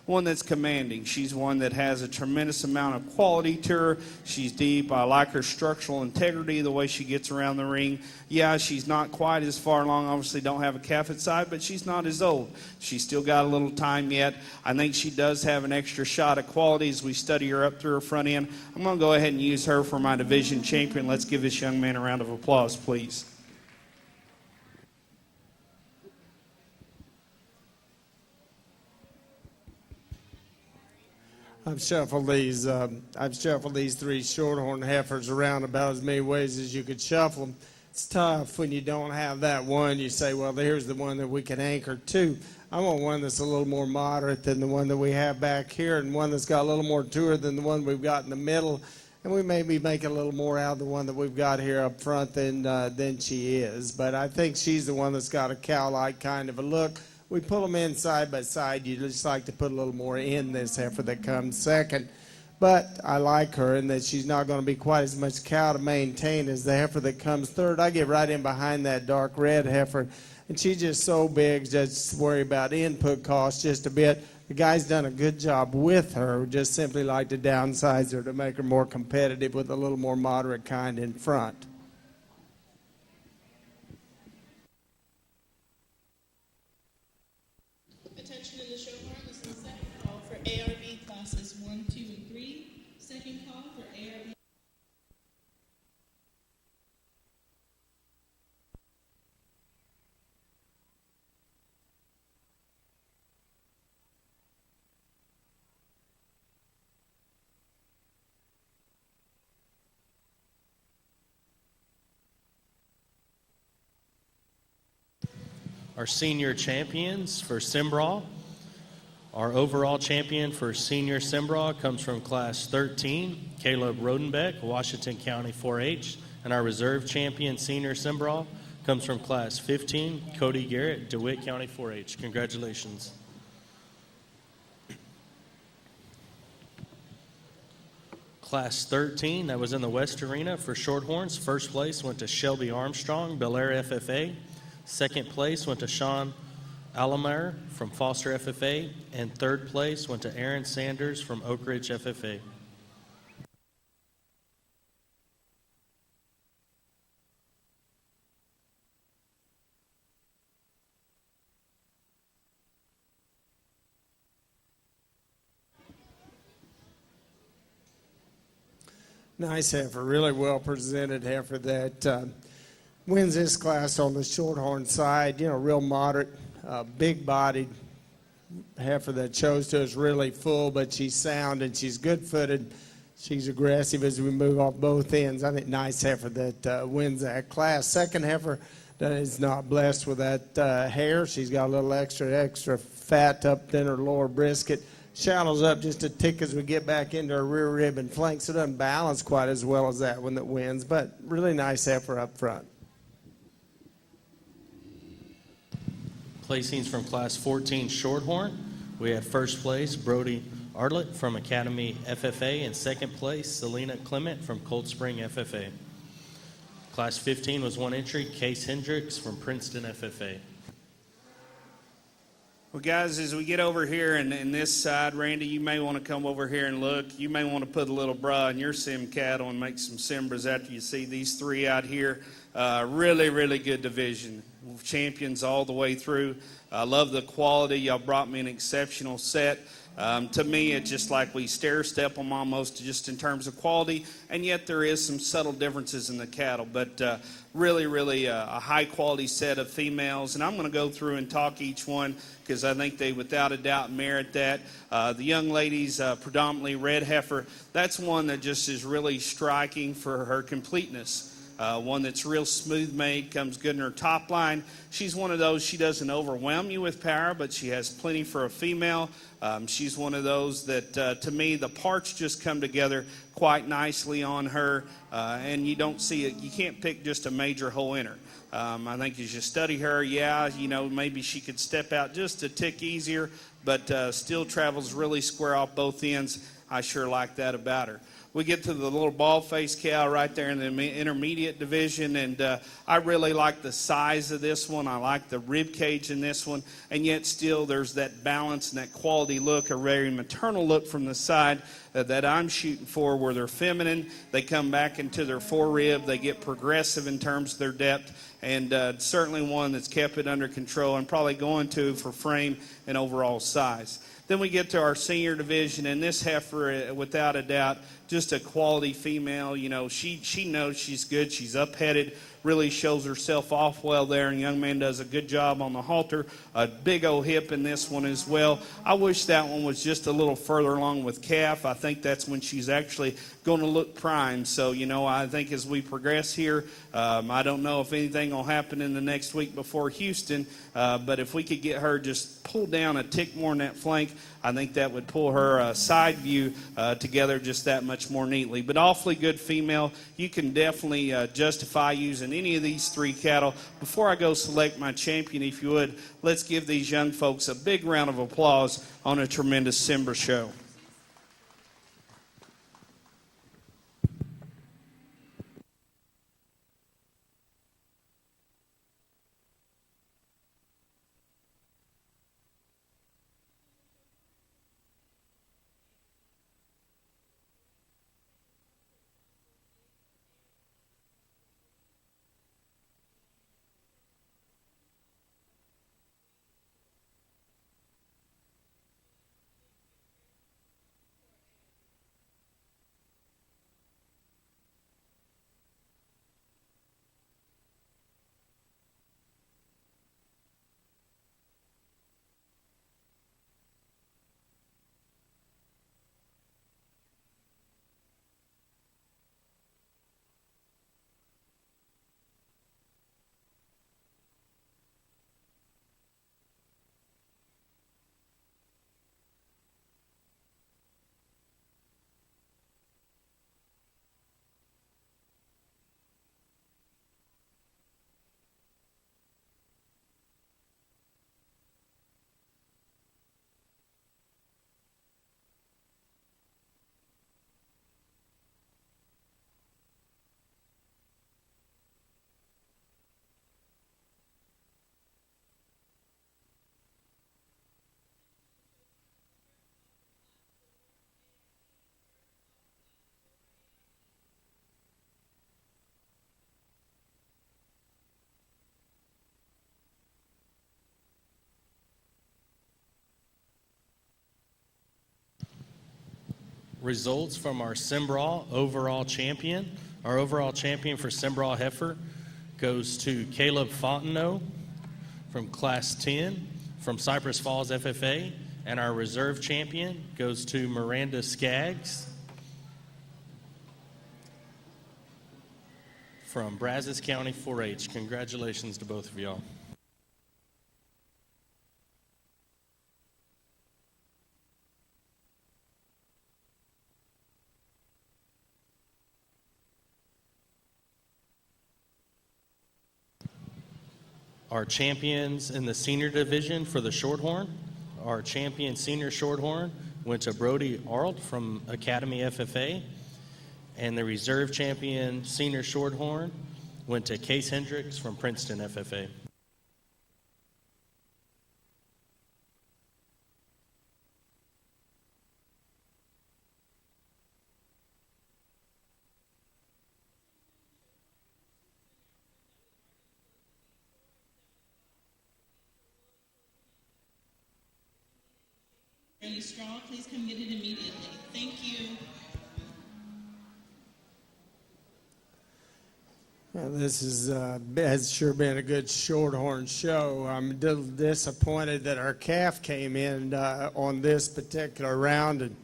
one that's commanding. She's one that has a tremendous amount of quality to her. She's deep. I like her structural integrity, the way she gets around the ring. Yeah, she's not quite as far along. Obviously don't have a calf at side, but she's not as old. She's still got a little time yet. I think she does have an extra shot of quality as we study her up through her front end. I'm going to go ahead and use her for my division champion. Let's give this young man a round of applause, please. I've shuffled these three shorthorn heifers around about as many ways as you could shuffle them. It's tough when you don't have that one. You say, well, here's the one that we can anchor to. I want one that's a little more moderate than the one that we have back here, and one that's got a little more to her than the one we've got in the middle. And we may be making a little more out of the one that we've got here up front than she is. But I think she's the one that's got a cow-like kind of a look. We pull them in side by side. You just like to put a little more in this heifer that comes second. But I like her in that she's not going to be quite as much cow to maintain as the heifer that comes third. I get right in behind that dark red heifer, and she's just so big, just worry about input costs just a bit. The guy's done a good job with her. We just simply like to downsize her to make her more competitive with a little more moderate kind in front. Attention in the show barn. This is the second call for ARB classes 1, 2, and 3. Second call for ARB. Our senior champions for Cimbra. Our overall champion for senior Cimbra comes from class 13, Caleb Rodenbeck, Washington County 4-H. And our reserve champion senior Cimbra comes from class 15, Cody Garrett, DeWitt County 4-H. Congratulations. Class 13, that was in the West Arena for Shorthorns. First place went to Shelby Armstrong, Bel Air FFA. Second place went to Sean Alamer from Foster FFA. And third place went to Aaron Sanders from Oak Ridge FFA. Nice heifer, really well presented heifer that wins this class on the shorthorn side. You know, real moderate, big-bodied heifer that shows to us really full, but she's sound and she's good-footed. She's aggressive as we move off both ends. I think nice heifer that wins that class. Second heifer that is not blessed with that hair. She's got a little extra fat up in her lower brisket. Shallows up just a tick as we get back into her rear rib and flank, so it doesn't balance quite as well as that one that wins, but really nice heifer up front. Placings from class 14 Shorthorn. We had first place Brody Arlett from Academy FFA, and second place Selena Clement from Cold Spring FFA. Class 15 was one entry, Case Hendricks from Princeton FFA. Well, guys, as we get over here and this side, Randy, you may want to come over here and look. You may want to put a little bra in your sim cattle and make some Cimbras after you see these three out here. Really, really good division. Champions all the way through. I love the quality. Y'all brought me an exceptional set. To me, it's just like we stair-step them almost just in terms of quality, and yet there is some subtle differences in the cattle. But really a high-quality set of females, and I'm going to go through and talk each one because I think they without a doubt merit that. The young ladies, predominantly red heifer, that's one that just is really striking for her completeness. One that's real smooth made, comes good in her top line. She's one of those, she doesn't overwhelm you with power, but she has plenty for a female. She's one of those that, to me, the parts just come together quite nicely on her, and you don't see it. You can't pick just a major hole in her. I think as you study her, maybe she could step out just a tick easier, but still travels really square off both ends. I sure like that about her. We get to the little bald-faced cow right there in the intermediate division, and I really like the size of this one. I like the rib cage in this one, and yet still there's that balance and that quality look, a very maternal look from the side that I'm shooting for, where they're feminine. They come back into their forerib. They get progressive in terms of their depth, and certainly one that's kept it under control and probably going to for frame and overall size. Then we get to our senior division, and this heifer, without a doubt, just a quality female. She knows she's good. She's up-headed, really shows herself off well there, and young man does a good job on the halter. A big old hip in this one as well. I wish that one was just a little further along with calf. I think that's when she's actually going to look prime. So, I think as we progress here, I don't know if anything will happen in the next week before Houston, but if we could get her just pulled down a tick more in that flank, I think that would pull her side view together just that much more neatly. But awfully good female. You can definitely justify using any of these three cattle. Before I go select my champion, if you would, let's give these young folks a big round of applause on a tremendous Simba show. Results from our Simbraw overall champion. Our overall champion for Simbraw heifer goes to Caleb Fontenot from Class 10 from Cypress Falls FFA, and our reserve champion goes to Miranda Skaggs from Brazos County 4-H. Congratulations to both of y'all. Our champions in the senior division for the Shorthorn. Our champion senior Shorthorn went to Brody Arlt from Academy FFA. And the reserve champion senior Shorthorn went to Case Hendricks from Princeton FFA. any straw, please come get it immediately. Thank you. Well, this has sure been a good shorthorn show. I'm a little disappointed that our calf came in on this particular round, and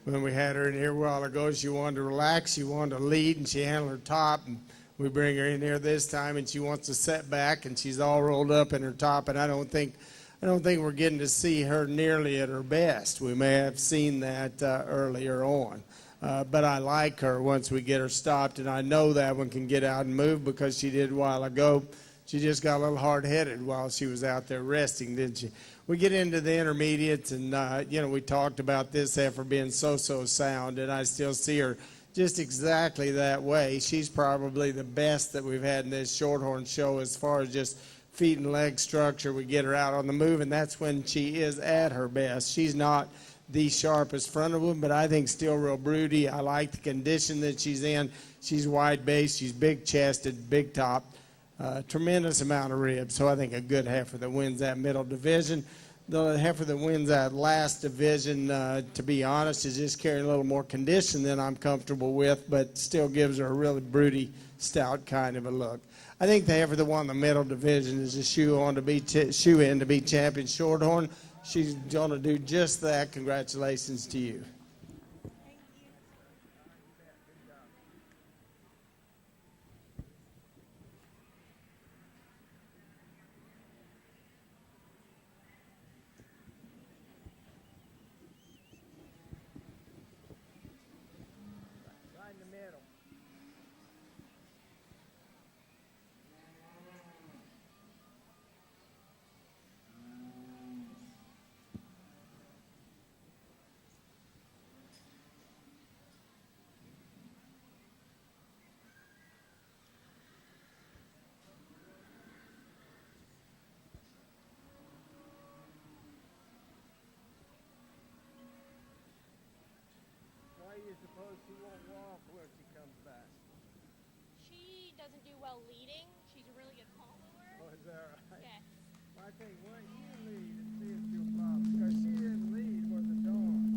when we had her in here a while ago, she wanted to relax, she wanted to lead, and she handled her top, and we bring her in here this time, and she wants to set back, and she's all rolled up in her top, and I don't think we're getting to see her nearly at her best. We may have seen that earlier on. But I like her once we get her stopped, and I know that one can get out and move because she did a while ago. She just got a little hard-headed while she was out there resting, didn't she? We get into the intermediates, and, we talked about this heifer being so sound, and I still see her just exactly that way. She's probably the best that we've had in this shorthorn show as far as just feet and leg structure. We get her out on the move, and that's when she is at her best. She's not the sharpest front of them, but I think still real broody. I like the condition that she's in. She's wide based, she's big chested, big top, tremendous amount of ribs. So I think a good heifer that wins that middle division. The heifer that wins that last division, to be honest, is just carrying a little more condition than I'm comfortable with, but still gives her a really broody, stout kind of a look. I think the heifer that won the middle division is a shoe in to be champion shorthorn. She's going to do just that. Congratulations to you. Right in the middle. Why do you suppose she won't walk when she comes back? She doesn't do well leading. She's a really good call mover. Oh, is that right? Yes. I think, well, you lead and see if she'll pop, because she didn't lead worth a darn.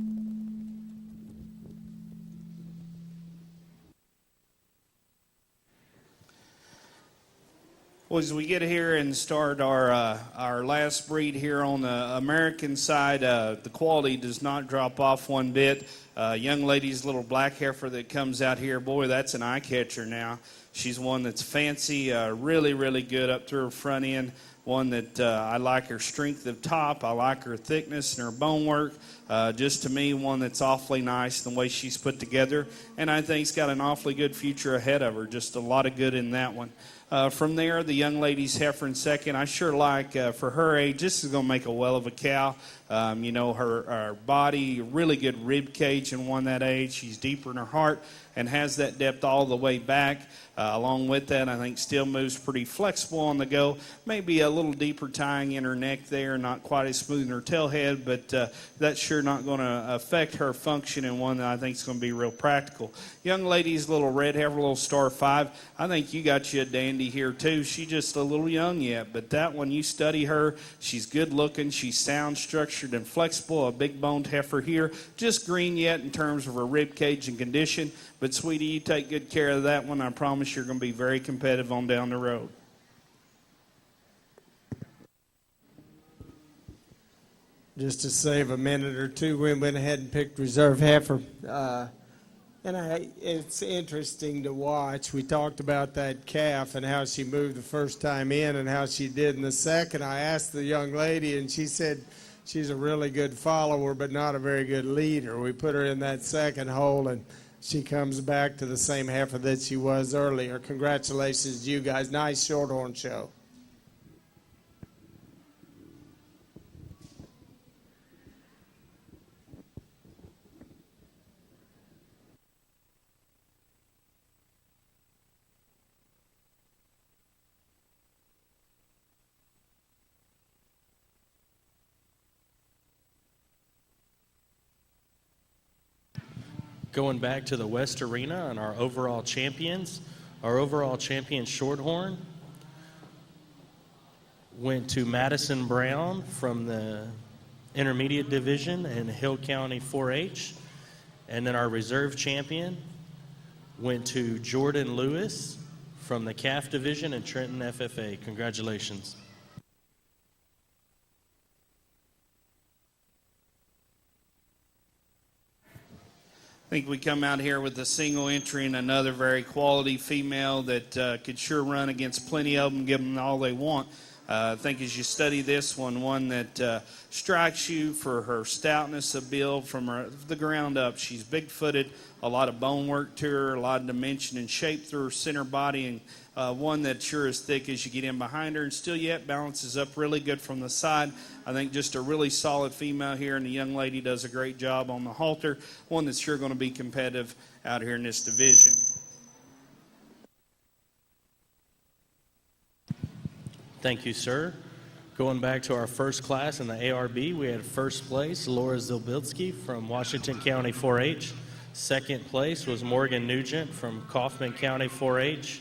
Well, as we get here and start our last breed here on the American side, the quality does not drop off one bit. Young lady's little black heifer that comes out here, boy, that's an eye catcher now. She's one that's fancy, really, really good up through her front end. One that I like her strength of top. I like her thickness and her bone work. Just to me, one that's awfully nice the way she's put together. And I think it's got an awfully good future ahead of her. Just a lot of good in that one. From there, the young lady's heifer in second. I sure like, for her age, this is going to make a well of a cow. Her body, really good rib cage in one that age. She's deeper in her heart and has that depth all the way back. Along with that, I think still moves pretty flexible on the go. Maybe a little deeper tying in her neck there, not quite as smooth in her tail head, but that's sure not going to affect her function, and one that I think is going to be real practical. Young lady's little red heifer, little star 5. I think you got you a dandy here too. She's just a little young yet, but that one, you study her. She's good looking. She's sound, structured, and flexible. A big boned heifer here. Just green yet in terms of her rib cage and condition. But, sweetie, you take good care of that one. I promise you're going to be very competitive on down the road. Just to save a minute or two, we went ahead and picked reserve heifer. It's interesting to watch. We talked about that calf and how she moved the first time in and how she did in the second. I asked the young lady, and she said she's a really good follower but not a very good leader. We put her in that second hole, and she comes back to the same heifer that she was earlier. Congratulations to you guys. Nice shorthorn show. Going back to the West Arena and our overall champions, our overall champion Shorthorn went to Madison Brown from the Intermediate Division in Hill County 4-H. And then our reserve champion went to Jordan Lewis from the Calf Division in Trenton FFA. Congratulations. I think we come out here with a single entry and another very quality female that could sure run against plenty of them, give them all they want. I think as you study this one that strikes you for her stoutness of build from the ground up. She's big-footed, a lot of bone work to her, a lot of dimension and shape through her center body, and one that sure is thick as you get in behind her, and still yet balances up really good from the side. I think just a really solid female here, and the young lady does a great job on the halter, one that's sure going to be competitive out here in this division. Thank you, sir. Going back to our first class in the ARB, we had first place Laura Zilbilski from Washington County 4-H. Second place was Morgan Nugent from Kaufman County 4-H.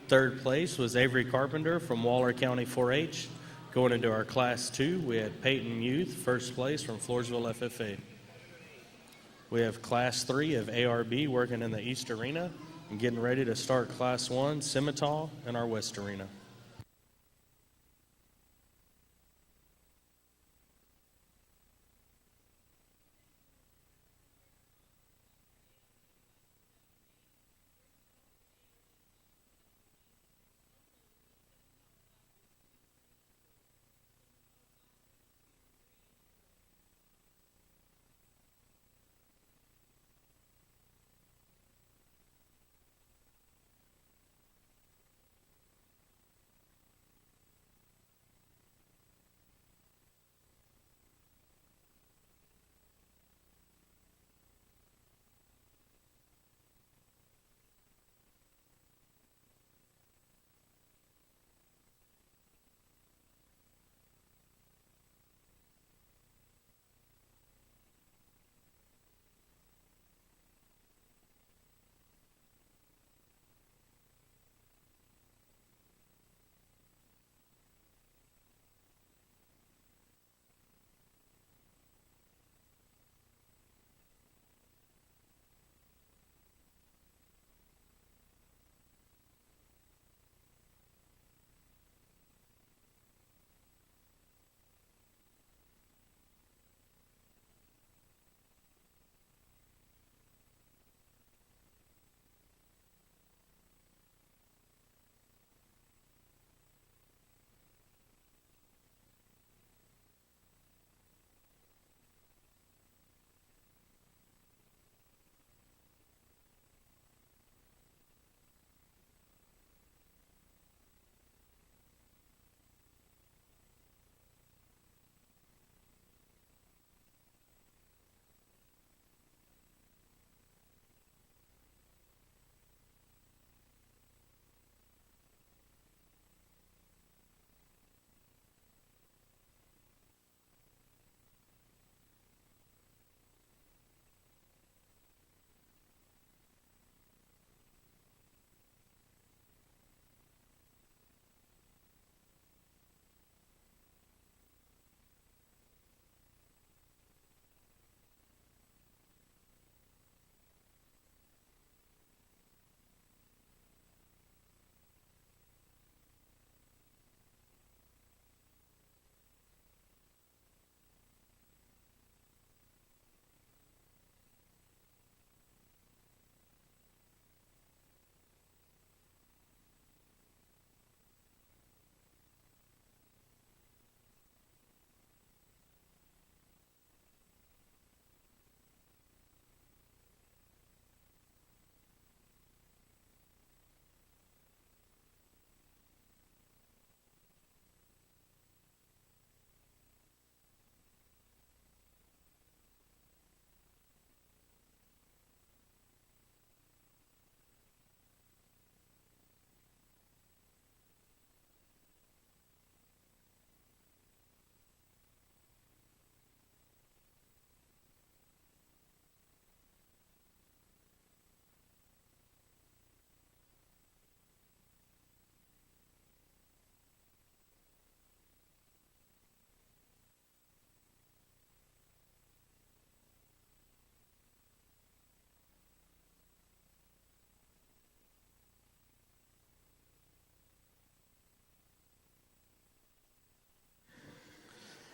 Third place was Avery Carpenter from Waller County 4-H. Going into our Class 2, we had Peyton Youth, first place from Floresville FFA. We have Class 3 of ARB working in the East Arena and getting ready to start Class 1 Simmental in our West Arena.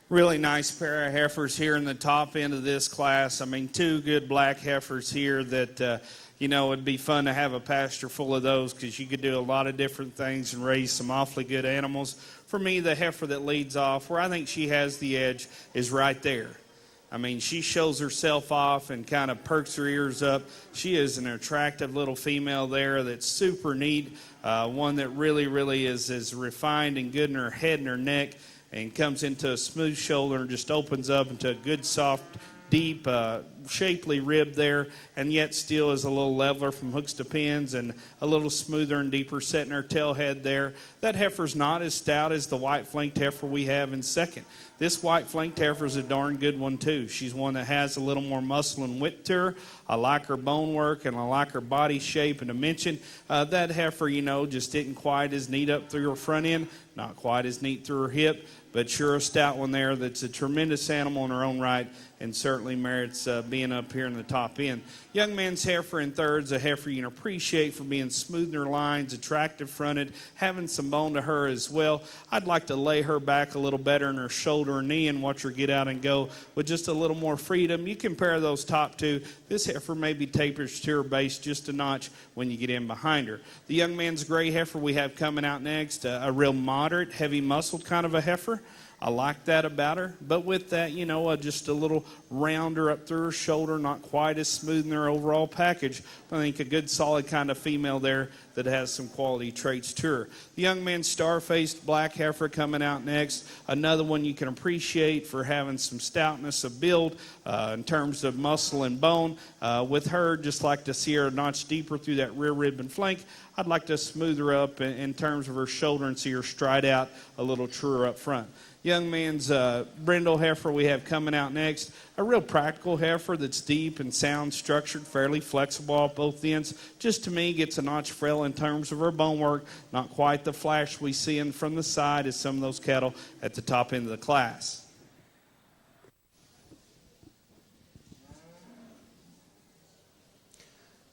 Really nice pair of heifers here in the top end of this class. I mean, two good black heifers here that, it'd be fun to have a pasture full of those because you could do a lot of different things and raise some awfully good animals. For me, the heifer that leads off, where I think she has the edge, is right there. I mean, she shows herself off and kind of perks her ears up. She is an attractive little female there that's super neat, one that really, really is refined and good in her head and her neck, and comes into a smooth shoulder and just opens up into a good, soft, deep, shapely rib there, and yet still is a little leveler from hooks to pins and a little smoother and deeper set in her tail head there. That heifer's not as stout as the white flanked heifer we have in second. This white flanked heifer is a darn good one too. She's one that has a little more muscle and width to her. I like her bone work and I like her body shape and dimension. That heifer, just isn't quite as neat up through her front end, not quite as neat through her hip, but sure a stout one there that's a tremendous animal in her own right and certainly merits being up here in the top end. Young man's heifer in third's a heifer you can appreciate for being smooth in her lines, attractive fronted, having some bone to her as well. I'd like to lay her back a little better in her shoulder and knee and watch her get out and go with just a little more freedom. You compare those top two, this heifer maybe tapers to her base just a notch when you get in behind her. The young man's gray heifer we have coming out next, a real moderate, heavy muscled kind of a heifer. I like that about her, but with that, just a little rounder up through her shoulder, not quite as smooth in her overall package. I think a good solid kind of female there that has some quality traits to her. The young man's star-faced black heifer coming out next, another one you can appreciate for having some stoutness of build in terms of muscle and bone. With her, just like to see her a notch deeper through that rear rib and flank. I'd like to smooth her up in terms of her shoulder and see her stride out a little truer up front. Young man's brindle heifer we have coming out next, a real practical heifer that's deep and sound structured, fairly flexible off both ends. Just to me gets a notch frail in terms of her bone work, not quite the flash we see in from the side as some of those cattle at the top end of the class.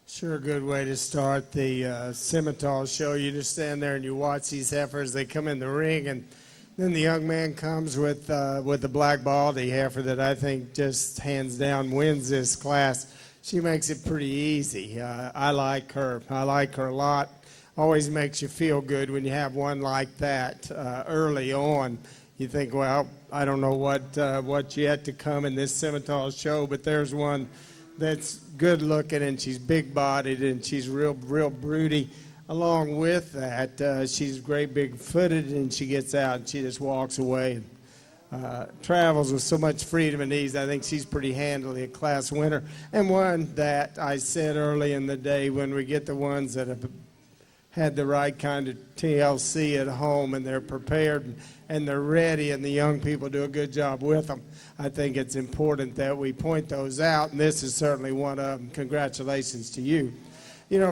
Sure, a good way to start the Scimitar show. You just stand there and you watch these heifers. They come in the ring, and then the young man comes with the black baldy heifer that I think just hands down wins this class. She makes it pretty easy. I like her. I like her a lot. Always makes you feel good when you have one like that early on. You think, well, I don't know what's yet to come in this Scimitar show, but there's one that's good looking, and she's big bodied, and she's real broody. Along with that, she's great big footed, and she gets out and she just walks away and travels with so much freedom and ease. I think she's pretty handily a class winner, and one that I said early in the day, when we get the ones that have had the right kind of TLC at home and they're prepared and they're ready and the young people do a good job with them, I think it's important that we point those out, and this is certainly one of them. Congratulations to you.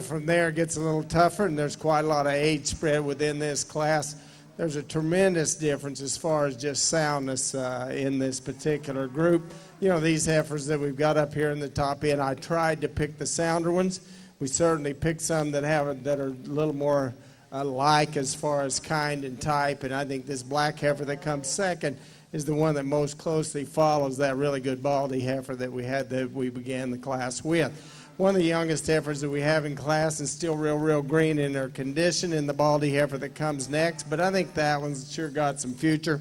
From there it gets a little tougher, and there's quite a lot of age spread within this class. There's a tremendous difference as far as just soundness in this particular group. These heifers that we've got up here in the top end, I tried to pick the sounder ones. We certainly picked some that are a little more alike as far as kind and type, and I think this black heifer that comes second is the one that most closely follows that really good baldy heifer that we began the class with. One of the youngest heifers that we have in class and still real green in her condition, in the baldy heifer that comes next, but I think that one's sure got some future.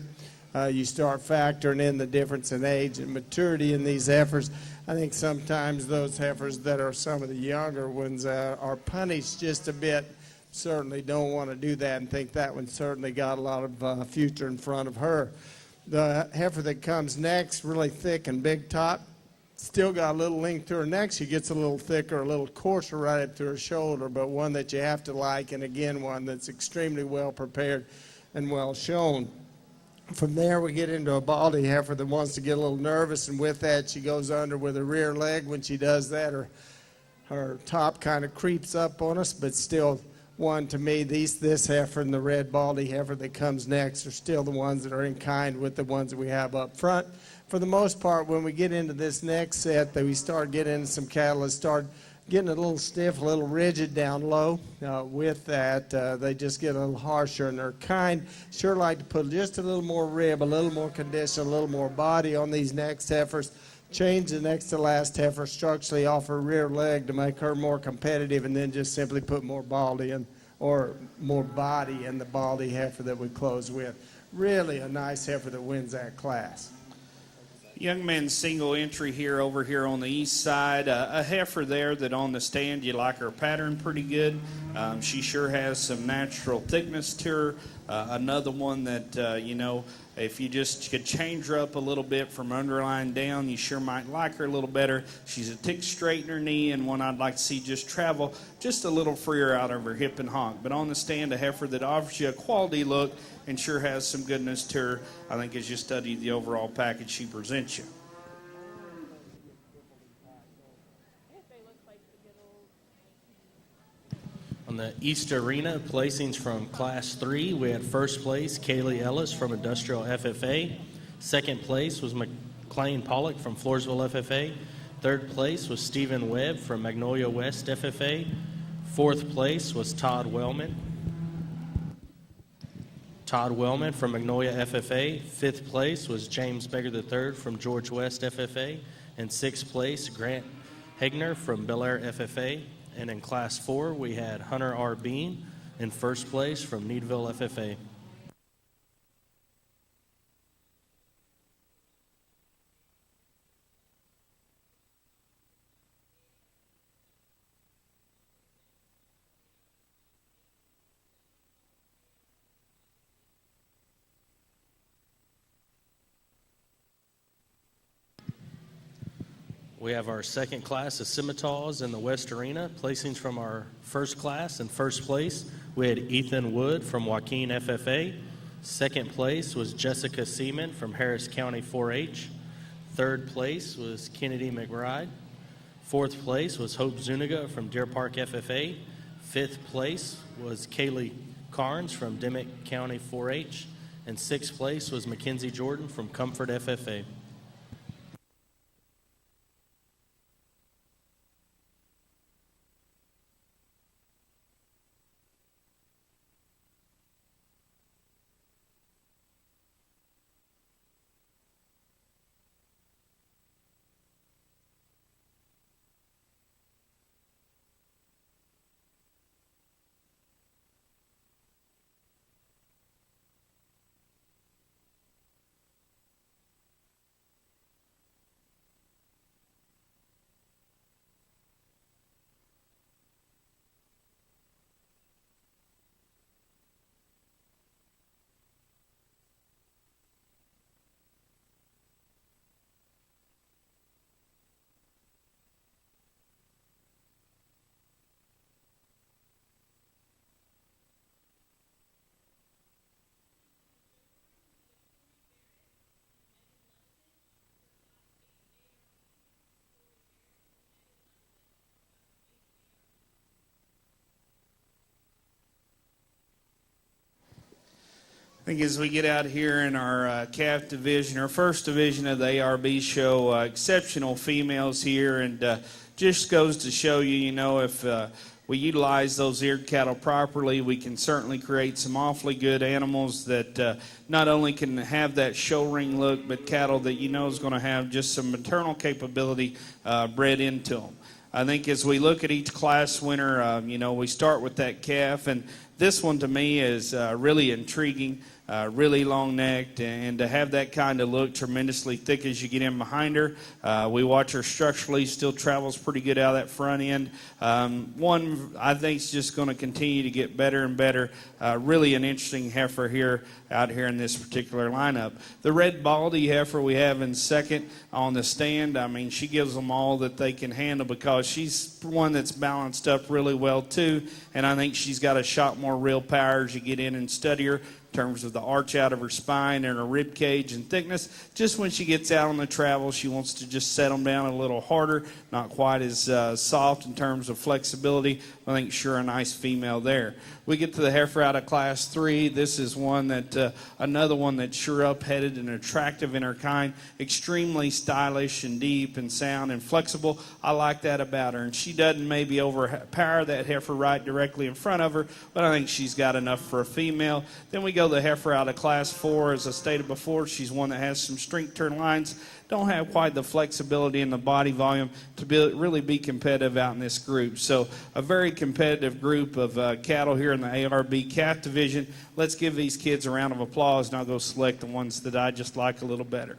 You start factoring in the difference in age and maturity in these heifers. I think sometimes those heifers that are some of the younger ones are punished just a bit. Certainly don't want to do that, and think that one certainly got a lot of future in front of her. The heifer that comes next, really thick and big top, still got a little length to her neck. She gets a little thicker, a little coarser right up to her shoulder, but one that you have to like, and again, one that's extremely well prepared and well shown. From there, we get into a baldy heifer that wants to get a little nervous, and with that, she goes under with her rear leg. When she does that, her top kind of creeps up on us, but still one, to me, this heifer and the red baldy heifer that comes next are still the ones that are in kind with the ones that we have up front. For the most part, when we get into this next set, that we start getting into some cattle that start getting a little stiff, a little rigid down low. With that, they just get a little harsher, and they're sure like to put just a little more rib, a little more condition, a little more body on these next heifers. Change the next to last heifer structurally off her rear leg to make her more competitive, and then just simply put more baldy in, or more body in the baldy heifer that we close with. Really a nice heifer that wins that class. Young man's single entry here over here on the east side. A heifer there that on the stand you like her pattern pretty good. She sure has some natural thickness to her. Another one that, if you just could change her up a little bit from underline down, you sure might like her a little better. She's a tick straight in her knee, and one I'd like to see just travel just a little freer out of her hip and honk. But on the stand, a heifer that offers you a quality look and sure has some goodness to her, I think, as you study the overall package she presents you. On the East Arena, placings from Class 3, we had first place Kaylee Ellis from Industrial FFA. Second place was McLean Pollock from Floresville FFA. Third place was Stephen Webb from Magnolia West FFA. Fourth place was Todd Wellman from Magnolia FFA. Fifth place was James Beggar III from George West FFA. And sixth place, Grant Hegner from Bel Air FFA. And in Class 4, we had Hunter R. Bean in first place from Needville FFA. We have our second class of scimitars in the West Arena. Placings from our first class. In first place, we had Ethan Wood from Joaquin FFA. Second place was Jessica Seaman from Harris County 4-H. Third place was Kennedy McBride. Fourth place was Hope Zuniga from Deer Park FFA. Fifth place was Kaylee Carnes from Dimmick County 4-H. And sixth place was Mackenzie Jordan from Comfort FFA. I think as we get out here in our calf division, our first division of the ARB show, exceptional females here, and just goes to show you, if we utilize those eared cattle properly, we can certainly create some awfully good animals that not only can have that show ring look, but cattle that is going to have just some maternal capability bred into them. I think as we look at each class winner, we start with that calf, and this one to me is really intriguing, really long-necked, and to have that kind of look, tremendously thick as you get in behind her. We watch her structurally, still travels pretty good out of that front end. One I think is just going to continue to get better and better. Really an interesting heifer out here in this particular lineup. The red baldy heifer we have in second on the stand, she gives them all that they can handle because she's one that's balanced up really well too, and I think she's got a shot more real power as you get in and study her. in terms of the arch out of her spine and her rib cage and thickness. Just when she gets out on the travel, she wants to just set them down a little harder, not quite as soft in terms of flexibility. I think sure a nice female there. We get to the heifer out of Class 3. This is one that another one that's sure up-headed and attractive in her kind, extremely stylish and deep and sound and flexible. I like that about her, and she doesn't maybe overpower that heifer right directly in front of her, but I think she's got enough for a female. Then we go the heifer out of Class 4. As I stated before, she's one that has some strength turn lines, don't have quite the flexibility in the body volume to really be competitive out in this group. So a very competitive group of cattle here in the ARB calf division. Let's give these kids a round of applause, and I'll go select the ones that I just like a little better.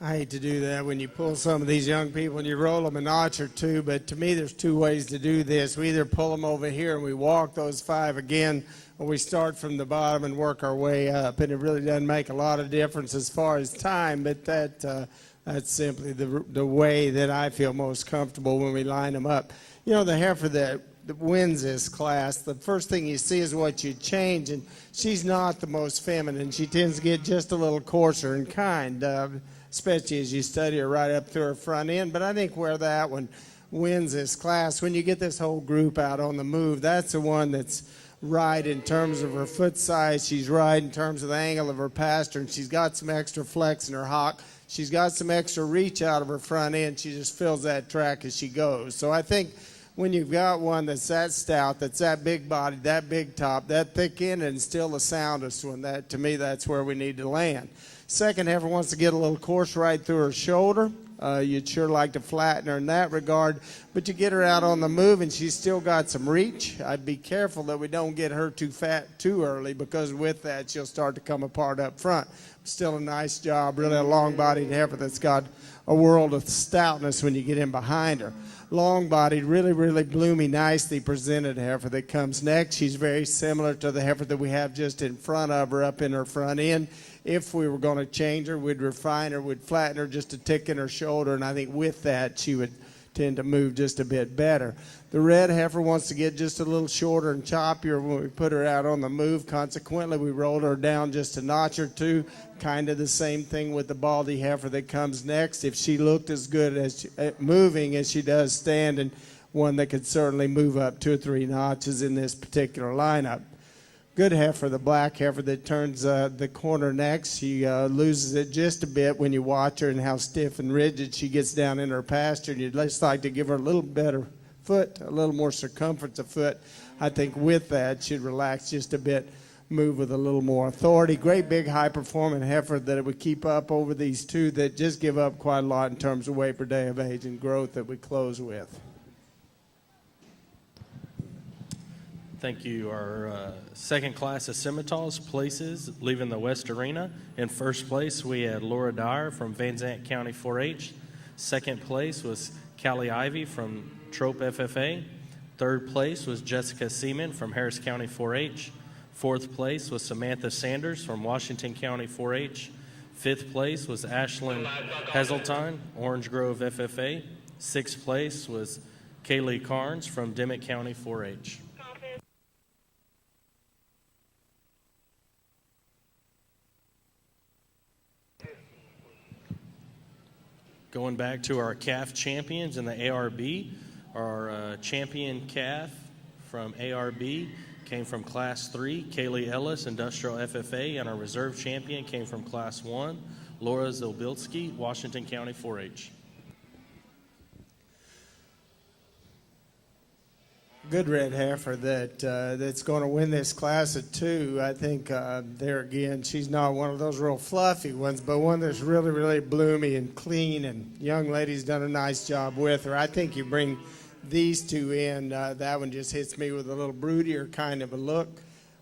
I hate to do that when you pull some of these young people and you roll them a notch or two, but to me there's two ways to do this. We either pull them over here and we walk those 5 again, or we start from the bottom and work our way up. And it really doesn't make a lot of difference as far as time, but that's simply the way that I feel most comfortable when we line them up. You know, the heifer that wins this class, the first thing you see is what you change, and she's not the most feminine. She tends to get just a little coarser and kind, especially as you study her right up through her front end. But I think where that one wins this class, when you get this whole group out on the move, that's the one that's right in terms of her foot size. She's right in terms of the angle of her pastern. She's got some extra flex in her hock. She's got some extra reach out of her front end. She just fills that track as she goes. So I think when you've got one that's that stout, that's that big body, that big top, that thick end, and still the soundest one, that to me, that's where we need to land. Second heifer wants to get a little course right through her shoulder. You'd sure like to flatten her in that regard, but you get her out on the move and she's still got some reach. I'd be careful that we don't get her too fat too early, because with that she'll start to come apart up front. Still a nice job, really a long-bodied heifer that's got a world of stoutness when you get in behind her. Long-bodied, really, really bloomy, nicely presented heifer that comes next. She's very similar to the heifer that we have just in front of her up in her front end. If we were going to change her, we'd refine her, we'd flatten her just a tick in her shoulder, and I think with that she would tend to move just a bit better. The red heifer wants to get just a little shorter and choppier when we put her out on the move. Consequently, we roll her down just a notch or two. Kind of the same thing with the baldy heifer that comes next. If she looked as good at moving as she does standing, one that could certainly move up 2 or 3 notches in this particular lineup. Good heifer, the black heifer that turns the corner next, she loses it just a bit when you watch her and how stiff and rigid she gets down in her pasture. And you'd just like to give her a little better foot, a little more circumference of foot. I think with that she'd relax just a bit, move with a little more authority. Great big high-performing heifer that it would keep up over these two that just give up quite a lot in terms of weight per day of age and growth that we close with. Thank you. Our second class of Scimitars places leaving the West Arena. In first place, we had Laura Dyer from Van Zandt County 4-H. Second place was Callie Ivy from Trope FFA. Third place was Jessica Seaman from Harris County 4-H. Fourth place was Samantha Sanders from Washington County 4-H. Fifth place was Ashlyn Heseltine, Orange Grove FFA. Sixth place was Kaylee Carnes from Dimmitt County 4-H. Going Going back to our calf champions in the ARB, our champion calf from ARB came from Class 3, Kaylee Ellis, Industrial FFA, and our reserve champion came from Class 1, Laura Zilbilski, Washington County 4-H. Good red heifer that's going to win this class at 2. I think there again, she's not one of those real fluffy ones, but one that's really, really bloomy and clean, and young lady's done a nice job with her. I think you bring these two in. That one just hits me with a little broodier kind of a look.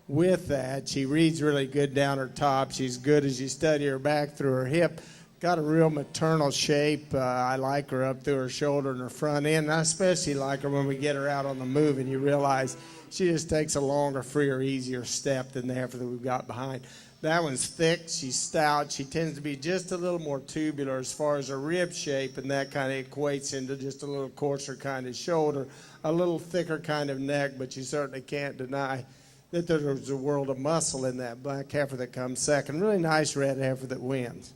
With that, she reads really good down her top. She's good as you study her back through her hip. Got a real maternal shape. I like her up through her shoulder and her front end. And I especially like her when we get her out on the move and you realize she just takes a longer, freer, easier step than the heifer that we've got behind. That one's thick. She's stout. She tends to be just a little more tubular as far as her rib shape, and that kind of equates into just a little coarser kind of shoulder, a little thicker kind of neck, but you certainly can't deny that there's a world of muscle in that black heifer that comes second. Really nice red heifer that wins.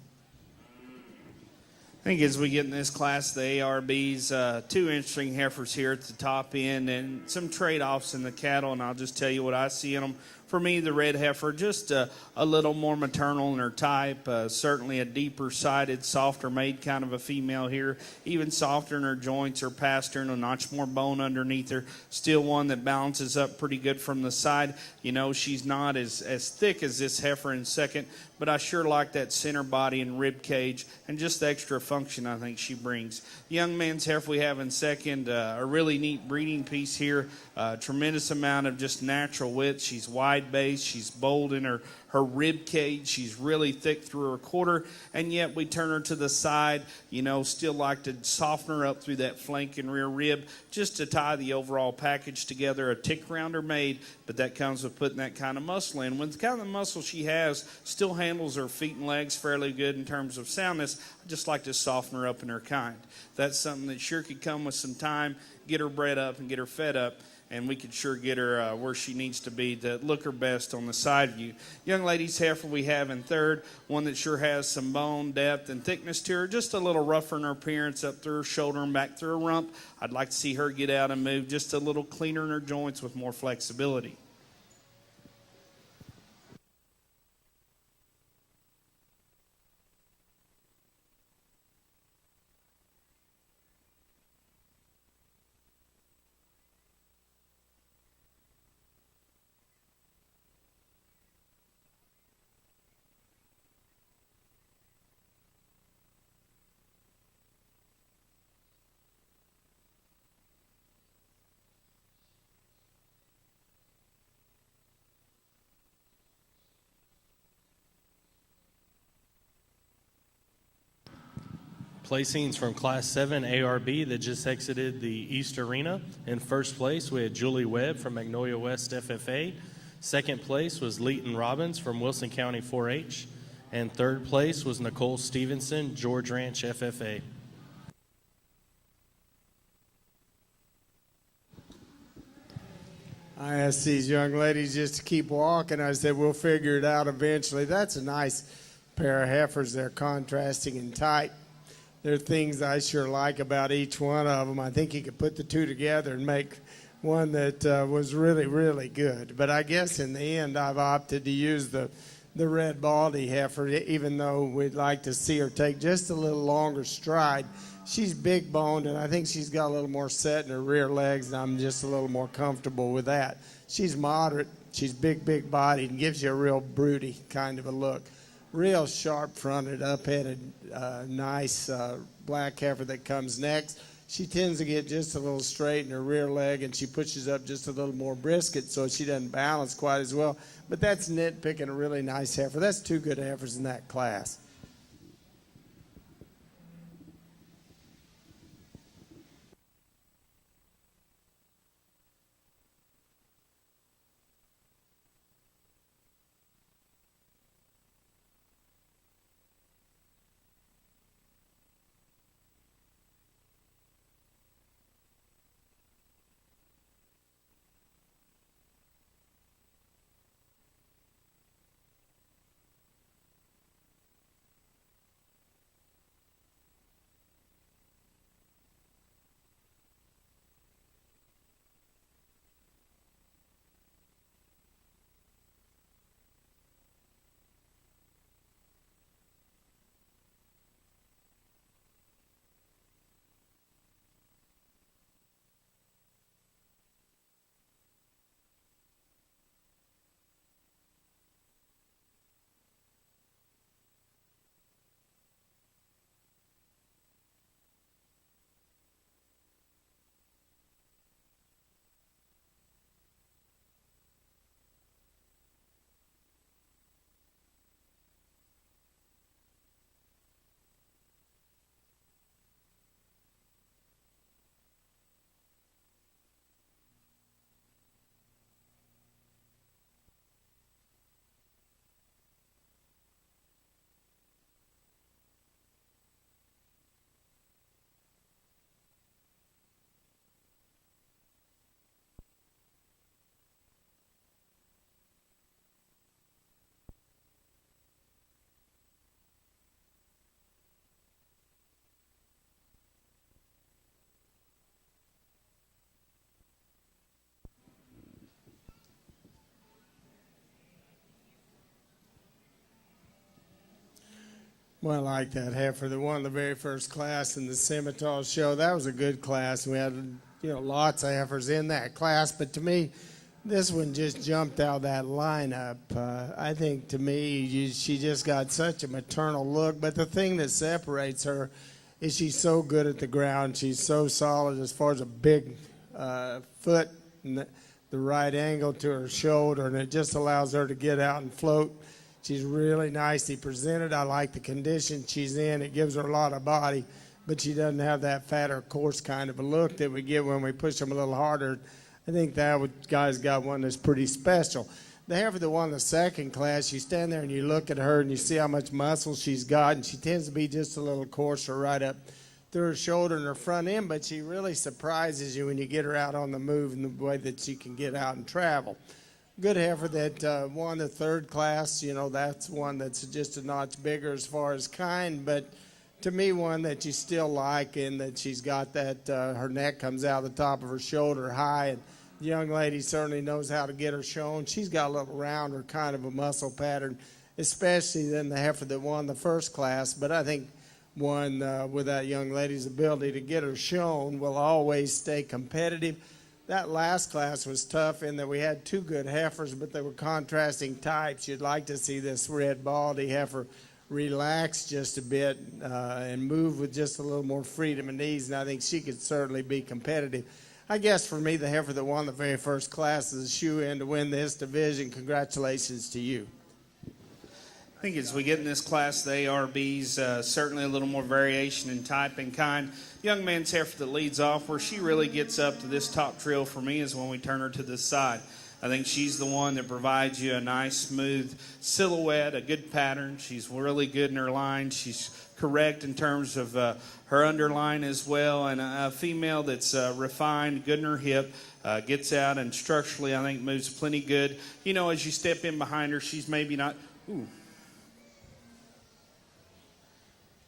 I think as we get in this class, the ARBs, 2 interesting heifers here at the top end and some trade-offs in the cattle, and I'll just tell you what I see in them. For me, the red heifer, just a little more maternal in her type, certainly a deeper-sided, softer-made kind of a female here, even softer in her joints, her pastern, a notch more bone underneath her, still one that balances up pretty good from the side. You know, she's not as thick as this heifer in second, but I sure like that center body and rib cage and just the extra function I think she brings. The young man's heifer we have in second, a really neat breeding piece here, tremendous amount of just natural width. She's wide base, she's bold in her rib cage, she's really thick through her quarter, and yet we turn her to the side, you know, still like to soften her up through that flank and rear rib just to tie the overall package together. A tick rounder made, but that comes with putting that kind of muscle in. When the kind of muscle she has still handles her feet and legs fairly good in terms of soundness, I just like to soften her up in her kind. That's something that sure could come with some time, get her bred up and get her fed up, and we could sure get her where she needs to be to look her best on the side view. Young lady's heifer we have in third, one that sure has some bone depth and thickness to her, just a little rougher in her appearance up through her shoulder and back through her rump. I'd like to see her get out and move just a little cleaner in her joints with more flexibility. Placings from Class 7 ARB that just exited the East Arena. In first place, we had Julie Webb from Magnolia West FFA. Second place was Leighton Robbins from Wilson County 4-H. And third place was Nicole Stevenson, George Ranch FFA. I asked these young ladies just to keep walking. I said, we'll figure it out eventually. That's a nice pair of heifers. They're contrasting in type. There are things I sure like about each one of them. I think you could put the two together and make one that was really, really good. But I guess in the end, I've opted to use the red baldy heifer, even though we'd like to see her take just a little longer stride. She's big boned, and I think she's got a little more set in her rear legs, and I'm just a little more comfortable with that. She's moderate. She's big bodied and gives you a real broody kind of a look. Real sharp-fronted, up-headed, nice black heifer that comes next. She tends to get just a little straight in her rear leg, and she pushes up just a little more brisket, so she doesn't balance quite as well. But that's nitpicking a really nice heifer. That's 2 good heifers in that class. Well, I like that heifer that won the very first class in the Scimitar show. That was a good class. We had, lots of heifers in that class, but to me, this one just jumped out of that lineup. I think to me, she just got such a maternal look, but the thing that separates her is she's so good at the ground. She's so solid as far as a big foot and the right angle to her shoulder, and it just allows her to get out and float. She's really nicely presented. I like the condition she's in. It gives her a lot of body, but she doesn't have that fatter, coarse kind of a look that we get when we push them a little harder. I think that guy's got one that's pretty special. The heifer that won the second class, you stand there and you look at her and you see how much muscle she's got, and she tends to be just a little coarser right up through her shoulder and her front end, but she really surprises you when you get her out on the move in the way that she can get out and travel. Good heifer that won the third class, that's one that's just a notch bigger as far as kind, but to me one that you still like in that she's got that, her neck comes out the top of her shoulder high, and the young lady certainly knows how to get her shown. She's got a little rounder kind of a muscle pattern, especially than the heifer that won the first class, but I think one with that young lady's ability to get her shown will always stay competitive. That last class was tough in that we had two good heifers, but they were contrasting types. You'd like to see this red baldy heifer relax just a bit and move with just a little more freedom and ease, and I think she could certainly be competitive. I guess for me, the heifer that won the very first class is a shoe-in to win this division. Congratulations to you. I think as we get in this class, the ARBs, certainly a little more variation in type and kind. Young man's heifer that leads off, where she really gets up to this top trio for me is when we turn her to this side. I think she's the one that provides you a nice, smooth silhouette, a good pattern. She's really good in her line. She's correct in terms of her underline as well, and a female that's refined, good in her hip, gets out, and structurally I think moves plenty good. As you step in behind her, she's maybe not...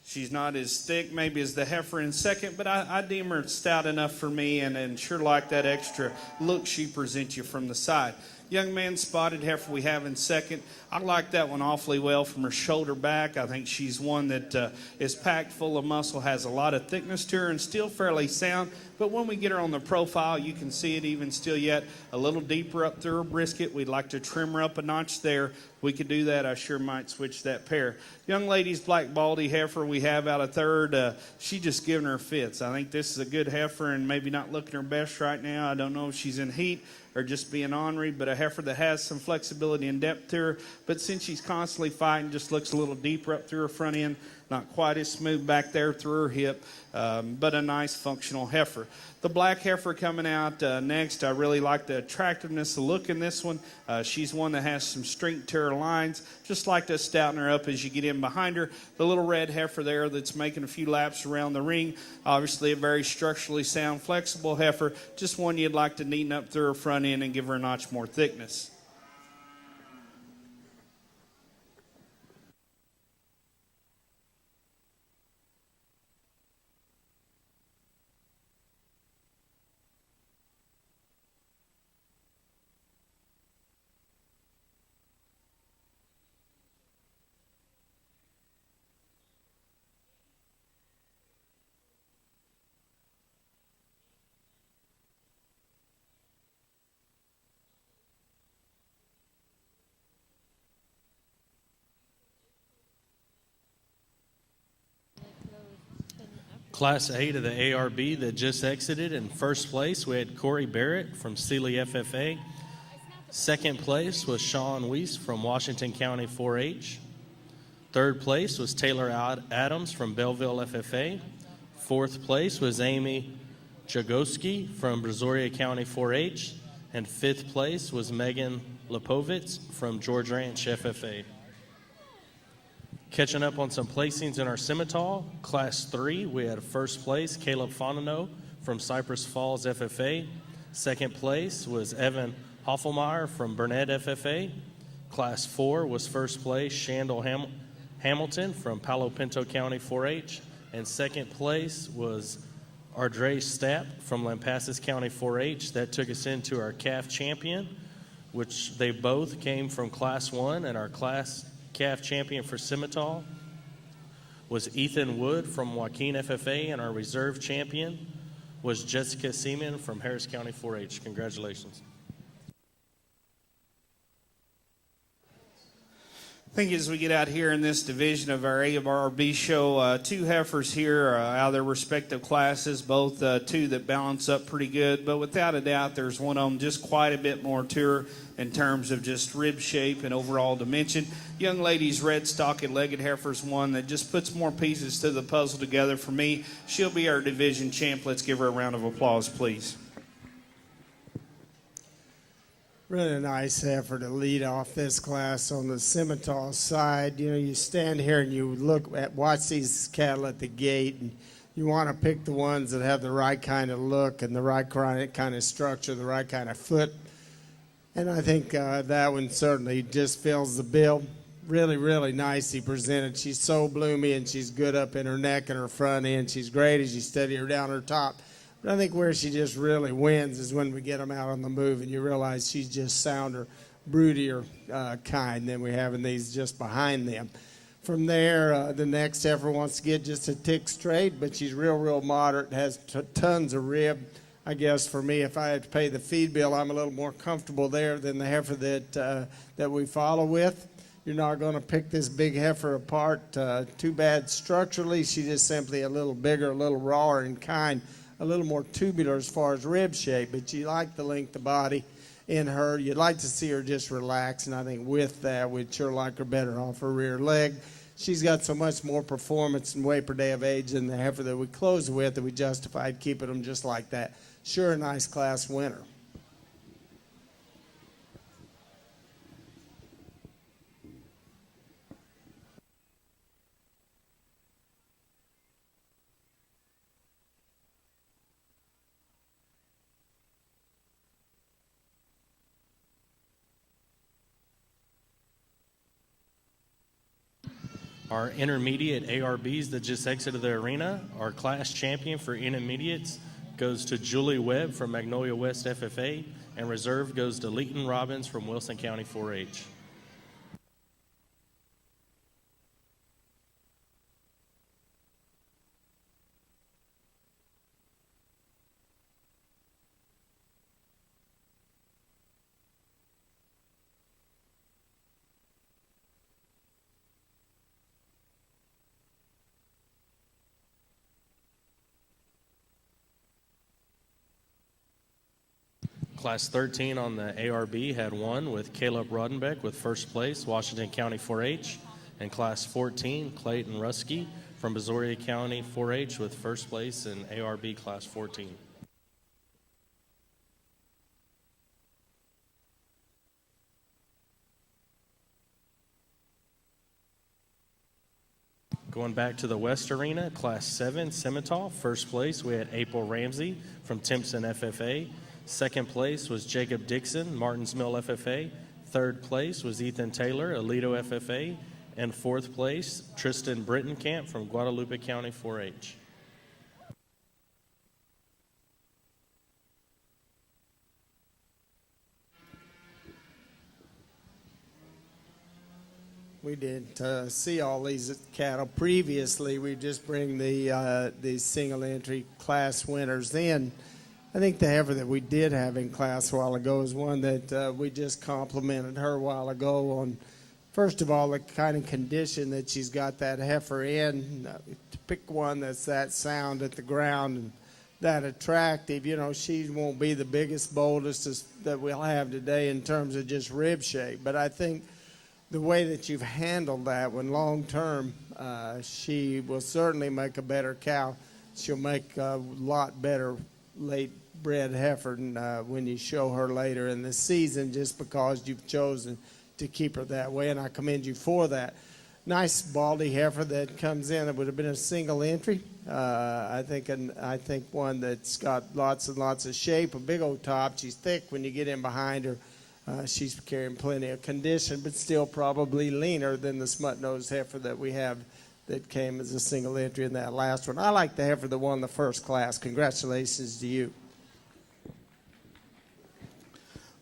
She's not as thick maybe as the heifer in second, but I deem her stout enough for me and sure like that extra look she presents you from the side. Young man spotted heifer we have in second. I like that one awfully well from her shoulder back. I think she's one that is packed full of muscle, has a lot of thickness to her, and still fairly sound. But when we get her on the profile, you can see it even still yet a little deeper up through her brisket. We'd like to trim her up a notch there. We could do that. I sure might switch that pair. Young lady's black baldy heifer we have out of third. She just giving her fits. I think this is a good heifer and maybe not looking her best right now. I don't know if she's in heat or just being ornery, but a heifer that has some flexibility and depth to her. But since she's constantly fighting, just looks a little deeper up through her front end, not quite as smooth back there through her hip, but a nice functional heifer. The black heifer coming out next, I really like the attractiveness, the look in this one. She's one that has some strength to her lines. Just like to stouten her up as you get in behind her. The little red heifer there that's making a few laps around the ring. Obviously a very structurally sound, flexible heifer. Just one you'd like to neaten up through her front end and give her a notch more thickness. Class 8 of the ARB that just exited. In first place, we had Corey Barrett from Sealy FFA. Second place was Sean Weiss from Washington County 4-H. Third place was Taylor Adams from Belleville FFA. Fourth place was Amy Jagoski from Brazoria County 4-H. And fifth place was Megan Lipovitz from George Ranch FFA. Catching up on some placings in our Scimitar, Class 3, we had first place, Caleb Fontenot from Cypress Falls FFA. Second place was Evan Hoffelmeyer from Burnett FFA. Class 4 was first place, Shandell Hamilton from Palo Pinto County 4-H. And second place was Ardre Stapp from Lampasas County 4-H. That took us into our calf champion, which they both came from Class 1 and our calf champion for Scimitar was Ethan Wood from Joaquin FFA, and our reserve champion was Jessica Seaman from Harris County 4-H. Congratulations. I think as we get out here in this division of our ARB show, two heifers here out of their respective classes, both two that balance up pretty good. But without a doubt, there's one of them just quite a bit more to her in terms of just rib shape and overall dimension. Young lady's red stocked legged heifer's one that just puts more pieces to the puzzle together for me. She'll be our division champ. Let's give her a round of applause, please. Really nice heifer to lead off this class on the Simmental side. You know, you stand here and you watch these cattle at the gate, and you want to pick the ones that have the right kind of look and the right kind of structure, the right kind of foot. And I think that one certainly just fills the bill. Really, really nicely presented. She's so bloomy, and she's good up in her neck and her front end. She's great as you steady her down her top. But I think where she just really wins is when we get them out on the move and you realize she's just sounder, broodier kind than we have in these just behind them. From there, the next heifer wants to get just a tick straight, but she's real moderate, has tons of rib. I guess for me, if I had to pay the feed bill, I'm a little more comfortable there than the heifer that we follow with. You're not going to pick this big heifer apart too bad structurally. She's just simply a little bigger, a little rawer in kind, a little more tubular as far as rib shape, but you like the length of body in her. You'd like to see her just relax, and I think with that, we'd sure like her better off her rear leg. She's got so much more performance and weight per day of age than the heifer that we closed with that we justified keeping them just like that. Sure, a nice class winner. Our intermediate ARBs that just exited the arena, our class champion for intermediates goes to Julie Webb from Magnolia West FFA, and reserve goes to Leighton Robbins from Wilson County 4-H. Class 13 on the ARB had one with Caleb Rodenbeck with first place, Washington County 4-H. And Class 14, Clayton Ruskey from Brazoria County 4-H with first place in ARB Class 14. Going back to the West Arena, Class 7, Simmental, first place, we had April Ramsey from Timpson FFA. Second place was Jacob Dixon, Martins Mill FFA. Third place was Ethan Taylor, Alito FFA. And fourth place, Tristan Brittenkamp from Guadalupe County 4-H. We didn't see all these cattle previously. We just bring the single entry class winners in. I think the heifer that we did have in class a while ago is one that we just complimented her a while ago on, first of all, the kind of condition that she's got that heifer in. To pick one that's that sound at the ground and that attractive, you know, she won't be the biggest, boldest that we'll have today in terms of just rib shape. But I think the way that you've handled that one long term, she will certainly make a better cow. She'll make a lot better late bred heifer when you show her later in the season, just because you've chosen to keep her that way, and I commend you for that. Nice baldy heifer that comes in. It would have been a single entry. I think one that's got lots and lots of shape, a big old top. She's thick when you get in behind her. She's carrying plenty of condition, but still probably leaner than the smut-nosed heifer that we have that came as a single entry in that last one. I like the heifer that won the first class. Congratulations to you.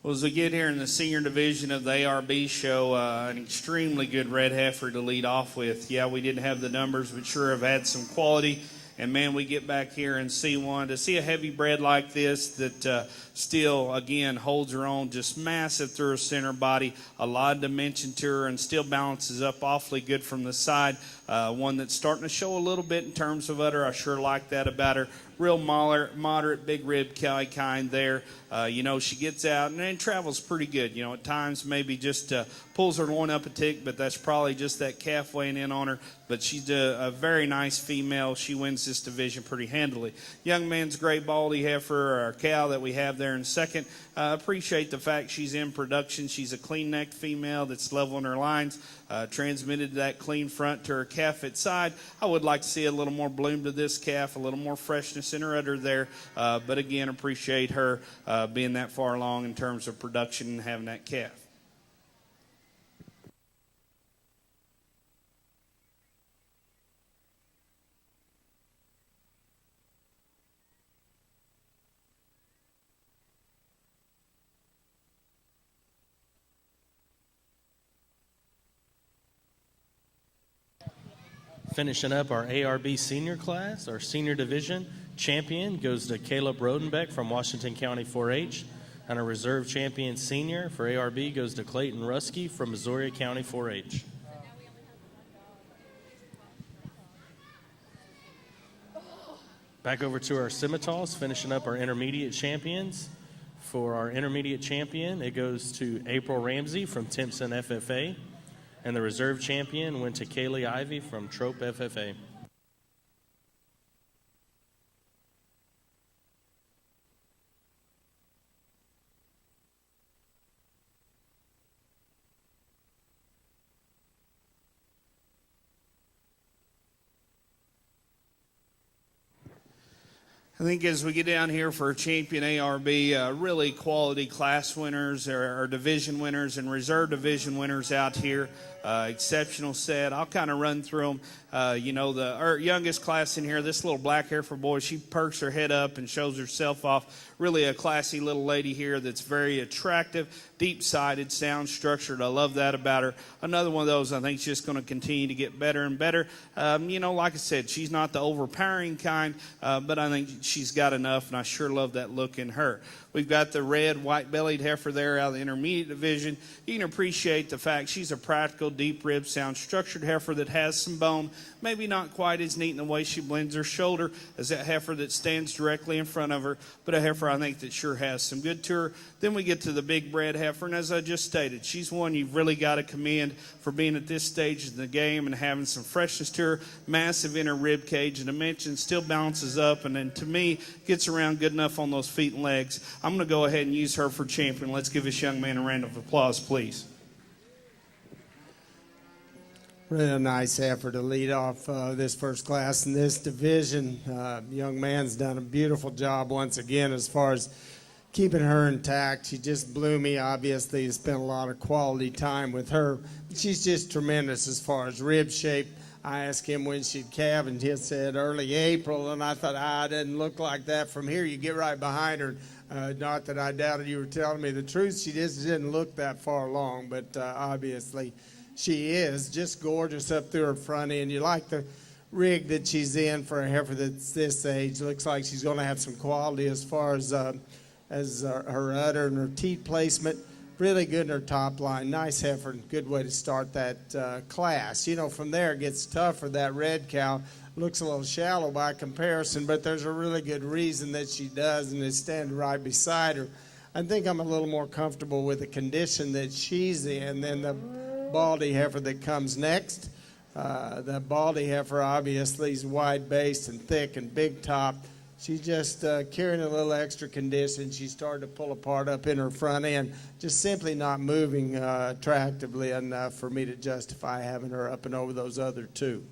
Well, as we get here in the senior division of the ARB show, an extremely good red heifer to lead off with. Yeah, we didn't have the numbers, but sure have had some quality. And, man, we get back here and see one. To see a heavy bred like this that still, again, holds her own, just massive through her center body, a lot of dimension to her, and still balances up awfully good from the side. One that's starting to show a little bit in terms of udder. I sure like that about her. Real moderate, big rib kind there. She gets out and then travels pretty good. At times maybe just pulls her loin up a tick, but that's probably just that calf weighing in on her. But she's a very nice female. She wins this division pretty handily. Young man's gray baldy heifer, our cow that we have there in second. Appreciate the fact she's in production. She's a clean-necked female that's leveling her lines. Transmitted that clean front to her calf at side. I would like to see a little more bloom to this calf, a little more freshness in her udder there. But again, appreciate her being that far along in terms of production and having that calf. Finishing up our ARB senior class, our senior division champion goes to Caleb Rodenbeck from Washington County 4-H. And our reserve champion senior for ARB goes to Clayton Ruskey from Missouri County 4-H. Back over to our scimitars, finishing up our intermediate champions. For our intermediate champion, it goes to April Ramsey from Timpson FFA. And the reserve champion went to Kaylee Ivy from Trope FFA. I think as we get down here for champion ARB, really quality class winners or division winners and reserve division winners out here. Exceptional set. I'll kind of run through them. The youngest class in here, this little black heifer boy, she perks her head up and shows herself off. Really a classy little lady here that's very attractive, deep-sided, sound structured. I love that about her. Another one of those I think is just going to continue to get better and better. Like I said, she's not the overpowering kind, but I think she's got enough, and I sure love that look in her. We've got the red, white-bellied heifer there out of the intermediate division. You can appreciate the fact she's a practical, deep-ribbed, sound-structured heifer that has some bone. Maybe not quite as neat in the way she blends her shoulder as that heifer that stands directly in front of her, but a heifer I think that sure has some good to her. Then we get to the big bred heifer, and as I just stated, she's one you've really got to commend for being at this stage of the game and having some freshness to her, massive inner rib cage, and dimension, still balances up, and then to me, gets around good enough on those feet and legs. I'm going to go ahead and use her for champion. Let's give this young man a round of applause, please. Really nice effort to lead off this first class in this division. Young man's done a beautiful job once again as far as keeping her intact. She just blew me, obviously. Spent a lot of quality time with her. But she's just tremendous as far as rib shape. I asked him when she'd calve, and he said early April, and I thought, it doesn't look like that from here. You get right behind her. Not that I doubted you were telling me the truth. She just didn't look that far along, but obviously she is just gorgeous up through her front end. You like the rig that she's in for a heifer that's this age. Looks like she's going to have some quality as far as her udder and her teat placement. Really good in her top line. Nice heifer. Good way to start that class. From there it gets tougher. That red cow looks a little shallow by comparison, but there's a really good reason that she does, and is standing right beside her. I think I'm a little more comfortable with the condition that she's in than the baldy heifer that comes next. The baldy heifer obviously is wide-based and thick and big top. She's just carrying a little extra condition. She's starting to pull apart up in her front end, just simply not moving attractively enough for me to justify having her up and over those other two.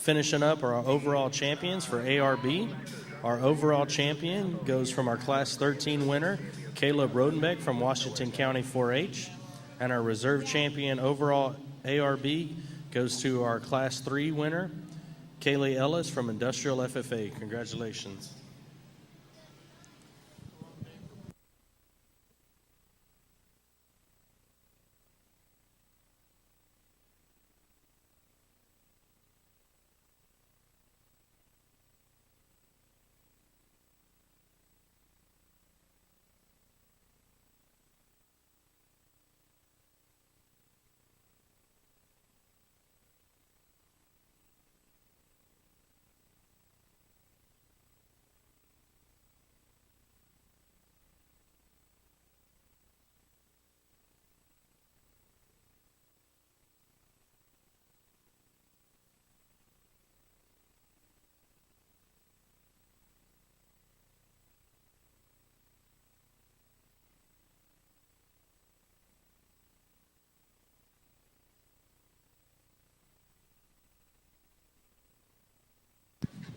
Finishing up are our overall champions for ARB. Our overall champion goes from our Class 13 winner, Caleb Rodenbeck from Washington County 4-H. And our reserve champion overall ARB goes to our Class 3 winner, Kaylee Ellis from Industrial FFA. Congratulations.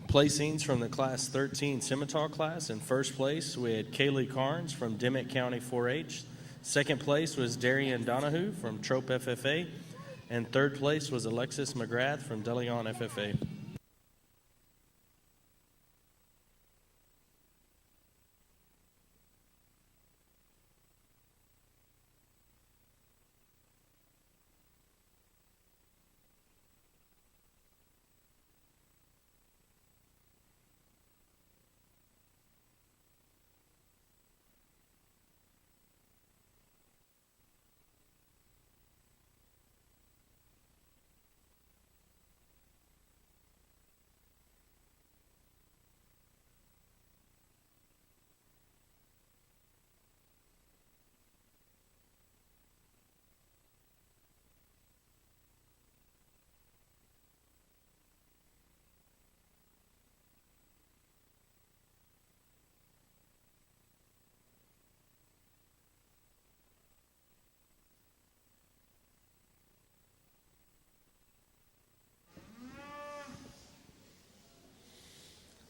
Placings from the Class 13 Scimitar class. In first place, we had Kaylee Carnes from Dimmitt County 4-H. Second place was Darian Donahue from Trope FFA. And third place was Alexis McGrath from De Leon FFA.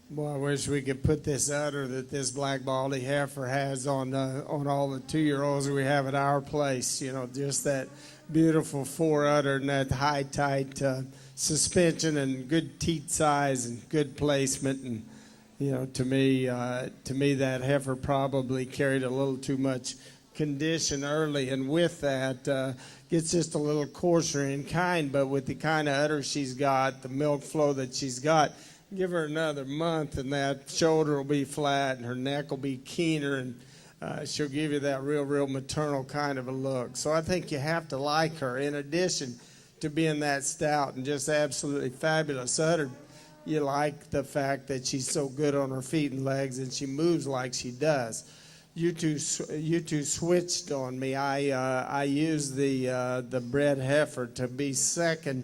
Boy, I wish we could put this udder that this black baldy heifer has on all the 2-year-olds we have at our place. You know, just that beautiful 4 udder and that high, tight suspension and good teat size and good placement. And, you know, to me, that heifer probably carried a little too much condition early. And with that, gets just a little coarser in kind. But with the kind of udder she's got, the milk flow that she's got, give her another month and that shoulder will be flat and her neck will be keener and she'll give you that real maternal kind of a look. So I think you have to like her. In addition to being that stout and just absolutely fabulous udder, you like the fact that she's so good on her feet and legs and she moves like she does. You two switched on me. I used the bred heifer to be second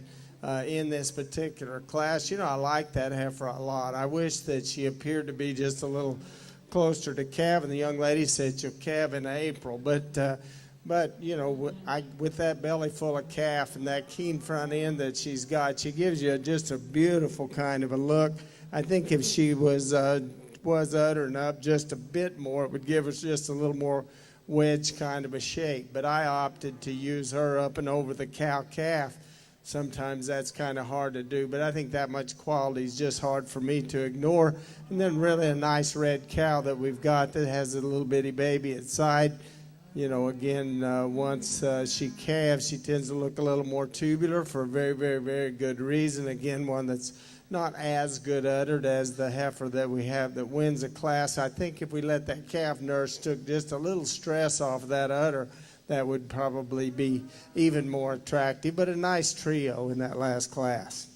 in this particular class. You know, I like that heifer a lot. I wish that she appeared to be just a little closer to calf, and the young lady said she'll calve in April. But you know, with that belly full of calf and that keen front end that she's got, she gives you just a beautiful kind of a look. I think if she was uddering up just a bit more, it would give us just a little more wedge kind of a shape. But I opted to use her up and over the cow-calf. Sometimes that's kind of hard to do, but I think that much quality is just hard for me to ignore. And then really a nice red cow that we've got that has a little bitty baby at side. You know, again, once she calves, she tends to look a little more tubular for a very good reason. Again, one that's not as good uddered as the heifer that we have that wins a class. I think if we let that calf nurse took just a little stress off of that udder, that would probably be even more attractive, but a nice trio in that last class.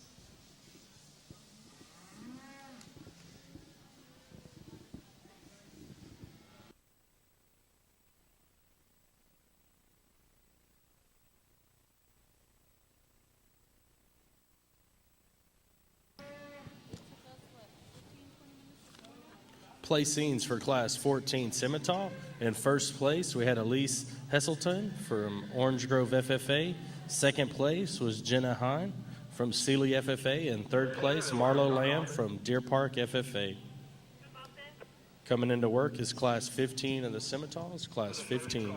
Placings for Class 14 Scimitar. In first place, we had Elise Hesselton from Orange Grove FFA. Second place was Jenna Hine from Sealy FFA. In third place, Marlo Lamb from Deer Park FFA. Coming into work is Class 15 of the Scimitars, Class 15.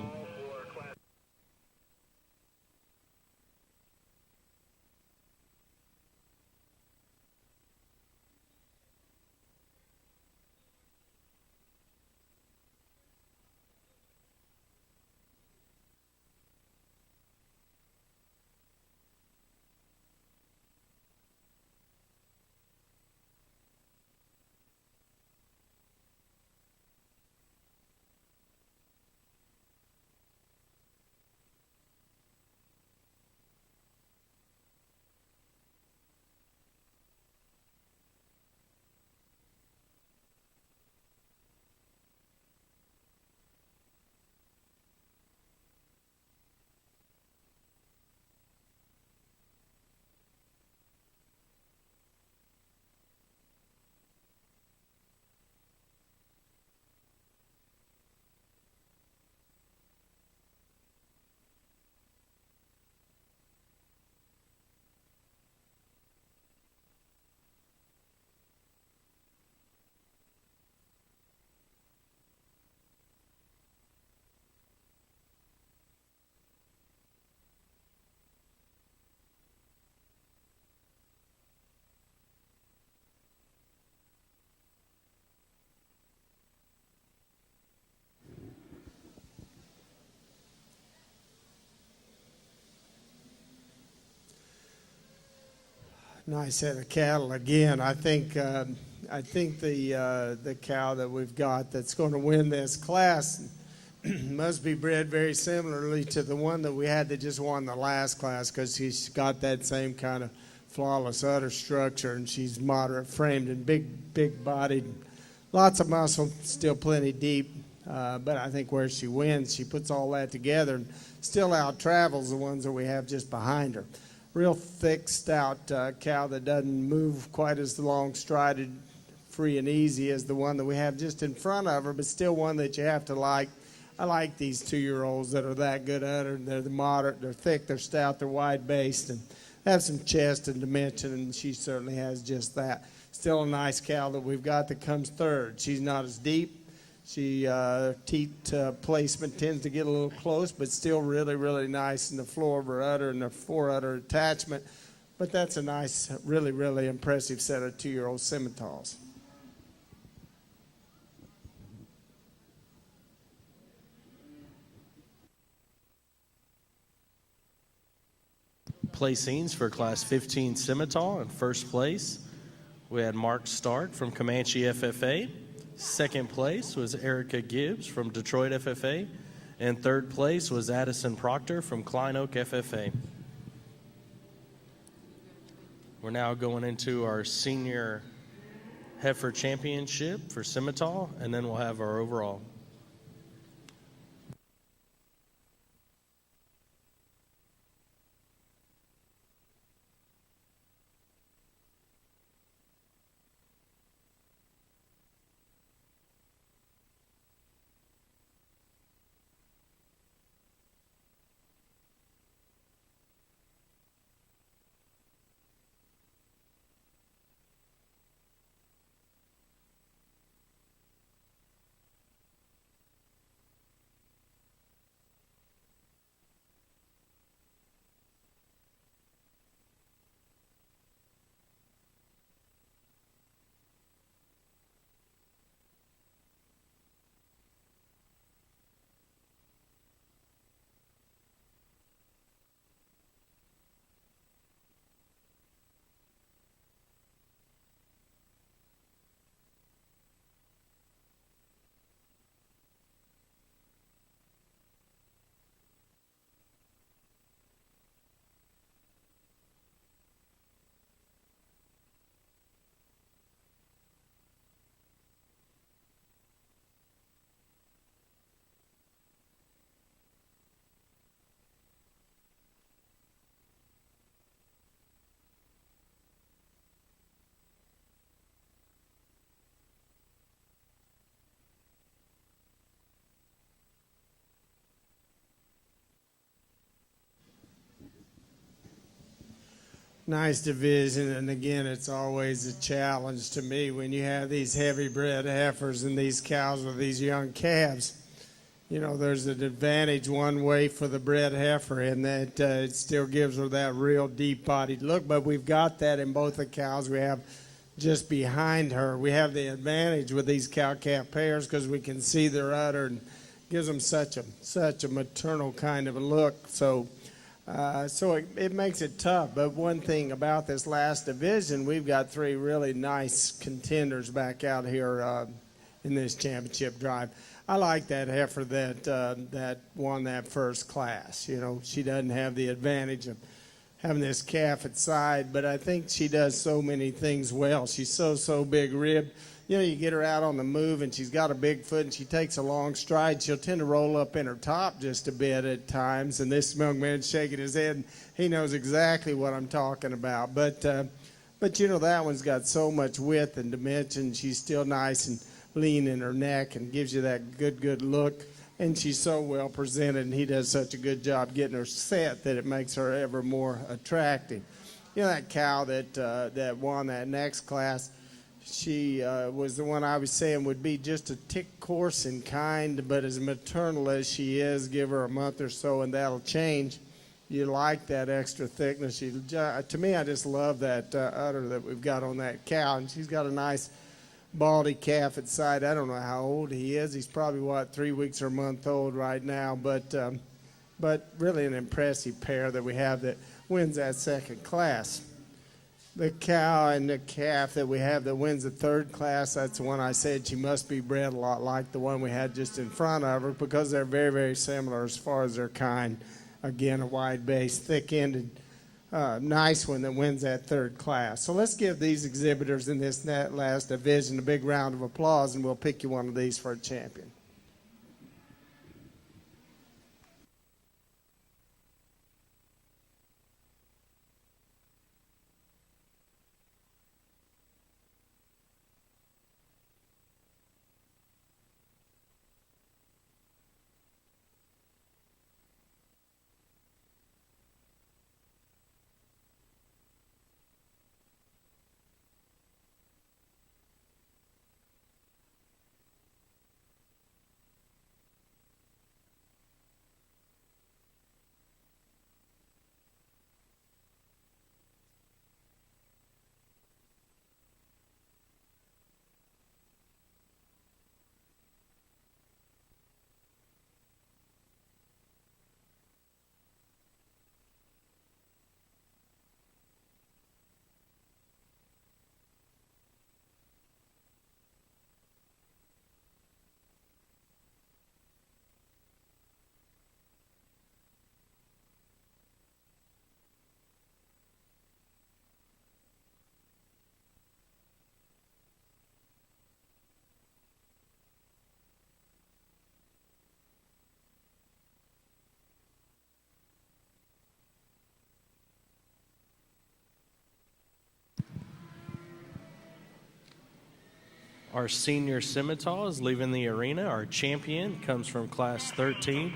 Nice set of cattle again. I think the cow that we've got that's going to win this class must be bred very similarly to the one that we had that just won the last class, because she's got that same kind of flawless udder structure, and she's moderate framed and big bodied, lots of muscle, still plenty deep. But I think where she wins, she puts all that together and still out travels the ones that we have just behind her. Real thick, stout cow that doesn't move quite as long strided, free and easy as the one that we have just in front of her, but still one that you have to like. I like these 2-year-olds that are that good uddered. They're moderate, they're thick, they're stout, they're wide-based, and have some chest and dimension, and she certainly has just that. Still a nice cow that we've got that comes third. She's not as deep. She teat placement tends to get a little close, but still really, really nice in the floor of her udder and the fore-udder attachment. But that's a nice, really, really impressive set of 2-year-old Scimitars. Placings for Class 15 Scimitar. In first place, we had Mark Stark from Comanche FFA. Second place was Erica Gibbs from Detroit FFA. And third place was Addison Proctor from Klein Oak FFA. We're now going into our senior heifer championship for Scimitar, and then we'll have our overall. nice division, and again, it's always a challenge to me when you have these heavy bred heifers and these cows with these young calves. You know, there's an advantage one way for the bred heifer in that it still gives her that real deep-bodied look, but we've got that in both the cows we have just behind her. We have the advantage with these cow-calf pairs because we can see their udder and gives them such a maternal kind of a look. So it makes it tough. But one thing about this last division, we've got three really nice contenders back out here in this championship drive. I like that heifer that won that first class. You know, she doesn't have the advantage of having this calf at side, but I think she does so many things well. She's so big ribbed. You know, you get her out on the move, and she's got a big foot, and she takes a long stride. She'll tend to roll up in her top just a bit at times, and this young man's shaking his head, and he knows exactly what I'm talking about. But you know, that one's got so much width and dimension. She's still nice and lean in her neck and gives you that good look, and she's so well presented, and he does such a good job getting her set that it makes her ever more attractive. You know, that cow that won that next class, she was the one I was saying would be just a tick coarse and kind, but as maternal as she is, give her a month or so and that'll change. You like that extra thickness. To me, I just love that udder that we've got on that cow, and she's got a nice baldy calf at side. I don't know how old he is. He's probably 3 weeks or a month old right now, but really an impressive pair that we have that wins that second class. The cow and the calf that we have that wins the third class, that's the one I said she must be bred a lot like the one we had just in front of her because they're very similar as far as their kind. Again, a wide base, thick-ended, nice one that wins that third class. So let's give these exhibitors in this last division a big round of applause, and we'll pick you one of these for a champion. Our senior scimitar is leaving the arena. Our champion comes from Class 13,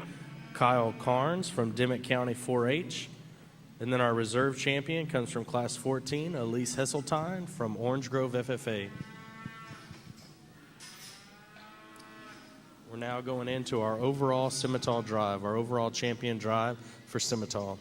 Kyle Carnes from Dimmitt County 4-H. And then our reserve champion comes from Class 14, Elise Hesseltine from Orange Grove FFA. We're now going into our overall scimitar drive, our overall champion drive for scimitar.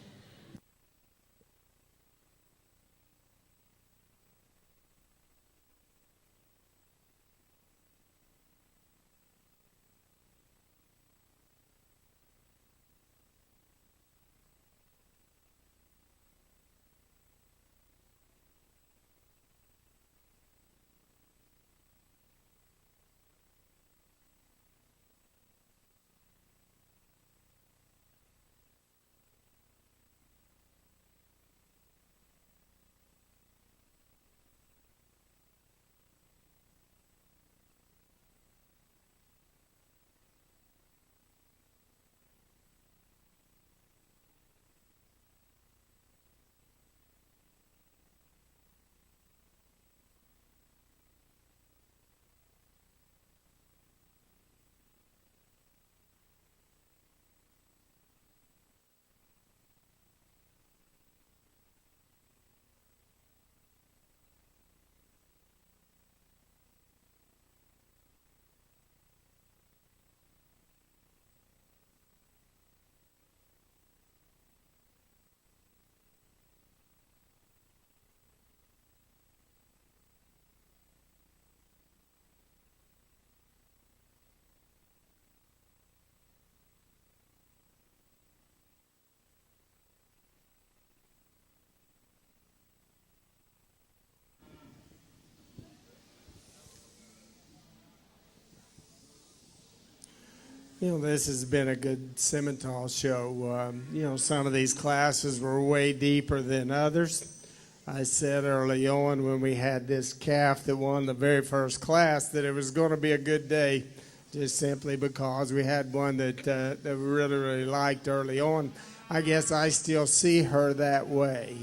This has been a good Simmental show. Some of these classes were way deeper than others. I said early on when we had this calf that won the very first class that it was going to be a good day, just simply because we had one that we really, really liked early on. I guess I still see her that way.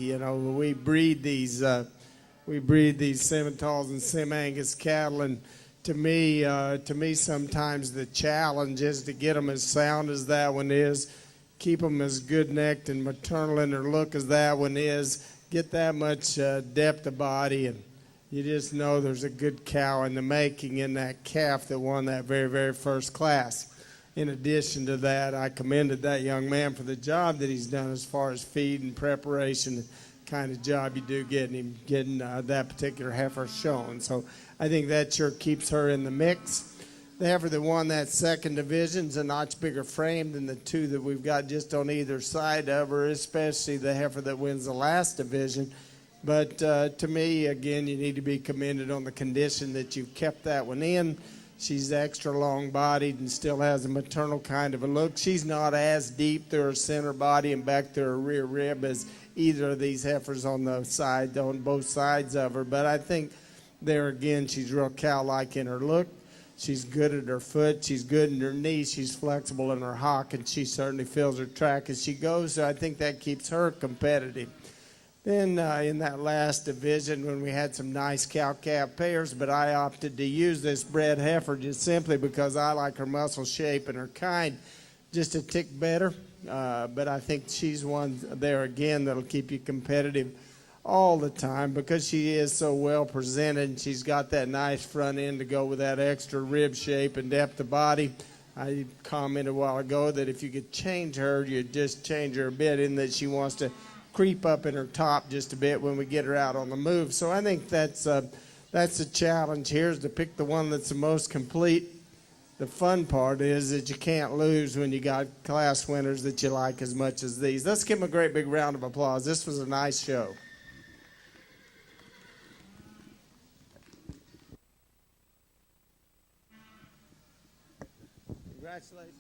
We breed these Simmentals and Sim Angus cattle, and to me, sometimes the challenge is to get them as sound as that one is, keep them as good-necked and maternal in their look as that one is, get that much depth of body, and you just know there's a good cow in the making in that calf that won that very, very first class. In addition to that, I commended that young man for the job that he's done as far as feed and preparation, the kind of job you do getting that particular heifer shown. So I think that sure keeps her in the mix. The heifer that won that second division is a notch bigger frame than the two that we've got just on either side of her, especially the heifer that wins the last division. But to me, again, you need to be commended on the condition that you've kept that one in. She's extra long-bodied and still has a maternal kind of a look. She's not as deep through her center body and back to her rear rib as either of these heifers on both sides of her. But I think there again, she's real cow-like in her look. She's good at her foot. She's good in her knees. She's flexible in her hock, and she certainly fills her track as she goes. So I think that keeps her competitive. Then in that last division, when we had some nice cow-calf pairs, but I opted to use this bred heifer just simply because I like her muscle shape and her kind just a tick better. But I think she's one there again that'll keep you competitive all the time because she is so well presented and she's got that nice front end to go with that extra rib shape and depth of body. I commented a while ago that if you could change her, you'd just change her a bit in that she wants to creep up in her top just a bit when we get her out on the move. So I think that's the challenge here, is to pick the one that's the most complete. The fun part is that you can't lose when you got class winners that you like as much as these. Let's give them a great big round of applause. This was a nice show. Congratulations.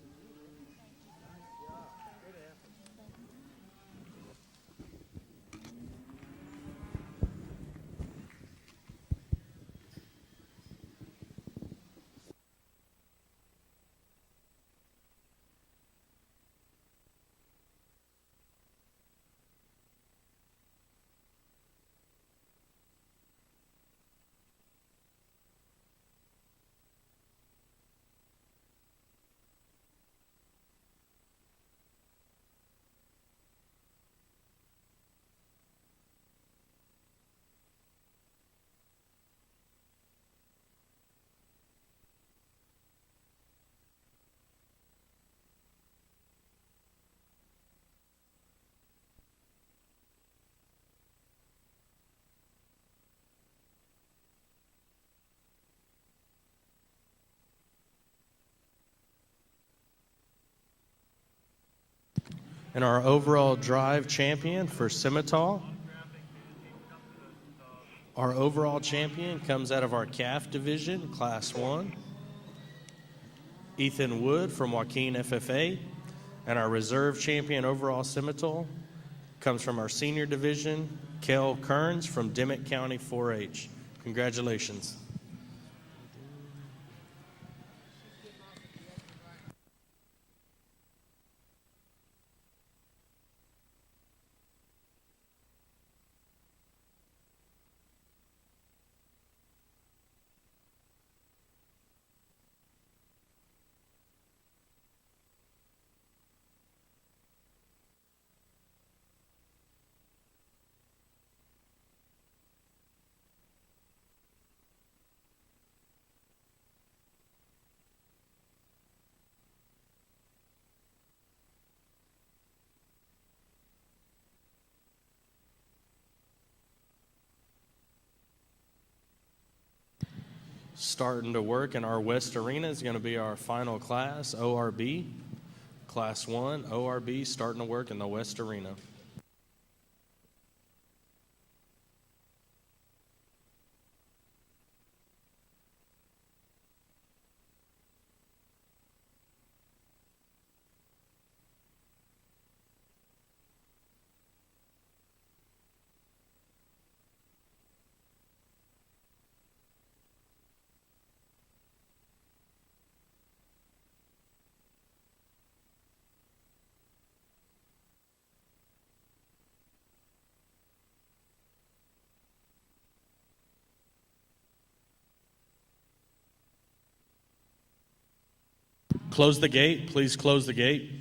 And our overall drive champion for Simmental, our overall champion comes out of our calf division, Class 1, Ethan Wood from Joaquin FFA. And our reserve champion overall Simmental comes from our senior division, Kel Kearns from Dimmitt County 4-H. Congratulations. Starting to work in our West Arena is going to be our final class, ORB. Class 1, ORB, starting to work in the West Arena. Close the gate. Please close the gate.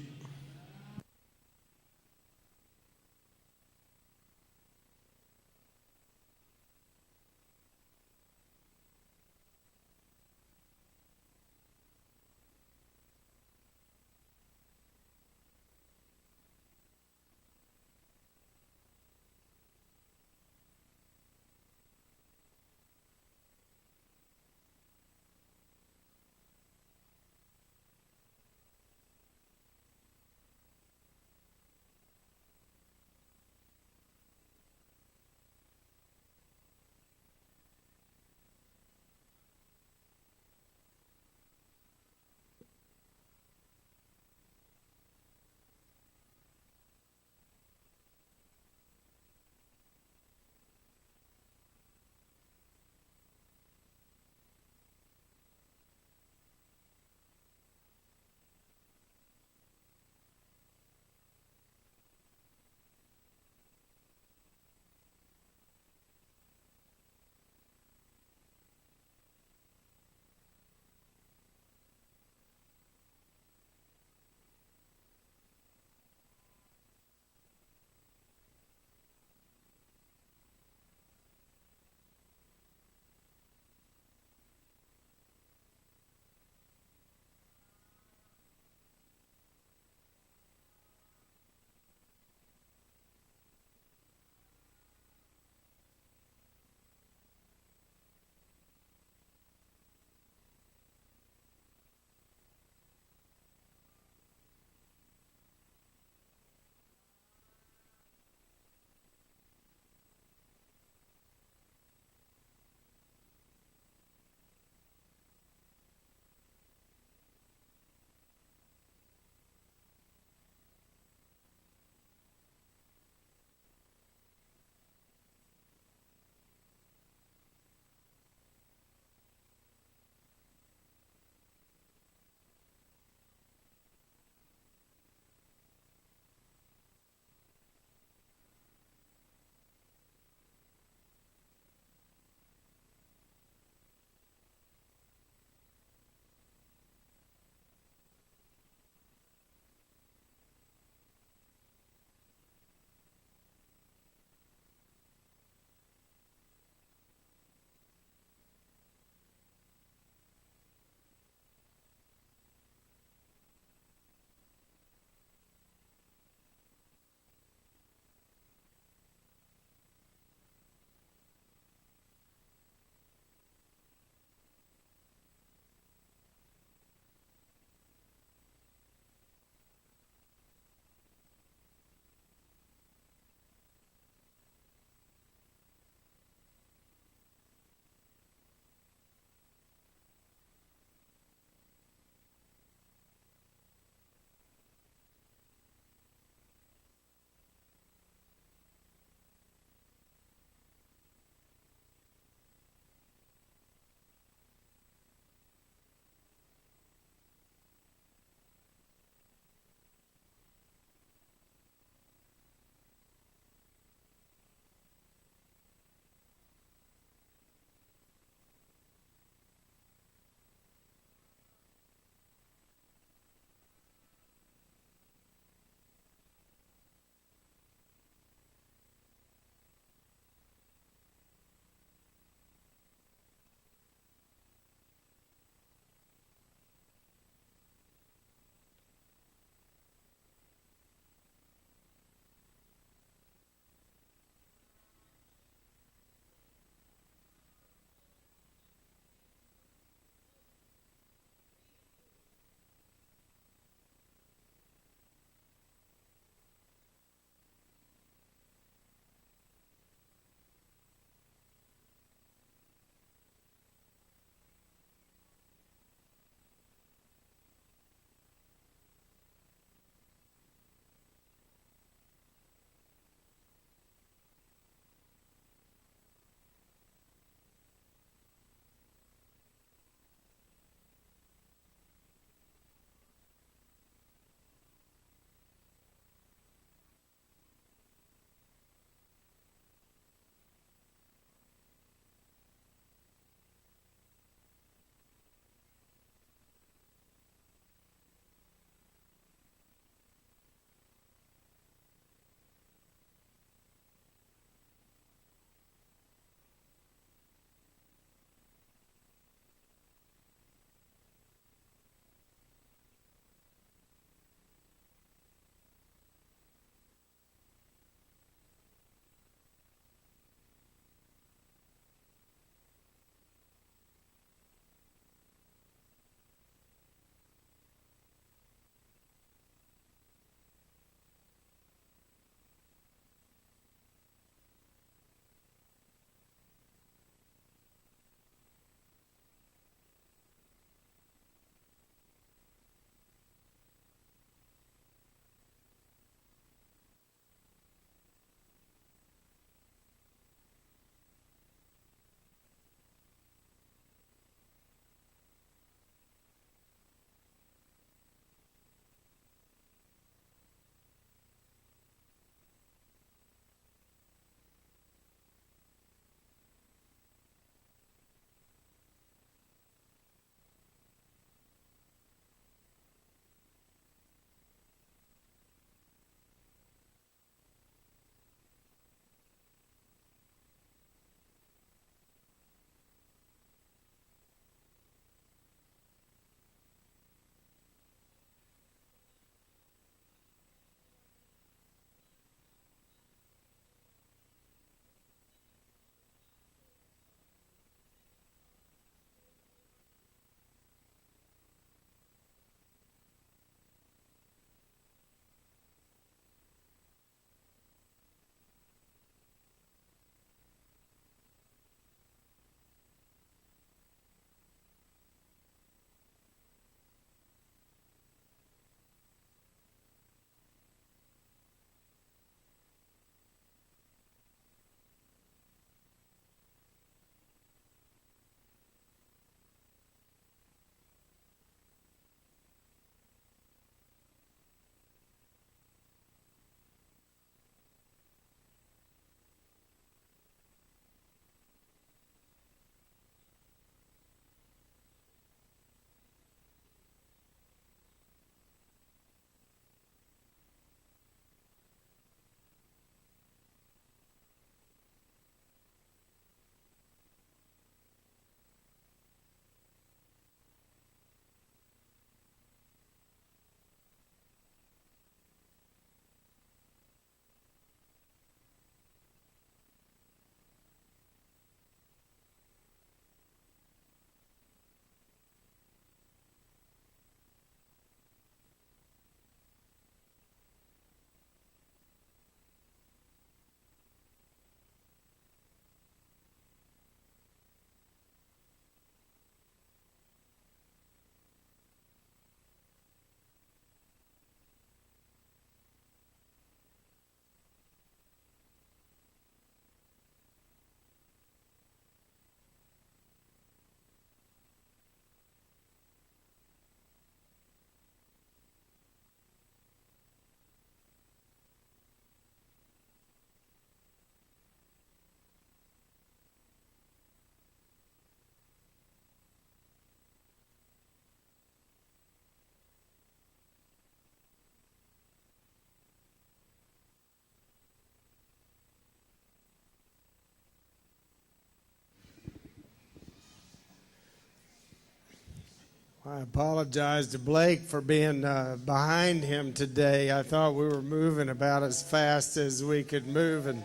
I apologize to Blake for being behind him today. I thought we were moving about as fast as we could move, and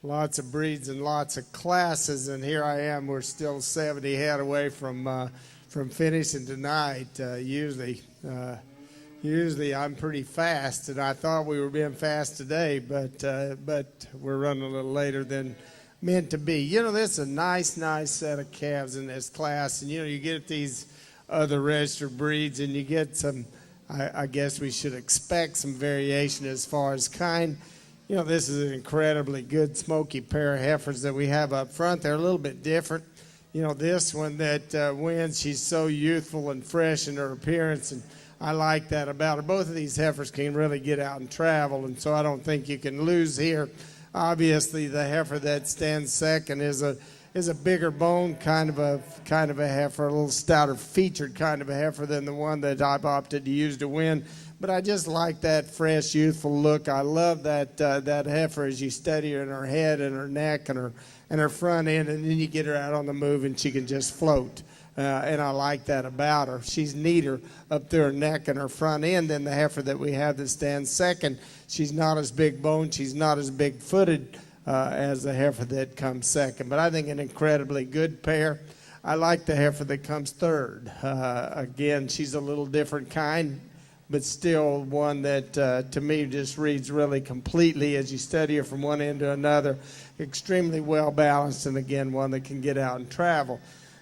lots of breeds and lots of classes, and here I am. We're still 70 head away from finishing tonight. Usually I'm pretty fast, and I thought we were being fast today, but we're running a little later than meant to be. You know, this is a nice set of calves in this class, and you get these other registered breeds, and you get some. I guess we should expect some variation as far as kind. You know, this is an incredibly good smoky pair of heifers that we have up front. They're a little bit different. You know, this one that wins, she's so youthful and fresh in her appearance, and I like that about her. Both of these heifers can really get out and travel, and so I don't think you can lose here. Obviously, the heifer that stands second is a bigger bone kind of a heifer, a little stouter featured kind of a heifer than the one that I've opted to use to win. But I just like that fresh, youthful look. I love that heifer as you study her in her head and her neck and her front end, and then you get her out on the move and she can just float. And I like that about her. She's neater up through her neck and her front end than the heifer that we have that stands second. She's not as big boned. She's not as big footed as the heifer that comes second. But I think an incredibly good pair. I like the heifer that comes third. Again, she's a little different kind, but still one that to me just reads really completely as you study her from one end to another. Extremely well balanced, and again, one that can get out and travel.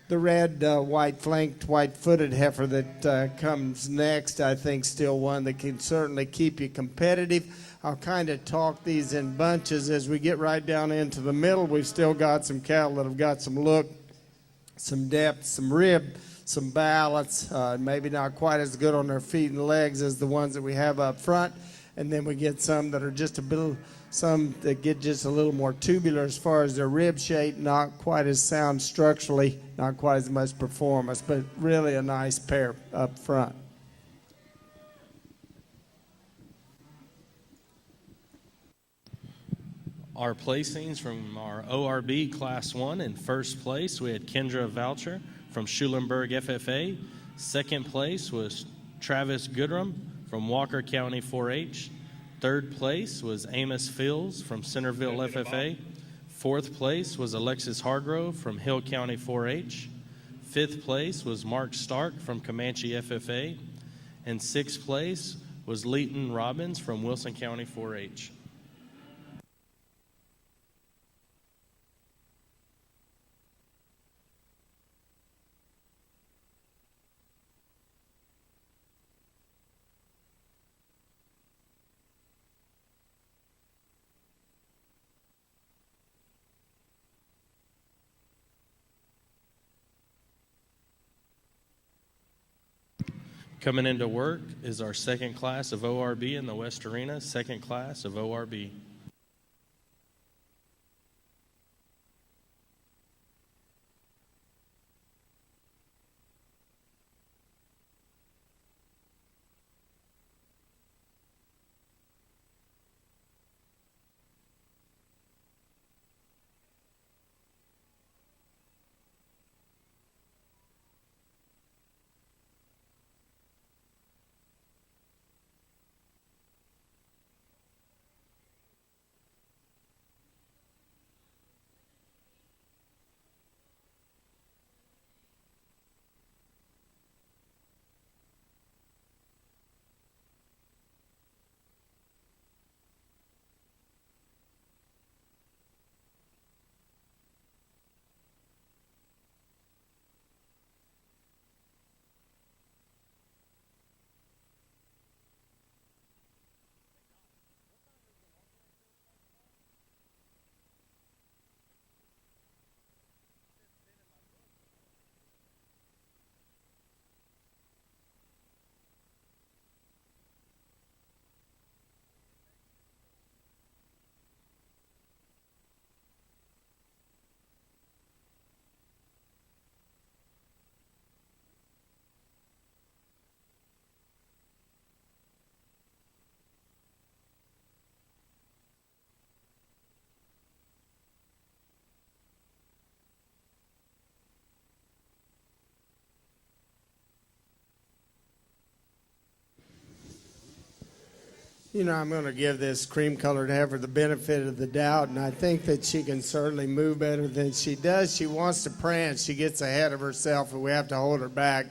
The red, white-flanked, white-footed heifer that comes next, I think still one that can certainly keep you competitive. I'll kind of talk these in bunches as we get right down into the middle. We've still got some cattle that have got some look, some depth, some rib, some balance, maybe not quite as good on their feet and legs as the ones that we have up front. And then we get some that are just some that get just a little more tubular as far as their rib shape, not quite as sound structurally, not quite as much performance, but really a nice pair up front. Our placings from our ORB Class 1. In first place, we had Kendra Voucher from Schulenburg FFA. Second place was Travis Goodrum from Walker County 4-H. Third place was Amos Fields from Centerville FFA. Fourth place was Alexis Hargrove from Hill County 4-H. Fifth place was Mark Stark from Comanche FFA. And sixth place was Leighton Robbins from Wilson County 4-H. Coming into work is our second class of ORB in the West Arena, second class of ORB. You know, I'm going to give this cream-colored heifer the benefit of the doubt, and I think that she can certainly move better than she does. She wants to prance. She gets ahead of herself, and we have to hold her back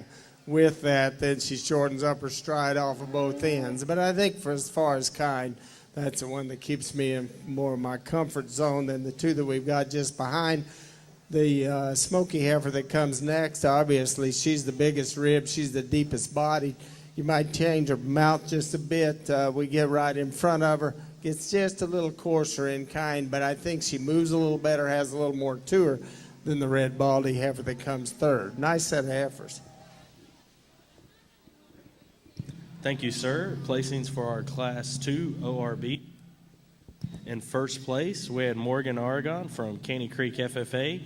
with that. Then she shortens up her stride off of both ends. But I think for as far as kind, that's the one that keeps me in more of my comfort zone than the two that we've got just behind. The smoky heifer that comes next, obviously, she's the biggest rib. She's the deepest body. You might change her mouth just a bit. We get right in front of her. Gets just a little coarser in kind, but I think she moves a little better, has a little more to her than the red baldy heifer that comes third. Nice set of heifers. Thank you, sir. Placings for our Class 2 ORB. In first place, we had Morgan Oregon from Caney Creek FFA.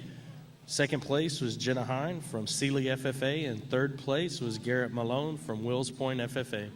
Second place was Jenna Hine from Sealy FFA. And third place was Garrett Malone from Wills Point FFA.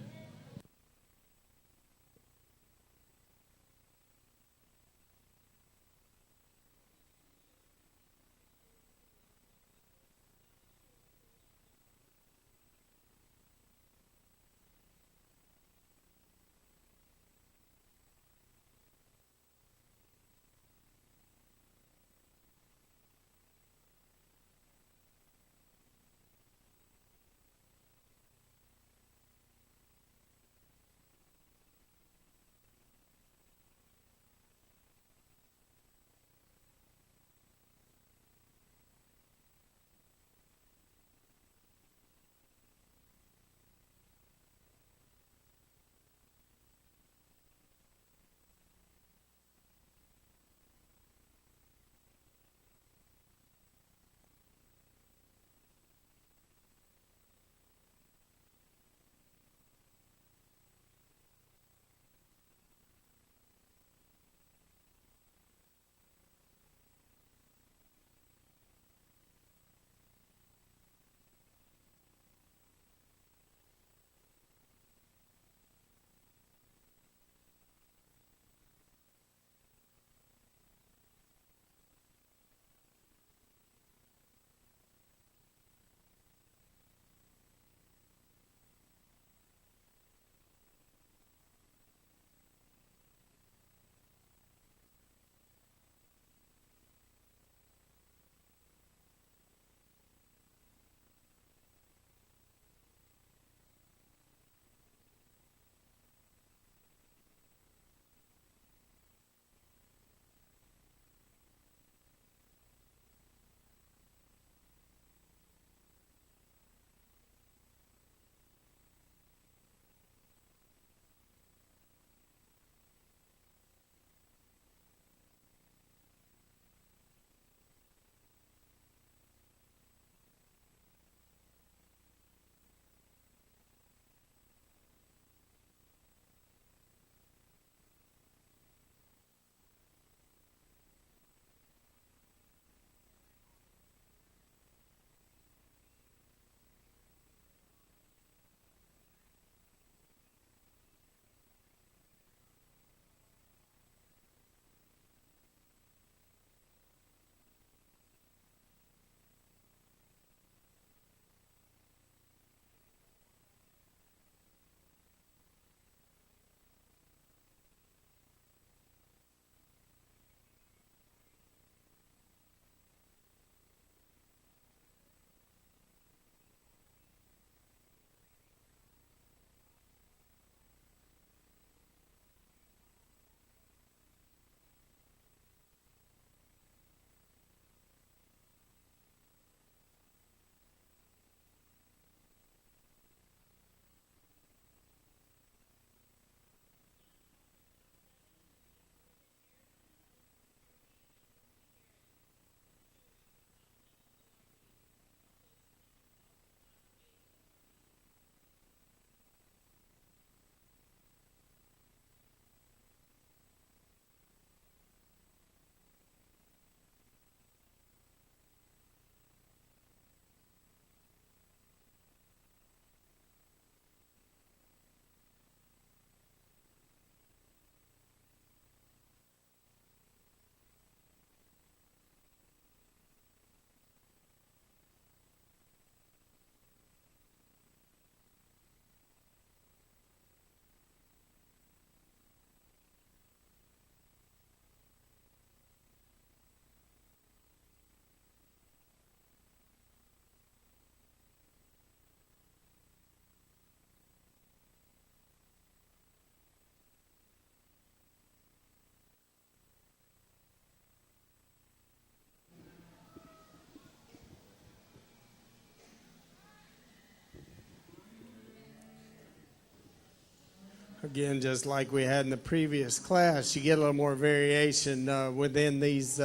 again, just like we had in the previous class, you get a little more variation within these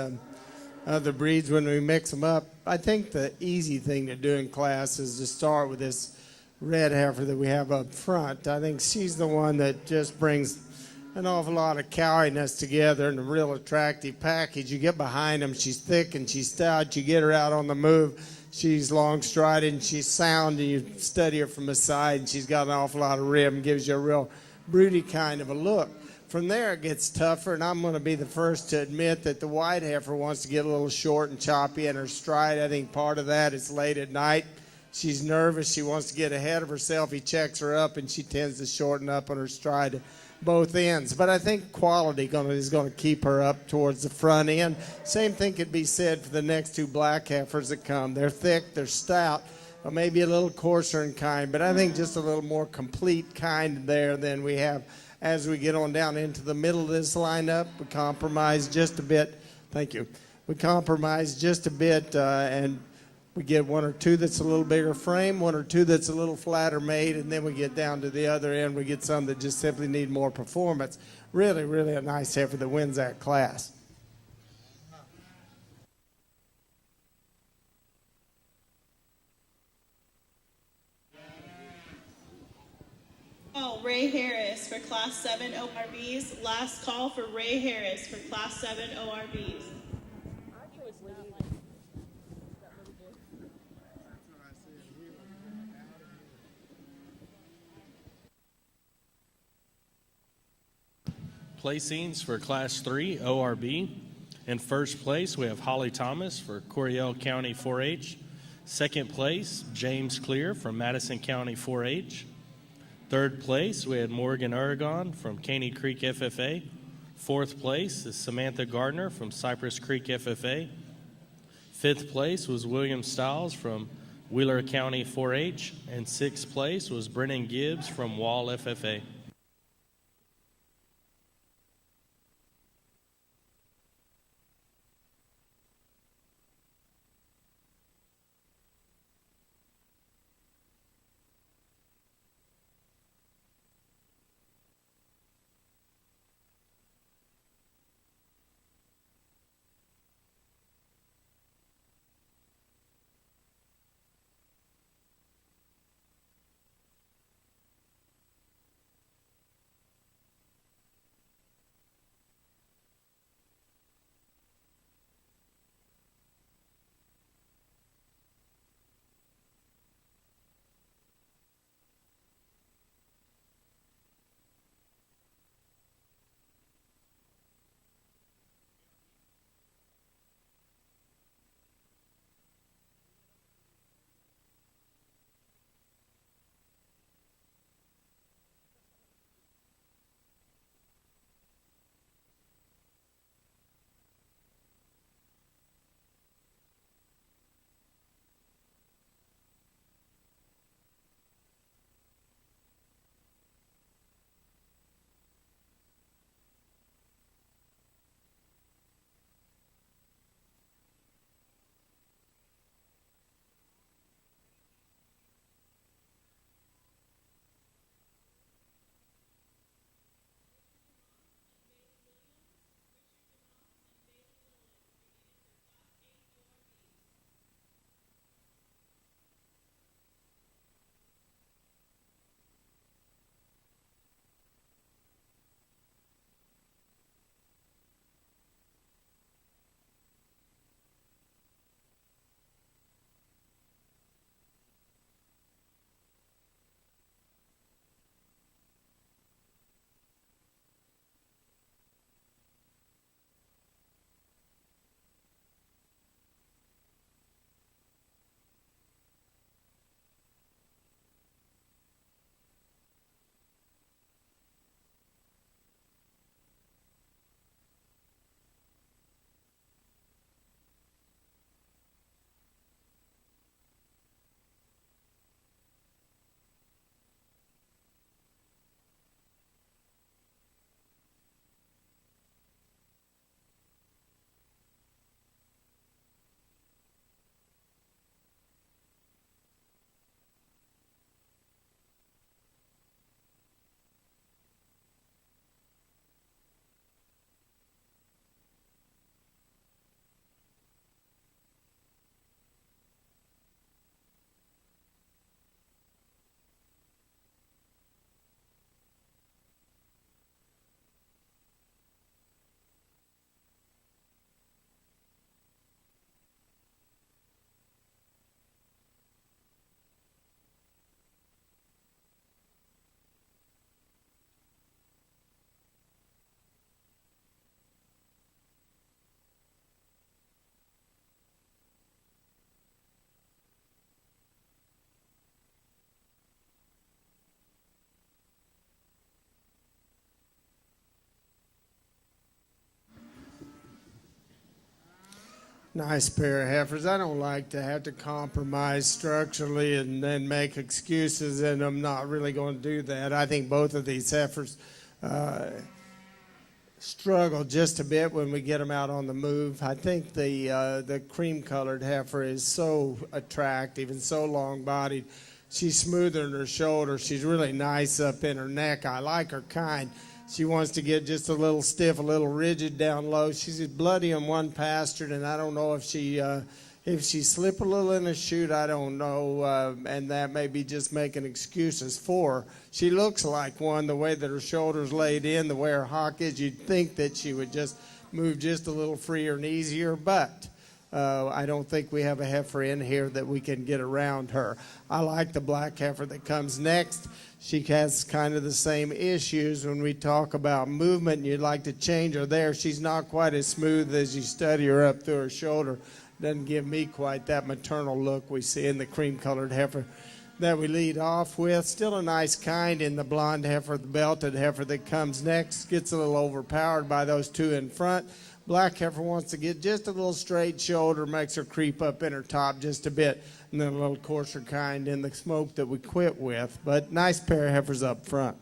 other breeds when we mix them up. I think the easy thing to do in class is to start with this red heifer that we have up front. I think she's the one that just brings an awful lot of cowiness together in a real attractive package. You get behind them, she's thick and she's stout. You get her out on the move, she's long strided and she's sound, and you study her from the side, and she's got an awful lot of rib and gives you a real broody kind of a look. From there, it gets tougher, and I'm going to be the first to admit that the white heifer wants to get a little short and choppy in her stride. I think part of that is late at night. She's nervous. She wants to get ahead of herself. He checks her up, and she tends to shorten up on her stride at both ends. But I think quality is going to keep her up towards the front end. Same thing could be said for the next two black heifers that come. They're thick, they're stout, or maybe a little coarser in kind, but I think just a little more complete kind there than we have. As we get on down into the middle of this lineup, we compromise just a bit. Thank you. We compromise just a bit, and we get one or two that's a little bigger frame, one or two that's a little flatter made, and then we get down to the other end. We get some that just simply need more performance. Really, really a nice heifer that wins that class. Ray Harris for Class 7 ORVs. Last call for Ray Harris for Class 7 ORVs. Placings for Class 3 ORB. In first place, we have Holly Thomas for Coryell County 4-H. Second place, James Clear from Madison County 4-H. Third place, we had Morgan Aragon from Caney Creek FFA. Fourth place is Samantha Gardner from Cypress Creek FFA. Fifth place was William Stiles from Wheeler County 4-H. And sixth place was Brennan Gibbs from Wall FFA. Nice pair of heifers. I don't like to have to compromise structurally and then make excuses, and I'm not really going to do that. I think both of these heifers struggle just a bit when we get them out on the move. I think the cream-colored heifer is so attractive and so long-bodied. She's smoother in her shoulder. She's really nice up in her neck. I like her kind. She wants to get just a little stiff, a little rigid down low. She's bloody on one pasture, and I don't know if she slip a little in the chute. I don't know, and that may be just making excuses for her. She looks like one, the way that her shoulders laid in, the way her hock is. You'd think that she would just move just a little freer and easier, but I don't think we have a heifer in here that we can get around her. I like the black heifer that comes next. She has kind of the same issues when we talk about movement, and you'd like to change her there. She's not quite as smooth as you study her up through her shoulder. Doesn't give me quite that maternal look we see in the cream-colored heifer that we lead off with. Still a nice kind in the blonde heifer, the belted heifer that comes next. Gets a little overpowered by those two in front. Black heifer wants to get just a little straight shoulder, makes her creep up in her top just a bit, and then a little coarser kind in the smoke that we quit with. But nice pair of heifers up front.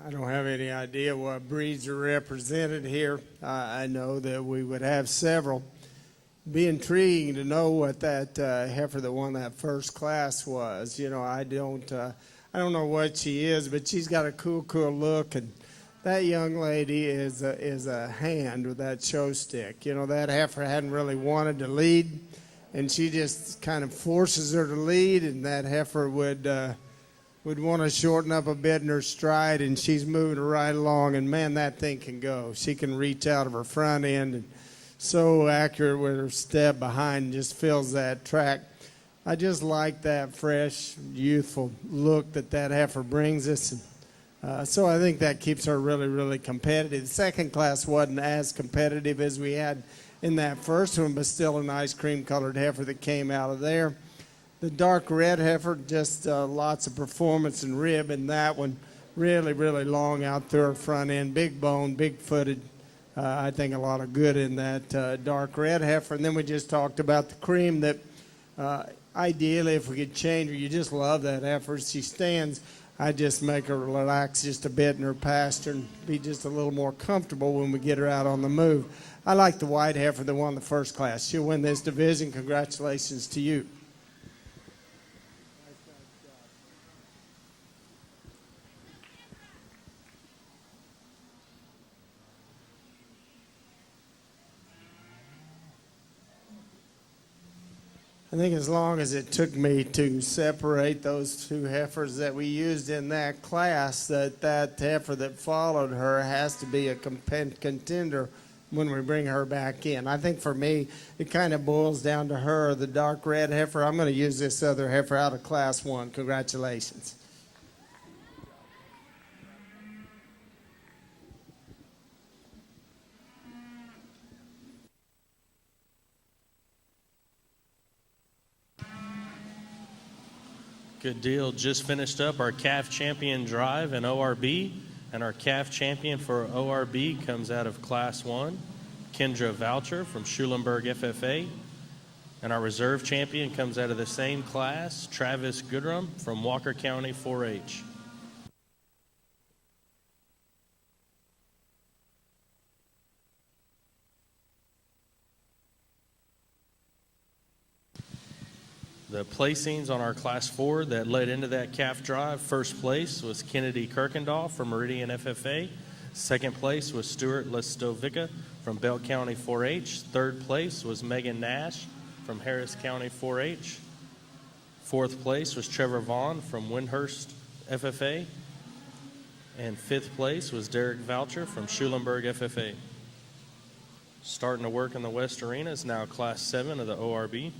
I don't have any idea what breeds are represented here. I know that we would have several. Be intriguing to know what that heifer that won that first class was. You know, I don't know what she is, but she's got a cool look, and that young lady is a hand with that show stick. You know, that heifer hadn't really wanted to lead, and she just kind of forces her to lead, and that heifer would want to shorten up a bit in her stride, and she's moving right along, and man, that thing can go. She can reach out of her front end, and so accurate with her step behind, just fills that track. I just like that fresh, youthful look that heifer brings us, and so I think that keeps her really, really competitive. The second class wasn't as competitive as we had in that first one, but still a nice cream-colored heifer that came out of there. The dark red heifer, just lots of performance and rib in that one. Really, really long out through her front end. Big bone, big footed. I think a lot of good in that dark red heifer. And then we just talked about the cream that ideally if we could change her, you just love that heifer. She stands I just make her relax just a bit in her pasture and be just a little more comfortable when we get her out on the move. I like the white heifer that won the first class. She'll win this division. Congratulations to you. I think as long as it took me to separate those two heifers that we used in that class, that heifer that followed her has to be a contender when we bring her back in. I think for me, it kind of boils down to her, the dark red heifer. I'm going to use this other heifer out of Class 1. Congratulations. Good deal. Just finished up our calf champion drive in ORB, and our calf champion for ORB comes out of Class 1, Kendra Voucher from Schulenburg FFA, and our reserve champion comes out of the same class, Travis Goodrum from Walker County 4-H. The placings on our Class 4 that led into that calf drive, first place was Kennedy Kirkendall from Meridian FFA. Second place was Stuart Lestovica from Bell County 4-H. Third place was Megan Nash from Harris County 4-H. Fourth place was Trevor Vaughn from Windhurst FFA. And fifth place was Derek Voucher from Schulenburg FFA. Starting to work in the West Arena is now Class 7 of the ORB.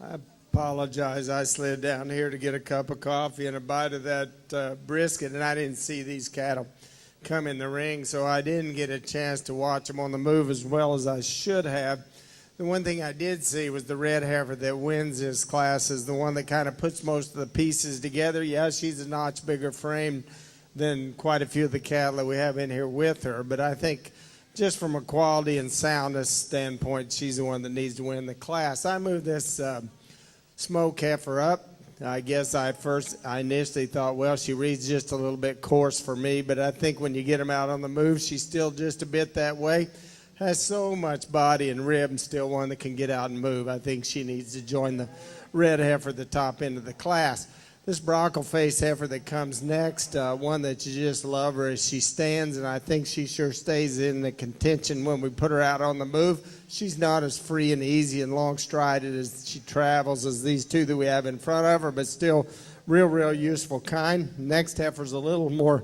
I apologize. I slid down here to get a cup of coffee and a bite of that brisket, and I didn't see these cattle come in the ring, so I didn't get a chance to watch them on the move as well as I should have. The one thing I did see was the red heifer that wins this class is the one that kind of puts most of the pieces together. Yeah, she's a notch bigger frame than quite a few of the cattle that we have in here with her, but I think just from a quality and soundness standpoint, she's the one that needs to win the class. I moved this smoke heifer up. I guess I initially thought, well, she reads just a little bit coarse for me, but I think when you get them out on the move, she's still just a bit that way. Has so much body and rib and still one that can get out and move. I think she needs to join the red heifer at the top end of the class. This brockle face heifer that comes next, one that you just love her as she stands, and I think she sure stays in the contention when we put her out on the move. She's not as free and easy and long-strided as she travels as these two that we have in front of her, but still real useful kind. Next heifer's a little more,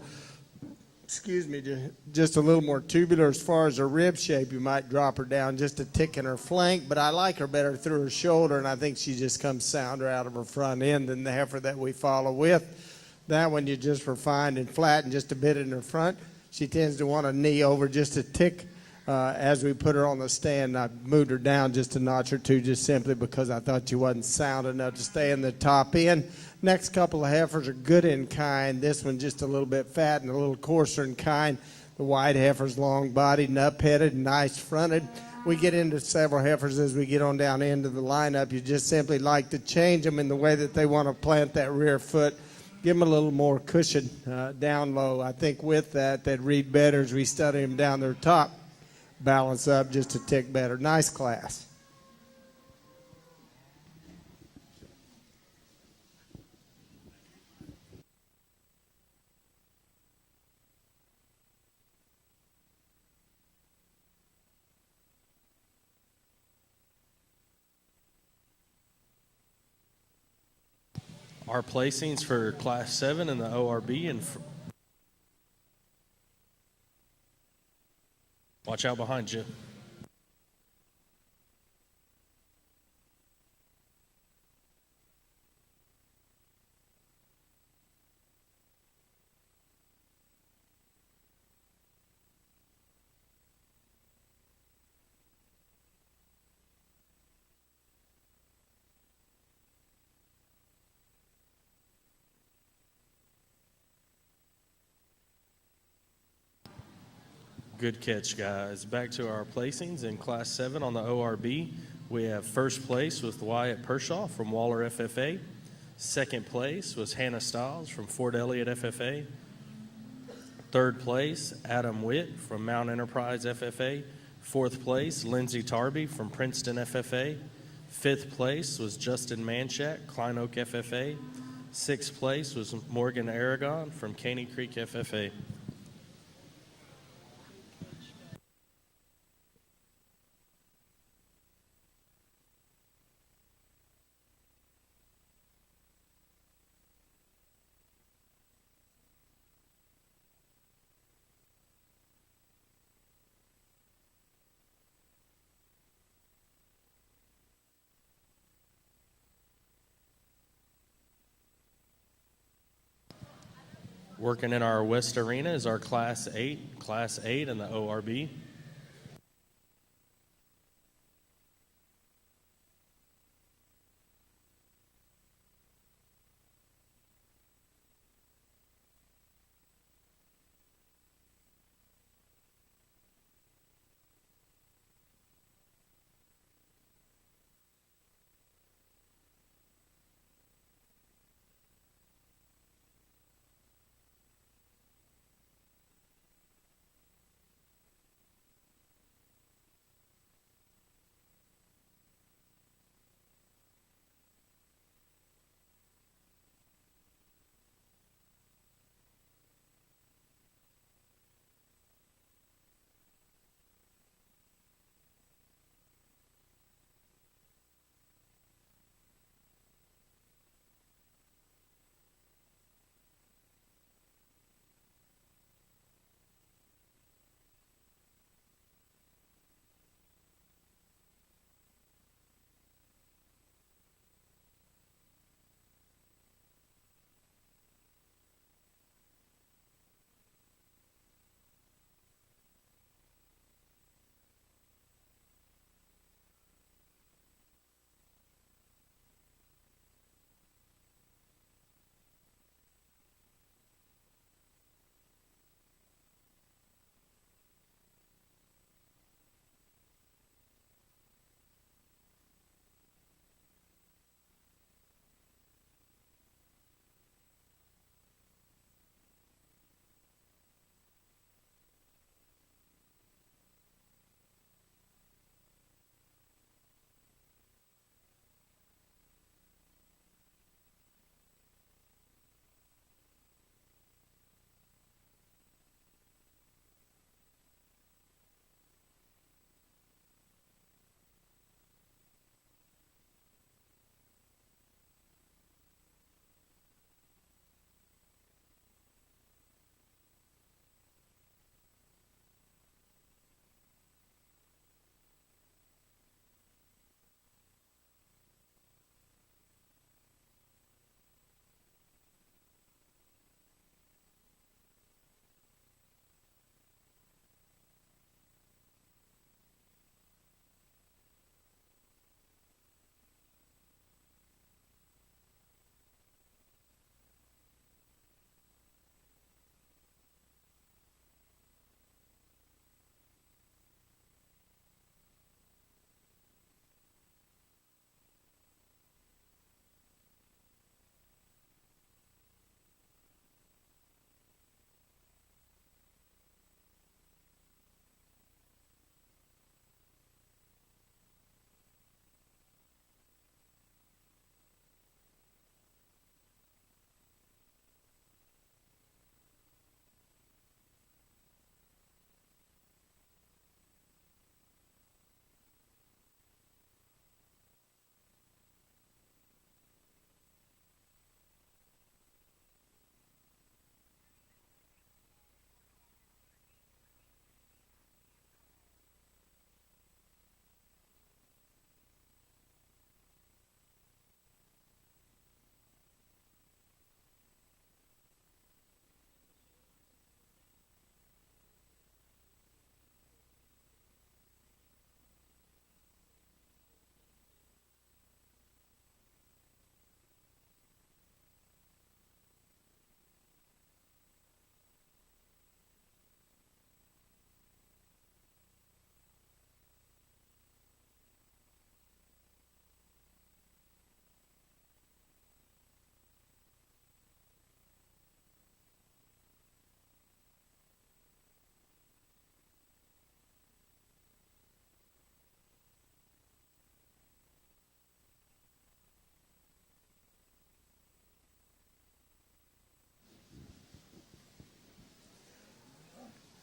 just a little more tubular as far as her rib shape. You might drop her down just a tick in her flank, but I like her better through her shoulder, and I think she just comes sounder out of her front end than the heifer that we follow with. That one you just refined and flattened just a bit in her front. She tends to want to knee over just a tick as we put her on the stand. I moved her down just a notch or two just simply because I thought she wasn't sound enough to stay in the top end. Next couple of heifers are good in kind. This one just a little bit fat and a little coarser in kind. The white heifer's long-bodied and up-headed and nice-fronted. We get into several heifers as we get on down into the lineup. You just simply like to change them in the way that they want to plant that rear foot. Give them a little more cushion down low. I think with that, they'd read better as we study them down their top. Balance up just a tick better. Nice class. Our placings for Class 7 in the ORB and watch out behind you. Good catch, guys. Back to our placings in Class 7 on the ORB. We have first place with Wyatt Pershaw from Waller FFA. Second place was Hannah Stiles from Fort Elliott FFA. Third place, Adam Witt from Mount Enterprise FFA. Fourth place, Lindsay Tarby from Princeton FFA. Fifth place was Justin Manchak, Klein Oak FFA. Sixth place was Morgan Aragon from Caney Creek FFA. Working in our West Arena is our Class 8 in the ORB.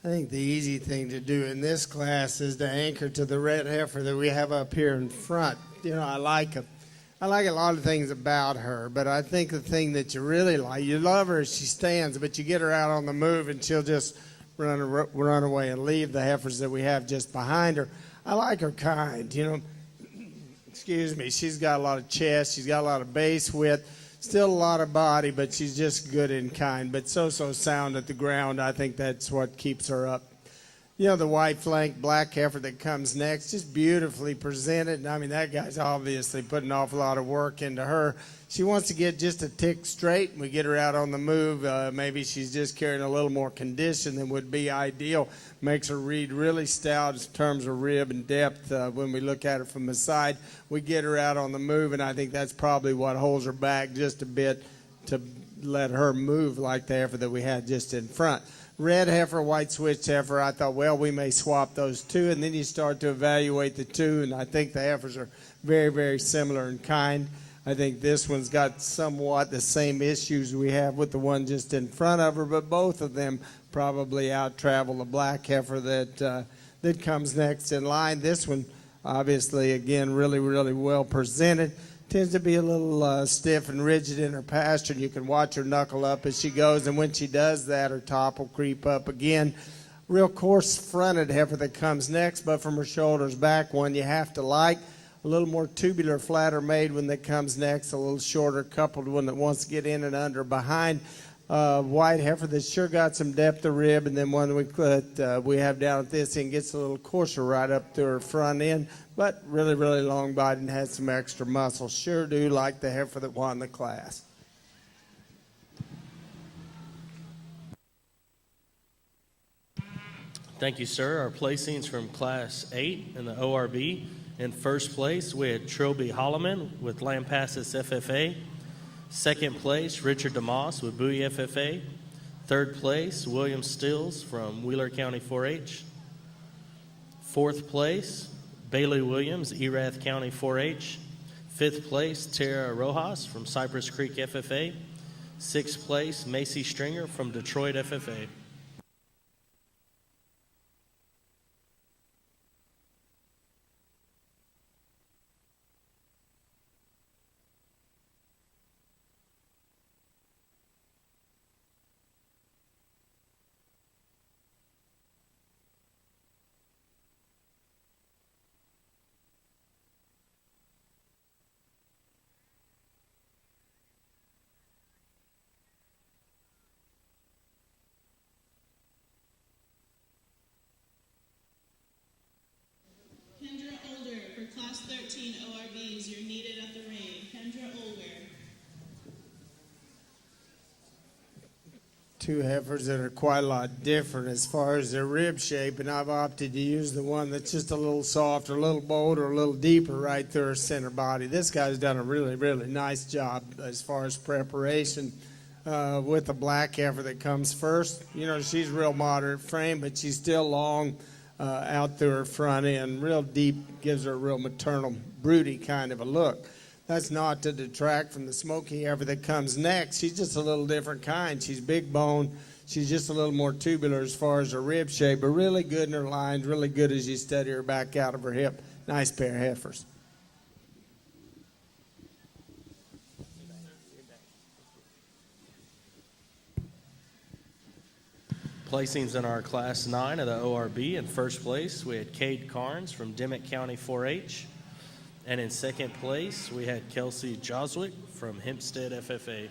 I think the easy thing to do in this class is to anchor to the red heifer that we have up here in front. I like a lot of things about her, but I think the thing that you really like, you love her as she stands, but you get her out on the move and she'll just run away and leave the heifers that we have just behind her. I like her kind, Excuse me. She's got a lot of chest. She's got a lot of base width. Still a lot of body, but she's just good in kind. But so sound at the ground. I think that's what keeps her up. The white flank black heifer that comes next, just beautifully presented. I mean, that guy's obviously put an awful lot of work into her. She wants to get just a tick straight, and we get her out on the move. Maybe she's just carrying a little more condition than would be ideal. Makes her read really stout in terms of rib and depth when we look at her from the side. We get her out on the move, and I think that's probably what holds her back just a bit to let her move like the heifer that we had just in front. Red heifer, white switch heifer, I thought, well, we may swap those two, and then you start to evaluate the two, and I think the heifers are very, very similar in kind. I think this one's got somewhat the same issues we have with the one just in front of her, but both of them probably out-travel the black heifer that comes next in line. This one, obviously, again, really, really well presented. Tends to be a little stiff and rigid in her pasture, and you can watch her knuckle up as she goes, and when she does that, her top will creep up again. Real coarse-fronted heifer that comes next, but from her shoulders back, one you have to like. A little more tubular, flatter made one that comes next, a little shorter coupled one that wants to get in and under behind. White heifer that's sure got some depth of rib, and then one we have down at this end gets a little coarser right up to her front end, but really, really long body and has some extra muscle. Sure do like the heifer that won the class. Thank you, sir. Our placings from Class 8 in the ORB. In first place, we had Trilby Holloman with Lampasas FFA. Second place, Richard DeMoss with Bowie FFA. Third place, William Stills from Wheeler County 4-H. Fourth place, Bailey Williams, Erath County 4-H. Fifth place, Tara Rojas from Cypress Creek FFA. Sixth place, Macy Stringer from Detroit FFA. Kendra Older for Class 13 ORBs. You're needed at the ring. Kendra Older. Two heifers that are quite a lot different as far as their rib shape, and I've opted to use the one that's just a little softer, a little bolder, a little deeper right through her center body. This guy's done a really, really nice job as far as preparation with the black heifer that comes first. She's real moderate frame, but she's still long out through her front end. Real deep, gives her a real maternal, broody kind of a look. That's not to detract from the smoky heifer that comes next. She's just a little different kind. She's big bone. She's just a little more tubular as far as her rib shape, but really good in her lines, really good as you steady her back out of her hip. Nice pair of heifers. Placings in our Class 9 of the ORB. In first place, we had Cade Carnes from Dimmitt County 4-H. And in second place, we had Kelsey Joswick from Hempstead FFA.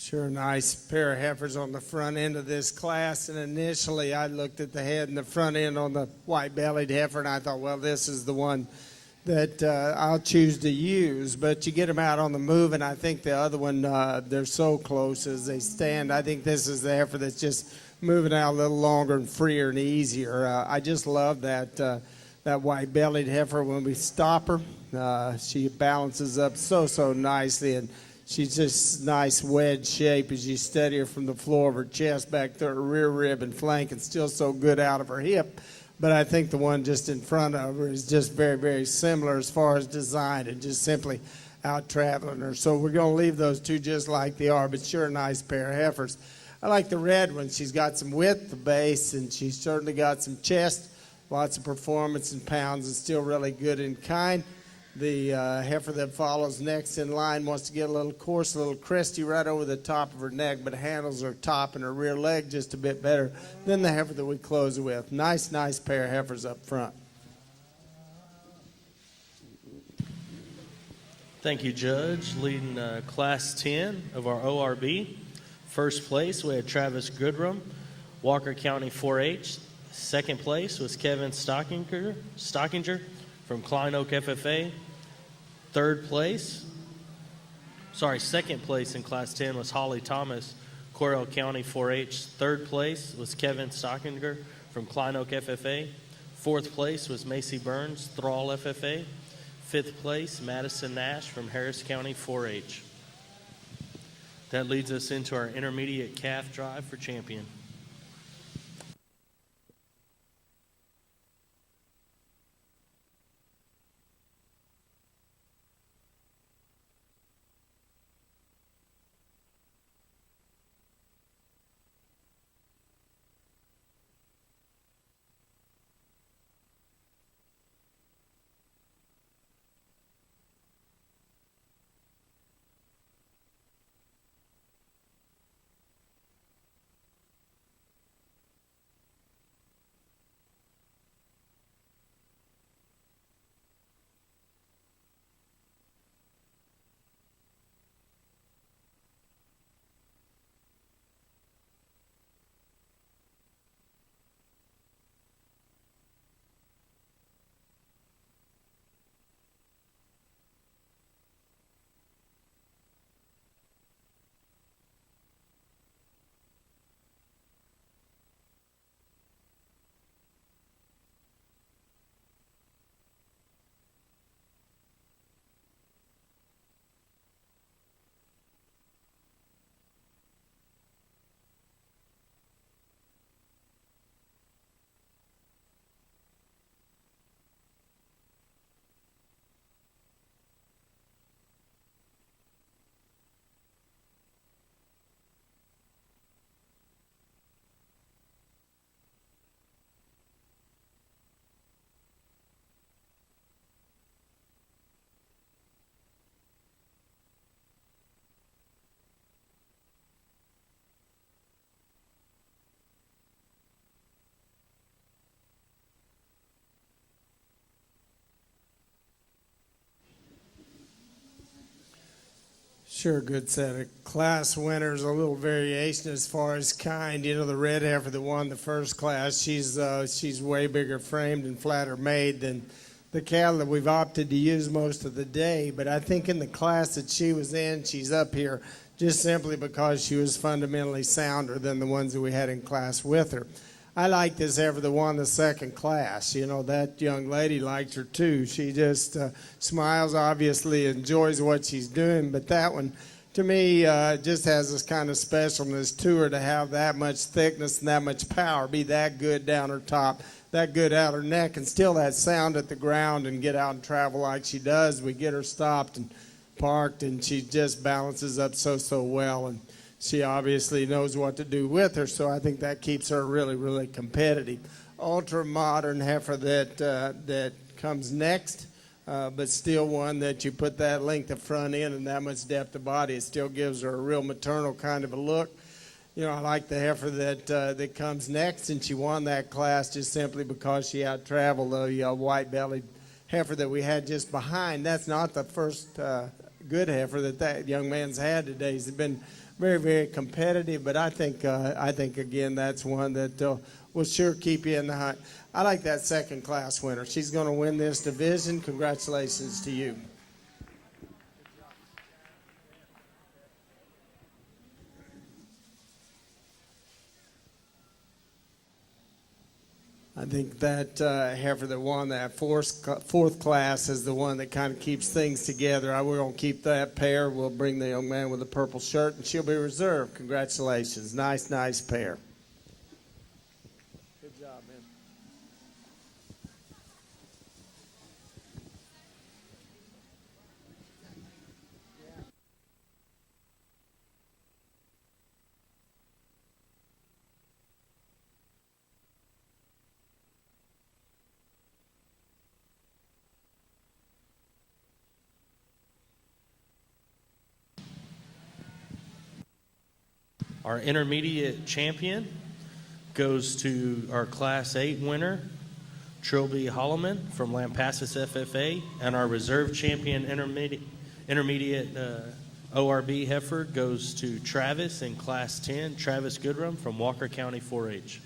Sure, nice pair of heifers on the front end of this class. And initially, I looked at the head and the front end on the white-bellied heifer, and I thought, well, this is the one that I'll choose to use. But you get them out on the move, and I think the other one, they're so close as they stand. I think this is the heifer that's just moving out a little longer and freer and easier. I just love that white-bellied heifer. When we stop her, she balances up so nicely, and she's just nice wedge shape as you study her from the floor of her chest back to her rear rib and flank, and still so good out of her hip. But I think the one just in front of her is just very similar as far as design and just simply out traveling her. So we're going to leave those two just like they are, but sure, a nice pair of heifers. I like the red one. She's got some width, the base, and she's certainly got some chest, lots of performance in pounds, and still really good in kind. The heifer that follows next in line wants to get a little coarse, a little cresty right over the top of her neck, but handles her top and her rear leg just a bit better than the heifer that we close with. Nice pair of heifers up front. Thank you, Judge. Leading Class 10 of our ORB. First place, we had Travis Goodrum, Walker County 4-H. Second place was Kevin Stockinger from Klein Oak FFA. Second place in Class 10 was Holly Thomas, Correll County 4-H. Third place was Kevin Stockinger from Klein Oak FFA. Fourth place was Macy Burns, Thrall FFA. Fifth place, Madison Nash from Harris County 4-H. That leads us into our intermediate calf drive for champion. Sure, good set of class winners. A little variation as far as kind. You know, the red heifer that won the first class, she's way bigger framed and flatter made than the cattle that we've opted to use most of the day. But I think in the class that she was in, she's up here just simply because she was fundamentally sounder than the ones that we had in class with her. I like this heifer that won the second class. You know, that young lady liked her too. She just smiles, obviously enjoys what she's doing. But that one, to me, just has this kind of specialness to her to have that much thickness and that much power, be that good down her top, that good out her neck, and still that sound at the ground and get out and travel like she does. We get her stopped and parked, and she just balances up so well. And she obviously knows what to do with her, so I think that keeps her really competitive. Ultra-modern heifer that comes next, but still one that you put that length of front end and that much depth of body. It still gives her a real maternal kind of a look. You know, I like the heifer that comes next, and she won that class just simply because she out-traveled the white-bellied heifer that we had just behind. That's not the first good heifer that young man's had today. He's been very, very competitive. But I think again that's one that will sure keep you in the hunt. I like that second class winner. She's going to win this division. Congratulations to you. I think that heifer that won that fourth class is the one that kind of keeps things together. We're going to keep that pair. We'll bring the young man with the purple shirt, and she'll be reserved. Congratulations. Nice, nice pair. Good job, man. Our intermediate champion goes to our Class 8 winner, Trilby Holloman from Lampasas FFA, and our reserve champion intermediate ORB heifer goes to Travis in Class 10, Travis Goodrum from Walker County 4-H.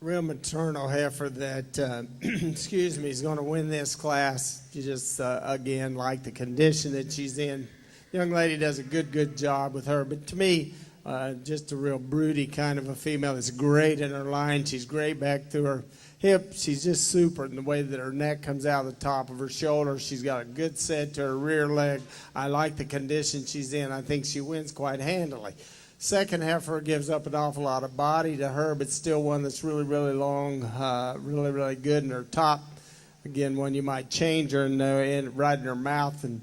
Real maternal heifer that, excuse me, is going to win this class. You just, again, like the condition that she's in. Young lady does a good job with her. But to me, just a real broody kind of a female that's great in her line. She's great back through her hip. She's just super in the way that her neck comes out of the top of her shoulder. She's got a good set to her rear leg. I like the condition she's in. I think she wins quite handily. Second heifer gives up an awful lot of body to her, but still one that's really, really long, really good in her top. Again, one you might change her and right in her mouth, and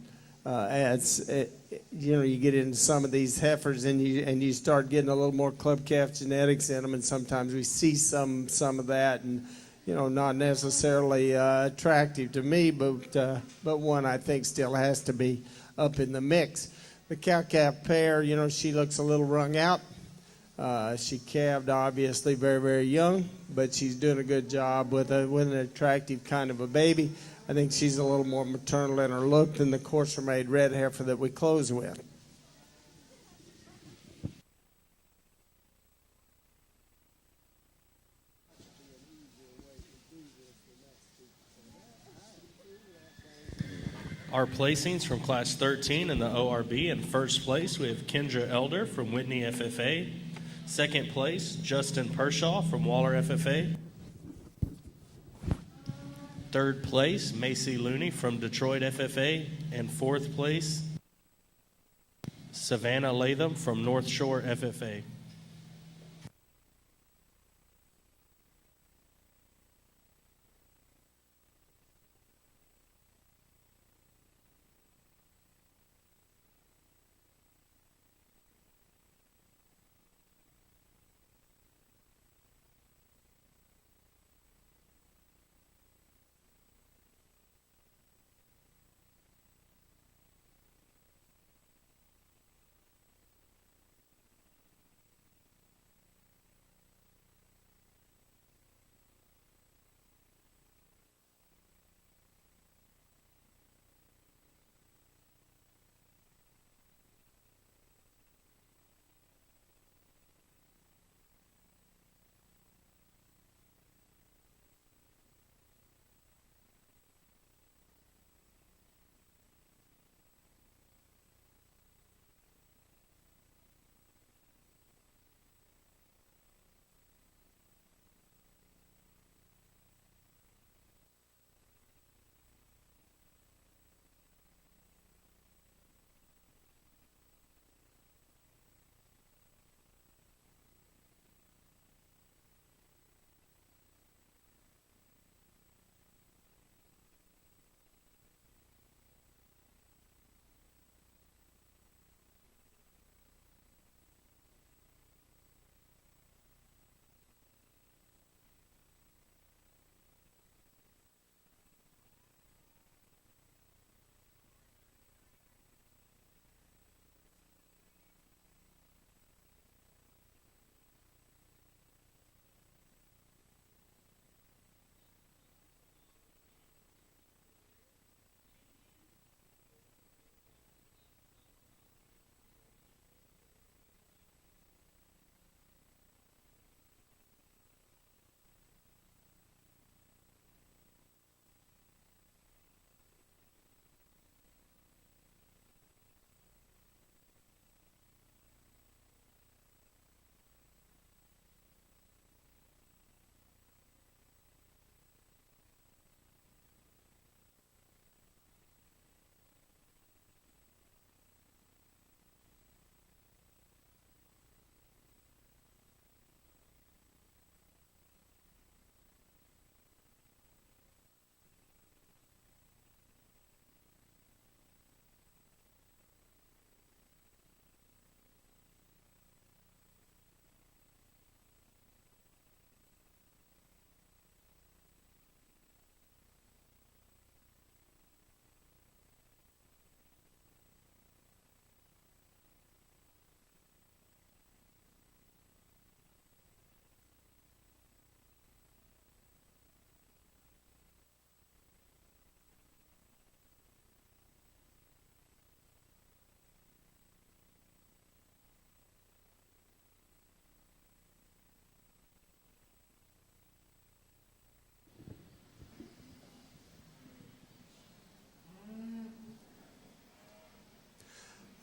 you get into some of these heifers and you start getting a little more club calf genetics in them, and sometimes we see some of that, and not necessarily attractive to me, but one I think still has to be up in the mix. The cow-calf pair, she looks a little wrung out. She calved, obviously, very, very young, but she's doing a good job with an attractive kind of a baby. I think she's a little more maternal in her look than the coarser-made red heifer that we close with. Our placings from Class 13 in the ORB. In first place, we have Kendra Elder from Whitney FFA. Second place, Justin Pershaw from Waller FFA. Third place, Macy Looney from Detroit FFA. And fourth place, Savannah Latham from North Shore FFA.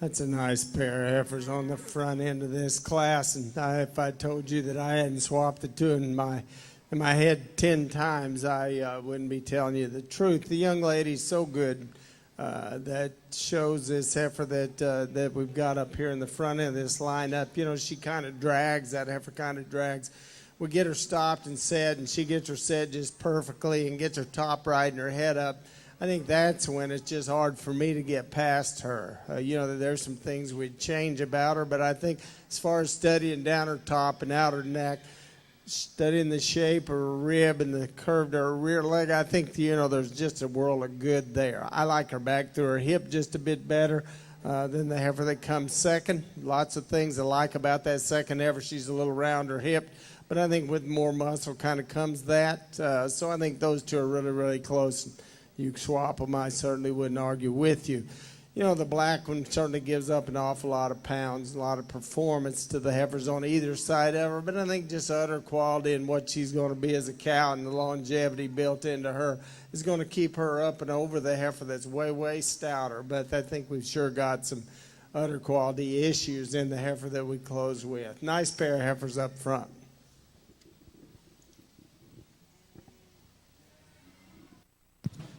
That's a nice pair of heifers on the front end of this class. And if I told you that I hadn't swapped the two in my head 10 times, I wouldn't be telling you the truth. The young lady's so good that shows this heifer that we've got up here in the front end of this lineup. You know, she kind of drags, that heifer kind of drags. We get her stopped and set, and she gets her set just perfectly and gets her top right and her head up. I think that's when it's just hard for me to get past her. You know, there's some things we'd change about her, but I think as far as studying down her top and out her neck, studying the shape of her rib and the curve to her rear leg, I think, you know, there's just a world of good there. I like her back through her hip just a bit better than the heifer that comes second. Lots of things I like about that second heifer. She's a little rounder hip, but I think with more muscle kind of comes that. So I think those two are really, really close. You swap them, I certainly wouldn't argue with you. You know, the black one certainly gives up an awful lot of pounds, a lot of performance to the heifers on either side of her, but I think just utter quality and what she's going to be as a cow and the longevity built into her is going to keep her up and over the heifer that's way, way stouter. But I think we've sure got some utter quality issues in the heifer that we close with. Nice pair of heifers up front.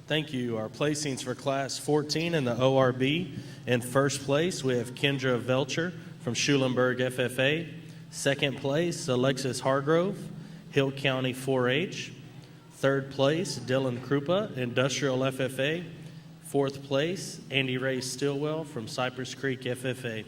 Thank you. Our placings for Class 14 in the ORB. In first place, we have Kendra Velcher from Schulenburg FFA. Second place, Alexis Hargrove, Hill County 4-H. Third place, Dylan Krupa, Industrial FFA. Fourth place, Andy Ray Stillwell from Cypress Creek FFA.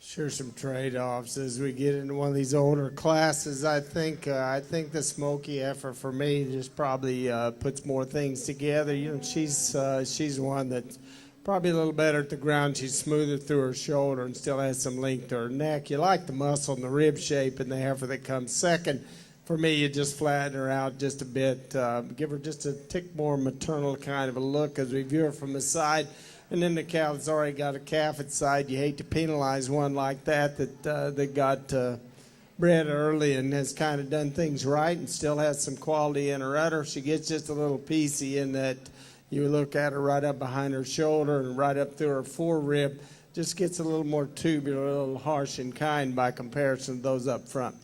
Sure, some trade-offs as we get into one of these older classes. I think the Smoky heifer for me just probably puts more things together. You know, she's one that's probably a little better at the ground. She's smoother through her shoulder and still has some length to her neck. You like the muscle and the rib shape in the heifer that comes second. For me, you just flatten her out just a bit, give her just a tick more maternal kind of a look as we view her from the side. And then the cow that's already got a calf at side, you hate to penalize one like that got bred early and has kind of done things right and still has some quality in her udder. She gets just a little piecey in that you look at her right up behind her shoulder and right up through her forerib. Just gets a little more tubular, a little harsh and kind by comparison to those up front.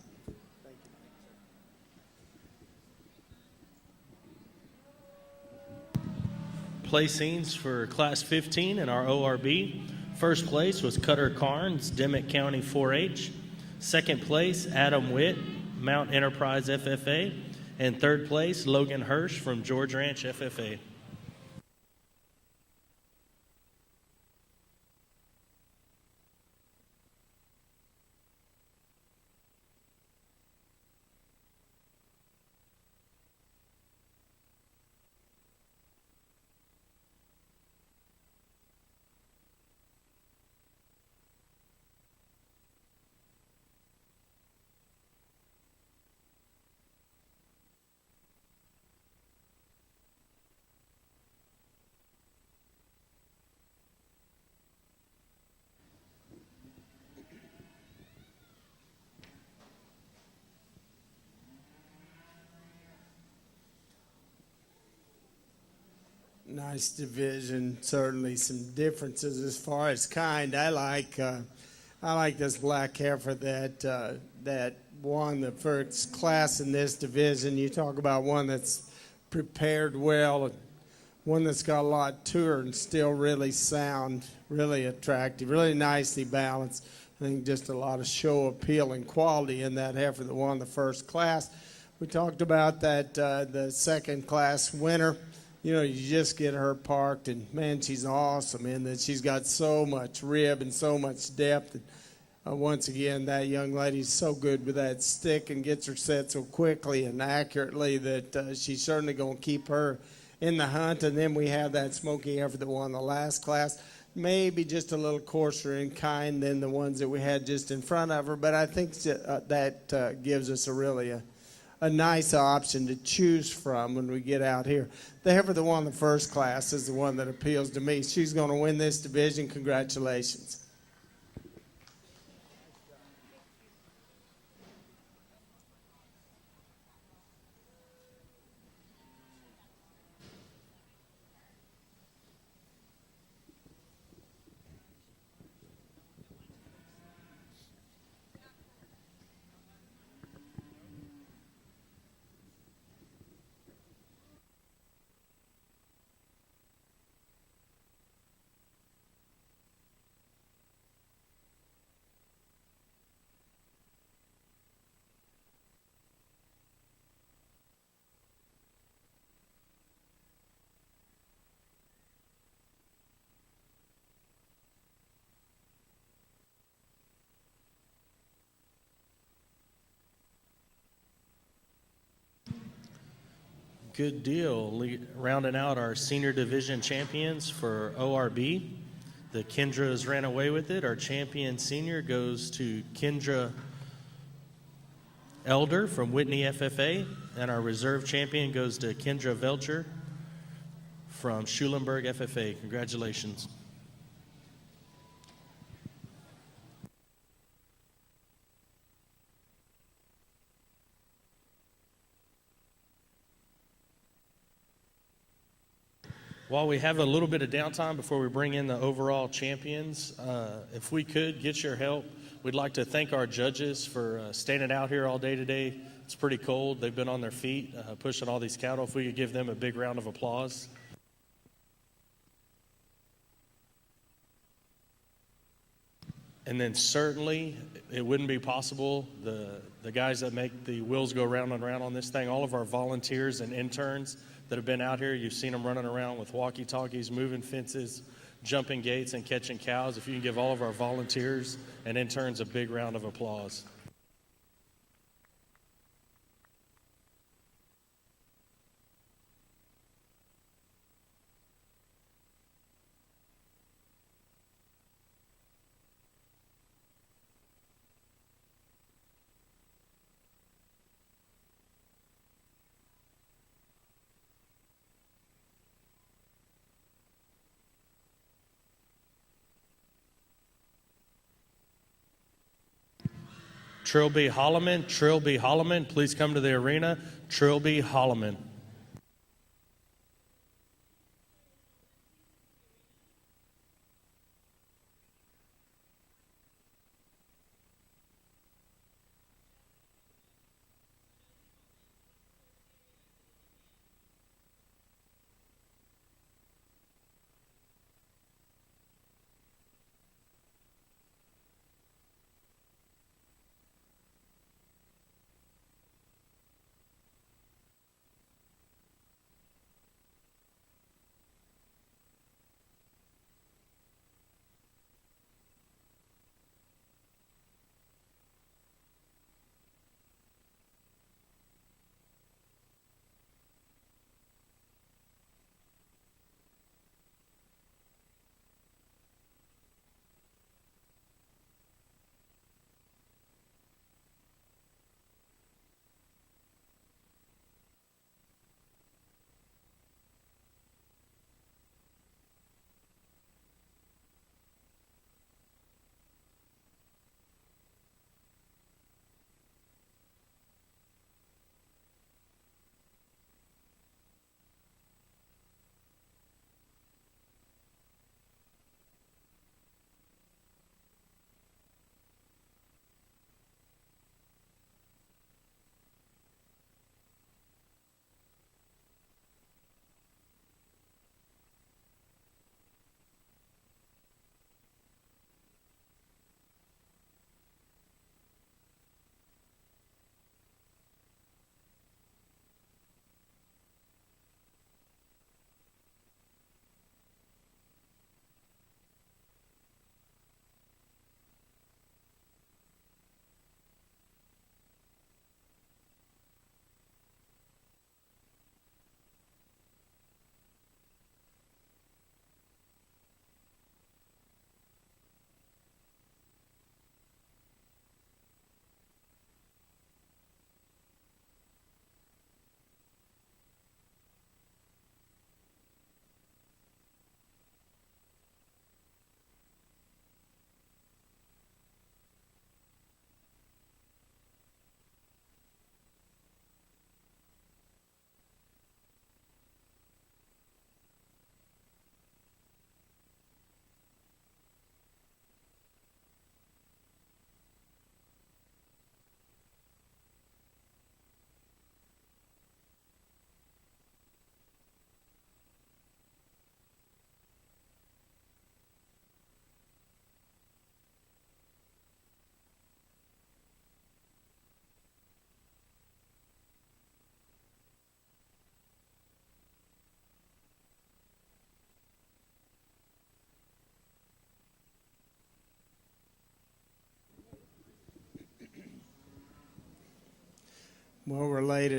placings for Class 15 in our ORB. First place was Cutter Carnes, Dimmitt County 4-H. Second place, Adam Witt, Mount Enterprise FFA. And third place, Logan Hirsch from George Ranch FFA. Nice division. Certainly some differences as far as kind. I like this black heifer that won the first class in this division. You talk about one that's prepared well, one that's got a lot to her and still really sound, really attractive, really nicely balanced. I think just a lot of show appeal and quality in that heifer that won the first class. We talked about that the second class winner. You know, you just get her parked, and, man, she's awesome in that she's got so much rib and so much depth. And, once again, that young lady's so good with that stick and gets her set so quickly and accurately that she's certainly going to keep her in the hunt. And then we have that Smoky heifer that won the last class. Maybe just a little coarser in kind than the ones that we had just in front of her, but I think that gives us a nice option to choose from when we get out here. The heifer that won the first class is the one that appeals to me. She's going to win this division. Congratulations. Good deal. Rounding out our senior division champions for ORB. The Kendras ran away with it. Our champion senior goes to Kendra Elder from Whitney FFA. And our reserve champion goes to Kendra Velcher from Schulenburg FFA. Congratulations. While we have a little bit of downtime before we bring in the overall champions, if we could get your help, we'd like to thank our judges for standing out here all day today. It's pretty cold. They've been on their feet pushing all these cattle. If we could give them a big round of applause. And then certainly it wouldn't be possible, the guys that make the wheels go round and round on this thing, all of our volunteers and interns that have been out here. You've seen them running around with walkie-talkies, moving fences, jumping gates, and catching cows. If you can give all of our volunteers and interns a big round of applause. Trilby Holloman, please come to the arena. Trilby Holloman. well related.